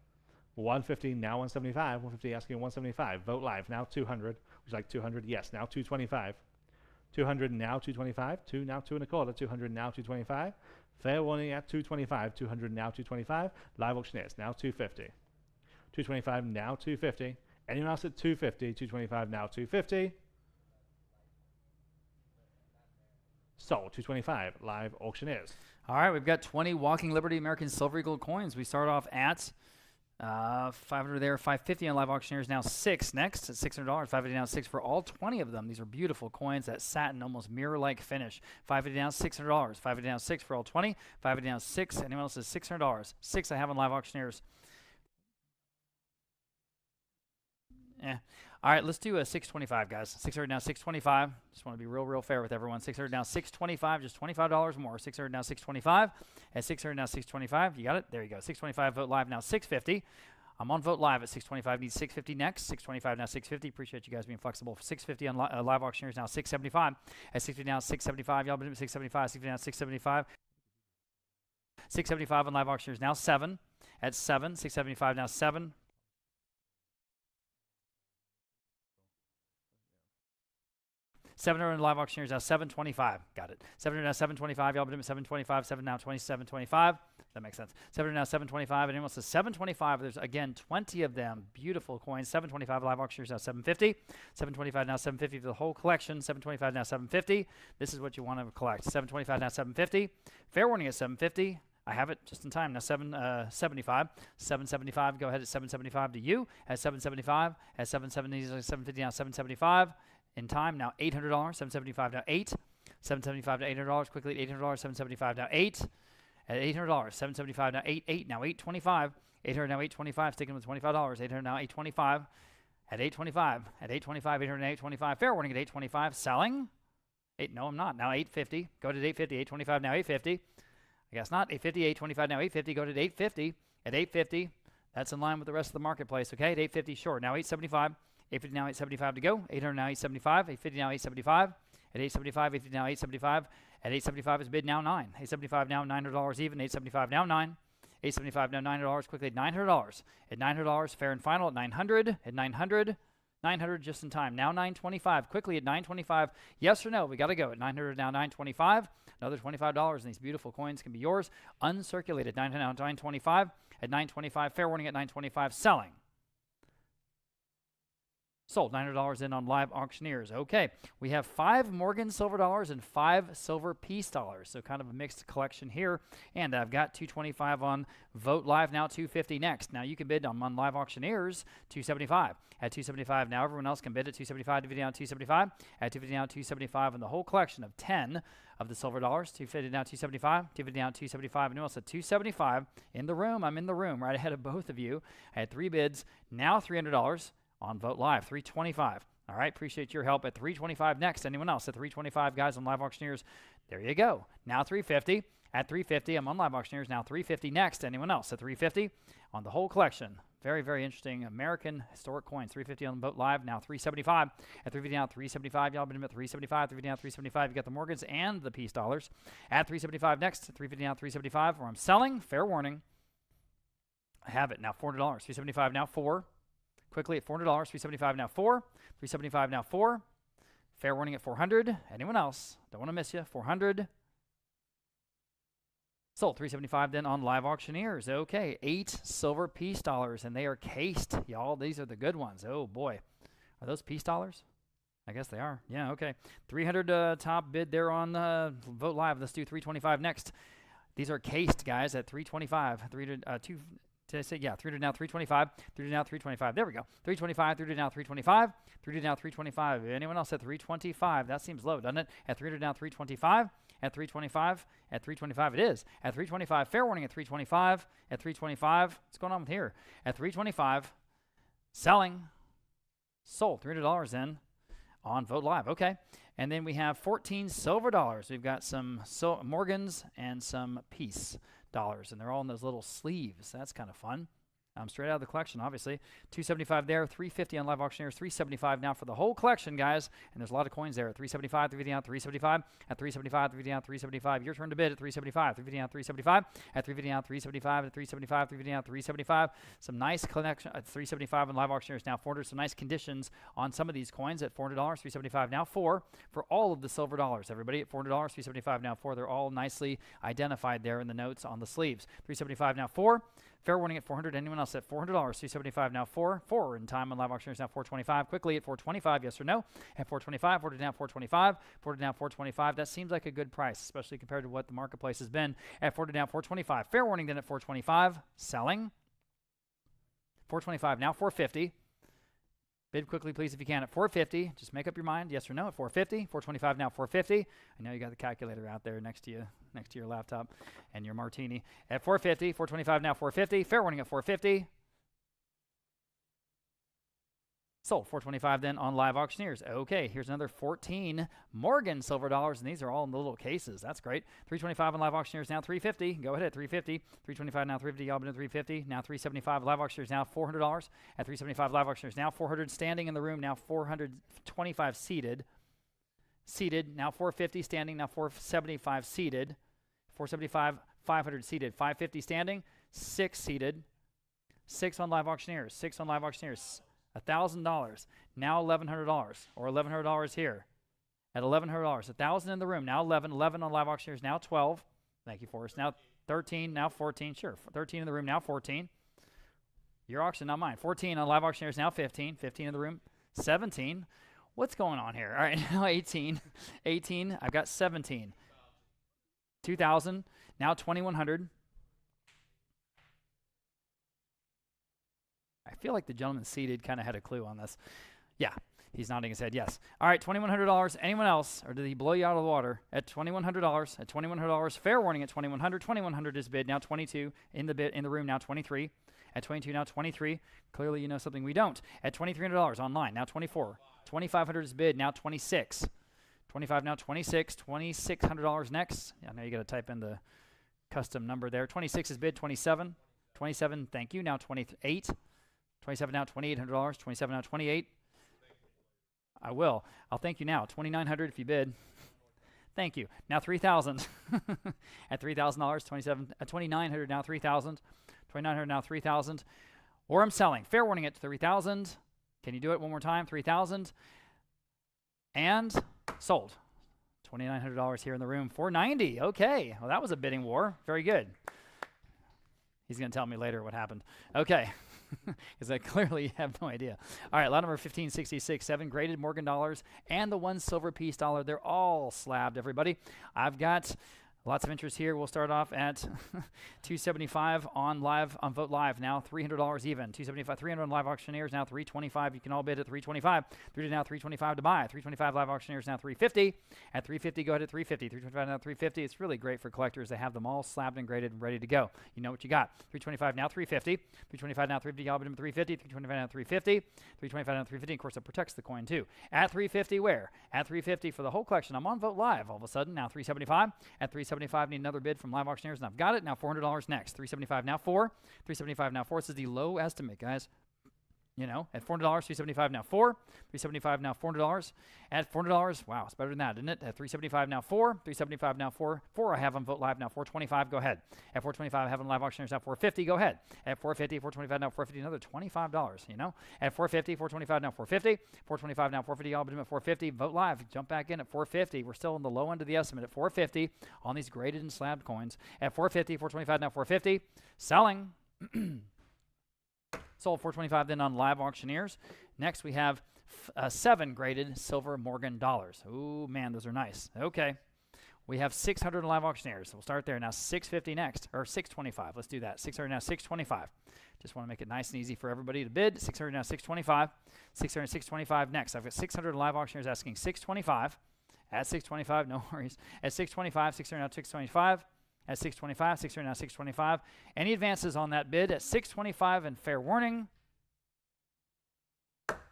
150 now 175. 150 asking 175. Vote Live now 200. Would you like 200? Yes. Now 225. 200 now 225. 2 now 2 1/4. 200 now 225. Fair warning at 225. 200 now 225. Live auctioneers now 250. 225 now 250. Anyone else at 250? 225 now 250. Sold 225 live auctioneers. All right, we've got 20 Walking Liberty American Silver Eagle coins. We start off at 500 there, 550 on live auctioneers. Now 6 next at $600. 550 now 6 for all 20 of them. These are beautiful coins, that satin, almost mirror-like finish. 550 now $600. 550 now 6 for all 20. 550 now 6. Anyone else is $600. 6 I have on live auctioneers. All right, let's do a 625, guys. 600 now, 625. Just want to be real fair with everyone. 600 now, 625, just $25 more. 600 now, 625. At 600 now, 625. You got it? There you go. 625, vote live now, 650. I'm on Vote Live at 625. Need 650 next. 625 now, 650. Appreciate you guys being flexible. 650 on Live Auctioneers now, 675. At 650 now, 675. Y'all been at 675. 650 now, 675. 675 on Live Auctioneers now, 7. At 7. 675 now, 7. 700 on Live Auctioneers now, 725. Got it. 700 now, 725. Y'all been at 725. 7 now, 2725. That makes sense. 700 now, 725. Anyone else says 725? There's, again, 20 of them. Beautiful coins. 725 Live Auctioneers now, 750. 725 now, 750 for the whole collection. 725 now, 750. This is what you want to collect. 725 now, 750. Fair warning at 750. I have it just in time. Now 775. 775. Go ahead at 775 to you. At 775. At 770. 750 now, 775. In time now, $800. 775 now, 8. 775 to $800. Quickly at $800. 775 now, 8. At $800. 775 now, 8. 8 now, 825. 800 now, 825. Sticking with $25. 800 now, 825. At 825. At 825. 800 now, 825. Fair warning at 825. Selling. 8. No, I'm not. Now 850. Go to 850. 825 now, 850. I guess not. 850. 825 now, 850. Go to 850. At 850. That's in line with the rest of the marketplace. Okay. At 850. Short. Now 875. 850 now, 875 to go. 800 now, 875. 850 now, 875. At 875, 850 now, 875. At 875 is bid now 9. 875 now, $900 even. 875 now 9. 875 now, $900. Quickly at $900. At $900, fair and final at 900. At 900. 900 just in time. Now 925. Quickly at 925. Yes or no? We got to go. At 900 now, 925. Another $25 and these beautiful coins can be yours. Uncirculated. 900 now, 925. At 925. Fair warning at 925. Selling. Sold. $900 in on Live Auctioneers. Okay, we have 5 Morgan silver dollars and 5 silver piece dollars. So kind of a mixed collection here. And I've got 225 on Vote Live now, 250 next. Now you can bid on Live Auctioneers, 275. At 275 now, everyone else can bid at 275, 250 down, 275. At 250 down, 275 on the whole collection of 10 of the silver dollars. 250 down, 275. 250 down, 275. Anyone else at 275? In the room. I'm in the room right ahead of both of you. I had 3 bids. Now $300. On Vote Live, 325. All right, appreciate your help at 325 next. Anyone else at 325, guys, on Live Auctioneers? There you go. Now 350. At 350, I'm on Live Auctioneers. Now 350 next. Anyone else at 350 on the whole collection? Very, very interesting American historic coins. 350 on Vote Live. Now 375. At 350 now, 375. Y'all been at 375. 350 now, 375. You got the Morgans and the piece dollars. At 375 next. 350 now, 375. Where I'm selling. Fair warning. I have it now. $400. 375 now. 4. Quickly at $400, 375 now 4, 375 now 4. Fair warning at 400. Anyone else? Don't want to miss you. 400. Sold. 375 then on Live Auctioneers. Okay, 8 silver piece dollars, and they are cased, y'all. These are the good ones. Oh boy, are those piece dollars? I guess they are. Yeah. Okay. 300 top bid there on Vote Live. Let's do 325 next. These are cased, guys, at 325. 2. Did I say, yeah, 300 now, 325, 300 now, 325. There we go. 325, 300 now, 325, 300 now, 325. Anyone else at 325? That seems low, doesn't it? At 300 now, 325, at 325, at 325 it is. At 325, fair warning at 325, at 325. What's going on with here? At 325, selling, sold, $300 in on Vote Live. Okay. And then we have 14 silver dollars. We've got some Morgans and some piece dollars, and they're all in those little sleeves. That's kind of fun. Straight out of the collection, obviously. 275 there, 350 on Live Auctioneers, 375 now for the whole collection, guys. And there's a lot of coins there. 375, 350 down, 375. At 375, 350 down, 375. Your turn to bid at 375, 350 down, 375. At 350 down, 375. At 375, 350 down, 375. Some nice connection at 375 on Live Auctioneers now. 400. Some nice conditions on some of these coins at $400. 375 now 4 for all of the silver dollars. Everybody at $400. 375 now 4. They're all nicely identified there in the notes on the sleeves. 375 now 4. Fair warning at 400. Anyone else at $400? 275 now 4. 4 in time on Live Auctioneers now 425. Quickly at 425, yes or no? At 425, 400 down 425. 400 down 425. That seems like a good price, especially compared to what the marketplace has been. At 400 down 425. Fair warning then at 425. Selling. 425 now 450. Bid quickly, please, if you can. At 450, just make up your mind, yes or no, at 450. 425 now 450. I know you got the calculator out there next to you, next to your laptop and your martini. At 450, 425 now 450. Fair warning at 450. Sold. 425 then on Live Auctioneers. Okay, here's another 14 Morgan silver dollars, and these are all in the little cases. That's great. 325 on Live Auctioneers, now 350. Go ahead at 350. 325 now 350. Y'all been at 350. Now 375 Live Auctioneers, now $400. At 375 Live Auctioneers, now 400 standing in the room, now 425 seated. Seated, now 450 standing, now 475 seated. 475, 500 seated. 550 standing, 6 seated. 6 on Live Auctioneers. 6 on Live Auctioneers. $1,000, now $1,100, or $1,100 here. At $1,100, $1,000 in the room, now 11 on Live Auctioneers, now 12. Thank you, Forrest. Now 13, now 14. Sure, 13 in the room, now 14. Your auction, not mine. 14 on Live Auctioneers, now 15. 15 in the room, 17. What's going on here? All right, now 18. 18, I've got 17. 2,000, now 2,100. I feel like the gentleman seated kind of had a clue on this. Yeah, he's nodding his head, yes. All right, $2,100. Anyone else, or did he blow you out of the water? At $2,100. At $2,100. Fair warning at $2,100. $2,100 is bid. Now 22 in the room. Now 23. At 22 now 23. Clearly you know something we don't. At $2,300 online. Now 24. 2,500 is bid. Now 26. 25 now 26. $2,600 next. I know you got to type in the custom number there. 26 is bid. 27. 27. Thank you. Now 28. 27 now, $2,800. 27 now, 28. I will. I'll thank you now. 2,900 if you bid. Thank you. Now 3,000. At $3,000, 27. At 2,900 now, 3,000. 2,900 now, 3,000. Or I'm selling. Fair warning at 3,000. Can you do it one more time? 3,000. And sold. $2,900 here in the room. 490. Okay. Well, that was a bidding war. Very good. He's going to tell me later what happened. Okay. Because I clearly have no idea. All right, lot number 1566, 7 graded Morgan dollars and the 1 silver piece dollar. They're all slabbed, everybody. I've got lots of interest here. We'll start off at $275 on Vote Live. Now $300 even. $275, $300 on Live Auctioneers. Now $325. You can all bid at $325. Now $325 to buy. $325 Live Auctioneers. Now $350. At $350, go ahead at $350. $325 now $350. It's really great for collectors to have them all slabbed and graded and ready to go. You know what you got. $325 now $350. $325 now $350. Y'all bid at $350. $325 now $350. $325 now $350. Of course, it protects the coin too. At $350, where? At $350 for the whole collection. I'm on Vote Live all of a sudden. Now $375. At $375, need another bid from Live Auctioneers, and I've got it. Now $400 next. $375 now 4. $375 now 4. This is the low estimate, guys. You know, at $400, $375 now 4. $375 now $400. At $400, wow, it's better than that, isn't it? At $375 now 4. $375 now 4. 4 I have on Vote Live now $425. Go ahead. At $425 I have on Live Auctioneers now $450. Go ahead. At $450, $425 now $450. Another $25. You know. At $450, $425 now $450. $425 now $450. Y'all bid at $450. Vote Live. Jump back in at $450. We're still on the low end of the estimate at $450 on these graded and slabbed coins. At $450, $425 now $450. Selling. Sold $425 then on Live Auctioneers. Next we have 7 graded silver Morgan dollars. Ooh, man, those are nice. Okay. We have 600 on Live Auctioneers. So we'll start there. Now 650 next, or 625. Let's do that. 600 now 625. Just want to make it nice and easy for everybody to bid. 600 now 625. 600 625 next. I've got 600 Live Auctioneers asking 625. At 625, no worries. At 625, 600 now 625. At 625, 600 now 625. Any advances on that bid at 625 and fair warning?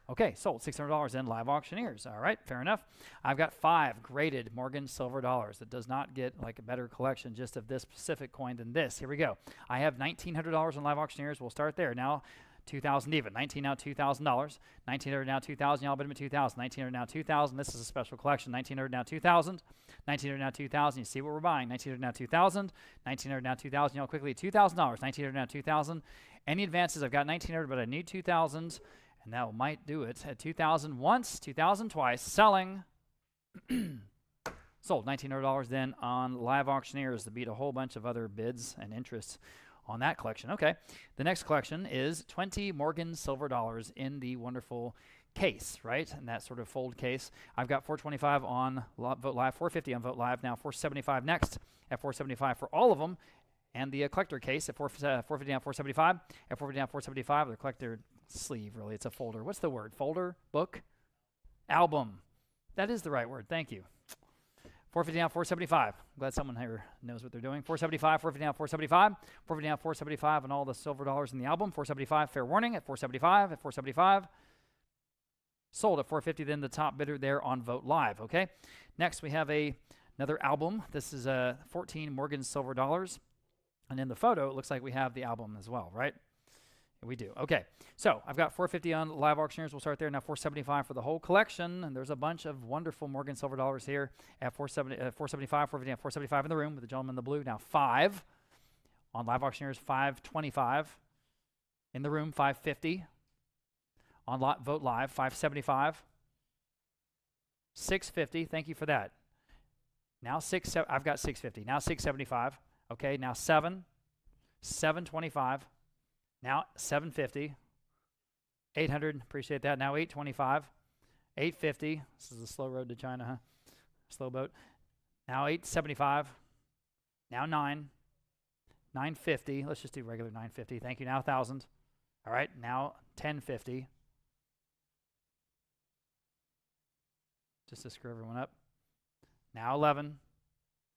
Okay, sold $600 in Live Auctioneers. All right, fair enough. I've got 5 graded Morgan silver dollars. It does not get like a better collection just of this specific coin than this. Here we go. I have $1,900 on Live Auctioneers. We'll start there. Now, 2,000 even. 19 now $2,000. 1,900 now 2,000. Y'all bid them at 2,000. 1,900 now 2,000. This is a special collection. 1,900 now 2,000. 1,900 now 2,000. You see what we're buying. 1,900 now 2,000. 1,900 now 2,000. Y'all quickly $2,000. 1,900 now 2,000. Any advances? I've got 1,900, but I need 2,000, and that might do it. At 2,000 once, 2,000 twice. Selling. Sold $1,900 then on Live Auctioneers to beat a whole bunch of other bids and interests on that collection. Okay, the next collection is 20 Morgan silver dollars in the wonderful case, right? And that sort of fold case. I've got 425 on Vote Live, 450 on Vote Live, now 475 next. At 475 for all of them, and the collector case at 450 down 475. At 450 down 475, the collector sleeve, really, it's a folder. What's the word? Folder? Book? Album. That is the right word. Thank you. 450 down 475. I'm glad someone here knows what they're doing. 475, 450 down 475. 450 down 475 and all the silver dollars in the album. 475, fair warning at 475. At 475. Sold at $450, then the top bidder there on Vote Live, okay? Next, we have another album. This is 14 Morgan silver dollars. And in the photo, it looks like we have the album as well, right? We do. Okay, so I've got $450 on Live Auctioneers. We'll start there. Now $475 for the whole collection. And there's a bunch of wonderful Morgan silver dollars here at $475, $450, $475 in the room with the gentleman in the blue. Now $5 on Live Auctioneers, $525 in the room, $550 on Vote Live, $575, $650. Thank you for that. Now I've got $650. Now $675. Okay, now $725. Now $750, $800, appreciate that. Now $825, $850. This is a slow road to China, huh? Slow boat. Now $875, now $950. Let's just do regular $950. Thank you. Now $1,000. All right, now $1050. Just to screw everyone up. Now $11.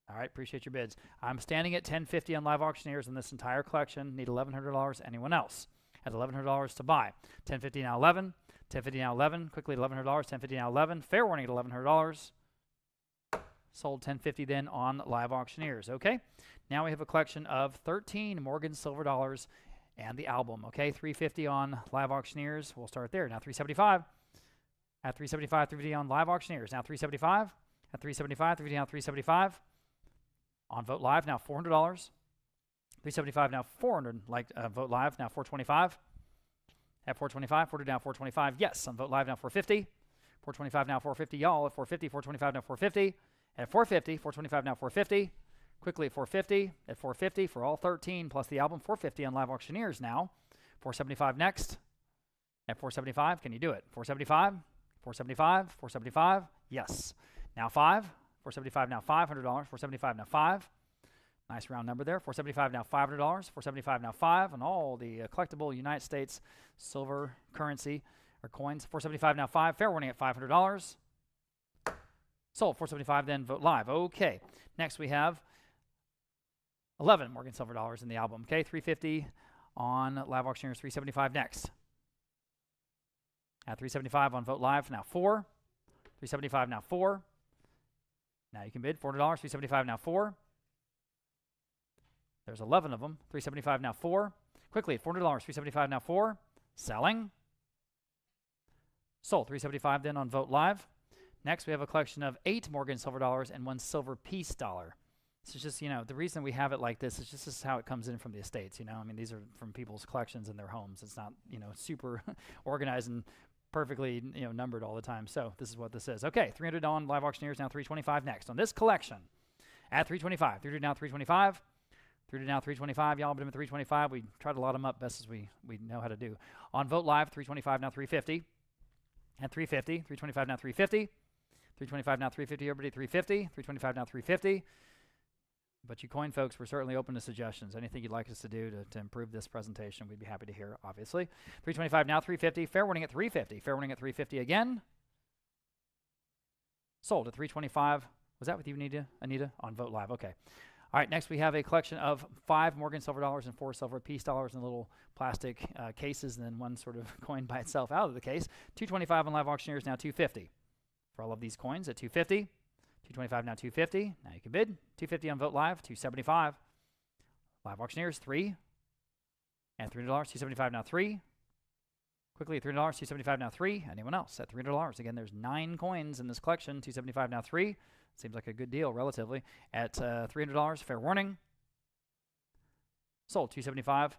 All right, appreciate your bids. I'm standing at $1050 on Live Auctioneers in this entire collection. Need $1,100. Anyone else? At $1,100 to buy. $1050 now $11. $1050 now $11. Quickly $1,100. $1050 now $11. Fair warning at $1,100. Sold $1050 then on Live Auctioneers. Okay. Now we have a collection of 13 Morgan silver dollars and the album. Okay, $350 on Live Auctioneers. We'll start there. Now $375. At $375, $350 on Live Auctioneers. Now $375. At $375, $350 now $375. On Vote Live, now $400. $375 now $400, like Vote Live, now $425. At $425, $400 now $425. Yes, on Vote Live, now $450. $425 now $450. Y'all at $450, $425 now $450. At $450, $425 now $450. Quickly at $450. At $450 for all 13 plus the album. $450 on Live Auctioneers now. $475 next. At $475, can you do it? $475, $475, $475. Yes. Now $5. $475 now $500. $475 now $5. Nice round number there. $475 now $500. $475 now $5 on all the collectible United States silver currency or coins. $475 now $5. Fair warning at $500. Sold. $475 then Vote Live. Okay. Next we have 11 Morgan silver dollars in the album. Okay. $350 on Live Auctioneers. $375 next. At $375 on Vote Live now $4. $375 now $4. Now you can bid $400, $375 now $4. There's 11 of them. $375 now $4. Quickly at $400, $375 now $4. Selling. Sold. $375 then on Vote Live. Next we have a collection of 8 Morgan silver dollars and 1 silver piece dollar. This is just, the reason we have it like this is just this is how it comes in from the estates, I mean, these are from people's collections in their homes. It's not, super organized and perfectly numbered all the time. So this is what this is. Okay, $300 on Live Auctioneers, now $325 next. On this collection, at $325, $300 now $325, $300 now $325. Y'all put them at $325. We try to lot them up best as we know how to do. On Vote Live, $325 now $350, and $350, $325 now $350, $325 now $350. Everybody $350, $325 now $350. But you coin folks, we're certainly open to suggestions. Anything you'd like us to do to improve this presentation, we'd be happy to hear, obviously. $325 now $350. Fair warning at $350. Fair warning at $350 again. Sold at $325. Was that with you, Anita? On Vote Live. Okay. All right, next we have a collection of 5 Morgan silver dollars and 4 silver piece dollars in little plastic cases, and then one sort of coin by itself out of the case. $225 on Live Auctioneers, now $250. For all of these coins at $250. $225 now $250. Now you can bid. $250 on Vote Live. $275. Live Auctioneers $3. And $300. $275 now $3. Quickly at $300. $275 now $3. Anyone else at $300? Again, there's 9 coins in this collection. $275 now $3. Seems like a good deal relatively. At $300. Fair warning. Sold. $275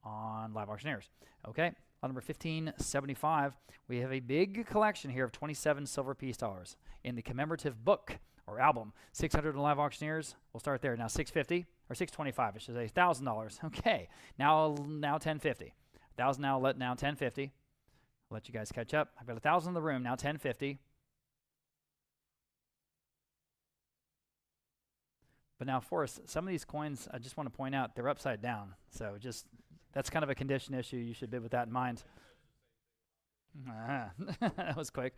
on Live Auctioneers. Okay. On number 1575, we have a big collection here of 27 silver piece dollars in the commemorative book or album. 600 on Live Auctioneers. We'll start there. Now 650 or 625, I should say. $1,000. Okay. Now 1050. 1,000 now 1050. I'll let you guys catch up. I've got 1,000 in the room. Now 1050. But now, Forrest, some of these coins, I just want to point out, they're upside down. So just, that's kind of a condition issue. You should bid with that in mind. That was quick.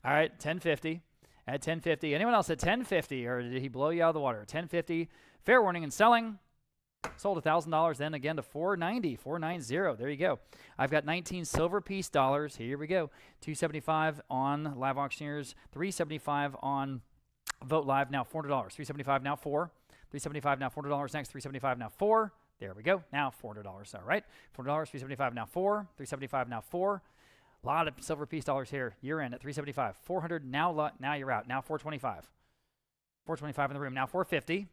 All right, 1050. At 1050. Anyone else at 1050, or did he blow you out of the water? 1050. Fair warning and selling. Sold $1,000 then again to $490, $490. There you go. I've got 19 silver piece dollars. Here we go. $275 on Live Auctioneers, $375 on Vote Live, now $400. $375 now $4. $375 now $400 next. $375 now $4. There we go. Now $400. All right. $400, $375 now $4. $375 now $4. A lot of silver piece dollars here. Year end at $375. $400 now you're out. Now $425. $425 in the room. Now $450.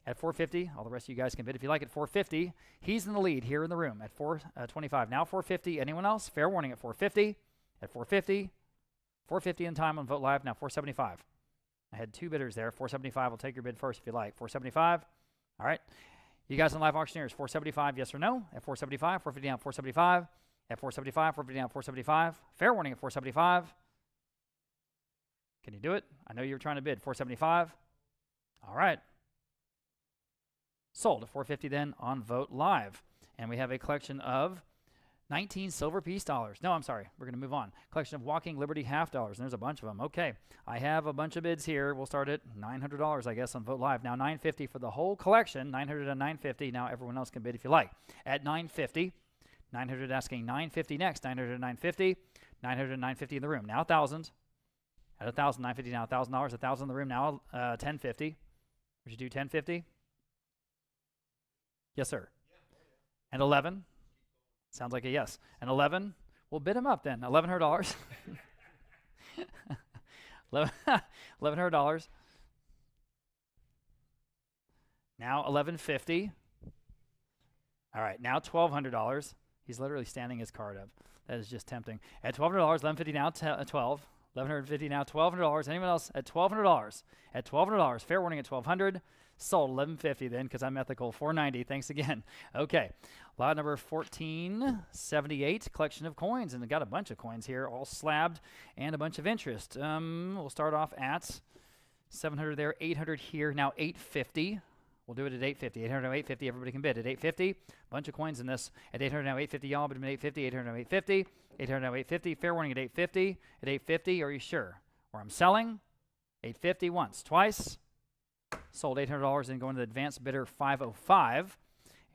At $450, all the rest of you guys can bid if you like. At $450, he's in the lead here in the room at $425. Now $450. Anyone else? Fair warning at $450. At $450. $450 in time on Vote Live. Now $475. I had two bidders there. $475. I'll take your bid first if you like. $475. All right. You guys on Live Auctioneers, $475, yes or no? At $475. $450 down. $475. At $475. $450 down. $475. Fair warning at $475. Can you do it? I know you were trying to bid. $475. All right. Sold at $450 then on Vote Live. And we have a collection of 19 silver piece dollars. No, I'm sorry. We're going to move on. Collection of Walking Liberty half dollars. And there's a bunch of them. Okay. I have a bunch of bids here. We'll start at $900, I guess, on Vote Live. Now $950 for the whole collection. $900 and $950. Now everyone else can bid if you like. At $950. $900 asking $950 next. $900 and $950. $900 and $950 in the room. Now $1,000. At $1,000, $950 now $1,000. $1,000 in the room now $1050. Would you do $1050? Yes, sir. And 11? Sounds like a yes. And 11? We'll bid him up then. $1,100. $1,100. Now $1,150. All right, now $1,200. He's literally standing his card up. That is just tempting. At $1,200, $1,150 now 12. $1,150 now $1,200. Anyone else at $1,200? At $1,200. Fair warning at $1,200. Sold $1,150 then because I'm ethical. $490. Thanks again. Okay. Lot number 1478, collection of coins. And I got a bunch of coins here, all slabbed and a bunch of interest. We'll start off at 700 there, 800 here, now 850. We'll do it at 850. 800 now 850. Everybody can bid at 850. Bunch of coins in this. At 800 now 850. Y'all bid at 850. 800 now 850. 800 now 850. Fair warning at 850. At 850. Are you sure? Or I'm selling. 850 once, twice. Sold $800 and going to the advanced bidder 505.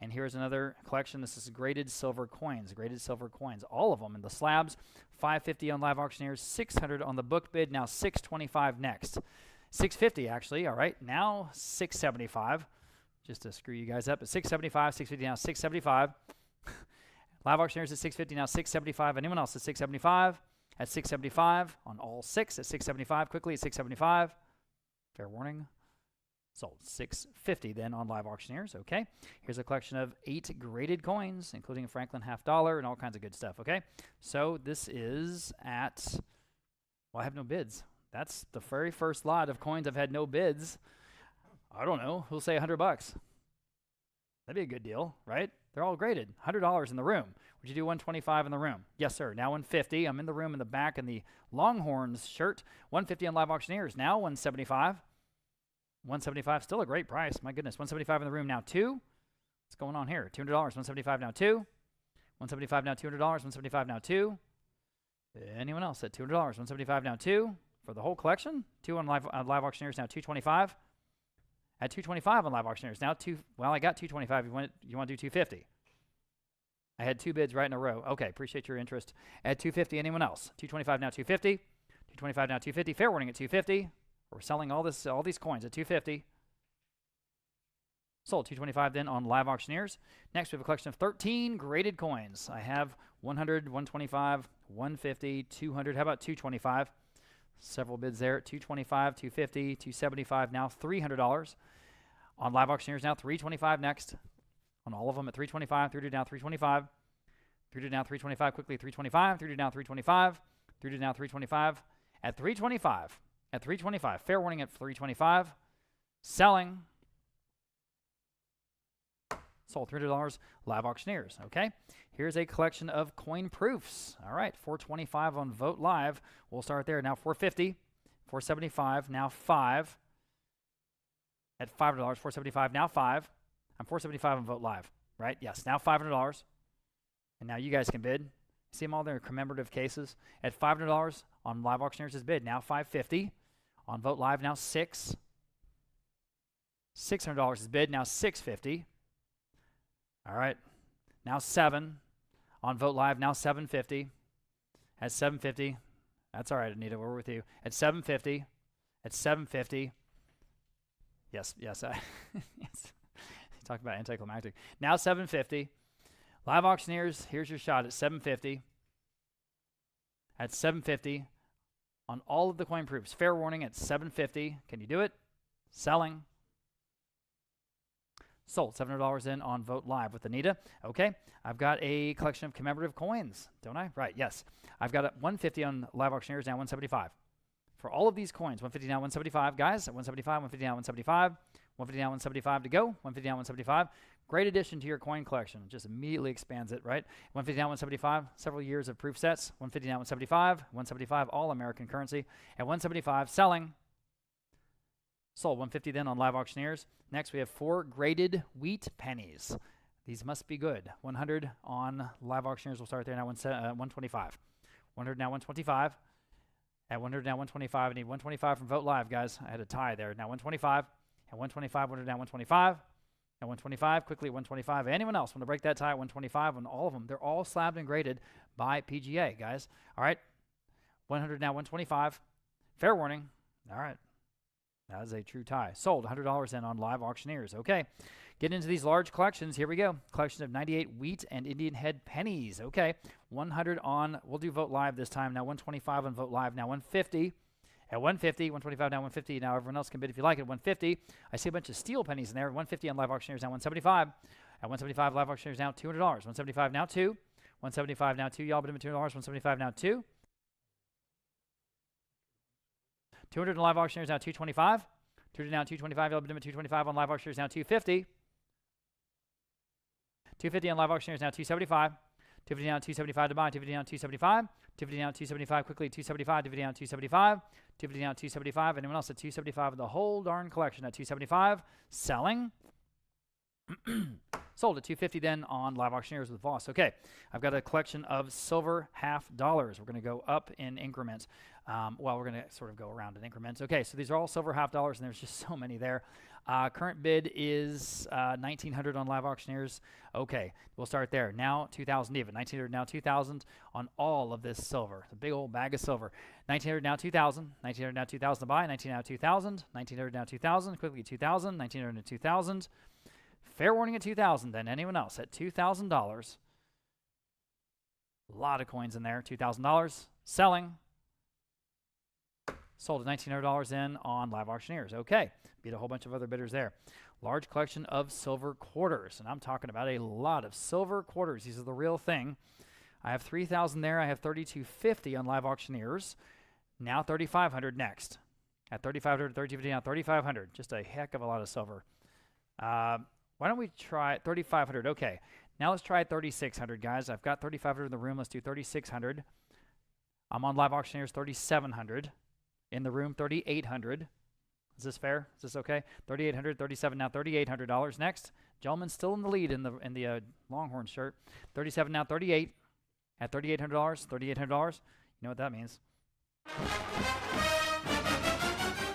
And here's another collection. This is graded silver coins. Graded silver coins. All of them in the slabs. $550 on Live Auctioneers. $600 on the book bid. Now $625 next. $650 actually. All right. Now $675. Just to screw you guys up. At $675. $650 now $675. Live Auctioneers at $650 now $675. Anyone else at $675? At $675 on all six. At $675. Quickly at $675. Fair warning. Sold $650 then on Live Auctioneers. Okay. Here's a collection of 8 graded coins, including a Franklin half dollar and all kinds of good stuff. Okay. So this is at, well, I have no bids. That's the very first lot of coins I've had no bids. I don't know. Who'll say $100? That'd be a good deal, right? They're all graded. $100 in the room. Would you do $125 in the room? Yes, sir. Now $150. I'm in the room in the back in the Longhorns shirt. $150 on Live Auctioneers. Now $175. $175, still a great price. My goodness, $175 in the room now 2. What's going on here? $200, $175 now 2. $175 now $200, $175 now 2. Anyone else at $200, $175 now 2 for the whole collection? 2 on Live Auctioneers now $225. At $225 on Live Auctioneers now 2. Well, I got $225. You want to do $250? I had 2 bids right in a row. Okay, appreciate your interest. At $250, anyone else? $225 now $250. $225 now $250. Fair warning at $250. We're selling all these coins at $250. Sold $225 then on Live Auctioneers. Next, we have a collection of 13 graded coins. I have 100, 125, 150, 200. How about 225? Several bids there at 225, 250, 275. Now $300 on Live Auctioneers. Now $325 next on all of them at $325. $300 now $325. $300 now $325. Quickly $325. $300 now $325. $300 now $325 at $325. At $325. Fair warning at $325. Selling. Sold $300. Live Auctioneers. Okay. Here's a collection of coin proofs. All right. $425 on Vote Live. We'll start there. Now $450. $475. Now $5. At $500. $475. Now $5. I'm $475 on Vote Live. Right? Yes. Now $500. And now you guys can bid. See them all there in commemorative cases. At $500 on Live Auctioneers is bid. Now $550. On Vote Live now $600 is bid. Now $650. All right. Now 7 on Vote Live. Now 750. At 750. That's all right, Anita. We're with you. At 750. At 750. Yes. Yes. Yes. Talk about anticlimactic. Now 750. Live auctioneers, here's your shot at 750. At 750 on all of the coin proofs. Fair warning at 750. Can you do it? Selling. Sold. $700 in on Vote Live with Anita. Okay. I've got a collection of commemorative coins, don't I? Right. Yes. I've got a 150 on Live auctioneers, now 175. For all of these coins, 150 now 175, guys. At 175, 150 now 175. 150 now 175 to go. 150 now 175. Great addition to your coin collection. Just immediately expands it, right? 150 now 175. Several years of proof sets. 150 now 175. 175 all American currency. At 175, selling. Sold. 150 then on Live auctioneers. Next, we have 4 graded wheat pennies. These must be good. 100 on Live auctioneers. We'll start there now. 125. 100 now 125. At 100 now 125. I need 125 from Vote Live, guys. I had a tie there. Now 125. At 125, 100 now 125. At 125, quickly 125. Anyone else want to break that tie at 125 on all of them? They're all slabbed and graded by PGA, guys. All right. 100 now 125. Fair warning. All right. That is a true tie. Sold. $100 in on Live auctioneers. Okay. Get into these large collections. Here we go. Collection of 98 wheat and Indian head pennies. Okay. 100 on, we'll do Vote Live this time. Now 125 on Vote Live. Now 150. At 150, 125 now 150. Now everyone else can bid if you like it. 150. I see a bunch of steel pennies in there. 150 on Live auctioneers now 175. At 175, Live auctioneers now $200. 175 now 2. 175 now 2. Y'all bid them $200. 175 now 2. 200 on Live auctioneers now 225. 200 now 225. Y'all bid them at 225 on Live auctioneers now 250. 250 on Live auctioneers now 275. 250 down, 275 to buy, 250 down, 275. 250 down, 275 quickly, 275, 250 down, 275. 250 down, 275. Anyone else at 275 of the whole darn collection at 275? Selling. Sold at 250 then on Live auctioneers with Voss. Okay, I've got a collection of silver half dollars. We're going to go up in increments. Well, we're going to sort of go around in increments. Okay, so these are all silver half dollars, and there's just so many there. Current bid is $1,900 on Live auctioneers. Okay, we'll start there. Now 2,000 even. $1,900 now 2,000 on all of this silver. The big old bag of silver. $1,900 now 2,000. $1,900 now 2,000 to buy. $1,900 now 2,000. $1,900 now 2,000. Quickly 2,000. $1,900 now 2,000. Fair warning at 2,000. Then anyone else at $2,000. A lot of coins in there. $2,000. Selling. Sold at $1,900 in on Live auctioneers. Okay, beat a whole bunch of other bidders there. Large collection of silver quarters, and I'm talking about a lot of silver quarters. These are the real thing. I have 3,000 there. I have 3,250 on Live auctioneers. Now 3,500 next. At 3,500, 3,250, now 3,500. Just a heck of a lot of silver. Why don't we try 3,500? Okay, now let's try 3,600, guys. I've got 3,500 in the room. Let's do 3,600. I'm on Live auctioneers, 3,700. In the room, 3,800. Is this fair? Is this okay? 3,800, 37 now, $3,800 next. Gentleman still in the lead in the Longhorn shirt. 37 now, 38 at $3,800. $3,800. You know what that means?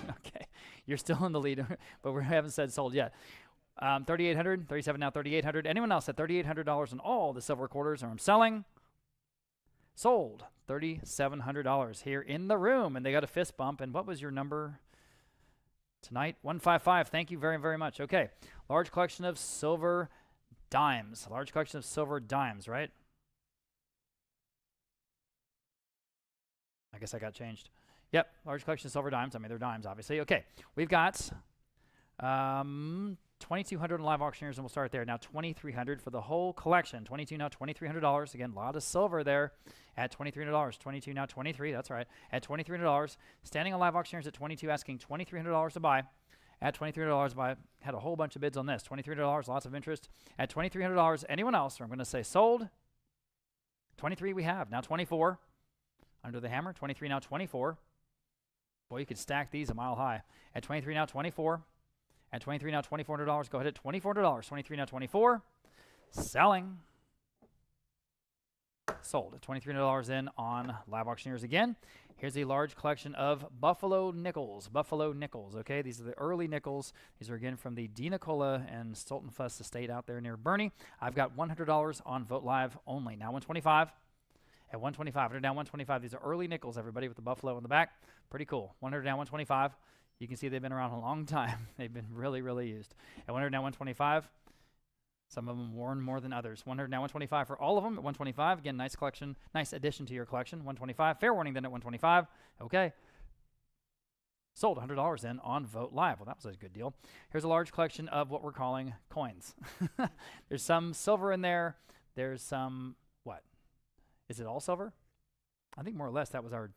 Okay, you're still in the lead, but we haven't said sold yet. 3,800, 37 now, 3,800. Anyone else at $3,800 on all the silver quarters? Or I'm selling. Sold. $3,700 here in the room. And they got a fist bump. And what was your number tonight? 155. Thank you very, very much. Okay. Large collection of silver dimes. Large collection of silver dimes, right? I guess I got changed. Yep. Large collection of silver dimes. I mean, they're dimes, obviously. Okay. We've got 2,200 on Live auctioneers, and we'll start there. Now 2,300 for the whole collection. 22 now, $2,300. Again, a lot of silver there at $2,300. 22 now, 23. That's right. At $2,300. Standing on Live auctioneers at 22, asking $2,300 to buy. At $2,300 to buy. Had a whole bunch of bids on this. $2,300, lots of interest. At $2,300, anyone else? Or I'm going to say sold. 23 we have. Now 24. Under the hammer. 23 now, 24. Boy, you could stack these a mile high. At 23 now, 24. At 23 now, $2,400. Go ahead at $2,400. 23 now, 24. Selling. Sold at $2,300 in on Live Auctioneers again. Here's a large collection of Buffalo nickels. Buffalo nickels, okay? These are the early nickels. These are again from the De Nicola and Sultenfuss estate out there near Boerne. I've got $100 on Vote Live only. Now 125 at 125. 100 down, 125. These are early nickels, everybody, with the buffalo in the back. Pretty cool. 100 down, 125. You can see they've been around a long time. They've been really, really used. At 100 down, 125. Some of them worn more than others. 100 now, 125 for all of them at 125. Again, nice collection, nice addition to your collection. 125. Fair warning then at 125. Okay. Sold $100 in on Vote Live. Well, that was a good deal. Here's a large collection of what we're calling coins. There's some silver in there. There's some, what? Is it all silver? I think more or less that was our,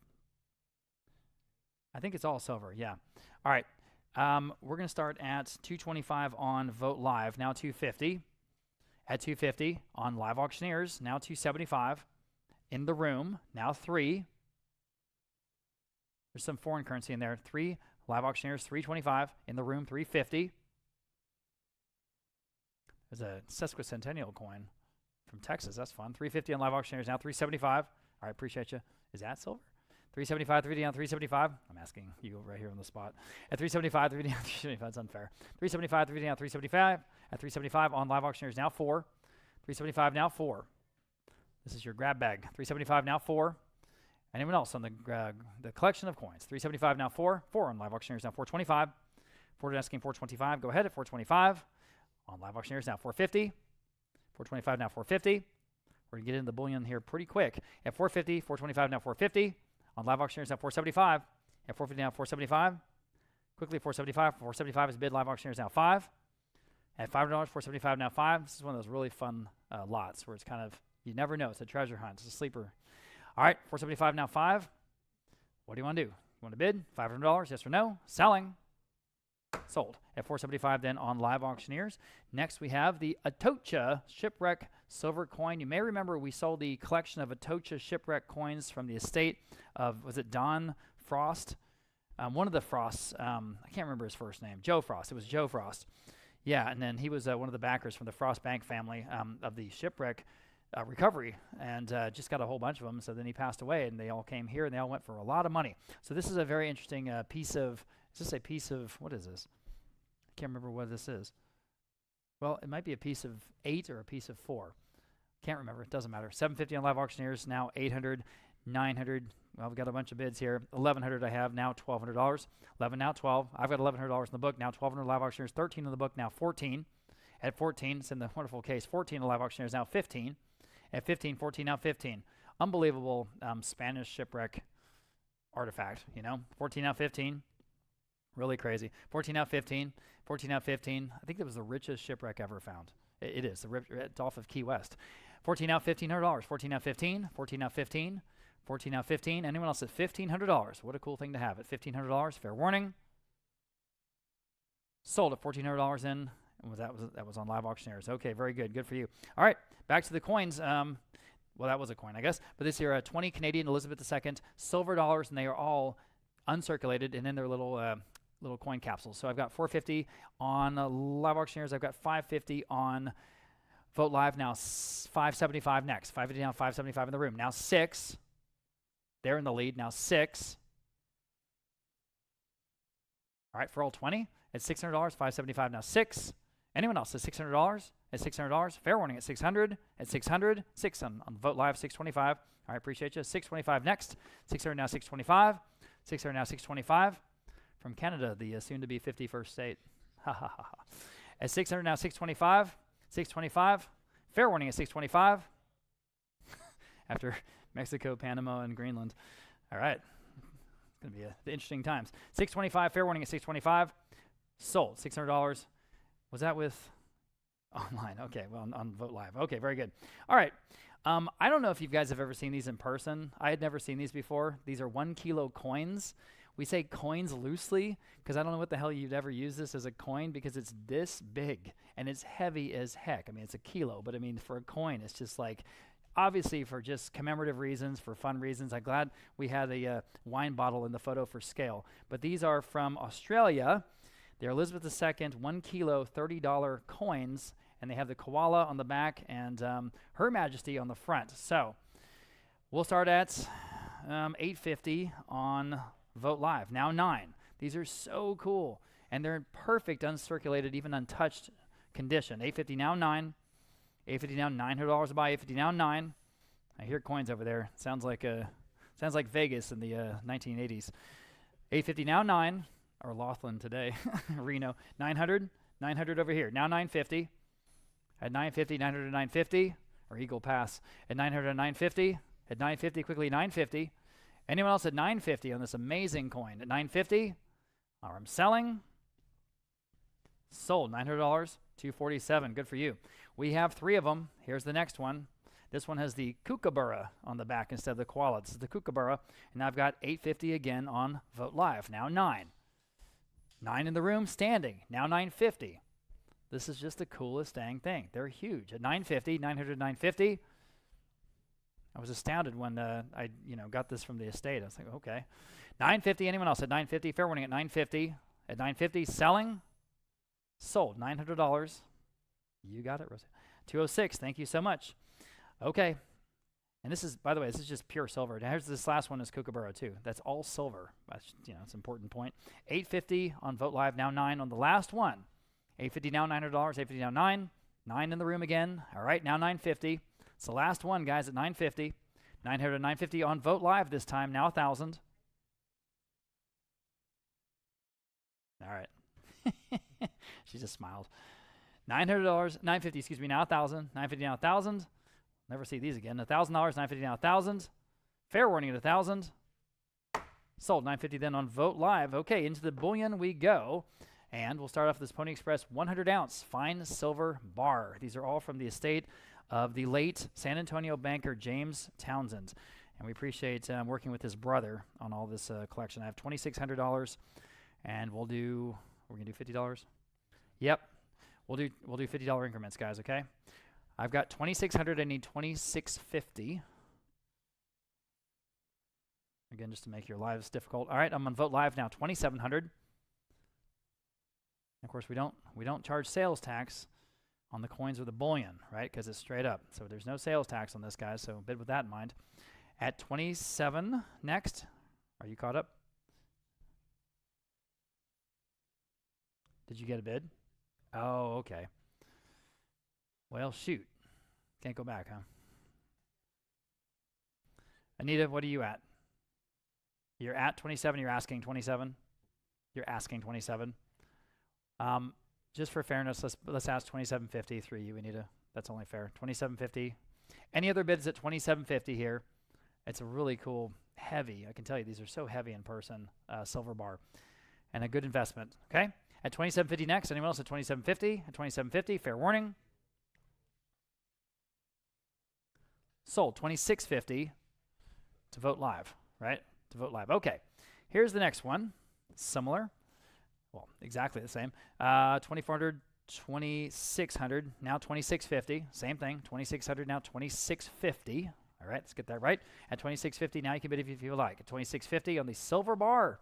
I think it's all silver, yeah. All right. We're going to start at 225 on Vote Live, now 250. At 250 on Live Auctioneers, now 275. In the room, now 3. There's some foreign currency in there. 3 Live Auctioneers, 325. In the room, 350. There's a sesquicentennial coin from Texas. That's fun. 350 on Live Auctioneers, now 375. All right, appreciate you. Is that silver? 375, 3 down, 375. I'm asking you right here on the spot. At 375, 3 down, 375. That's unfair. 375, 3 down, 375. At 375 on Live Auctioneers, now 4. 375, now 4. This is your grab bag. 375, now 4. Anyone else on the collection of coins? 375, now 4. 4 on Live Auctioneers, now 425. 4 asking 425. Go ahead at 425. On Live Auctioneers, now 450. 425, now 450. We're going to get into the bullion here pretty quick. At 450, 425, now 450. On Live Auctioneers, now 475. At 450, now 475. Quickly, 475. 475 is bid. Live Auctioneers, now 5. At $500, 475, now 5. This is one of those really fun lots where it's kind of, you never know. It's a treasure hunt. It's a sleeper. All right, 475, now 5. What do you want to do? You want to bid? $500, yes or no? Selling. Sold. At 475 then on Live Auctioneers. Next we have the Atocha Shipwreck Silver Coin. You may remember we sold the collection of Atocha Shipwreck coins from the estate of, was it Don Frost? One of the Frosts, I can't remember his first name. Joe Frost. It was Joe Frost. Yeah, and then he was one of the backers from the Frost Bank family of the shipwreck recovery, and just got a whole bunch of them. So then he passed away, and they all came here, and they all went for a lot of money. So this is a very interesting piece of, is this a piece of, what is this? I can't remember what this is. Well, it might be a piece of 8 or a piece of 4. Can't remember. It doesn't matter. 750 on Live Auctioneers, now 800, 900. Well, we've got a bunch of bids here. 1,100 I have, now $1,200. 11 now 12. I've got $1,100 in the book, now 1,200 Live Auctioneers. 13 in the book, now 14. At 14, it's in the wonderful case. 14 Live Auctioneers, now 15. At 15, 14, now 15. Unbelievable Spanish shipwreck artifact, you know. 14 now 15. Really crazy. 14 out 15. 14 out 15. I think that was the richest shipwreck ever found. It is. It's off of Key West. 14 out $1,500. 14 out 15. 14 out 15. 14 out 15. Anyone else at $1,500? What a cool thing to have at $1,500. Fair warning. Sold at $1,400 in. That was on Live Auctioneers. Okay, very good. Good for you. All right, back to the coins. Well, that was a coin, I guess. But this here, 20 Canadian Elizabeth II silver dollars, and they are all uncirculated and in their little coin capsules. So I've got 450 on Live Auctioneers. I've got 550 on Vote Live. Now 575 next. 550 now, 575 in the room. Now 6. They're in the lead. Now 6. All right, for all 20 at $600. 575 now 6. Anyone else at $600? At $600. Fair warning at 600. At 600. 6 on Vote Live. 625. All right, appreciate you. 625 next. 600 now 625. 600 now 625. From Canada, the soon-to-be 51st state. Ha ha ha ha. At 600 now 625. 625. Fair warning at 625. After Mexico, Panama, and Greenland. All right. It's going to be the interesting times. 625. Fair warning at 625. Sold. $600. Was that with online? Okay, well, on Vote Live. Okay, very good. All right. I don't know if you guys have ever seen these in person. I had never seen these before. These are 1 kilo coins. We say coins loosely because I don't know what the hell you'd ever use this as a coin because it's this big and it's heavy as heck. I mean, it's a kilo, but I mean, for a coin, it's just like, obviously for just commemorative reasons, for fun reasons. I'm glad we had a wine bottle in the photo for scale. But these are from Australia. They're Elizabeth II 1 kilo $30 coins, and they have the koala on the back and Her Majesty on the front. So We'll start at $8.50 on Vote Live. Now 9. These are so cool, and they're in perfect, uncirculated, even untouched condition. $8.50 now 9. $8.50 now $900 to buy. $8.50 now 9. I hear coins over there. Sounds like Vegas in the 1980s. $8.50 now 9, or Laughlin today, Reno. 900 over here. Now $9.50. At $9.50, 900 to $9.50, or Eagle Pass. At $900 to $9.50. At $9.50, quickly $9.50. Anyone else at $9.50 on this amazing coin? At $9.50, or I'm selling. Sold. $900, $247. Good for you. We have 3 of them. Here's the next one. This one has the kookaburra on the back instead of the koala. This is the kookaburra, and I've got $8.50 again on Vote Live. Now 9. 9 in the room, standing. Now $9.50. This is just the coolest dang thing. They're huge. At $9.50, 900, $9.50. I was astounded when I got this from the estate. I was like, okay. $9.50. Anyone else at $9.50? Fair warning at $9.50. At $9.50, selling. Sold. $900. You got it, Rosie. $206. Thank you so much. Okay. And this is, by the way, this is just pure silver. Now here's this last one is kookaburra too. That's all silver. That's, it's an important point. $8.50 on Vote Live. Now 9 on the last one. $8.50 now $900. $8.50 now 9. 9 in the room again. All right, now $9.50. It's the last one, guys, at $9.50. $900 $9.50 on Vote Live this time. Now $1,000. All right. She just smiled. $900, $950, excuse me, now $1,000. $950 now $1,000. Never see these again. $1,000, $950 now $1,000. Fair warning at $1,000. Sold. $950 then on Vote Live. Okay, into the bullion we go. And we'll start off with this Pony Express 100-ounce fine silver bar. These are all from the estate of the late San Antonio banker James Townsend. And we appreciate working with his brother on all this collection. I have $2,600, and we're going to do $50? Yep. We'll do $50 increments, guys, okay? I've got $2,600. I need $2,650. Again, just to make your lives difficult. All right, I'm on Vote Live now. $2,700. Of course, we don't charge sales tax on the coins or the bullion, right? Because it's straight up. So there's no sales tax on this, guys. So bid with that in mind. At 27 next. Are you caught up? Did you get a bid? Oh, okay. Well, shoot. Can't go back, huh? Anita, what are you at? You're at 27. You're asking 27. You're asking 27. Just for fairness, let's ask 27.50 through you, Anita. That's only fair. 27.50. Any other bids at 27.50 here? It's a really cool, heavy. I can tell you these are so heavy in person. Silver bar, and a good investment. Okay. At 27.50 next. Anyone else at 27.50? At 27.50. Fair warning. Sold. 26.50 to Vote Live. Right. To Vote Live. Okay. Here's the next one. Similar. Well, exactly the same. 2,400, 2,600, now 2,650. Same thing. 2,600, now 2,650. All right, let's get that right. At 2,650, now you can bid if you like. At 2,650 on the silver bar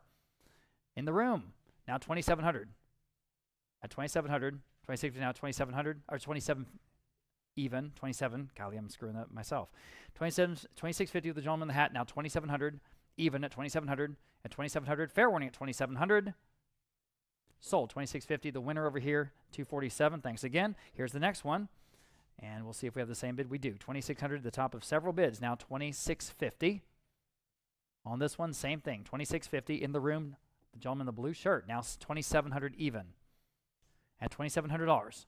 in the room. Now 2,700. At 2,700, 2,650 now 2,700, or 27 even. 27. Golly, I'm screwing up myself. 2,650 with the gentleman in the hat. Now 2,700 even at 2,700. At 2,700, fair warning at 2,700. Sold. 26.50. The winner over here, 247. Thanks again. Here's the next one, and we'll see if we have the same bid. We do. 2600 at the top of several bids. Now 26.50. On this one, same thing. 26.50 in the room. The gentleman in the blue shirt. Now 2,700 even. At $2,700.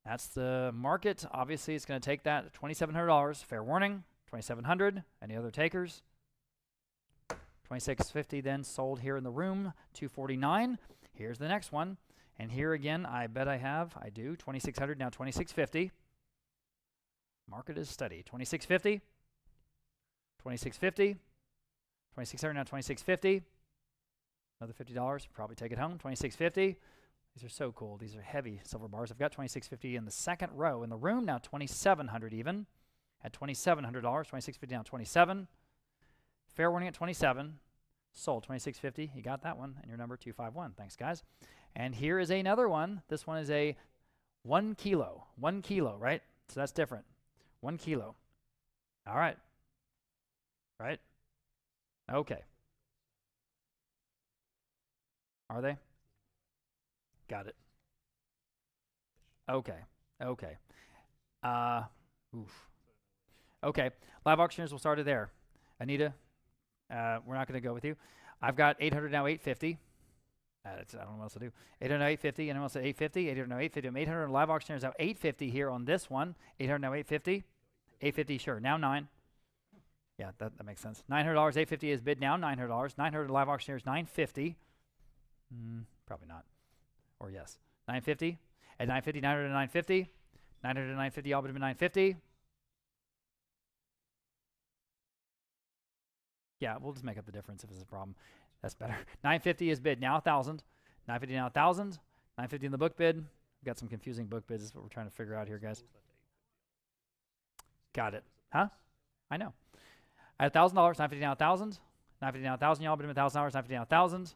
That's the market. Obviously, it's going to take that. $2,700. Fair warning. 2,700. Any other takers? 26.50 then sold here in the room. 249. Here's the next one. And here again, I bet I do. 2,600, now 2,650. Market is steady. 2,650. 2,650. 2,600, now 2,650. Another $50. Probably take it home. 2,650. These are so cool. These are heavy silver bars. I've got 2,650 in the second row. In the room, now 2,700 even. At $2,700. 2,650, now 27. Fair warning at 27. Sold. 2,650. You got that one. And your number 251. Thanks, guys. And here is another one. This one is a 1 kilo. 1 kilo, right? So that's different. 1 kilo. All right. right? Okay. Are they? Got it. Okay. Okay. Oof. Okay. Live auctioneers, we'll start it there. Anita, we're not going to go with you. I've got 800 now, 850. I don't know what else to do. 800 now, 850. Anyone else at 850? 800 now, 850. I'm 800 on live auctioneers now, 850 here on this one. 800 now, 850. 850, sure. Now 9. Yeah, that makes sense. $900, 850 is bid now. $900. 900 live auctioneers, 950. Probably not. Or yes. 950. At 950, 900 to 950. 900 to 950, all but 950. Yeah, we'll just make up the difference if it's a problem. That's better. 950 is bid now, 1,000. 950 now, 1,000. 950 in the book bid. We've got some confusing book bids. This is what we're trying to figure out here, guys. Got it. Huh? I know. At $1,000, 950 now, 1,000. 950 now, 1,000. Y'all bid him $1,000. 950 now, 1,000.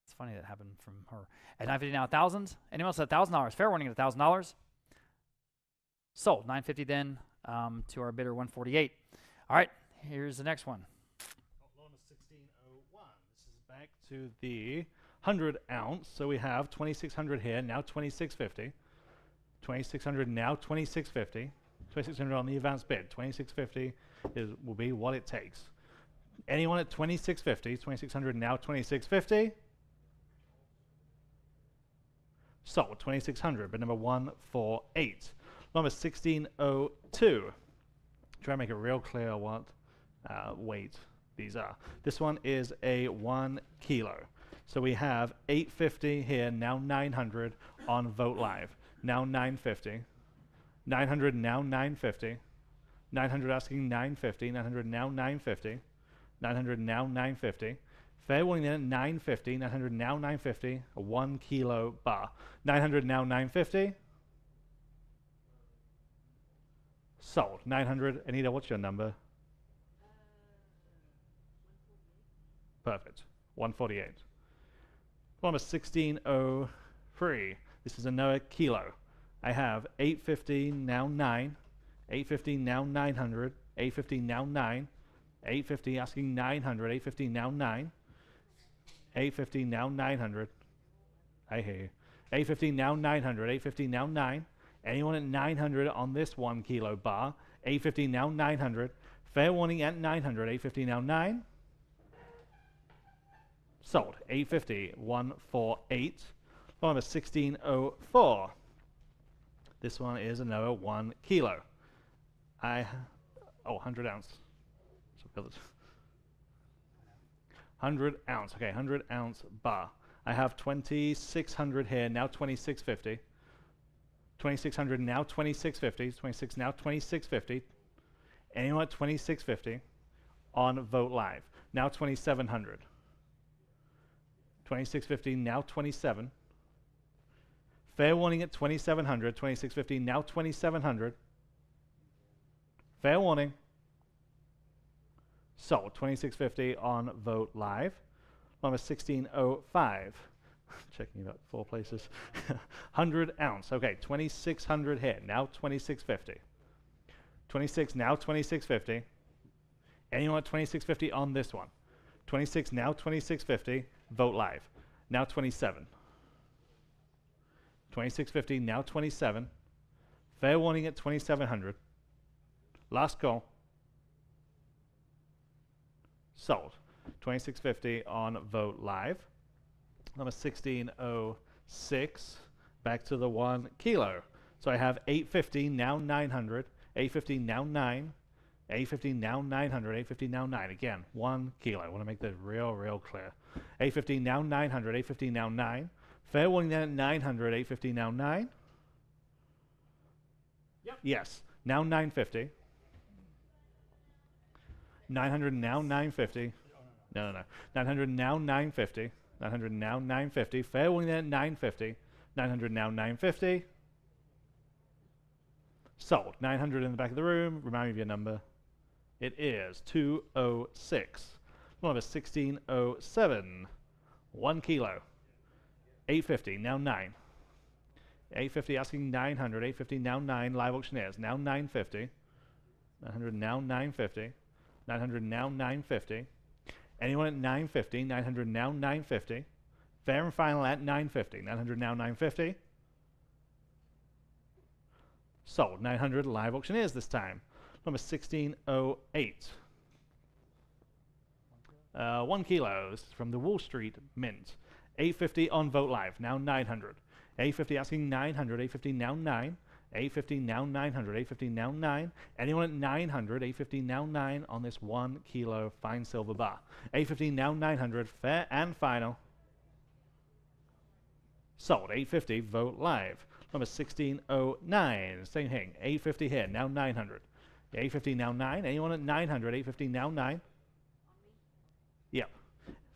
It's funny that happened from her. At 950 now, 1,000. Anyone else at $1,000? Fair warning at $1,000. Sold. 950 then to our bidder 148. All right, here's the next one. Loan of 1601. This is back to the 100 ounce. So we have 2,600 here, now 2,650. 2,600 now 2,650. 2,600 on the advanced bid. 2,650 will be what it takes. Anyone at 2,650? 2,600 now 2,650. Sold. 2,600. Bid number 148. Number 1602. Try to make it real clear what weight these are. This one is a 1 kilo. So we have 850 here, now 900 on Vote Live. Now 950. 900 now 950. 900 asking 950. 900 now 950. 900 now 950. Fair warning then at 950. 900 now 950. A 1 kilo bar. 900 now 950. Sold. 900. Anita, what's your number? Perfect. 148. Number 1603. This is another kilo. I have 850 now 9. 850 now 900. 850 now 9. 850 asking 900. 850 now 9. 850 now 900. I hear you. 850 now 900. 850 now 9. Anyone at 900 on this 1 kilo bar. 850 now 900. Fair warning at 900. 850 now 9. Sold. 850. 148. Number 1604. This one is another 1 kilo. 100 ounce. So build it. 100 ounce. Okay, 100 ounce bar. I have 2,600 here, now 2,650. 2,600 now 2,650. 26 now 2,650. Anyone at 2,650 on Vote Live. Now 2,700. 2,650 now 27. Fair warning at 2,700. 2,650 now 2,700. Fair warning. Sold. 2,650 on Vote Live. Number 1605. Checking about 4 places. 100 ounce. Okay, 2,600 here. Now 2,650. 26 now 2,650. Anyone at 2,650 on this one? 26 now 2,650. Vote Live. Now 27. 2,650 now 27. Fair warning at 2,700. Last call. Sold. 2,650 on Vote Live. Number 1606. Back to the 1 kilo. So I have 850 now 900. 850 now 9. 850 now 900. 850 now 9. Again, 1 kilo. I want to make that real clear. 850 now 900. 850 now 9. Fair warning then at 900. 850 now 9. Yep. Yes. Now 950. 900 now 950. No. 900 now 950. 900 now 950. Fair warning then at 950. 900 now 950. Sold. 900 in the back of the room. Remind me of your number. It is 206. Number 1607. 1 kilo. 850. Now 9. 850 asking 900, 850 now 9, live auctioneers, now 950. 900 now 950. 900 now 950. Anyone at 950, 900 now 950. Fair and final at 950. 900 now 950. Sold. 900 live auctioneers this time. Number 1608. 1 kilo. This is from the Wall Street Mint. 850 on Vote Live. Now 900. 850 asking 900. 850 now 9. 850 now 900. 850 now 9. Anyone at 900. 850 now 9 on this 1 kilo fine silver bar. 850 now 900. Fair and final. Sold. 850 Vote Live. Number 1609. Same thing. 850 here. Now 900. 850 now 9. Anyone at 900. 850 now 9. Yep.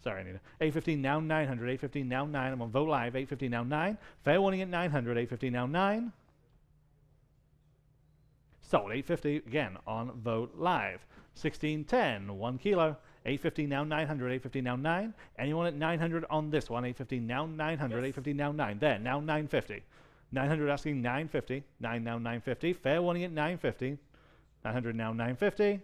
Sorry, Anita. 850 now 900. 850 now 9. I'm on Vote Live. 850 now 9. Fair warning at 900. 850 now 9. Sold. 850 again on Vote Live. 1610. 1 kilo. 850 now 900. 850 now 9. Anyone at 900 on this one? 850 now 900. 850 now 9. There. Now 950. 900 asking 950. 9 now 950. Fair warning at 950. 900 now 950.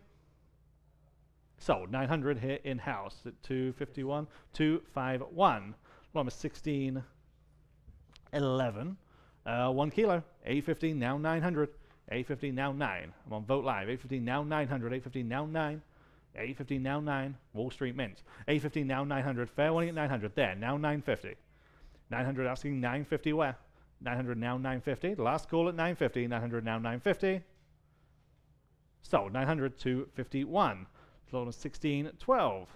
Sold. 900 here in house at 251. 251. Number 1611. 1 kilo. 850 now 900. 850 now 9. I'm on Vote Live. 850 now 900. 850 now 9. 850 now 9. Wall Street Mint. 850 now 900. Fair warning at 900. There. Now 950. 900 asking 950 where? 900 now 950. Last call at 950. 900 now 950. Sold. 900 to 51. Floor 1612.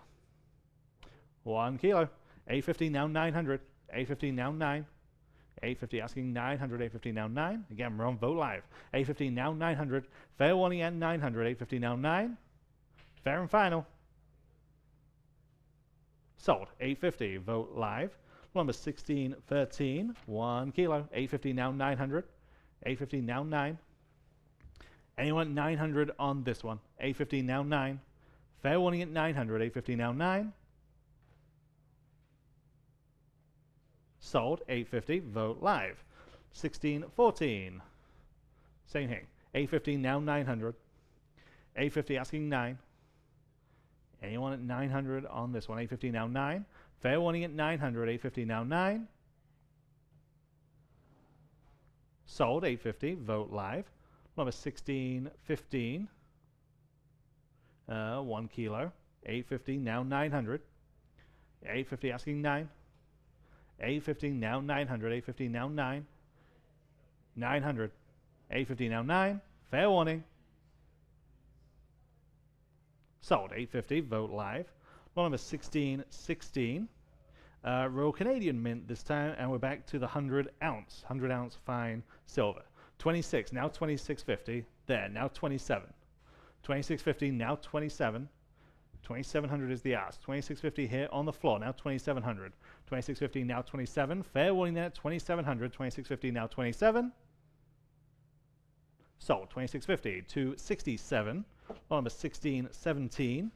1 kilo. 850 now 900. 850 now 9. 850 asking 900. 850 now 9. Again, we're on Vote Live. 850 now 900. Fair warning at 900. 850 now 9. Fair and final. Sold. 850. Vote Live. Number 1613. 1 kilo. 850 now 900. 850 now 9. Anyone 900 on this one? 850 now 9. Fair warning at 900. 850 now 9. Sold. 850. Vote Live. 1614. Same thing. 850 now 900. 850 asking 9. Anyone at 900 on this one? 850 now 9. Fair warning at 900. 850 now 9. Sold. 850. Vote Live. Number 1615. 1 kilo. 850 now 900. 850 asking 9. 850 now 900. 850 now 9. 900. 850 now 9. Fair warning. Sold. 850. Vote Live. Number 1616. Royal Canadian Mint this time, and we're back to the 100 ounce fine silver. 26. Now 2650. There. Now 27. 2650. Now 27. 2700 is the ask. 2650 here on the floor. Now 2700. 2650 now 27. Fair warning there. 2700. 2650 now 27. Sold. 2650 to 67. Number 1617.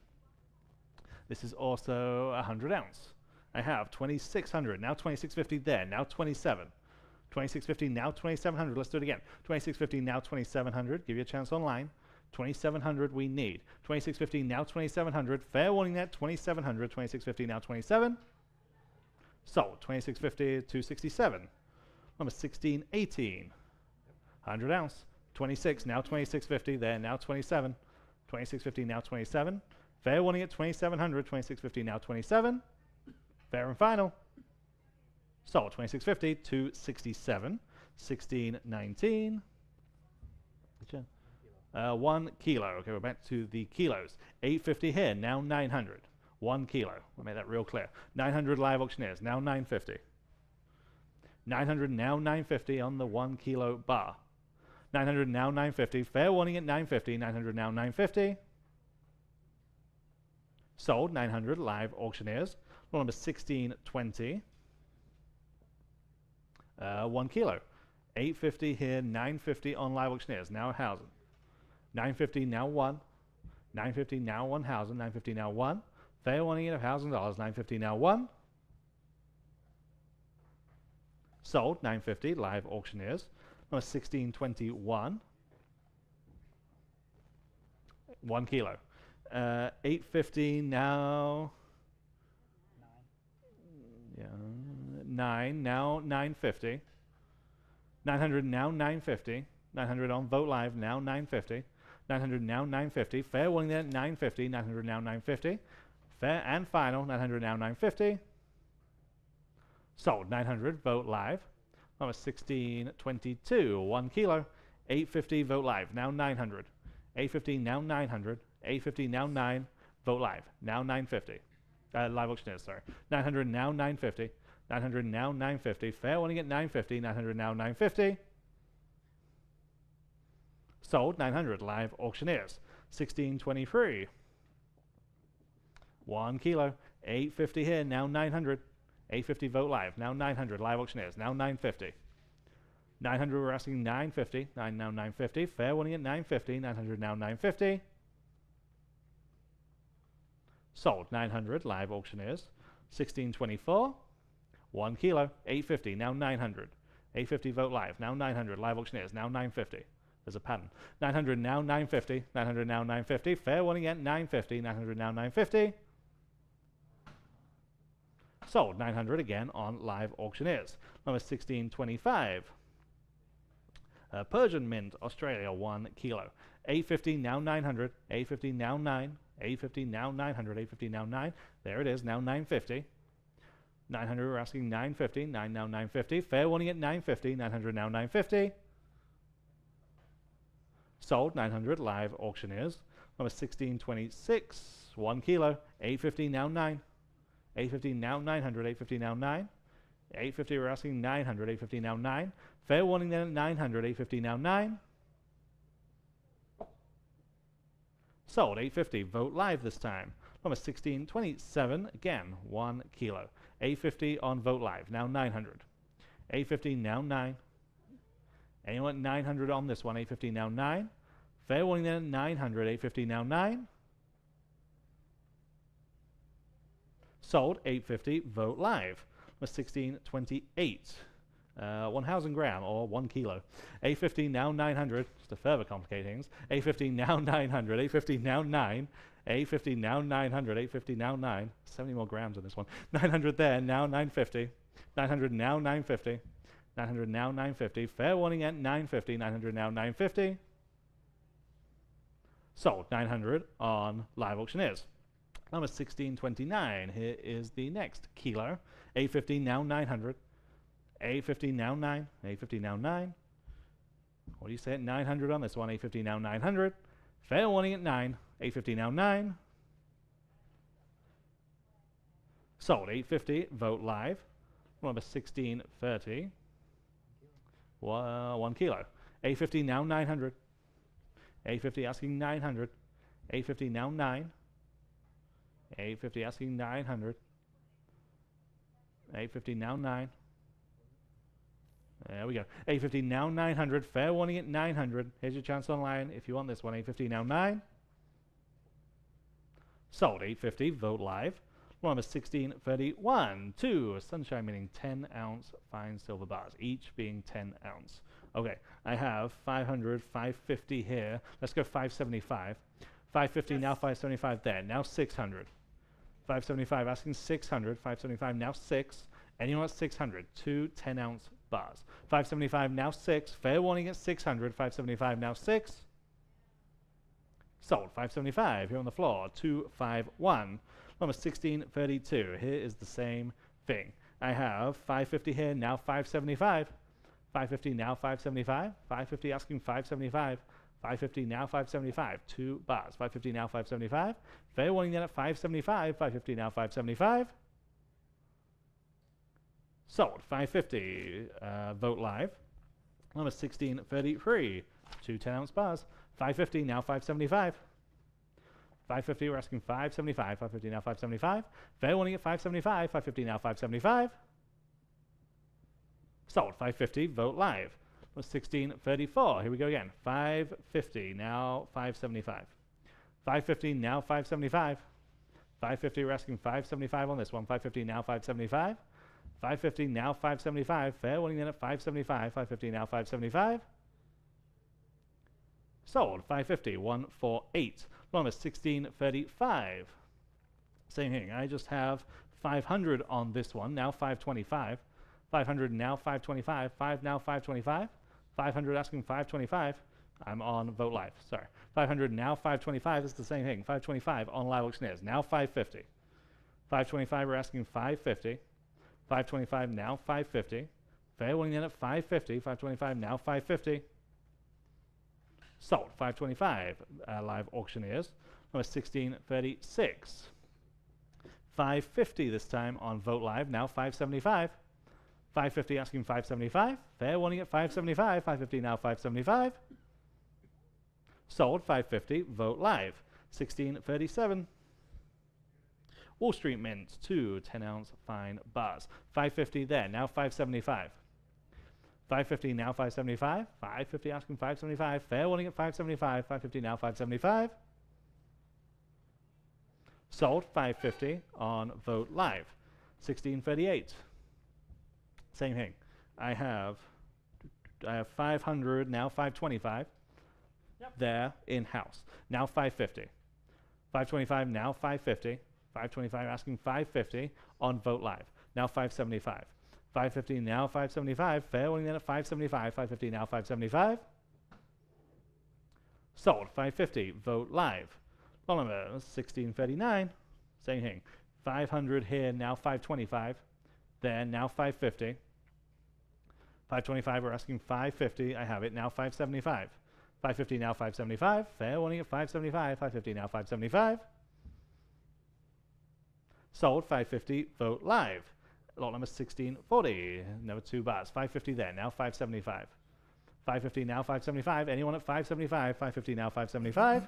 This is also 100 ounce. I have 2600. Now 2650 there. Now 27. 2650 now 2700. Let's do it again. 2650 now 2700. Give you a chance online. 2700 we need. 2650 now 2700. Fair warning net. 2700. 2650 now 27. Sold. 2650 to 67. Number 1618. 100 ounce. 26 now 2650. There now 27. 2650 now 27. Fair warning at 2700. 2650 now 27. Fair and final. Sold. 2650 to 67. 1619. 1 kilo. Okay, we're back to the kilos. 850 here, now 900. 1 kilo. We'll make that real clear. 900 live auctioneers, now 950. 900 now 950 on the 1 kilo bar. 900 now 950. Fair warning at 950. 900 now 950. Sold. 900 live auctioneers. Number 1620. 1 kilo. 850 here, 950 on live auctioneers. Now 1,000. 950 now 1. 950 now 1,000. 950 now 1. Fair warning at $1,000. 950 now 1. Sold, 950, live auctioneers. Number 1621. 1 kilo. 850 now. 9, now 950. 900 now 950. 900 on Vote Live, now 950. 900 now 950. Fair warning there, 950. 900 now 950. Fair and final, 900 now 950. Sold, 900, Vote Live. Number 1622, 1 kilo. 850, Vote Live, now 900. 850 now 900. 850 now 9. Vote Live, now 950. Live auctioneers, sorry. 900 now 950. 900 now 950. Fair warning at 950. 900 now 950. Sold, 900, live auctioneers. 1623. 1 kilo. 850 here, now 900. 850 Vote Live, now 900, live auctioneers, now 950. 900 we're asking 950. 9 now 950. Fair warning at 950. 900 now 950. Sold, 900, live auctioneers. 1624. 1 kilo. 850, now 900. 850 Vote Live, now 900, live auctioneers, now 950. There's a pattern. 900 now 950. 900 now 950. Fair warning at 950. 900 now 950. Sold, 900 again on live auctioneers. Number 1625. Persian Mint, Australia, 1 kilo. 850 now 900. 850 now 9. 850 now 900. 850 now 9. There it is, now 950. 900 we're asking 950. 9 now 950. Fair warning at 950. 900 now 950. Sold, 900, live auctioneers. Number 1626, 1 kilo. 850 now 9. 850 now 900. 850 now 9. 850 we're asking 900. 850 now 9. Fair warning then at 900. 850 now 9. Sold, 850, Vote Live this time. Number 1627, again, 1 kilo. 850 on Vote Live, now 900. 850 now 9. Anyone 900 on this one, 850 now 9. Fair warning then, 900, 850 now 9. Sold, 850, Vote Live. Number 1628, 1,000 gram or 1 kilo. 850 now 900, just to further complicate things. 850 now 900, 850 now 9. 850 now 900, 850 now 9. 70 more grams on this one. 900 there, now 950. 900 now 950. 900 now 950. Fair warning at 950. 900 now 950. Sold, 900 on live auctioneers. Number 1629. Here is the next kilo. 850 now 900. 850 now 9. 850 now 9. What do you say at 900 on this one? 850 now 900. Fair warning at 9. 850 now 9. Sold, 850. Vote Live. Number 1630. 1 kilo. 850 now 900. 850 asking 900. 850 now 9. 850 asking 900. 850 now 9. There we go. 850 now 900. Fair warning at 900. Here's your chance online if you want this one. 850 now 9. Sold, 850. Vote Live. Number 1631. 2 Sunshine Meaning 10 ounce fine silver bars, each being 10 ounce. Okay, I have 500, 550 here. Let's go 575. 550 now 575 there. Now 600. 575 asking 600. 575 now 6. Anyone at 600? 2 10 ounce bars. 575 now 6. Fair warning at 600. 575 now 6. Sold, 575 here on the floor. 251. Number 1632. Here is the same thing. I have 550 here, now 575. 550 now 575. 550 asking 575. 550 now 575. 2 bars. 550 now 575. Fair warning then at 575. 550 now 575. Sold, 550. Vote Live. Number 1633. 2 10 ounce bars. 550 now 575. 550 we're asking 575. 550 now 575. Fair warning at 575. 550 now 575. Sold, 550. Vote Live. 1634. Here we go again. 550 now 575. 550 now 575. 550 we're asking 575 on this one. 550 now 575. 550, now 575. Fair warning then at 575. 550, now 575. Sold. 550, 148. Long as 1635. Same thing. I just have 500 on this one. Now 525. 500 now 525. 5 now 525. 500 asking 525. I'm on Vote Live. Sorry. 500 now 525 is the same thing. 525 on Live Auctioneers. Now 550. 525 we're asking 550. 525 now 550. Fair warning then at 550. 525 now 550. Sold. 525 Live Auctioneers. Number 1636. 550 this time on Vote Live. Now 575. 550 asking 575. Fair warning at 575. 550 now 575. Sold. 550. Vote Live. 1637. Wall Street Mint, 2 10-ounce fine bars. 550 there. Now 575. 550 now 575. 550 asking 575. Fair warning at 575. 550 now 575. Sold. 550 on Vote Live. 1638. Same thing. I have 500 now 525. There in house. Now 550. 525 now 550. 525 asking 550 on Vote Live. Now 575. 550 now 575. Fair warning then at 575. 550 now 575. Sold. 550. Vote Live. Long number 1639. Same thing. 500 here. Now 525. There. Now 550. 525. We're asking 550. I have it. Now 575. 550 now 575. Fair warning at 575. 550 now 575. Sold. 550. Vote Live. Lot number 1640. Number 2 bars. 550 there. Now 575. 550 now 575. Anyone at 575. 550 now 575.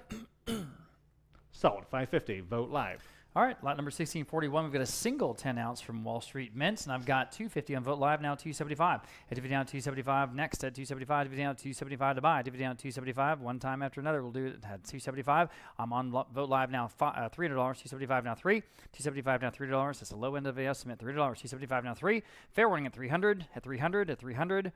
Sold. 550. Vote Live. All right, lot number 1641, we've got a single 10-ounce from Wall Street Mint, and I've got 250 on Vote Live, now 275. At divvy down 275, next at 275, divvy down 275 to buy, divvy down 275, one time after another, we'll do it at 275. I'm on Vote Live now, $300, 275 now 3, 275 now $3, that's the low end of the estimate, $3, 275 now 3, fair warning at 300, at 300, at 300.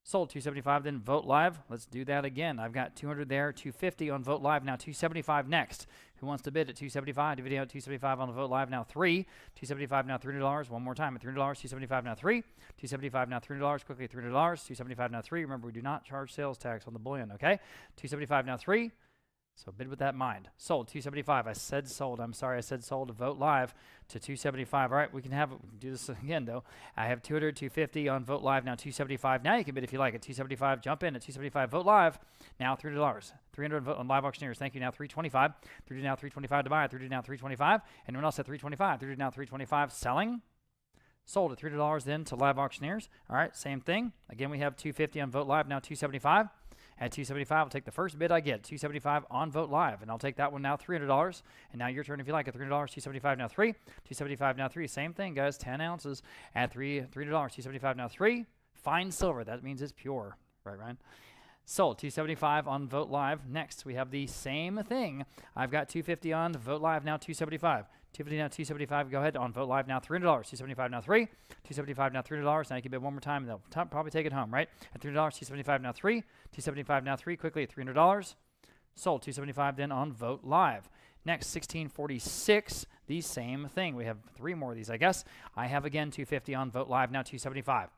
Sold. 275, then Vote Live. Let's do that again. I've got 200 there, 250 on Vote Live, now 275 next. Who wants to bid at 275? Divvy out 275 on the Vote Live, now 3. 275 now $3. One more time at $3. 275 now 3. 275 now $3. Quickly at $3. 275 now 3. Remember, we do not charge sales tax on the bullion, okay? 275 now 3. So bid with that in mind. Sold. 275. I said sold. I'm sorry. I said sold to Vote Live to 275. All right, we can do this again, though. I have 200, 250 on Vote Live, now 275. Now you can bid if you like at 275. Jump in at 275. Vote Live, now $3. 300 on Live Auctioneers. Thank you. Now 325. 300 now 325 to buy. 300 now 325. Anyone else at 325? 300 now 325. Selling. Sold at $3 then to Live Auctioneers. All right, same thing. Again, we have 250 on Vote Live, now 275. At 275, I'll take the first bid I get, 275 on Vote Live, and I'll take that one now, $300. And now your turn if you like at $300, 275 now 3, 275 now 3. Same thing, guys, 10 ounces at $300, 275 now 3. Fine silver, that means it's pure, right, Ryan? Sold. 275 on Vote Live. Next, we have the same thing. I've got 250 on Vote Live, now 275. 250 now 275. Go ahead on Vote Live now $300. 275 now 3. 275 now $300. Now you can bid one more time and they'll probably take it home, right? At $300, 275 now 3. 275 now 3. Quickly at $300. Sold. 275 then on Vote Live. Next, 1646. The same thing. We have 3 more of these, I guess. I have again 250 on Vote Live, now 275.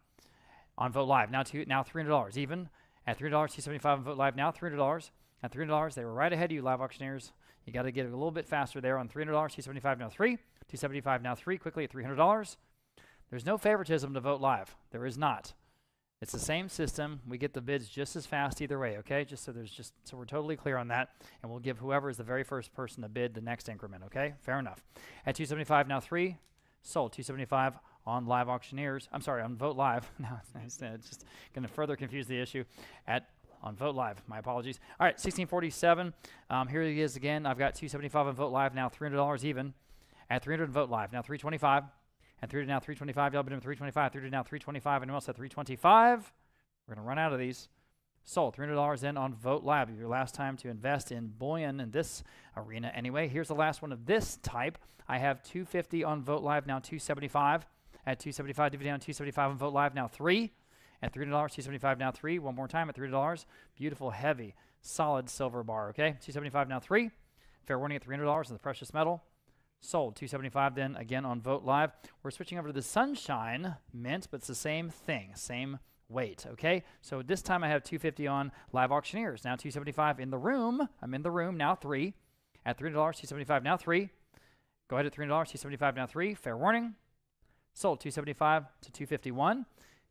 On Vote Live, now $300 even. At $300, 275 on Vote Live, now $300. At $300, they were right ahead of you, Live Auctioneers. You got to get a little bit faster there on $300, 275 now 3, 275 now 3, quickly at $300. There's no favoritism to Vote Live. There is not. It's the same system. We get the bids just as fast either way, okay? So we're totally clear on that, and we'll give whoever is the very first person to bid the next increment, okay? Fair enough. At 275 now 3, sold. 275 on Live Auctioneers. I'm sorry, on Vote Live. No, it's just going to further confuse the issue. On Vote Live. My apologies. All right, 1647. Here it is again. I've got 275 on Vote Live, now $300 even. At 300 on Vote Live, now 325. At 300 now 325. Y'all bid him 325. 300 now 325. Anyone else at 325? We're going to run out of these. Sold. $300 in on Vote Live. Your last time to invest in bullion in this arena. Anyway, here's the last one of this type. I have 250 on Vote Live, now 275. at $275. DVD on $275 on Vote Live, now 3. At $300, $275 now 3. One more time at $300. Beautiful, heavy, solid silver bar, okay? $275 now 3. Fair warning at $300 on the precious metal. Sold. $275 then again on Vote Live. We're switching over to the Sunshine Mint, but it's the same thing, same weight, okay? So this time I have $250 on Live Auctioneers. Now $275 in the room. I'm in the room, now 3. At $300, $275 now 3. Go ahead at $300, $275 now 3. Fair warning. Sold. $275 to $251.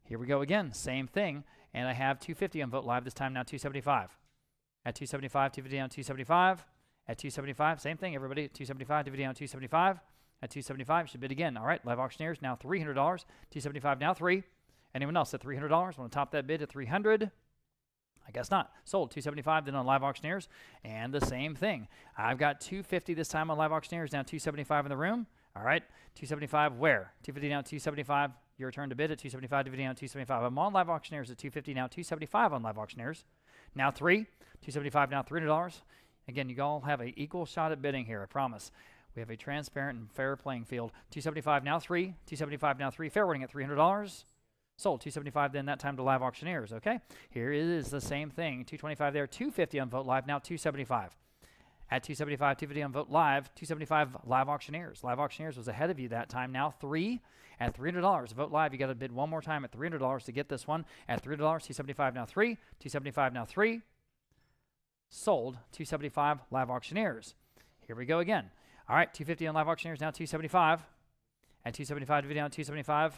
Here we go again, same thing. And I have $250 on Vote Live this time, now $275. At $275, $250 on $275. At $275, same thing, everybody. At $275, $250 on $275. At $275, should bid again. All right, Live Auctioneers, now $300. $275 now 3. Anyone else at $300? Want to top that bid at $300? I guess not. Sold. $275 then on Live Auctioneers. And the same thing. I've got $250 this time on Live Auctioneers, now $275 in the room. All right, $275 where? $250 now $275. Your turn to bid at $275, $250 now $275. I'm on Live Auctioneers at $250 now $275 on Live Auctioneers. Now 3. $275 now $300. Again, you all have an equal shot at bidding here, I promise. We have a transparent and fair playing field. $275 now 3. $275 now 3. Fair warning at $300. Sold. $275 then that time to Live Auctioneers, okay? Here it is the same thing. $225 there, $250 on Vote Live, now $275. At $275, $250 on Vote Live, $275 Live Auctioneers. Live Auctioneers was ahead of you that time, now 3. At $300. Vote Live, you got to bid one more time at $300 to get this one. At $300, $275 now 3. $275 now 3. Sold. $275 Live Auctioneers. Here we go again. All right, $250 on Live Auctioneers, now $275. At $275, video on $275.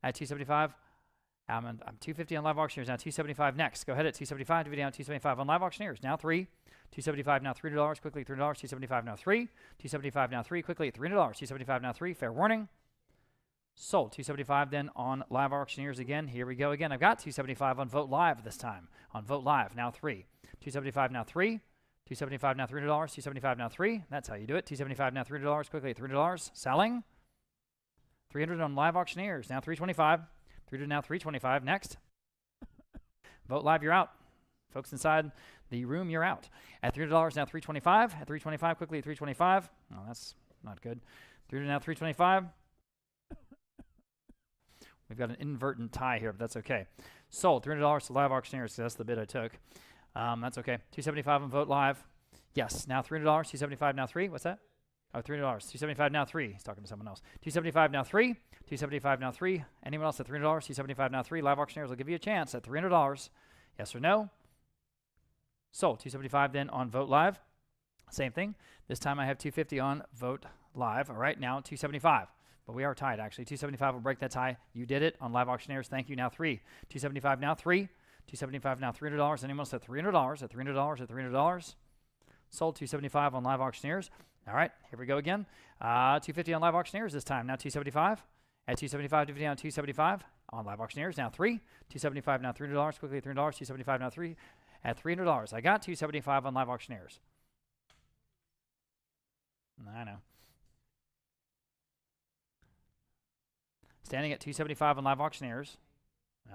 At $275, I'm $250 on Live Auctioneers, now $275 next. Go ahead at $275, video on $275 on Live Auctioneers, now 3. $275 now $3, quickly $3. $275 now 3. $275 now 3, quickly at $300. $275 now 3, fair warning. Sold. $275 then on Live Auctioneers again. Here we go again. I've got $275 on Vote Live this time. On Vote Live, now 3. $275 now 3. $275 now $300. $275 now 3. That's how you do it. $275 now $300, quickly at $300. Selling. $300 on Live Auctioneers, now $325. $300 now $325. Next. Vote Live, you're out. Folks inside the room, you're out. At $300 now $325. At $325, quickly at $325. Oh, that's not good. $300 now $325. We've got an inadvertent tie here, but that's okay. Sold. $300 to Live Auctioneers. So that's the bid I took. That's okay. $275 on Vote Live. Yes. Now $300. $275 now 3. What's that? Oh, $300. $275 now 3. He's talking to someone else. $275 now 3. $275 now 3. Anyone else at $300? $275 now 3. Live Auctioneers will give you a chance at $300. Yes or no? Sold. $275 then on Vote Live. Same thing. This time I have $250 on Vote Live. All right. Now $275. But we are tied, actually. $275 will break that tie. You did it on Live Auctioneers. Thank you. Now 3. $275 now 3. $275 now $300. Anyone else at $300? At $300? At $300? Sold. $275 on Live Auctioneers. All right, here we go again. $250 on Live Auctioneers this time. Now $275. At $275, $250 on $275 on Live Auctioneers. Now 3. $275 now $300. Quickly at $300. $275 now 3. At $300. I got $275 on Live Auctioneers. I know. Standing at $275 on Live Auctioneers.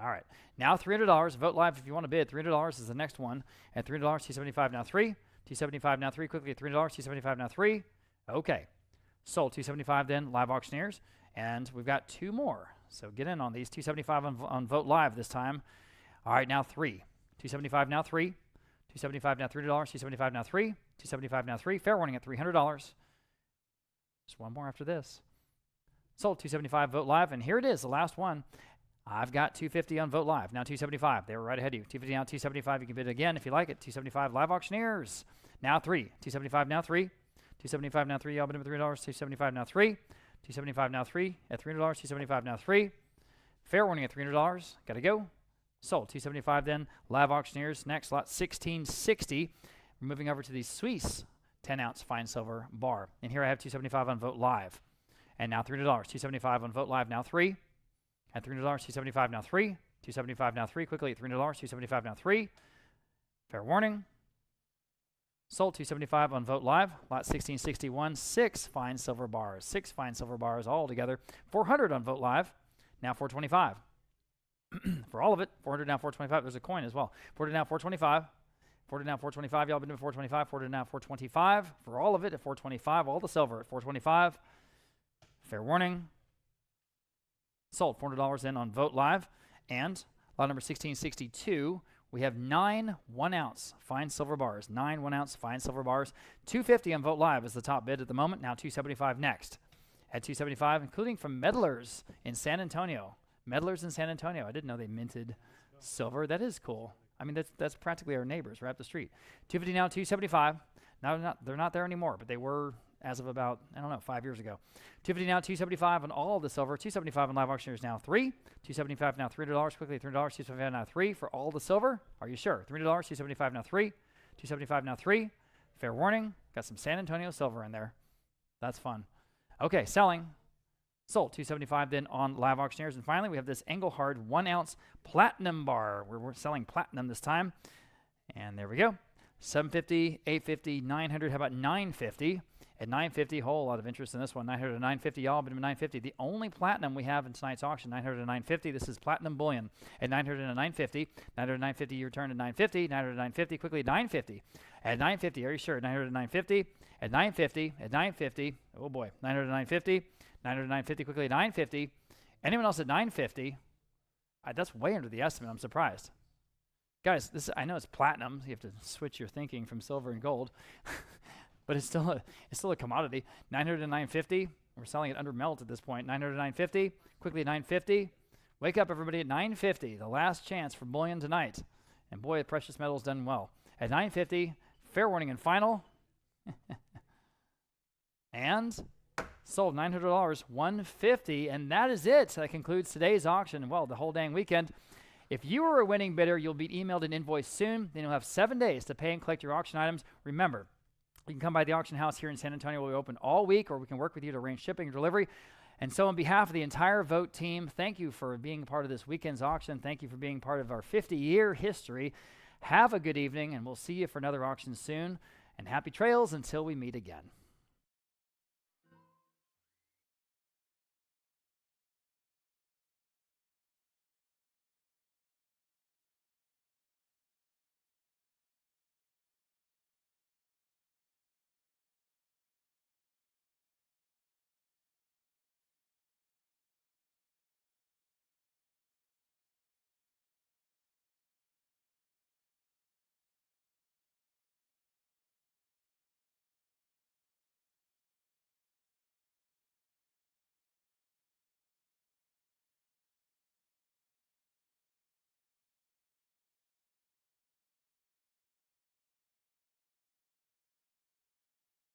All right. Now $300. Vote Live if you want to bid. $300 is the next one. At $300, $275 now 3. $275 now 3. Quickly at $300. $275 now 3. Okay. Sold. $275 then Live Auctioneers. And we've got 2 more. So get in on these. $275 on Vote Live this time. All right. Now 3. $275 now 3. $275 now $3. $275 now 3. $275 now 3. Fair warning at $300. Just one more after this. Sold. $275 Vote Live, and here it is, the last one. I've got $250 on Vote Live. Now $275. They were right ahead of you. $250 now $275. You can bid again if you like it. $275 Live Auctioneers. Now 3. $275 now 3. $275 now 3. Y'all bid at $3. $275 now 3. $275 now 3. At $300. $275 now 3. Fair warning at $300. Got to go. Sold. $275 then Live Auctioneers. Next lot 1660. We're moving over to the Swiss 10-ounce fine silver bar. And here I have $275 on Vote Live. And now $300. $275 on Vote Live. Now 3. At $300. $275 now 3. $275 now 3. Quickly at $300. $275 now 3. Fair warning. Sold. $275 on Vote Live. Lot 1661. 6 fine silver bars. 6 fine silver bars all together. $400 on Vote Live. Now $425. For all of it. $400 now $425. There's a coin as well. $400 now $425. $400 now $425. Y'all been doing $425. $400 now $425. For all of it at $425. All the silver at $425. Fair warning. Sold $400 in on Vote Live. And lot number 1662, we have 9 1-ounce fine silver bars. 9 1-ounce fine silver bars. $250 on Vote Live is the top bid at the moment. Now $275 next. At $275, including from Meddlers in San Antonio. Meddlers in San Antonio. I didn't know they minted silver. That is cool. I mean, that's practically our neighbors right up the street. $250 now, $275. Now they're not there anymore, but they were as of about, I don't know, 5 years ago. $250 now, $275 on all of the silver. $275 on live auctioneers now, $3. $275 now, $300. Quickly, $300. $275 now, $3 for all the silver. Are you sure? $300. $275 now, $3. $275 now, $3. Fair warning, got some San Antonio silver in there. That's fun. Okay, selling. Sold $275 then on live auctioneers. And finally, we have this Engelhard 1-ounce platinum bar. We're selling platinum this time. And there we go. $750, $850, $900. How about $950? At $950, whole lot of interest in this one. $900 to $950, y'all, but $950. The only platinum we have in tonight's auction, $900 to $950. This is platinum bullion at $900 to $950. $900 to $950, you return to $950. $900 to $950, quickly $950. At $950, are you sure? $900 to $950. At $950, at $950. Oh boy, $900 to $950. $900 to $950, quickly $950. Anyone else at $950? That's way under the estimate. I'm surprised. Guys, this I know it's platinum. So you have to switch your thinking from silver and gold. But it's still a commodity. $900 to $950. We're selling it under melt at this point. $900 to $950. Quickly $950. Wake up, everybody, at $950. The last chance for bullion tonight. And boy, precious metals done well. At $950, fair warning and final. And sold $900, $150, and that is it. That concludes today's auction. Well, the whole dang weekend. If you are a winning bidder, you'll be emailed an invoice soon. Then you'll have 7 days to pay and collect your auction items. Remember, you can come by the auction house here in San Antonio. We'll be open all week, or we can work with you to arrange shipping or delivery. And so on behalf of the entire Vogt team, thank you for being part of this weekend's auction. Thank you for being part of our 50-year history. Have a good evening, and we'll see you for another auction soon. And happy trails until we meet again.